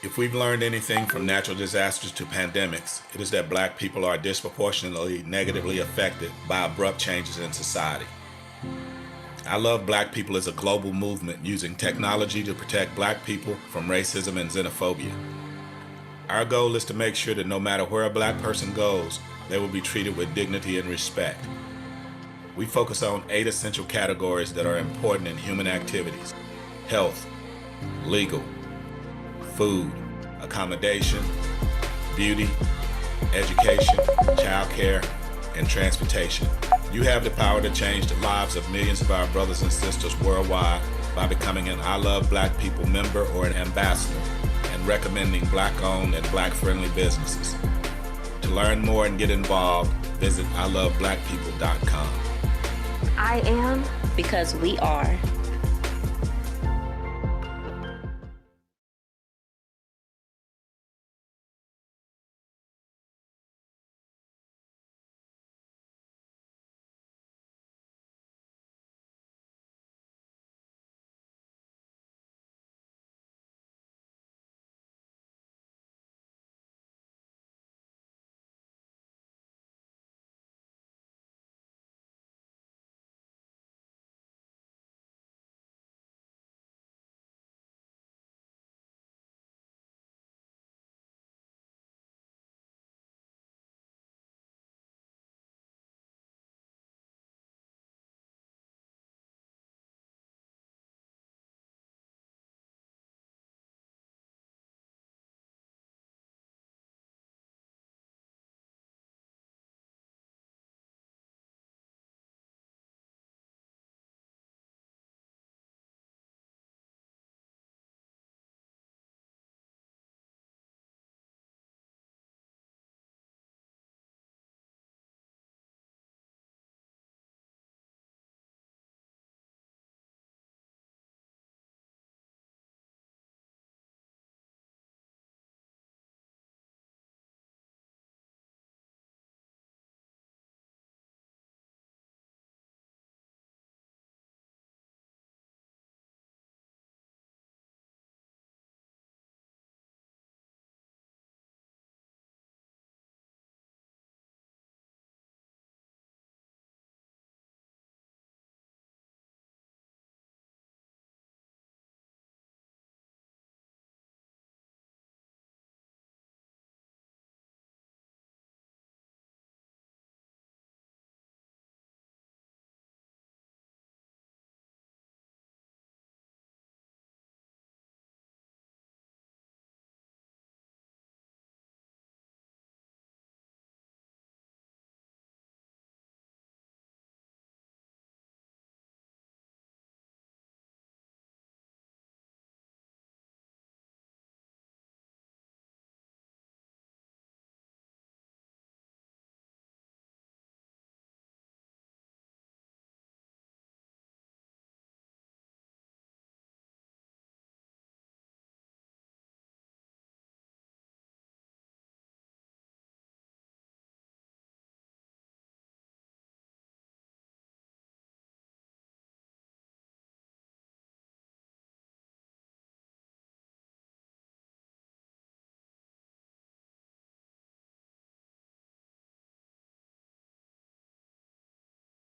If we've learned anything from natural disasters to pandemics, it is that Black people are disproportionately negatively affected by abrupt changes in society. I Love Black People is a global movement using technology to protect Black people from racism and xenophobia. Our goal is to make sure that no matter where a Black person goes, they will be treated with dignity and respect. We focus on 8 essential categories that are important in human activities: health, legal, food, accommodation, beauty, education, childcare, and transportation. You have the power to change the lives of millions of our brothers and sisters worldwide by becoming an I Love Black People member or an ambassador and recommending Black-owned and Black-friendly businesses. To learn more and get involved, visit iloveblackpeople.com. I am because we are.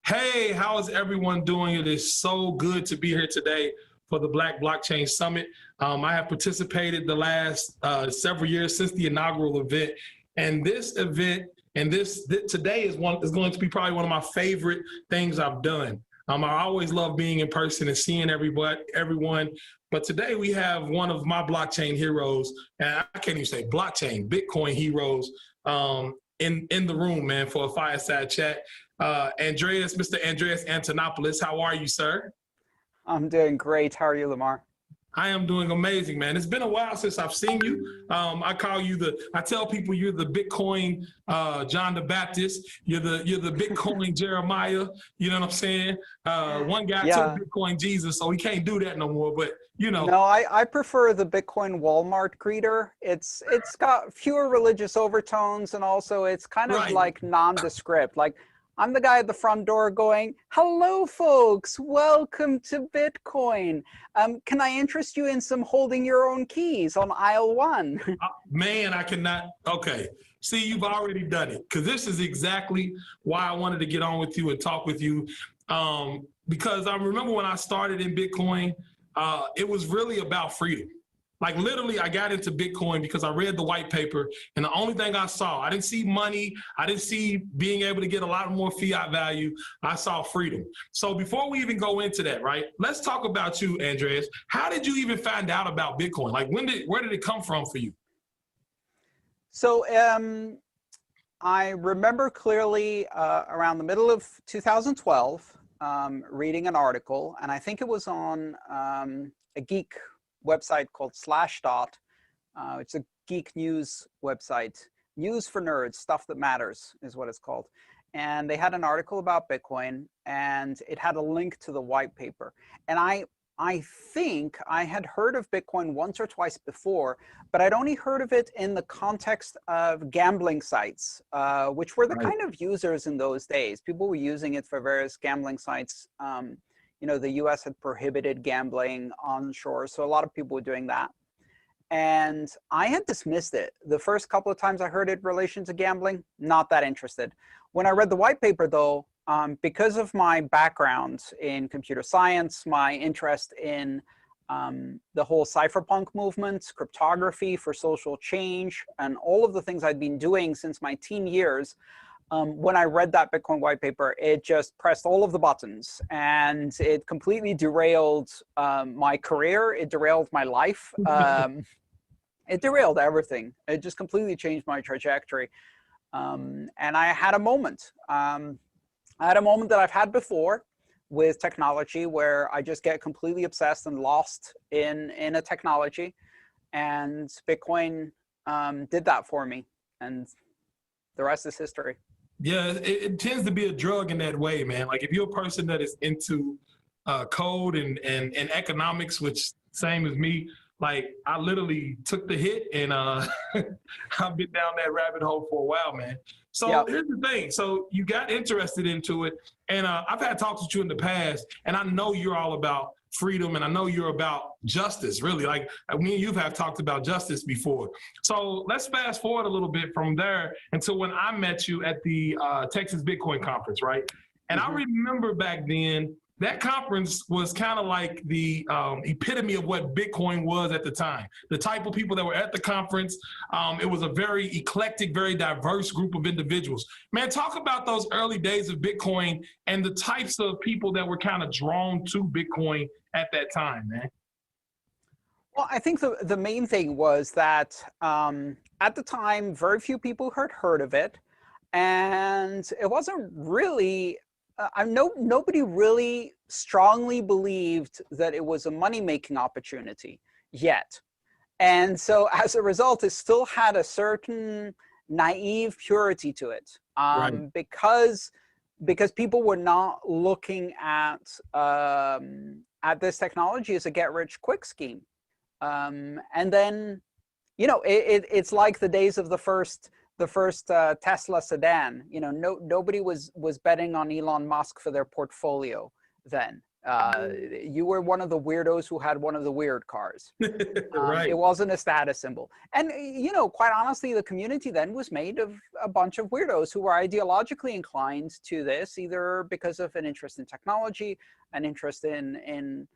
Hey, how is everyone doing? It is so good to be here today for the Black Blockchain Summit. I have participated the last several years since the inaugural event, and this event and today is going to be probably one of my favorite things I've done. I always love being in person and seeing everyone, but today we have one of my blockchain heroes, and I can't even say blockchain, Bitcoin heroes in the room, man, for a fireside chat. Mr. Andreas Antonopoulos, how are you, sir? I'm doing great. How are you, Lamar? I am doing amazing, man. It's been a while since I've seen you. I tell people you're the Bitcoin John the Baptist. You're the Bitcoin Jeremiah. You know what I'm saying? One guy took Bitcoin Jesus, so we can't do that no more. But you know. No, I prefer the Bitcoin Walmart greeter. It's got fewer religious overtones, and also it's kind of like nondescript. Like, I'm the guy at the front door going, "Hello, folks. Welcome to Bitcoin. Can I interest you in some holding your own keys on aisle 1?" Man, I cannot. Okay. See, you've already done it, because this is exactly why I wanted to get on with you and talk with you. Because I remember when I started in Bitcoin, it was really about freedom. Like, literally, I got into Bitcoin because I read the white paper, and the only thing I saw, I didn't see money, I didn't see being able to get a lot more fiat value, I saw freedom. So before we even go into that, right, let's talk about you, Andreas. How did you even find out about Bitcoin? Like, where did it come from for you? So I remember clearly around the middle of 2012, reading an article, and I think it was on a geek website called Slashdot. It's a geek news website. News for nerds, stuff that matters is what it's called. And they had an article about Bitcoin, and it had a link to the white paper. And I think I had heard of Bitcoin once or twice before, but I'd only heard of it in the context of gambling sites, which were the kind of users in those days. People were using it for various gambling sites. You know, the US had prohibited gambling onshore, so a lot of people were doing that. And I had dismissed it. The first couple of times I heard it in relation to gambling, not that interested. When I read the white paper, though, because of my background in computer science, my interest in the whole cypherpunk movement, cryptography for social change, and all of the things I'd been doing since my teen years, when I read that Bitcoin white paper, it just pressed all of the buttons, and it completely derailed my career. It derailed my life. It derailed everything. It just completely changed my trajectory. And I had a moment. I had a moment that I've had before with technology, where I just get completely obsessed and lost in a technology. And Bitcoin did that for me. And the rest is history. Yeah, it tends to be a drug in that way, man. Like, if you're a person that is into code and economics, which same as me, like, I literally took the hit, and I've been down that rabbit hole for a while, man. So here's the thing. So you got interested into it, and I've had talks with you in the past, and I know you're all about freedom, and I know you're about justice, really. Like, me and you have talked about justice before. So let's fast forward a little bit from there until when I met you at the Texas Bitcoin conference, right? And I remember back then, that conference was kind of like the epitome of what Bitcoin was at the time. The type of people that were at the conference, it was a very eclectic, very diverse group of individuals. Man, talk about those early days of Bitcoin and the types of people that were kind of drawn to Bitcoin at that time, man. Well, I think the main thing was that at the time, very few people had heard of it, and it wasn't really, nobody really strongly believed that it was a money-making opportunity yet. And so as a result, it still had a certain naive purity to it, because people were not looking at this technology as a get-rich-quick scheme. And then, you know, it's like the days of the first Tesla sedan. You know, nobody was betting on Elon Musk for their portfolio then. You were one of the weirdos who had one of the weird cars. Right. It wasn't a status symbol. And, you know, quite honestly, the community then was made of a bunch of weirdos who were ideologically inclined to this, either because of an interest in technology, an interest in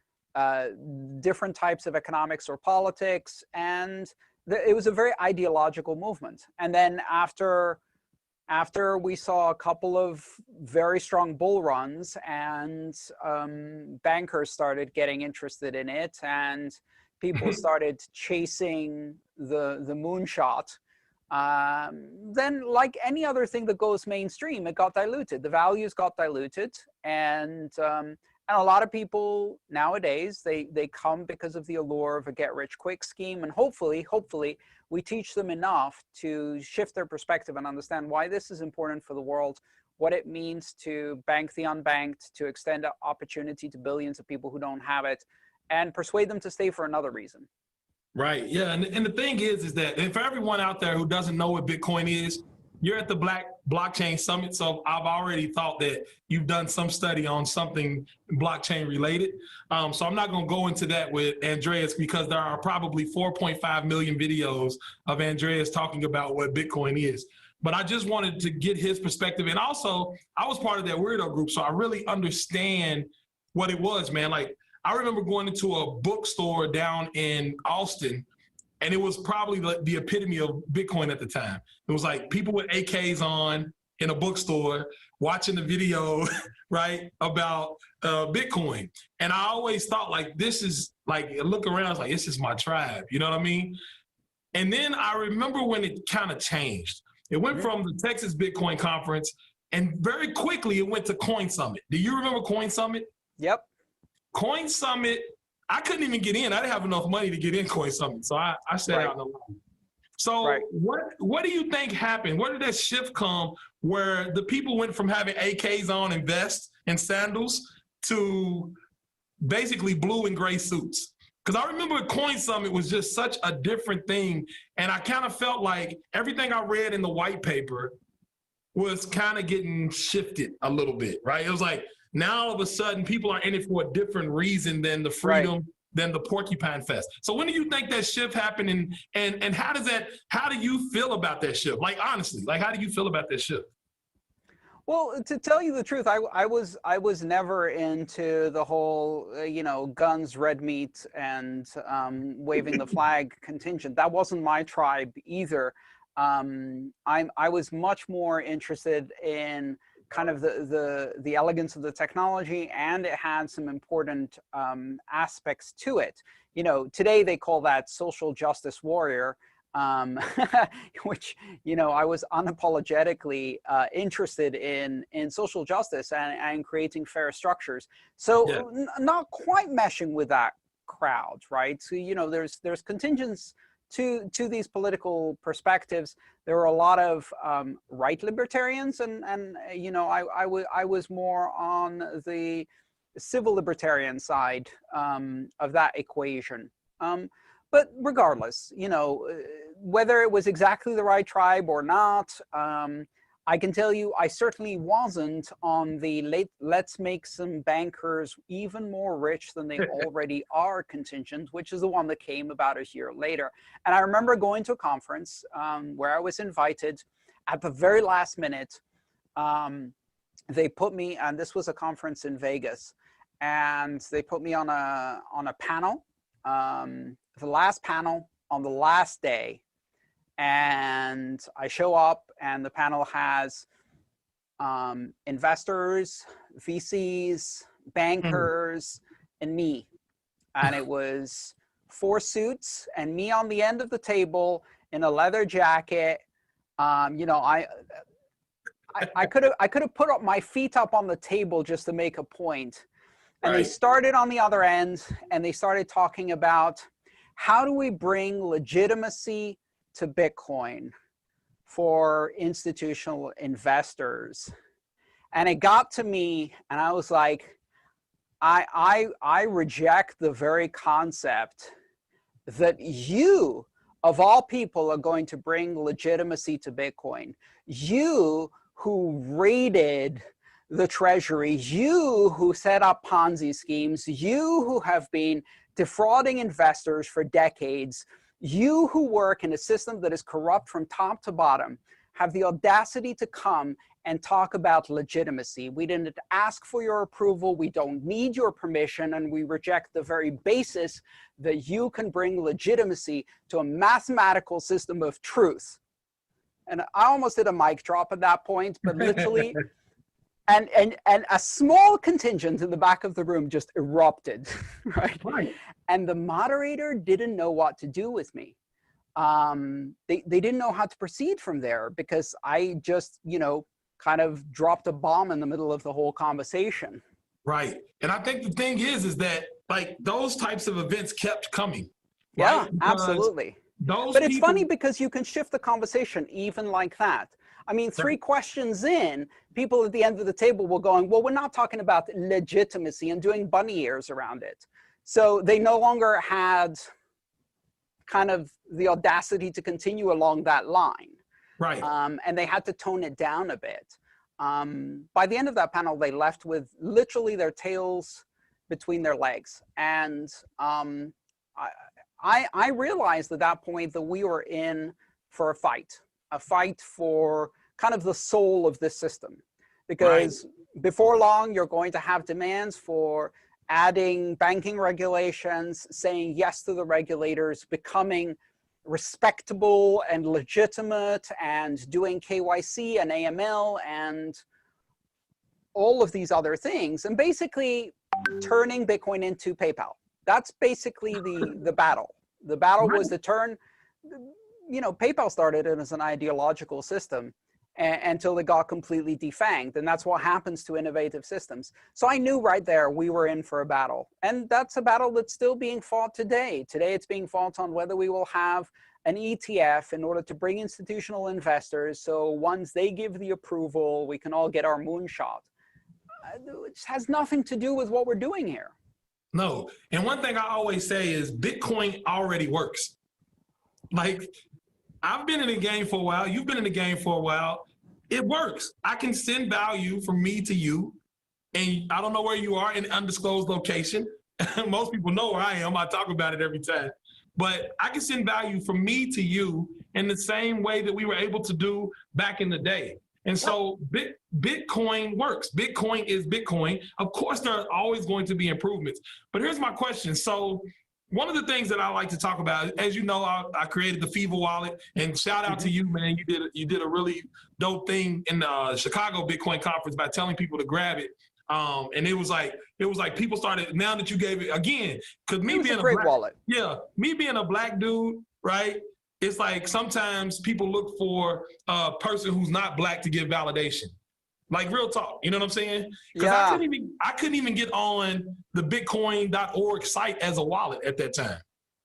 different types of economics or politics. And it was a very ideological movement. And then after we saw a couple of very strong bull runs and bankers started getting interested in it and people started chasing the moonshot, then like any other thing that goes mainstream, it got diluted. The values got diluted. And a lot of people nowadays, they come because of the allure of a get-rich-quick scheme. And hopefully, we teach them enough to shift their perspective and understand why this is important for the world, what it means to bank the unbanked, to extend opportunity to billions of people who don't have it, and persuade them to stay for another reason. Right. Yeah. And the thing is that, and for everyone out there who doesn't know what Bitcoin is, you're at the Black Blockchain Summit. So I've already thought that you've done some study on something blockchain related. So I'm not going to go into that with Andreas because there are probably 4.5 million videos of Andreas talking about what Bitcoin is. But I just wanted to get his perspective. And also, I was part of that weirdo group, so I really understand what it was, man. Like, I remember going into a bookstore down in Austin, and it was probably the epitome of Bitcoin at the time. It was like people with AKs on in a bookstore watching the video, right, about Bitcoin. And I always thought, like, this is, like, look around, I was like, this is my tribe, you know what I mean? And then I remember when it kind of changed. It went from the Texas Bitcoin Conference, and very quickly it went to Coin Summit. Do you remember Coin Summit? Yep. Coin Summit, I couldn't even get in. I didn't have enough money to get in Coin Summit, so I sat out in the line. So what do you think happened? Where did that shift come where the people went from having AKs on and vests and sandals to basically blue and gray suits? Because I remember Coin Summit was just such a different thing, and I kind of felt like everything I read in the white paper was kind of getting shifted a little bit, right? It was like, now all of a sudden people are in it for a different reason than the freedom, than the Porcupine Fest. So when do you think that shift happened, and how do you feel about that shift? Like, honestly, like, how do you feel about that shift? Well, to tell you the truth, I was never into the whole, you know, guns, red meat, and waving the flag contingent. That wasn't my tribe either. I was much more interested in kind of the elegance of the technology, and it had some important aspects to it. You know, today they call that social justice warrior, which, you know, I was unapologetically interested in social justice and creating fair structures. So not quite meshing with that crowd, right? So, you know, there's contingents to these political perspectives. There were a lot of right libertarians, and you know, I was more on the civil libertarian side of that equation. But regardless, you know, whether it was exactly the right tribe or not, I can tell you I certainly wasn't on the let's make some bankers even more rich than they already are contingent, which is the one that came about a year later. And I remember going to a conference where I was invited at the very last minute. They put me, and this was a conference in Vegas, and they put me on a panel, the last panel on the last day. And I show up, and the panel has investors, VCs, bankers, and me. And it was 4 suits and me on the end of the table in a leather jacket. You know, I could have put up my feet up on the table just to make a point. And they started on the other end, and they started talking about, how do we bring legitimacy to Bitcoin for institutional investors? And it got to me, and I was like, I reject the very concept that you, of all people, are going to bring legitimacy to Bitcoin. You who raided the Treasury, you who set up Ponzi schemes, you who have been defrauding investors for decades, you who work in a system that is corrupt from top to bottom, have the audacity to come and talk about legitimacy. We didn't ask for your approval, we don't need your permission, and we reject the very basis that you can bring legitimacy to a mathematical system of truth. And I almost did a mic drop at that point, but literally, and a small contingent in the back of the room just erupted, right? And the moderator didn't know what to do with me. They didn't know how to proceed from there because I just, kind of dropped a bomb in the middle of the whole conversation. Right. And I think the thing is that like those types of events kept coming. Yeah, right? Because absolutely. But it's funny because you can shift the conversation even like that. I mean, 3 questions in, people at the end of the table were going, well, we're not talking about legitimacy and doing bunny ears around it. So they no longer had kind of the audacity to continue along that line. Right. And they had to tone it down a bit. By the end of that panel, they left with literally their tails between their legs. And I realized at that point that we were in for a fight for kind of the soul of this system. Because before long, you're going to have demands for adding banking regulations, saying yes to the regulators, becoming respectable and legitimate, and doing KYC and AML and all of these other things, and basically turning Bitcoin into PayPal. That's basically the battle. The battle was to turn, PayPal started it as an ideological system until it got completely defanged. And that's what happens to innovative systems. So I knew right there we were in for a battle. And that's a battle that's still being fought today. Today it's being fought on whether we will have an ETF in order to bring institutional investors. So once they give the approval, we can all get our moonshot. It has nothing to do with what we're doing here. No. And one thing I always say is Bitcoin already works. Like, I've been in the game for a while. You've been in the game for a while. It works. I can send value from me to you, and I don't know where you are in an undisclosed location. Most people know where I am. I talk about it every time. But I can send value from me to you in the same way that we were able to do back in the day. And so Bitcoin works. Bitcoin is Bitcoin. Of course, there are always going to be improvements. But here's my question. So one of the things that I like to talk about, as you know, I created the Fever wallet, and shout out to you, man. You did a really dope thing in the Chicago Bitcoin conference by telling people to grab it. And it was like people started, now that you gave it again, because me being a great black wallet. Yeah, me being a black dude, right? It's like sometimes people look for a person who's not black to give validation. Like real talk, you know what I'm saying? Because I couldn't even get on the Bitcoin.org site as a wallet at that time.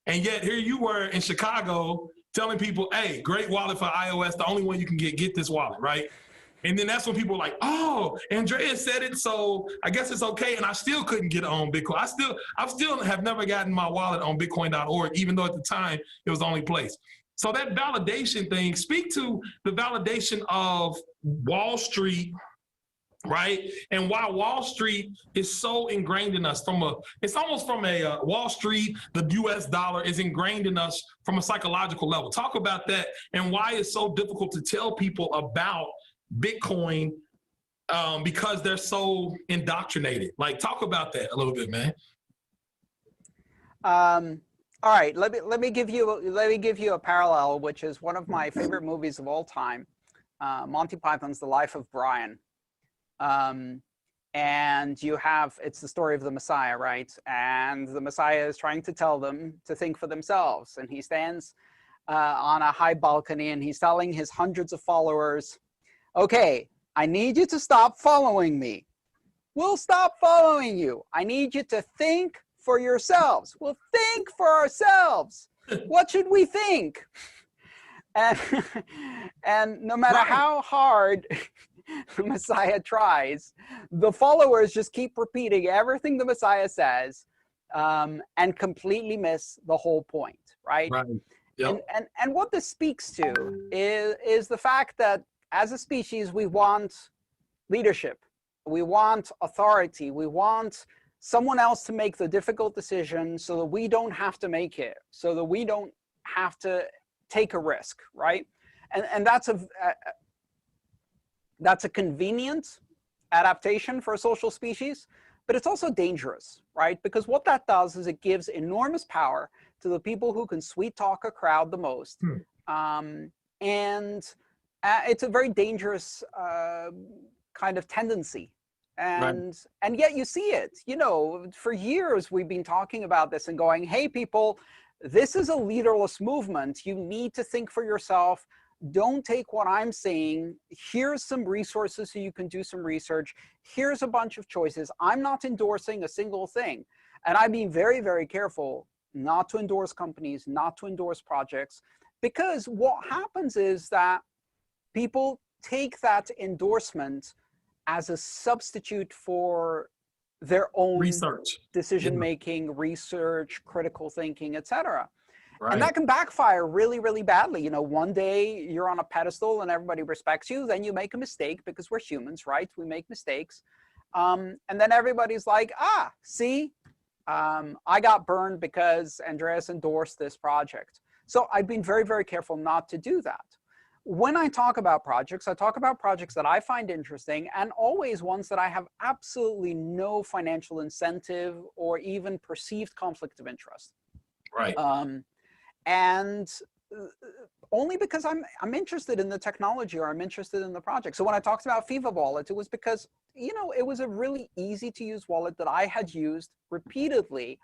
And yet here you were in Chicago telling people, hey, great wallet for iOS, the only one you can get this wallet, right? And then that's when people were like, oh, Andrea said it, so I guess it's okay. And I still couldn't get on Bitcoin. I still have never gotten my wallet on Bitcoin.org, even though at the time it was the only place. So that validation thing, speak to the validation of Wall Street, right? And why Wall Street is so ingrained in us it's almost from a Wall Street, the US dollar is ingrained in us from a psychological level. Talk about that and why it's so difficult to tell people about Bitcoin because they're so indoctrinated. Like, talk about that a little bit, man. All right, let me give you a parallel, which is one of my favorite movies of all time, Monty Python's The Life of Brian. And it's the story of the Messiah, right? And the Messiah is trying to tell them to think for themselves. And he stands on a high balcony and he's telling his hundreds of followers, okay, I need you to stop following me. We'll stop following you. I need you to think for yourselves. We'll think for ourselves. What should we think? And no matter how hard the Messiah tries, the followers just keep repeating everything the Messiah says and completely miss the whole point, right? Yep. And what this speaks to is the fact that as a species, we want leadership. We want authority. We want someone else to make the difficult decision so that we don't have to make it, so that we don't have to take a risk, right? And that's a convenient adaptation for a social species, but it's also dangerous, right? Because what that does is it gives enormous power to the people who can sweet talk a crowd the most. And it's a very dangerous kind of tendency. And yet you see it, you know, for years we've been talking about this and going, hey people, this is a leaderless movement. You need to think for yourself. Don't take what I'm saying. Here's some resources so you can do some research. Here's a bunch of choices. I'm not endorsing a single thing. And I've been very, very careful not to endorse companies, not to endorse projects, because what happens is that people take that endorsement as a substitute for their own research, decision-making, research, critical thinking, etc. And that can backfire really, really badly. You know, one day you're on a pedestal and everybody respects you, then you make a mistake because we're humans, right? We make mistakes. And then everybody's like, ah, see, I got burned because Andreas endorsed this project. So I've been very, very careful not to do that. When I talk about projects, I talk about projects that I find interesting and always ones that I have absolutely no financial incentive or even perceived conflict of interest. Right. And only because I'm interested in the technology or I'm interested in the project. So when I talked about FIFA Wallet, it was because, you know, it was a really easy to use wallet that I had used repeatedly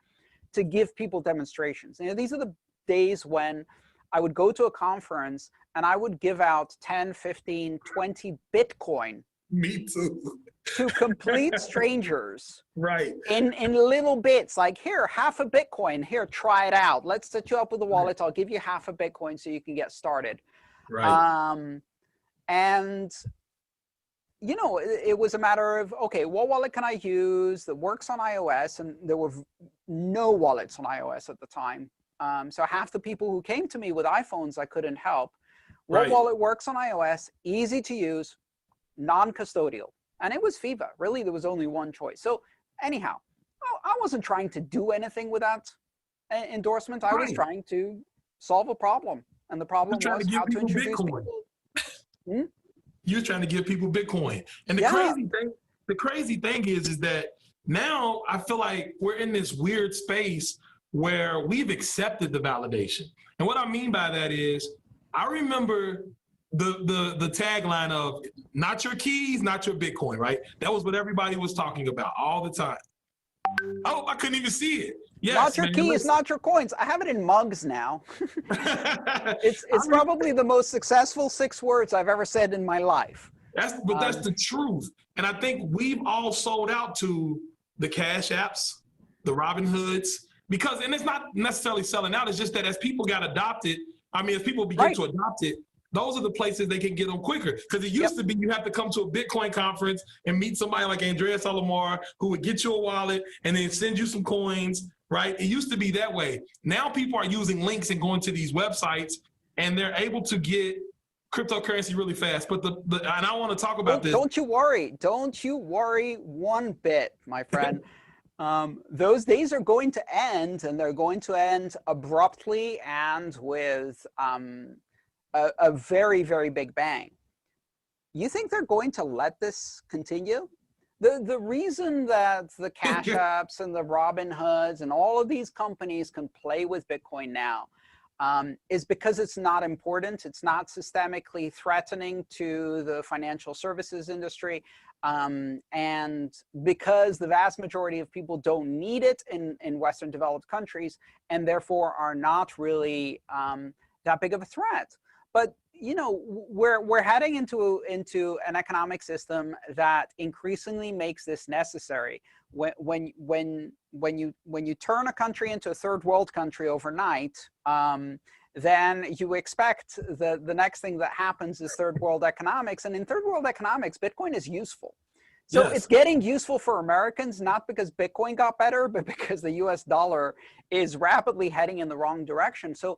to give people demonstrations. You know, these are the days when I would go to a conference and I would give out 10, 15, 20 Bitcoin. Me too. To complete strangers. Right. In little bits, like here, half a Bitcoin, here, try it out. Let's set you up with a wallet. I'll give you half a Bitcoin so you can get started. Right. And, you know, it was a matter of, okay, what wallet can I use that works on iOS? And there were no wallets on iOS at the time. So half the people who came to me with iPhones, I couldn't help. What wallet works on iOS, easy to use, non-custodial. And it was FIFA. Really, there was only one choice. So anyhow, I wasn't trying to do anything with that endorsement. I was trying to solve a problem. And the problem was how to introduce people. You're trying to give people Bitcoin. And the crazy thing is that now I feel like we're in this weird space where we've accepted the validation. And what I mean by that is, I remember the tagline of not your keys, not your Bitcoin, right? That was what everybody was talking about all the time. Oh, I couldn't even see it. Yes, not your keys, not your coins. I have it in mugs now. It's probably the most successful 6 words I've ever said in my life. That's the truth. And I think we've all sold out to the Cash Apps, the Robin Hoods, because, and it's not necessarily selling out, it's just that as people got adopted, I mean, as people begin to adopt it, those are the places they can get them quicker. Because it used to be you have to come to a Bitcoin conference and meet somebody like Andreas Alomar who would get you a wallet and then send you some coins, right? It used to be that way. Now people are using links and going to these websites and they're able to get cryptocurrency really fast. But and I want to talk about this. Don't you worry. Don't you worry one bit, my friend. Those days are going to end, and they're going to end abruptly and with a very, very big bang. You think they're going to let this continue? The reason that the Cash Apps and the Robin Hoods and all of these companies can play with Bitcoin now is because it's not important. It's not systemically threatening to the financial services industry. And because the vast majority of people don't need it in Western developed countries and therefore are not really that big of a threat. But you know, we're heading into an economic system that increasingly makes this necessary. When you turn a country into a third world country overnight, then you expect the next thing that happens is third world economics. And in third world economics, Bitcoin is useful. So it's getting useful for Americans, not because Bitcoin got better, but because the US dollar is rapidly heading in the wrong direction. So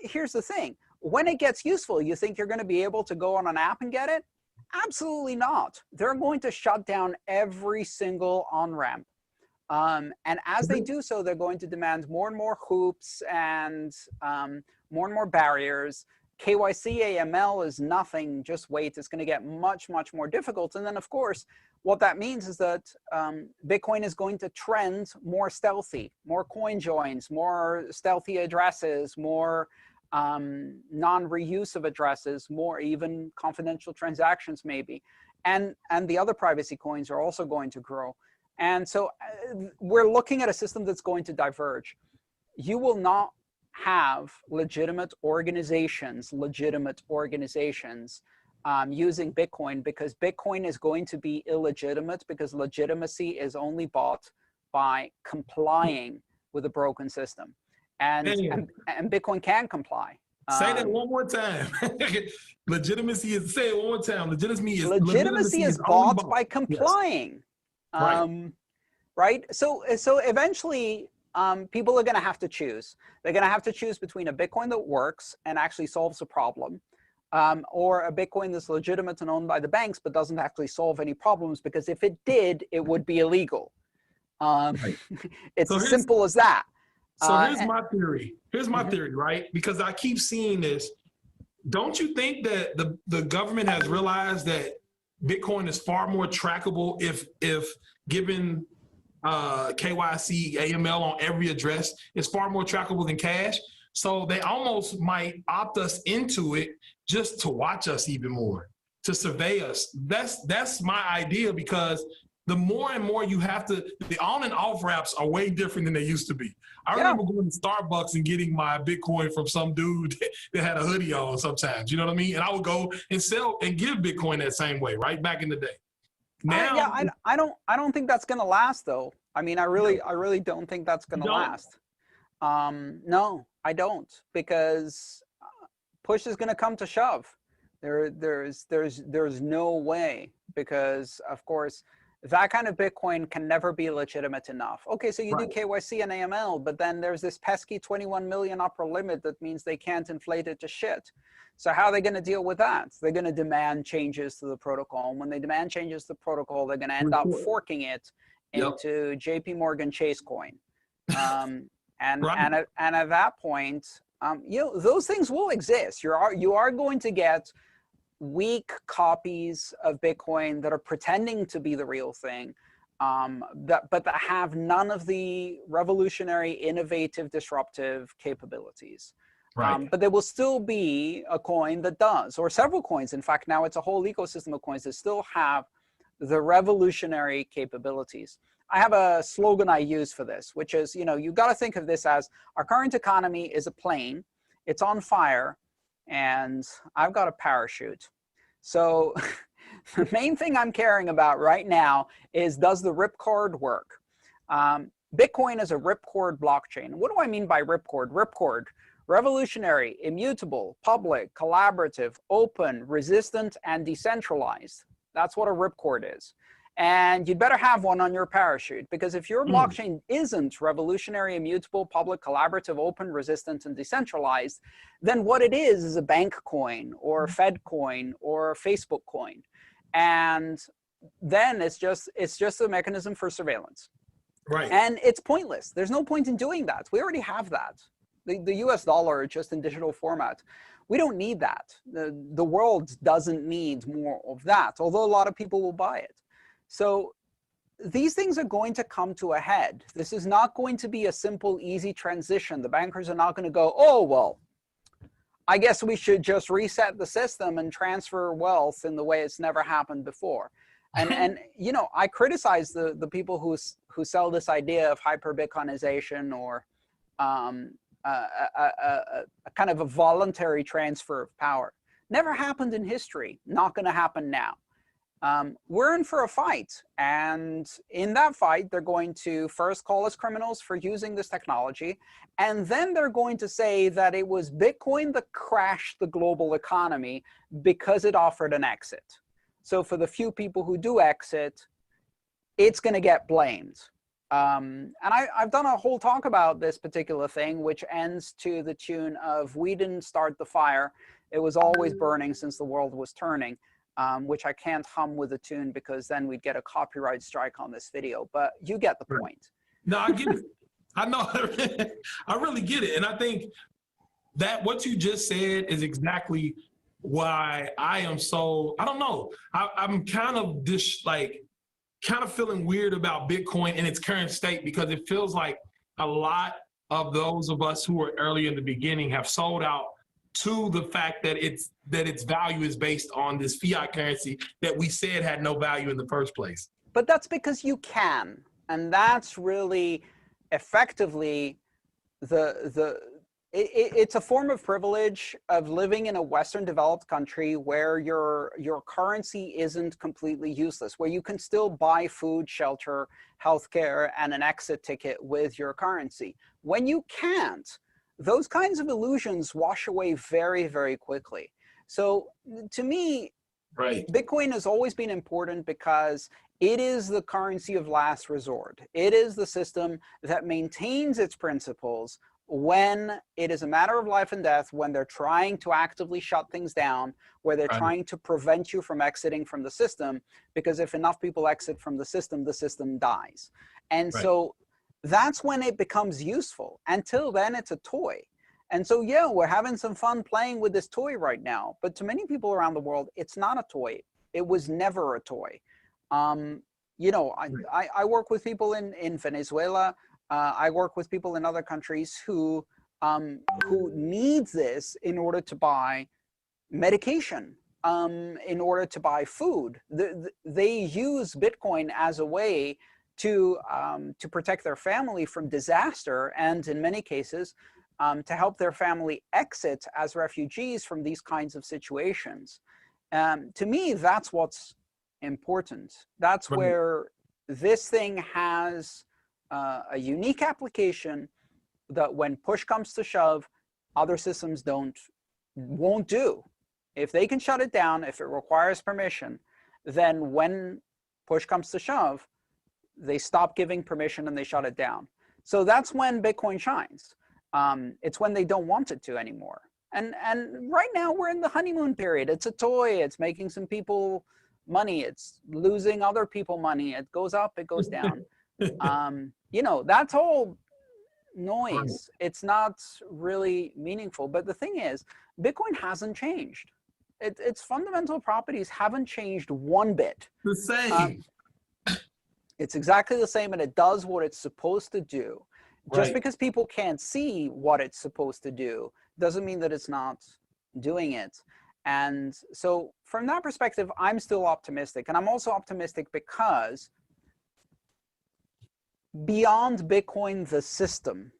here's the thing. When it gets useful, you think you're going to be able to go on an app and get it? Absolutely not. They're going to shut down every single on-ramp. And as they do so, they're going to demand more and more hoops and more and more barriers. KYC AML is nothing, just wait. It's going to get much, much more difficult. And then, of course, what that means is that Bitcoin is going to trend more stealthy, more coin joins, more stealthy addresses, more non-reuse of addresses, more even confidential transactions maybe. And the other privacy coins are also going to grow. And so we're looking at a system that's going to diverge. You will not have legitimate organizations using Bitcoin, because Bitcoin is going to be illegitimate, because legitimacy is only bought by complying with a broken system. And Bitcoin can comply. Say that one more time. Legitimacy is, say it one more time. Legitimacy is bought by complying. Yes. Right? So eventually, people are going to have to choose. They're going to have to choose between a Bitcoin that works and actually solves a problem, or a Bitcoin that's legitimate and owned by the banks but doesn't actually solve any problems, because if it did, it would be illegal. It's as simple as that. So here's my theory. Here's my theory, right? Because I keep seeing this. Don't you think that the government has realized that Bitcoin is far more trackable if given KYC, AML on every address, it's far more trackable than cash? So they almost might opt us into it just to watch us even more, to survey us. That's my idea, because the more and more you have to, the on and off ramps are way different than they used to be. I remember going to Starbucks and getting my Bitcoin from some dude that had a hoodie on sometimes, you know what I mean? And I would go and sell and give Bitcoin that same way, right? Back in the day. Now, I don't think that's going to last though. I mean, I really don't think that's going to last. No, I don't, because push is going to come to shove. There's no way, because of course, that kind of Bitcoin can never be legitimate enough. Okay, so you do KYC and AML, but then there's this pesky 21 million upper limit that means they can't inflate it to shit. So how are they going to deal with that? They're going to demand changes to the protocol. And when they demand changes to the protocol, they're going to end up forking it into JP Morgan Chase coin. And at that point, those things will exist. You are going to get weak copies of Bitcoin that are pretending to be the real thing, but that have none of the revolutionary, innovative, disruptive capabilities. But there will still be a coin that does, or several coins. In fact, now it's a whole ecosystem of coins that still have the revolutionary capabilities. I have a slogan I use for this, which is, you got to think of this as our current economy is a plane, it's on fire, and I've got a parachute. So the main thing I'm caring about right now is, does the ripcord work? Bitcoin is a ripcord blockchain. What do I mean by ripcord? Ripcord, revolutionary, immutable, public, collaborative, open, resistant, and decentralized. That's what a ripcord is. And you'd better have one on your parachute, because if your blockchain isn't revolutionary, immutable, public, collaborative, open, resistant, and decentralized, then what it is a bank coin or a Fed coin or a Facebook coin. And then it's just a mechanism for surveillance. Right. And it's pointless. There's no point in doing that. We already have that. The US dollar, just in digital format. We don't need that. The world doesn't need more of that, although a lot of people will buy it. So these things are going to come to a head. This is not going to be a simple, easy transition. The bankers are not going to go, oh, well, I guess we should just reset the system and transfer wealth in the way it's never happened before. And I criticize the people who sell this idea of hyper-Bitcoinization or a kind of a voluntary transfer of power. Never happened in history, not going to happen now. We're in for a fight, and in that fight, they're going to first call us criminals for using this technology, and then they're going to say that it was Bitcoin that crashed the global economy because it offered an exit. So for the few people who do exit, it's going to get blamed. And I've done a whole talk about this particular thing, which ends to the tune of, we didn't start the fire. It was always burning since the world was turning. which I can't hum with a tune because then we'd get a copyright strike on this video, but you get the point. No, I get it. I know. I really get it. And I think that what you just said is exactly why I am so, I don't know. I'm kind of kind of feeling weird about Bitcoin in its current state, because it feels like a lot of those of us who were early in the beginning have sold out to the fact that its value is based on this fiat currency that we said had no value in the first place. But that's because you can. And that's really effectively it's a form of privilege of living in a Western developed country where your currency isn't completely useless, where you can still buy food, shelter, healthcare, and an exit ticket with your currency. When you can't, those kinds of illusions wash away very, very quickly. So to me, Bitcoin has always been important because it is the currency of last resort. It is the system that maintains its principles when it is a matter of life and death, when they're trying to actively shut things down, where they're trying to prevent you from exiting from the system, because if enough people exit from the system dies. And so that's when it becomes useful. Until then, it's a toy. And so, yeah, we're having some fun playing with this toy right now, but to many people around the world, it's not a toy. It was never a toy. You know, I work with people in Venezuela. I work with people in other countries who need this in order to buy medication, in order to buy food. They use Bitcoin as a way to protect their family from disaster, and in many cases, to help their family exit as refugees from these kinds of situations. To me, that's what's important. That's where this thing has a unique application that when push comes to shove, other systems won't do. If they can shut it down, if it requires permission, then when push comes to shove, they stop giving permission and they shut it down. So that's when Bitcoin shines. It's when they don't want it to anymore. And right now we're in the honeymoon period. It's a toy. It's making some people money. It's losing other people money. It goes up, it goes down. You know, that's all noise. It's not really meaningful. But the thing is, Bitcoin hasn't changed. Its fundamental properties haven't changed one bit. The same. It's exactly the same, and it does what it's supposed to do. Just because people can't see what it's supposed to do doesn't mean that it's not doing it. And so from that perspective, I'm still optimistic. And I'm also optimistic because beyond Bitcoin, the system,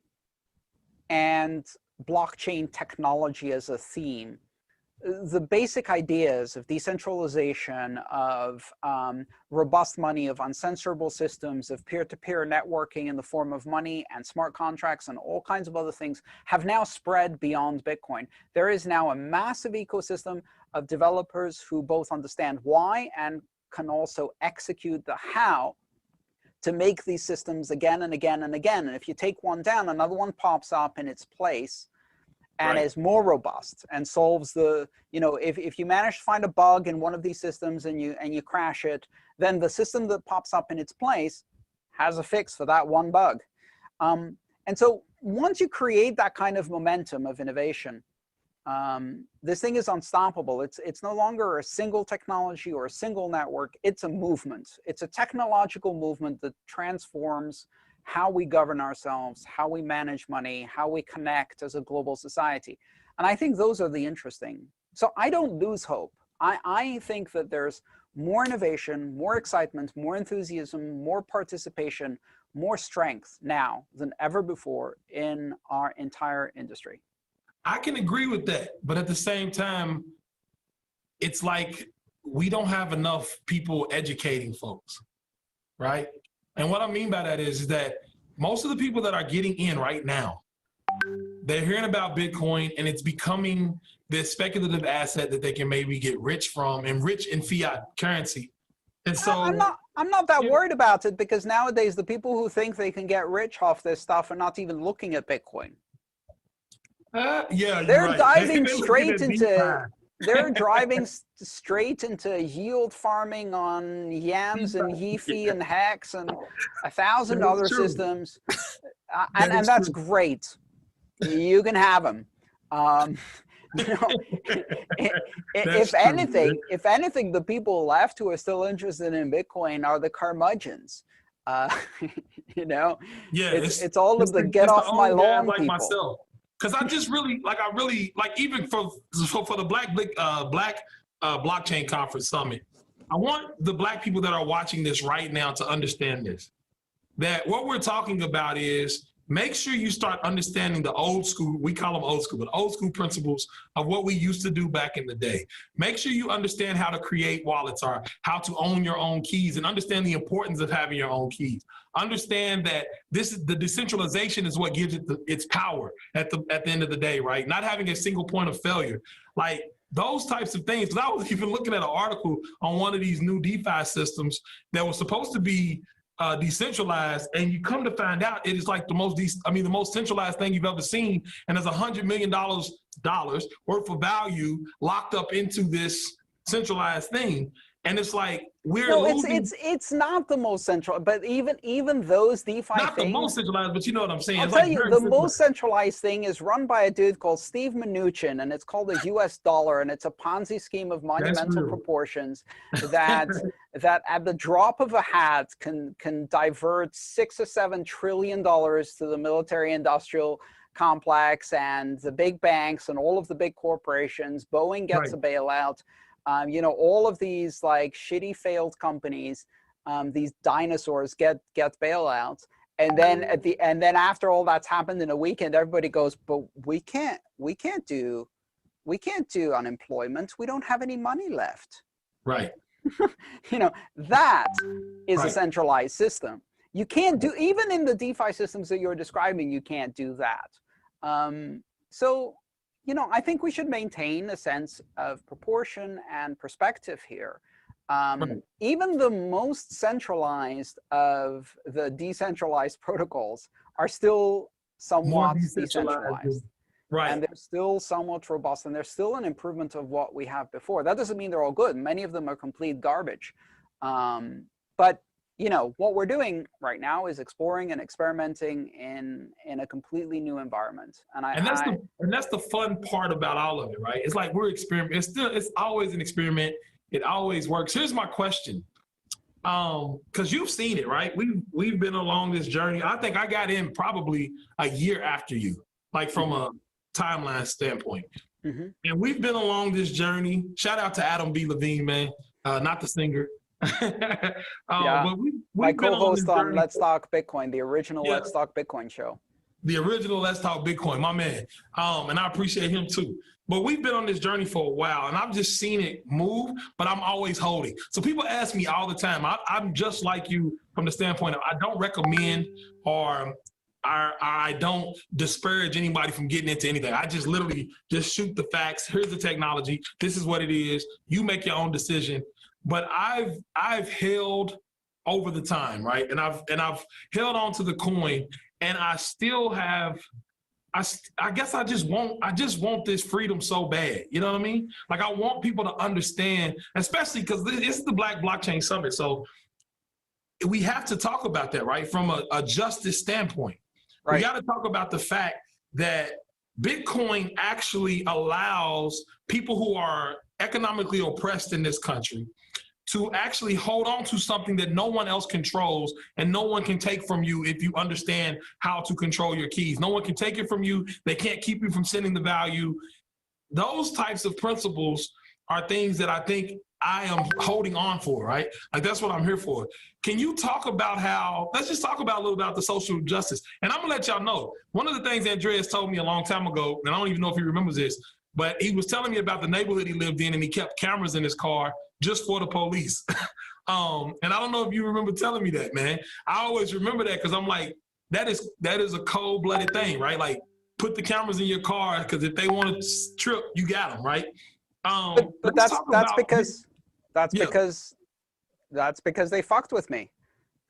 and blockchain technology as a theme, the basic ideas of decentralization, of robust money, of uncensorable systems, of peer-to-peer networking in the form of money and smart contracts and all kinds of other things have now spread beyond Bitcoin. There is now a massive ecosystem of developers who both understand why and can also execute the how to make these systems again and again and again. And if you take one down, another one pops up in its place and is more robust and solves the, you know, if you manage to find a bug in one of these systems and you crash it, then the system that pops up in its place has a fix for that one bug. And so once you create that kind of momentum of innovation, this thing is unstoppable. It's no longer a single technology or a single network. It's a movement. It's a technological movement that transforms how we govern ourselves, how we manage money, how we connect as a global society. And I think those are the interesting. So I don't lose hope. I think that there's more innovation, more excitement, more enthusiasm, more participation, more strength now than ever before in our entire industry. I can agree with that. But at the same time, it's like we don't have enough people educating folks, right? And what I mean by that is that most of the people that are getting in right now, they're hearing about Bitcoin and it's becoming this speculative asset that they can maybe get rich from, and rich in fiat currency. And so I'm not that worried about it, because nowadays the people who think they can get rich off this stuff are not even looking at Bitcoin. Yeah, they're right. diving straight into they're driving straight into yield farming on yams and Yeefy and Hex and 1,000 other systems, and that's great. You can have them. You know, if anything, the people left who are still interested in Bitcoin are the curmudgeons. You know, yeah, it's all of the get off my lawn like people. myself. Because I just really like even for the Black Blockchain Conference Summit, I want the Black people that are watching this right now to understand this. That what we're talking about is make sure you start understanding the old school, we call them old school, but old school principles of what we used to do back in the day. Make sure you understand how to create wallets or how to own your own keys and understand the importance of having your own keys. Understand that the decentralization is what gives it its power at the end of the day, right? Not having a single point of failure. Like those types of things. Because I was even looking at an article on one of these new DeFi systems that was supposed to be decentralized, and you come to find out it is like the most centralized thing you've ever seen, and there's $100 million worth of value locked up into this centralized thing, and it's like it's not the most central, but even those DeFi not things, the most centralized, but you know what I'm saying. I'll tell you, the most centralized thing is run by a dude called Steve Mnuchin, and it's called the US dollar, and it's a Ponzi scheme of monumental proportions that at the drop of a hat can divert $6 or $7 trillion to the military industrial complex and the big banks and all of the big corporations. Boeing gets a bailout. You know, all of these like shitty failed companies, these dinosaurs get bailouts, and then then after all that's happened in a weekend, everybody goes, but we can't do unemployment. We don't have any money left. Right. You know, that is a centralized system. You can't do, even in the DeFi systems that you're describing, you can't do that. So, you know, I think we should maintain a sense of proportion and perspective here. Even the most centralized of the decentralized protocols are still somewhat decentralized. Right. And they're still somewhat robust, and they're still an improvement of what we have before. That doesn't mean they're all good. Many of them are complete garbage. But you know, what we're doing right now is exploring and experimenting in a completely new environment. And that's the fun part about all of it, right? It's like we're experimenting. It's always an experiment. It always works. Here's my question. Because you've seen it, right? We've been along this journey. I think I got in probably a year after you, like from a timeline standpoint. And we've been along this journey. Shout out to Adam B. Levine, man, not the singer. But my co-host on Let's Talk Bitcoin, the original Let's Talk Bitcoin show. The original Let's Talk Bitcoin, my man. And I appreciate him too. But we've been on this journey for a while, and I've just seen it move, but I'm always holding. So people ask me all the time. I'm just like you from the standpoint of I don't recommend or I don't disparage anybody from getting into anything. I just literally just shoot the facts. Here's the technology. This is what it is. You make your own decision. But I've held over the time, right? And I've held on to the coin, and I still have. I guess I just want this freedom so bad. You know what I mean? Like I want people to understand, especially because this is the Black Blockchain Summit, so we have to talk about that, right? From a justice standpoint, we got to talk about the fact that Bitcoin actually allows people who are economically oppressed in this country to actually hold on to something that no one else controls and no one can take from you if you understand how to control your keys. No one can take it from you. They can't keep you from sending the value. Those types of principles are things that I think I am holding on for, right? Like that's what I'm here for. Can you talk about let's just talk about a little about the social justice. And I'm gonna let y'all know, one of the things Andreas told me a long time ago, and I don't even know if he remembers this, but he was telling me about the neighborhood he lived in, and he kept cameras in his car just for the police. And I don't know if you remember telling me that, man. I always remember that because I'm like, that is a cold-blooded thing, right? Like, put the cameras in your car because if they want to trip, you got them, right? But that's because they fucked with me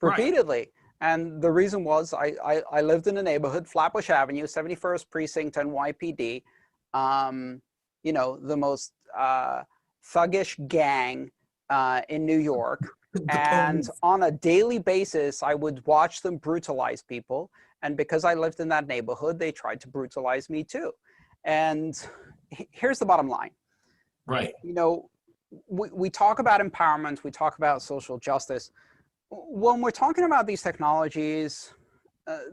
repeatedly. Right. And the reason was I lived in a neighborhood, Flatbush Avenue, 71st Precinct, NYPD. You know, the most thuggish gang in New York. And on a daily basis, I would watch them brutalize people. And because I lived in that neighborhood, they tried to brutalize me too. And here's the bottom line. Right. You know, we talk about empowerment, we talk about social justice. When we're talking about these technologies,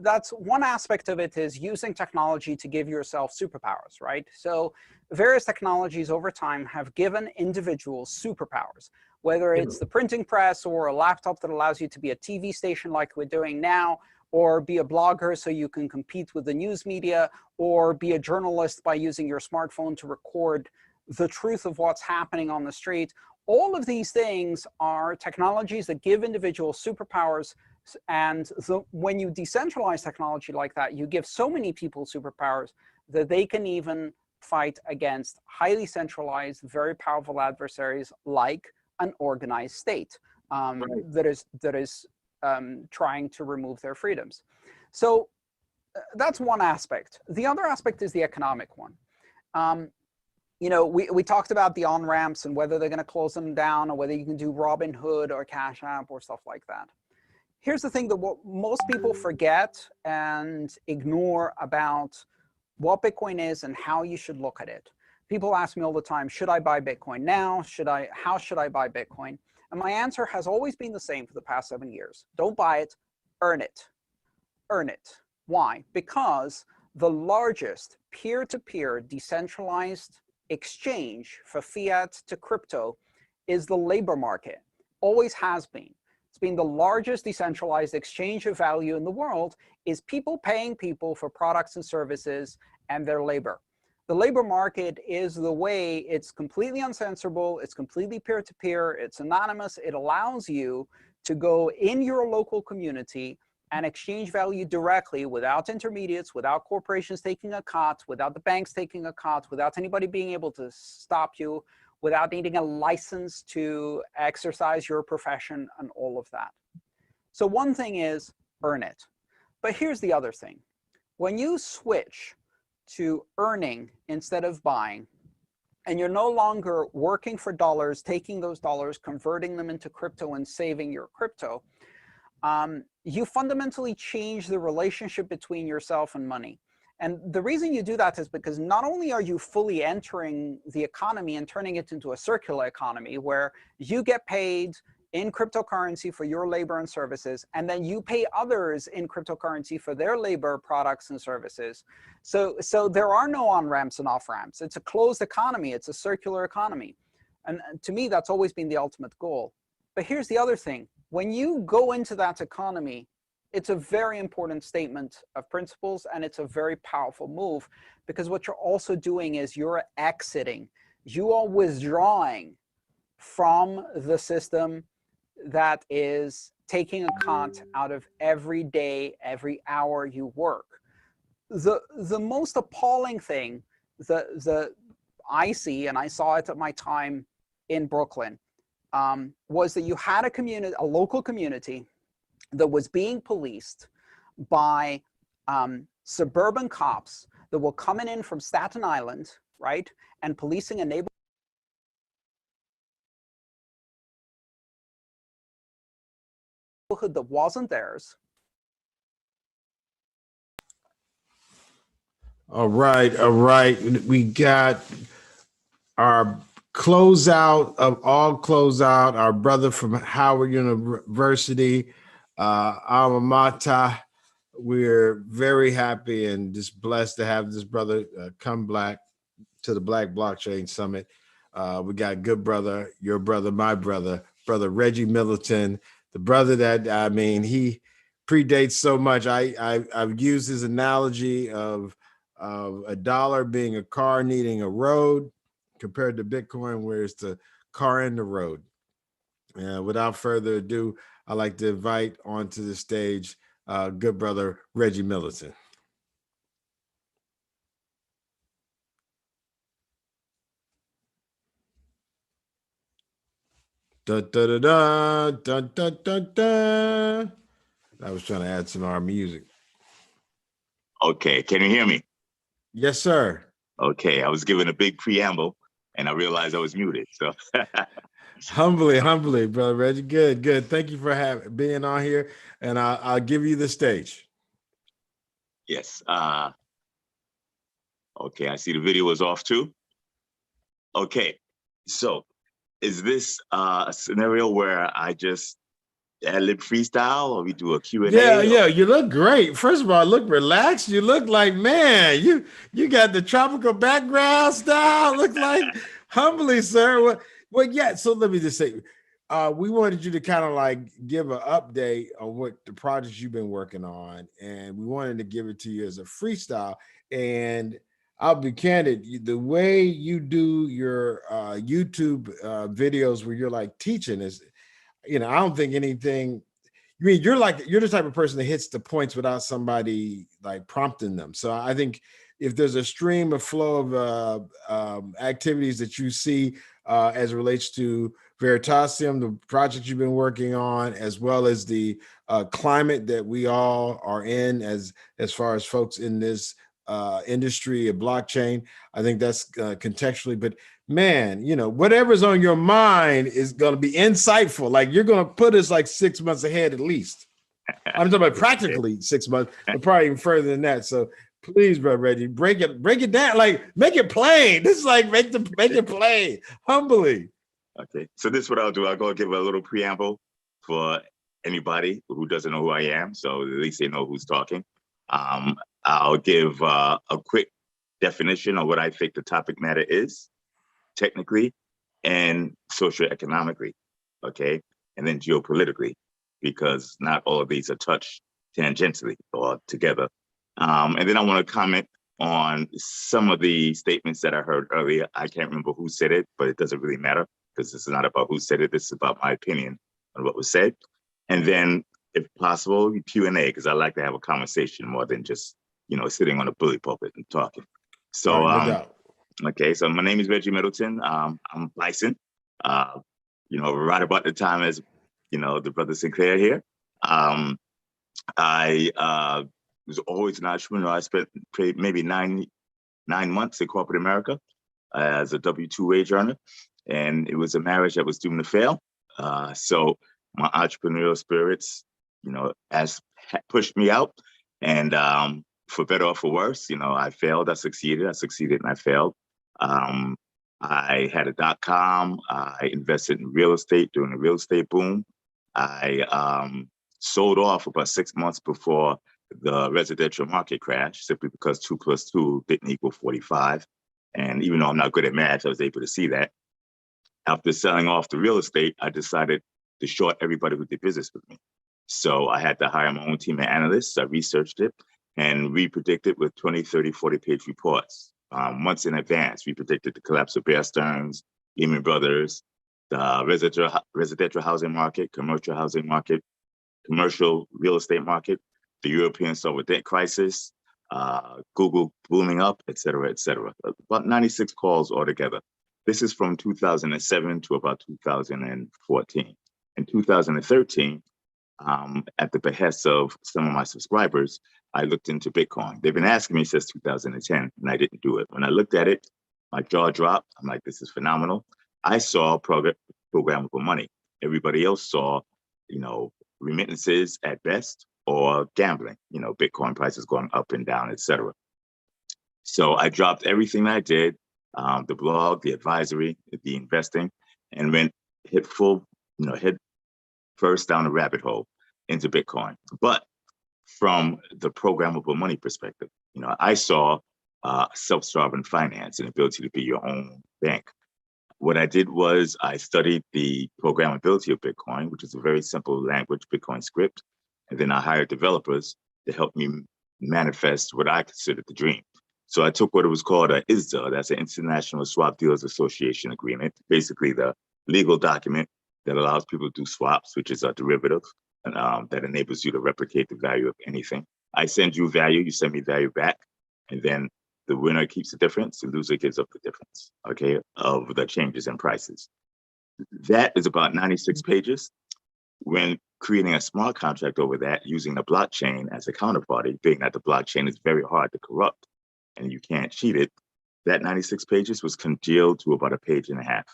that's one aspect of it, is using technology to give yourself superpowers, right? So various technologies over time have given individuals superpowers, whether it's the printing press or a laptop that allows you to be a TV station like we're doing now, or be a blogger so you can compete with the news media, or be a journalist by using your smartphone to record the truth of what's happening on the street. All of these things are technologies that give individuals superpowers. And when you decentralize technology like that, you give so many people superpowers that they can even fight against highly centralized, very powerful adversaries like an organized state that is trying to remove their freedoms. So that's one aspect. The other aspect is the economic one. You know, we talked about the on-ramps and whether they're going to close them down, or whether you can do Robinhood or Cash App or stuff like that. Here's the thing that what most people forget and ignore about what Bitcoin is and how you should look at it. People ask me all the time, should I buy Bitcoin now? How should I buy Bitcoin? And my answer has always been the same for the past 7 years. Don't buy it, earn it. Earn it. Why? Because the largest peer-to-peer decentralized exchange for fiat to crypto is the labor market. Always has been. It's been the largest decentralized exchange of value in the world, is people paying people for products and services and their labor. The labor market is the way, it's completely uncensorable, it's completely peer-to-peer, it's anonymous, it allows you to go in your local community and exchange value directly without intermediates, without corporations taking a cut, without the banks taking a cut, without anybody being able to stop you, without needing a license to exercise your profession and all of that. So one thing is earn it. But here's the other thing. When you switch to earning instead of buying, and you're no longer working for dollars, taking those dollars, converting them into crypto and saving your crypto, you fundamentally change the relationship between yourself and money. And the reason you do that is because not only are you fully entering the economy and turning it into a circular economy where you get paid in cryptocurrency for your labor and services, and then you pay others in cryptocurrency for their labor, products, and services. So there are no on-ramps and off-ramps. It's a closed economy. It's a circular economy. And to me, that's always been the ultimate goal. But here's the other thing. When you go into that economy, it's a very important statement of principles, and it's a very powerful move, because what you're also doing is you're exiting. You are withdrawing from the system that is taking a cut out of every day, every hour you work. The most appalling thing that I see, and I saw it at my time in Brooklyn, was that you had a community, a local community, that was being policed by suburban cops that were coming in from Staten Island, right, and policing a neighborhood that wasn't theirs. All right. We got our closeout of all closeout, our brother from Howard University, alma mater. We're very happy and just blessed to have this brother come back to the Black Blockchain Summit. We got good brother, your brother, my brother, brother Reggie Middleton, the brother that, I mean, he predates so much. I've used his analogy of a dollar being a car needing a road compared to Bitcoin, where it's the car in the road. Without further ado, I'd like to invite onto the stage good brother Reggie Middleton. Da, da, da, da, da, da, da, da. I was trying to add some of our music. Okay, can you hear me? Yes, sir. Okay, I was given a big preamble, and I realized I was muted. So Humbly, brother Reggie. Good. Thank you for being on here, and I'll give you the stage. yes. Okay, I see the video is off too. Okay, so is this a scenario where I just ad-lib freestyle, or we do a Q&A? Yeah, you look great. First of all, look relaxed. You look like, man, you got the tropical background style. Look like humbly, sir. Well, yeah. So let me just say, we wanted you to kind of like give an update on what the projects you've been working on, and we wanted to give it to you as a freestyle. And I'll be candid, the way you do your YouTube videos where you're like teaching is, I don't think anything. I mean, you're the type of person that hits the points without somebody like prompting them. So I think if there's a stream of flow of activities that you see as it relates to Veritasium, the project you've been working on, as well as the climate that we all are in as far as folks in this industry of blockchain, I think that's contextually. But man, whatever's on your mind is going to be insightful. Like you're going to put us like 6 months ahead at least. I'm talking about practically 6 months, but probably even further than that. So please, bro, Reggie, break it down. Like make it plain. This is like make it plain, humbly. Okay, so this is what I'll do. I'll go give a little preamble for anybody who doesn't know who I am, so at least they know who's talking. I'll give a quick definition of what I think the topic matter is, technically and socioeconomically, okay? And then geopolitically, because not all of these are touched tangentially or together. And then I want to comment on some of the statements that I heard earlier. I can't remember who said it, but it doesn't really matter because this is not about who said it. This is about my opinion on what was said. And then if possible, Q&A, because I like to have a conversation more than just, sitting on a bully pulpit and talking. So, no doubt. Okay, so my name is Reggie Middleton. I'm Bison, right about the time as, the brother Sinclair here. I was always an entrepreneur. I spent maybe nine months in corporate America as a W-2 wage earner, and it was a marriage that was doomed to fail. So my entrepreneurial spirits, has pushed me out, and for better or for worse, I failed, I succeeded, and I failed. I had a .com. I invested in real estate during the real estate boom. I sold off about 6 months before the residential market crash, simply because 2 + 2 didn't equal 45. And even though I'm not good at math, I was able to see that. After selling off the real estate, I decided to short everybody who did business with me. So I had to hire my own team of analysts. I researched it, and we predicted with 20, 30, 40-page reports. Months in advance, we predicted the collapse of Bear Stearns, Lehman Brothers, the residential housing market, commercial housing market, commercial real estate market, the European sovereign debt crisis, Google booming up, et cetera, et cetera. About 96 calls altogether. This is from 2007 to about 2014. In 2013, at the behest of some of my subscribers, I looked into Bitcoin. They've been asking me since 2010, and I didn't do it. When I looked at it, my jaw dropped. I'm like, this is phenomenal. I saw programmable money. Everybody else saw, remittances at best or gambling, Bitcoin prices going up and down, et cetera. So I dropped everything I did, the blog, the advisory, the investing, and head first down the rabbit hole into Bitcoin. But from the programmable money perspective, I saw self-sovereign finance and ability to be your own bank. What I did was I studied the programmability of Bitcoin, which is a very simple language, Bitcoin script. And then I hired developers to help me manifest what I considered the dream. So I took what it was called an ISDA, that's an International Swap Dealers Association agreement, basically the legal document that allows people to do swaps, which is a derivative, and that enables you to replicate the value of anything. I send you value, you send me value back, and then the winner keeps the difference, the loser gives up the difference, okay, of the changes in prices. That is about 96 pages. When creating a smart contract over that, using the blockchain as a counterparty, being that the blockchain is very hard to corrupt and you can't cheat it, that 96 pages was congealed to about a page and a half.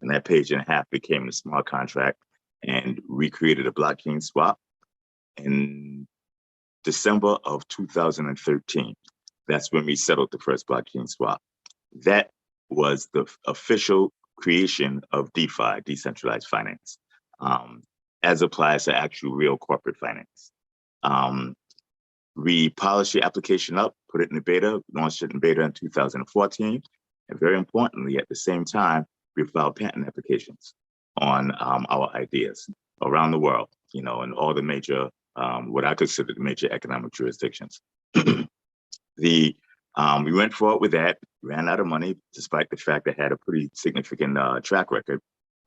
And that page and a half became a smart contract, and we created a blockchain swap in December of 2013. That's when we settled the first blockchain swap. That was the official creation of DeFi, decentralized finance, as applies to actual real corporate finance. We polished the application up, put it in the beta, launched it in beta in 2014. And very importantly, at the same time, we filed patent applications on our ideas around the world, in all the major, what I consider the major economic jurisdictions. We went forward with that, ran out of money, despite the fact that I had a pretty significant track record.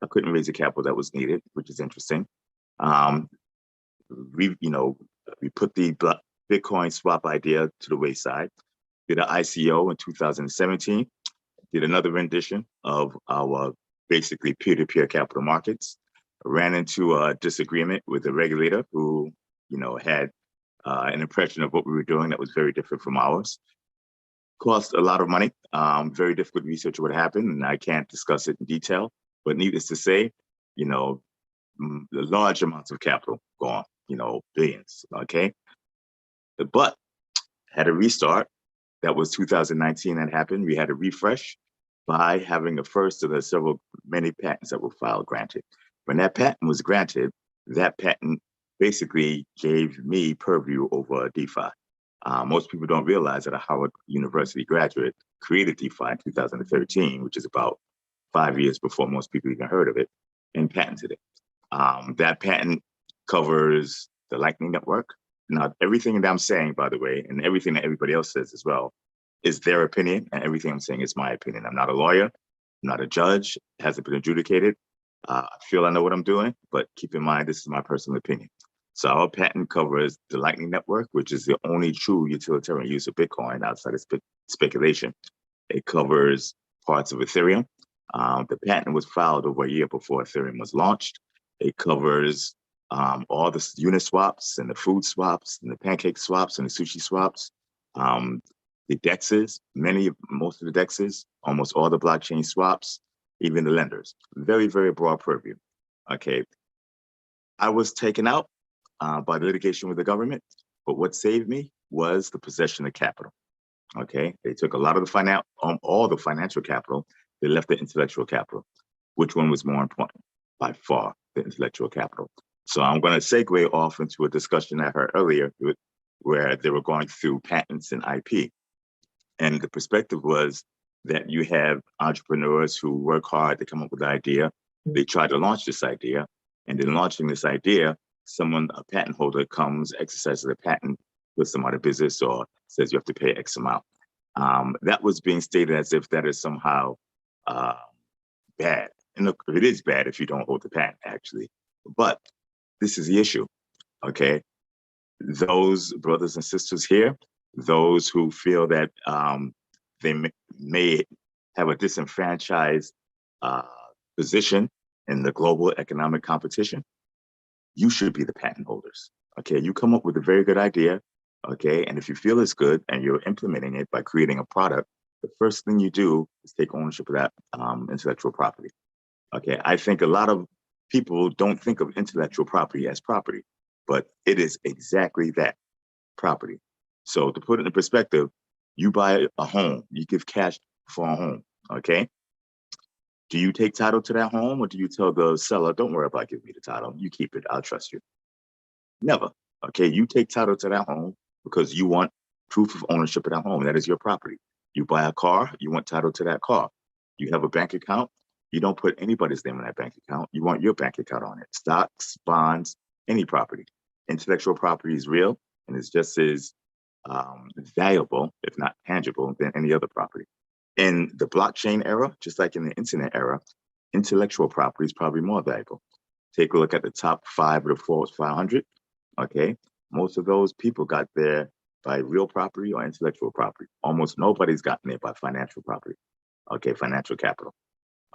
I couldn't raise the capital that was needed, which is interesting. We put the Bitcoin swap idea to the wayside, did an ICO in 2017, did another rendition of our basically peer-to-peer capital markets, ran into a disagreement with the regulator who, had an impression of what we were doing that was very different from ours. Cost a lot of money, very difficult to research what happened, and I can't discuss it in detail, but needless to say, the large amounts of capital gone, billions, okay? But had a restart. That was 2019 that happened. We had a refresh by having a first of the many patents that were filed granted. When that patent was granted, that patent basically gave me purview over DeFi. Most people don't realize that a Howard University graduate created DeFi in 2013, which is about 5 years before most people even heard of it, and patented it. That patent covers the Lightning Network. Now, everything that I'm saying, by the way, and everything that everybody else says as well, is their opinion, and everything I'm saying is my opinion. I'm not a lawyer, I'm not a judge, it hasn't been adjudicated. I feel I know what I'm doing, but keep in mind, this is my personal opinion. So our patent covers the Lightning Network, which is the only true utilitarian use of Bitcoin outside of speculation. It covers parts of Ethereum. The patent was filed over a year before Ethereum was launched. It covers all the Uniswaps and the food swaps and the pancake swaps and the sushi swaps, the DEXs, most of the DEXs, almost all the blockchain swaps, even the lenders. Very, very broad purview. Okay. I was taken out by the litigation with the government, but what saved me was the possession of capital. Okay. They took a lot of the all the financial capital, they left the intellectual capital. Which one was more important? By far, the intellectual capital. So I'm going to segue off into a discussion I heard earlier where they were going through patents and IP. And the perspective was that you have entrepreneurs who work hard to come up with an idea. They try to launch this idea. And in launching this idea, a patent holder comes, exercises the patent, puts them out of business, or says you have to pay X amount. That was being stated as if that is somehow bad. And look, it is bad if you don't hold the patent, actually. But this is the issue, okay? Those brothers and sisters here, those who feel that they may have a disenfranchised position in the global economic competition, you should be the patent holders, okay? You come up with a very good idea, okay? And if you feel it's good and you're implementing it by creating a product, the first thing you do is take ownership of that intellectual property, okay? I think a lot of people don't think of intellectual property as property, but it is exactly that, property. So to put it in perspective, you buy a home, you give cash for a home, okay? Do you take title to that home, or do you tell the seller, don't worry about giving me the title, you keep it, I'll trust you? Never, okay? You take title to that home because you want proof of ownership of that home. That is your property. You buy a car, you want title to that car. You have a bank account, you don't put anybody's name in that bank account. You want your bank account on it. Stocks, bonds, any property. Intellectual property is real and is just as valuable, if not tangible, than any other property. In the blockchain era, just like in the internet era, intellectual property is probably more valuable. Take a look at the top 5 of the Forbes 500, okay? Most of those people got there by real property or intellectual property. Almost nobody's gotten there by financial property, okay, financial capital.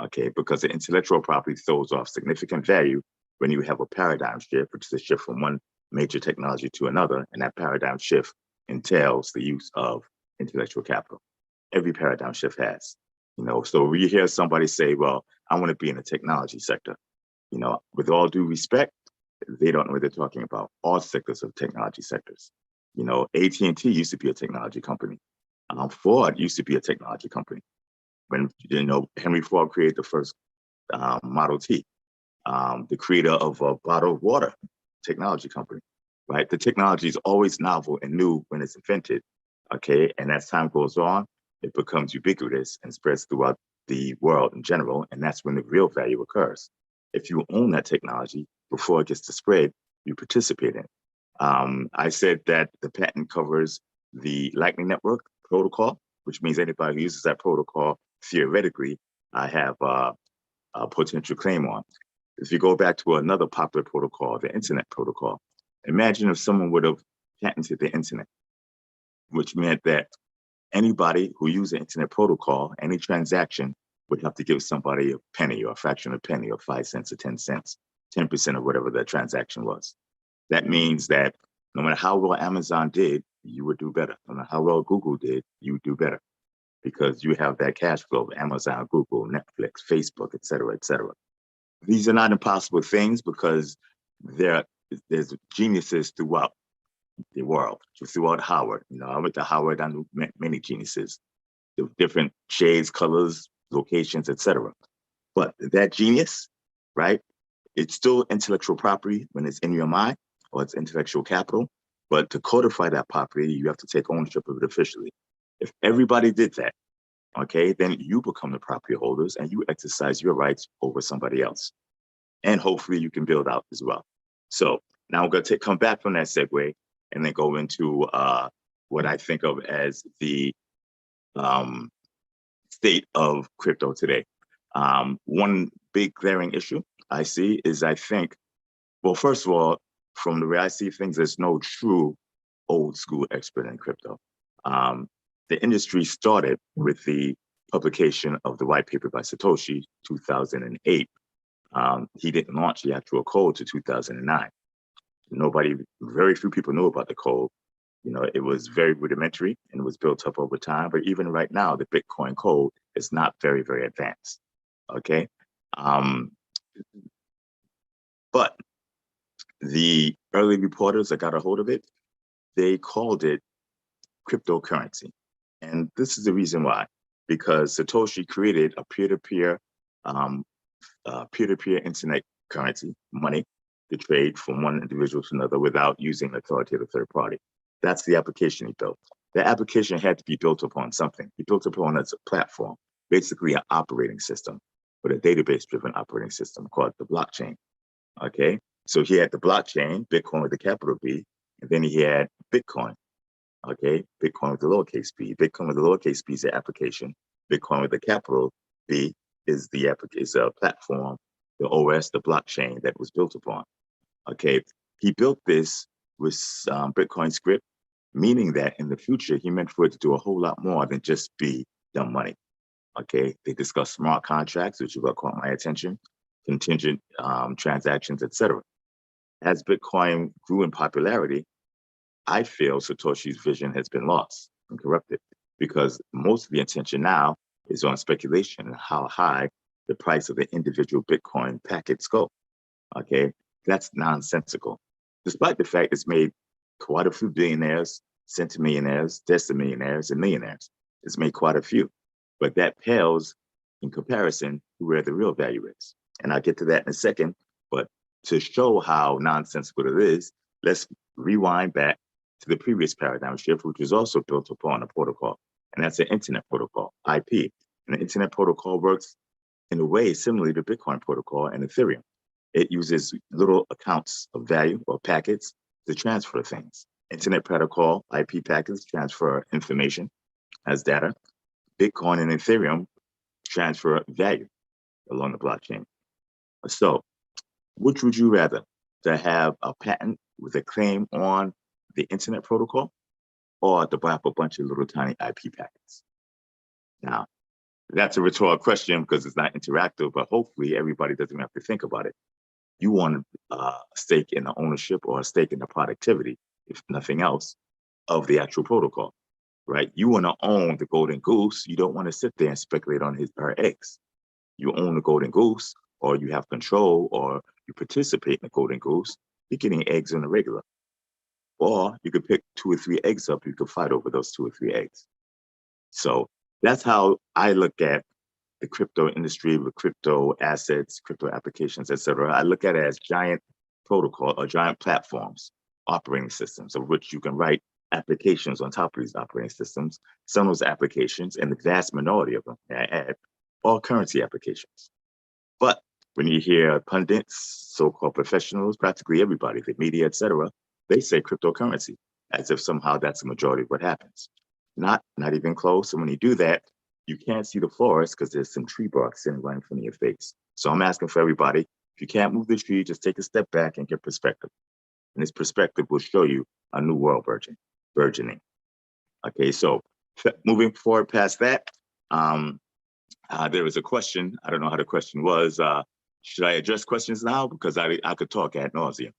Okay, because the intellectual property throws off significant value when you have a paradigm shift, which is a shift from one major technology to another, and that paradigm shift entails the use of intellectual capital. every paradigm shift has. So we hear somebody say, well, I want to be in the technology sector. With all due respect, they don't know what they're talking about. All sectors of technology sectors. AT&T used to be a technology company. Ford used to be a technology company. When, Henry Ford created the first Model T, the creator of a bottled water technology company, right? The technology is always novel and new when it's invented, okay? And as time goes on, it becomes ubiquitous and spreads throughout the world in general, and that's when the real value occurs. If you own that technology before it gets to spread, you participate in it. I said that the patent covers the Lightning Network protocol, which means anybody who uses that protocol, theoretically, I have a potential claim on. If you go back to another popular protocol, the Internet protocol, imagine if someone would have patented the Internet, which meant that anybody who used the Internet protocol, any transaction would have to give somebody a penny or a fraction of a penny or 5 cents or 10 cents, 10% of whatever the transaction was. That means that no matter how well Amazon did, you would do better. No matter how well Google did, you would do better because you have that cash flow of Amazon, Google, Netflix, Facebook, et cetera, et cetera. These are not impossible things because there's geniuses throughout the world, throughout Howard. I went to Howard, I knew many geniuses, different shades, colors, locations, et cetera. But that genius, right, it's still intellectual property when it's in your mind or it's intellectual capital. But to codify that property, you have to take ownership of it officially. If everybody did that, okay, then you become the property holders and you exercise your rights over somebody else. And hopefully you can build out as well. So now I'm going to come back from that segue and then go into what I think of as the state of crypto today. One big glaring issue I see is I think, well, first of all, from the way I see things, there's no true old school expert in crypto. The industry started with the publication of the white paper by Satoshi, 2008. He didn't launch the actual code to 2009. Very few people knew about the code. It was very rudimentary and it was built up over time. But even right now, the Bitcoin code is not very, very advanced. Okay. But the early reporters that got a hold of it, they called it cryptocurrency. And this is the reason why, because Satoshi created a peer-to-peer internet currency, money, to trade from one individual to another without using the authority of a third party. That's the application he built. The application had to be built upon something. He built upon as a platform, basically an operating system, but a database-driven operating system called the blockchain. Okay, so he had the blockchain, Bitcoin with a capital B, and then he had Bitcoin. Okay, Bitcoin with the lowercase b. Bitcoin with the lowercase b is the application. Bitcoin with the capital B is a platform, the OS, the blockchain that was built upon. Okay, he built this with Bitcoin script, meaning that in the future, he meant for it to do a whole lot more than just be dumb money. Okay, they discussed smart contracts, which is what caught my attention, contingent transactions, etc. As Bitcoin grew in popularity, I feel Satoshi's vision has been lost and corrupted because most of the attention now is on speculation and how high the price of the individual Bitcoin packets go. Okay, that's nonsensical. Despite the fact it's made quite a few billionaires, centimillionaires, decimillionaires, and millionaires. It's made quite a few, but that pales in comparison to where the real value is. And I'll get to that in a second, but to show how nonsensical it is, let's rewind back to the previous paradigm shift, which was also built upon a protocol, and that's an internet protocol, IP. And the internet protocol works in a way similar to Bitcoin protocol and Ethereum. It uses little accounts of value or packets to transfer things. Internet protocol, IP packets transfer information as data. Bitcoin and Ethereum transfer value along the blockchain. So which would you rather, to have a patent with a claim on the internet protocol or to buy up a bunch of little tiny IP packets? Now, that's a rhetorical question because it's not interactive, but hopefully everybody doesn't have to think about it. You want a stake in the ownership or a stake in the productivity, if nothing else, of the actual protocol, right? You want to own the golden goose. You don't want to sit there and speculate on her eggs. You own the golden goose, or you have control, or you participate in the golden goose. You're getting eggs on the regular. Or you could pick 2 or 3 eggs up. You could fight over those 2 or 3 eggs. So that's how I look at the crypto industry with crypto assets, crypto applications, et cetera. I look at it as giant protocol or giant platforms, operating systems of which you can write applications on top of these operating systems. Some of those applications, and the vast minority of them, I add, are currency applications. But when you hear pundits, so-called professionals, practically everybody, the media, et cetera, they say cryptocurrency, as if somehow that's the majority of what happens. Not even close. And when you do that, you can't see the forest because there's some tree bark sitting right in front of your face. So I'm asking for everybody, if you can't move the tree, just take a step back and get perspective. And this perspective will show you a new world burgeoning. Okay, so moving forward past that, there was a question. I don't know how the question was. Should I address questions now? Because I could talk ad nauseum.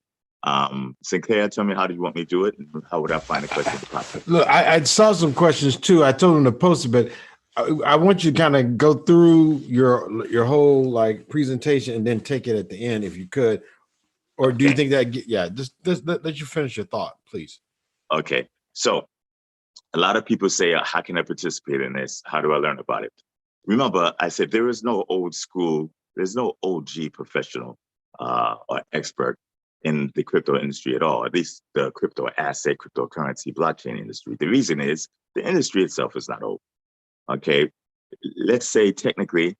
Sinclair, tell me, how do you want me to do it? And how would I find the questions? Look, I saw some questions too. I told them to post it, but I want you to kind of go through your whole like presentation and then take it at the end if you could. Or do you think that, just let you finish your thought, please. Okay, so a lot of people say, how can I participate in this? How do I learn about it? Remember, I said there is no old school, there's no OG professional or expert in the crypto industry at all, at least the crypto asset, cryptocurrency, blockchain industry. The reason is the industry itself is not old. Okay, let's say technically,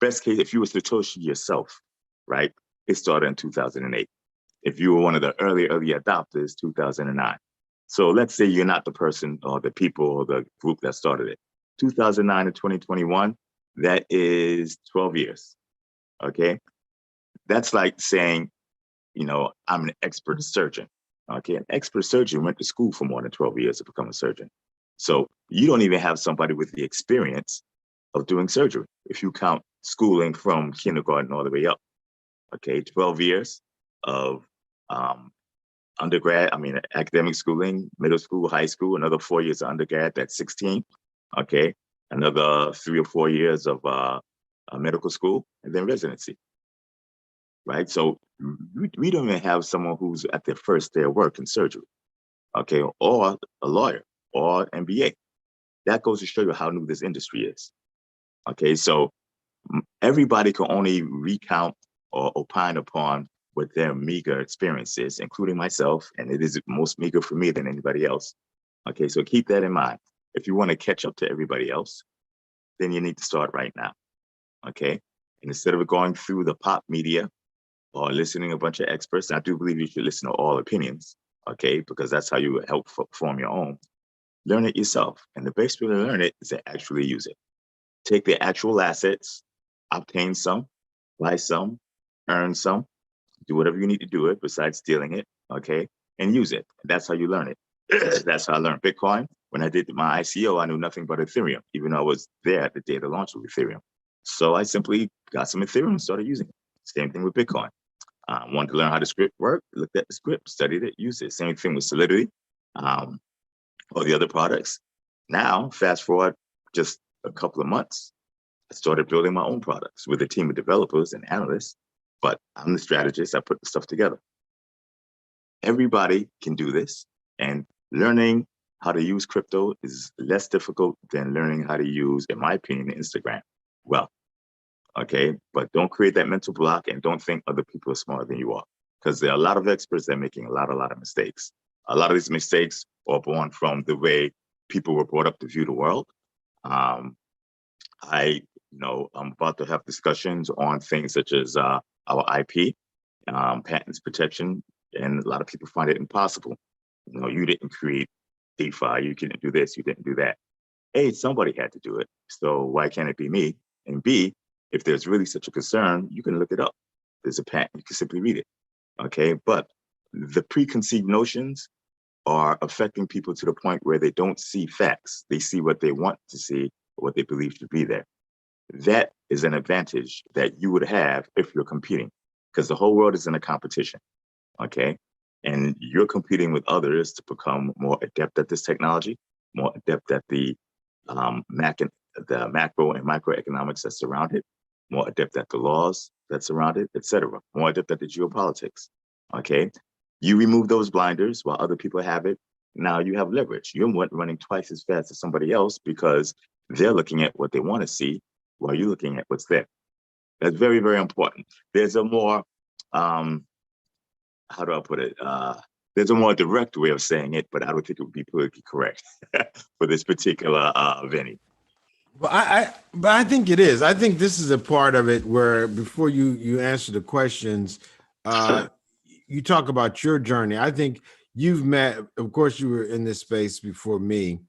best case, if you were Satoshi yourself, right? It started in 2008. If you were one of the early adopters, 2009. So let's say you're not the person or the people or the group that started it. 2009 to 2021, that is 12 years, okay? That's like saying, I'm an expert surgeon, okay? An expert surgeon went to school for more than 12 years to become a surgeon. So you don't even have somebody with the experience of doing surgery if you count schooling from kindergarten all the way up, okay? 12 years of academic schooling, middle school, high school, another 4 years of undergrad, that's 16, okay? Another 3 or 4 years of medical school, and then residency, right? So we don't even have someone who's at their first day of work in surgery, okay? Or a lawyer, or MBA. That goes to show you how new this industry is, okay? So everybody can only recount or opine upon what their meager experience is, including myself, and it is most meager for me than anybody else. Okay, so keep that in mind. If you want to catch up to everybody else, then you need to start right now, okay? And instead of going through the pop media or listening to a bunch of experts, and I do believe you should listen to all opinions, okay? Because that's how you help form your own. Learn it yourself. And the best way to learn it is to actually use it. Take the actual assets, obtain some, buy some, earn some, do whatever you need to do it besides stealing it, okay? And use it. That's how you learn it. That's how I learned Bitcoin. When I did my ICO, I knew nothing about Ethereum, even though I was there at the day of the launch of Ethereum. So I simply got some Ethereum and started using it. Same thing with Bitcoin. Wanted to learn how the script worked, looked at the script, studied it, used it. Same thing with Solidity, or the other products. Now, fast forward just a couple of months, I started building my own products with a team of developers and analysts, but I'm the strategist, I put the stuff together. Everybody can do this, and learning how to use crypto is less difficult than learning how to use, in my opinion, Instagram. Well, okay, but don't create that mental block and don't think other people are smarter than you are, because there are a lot of experts that are making a lot of mistakes. A lot of these mistakes are born from the way people were brought up to view the world. I'm about to have discussions on things such as our IP, patents protection, and a lot of people find it impossible. You didn't create DeFi, you couldn't do this, you didn't do that. A, somebody had to do it, so why can't it be me? And B, if there's really such a concern, you can look it up. There's a patent, you can simply read it, okay? But the preconceived notions are affecting people to the point where they don't see facts. They see what they want to see, or what they believe should be there. That is an advantage that you would have if you're competing, because the whole world is in a competition, okay? And you're competing with others to become more adept at this technology. more adept at the the macro and microeconomics that surround it, more adept at the laws that surround it, etc. More adept at the geopolitics. Okay, you remove those blinders while other people have it. Now you have leverage. You're running twice as fast as somebody else because they're looking at what they want to see while you're looking at what's there. That's very, very important. There's a more, how do I put it? There's a more direct way of saying it, but I don't think it would be politically correct for this particular venue. But I think it is. I think this is a part of it where before you answer the questions, you talk about your journey. I think you've met, of course, you were in this space before me.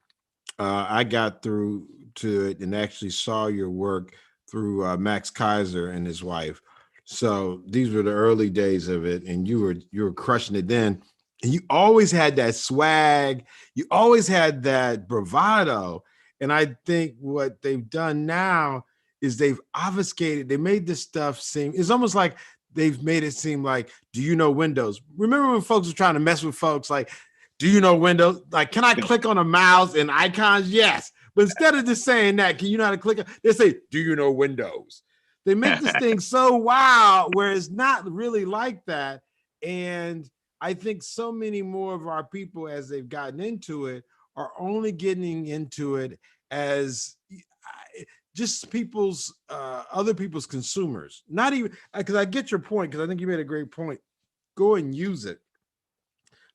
I got through to it and actually saw your work through Max Kaiser and his wife. So these were the early days of it, and you were crushing it then. And you always had that swag. You always had that bravado. And I think what they've done now is they've obfuscated. They made this stuff seem, it's almost like they've made it seem like, do you know Windows? Remember when folks were trying to mess with folks like, do you know Windows? Like, can I click on a mouse and icons? Yes. But instead of just saying that, can you know how to click? They say, do you know Windows? They make this thing so wild where it's not really like that. And I think so many more of our people, as they've gotten into it, are only getting into it as just people's, other people's consumers. Not even, because I get your point, because I think you made a great point. Go and use it.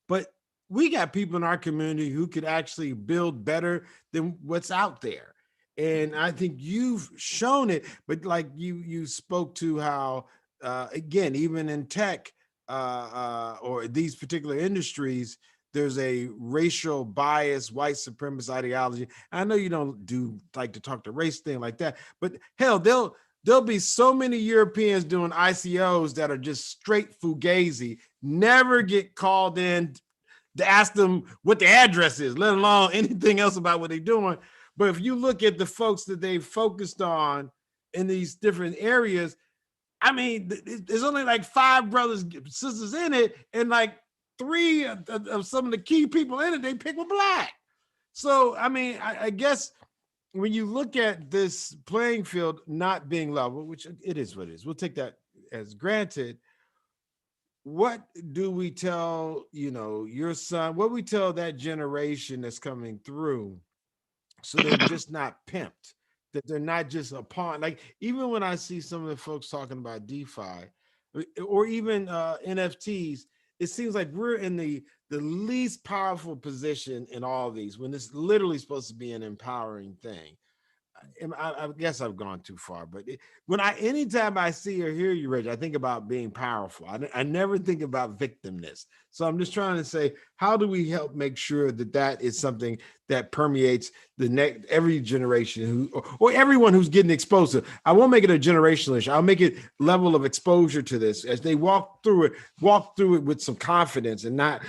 But we got people in our community who could actually build better than what's out there. And I think you've shown it, but like you spoke to how, again, even in tech or these particular industries, there's a racial bias, white supremacist ideology. I know you don't like to talk to race thing like that, but hell, there'll be so many Europeans doing ICOs that are just straight fugazi, never get called in to ask them what the address is, let alone anything else about what they're doing. But if you look at the folks that they've focused on in these different areas, I mean, there's only like 5 brothers, sisters in it, and like 3 of some of the key people in it, they pick were Black. So, I mean, I guess when you look at this playing field not being level, which it is what it is, we'll take that as granted. What do we tell, your son, what we tell that generation that's coming through so they're just not pimped, that they're not just a pawn? Like, even when I see some of the folks talking about DeFi or even NFTs, it seems like we're in the least powerful position in all of these when it's literally supposed to be an empowering thing. I guess I've gone too far, but anytime I see or hear you, Rich, I think about being powerful. I never think about victimness. So I'm just trying to say, how do we help make sure that that is something that permeates every generation or everyone who's getting exposed to it? I won't make it a generational issue. I'll make it level of exposure to this as they walk through it with some confidence and not,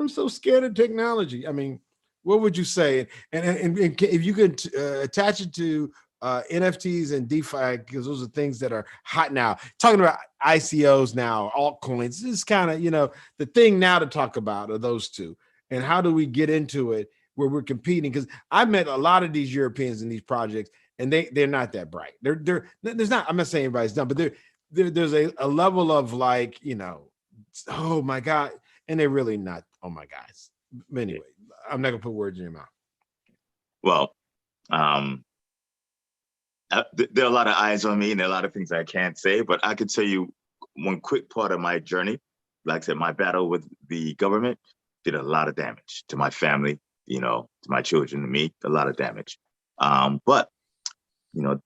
I'm so scared of technology. I mean, what would you say? And if you could attach it to NFTs and DeFi, because those are things that are hot now. Talking about ICOs now, altcoins, this is kind of, the thing now to talk about are those two. And how do we get into it where we're competing? Because I've met a lot of these Europeans in these projects, and they're not that bright. There's not, I'm not saying everybody's dumb, but there's a level of like, oh my God, and they're really not, oh my guys. Anyway, I'm not gonna put words in your mouth. Well, there are a lot of eyes on me and there are a lot of things I can't say, but I can tell you one quick part of my journey. Like I said, my battle with the government did a lot of damage to my family, to my children, to me, a lot of damage. But,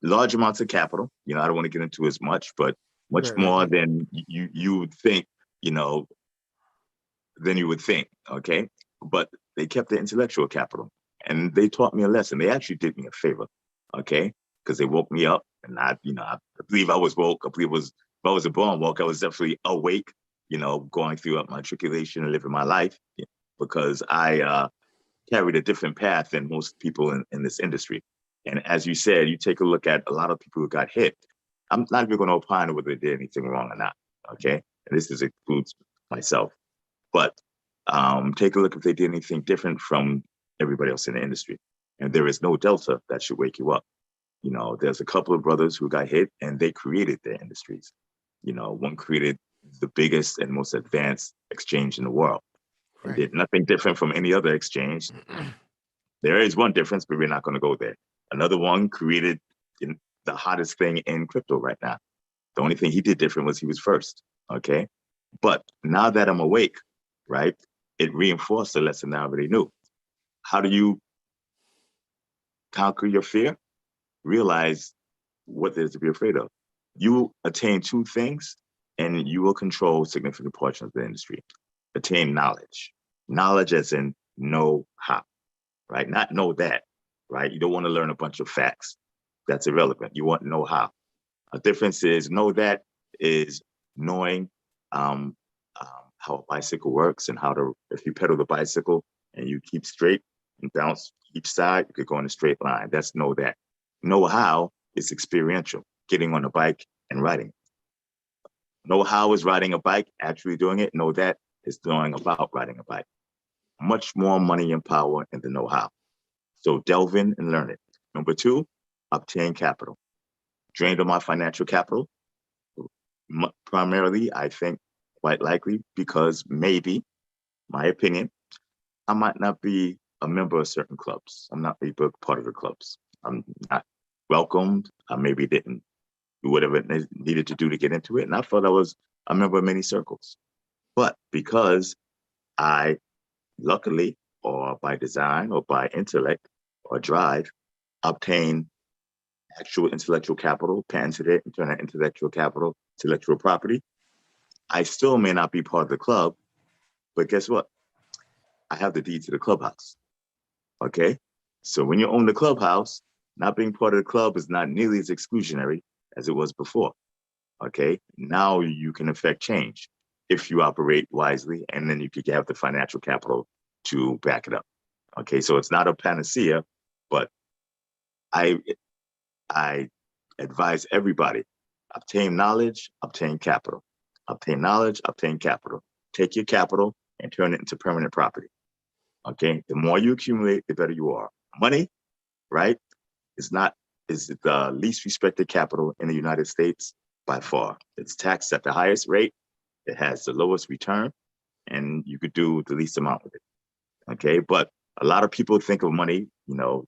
large amounts of capital, I don't want to get into as much, but much more than you would think, than you would think, okay? But they kept the intellectual capital and they taught me a lesson. They actually did me a favor, okay? Because they woke me up and I believe I was woke. I believe if I was born woke, I was definitely awake, going through my tribulation and living my life because I carried a different path than most people in this industry. And as you said, you take a look at a lot of people who got hit. I'm not even going to opine whether they did anything wrong or not, okay? And this includes myself. But take a look if they did anything different from everybody else in the industry. And there is no delta that should wake you up. You know, there's a couple of brothers who got hit and they created their industries. You know, one created the biggest and most advanced exchange in the world. And did nothing different from any other exchange. There is one difference, but we're not going to go there. Another one created the hottest thing in crypto right now. The only thing he did different was he was first, okay? But now that I'm awake, right, it reinforced the lesson I already knew. How do you conquer your fear? Realize what there's to be afraid of. You attain two things and you will control significant portions of the industry. Attain knowledge. Knowledge as in know how, right? Not know that, right? You don't want to learn a bunch of facts. That's irrelevant. You want to know how. A difference is know that is knowing how a bicycle works and how to, if you pedal the bicycle and you keep straight and bounce each side, you could go in a straight line. That's know that. Know how is experiential, getting on a bike and riding. Know how is riding a bike, actually doing it. Know that is knowing about riding a bike. Much more money and power in the know-how. So delve in and learn it. Number two, obtain capital. Drained of my financial capital, primarily, I think, quite likely, because maybe, my opinion, I might not be a member of certain clubs. I'm not a big part of the clubs. I'm not welcomed. I maybe didn't do whatever it needed to do to get into it. And I thought I was a member of many circles. But because I, luckily, or by design, or by intellect, or drive, obtain actual intellectual capital, patented it, and turn that intellectual capital, intellectual property, I still may not be part of the club, but guess what? I have the deed to the clubhouse, okay? So when you own the clubhouse, not being part of the club is not nearly as exclusionary as it was before, okay? Now you can affect change if you operate wisely, and then you could have the financial capital to back it up, okay? So it's not a panacea, but I advise everybody, obtain knowledge, obtain capital. Obtain knowledge, obtain capital. Take your capital and turn it into permanent property, okay? The more you accumulate, the better you are. Money, right, is the least respected capital in the United States by far. It's taxed at the highest rate, it has the lowest return, and you could do the least amount with it, okay? But a lot of people think of money, you know,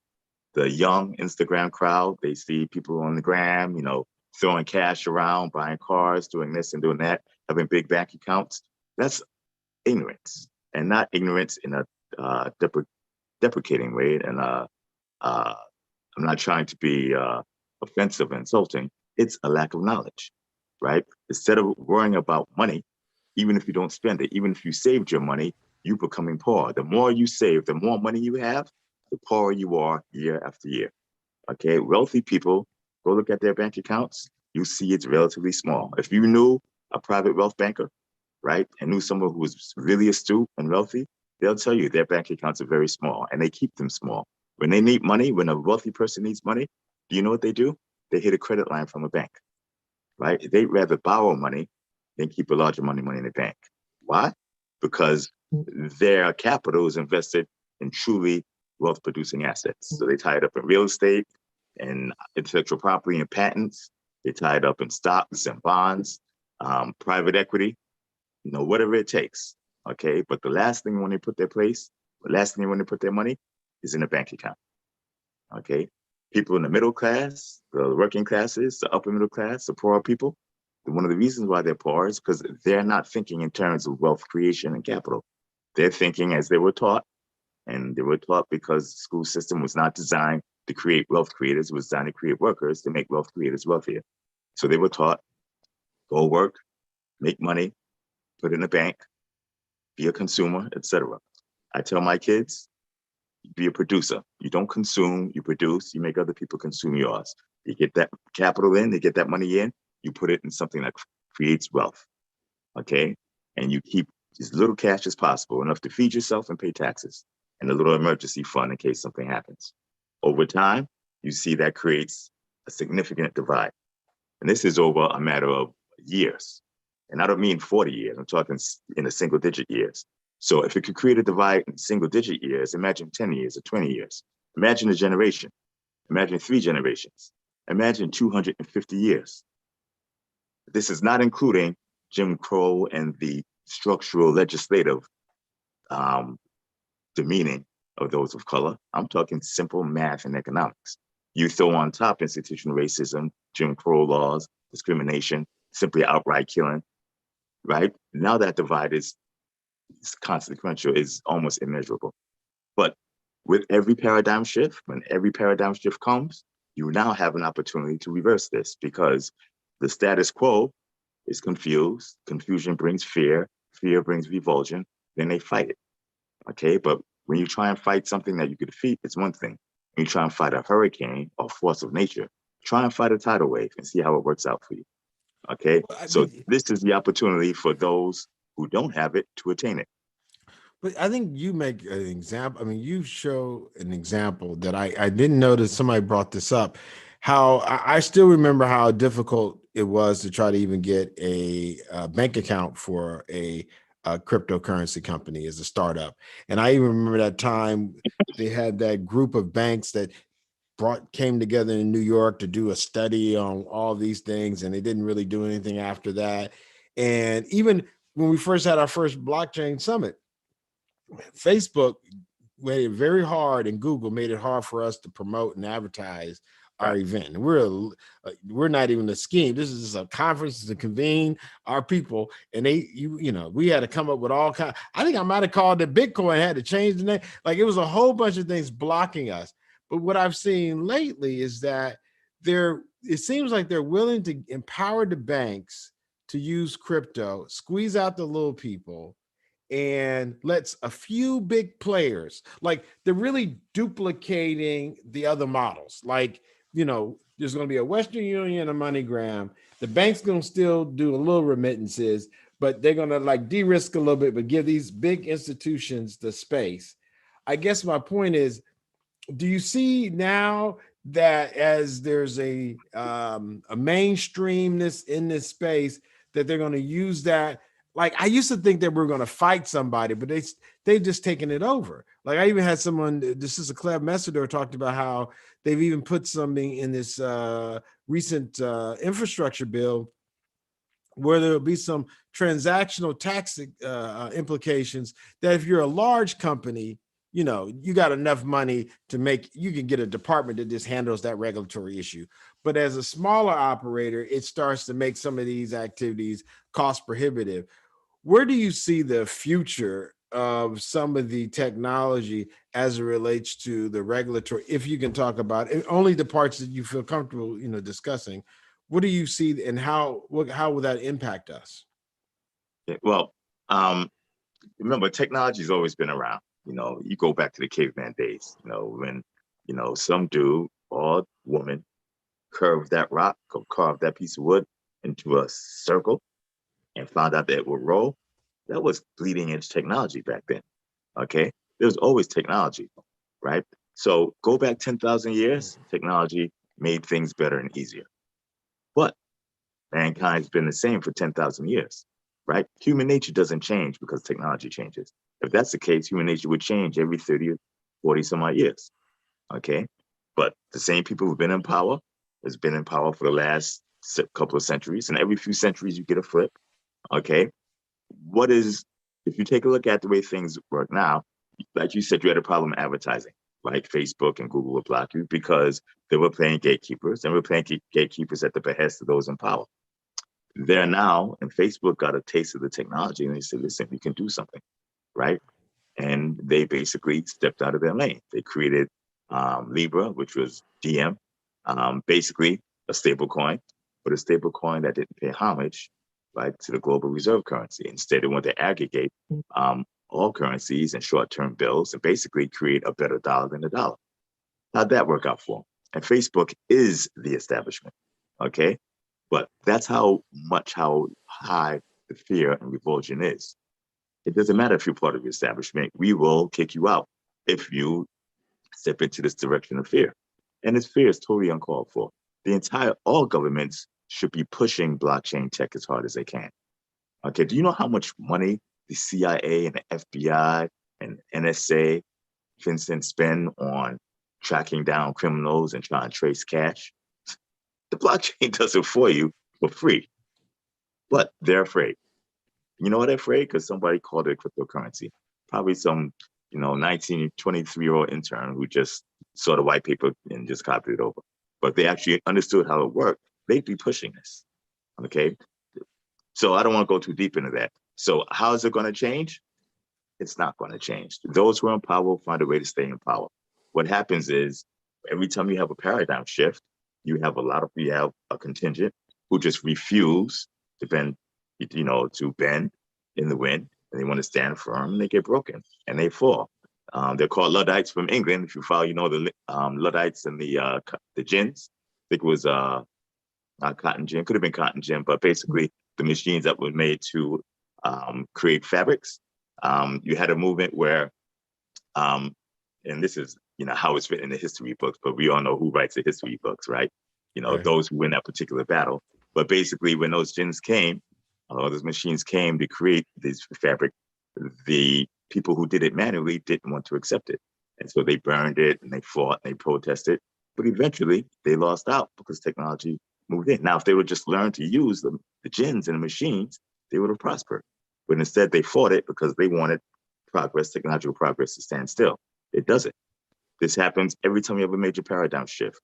the young Instagram crowd, they see people on the gram, you know, throwing cash around, buying cars, doing this and doing that, having big bank accounts. That's ignorance, and not ignorance in a deprecating way. And I'm not trying to be offensive and insulting. It's a lack of knowledge, right? Instead of worrying about money, even if you don't spend it, even if you saved your money, you becoming poor. The more you save, the more money you have, the poorer you are year after year. Okay, wealthy people, go look at their bank accounts, you see it's relatively small. If you knew a private wealth banker, right, and knew someone who was really astute and wealthy, they'll tell you their bank accounts are very small and they keep them small. When they need money, when a wealthy person needs money, do you know what they do? They hit a credit line from a bank, right? They'd rather borrow money than keep a larger money in the bank. Why? Because their capital is invested in truly wealth producing assets. So they tie it up in real estate and intellectual property and patents. They tie it up in stocks and bonds, private equity, you know, whatever it takes. Okay. But the last thing when they put their money is in a bank account. Okay. People in the middle class, the working classes, the upper middle class, the poor people, one of the reasons why they're poor is because they're not thinking in terms of wealth creation and capital. They're thinking as they were taught, and they were taught because the school system was not designed to create wealth creators, it was designed to create workers to make wealth creators wealthier. So they were taught, go work, make money, put it in a bank, be a consumer, etc. I tell my kids, be a producer. You don't consume, you produce, you make other people consume yours. You get that capital in, they get that money in, you put it in something that creates wealth, okay? And you keep as little cash as possible, enough to feed yourself and pay taxes, and a little emergency fund in case something happens. Over time, you see that creates a significant divide. And this is over a matter of years. And I don't mean 40 years, I'm talking in a single digit years. So if it could create a divide in single digit years, imagine 10 years or 20 years. Imagine a generation. Imagine 3 generations. Imagine 250 years. This is not including Jim Crow and the structural legislative demeaning of those of color. I'm talking simple math and economics. You throw on top institutional racism, Jim Crow laws, discrimination, simply outright killing, right? Now that divide is consequential, is almost immeasurable. But with every paradigm shift, when every paradigm shift comes, you now have an opportunity to reverse this, because the status quo is confused. Confusion brings fear. Fear brings revulsion. Then they fight it. Okay, but when you try and fight something that you could defeat, it's one thing. When you try and fight a hurricane or force of nature, try and fight a tidal wave and see how it works out for you. Okay, so this is the opportunity for those who don't have it to attain it. But I think you make an example. I mean, you show an example that I didn't notice. Somebody brought this up. How I still remember how difficult it was to try to even get a bank account for a cryptocurrency company as a startup. And I even remember that time they had that group of banks that came together in New York to do a study on all these things, and they didn't really do anything after that. And even when we first had our first blockchain summit, Facebook made it very hard, and Google made it hard for us to promote and advertise our event. And we're not even a scheme. This is just a conference to convene our people, and we had to come up with all kinds. I think I might have called it Bitcoin, had to change the name. Like, it was a whole bunch of things blocking us. But what I've seen lately is that it seems like they're willing to empower the banks to use crypto, squeeze out the little people, and lets a few big players, like, they're really duplicating the other models. Like, there's going to be a Western Union, a MoneyGram. The bank's going to still do a little remittances, but they're going to like de-risk a little bit, but give these big institutions the space. I guess my point is, do you see now that as there's a mainstreamness in this space, that they're going to use that? Like, I used to think that we're going to fight somebody, but they've just taken it over. Like, I even had someone, this is a Cleb Messidor, talked about how they've even put something in this recent infrastructure bill where there'll be some transactional tax implications that if you're a large company, you got enough money you can get a department that just handles that regulatory issue. But as a smaller operator, it starts to make some of these activities cost prohibitive. Where do you see the future of some of the technology as it relates to the regulatory, if you can talk about it, only the parts that you feel comfortable, discussing? What do you see, and how will that impact us? Well, remember, technology has always been around. You go back to the caveman days, when, some dude or woman carved that rock or carved that piece of wood into a circle and found out that it would roll. That was bleeding edge technology back then. Okay. There was always technology, right? So go back 10,000 years, technology made things better and easier. But mankind's been the same for 10,000 years, right? Human nature doesn't change because technology changes. If that's the case, human nature would change every 30 or 40 some odd years. Okay. But the same people who've been in power has been in power for the last couple of centuries, and every few centuries you get a flip. Okay. If you take a look at the way things work now, like you said, you had a problem advertising, like Facebook and Google would block you because they were playing gatekeepers, and we're playing gatekeepers at the behest of those in power. They're now, and Facebook got a taste of the technology, and they said, listen, we can do something, right? And they basically stepped out of their lane. They created Libra, which was DM, basically a stable coin, but a stable coin that didn't pay homage, right, to the global reserve currency. Instead, they want to aggregate all currencies and short-term bills and basically create a better dollar than the dollar. How'd that work out for them? And Facebook is the establishment, okay? But that's how high the fear and revulsion is. It doesn't matter if you're part of the establishment. We will kick you out if you step into this direction of fear. And this fear is totally uncalled for. All governments should be pushing blockchain tech as hard as they can. Okay, do you know how much money the CIA and the FBI and NSA, FinCEN spend on tracking down criminals and trying to trace cash. The blockchain does it for you for free, but they're afraid. You know what they're afraid? Because somebody called it cryptocurrency. Probably some, 19, 23-year-old intern who just saw the white paper and just copied it over. But if they actually understood how it worked, they'd be pushing this, okay? So I don't want to go too deep into that. So how is it going to change? It's not going to change. Those who are in power will find a way to stay in power. What happens is every time you have a paradigm shift, you have a contingent who just refuse to bend, to bend in the wind, and they want to stand firm, and they get broken and they fall. They're called Luddites from England. If you follow, the Luddites and the gins. I think it was not cotton gin, could have been cotton gin, but basically the machines that were made to create fabrics. You had a movement where, and this is how it's written in the history books, but we all know who writes the history books, right? Right. Those who win that particular battle. But basically, when those gins came, those machines came to create this fabric, the people who did it manually didn't want to accept it. And so they burned it and they fought and they protested. But eventually they lost out because technology moved in. Now, if they would just learn to use the gins and the machines, they would have prospered. But instead they fought it because they wanted progress, technological progress, to stand still. It doesn't. This happens every time you have a major paradigm shift.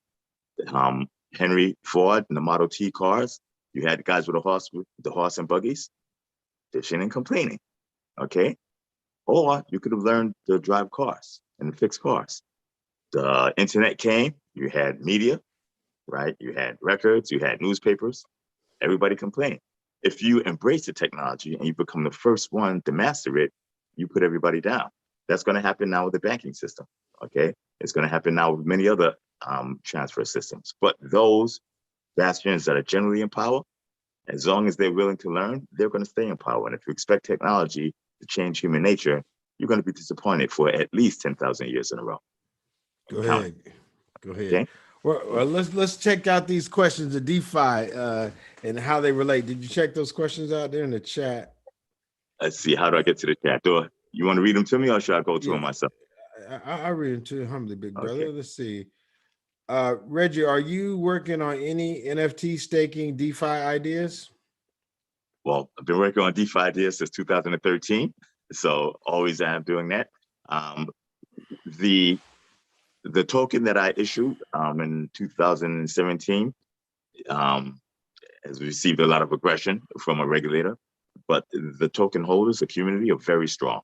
Henry Ford and the Model T cars, you had guys with the horse and buggies, bitching and complaining, okay? Or you could have learned to drive cars and fix cars. The internet came, you had media, right? You had records, you had newspapers, everybody complained. If you embrace the technology and you become the first one to master it, you put everybody down. That's going to happen now with the banking system, okay? It's going to happen now with many other transfer systems. But those bastions that are generally in power, as long as they're willing to learn, they're going to stay in power. And if you expect technology to change human nature, you're going to be disappointed for at least 10,000 years in a row. Go ahead. Okay. Well, let's check out these questions of DeFi and how they relate. Did you check those questions out there in the chat? Let's see. How do I get to the chat? You want to read them to me, or should I go to them myself? I read them to you humbly, big brother. Okay. Let's see. Reggie, are you working on any NFT staking DeFi ideas? Well, I've been working on DeFi ideas since 2013, so always am doing that. The token that I issued in 2017 has received a lot of aggression from a regulator, but the token holders, the community, are very strong.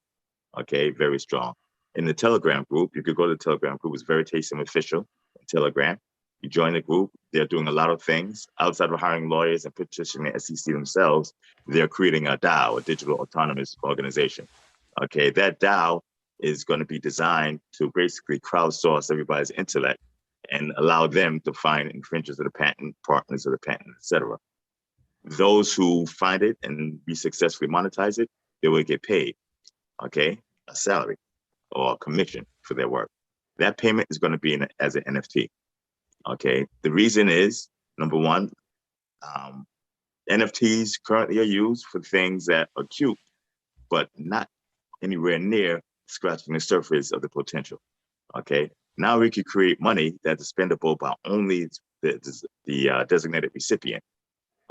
Okay, very strong. In the Telegram group, you could go to the Telegram group. It's Veritasum Official on Telegram. You join the group. They're doing a lot of things outside of hiring lawyers and petitioning the SEC themselves. They're creating a DAO, a digital autonomous organization. Okay, that DAO is going to be designed to basically crowdsource everybody's intellect and allow them to find infringers of the patent, partners of the patent, etc. Those who find it and be successfully monetize it, they will get paid, okay, a salary or a commission for their work. That payment is going to be as an NFT, okay? The reason is, number one, NFTs currently are used for things that are cute, but not anywhere near scratching the surface of the potential, okay? Now we could create money that's spendable by only the designated recipient,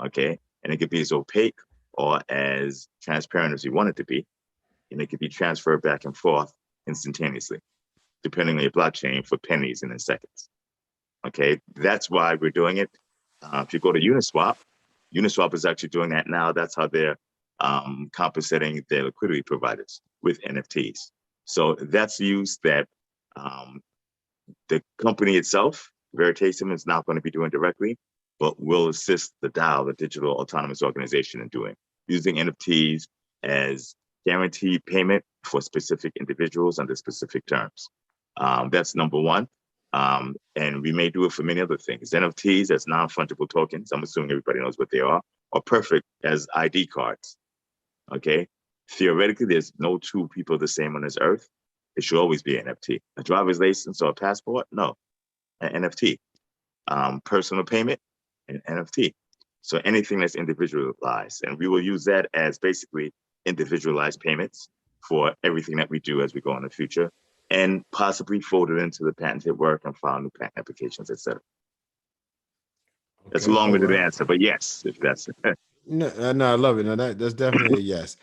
okay? And it could be as opaque or as transparent as you want it to be, and it could be transferred back and forth instantaneously, depending on your blockchain, for pennies and in seconds, okay? That's why we're doing it. If you go to Uniswap is actually doing that now. That's how they're compensating their liquidity providers with NFTs. So that's the use that the company itself, Veritasum, is not going to be doing directly, but will assist the DAO, the digital autonomous organization, in doing, using NFTs as guaranteed payment for specific individuals under specific terms. That's number one. And we may do it for many other things. NFTs as non-fungible tokens, I'm assuming everybody knows what they are perfect as ID cards, okay? Theoretically, there's no two people the same on this earth. It should always be an NFT. A driver's license or a passport? No, an NFT. Personal payment, an NFT. So anything that's individualized. And we will use that as basically individualized payments for everything that we do as we go in the future, and possibly fold it into the patented work and file new patent applications, et cetera. That's a Okay, long-winded all right. answer, but yes, if that's No, I love it. No, that's definitely a yes.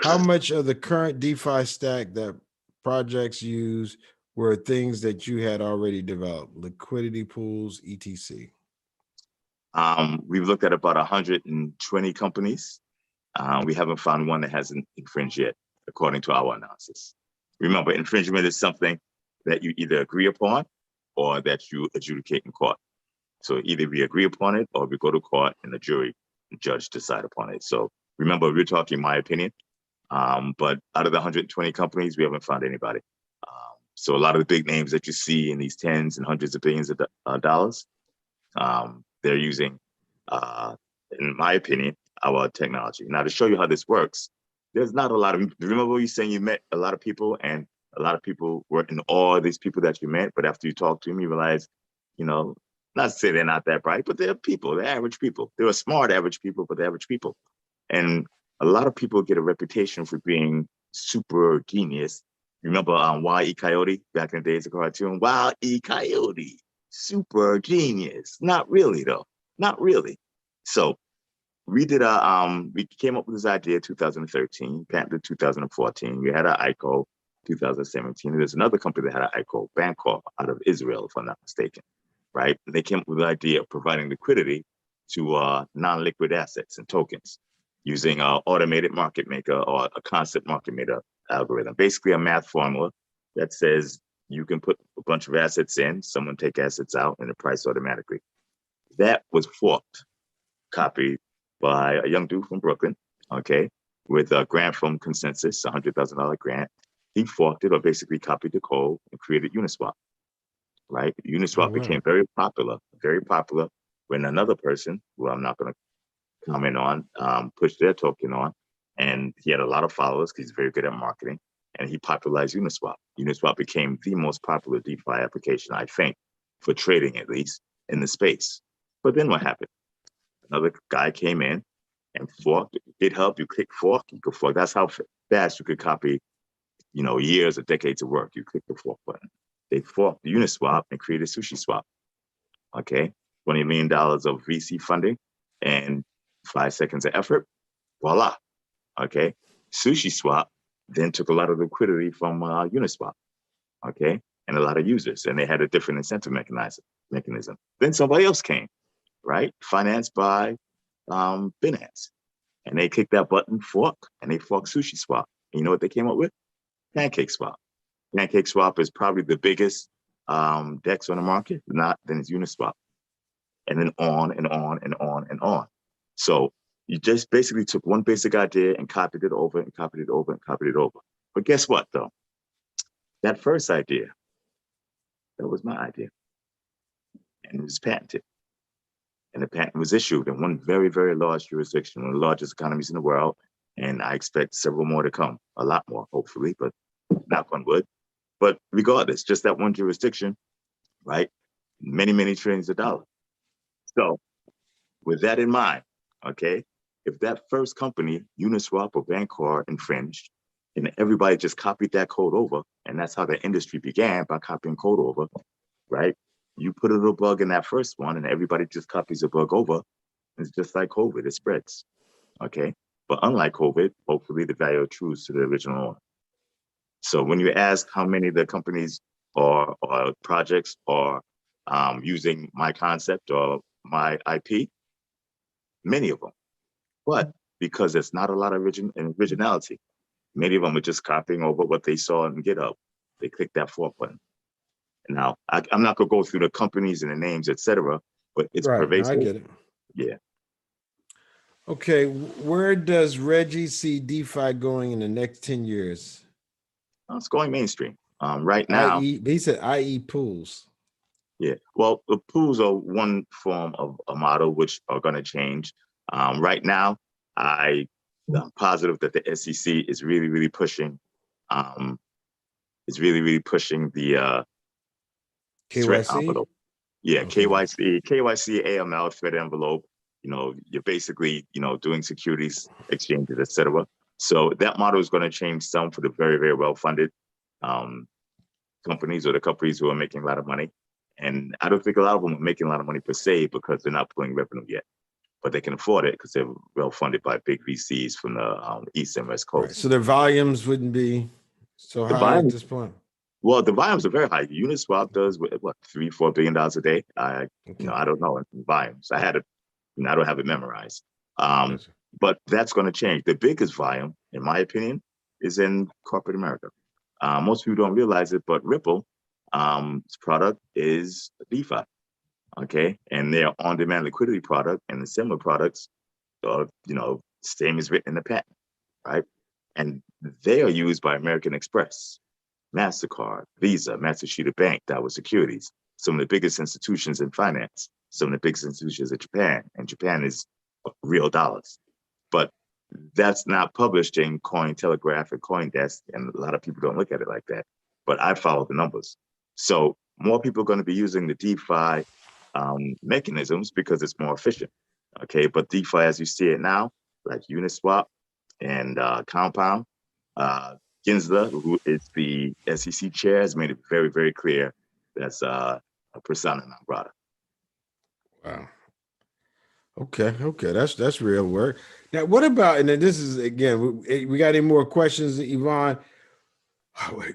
How much of the current DeFi stack that projects use were things that you had already developed, liquidity pools, etc.? We've looked at about 120 companies. We haven't found one that hasn't infringed yet, according to our analysis. Remember, infringement is something that you either agree upon or that you adjudicate in court. So either we agree upon it or we go to court and the jury, the judge decide upon it. So remember, we're talking my opinion, but out of the 120 companies, we haven't found anybody. So a lot of the big names that you see in these tens and hundreds of billions of dollars, they're using, in my opinion, our technology. Now, to show you how this works, there's not a lot of, remember you saying you met a lot of people and a lot of people were in awe of these people that you met, but after you talk to them, you realize, you know, not to say they're not that bright, but they're people, they're average people. They're smart average people, but they're average people. And a lot of people get a reputation for being super genius. Remember Wile E. Coyote back in the days of cartoon? Wile E. Coyote, super genius. Not really though, not really. So we did we came up with this idea in 2013, patented 2014. We had an ICO 2017. There's another company that had an ICO, Bancor, out of Israel, if I'm not mistaken, right? They came up with the idea of providing liquidity to non-liquid assets and tokens using an automated market maker or a concept market maker algorithm, basically a math formula that says you can put a bunch of assets in, someone take assets out, and the price automatically. That was forked, copied by a young dude from Brooklyn, okay, with a grant from Consensus, a $100,000 grant. He forked it or basically copied the code and created Uniswap, right? Uniswap became very popular when another person, who I'm not going to comment on, pushed their token on, and he had a lot of followers because he's very good at marketing, and he popularized Uniswap. Uniswap became the most popular DeFi application, I think, for trading at least, in the space. But then what happened? Another guy came in and forked. GitHub, you click fork, you could fork. That's how fast you could copy, you know, years or decades of work. You click the fork button. They forked Uniswap and created SushiSwap. Okay, $20 million of VC funding and 5 seconds of effort. Voila. Okay, SushiSwap then took a lot of liquidity from Uniswap. Okay, and a lot of users, and they had a different incentive mechanism. Then somebody else came, right? Financed by Binance. And they clicked that button, fork, and they forked SushiSwap. And you know what they came up with? PancakeSwap. PancakeSwap is probably the biggest DEX on the market, not then it's Uniswap. And then on and on and on and on. So you just basically took one basic idea and copied it over and copied it over and copied it over. But guess what though? That first idea, that was my idea. And it was patented. And the patent was issued in one very, very large jurisdiction, one of the largest economies in the world. And I expect several more to come, a lot more, hopefully, but knock on wood. But regardless, just that one jurisdiction, right? Many, many trillions of dollars. So with that in mind, okay, if that first company, Uniswap or Bancor, infringed, and everybody just copied that code over, and that's how the industry began, by copying code over, right? You put a little bug in that first one and everybody just copies the bug over. It's just like COVID, it spreads, okay? But unlike COVID, hopefully the value accrues to the original owner. So when you ask how many of the companies or projects are using my concept or my IP, many of them. But because there's not a lot of originality, many of them are just copying over what they saw in GitHub. They click that fork button. Now, I'm not going to go through the companies and the names, et cetera, but it's pervasive. I get it. Yeah. Okay, where does Reggie see DeFi going in the next 10 years? It's going mainstream. Right now. He said IE pools. Yeah, well, the pools are one form of a model which are going to change. Right now, I'm positive that the SEC is really, really pushing. Pushing the threat KYC? envelope. Yeah, Okay. KYC, AML, threat envelope. You know, you're basically, you know, doing securities exchanges, et cetera. So that model is going to change some for the very, very well-funded companies or the companies who are making a lot of money. And I don't think a lot of them are making a lot of money per se because they're not pulling revenue yet, but they can afford it because they're well-funded by big VCs from the East and West Coast. Right. So their volumes wouldn't be so high at this point. Well, the volumes are very high. Uniswap does what, $3-4 billion a day. I don't know in volumes. I don't have it memorized. But that's going to change. The biggest volume, in my opinion, is in corporate America. Most people don't realize it, but Ripple, its product is DeFi, okay, and their on-demand liquidity product and the similar products are, same as written in the patent, right? And they are used by American Express, MasterCard, Visa, Matsushita Bank, Daiwa Securities, some of the biggest institutions in finance, some of the biggest institutions in Japan, and Japan is real dollars. But that's not published in Cointelegraph and CoinDesk, and a lot of people don't look at it like that. But I follow the numbers. So more people are going to be using the DeFi mechanisms because it's more efficient, okay? But DeFi, as you see it now, like Uniswap and Compound, Gensler, who is the SEC chair, has made it very, very clear that's a persona non grata. Wow. Okay, that's real work. Now, what about? And then this is again, we got any more questions, Yvonne?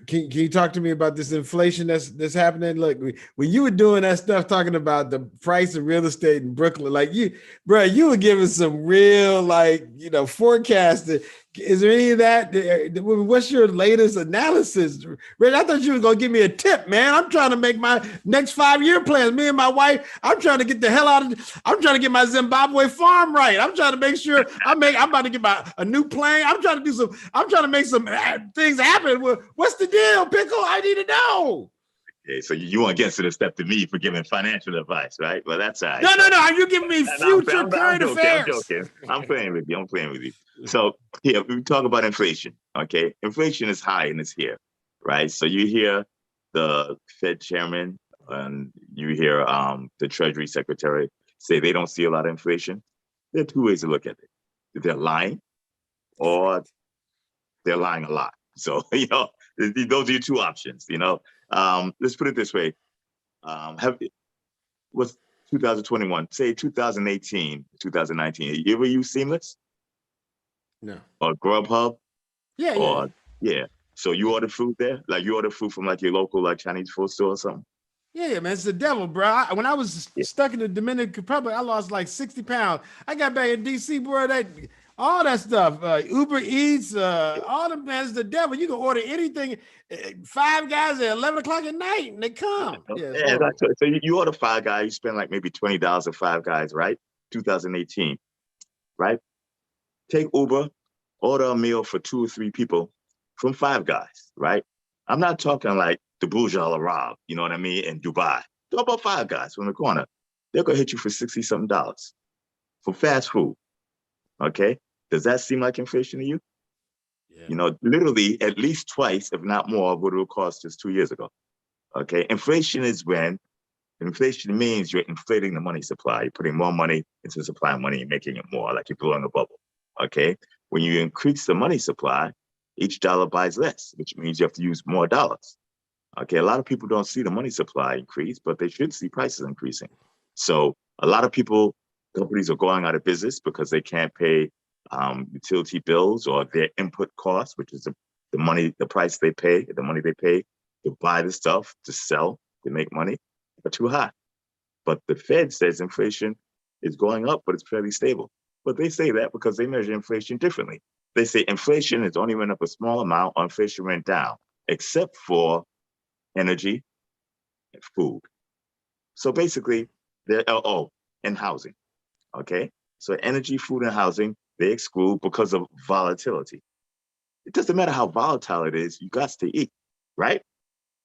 Can you talk to me about this inflation that's happening? Look, when you were doing that stuff, talking about the price of real estate in Brooklyn, like you were giving some real forecasting. Is there any of that? What's your latest analysis? Rich, I thought you were gonna give me a tip, man. I'm trying to make my next 5-year plans. Me and my wife, I'm trying to get the hell out of. I'm trying to get my Zimbabwe farm right. I'm trying to make sure I'm about to get a new plane. I'm trying to make some things happen. What's the deal, Pickle? I need to know. Okay, so you want to get to the step to me for giving financial advice, right? Well, that's all right. No. Are you giving me future current affairs? I'm joking. I'm playing with you. So here, we talk about inflation, okay? Inflation is high and it's here, right? So you hear the Fed chairman and you hear the Treasury Secretary say they don't see a lot of inflation. There are two ways to look at it. They're lying or they're lying a lot. So, those are your two options, Let's put it this way. What's 2021? Say 2018, 2019. You ever use Seamless? No. Or Grubhub? Yeah. So you order food there? Like you order food from like your local Chinese food store or something? Yeah, man, it's the devil, bro. When I was stuck in the Dominican Republic, I lost like 60 pounds. I got back in DC, bro. All that stuff, Uber Eats, all them, man, it's the devil. You can order anything. 5 Guys at 11 o'clock at night, and they come. Yeah, that's right. So you order 5 Guys, you spend like maybe $20 at 5 Guys, right? 2018, right? Take Uber, order a meal for 2 or 3 people from 5 Guys, right? I'm not talking like the Burj Al Arab, you know what I mean, in Dubai. Talk about 5 Guys from the corner. They're gonna hit you for $60-something for fast food. Okay, does that seem like inflation to you? Yeah. Literally at least twice, if not more, what it would cost just 2 years ago. Okay, inflation is when inflation means you're inflating the money supply. You're putting more money into the supply of money and making it more, like you're blowing a bubble. Okay, when you increase the money supply, each dollar buys less, which means you have to use more dollars. Okay, a lot of people don't see the money supply increase, but they should see prices increasing. So a lot of companies are going out of business because they can't pay utility bills or their input costs, which is the money they pay to buy the stuff, to sell, to make money, are too high. But the Fed says inflation is going up, but it's fairly stable. But they say that because they measure inflation differently. They say inflation has only went up a small amount, or inflation went down, except for energy and food. So basically, and housing. Okay, so energy, food, and housing, they exclude because of volatility. It doesn't matter how volatile it is, you got to eat, right?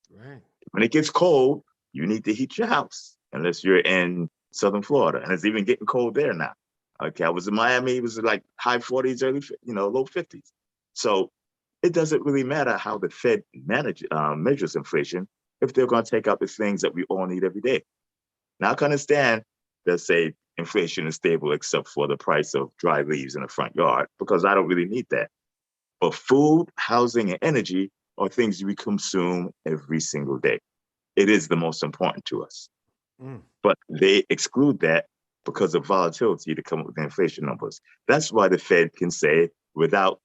Right. When it gets cold, you need to heat your house, unless you're in Southern Florida, and it's even getting cold there now. Okay, I was in Miami, it was like high 40s, low 50s. So it doesn't really matter how the Fed measures inflation if they're going to take out the things that we all need every day. Now I can understand that say inflation is stable except for the price of dry leaves in the front yard, because I don't really need that. But food, housing, and energy are things we consume every single day. It is the most important to us. But they exclude that because of volatility to come up with the inflation numbers. That's why the Fed can say, without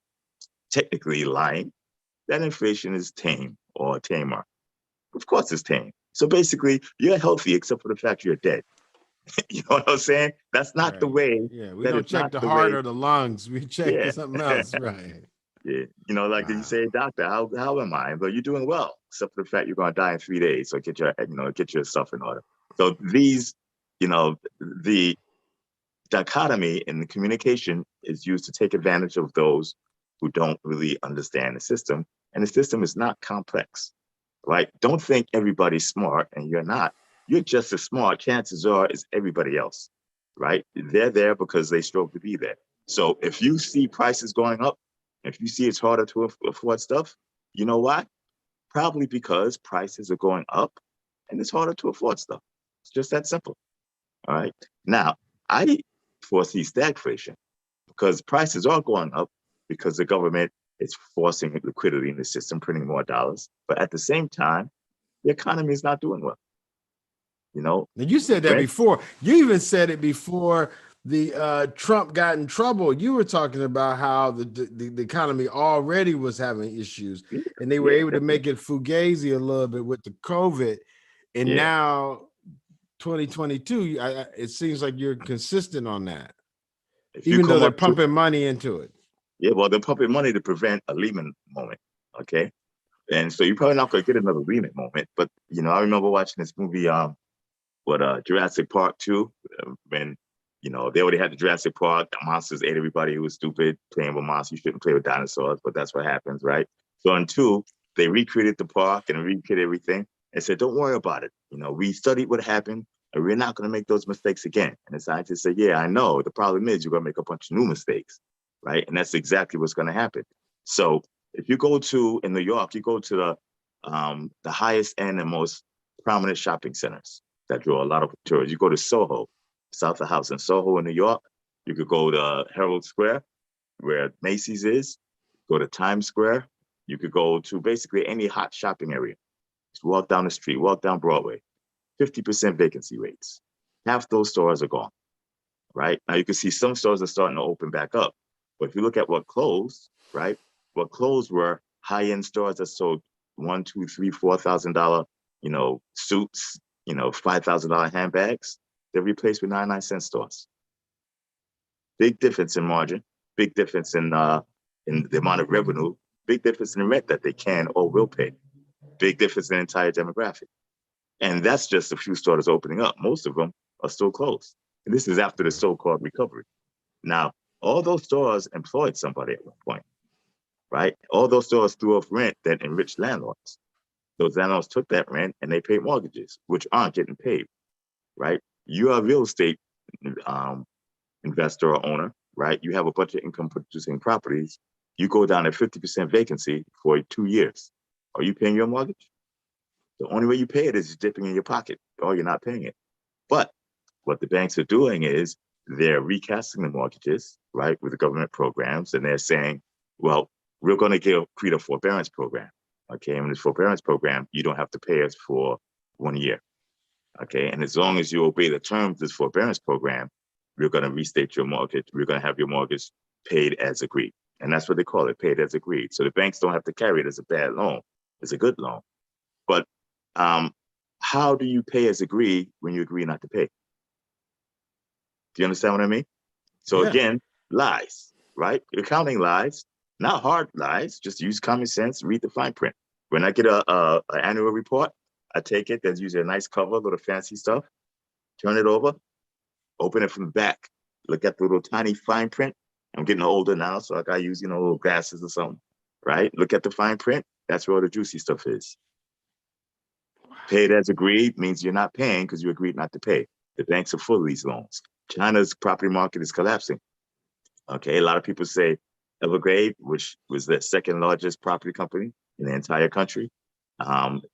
technically lying, that inflation is tame or tamer. Of course it's tame. So basically, you're healthy except for the fact you're dead. You know what I'm saying? That's not the way. Yeah, we that don't it's check not the the heart way. or the lungs. We check something else, right? Yeah, you know, like you say, doctor, how am I? But you're doing well, except for the fact you're going to die in 3 days. So get your stuff in order. So these, the dichotomy in the communication is used to take advantage of those who don't really understand the system. And the system is not complex, right? Don't think everybody's smart and you're not. You're just as smart, chances are, as everybody else, right? They're there because they strove to be there. So if you see prices going up, if you see it's harder to afford stuff, you know why? Probably because prices are going up and it's harder to afford stuff. It's just that simple. All right. Now, I foresee stagflation because prices are going up because the government is forcing liquidity in the system, printing more dollars. But at the same time, the economy is not doing well. And you said that before. You even said it before the Trump got in trouble. You were talking about how the economy already was having issues, and they were able to make it fugazi a little bit with the COVID. And now 2022, it seems like you're consistent on that, even though they're pumping money into it. Yeah, well, they're pumping money to prevent a Lehman moment, okay? And so you're probably not going to get another Lehman moment. But, I remember watching this movie, Jurassic Park 2, when, they already had the Jurassic Park, the monsters ate everybody who was stupid, playing with monsters. You shouldn't play with dinosaurs, but that's what happens, right? So in 2, they recreated the park and recreated everything and said, don't worry about it. We studied what happened and we're not going to make those mistakes again. And the scientists said, yeah, I know. The problem is you're going to make a bunch of new mistakes, right? And that's exactly what's going to happen. So if you go to, in New York, you go to the highest end and most prominent shopping centers that draw a lot of tourists. You go to Soho, South of House in Soho in New York. You could go to Herald Square, where Macy's is. Go to Times Square. You could go to basically any hot shopping area. Just walk down the street, walk down Broadway. 50% vacancy rates. Half those stores are gone, right? Now you can see some stores are starting to open back up. But if you look at what closed, right? What closed were high-end stores that sold $1,000, $2,000, $3,000, $4,000, suits, $5,000 handbags. They're replaced with 99-cent stores. Big difference in margin, big difference in the amount of revenue, big difference in the rent that they can or will pay, big difference in the entire demographic. And that's just a few stores opening up. Most of them are still closed. And this is after the so-called recovery. Now, all those stores employed somebody at one point, right? All those stores threw off rent that enriched landlords. Those landlords took that rent and they paid mortgages, which aren't getting paid, right? You are a real estate investor or owner, right? You have a bunch of income producing properties. You go down at 50% vacancy for 2 years. Are you paying your mortgage? The only way you pay it is dipping in your pocket, or you're not paying it. But what the banks are doing is they're recasting the mortgages, right, with the government programs, and they're saying, well, we're going to create a forbearance program, okay? And this forbearance program, you don't have to pay us for 1 year, okay? And as long as you obey the terms of this forbearance program, we're going to restate your mortgage. We're going to have your mortgage paid as agreed. And that's what they call it, paid as agreed. So the banks don't have to carry it as a bad loan. It's a good loan. But how do you pay as agreed when you agree not to pay? Do you understand what I mean? So again, lies, right? Accounting lies, not hard lies, just use common sense, read the fine print. When I get an annual report, I take it, there's usually a nice cover, a little fancy stuff, turn it over, open it from the back, look at the little tiny fine print. I'm getting older now, so like I use, little glasses or something, right? Look at the fine print, that's where all the juicy stuff is. Paid as agreed means you're not paying because you agreed not to pay. The banks are full of these loans. China's property market is collapsing. Okay, a lot of people say Evergrande, which was the second largest property company in the entire country,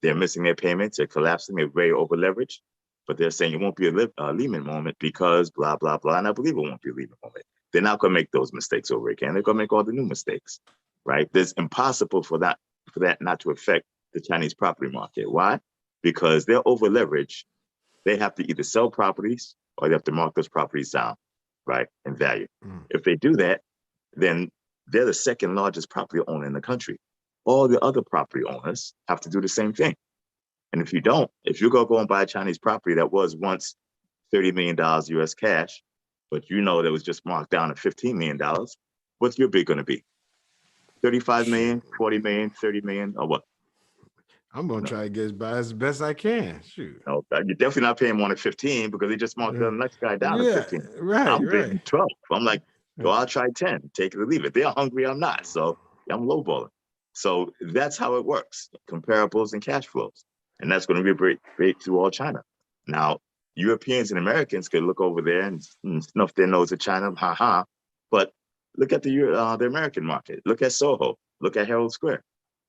they're missing their payments, they're collapsing, they're very over leveraged, but they're saying it won't be a Lehman moment because blah, blah, blah, and I believe it won't be a Lehman moment. They're not gonna make those mistakes over again. They're gonna make all the new mistakes, right? It's impossible for that not to affect the Chinese property market. Why? Because they're over leveraged. They have to either sell properties or they have to mark those properties down, right, in value. If they do that, then they're the second largest property owner in the country. All the other property owners have to do the same thing. And if you don't, if you go and buy a Chinese property that was once $30 million US cash, but you know that was just marked down to $15 million, what's your bid going to be? 35 million, 40 million, 30 million, or what? I'm gonna try to get by as best I can. Shoot. No, you're definitely not paying more than 15 because they just marked the next guy down to 15. I'm bidding 12. I'm like, go, I'll try 10, take it or leave it. They're hungry, I'm not. So I'm lowballing. So that's how it works. Comparables and cash flows. And that's going to be great through all China. Now, Europeans and Americans could look over there and snuff their nose at China, but look at the American market. Look at Soho. Look at Herald Square.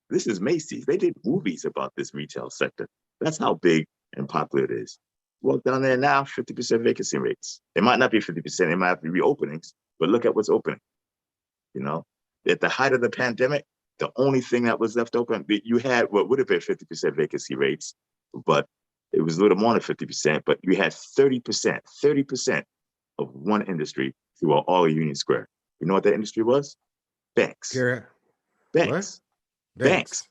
This is Macy's. They did movies about this retail sector. That's how big and popular it is. Walk down there now, 50% vacancy rates. It might not be 50%. It might have to be reopenings, but look at what's opening. You know, at the height of the pandemic, the only thing that was left open, you had what would have been 50% vacancy rates, but it was a little more than 50%, but you had 30% of one industry throughout all of Union Square. You know what that industry was? Banks. Banks. Banks.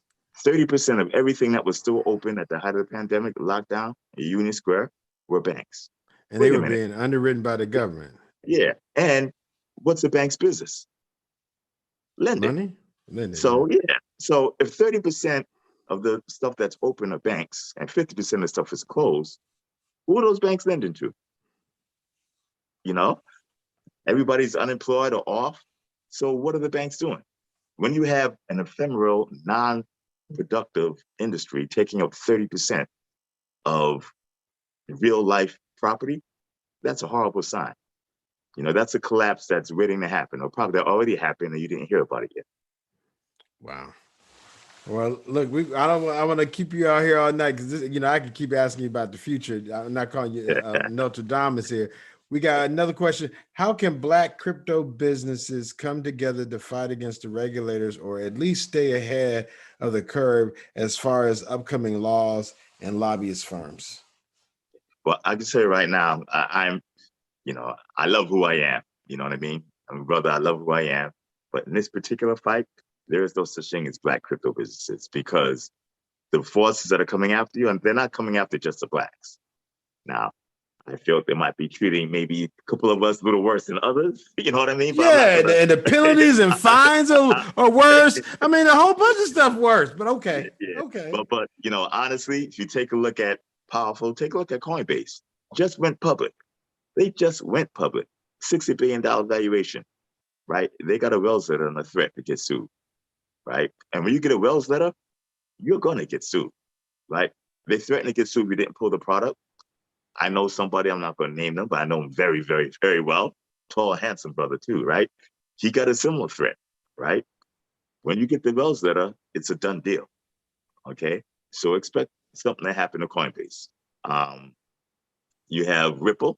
30% of everything that was still open at the height of the pandemic, lockdown in Union Square, were banks. And they were being underwritten by the government. Yeah. And what's the bank's business? Lending. Money? Lending. So, yeah. So if 30% of the stuff that's open are banks and 50% of the stuff is closed, who are those banks lending to? You know, everybody's unemployed or off. So what are the banks doing? When you have an ephemeral, non-productive industry taking up 30% of real life property, that's a horrible sign. You know, that's a collapse that's waiting to happen, or probably that already happened and you didn't hear about it yet. Wow. Well, look, I want to keep you out here all night because you know I can keep asking you about the future. I'm not calling you Notre Dame here. We got another question. How can Black crypto businesses come together to fight against the regulators or at least stay ahead of the curve as far as upcoming laws and lobbyist firms? Well, I can say right now, I'm, you know, I love who I am. You know what I mean? I'm a brother. I love who I am. But in this particular fight, there is no such thing as Black crypto businesses because the forces that are coming after you, and they're not coming after just the Blacks. Now, I feel they might be treating maybe a couple of us a little worse than others. You know what I mean? But yeah, and the penalties and fines are worse. I mean, a whole bunch of stuff worse, but okay. Yeah. Okay. But you know, honestly, if you take a look at Powerful, take a look at Coinbase. Just went public. They just went public. $60 billion valuation, right? They got a Wells letter and a threat to get sued, right? And when you get a Wells letter, you're going to get sued, right? They threaten to get sued if you didn't pull the product. I know somebody, I'm not going to name them, but I know him very, very, very well. Tall, handsome brother too, right? He got a similar threat, right? When you get the Wells letter, it's a done deal, okay? So expect something to happen to Coinbase. You have Ripple,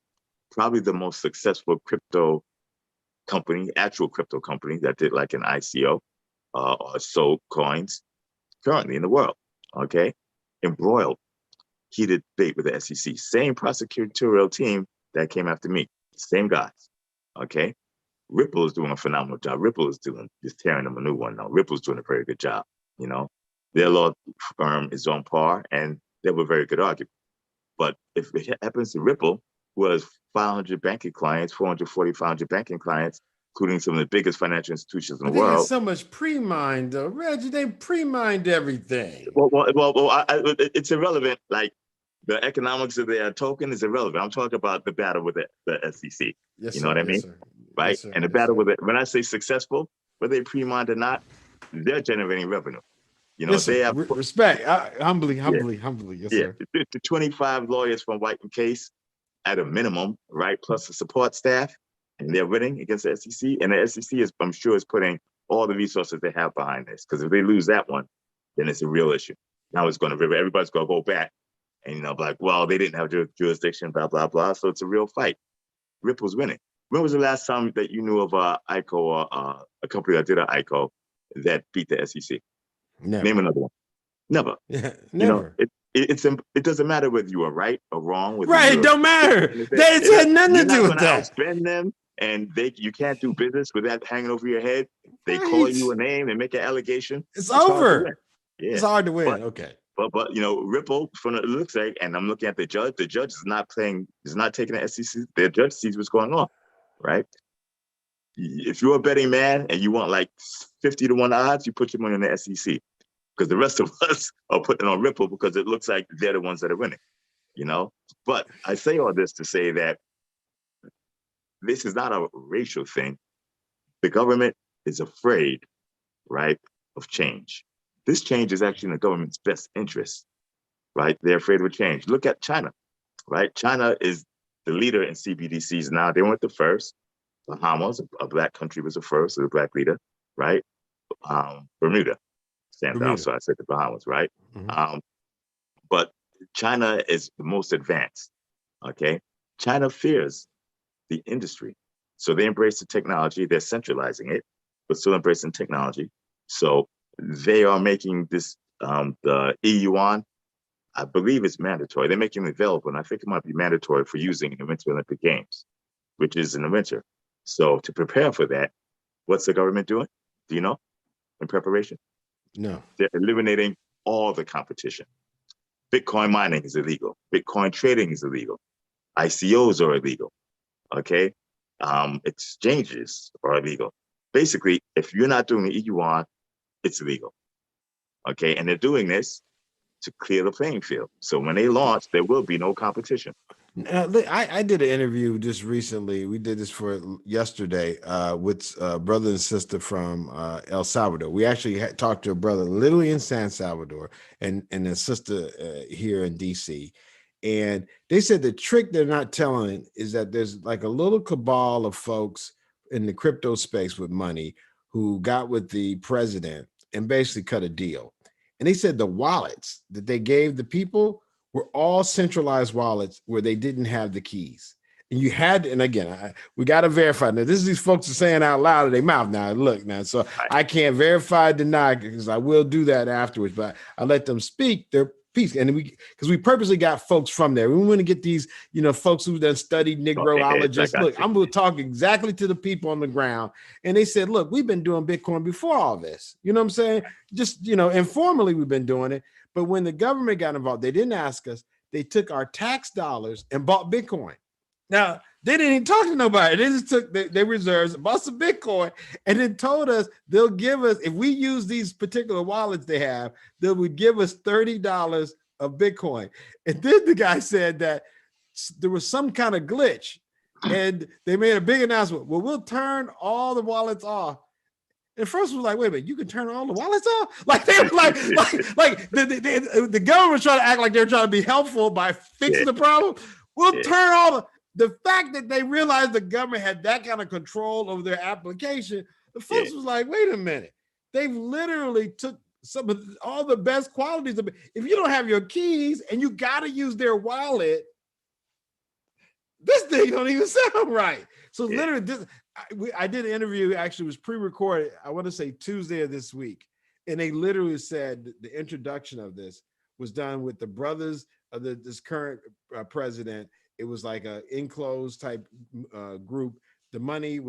probably the most successful crypto company, actual crypto company that did like an ICO or sold coins currently in the world, okay? Embroiled, heated debate with the SEC. Same prosecutorial team that came after me, same guys, okay? Ripple is doing a phenomenal job. Ripple is tearing them a new one now. Ripple's doing a very good job, you know? Their law firm is on par and they have a very good argument. But if it happens to Ripple, who has 500 banking clients, 500 banking clients, including some of the biggest financial institutions in the world. There's so much pre-mined though. Reggie, they pre-mined everything. Well, it's irrelevant. Like the economics of their token is irrelevant. I'm talking about the battle with the SEC. Yes, you know what I mean? Sir. Right? Yes, sir. And the battle with it, when I say successful, whether they pre-mined or not, they're generating revenue. You know, Listen, they have respect. Humbly. Yes, sir. The 25 lawyers from White and Case at a minimum, right? Plus the support staff, and they're winning against the SEC. And the SEC is, I'm sure, is putting all the resources they have behind this. Because if they lose that one, then it's a real issue. Now it's going to, everybody's going to go back and, you know, like, well, they didn't have jurisdiction, blah, blah, blah. So it's a real fight. Ripple's winning. When was the last time that you knew of ICO or a company that did an ICO that beat the SEC? Never. Name another one. Never. Yeah, You know, never. it doesn't matter whether you are right or wrong. Whether Right, it you're- don't matter. It had nothing to do with that. You're not going to outspend them, and you can't do business with that hanging over your head. They call you a name and make an allegation. It's hard to over. win. Yeah. It's hard to win. Okay. But you know, Ripple, from it looks like, and I'm looking at the judge. The judge is not taking the SEC. The judge sees what's going on, right? If you're a betting man and you want like 50-1 odds, you put your money on the SEC, because the rest of us are putting on Ripple because it looks like they're the ones that are winning, you know? But I say all this to say that this is not a racial thing. The government is afraid, right, of change. This change is actually in the government's best interest, right? They're afraid of change. Look at China, right? China is the leader in CBDCs now. They weren't the first. Bahamas, a black country, was the first, a black leader, right? Bermuda stands out, so I said the Bahamas, right? But China is the most advanced, okay? China fears the industry. So they embrace the technology, they're centralizing it, but still embracing technology. So they are making this, the e-yuan, I believe it's mandatory. They're making it available, and I think it might be mandatory for using in the Winter Olympic Games, which is in the winter. So to prepare for that, what's the government doing? Do you know, in preparation? No. They're eliminating all the competition. Bitcoin mining is illegal. Bitcoin trading is illegal. ICOs are illegal, okay? Exchanges are illegal. Basically, if you're not doing the e-yuan, it's illegal, okay? And they're doing this to clear the playing field. So when they launch, there will be no competition. I did an interview just recently. We did this for yesterday with a brother and sister from El Salvador. We actually had talked to a brother literally in San Salvador and a sister here in DC. And they said the trick they're not telling is that there's like a little cabal of folks in the crypto space with money who got with the president and basically cut a deal. And they said the wallets that they gave the people were all centralized wallets where they didn't have the keys. And you had to, and again, we got to verify. Now, this is these folks are saying out loud of their mouth now. Look now, so I can't verify, deny, because I will do that afterwards, but I let them speak their piece. And because we purposely got folks from there. We want to get these, folks who done studied Negroologists. Look, I'm going to talk exactly to the people on the ground. And they said, look, we've been doing Bitcoin before all this. You know what I'm saying? Just, informally, we've been doing it. But when the government got involved, they didn't ask us. They took our tax dollars and bought Bitcoin. Now, they didn't even talk to nobody. They just took their reserves, bought some Bitcoin, and then told us they'll give us, if we use these particular wallets they have, they would give us $30 of Bitcoin. And then the guy said that there was some kind of glitch, and they made a big announcement. Well, we'll turn all the wallets off. And first was like, wait a minute, you can turn all the wallets off? Like they were like the government was trying to act like they're trying to be helpful by fixing the problem. We'll turn all the fact that they realized the government had that kind of control over their application, the folks was like, wait a minute. They've literally took some of all the best qualities of it. If you don't have your keys and you got to use their wallet, this thing don't even sound right. So literally, I did an interview, actually was pre-recorded, I want to say Tuesday of this week. And they literally said the introduction of this was done with the brothers of this current president. It was like an enclosed type group. The money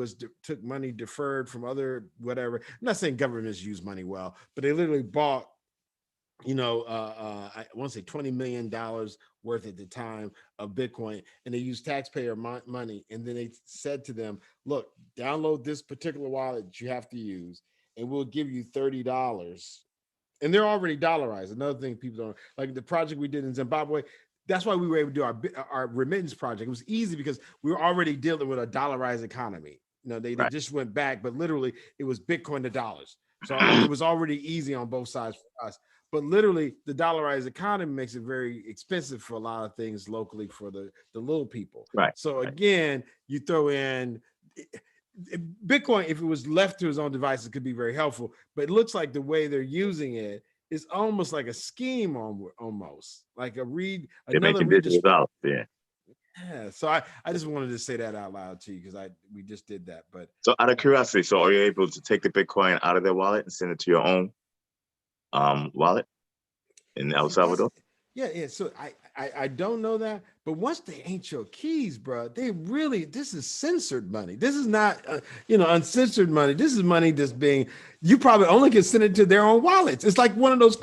took money deferred from other whatever. I'm not saying governments use money well, but they literally bought, I want to say $20 million worth at the time of Bitcoin, and they used taxpayer money. And then they said to them, look, download this particular wallet that you have to use, and we'll give you $30. And they're already dollarized. Another thing people don't like, the project we did in Zimbabwe. That's why we were able to do our remittance project. It was easy because we were already dealing with a dollarized economy. They just went back, but literally it was Bitcoin to dollars. So it was already easy on both sides for us. But literally the dollarized economy makes it very expensive for a lot of things locally for the little people. Right. So again, you throw in Bitcoin, if it was left to its own devices, could be very helpful. But it looks like the way they're using it, it's almost like a scheme, almost like They're making digital dollars. Yeah. Yeah. So I just wanted to say that out loud to you because we just did that. But So out of curiosity, so are you able to take the Bitcoin out of their wallet and send it to your own wallet in El Salvador? yeah. So I don't know that, but once they ain't your keys, bro, this is censored money. This is not uncensored money. This is money that's being, you probably only can send it to their own wallets. It's like one of those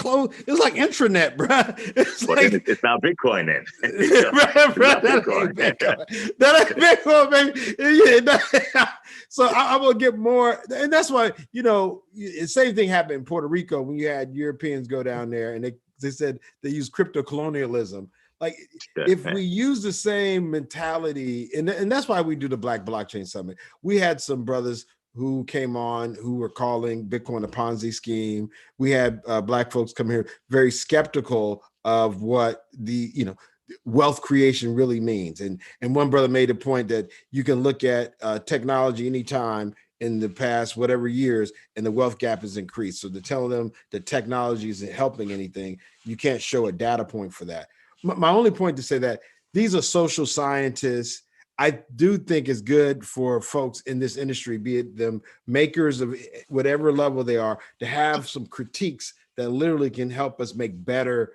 it's like intranet, bro. It's Then it's not Bitcoin then. That ain't Bitcoin. That ain't Bitcoin, baby. Yeah, so I will get more, and that's why the same thing happened in Puerto Rico when you had Europeans go down there and they said they use crypto colonialism. Like if we use the same mentality, and that's why we do the Black Blockchain Summit. We had some brothers who came on who were calling Bitcoin a Ponzi scheme. We had Black folks come here very skeptical of what the wealth creation really means. And one brother made a point that you can look at technology anytime in the past whatever years, and the wealth gap has increased. So to tell them that technology isn't helping anything, you can't show a data point for that. My only point to say that these are social scientists. I do think it's good for folks in this industry, be it them makers of whatever level they are, to have some critiques that literally can help us make better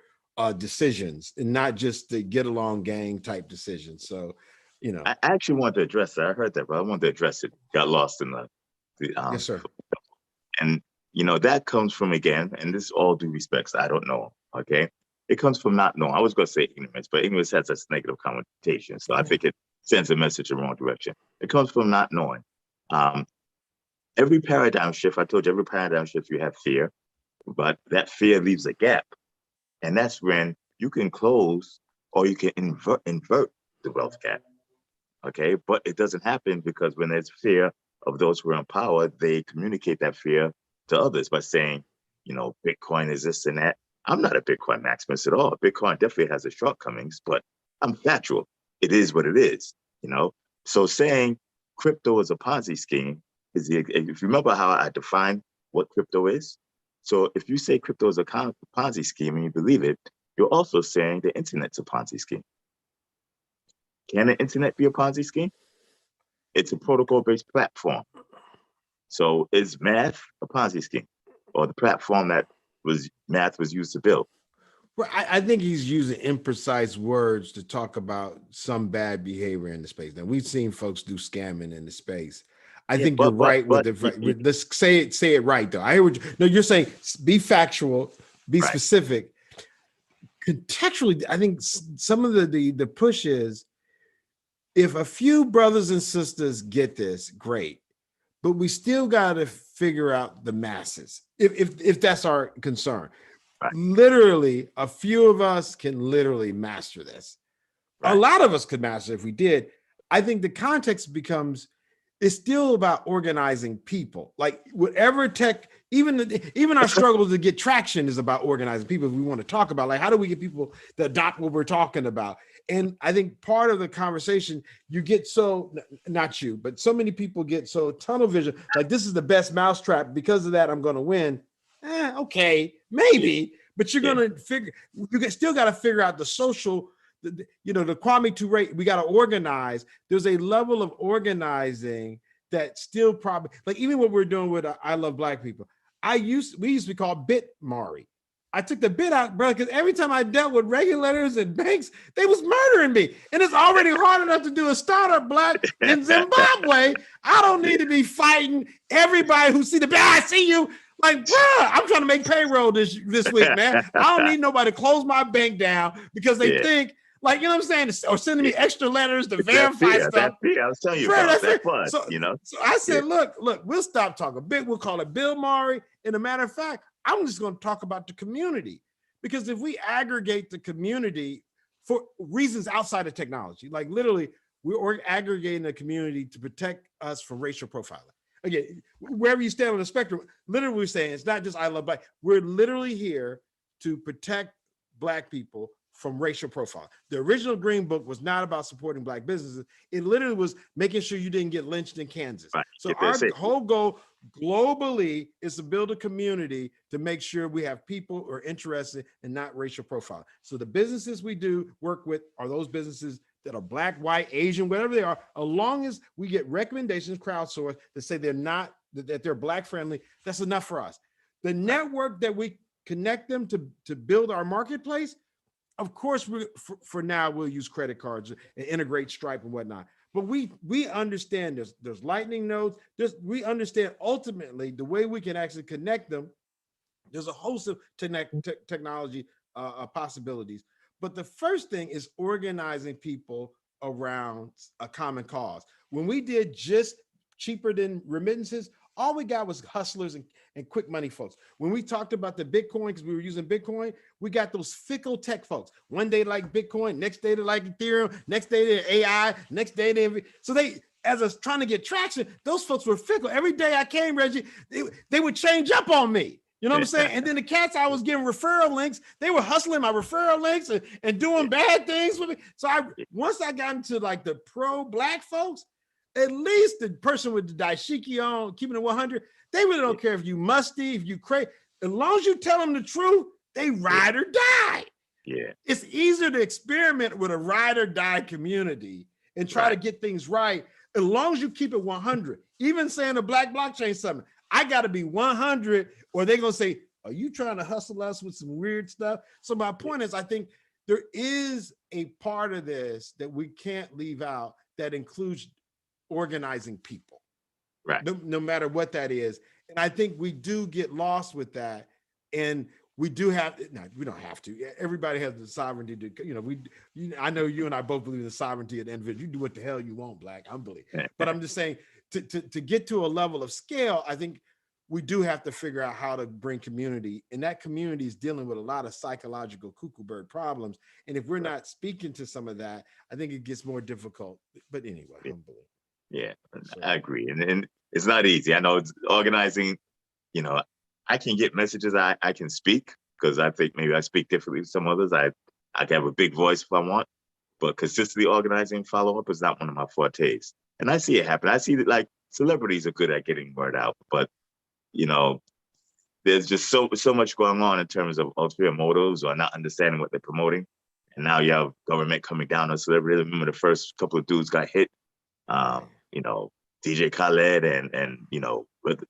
decisions and not just the get along gang type decisions. So, I actually wanted to address that. I heard that, but I wanted to address it. Got lost in the yes, sir. And that comes from, again, and this is all due respects, I don't know. Okay. It comes from not knowing. I was going to say ignorance, but ignorance has a negative connotation. So I think it sends a message in the wrong direction. It comes from not knowing. Every paradigm shift, I told you, every paradigm shift, you have fear, but that fear leaves a gap. And that's when you can close or you can invert the wealth gap. Okay. But it doesn't happen because when there's fear of those who are in power, they communicate that fear to others by saying, Bitcoin is this and that. I'm not a Bitcoin maximalist at all. Bitcoin definitely has its shortcomings, but I'm factual. It is what it is, So saying crypto is a Ponzi scheme if you remember how I defined what crypto is. So if you say crypto is a Ponzi scheme and you believe it, you're also saying the internet's a Ponzi scheme. Can the internet be a Ponzi scheme? It's a protocol-based platform. So is math a Ponzi scheme, or the platform that math was used to build? Well, I think he's using imprecise words to talk about some bad behavior in the space. Now, we've seen folks do scamming in the space. I think you're right with let's say it right though. I hear you're saying be factual, be specific. Contextually, I think some of the push is, if a few brothers and sisters get this, great. But we still got to figure out the masses, if that's our concern. Right. Literally, a few of us can literally master this. Right. A lot of us could master it if we did. I think the context becomes, it's still about organizing people. Like whatever tech, even our struggles to get traction is about organizing people. If we want to talk about, like, how do we get people to adopt what we're talking about? And I think part of the conversation, you get not you, but so many people get so tunnel vision, like this is the best mousetrap. Because of that, I'm going to win. Okay, maybe, but you're going to still got to figure out the social, the Kwame Ture, we got to organize. There's a level of organizing that still probably, like even what we're doing with I Love Black People. We used to be called Bit Mari. I took the bit out, bro, because every time I dealt with regulators and banks, they was murdering me. And it's already hard enough to do a startup black in Zimbabwe. I don't need to be fighting everybody who see the bit. I see you. Like, bro, I'm trying to make payroll this week, man. I don't need nobody to close my bank down because they think, like, you know what I'm saying? Or sending me extra letters to verify stuff. I was telling you about that fun, So I said, look, we'll stop talking. We'll call it Bill Mari. And a matter of fact, I'm just going to talk about the community, because if we aggregate the community for reasons outside of technology, like literally we're aggregating the community to protect us from racial profiling. Again, wherever you stand on the spectrum, literally we're saying it's not just I love Black. We're literally here to protect Black people from racial profiling. The original Green Book was not about supporting Black businesses. It literally was making sure you didn't get lynched in Kansas. Right. So our whole goal globally is to build a community to make sure we have people who are interested in not racial profiling. So the businesses we do work with are those businesses that are Black, white, Asian, whatever they are, as long as we get recommendations crowdsourced that say they're not, that they're Black friendly, that's enough for us. The network that we connect them to build our marketplace, of course, for now, we'll use credit cards and integrate Stripe and whatnot. But we understand there's lightning nodes. We understand ultimately the way we can actually connect them. There's a host of technology possibilities. But the first thing is organizing people around a common cause. When we did just cheaper than remittances, all we got was hustlers and quick money folks. When we talked about the Bitcoin, because we were using Bitcoin, we got those fickle tech folks. One day they like Bitcoin, next day they like Ethereum, next day they're AI, next day they, so they, as I was trying to get traction, those folks were fickle. Every day I came, Reggie, they would change up on me. You know what I'm saying? And then the cats I was giving referral links, they were hustling my referral links and doing bad things with me. So once I got into like the pro-Black folks, at least the person with the dashiki on, keeping it 100, they really don't care if you musty, if you crazy. As long as you tell them the truth, they ride or die. Yeah. It's easier to experiment with a ride or die community and try to get things right. As long as you keep it 100, even saying a Black blockchain summit, I got to be 100 or they're going to say, are you trying to hustle us with some weird stuff? So my point is, I think there is a part of this that we can't leave out that includes organizing people, right? No matter what that is. And I think we do get lost with that. And we do have, no, we don't have to. Everybody has the sovereignty to, I know you and I both believe in the sovereignty of the individual. You do what the hell you want, Black. I'm believe. But I'm just saying to get to a level of scale, I think we do have to figure out how to bring community. And that community is dealing with a lot of psychological cuckoo bird problems. And if we're not speaking to some of that, I think it gets more difficult. But anyway, I'm believe. Yeah, I agree. And it's not easy. I know it's organizing, I can get messages I can speak because I think maybe I speak differently to some others. I can have a big voice if I want, but consistently organizing follow-up is not one of my fortes. And I see it happen. I see that like celebrities are good at getting word out, but there's just so much going on in terms of ulterior motives or not understanding what they're promoting. And now you have government coming down on celebrities. I remember the first couple of dudes got hit. DJ Khaled and with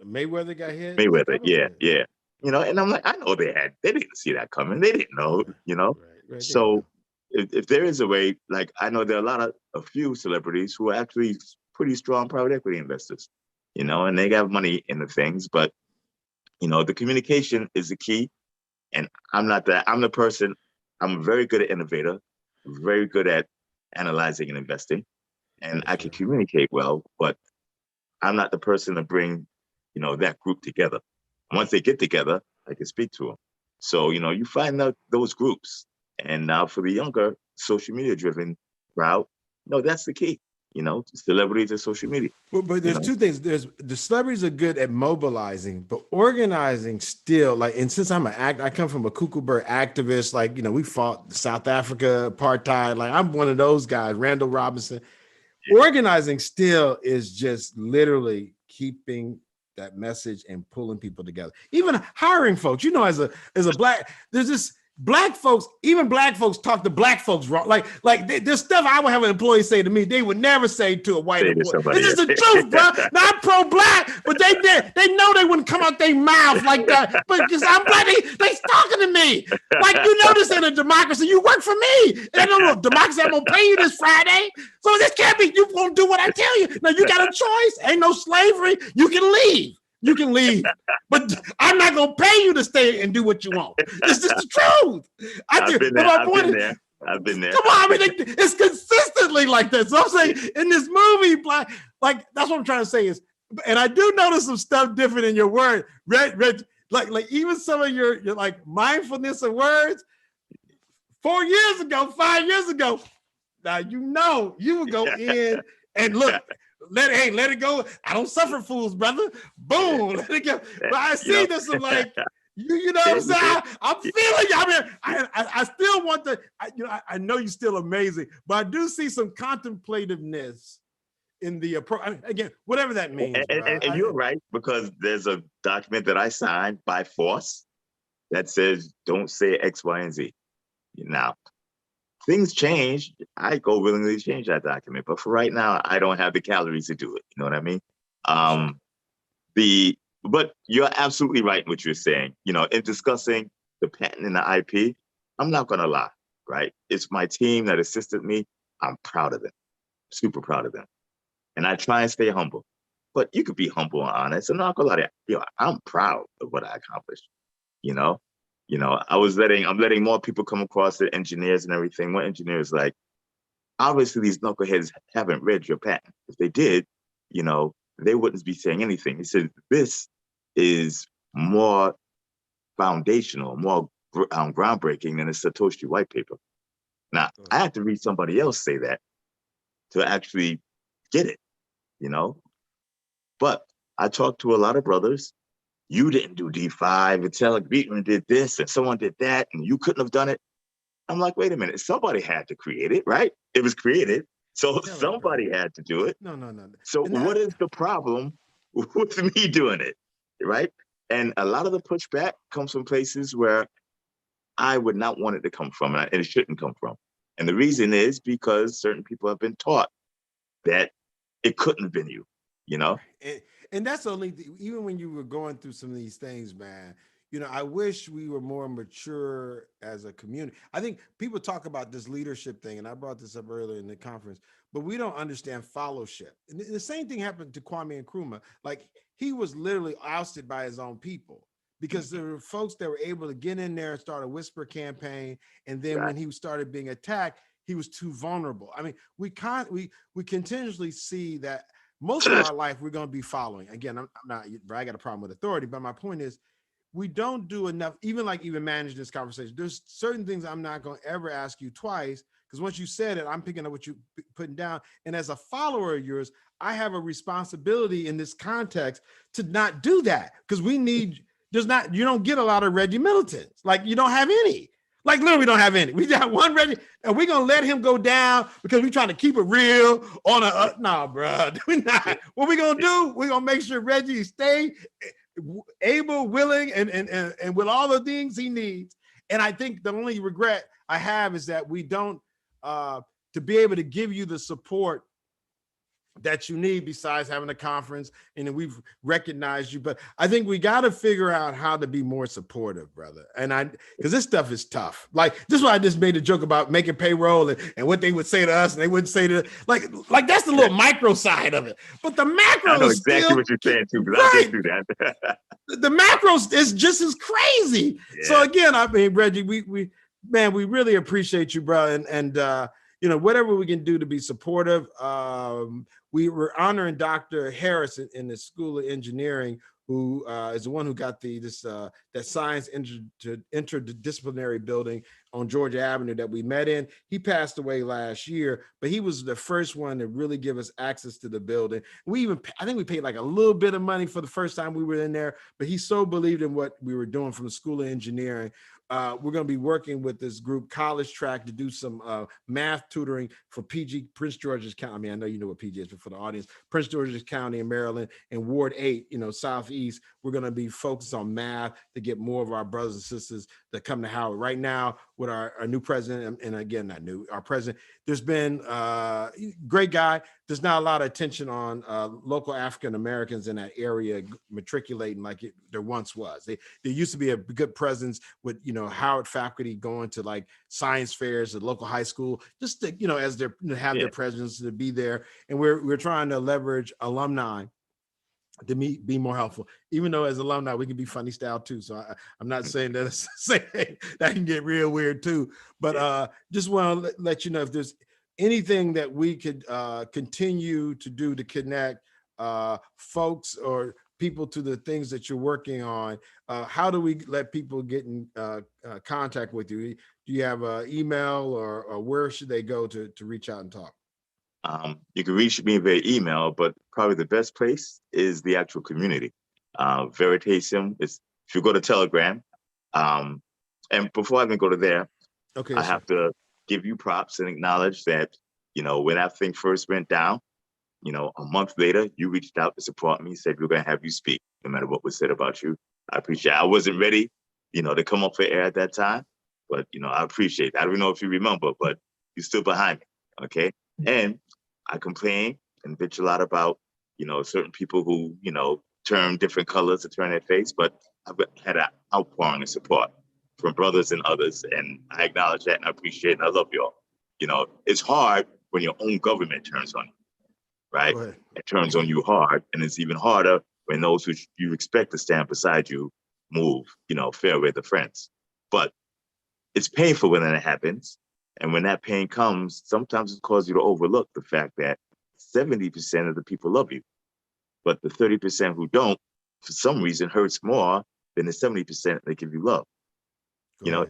Mayweather got hit. Mayweather, yeah. And I'm like, I know they didn't see that coming. They didn't know, Right, so if there is a way, like I know there are a few celebrities who are actually pretty strong private equity investors, and they have money in the things, but the communication is the key. And I'm not that. I'm the person. I'm a very good at innovator, very good at analyzing and investing. And I can communicate well, but I'm not the person to bring, that group together. Once they get together, I can speak to them. So, you find out those groups. And now for the younger social media driven crowd, that's the key. Celebrities and social media. But there's two things. There's the celebrities are good at mobilizing, but organizing still, like, and since I come from a cuckoo bird activist, like, we fought South Africa, apartheid, like I'm one of those guys, Randall Robinson. Organizing still is just literally keeping that message and pulling people together. Even hiring folks, as a Black, there's this Black folks, even Black folks talk to Black folks wrong. Like there's stuff I would have an employee say to me, they would never say to a white employee. It's just the truth, bro. Not pro-Black, but they know they wouldn't come out their mouth like that. But because I'm Black, they talking to me. Like, this in a democracy, you work for me. And no, democracy, I'm gonna pay you this Friday. So this can't be, you won't do what I tell you. Now you got a choice. Ain't no slavery. You can leave. You can leave, but I'm not gonna pay you to stay and do what you want. It's just the truth. I've been there. Come on, it's consistently like that. So I'm saying in this movie, like that's what I'm trying to say is, and I do notice some stuff different in your word, like even some of your like mindfulness of words. 4 years ago, 5 years ago, now you would go in and look. Let it go. I don't suffer fools, brother. Boom, let it go. But I see this, I'm like, you know what I'm saying? I'm feeling you. I mean, I still want I know you're still amazing, but I do see some contemplativeness in the approach. Again, whatever that means. And you're right, because there's a document that I signed by force that says, don't say X, Y, and Z. Now, things change, I go willingly change that document. But for right now, I don't have the calories to do it. You know what I mean? But you're absolutely right in what you're saying. You know, in discussing the patent and the IP, I'm not gonna lie, right? It's my team that assisted me. I'm proud of them, super proud of them. And I try and stay humble. But you could be humble and honest. I'm not gonna lie to you. I'm proud of what I accomplished. You know, I'm letting more people come across the engineers and everything. One engineer is like, obviously these knuckleheads haven't read your patent. If they did, you know, they wouldn't be saying anything. He said, this is more foundational, more groundbreaking than a Satoshi white paper. Now, I have to read somebody else say that to actually get it, you know? But I talked to a lot of brothers. You didn't do D5, Vitalik Beatman did this, and someone did that, and you couldn't have done it. I'm like, wait a minute, somebody had to create it, right? It was created, so somebody had to do it. No. So what is the problem with me doing it, right? And a lot of the pushback comes from places where I would not want it to come from, and it shouldn't come from. And the reason is because certain people have been taught that it couldn't have been you, you know? And that's the only thing, even when you were going through some of these things, man, you know, I wish we were more mature as a community. I think people talk about this leadership thing, and I brought this up earlier in the conference, but we don't understand fellowship. And the same thing happened to Kwame Nkrumah. Like, he was literally ousted by his own people because there were folks that were able to get in there and start a whisper campaign. And then when he started being attacked, he was too vulnerable. I mean, we continuously see that most of our life we're going to be following. Again, I'm not, I got a problem with authority, but my point is, we don't do enough, even manage this conversation. There's certain things I'm not going to ever ask you twice, because once you said it, I'm picking up what you're putting down. And as a follower of yours, I have a responsibility in this context to not do that, because you don't get a lot of Reggie Militants. Like, you don't have any. Like, literally, we don't have any. We got one Reggie, and we're going to let him go down because we're trying to keep it real on a, nah, bro. We're not. What we're going to do, we're going to make sure Reggie stay able, willing, and with all the things he needs. And I think the only regret I have is that we don't, to be able to give you the support that you need besides having a conference, and then we've recognized you. But I think we got to figure out how to be more supportive, brother. And because this stuff is tough. Like, this is why I just made a joke about making payroll and what they would say to us, and they wouldn't say to, like that's the little micro side of it. But the macro, I know exactly what you're saying too, because I did do that. The macro is just as crazy. Yeah. So again, I mean, Reggie, we really appreciate you, bro. And you know, whatever we can do to be supportive. We were honoring Dr. Harris in the School of Engineering, who is the one who got that science interdisciplinary building on Georgia Avenue that we met in. He passed away last year, but he was the first one to really give us access to the building. I think we paid like a little bit of money for the first time we were in there, but he so believed in what we were doing from the School of Engineering. We're going to be working with this group, College Track, to do some math tutoring for Prince George's County. I mean, I know you know what PG is, but for the audience, Prince George's County in Maryland and Ward 8, you know, Southeast. We're going to be focused on math to get more of our brothers and sisters that come to Howard. Right now, with our new president, and again, not new, our president, there's been great guy. There's not a lot of attention on local African Americans in that area matriculating like there once was. There used to be a good presence with, you know, Howard faculty going to like science fairs at local high school, just to, you know, as they have their presence to be there. And we're trying to leverage alumni to be more helpful, even though as alumni we can be funny style too. So I'm not saying that that can get real weird too, but just want to let you know if there's anything that we could continue to do to connect folks or people to the things that you're working on. How do we let people get in contact with you? Do you have an email or where should they go to reach out and talk? You can reach me via email, but probably the best place is the actual community. Veritasium is, if you go to Telegram, and before I even go to there, I have to give you props and acknowledge that, you know, when that thing first went down, you know, a month later, you reached out to support me, said we're going to have you speak, no matter what was said about you. I appreciate it. I wasn't ready, you know, to come up for air at that time, but, you know, I appreciate it. I don't know if you remember, but you stood behind me, okay? And I complain and bitch a lot about, certain people who, turn different colors to turn their face, but I've had an outpouring of support from brothers and others, and I acknowledge that and I appreciate it, and I love y'all. It's hard when your own government turns on you, right? It turns on you hard, and it's even harder when those who you expect to stand beside you move, fair weather friends. But it's painful when that happens. And when that pain comes, sometimes it causes you to overlook the fact that 70% of the people love you. But the 30% who don't, for some reason, hurts more than the 70% that give you love.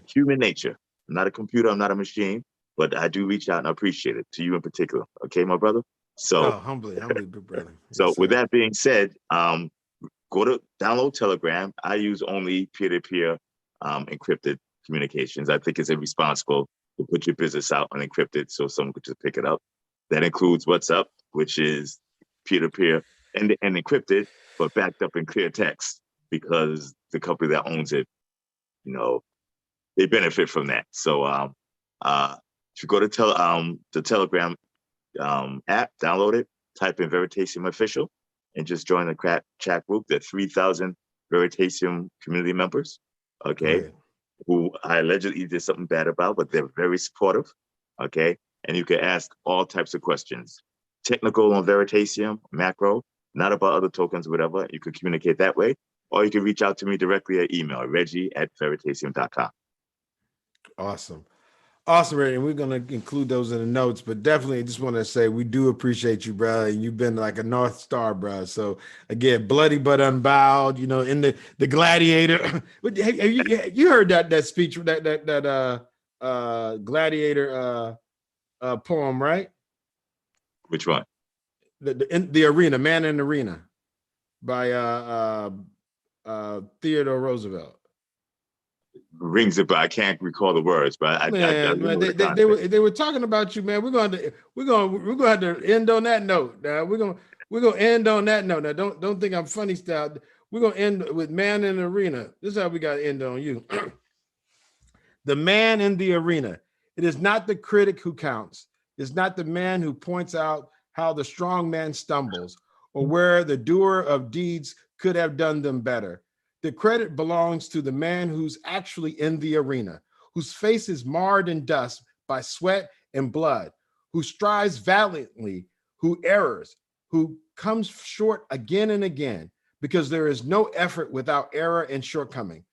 Human nature. I'm not a computer, I'm not a machine, but I do reach out and I appreciate it, to you in particular. Okay, my brother? So humbly, big brother. So with that being said, go to download Telegram. I use only peer-to-peer encrypted communications. I think it's irresponsible to put your business out unencrypted so someone could just pick it up. That includes WhatsApp, which is peer-to-peer and encrypted, but backed up in clear text, because the company that owns it, they benefit from that. So if you go to the Telegram app, download it, type in Veritasium Official, and just join the chat group. There are 3,000 Veritasium community members, okay, who I allegedly did something bad about, but they're very supportive, okay? And you can ask all types of questions. Technical on Veritasium, macro, not about other tokens, whatever. You could communicate that way, or you can reach out to me directly at email, reggie@veritasium.com. Awesome. Awesome, Reggie. And we're going to include those in the notes, but definitely just want to say we do appreciate you, bro. And you've been like a North Star, bro. So again, bloody but unbowed, in the Gladiator. Have you heard that speech, that Gladiator poem, right? Which one? The Arena, Man in the Arena by Theodore Roosevelt. Rings it, but I can't recall the words. But they were talking about you, man. We're gonna have to end on that note. Now we're gonna end on that note. Now don't think I'm funny style. We're gonna end with Man in the Arena. This is how we gotta end on you. The man in the arena. It is not the critic who counts. It's not the man who points out how the strong man stumbles or where the doer of deeds could have done them better. The credit belongs to the man who's actually in the arena, whose face is marred in dust by sweat and blood, who strives valiantly, who errs, who comes short again and again, because there is no effort without error and shortcoming,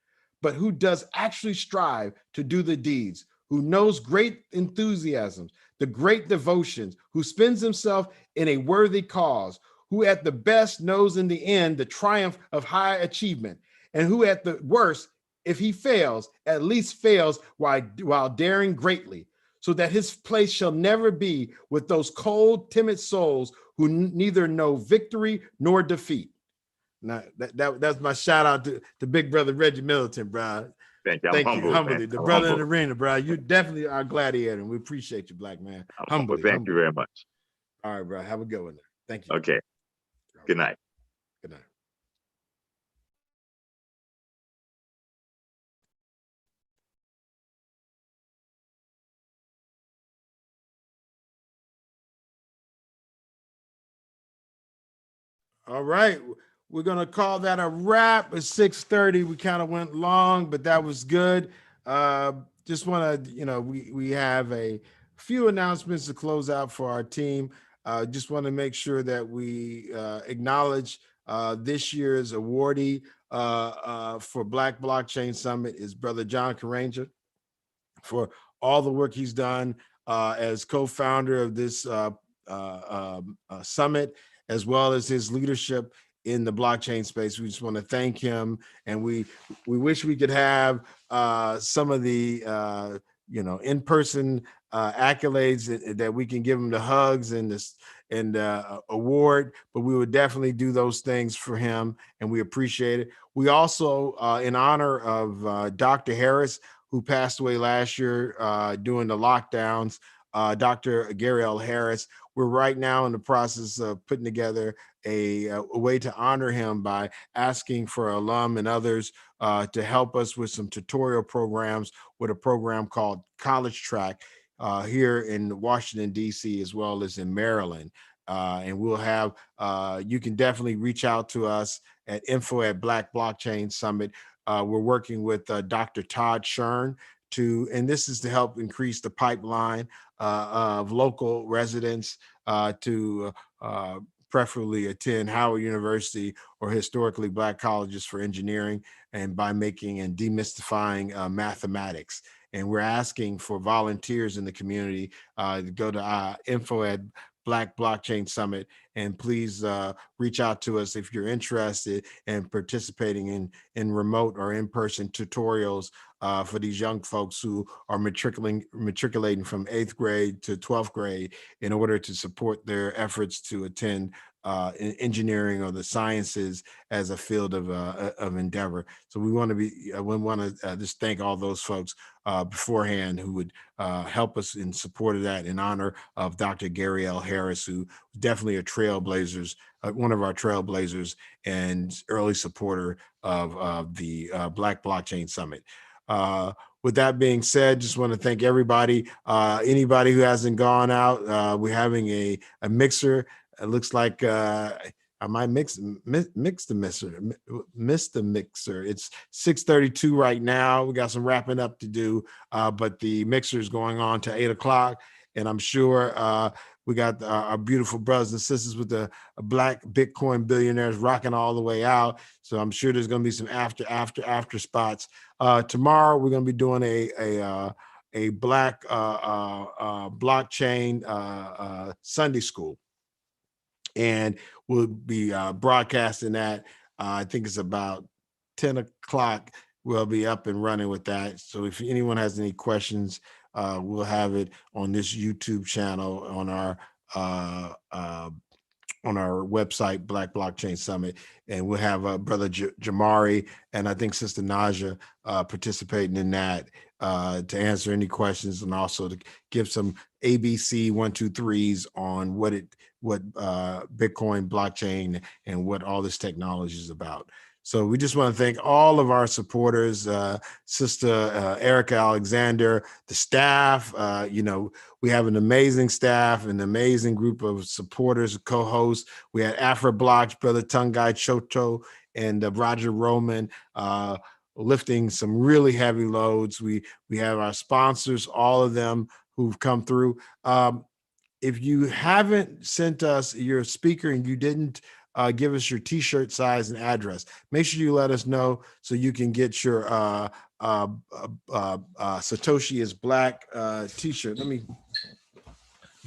but who does actually strive to do the deeds, who knows great enthusiasms, the great devotions, who spends himself in a worthy cause, who at the best knows in the end the triumph of high achievement, and who at the worst, if he fails, at least fails while daring greatly, so that his place shall never be with those cold, timid souls who neither know victory nor defeat. Now, that's my shout out to big brother Reggie Militant, bro. Thank you. Thank you, humbly. Man. The brother in the arena, bro. You definitely are a gladiator, and we appreciate you, black man. Humbly. Thank you very much. All right, bro. Have a good one. Thank you. Okay. Good night. Good night. All right. We're going to call that a wrap. It's 6:30. We kind of went long, but that was good. Just want to, we have a few announcements to close out for our team. Just want to make sure that we acknowledge this year's awardee for Black Blockchain Summit is Brother John Carranger for all the work he's done as co-founder of this summit, as well as his leadership in the blockchain space. We just want to thank him, and we wish we could have some of the in-person accolades that we can give him, the hugs and this and award, but we would definitely do those things for him, and we appreciate it. We also, in honor of Dr. Harris, who passed away last year during the lockdowns, Dr. Gary L. Harris, we're right now in the process of putting together a way to honor him by asking for alum and others to help us with some tutorial programs with a program called College Track. here in Washington, D.C., as well as in Maryland. And we'll have, you can definitely reach out to us at info@Black Blockchain Summit. We're working with Dr. Todd Shern and this is to help increase the pipeline of local residents to preferably attend Howard University or historically Black colleges for engineering, and by making and demystifying mathematics. And we're asking for volunteers in the community to go to info@Black Blockchain Summit, and please reach out to us if you're interested in participating in remote or in-person tutorials for these young folks who are matriculating from 8th grade to 12th grade in order to support their efforts to attend engineering or the sciences as a field of endeavor. So we want to just thank all those folks beforehand who would help us in support of that, in honor of Dr. Gary L. Harris, who was definitely a trailblazers, one of our trailblazers and early supporter of the Black Blockchain Summit. With that being said, just want to thank everybody. Anybody who hasn't gone out, we're having a mixer. It looks like I might mix the mixer. It's 6:32 right now. We got some wrapping up to do, but the mixer is going on to 8 o'clock. And I'm sure we got our beautiful brothers and sisters with the Black Bitcoin billionaires rocking all the way out. So I'm sure there's going to be some after spots. Tomorrow we're going to be doing a Black blockchain Sunday school, and we'll be broadcasting that. I think it's about 10 o'clock. We'll be up and running with that. So if anyone has any questions, we'll have it on this YouTube channel on our website, Black Blockchain Summit, and we'll have Brother Jamari and I think Sister Naja participating in that to answer any questions, and also to give some ABC 1, 2, 3s on what Bitcoin blockchain and what all this technology is about. So we just want to thank all of our supporters, Sister Erica Alexander, the staff. We have an amazing staff, an amazing group of supporters, co-hosts. We had Afro Blocks, Brother Tungai Chocho, and Roger Roman lifting some really heavy loads. We have our sponsors, all of them who've come through. If you haven't sent us your speaker and you didn't give us your t-shirt size and address, make sure you let us know so you can get your Satoshi is Black t-shirt. Let me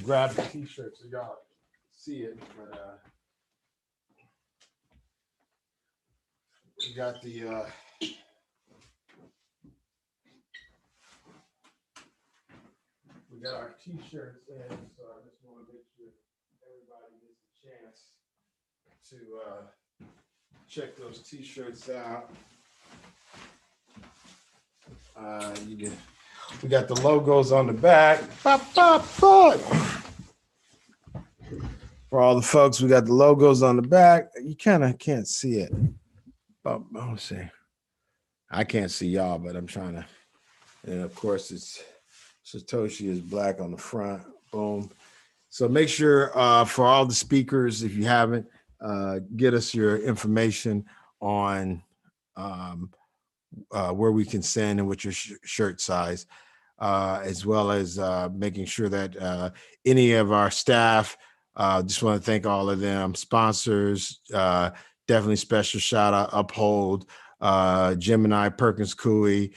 grab the t-shirt so y'all see it. But we got the we got our t-shirts in, so I just want to make sure everybody gets a chance to check those t-shirts out. We got the logos on the back. For all the folks, we got the logos on the back. You kind of can't see it. Oh, let's see. I can't see y'all, but I'm trying to. And of course, it's Satoshi is Black on the front. Boom. So make sure for all the speakers, if you haven't, get us your information on where we can send and what your shirt size, as well as making sure that any of our staff, just want to thank all of them, sponsors, definitely special shout out, Uphold, Gemini, Perkins Coie,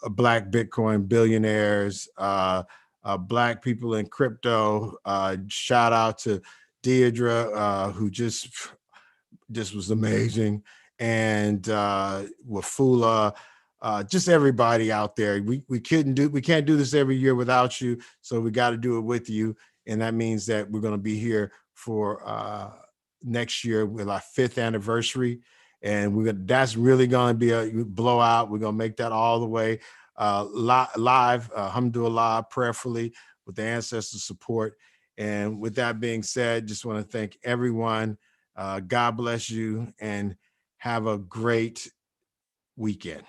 Black Bitcoin billionaires, Black people in crypto. Shout out to Deidre, who just was amazing, and Wafula, just everybody out there. We can't do this every year without you, so we got to do it with you, and that means that we're going to be here for next year with our 5th anniversary. And that's really going to be a blowout. We're going to make that all the way live, alhamdulillah, prayerfully, with the ancestors' support. And with that being said, just want to thank everyone. God bless you and have a great weekend.